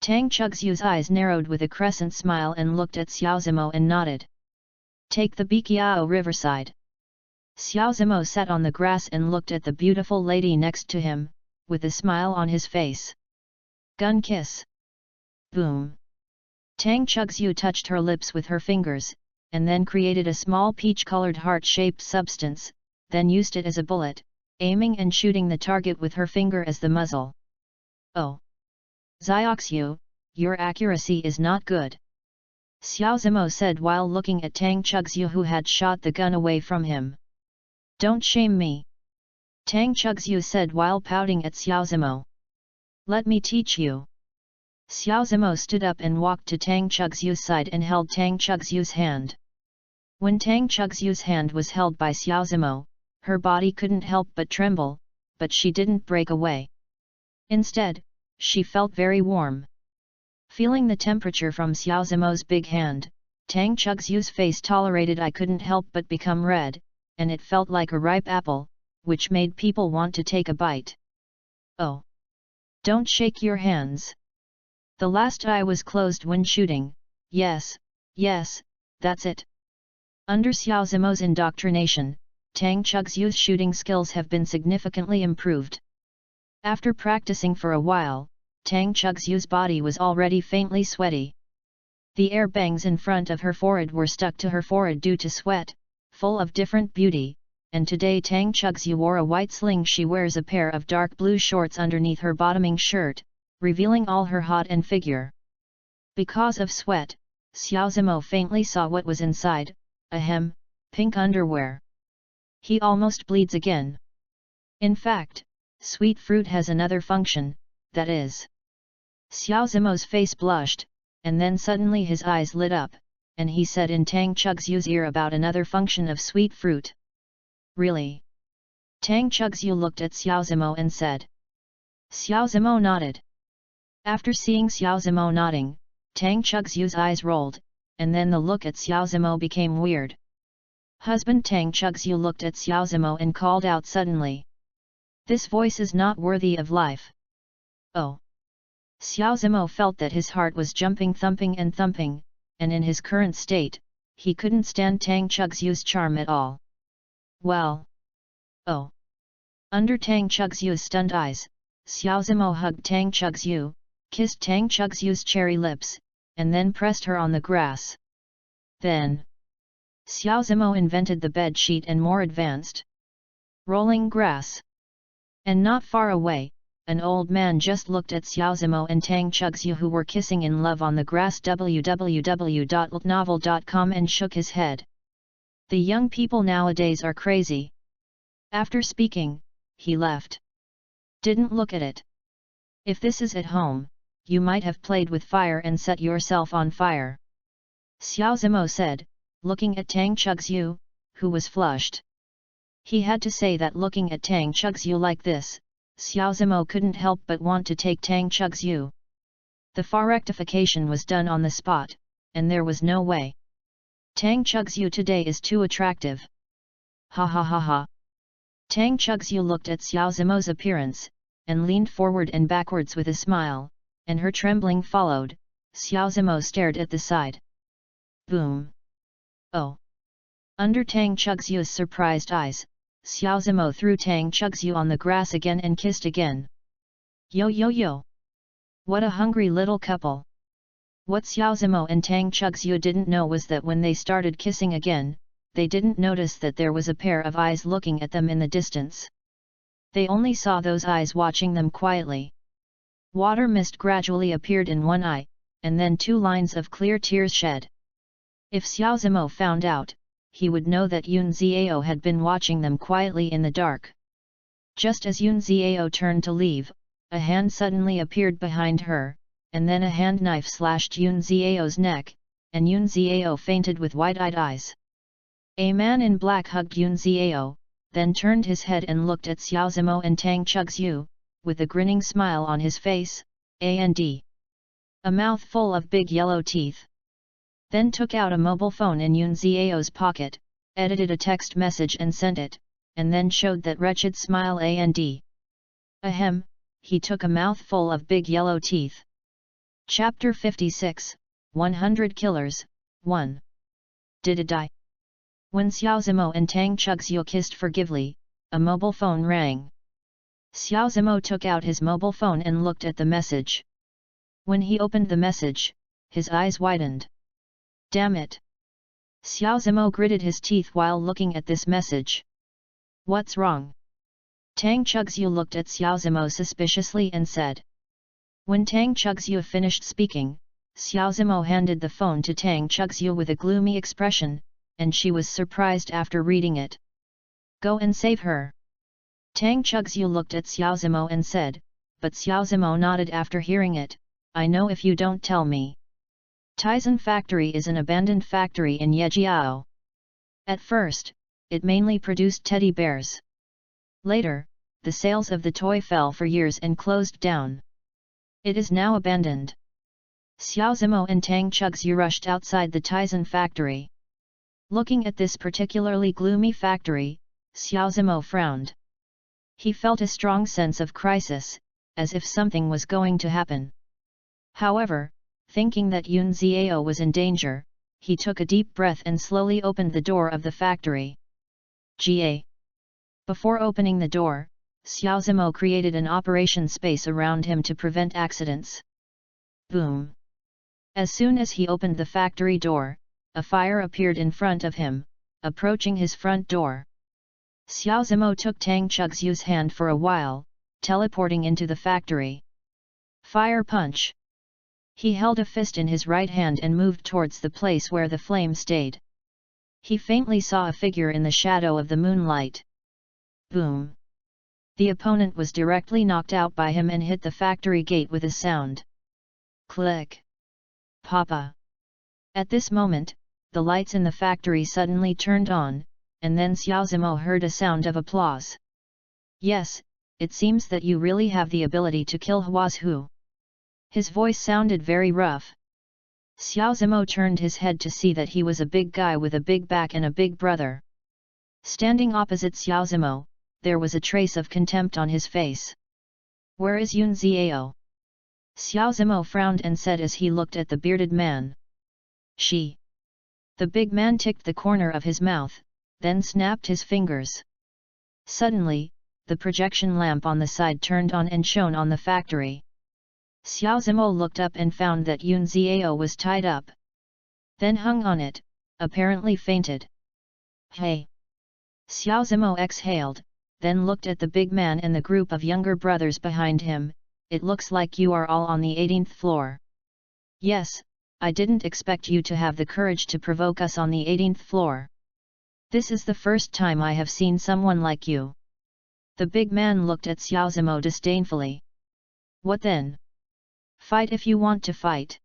Tang Chugxiu's eyes narrowed with a crescent smile and looked at Xiao Zimo and nodded. Take the Biqiao riverside. Xiao Zimo sat on the grass and looked at the beautiful lady next to him, with a smile on his face. Gun kiss. Boom. Tang Chugxiu touched her lips with her fingers, and then created a small peach-colored heart-shaped substance, then used it as a bullet, aiming and shooting the target with her finger as the muzzle. Oh! Zioxiu, your accuracy is not good. Xiao Zimo said while looking at Tang Chugxiu who had shot the gun away from him. Don't shame me. Tang Chugxiu said while pouting at Xiao Zimo. Let me teach you. Xiao Zimo stood up and walked to Tang Chugxiu's side and held Tang Chugxiu's hand. When Tang Chugxiu's hand was held by Xiao Zimo, her body couldn't help but tremble, but she didn't break away. Instead, she felt very warm. Feeling the temperature from Xiao Zimo's big hand, Tang Chugxiu's face tolerated I couldn't help but become red, and it felt like a ripe apple, which made people want to take a bite. Oh! Don't shake your hands. The last eye was closed when shooting, yes, that's it. Under Xiao Zimo's indoctrination, Tang Chugxiu's shooting skills have been significantly improved. After practicing for a while, Tang Chugxiu's body was already faintly sweaty. The air bangs in front of her forehead were stuck to her forehead due to sweat, full of different beauty, and today Tang Chugxiu wore a white sling. She wears a pair of dark blue shorts underneath her bottoming shirt, revealing all her hot and figure. Because of sweat, Xiao Zimo faintly saw what was inside, ahem, pink underwear. He almost bleeds again. In fact, sweet fruit has another function, that is. Xiao Zimo's face blushed, and then suddenly his eyes lit up, and he said in Tang Chugxiu's ear about another function of sweet fruit. Really? Tang Chugxiu looked at Xiao Zimo and said. Xiao Zimo nodded. After seeing Xiao Zimo nodding, Tang Chugxiu's eyes rolled, and then the look at Xiao Zimo became weird. Husband Tang Chugxiu looked at Xiao Zimo and called out suddenly. This voice is not worthy of life. Oh! Xiao Zimo felt that his heart was jumping, thumping and thumping, and in his current state, he couldn't stand Tang Chugzhu's charm at all. Well. Oh. Under Tang Chugzhu's stunned eyes, Xiao Zimo hugged Tang Chugzhu, kissed Tang Chugzhu's cherry lips, and then pressed her on the grass. Then, Xiao Zimo invented the bed sheet and more advanced. Rolling grass. And not far away, an old man just looked at Xiao Zimo and Tang Chugzhu, who were kissing in love on the grass, www.novel.com, and shook his head. The young people nowadays are crazy. After speaking, he left. Didn't look at it. If this is at home, you might have played with fire and set yourself on fire. Xiao Zimo said, looking at Tang Chugzhu, who was flushed. He had to say that looking at Tang Chugzhu like this, Xiao Zimo couldn't help but want to take Tang Chugzhu. The far rectification was done on the spot, and there was no way. Tang Chugzhu today is too attractive. Ha ha ha ha. Tang Chugzhu looked at Xiao Zimo's appearance, and leaned forward and backwards with a smile, and her trembling followed. Xiao Zimo stared at the side. Boom. Oh. Under Tang Chugzhu's surprised eyes, Xiao Zimo threw Tang Chugzhu on the grass again and kissed again. Yo yo yo! What a hungry little couple! What Xiao Zimo and Tang Chugzhu didn't know was that when they started kissing again, they didn't notice that there was a pair of eyes looking at them in the distance. They only saw those eyes watching them quietly. Water mist gradually appeared in one eye, and then 2 lines of clear tears shed. If Xiao Zimo found out, he would know that Yun Xiao had been watching them quietly in the dark. Just as Yun Xiao turned to leave, a hand suddenly appeared behind her, and then a hand knife slashed Yun Xiao's neck, and Yun Xiao fainted with wide-eyed eyes. A man in black hugged Yun Xiao, then turned his head and looked at Xiao Zimo and Tang Chugzhu, with a grinning smile on his face, and a mouth full of big yellow teeth. Then took out a mobile phone in Yun Xiao's pocket, edited a text message and sent it, and then showed that wretched smile and ahem, he took a mouthful of big yellow teeth. Chapter 56, 100 Killers, 1. Did it die? When Xiao Zimo and Tang Chugzhu kissed forgively, a mobile phone rang. Xiao Zimo took out his mobile phone and looked at the message. When he opened the message, his eyes widened. Damn it! Xiao Zimo gritted his teeth while looking at this message. What's wrong? Tang Chugzhu looked at Xiao Zimo suspiciously and said. When Tang Chugzhu finished speaking, Xiao Zimo handed the phone to Tang Chugzhu with a gloomy expression, and she was surprised after reading it. Go and save her. Tang Chugzhu looked at Xiao Zimo and said, but Xiao Zimo nodded after hearing it, I know if you don't tell me. Tizen Factory is an abandoned factory in Yejiao. At first, it mainly produced teddy bears. Later, the sales of the toy fell for years and closed down. It is now abandoned. Xiao Zimo and Tang Chugzhu rushed outside the Tizen Factory. Looking at this particularly gloomy factory, Xiao Zimo frowned. He felt a strong sense of crisis, as if something was going to happen. However, thinking that Yun Xiao was in danger, he took a deep breath and slowly opened the door of the factory. Before opening the door, Xiao Zimo created an operation space around him to prevent accidents. Boom! As soon as he opened the factory door, a fire appeared in front of him, approaching his front door. Xiao Zimo took Tang Chugzhu's hand for a while, teleporting into the factory. Fire punch! He held a fist in his right hand and moved towards the place where the flame stayed. He faintly saw a figure in the shadow of the moonlight. Boom! The opponent was directly knocked out by him and hit the factory gate with a sound. Click! Papa! At this moment, the lights in the factory suddenly turned on, and then Xiao Zimo heard a sound of applause. Yes, it seems that you really have the ability to kill Huazhu. His voice sounded very rough. Xiao Zimo turned his head to see that he was a big guy with a big back and a big brother. Standing opposite Xiao Zimo, there was a trace of contempt on his face. Where is Yun Xiao? Xiao Zimo frowned and said as he looked at the bearded man. She. The big man ticked the corner of his mouth, then snapped his fingers. Suddenly, the projection lamp on the side turned on and shone on the factory. Xiao Zimo looked up and found that Yun Xiao was tied up. Then hung on it, apparently fainted. Hey! Xiao Zimo exhaled, then looked at the big man and the group of younger brothers behind him. It looks like you are all on the 18th floor. Yes, I didn't expect you to have the courage to provoke us on the 18th floor. This is the first time I have seen someone like you. The big man looked at Xiao Zimo disdainfully. What then? Fight if you want to fight.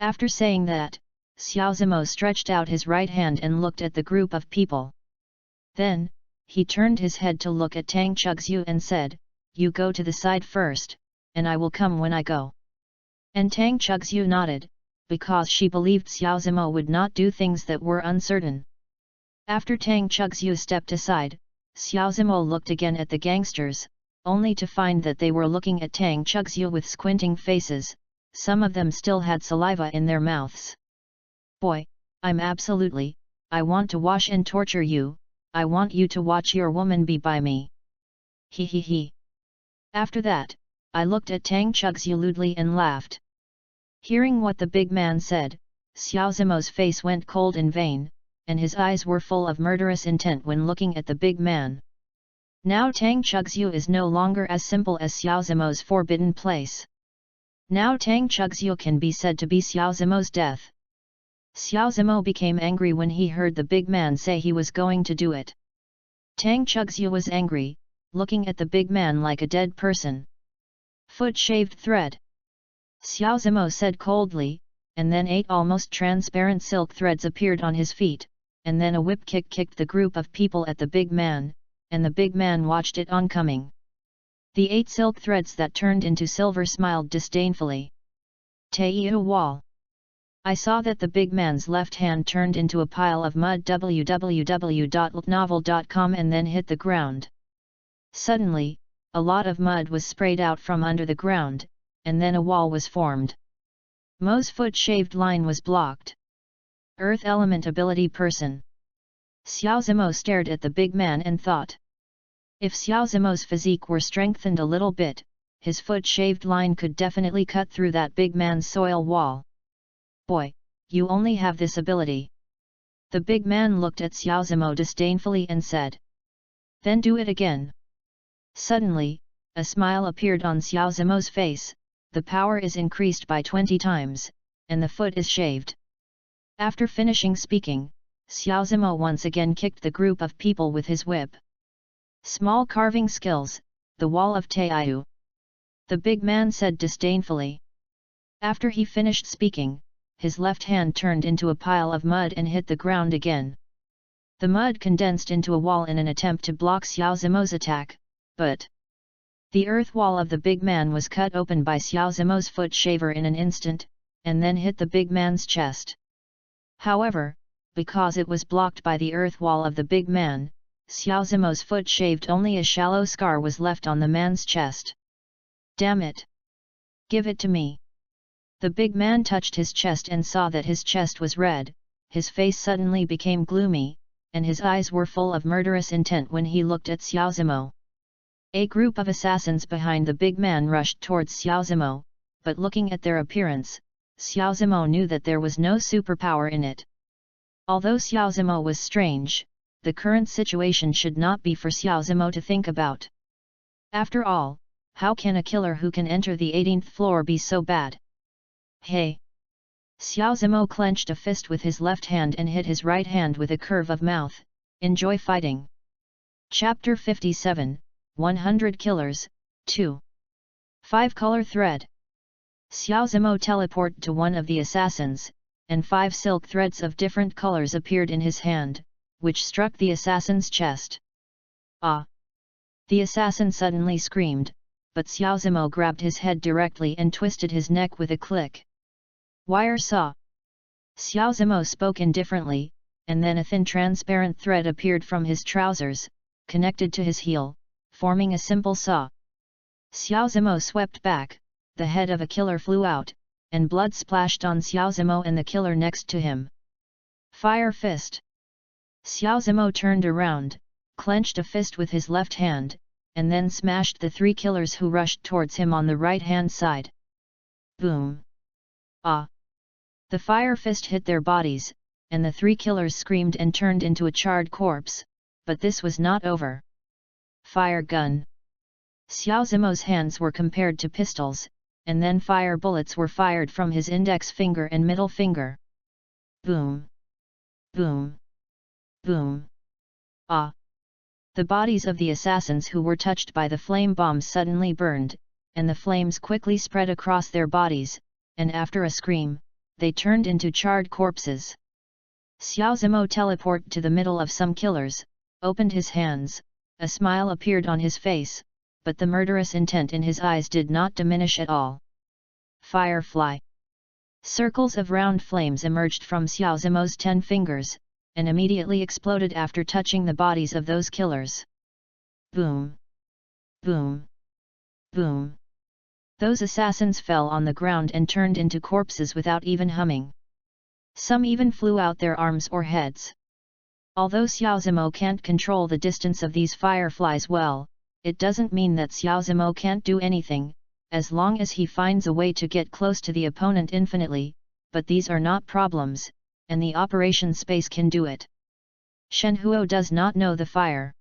After saying that, Xiao Zimo stretched out his right hand and looked at the group of people. Then, he turned his head to look at Tang Chugxiu and said, "You go to the side first, and I will come when I go." And Tang Chugxiu nodded, because she believed Xiao Zimo would not do things that were uncertain. After Tang Chugxiu stepped aside, Xiao Zimo looked again at the gangsters, only to find that they were looking at Tang Chugxiu with squinting faces. Some of them still had saliva in their mouths. Boy, I want to wash and torture you, I want you to watch your woman be by me. He he he. After that, I looked at Tang Chugxiu lewdly and laughed. Hearing what the big man said, Xiao Zimo's face went cold in vain, and his eyes were full of murderous intent when looking at the big man. Now Tang Chugxiu is no longer as simple as Xiao Zimo's forbidden place. Now Tang Chugxiu can be said to be Xiao Zimo's death. Xiao Zimo became angry when he heard the big man say he was going to do it. Tang Chugxiu was angry, looking at the big man like a dead person. Foot shaved thread. Xiao Zimo said coldly, and then 8 almost transparent silk threads appeared on his feet, and then a whip kick kicked the group of people at the big man, and the big man watched it oncoming. The 8 silk threads that turned into silver smiled disdainfully. Taiyu wall. I saw that the big man's left hand turned into a pile of mud www.novel.com and then hit the ground. Suddenly, a lot of mud was sprayed out from under the ground, and then a wall was formed. Mo's foot shaved line was blocked. Earth element ability person. Xiao Zimo stared at the big man and thought. If Xiao Zimo's physique were strengthened a little bit, his foot shaved line could definitely cut through that big man's soil wall. Boy, you only have this ability. The big man looked at Xiao Zimo disdainfully and said. Then do it again. Suddenly, a smile appeared on Xiao Zimo's face. The power is increased by 20 times, and the foot is shaved. After finishing speaking, Xiao Zimo once again kicked the group of people with his whip. Small carving skills, the wall of Taiyu. The big man said disdainfully. After he finished speaking, his left hand turned into a pile of mud and hit the ground again. The mud condensed into a wall in an attempt to block Xiao Zimo's attack, but the earth wall of the big man was cut open by Xiao Zimo's foot shaver in an instant, and then hit the big man's chest. However, because it was blocked by the earth wall of the big man, Xiao Zimo's foot shaved only a shallow scar was left on the man's chest. Damn it! Give it to me! The big man touched his chest and saw that his chest was red, his face suddenly became gloomy, and his eyes were full of murderous intent when he looked at Xiao Zimo. A group of assassins behind the big man rushed towards Xiao Zimo, but looking at their appearance, Xiao Zimo knew that there was no superpower in it. Although Xiao Zimo was strange, the current situation should not be for Xiao Zimo to think about. After all, how can a killer who can enter the 18th floor be so bad? Hey! Xiao Zimo clenched a fist with his left hand and hit his right hand with a curve of mouth. Enjoy fighting. Chapter 57, 100 Killers, 2. 5 Color Thread. Xiao Zimo teleported to one of the assassins, and 5 silk threads of different colors appeared in his hand, which struck the assassin's chest. Ah! The assassin suddenly screamed, but Xiao Zimo grabbed his head directly and twisted his neck with a click. Wire saw. Xiao Zimo spoke indifferently, and then a thin transparent thread appeared from his trousers, connected to his heel, forming a simple saw. Xiao Zimo swept back, the head of a killer flew out, and blood splashed on Xiao Zimo and the killer next to him. Fire fist! Xiao Zimo turned around, clenched a fist with his left hand, and then smashed the 3 killers who rushed towards him on the right-hand side. Boom! Ah! The fire fist hit their bodies, and the 3 killers screamed and turned into a charred corpse, but this was not over. Fire gun! Xiao Zimo's hands were compared to pistols, and then fire bullets were fired from his index finger and middle finger. Boom! Boom! Boom! Ah! The bodies of the assassins who were touched by the flame bombs suddenly burned, and the flames quickly spread across their bodies, and after a scream, they turned into charred corpses. Xiao Zimo teleported to the middle of some killers, opened his hands, a smile appeared on his face, but the murderous intent in his eyes did not diminish at all. Firefly! Circles of round flames emerged from Xiao Zimo's 10 fingers, and immediately exploded after touching the bodies of those killers. Boom! Boom! Boom! Those assassins fell on the ground and turned into corpses without even humming. Some even flew out their arms or heads. Although Xiao Zimo can't control the distance of these fireflies well, it doesn't mean that Xiao Zimo can't do anything, as long as he finds a way to get close to the opponent infinitely, but these are not problems, and the operation space can do it. Shen Huo does not know the fire.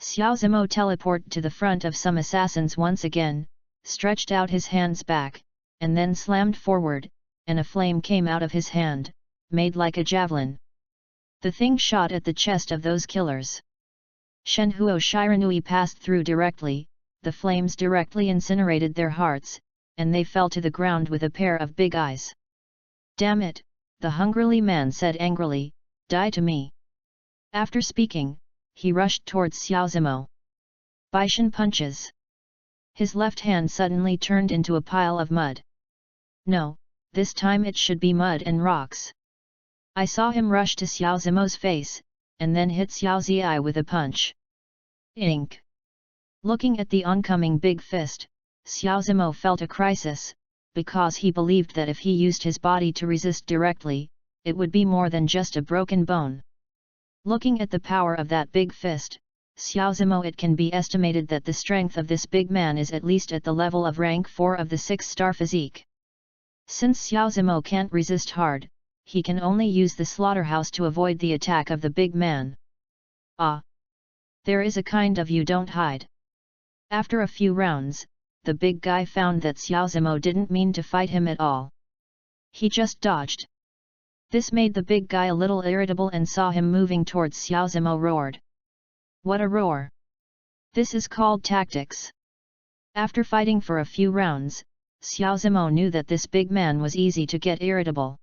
Xiao Zimo teleported to the front of some assassins once again, stretched out his hands back, and then slammed forward, and a flame came out of his hand, made like a javelin. The thing shot at the chest of those killers. Shen Huo Shiranui passed through directly, the flames directly incinerated their hearts, and they fell to the ground with a pair of big eyes. Damn it, the hungrily man said angrily, die to me. After speaking, he rushed towards Xiao Zimo. Baishan punches. His left hand suddenly turned into a pile of mud. No, this time it should be mud and rocks. I saw him rush to Xiao Zimo's face, and then hit Xiao Zi with a punch. Ink. Looking at the oncoming big fist, Xiao Zimo felt a crisis, because he believed that if he used his body to resist directly, it would be more than just a broken bone. Looking at the power of that big fist, Xiao Zimo, it can be estimated that the strength of this big man is at least at the level of rank 4 of the 6-star physique. Since Xiao Zimo can't resist hard, he can only use the slaughterhouse to avoid the attack of the big man. Ah! There is a kind of you don't hide. After a few rounds, the big guy found that Xiao Zimo didn't mean to fight him at all. He just dodged. This made the big guy a little irritable and saw him moving towards Xiao Zimo roared. What a roar! This is called tactics. After fighting for a few rounds, Xiao Zimo knew that this big man was easy to get irritable.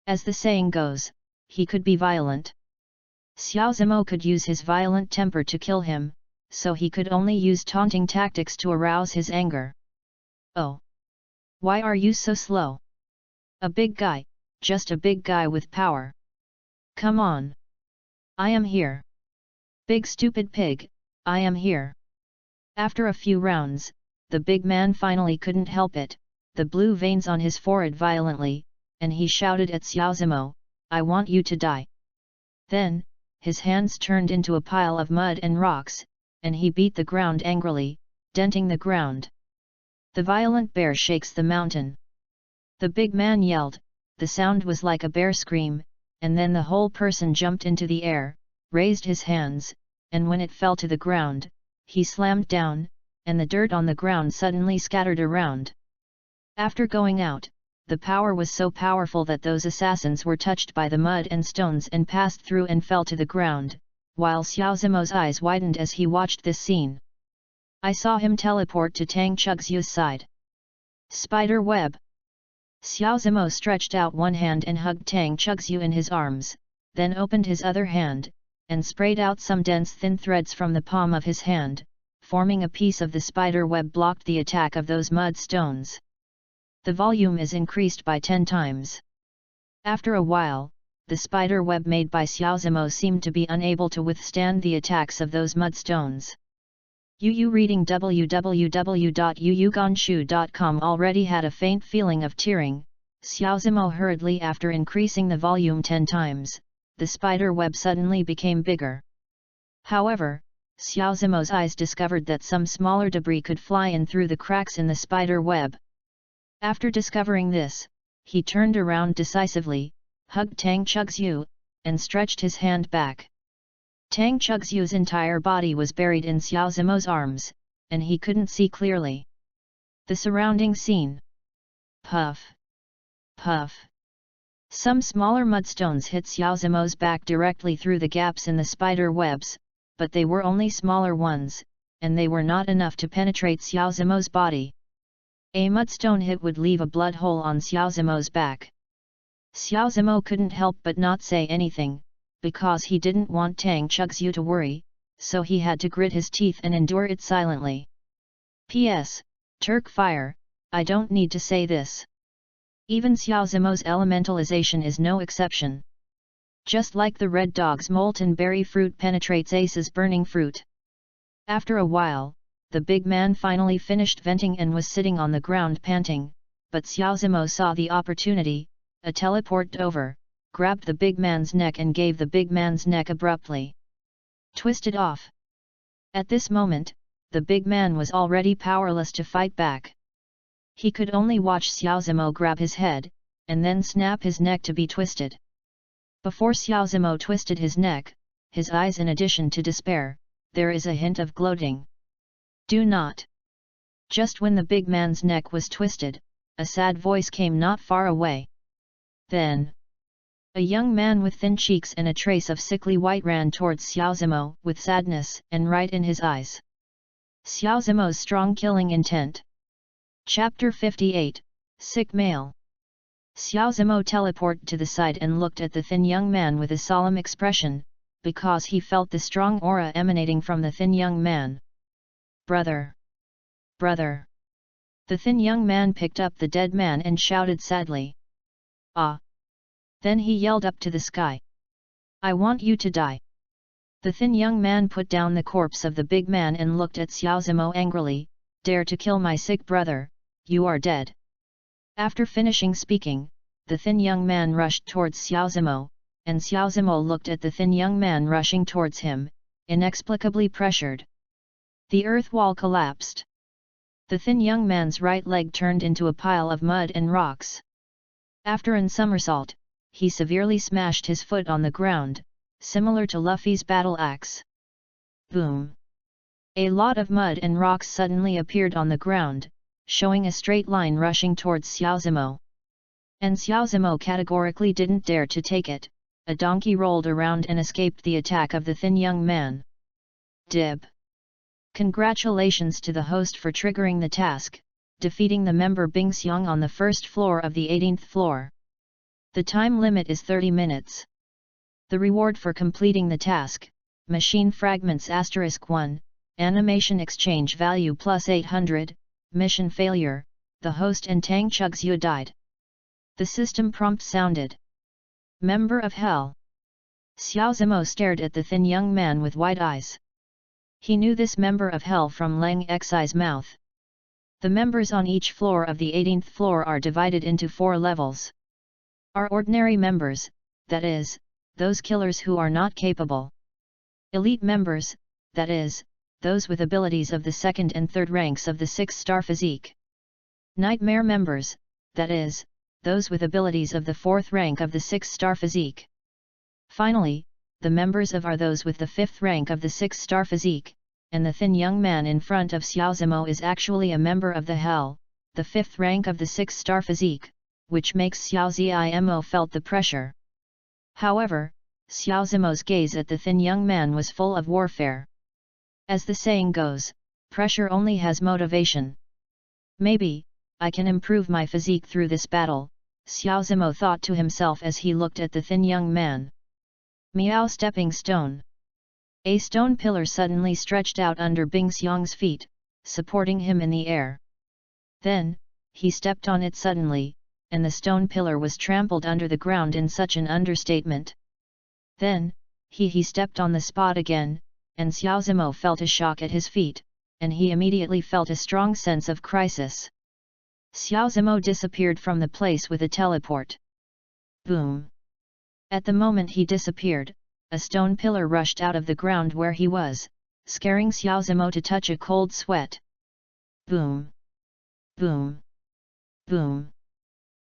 As the saying goes, he could be violent. Xiao Zimo could use his violent temper to kill him, so he could only use taunting tactics to arouse his anger. Oh! Why are you so slow? A big guy, just a big guy with power. Come on! I am here. Big stupid pig, I am here. After a few rounds, the big man finally couldn't help it, the blue veins on his forehead violently, and he shouted at Xiao Zimo, I want you to die. Then, his hands turned into a pile of mud and rocks, and he beat the ground angrily, denting the ground. The violent bear shakes the mountain. The big man yelled, the sound was like a bear scream, and then the whole person jumped into the air, raised his hands, and when it fell to the ground, he slammed down, and the dirt on the ground suddenly scattered around. After going out, the power was so powerful that those assassins were touched by the mud and stones and passed through and fell to the ground, while Xiao Zimo's eyes widened as he watched this scene. I saw him teleport to Tang Chugxiu's side. Spider web! Xiao Zimo stretched out one hand and hugged Tang Chugxiu in his arms, then opened his other hand, and sprayed out some dense thin threads from the palm of his hand, forming a piece of the spider web blocked the attack of those mud stones. The volume is increased by 10 times. After a while, the spider web made by Xiao Zimo seemed to be unable to withstand the attacks of those mud stones. Yu reading www.yuyuganshu.com already had a faint feeling of tearing. Xiaozimo hurriedly after increasing the volume 10 times, the spider web suddenly became bigger. However, Xiaozimo's eyes discovered that some smaller debris could fly in through the cracks in the spider web. After discovering this, he turned around decisively, hugged Tang Chugxiu, and stretched his hand back. Tang Chugxiu's entire body was buried in Xiaozimo's arms, and he couldn't see clearly the surrounding scene. Puff! Puff! Some smaller mudstones hit Xiaozimo's back directly through the gaps in the spider webs, but they were only smaller ones, and they were not enough to penetrate Xiaozimo's body. A mudstone hit would leave a blood hole on Xiaozimo's back. Xiaozimo couldn't help but not say anything, because he didn't want Tang Chugxiu to worry, so he had to grit his teeth and endure it silently. P.S. Turk fire, I don't need to say this. Even Xiaozimo's elementalization is no exception. Just like the red dog's molten berry fruit penetrates Ace's burning fruit. After a while, the big man finally finished venting and was sitting on the ground panting, but Xiaozimo saw the opportunity, teleported over, grabbed the big man's neck and gave the big man's neck abruptly twisted off. At this moment, the big man was already powerless to fight back. He could only watch Xiaozimo grab his head, and then snap his neck to be twisted. Before Xiaozimo twisted his neck, his eyes in addition to despair, there is a hint of gloating. Do not! Just when the big man's neck was twisted, a sad voice came not far away. Then, a young man with thin cheeks and a trace of sickly white ran towards Xiaozimo with sadness and right in his eyes. Xiaozimo's strong killing intent. Chapter 58, Sick Male. Xiaozimo teleported to the side and looked at the thin young man with a solemn expression, because he felt the strong aura emanating from the thin young man. Brother! Brother! The thin young man picked up the dead man and shouted sadly. Ah! Then he yelled up to the sky. I want you to die! The thin young man put down the corpse of the big man and looked at Xiaozimo angrily. Dare to kill my sick brother, you are dead! After finishing speaking, the thin young man rushed towards Xiaozimo, and Xiaozimo looked at the thin young man rushing towards him, inexplicably pressured. The earth wall collapsed. The thin young man's right leg turned into a pile of mud and rocks. After an somersault, he severely smashed his foot on the ground, similar to Luffy's battle axe. Boom! A lot of mud and rocks suddenly appeared on the ground, showing a straight line rushing towards Xiaozimo. And Xiaozimo categorically didn't dare to take it. A donkey rolled around and escaped the attack of the thin young man. Dib! Congratulations to the host for triggering the task, defeating the member Bing Xiong on the first floor of the 18th floor. The time limit is 30 minutes. The reward for completing the task, Machine Fragments *1, Animation Exchange Value plus 800, Mission Failure, the host and Tang Chugxiu died. The system prompt sounded. Member of Hell. Xiaozimo stared at the thin young man with wide eyes. He knew this member of Hell from Lang Xi's mouth. The members on each floor of the 18th floor are divided into 4 levels. Are ordinary members, that is, those killers who are not capable. Elite members, that is, those with abilities of the 2nd and 3rd ranks of the 6-star physique. Nightmare members, that is, those with abilities of the 4th rank of the 6-star physique. Finally, the members of are those with the 5th rank of the 6-star physique, and the thin young man in front of Xiaozimo is actually a member of the Hell, the 5th rank of the 6-star physique, which makes Xiaozimo felt the pressure. However, Xiaozimo's gaze at the thin young man was full of warfare. As the saying goes, pressure only has motivation. Maybe, I can improve my physique through this battle, Xiaozimo thought to himself as he looked at the thin young man. Meow stepping stone. A stone pillar suddenly stretched out under Bing Xiong's feet, supporting him in the air. Then, he stepped on it suddenly, and the stone pillar was trampled under the ground in such an understatement. Then, he stepped on the spot again, and Xiaozimo felt a shock at his feet, and he immediately felt a strong sense of crisis. Xiao Zimo disappeared from the place with a teleport. Boom! At the moment he disappeared, a stone pillar rushed out of the ground where he was, scaring Xiao Zimo to touch a cold sweat. Boom! Boom! Boom!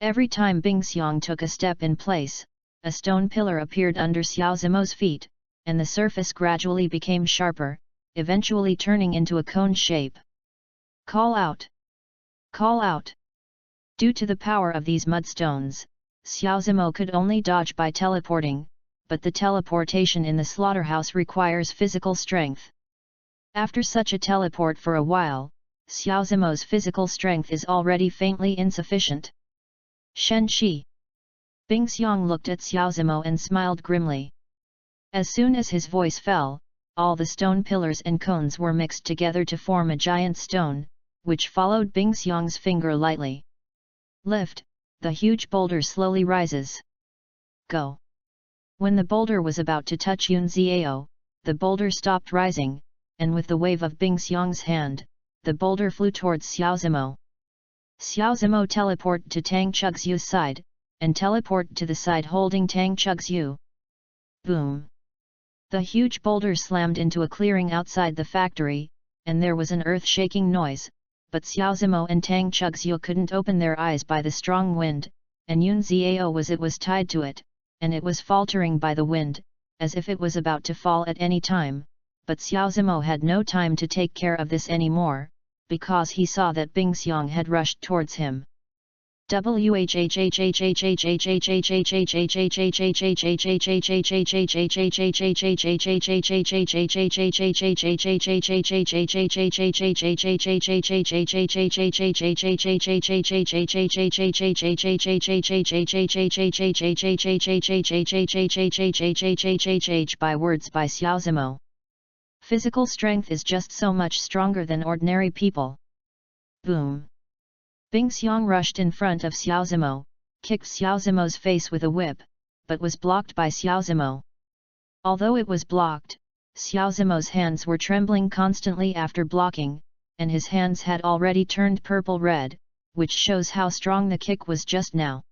Every time Bing Xiang took a step in place, a stone pillar appeared under Xiao Zimo's feet, and the surface gradually became sharper, eventually turning into a cone shape. Call out! Call out! Due to the power of these mudstones, Xiao Zimo could only dodge by teleporting, but the teleportation in the slaughterhouse requires physical strength. After such a teleport for a while, Xiao Zimo's physical strength is already faintly insufficient. Shen Shi. Bing Xiang looked at Xiao Zimo and smiled grimly. As soon as his voice fell, all the stone pillars and cones were mixed together to form a giant stone, which followed Bing Xiang's finger lightly. Lift, the huge boulder slowly rises. Go! When the boulder was about to touch Yun Xiao, the boulder stopped rising, and with the wave of Bing Xiang's hand, the boulder flew towards Xiao Zimo. Xiao Zimo teleported to Tang Chugzhu's side, and teleported to the side holding Tang Chugzhu. Boom! The huge boulder slammed into a clearing outside the factory, and there was an earth-shaking noise, but Xiao Zimo and Tang Chugzhu couldn't open their eyes by the strong wind, and Yun Xiao was tied to it, and it was faltering by the wind, as if it was about to fall at any time, but Xiao Zimo had no time to take care of this anymore, because he saw that Bing Xiang had rushed towards him. By words by Xiao Zimo. Physical strength is just so much stronger than ordinary people. Boom! Bing Xiang rushed in front of Xiao Zimo, kicked Xiao Zimo's face with a whip, but was blocked by Xiao Zimo. Although it was blocked, Xiao Zimo's hands were trembling constantly after blocking, and his hands had already turned purple-red, which shows how strong the kick was just now.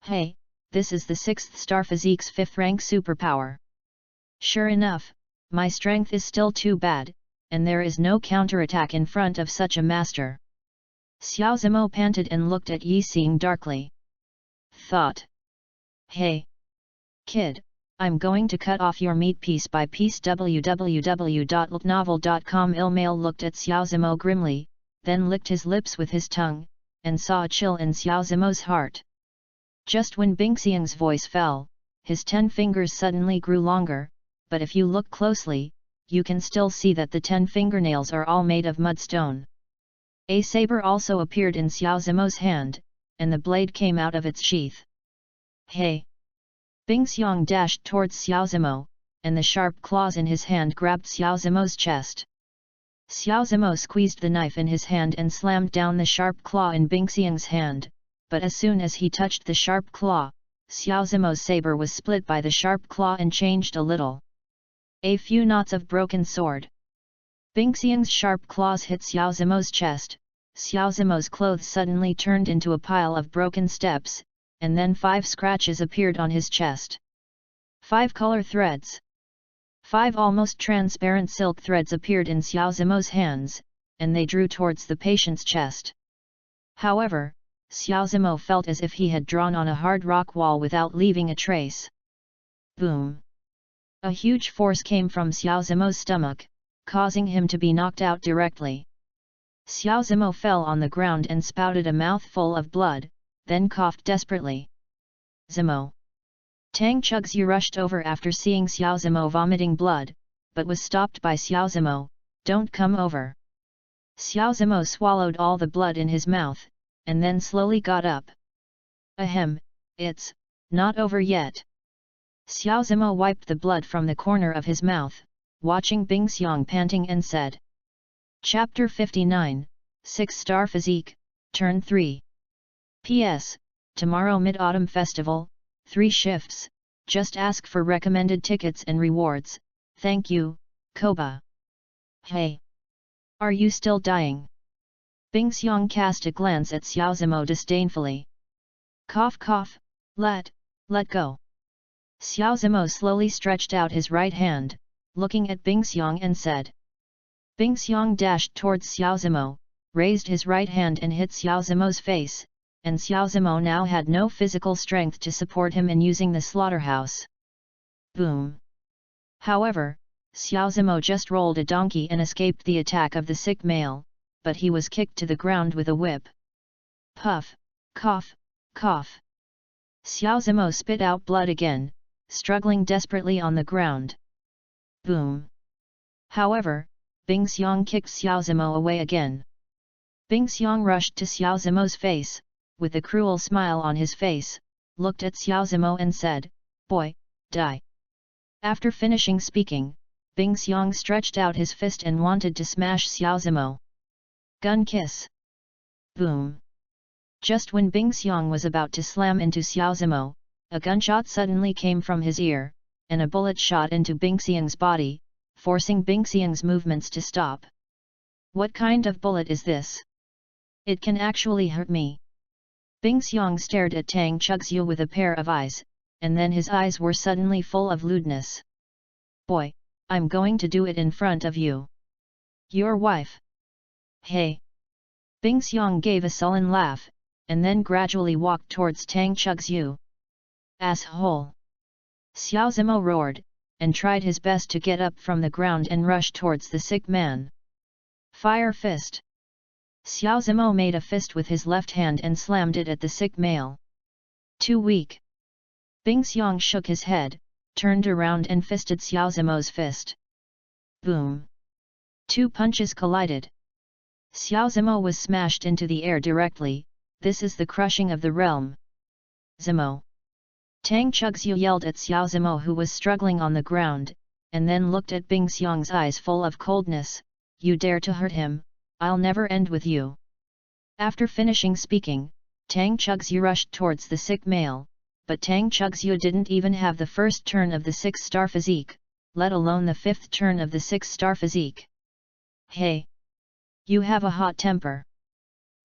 Hey, this is the 6th star physique's 5th rank superpower. Sure enough, my strength is still too bad, and there is no counterattack in front of such a master. Xiao Zimo panted and looked at Yi Xing darkly. Thought. Hey! Kid, I'm going to cut off your meat piece by piece. www.novel.com Ilmail looked at Xiao Zimo grimly, then licked his lips with his tongue, and saw a chill in Xiao Zimo's heart. Just when Bing Xiang's voice fell, his 10 fingers suddenly grew longer, but if you look closely, you can still see that the 10 fingernails are all made of mudstone. A saber also appeared in Xiao Zimo's hand, and the blade came out of its sheath. Hey! Bing Xiang dashed towards Xiao Zimo, and the sharp claws in his hand grabbed Xiao Zimo's chest. Xiao Zimo squeezed the knife in his hand and slammed down the sharp claw in Bing Xiang's hand, but as soon as he touched the sharp claw, Xiao Zimo's saber was split by the sharp claw and changed a little. A few knots of broken sword. Bing Xiang's sharp claws hit Xiao Zimo's chest, Xiao Zimo's clothes suddenly turned into a pile of broken steps, and then 5 scratches appeared on his chest. 5 color threads. 5 almost transparent silk threads appeared in Xiao Zimo's hands, and they drew towards the patient's chest. However, Xiao Zimo felt as if he had drawn on a hard rock wall without leaving a trace. Boom! A huge force came from Xiao Zimo's stomach, causing him to be knocked out directly. Xiao Zimo fell on the ground and spouted a mouthful of blood, then coughed desperately. Zimo! Tang Chugzhu rushed over after seeing Xiao Zimo vomiting blood, but was stopped by Xiao Zimo. Don't come over. Xiao Zimo swallowed all the blood in his mouth, and then slowly got up. Ahem, it's not over yet. Xiao Zimo wiped the blood from the corner of his mouth, watching Bing Xiang panting and said. Chapter 59, 6-Star Physique, Turn 3. P.S. Tomorrow Mid-Autumn Festival, 3 shifts, just ask for recommended tickets and rewards, thank you, Koba. Hey! Are you still dying? Bing Xiang cast a glance at Xiao Zimo disdainfully. Cough cough, let go. Xiao Zimo slowly stretched out his right hand, looking at Bing Xiang and said. Bing Xiang dashed towards Xiao Zimo, raised his right hand and hit Xiao Zimo's face, and Xiao Zimo now had no physical strength to support him in using the slaughterhouse. Boom! However, Xiao Zimo just rolled a donkey and escaped the attack of the sick male, but he was kicked to the ground with a whip. Puff, cough, cough. Xiao Zimo spit out blood again, struggling desperately on the ground. Boom! However, Bing Xiang kicked Xiao Zimo away again. Bing Xiang rushed to Xiao Zimo's face, with a cruel smile on his face, looked at Xiao Zimo and said, "Boy, die." After finishing speaking, Bing Xiang stretched out his fist and wanted to smash Xiao Zimo. Gun kiss. Boom. Just when Bing Xiang was about to slam into Xiao Zimo, a gunshot suddenly came from his ear, and a bullet shot into Bing Xiang's body, forcing Bing Xiang's movements to stop. What kind of bullet is this? It can actually hurt me. Bing Xiang stared at Tang Chugxiu with a pair of eyes, and then his eyes were suddenly full of lewdness. Boy, I'm going to do it in front of you. Your wife. Hey! Bing Xiang gave a sullen laugh, and then gradually walked towards Tang Chugxiu. Asshole! Xiao Zimo roared, and tried his best to get up from the ground and rush towards the sick man. Fire fist! Xiao Zimo made a fist with his left hand and slammed it at the sick male. Too weak. Bing Xiang shook his head, turned around and fisted Xiao Zimo's fist. Boom! Two punches collided. Xiao Zimo was smashed into the air directly. This is the crushing of the realm. Zimo! Tang Chugxiu yelled at Xiao Zimo, who was struggling on the ground, and then looked at Bing Xiang's eyes full of coldness. You dare to hurt him, I'll never end with you. After finishing speaking, Tang Chugxiu rushed towards the sick male, but Tang Chugxiu didn't even have the first turn of the 6-star physique, let alone the 5th turn of the 6-star physique. Hey! You have a hot temper.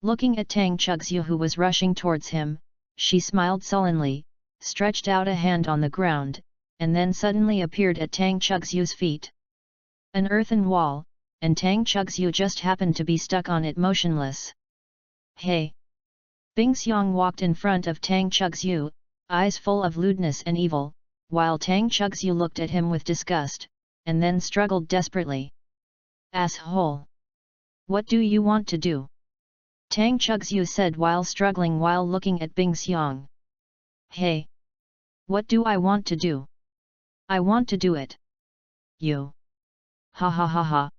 Looking at Tang Chugxiu, who was rushing towards him, she smiled sullenly, stretched out a hand on the ground, and then suddenly appeared at Tang Chugxiu's feet. An earthen wall, and Tang Chugxiu just happened to be stuck on it motionless. Hey! Bing Xiang walked in front of Tang Chugxiu, eyes full of lewdness and evil, while Tang Chugxiu looked at him with disgust, and then struggled desperately. Asshole! What do you want to do? Tang Chugxiu said while struggling while looking at Bing Xiang. Hey! What do I want to do? I want to do it. You! Ha ha ha ha!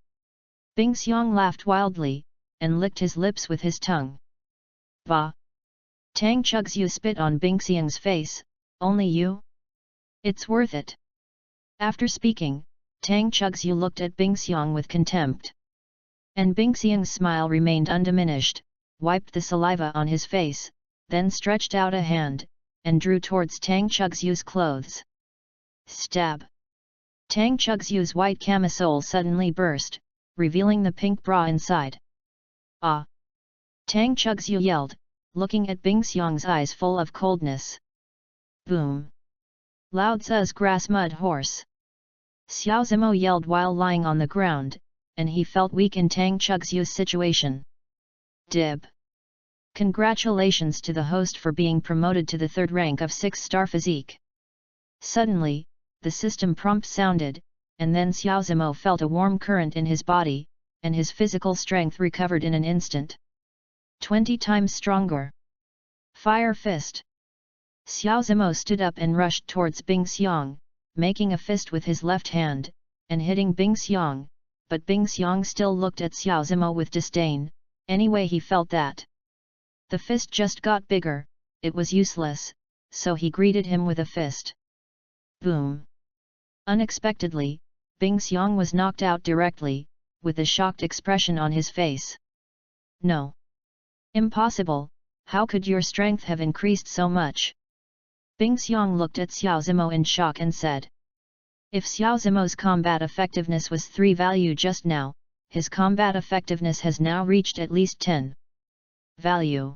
Bing Xiang laughed wildly, and licked his lips with his tongue. Bah! Tang Chugxiu spit on Bing Xiang's face. Only you? It's worth it. After speaking, Tang Chugxiu looked at Bing Xiang with contempt. And Bing Xiang's smile remained undiminished, wiped the saliva on his face, then stretched out a hand, and drew towards Tang Chugxiu's clothes. Stab! Tang Chugxiu's white camisole suddenly burst, revealing the pink bra inside. Ah! Tang Chugxiu yelled, looking at Bing Xiang's eyes full of coldness. Boom! Lao Tzu's grass mud horse! Xiao Zimo yelled while lying on the ground, and he felt weak in Tang Chugxiu's situation. Dib! Congratulations to the host for being promoted to the 3rd rank of 6-star physique. Suddenly, the system prompt sounded, and then Xiao Zimo felt a warm current in his body, and his physical strength recovered in an instant. 20 times stronger. Fire fist! Xiao Zimo stood up and rushed towards Bing Xiang, making a fist with his left hand, and hitting Bing Xiang, but Bing Xiang still looked at Xiao Zimo with disdain. Anyway, he felt that the fist just got bigger, it was useless, so he greeted him with a fist. Boom! Unexpectedly, Bing Xiang was knocked out directly, with a shocked expression on his face. No! Impossible, how could your strength have increased so much? Bing Xiang looked at Xiao Zimo in shock and said. If Xiao Zimo's combat effectiveness was 3 value just now, his combat effectiveness has now reached at least 10. Value.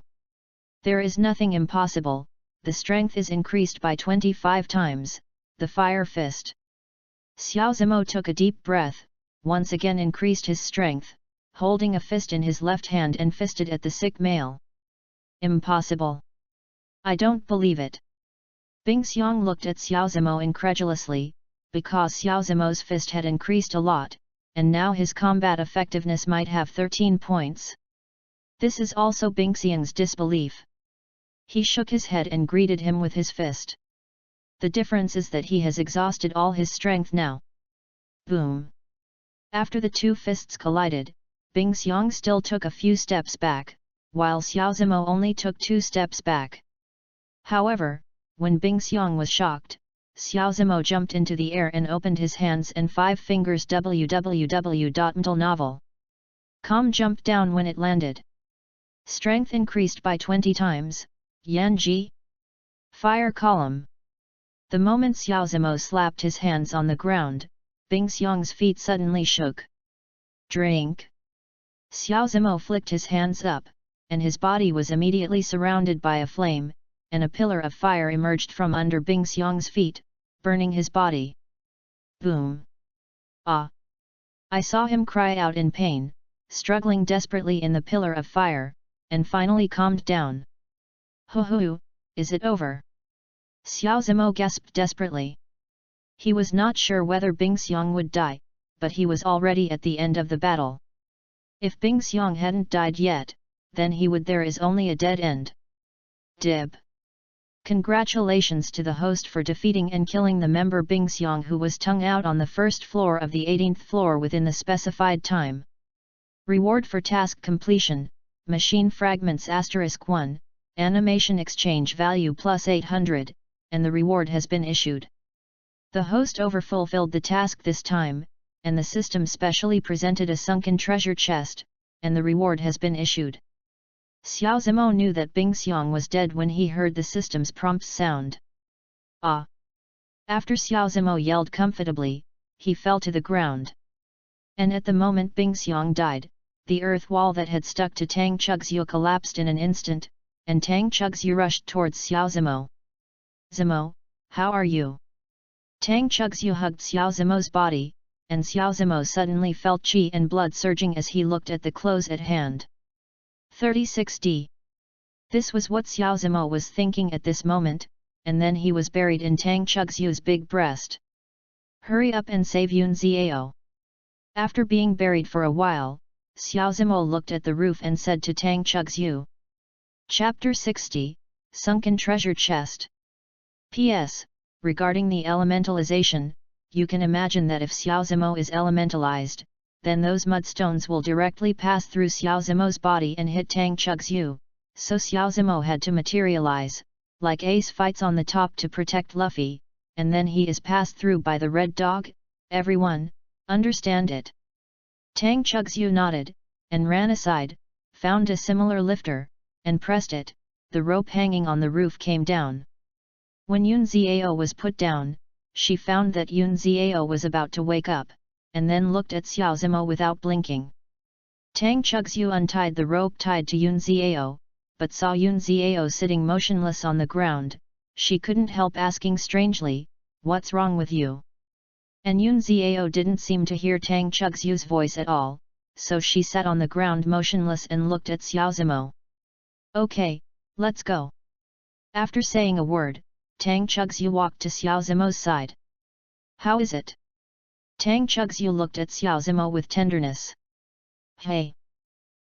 There is nothing impossible, the strength is increased by 25 times, the fire fist. Xiao Zimo took a deep breath, once again increased his strength, holding a fist in his left hand and fisted at the sick male. Impossible. I don't believe it. Bing Xiang looked at Xiao Zimo incredulously, because Xiao Zimo's fist had increased a lot, and now his combat effectiveness might have 13 points. This is also Bing Xiang's disbelief. He shook his head and greeted him with his fist. The difference is that he has exhausted all his strength now. Boom! After the two fists collided, Bing Xiang still took a few steps back, while Xiao Zimo only took 2 steps back. However, when Bing Xiang was shocked, Xiao Zimo jumped into the air and opened his hands and 5 fingers www.novel.com jumped down when it landed. Strength increased by 20 times, Yanji. Fire column. The moment Xiao Zimo slapped his hands on the ground, Bing Xiang's feet suddenly shook. Drink. Xiao Zimo flicked his hands up, and his body was immediately surrounded by a flame, and a pillar of fire emerged from under Bing Xiang's feet, burning his body. Boom! Ah! I saw him cry out in pain, struggling desperately in the pillar of fire, and finally calmed down. Hoo, is it over? Xiao Zimo gasped desperately. He was not sure whether Bing Xiang would die, but he was already at the end of the battle. If Bing Xiang hadn't died yet, then he would. There is only a dead end. Dib. Congratulations to the host for defeating and killing the member Bing Xiang who was tongue out on the first floor of the 18th floor within the specified time. Reward for task completion, machine fragments *1, animation exchange value plus 800, and the reward has been issued. The host overfulfilled the task this time, and the system specially presented a sunken treasure chest, and the reward has been issued. Xiao Zimo knew that Bing Xiang was dead when he heard the system's prompt sound. Ah! After Xiao Zimo yelled comfortably, he fell to the ground. And at the moment Bing Xiang died, the earth wall that had stuck to Tang Chugxiu collapsed in an instant, and Tang Chugxiu rushed towards Xiao Zimo. Zimo, how are you? Tang Chugxiu hugged Xiao Zimo's body, and Xiao Zimo suddenly felt qi and blood surging as he looked at the clothes at hand. 36D. This was what Xiao Zimo was thinking at this moment, and then he was buried in Tang Chugxiu's big breast. Hurry up and save Yun Xiao. After being buried for a while, Xiao Zimo looked at the roof and said to Tang Chugxiu. Chapter 60, Sunken Treasure Chest. P.S. Regarding the elementalization, you can imagine that if Xiao Zimo is elementalized, then those mudstones will directly pass through Xiao Zimo's body and hit Tang Chugxiu, so Xiao Zimo had to materialize, like Ace fights on the top to protect Luffy, and then he is passed through by the red dog. Everyone, understand it? Tang Chugxiu nodded, and ran aside, found a similar lifter, and pressed it. The rope hanging on the roof came down. When Yun Xiao was put down, she found that Yun Xiao was about to wake up, and then looked at Xiao Zimo without blinking. Tang Chugxiu untied the rope tied to Yun Xiao, but saw Yun Xiao sitting motionless on the ground. She couldn't help asking strangely, "What's wrong with you?" And Yun Xiao didn't seem to hear Tang Chugxiu's voice at all, so she sat on the ground motionless and looked at Xiao Zimo. "Okay, let's go." After saying a word, Tang Chugxiu walked to Xiao Zimo's side. "How is it?" Tang Chugxiu looked at Xiao Zimo with tenderness. "Hey!"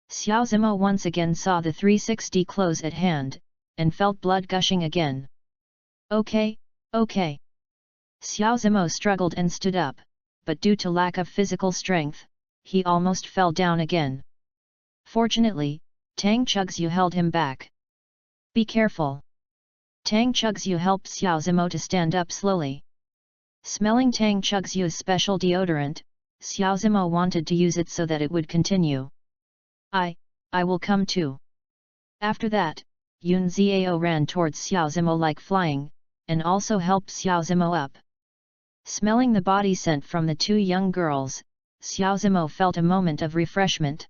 Xiao Zimo once again saw the 360 close at hand, and felt blood gushing again. Okay. Xiao Zimo struggled and stood up, but due to lack of physical strength, he almost fell down again. Fortunately, Tang Chugxiu held him back. "Be careful." Tang Chugxiu helped Xiao Zimo to stand up slowly. Smelling Tang Chugxiu's special deodorant, Xiao Zimo wanted to use it so that it would continue. I will come too." After that, Yun Xiao ran towards Xiao Zimo like flying, and also helped Xiao Zimo up. Smelling the body scent from the two young girls, Xiao Zimo felt a moment of refreshment.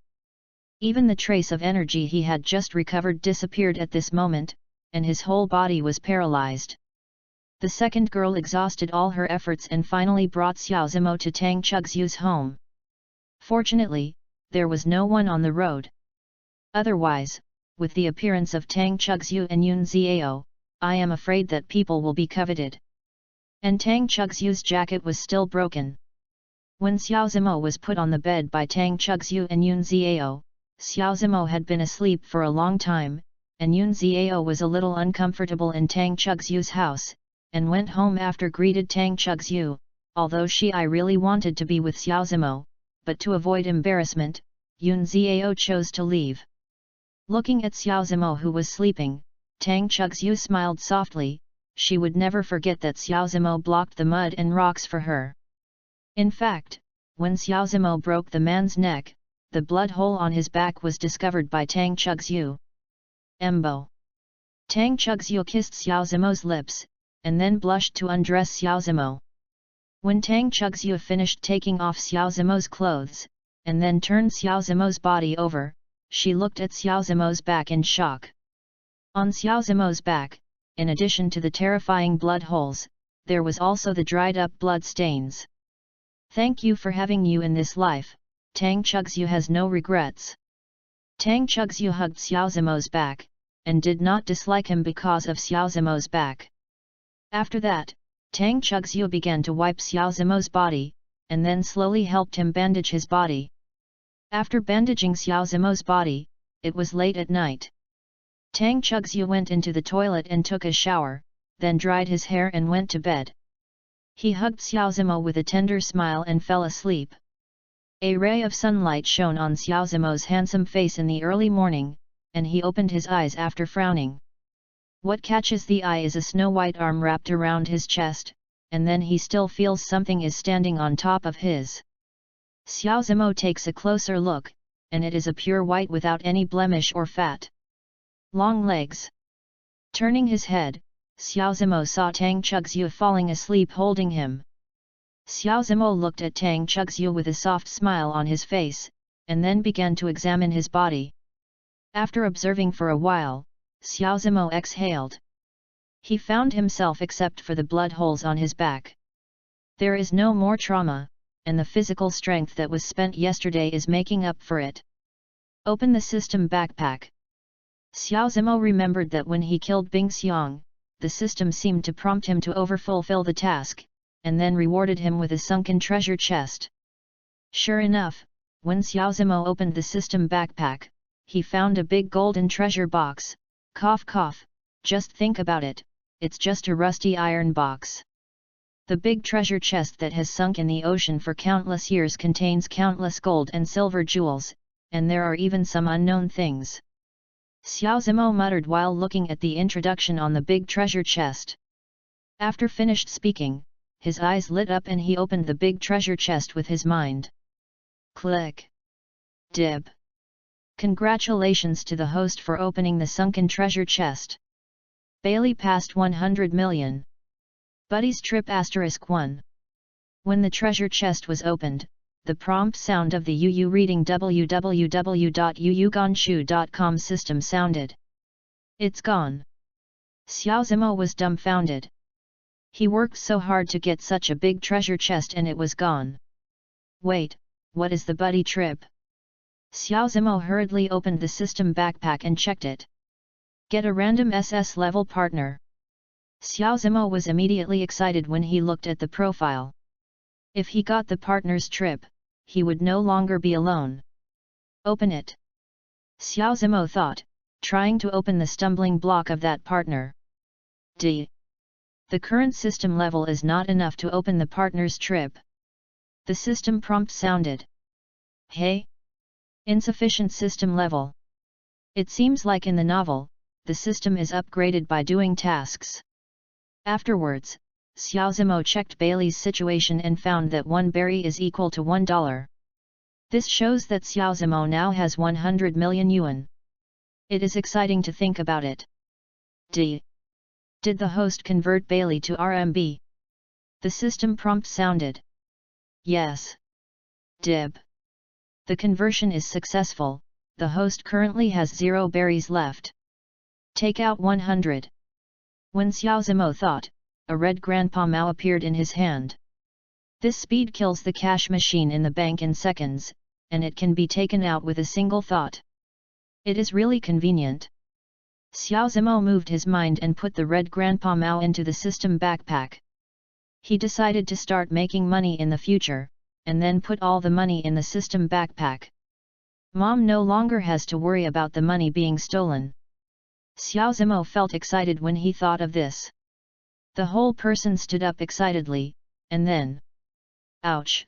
Even the trace of energy he had just recovered disappeared at this moment, and his whole body was paralyzed. The second girl exhausted all her efforts and finally brought Xiao Zimo to Tang Chugxiu's home. Fortunately, there was no one on the road. Otherwise, with the appearance of Tang Chugxiu and Yun Xiao, I am afraid that people will be coveted. And Tang Chugxiu's jacket was still broken. When Xiao Zimo was put on the bed by Tang Chugxiu and Yun Xiao, Xiao Zimo had been asleep for a long time, and Yun Xiao was a little uncomfortable in Tang Chugxiu's house, and went home after greeted Tang Chugxiu, although I really wanted to be with Xiao Zimo, but to avoid embarrassment, Yun Xiao chose to leave. Looking at Xiao Zimo who was sleeping, Tang Chugxiu smiled softly. She would never forget that Xiao Zimo blocked the mud and rocks for her. In fact, when Xiao Zimo broke the man's neck, the blood hole on his back was discovered by Tang Chugxiu. Embo. Tang Chugxiu kissed Xiao Zimo's lips, and then blushed to undress Xiao Zimo. When Tang Chugxiu finished taking off Xiao Zimo's clothes, and then turned Xiao Zimo's body over, she looked at Xiao Zimo's back in shock. On Xiao Zimo's back, in addition to the terrifying blood holes, there was also the dried up blood stains. Thank you for having you in this life, Tang Chugxiu has no regrets. Tang Chugxiu hugged Xiao Zimo's back, and did not dislike him because of Xiao Zimo's back. After that, Tang Chugxiu began to wipe Xiao Zimo's body, and then slowly helped him bandage his body. After bandaging Xiao Zimo's body, it was late at night. Tang Chugxiu went into the toilet and took a shower, then dried his hair and went to bed. He hugged Xiao Zimo with a tender smile and fell asleep. A ray of sunlight shone on Xiao Zimo's handsome face in the early morning, and he opened his eyes after frowning. What catches the eye is a snow-white arm wrapped around his chest, and then he still feels something is standing on top of his. Xiao Zimo takes a closer look, and it is a pure white without any blemish or fat. Long legs. Turning his head, Xiao Zimo saw Tang Chugxiu falling asleep holding him. Xiao Zimo looked at Tang Chugxiu with a soft smile on his face, and then began to examine his body. After observing for a while, Xiao Zimo exhaled. He found himself except for the blood holes on his back. There is no more trauma, and the physical strength that was spent yesterday is making up for it. Open the system backpack. Xiao Zimo remembered that when he killed Bing Xiang, the system seemed to prompt him to overfulfill the task, and then rewarded him with a sunken treasure chest. Sure enough, when Xiao Zimo opened the system backpack, he found a big golden treasure box. Cough cough, just think about it, it's just a rusty iron box. The big treasure chest that has sunk in the ocean for countless years contains countless gold and silver jewels, and there are even some unknown things. Xiao Zimo muttered while looking at the introduction on the big treasure chest. After finished speaking, his eyes lit up and he opened the big treasure chest with his mind. Click. Dib. Congratulations to the host for opening the sunken treasure chest. Bailey passed 100 million. Buddy's trip *1. When the treasure chest was opened, the prompt sound of the UU reading www.uugonshu.com system sounded. It's gone. Xiao Zimo was dumbfounded. He worked so hard to get such a big treasure chest and it was gone. Wait, what is the Buddy trip? Xiao Zimo hurriedly opened the system backpack and checked it. Get a random SS level partner. Xiao Zimo was immediately excited when he looked at the profile. If he got the partner's trip, he would no longer be alone. Open it. Xiao Zimo thought, trying to open the stumbling block of that partner. D. The current system level is not enough to open the partner's trip. The system prompt sounded. Hey? Insufficient system level. It seems like in the novel, the system is upgraded by doing tasks. Afterwards, Xiao Zimo checked Bailey's situation and found that one berry is equal to $1. This shows that Xiao Zimo now has 100 million yuan. It is exciting to think about it. D. Did the host convert Bailey to RMB? The system prompt sounded. Yes. Dib. The conversion is successful, the host currently has 0 berries left. Take out 100. When Xiao Zimo thought, a red Grandpa Mao appeared in his hand. This speed kills the cash machine in the bank in seconds, and it can be taken out with a single thought. It is really convenient. Xiao Zimo moved his mind and put the red Grandpa Mao into the system backpack. He decided to start making money in the future, and then put all the money in the system backpack. Mom no longer has to worry about the money being stolen. Xiao Zimo felt excited when he thought of this. The whole person stood up excitedly, and then... Ouch!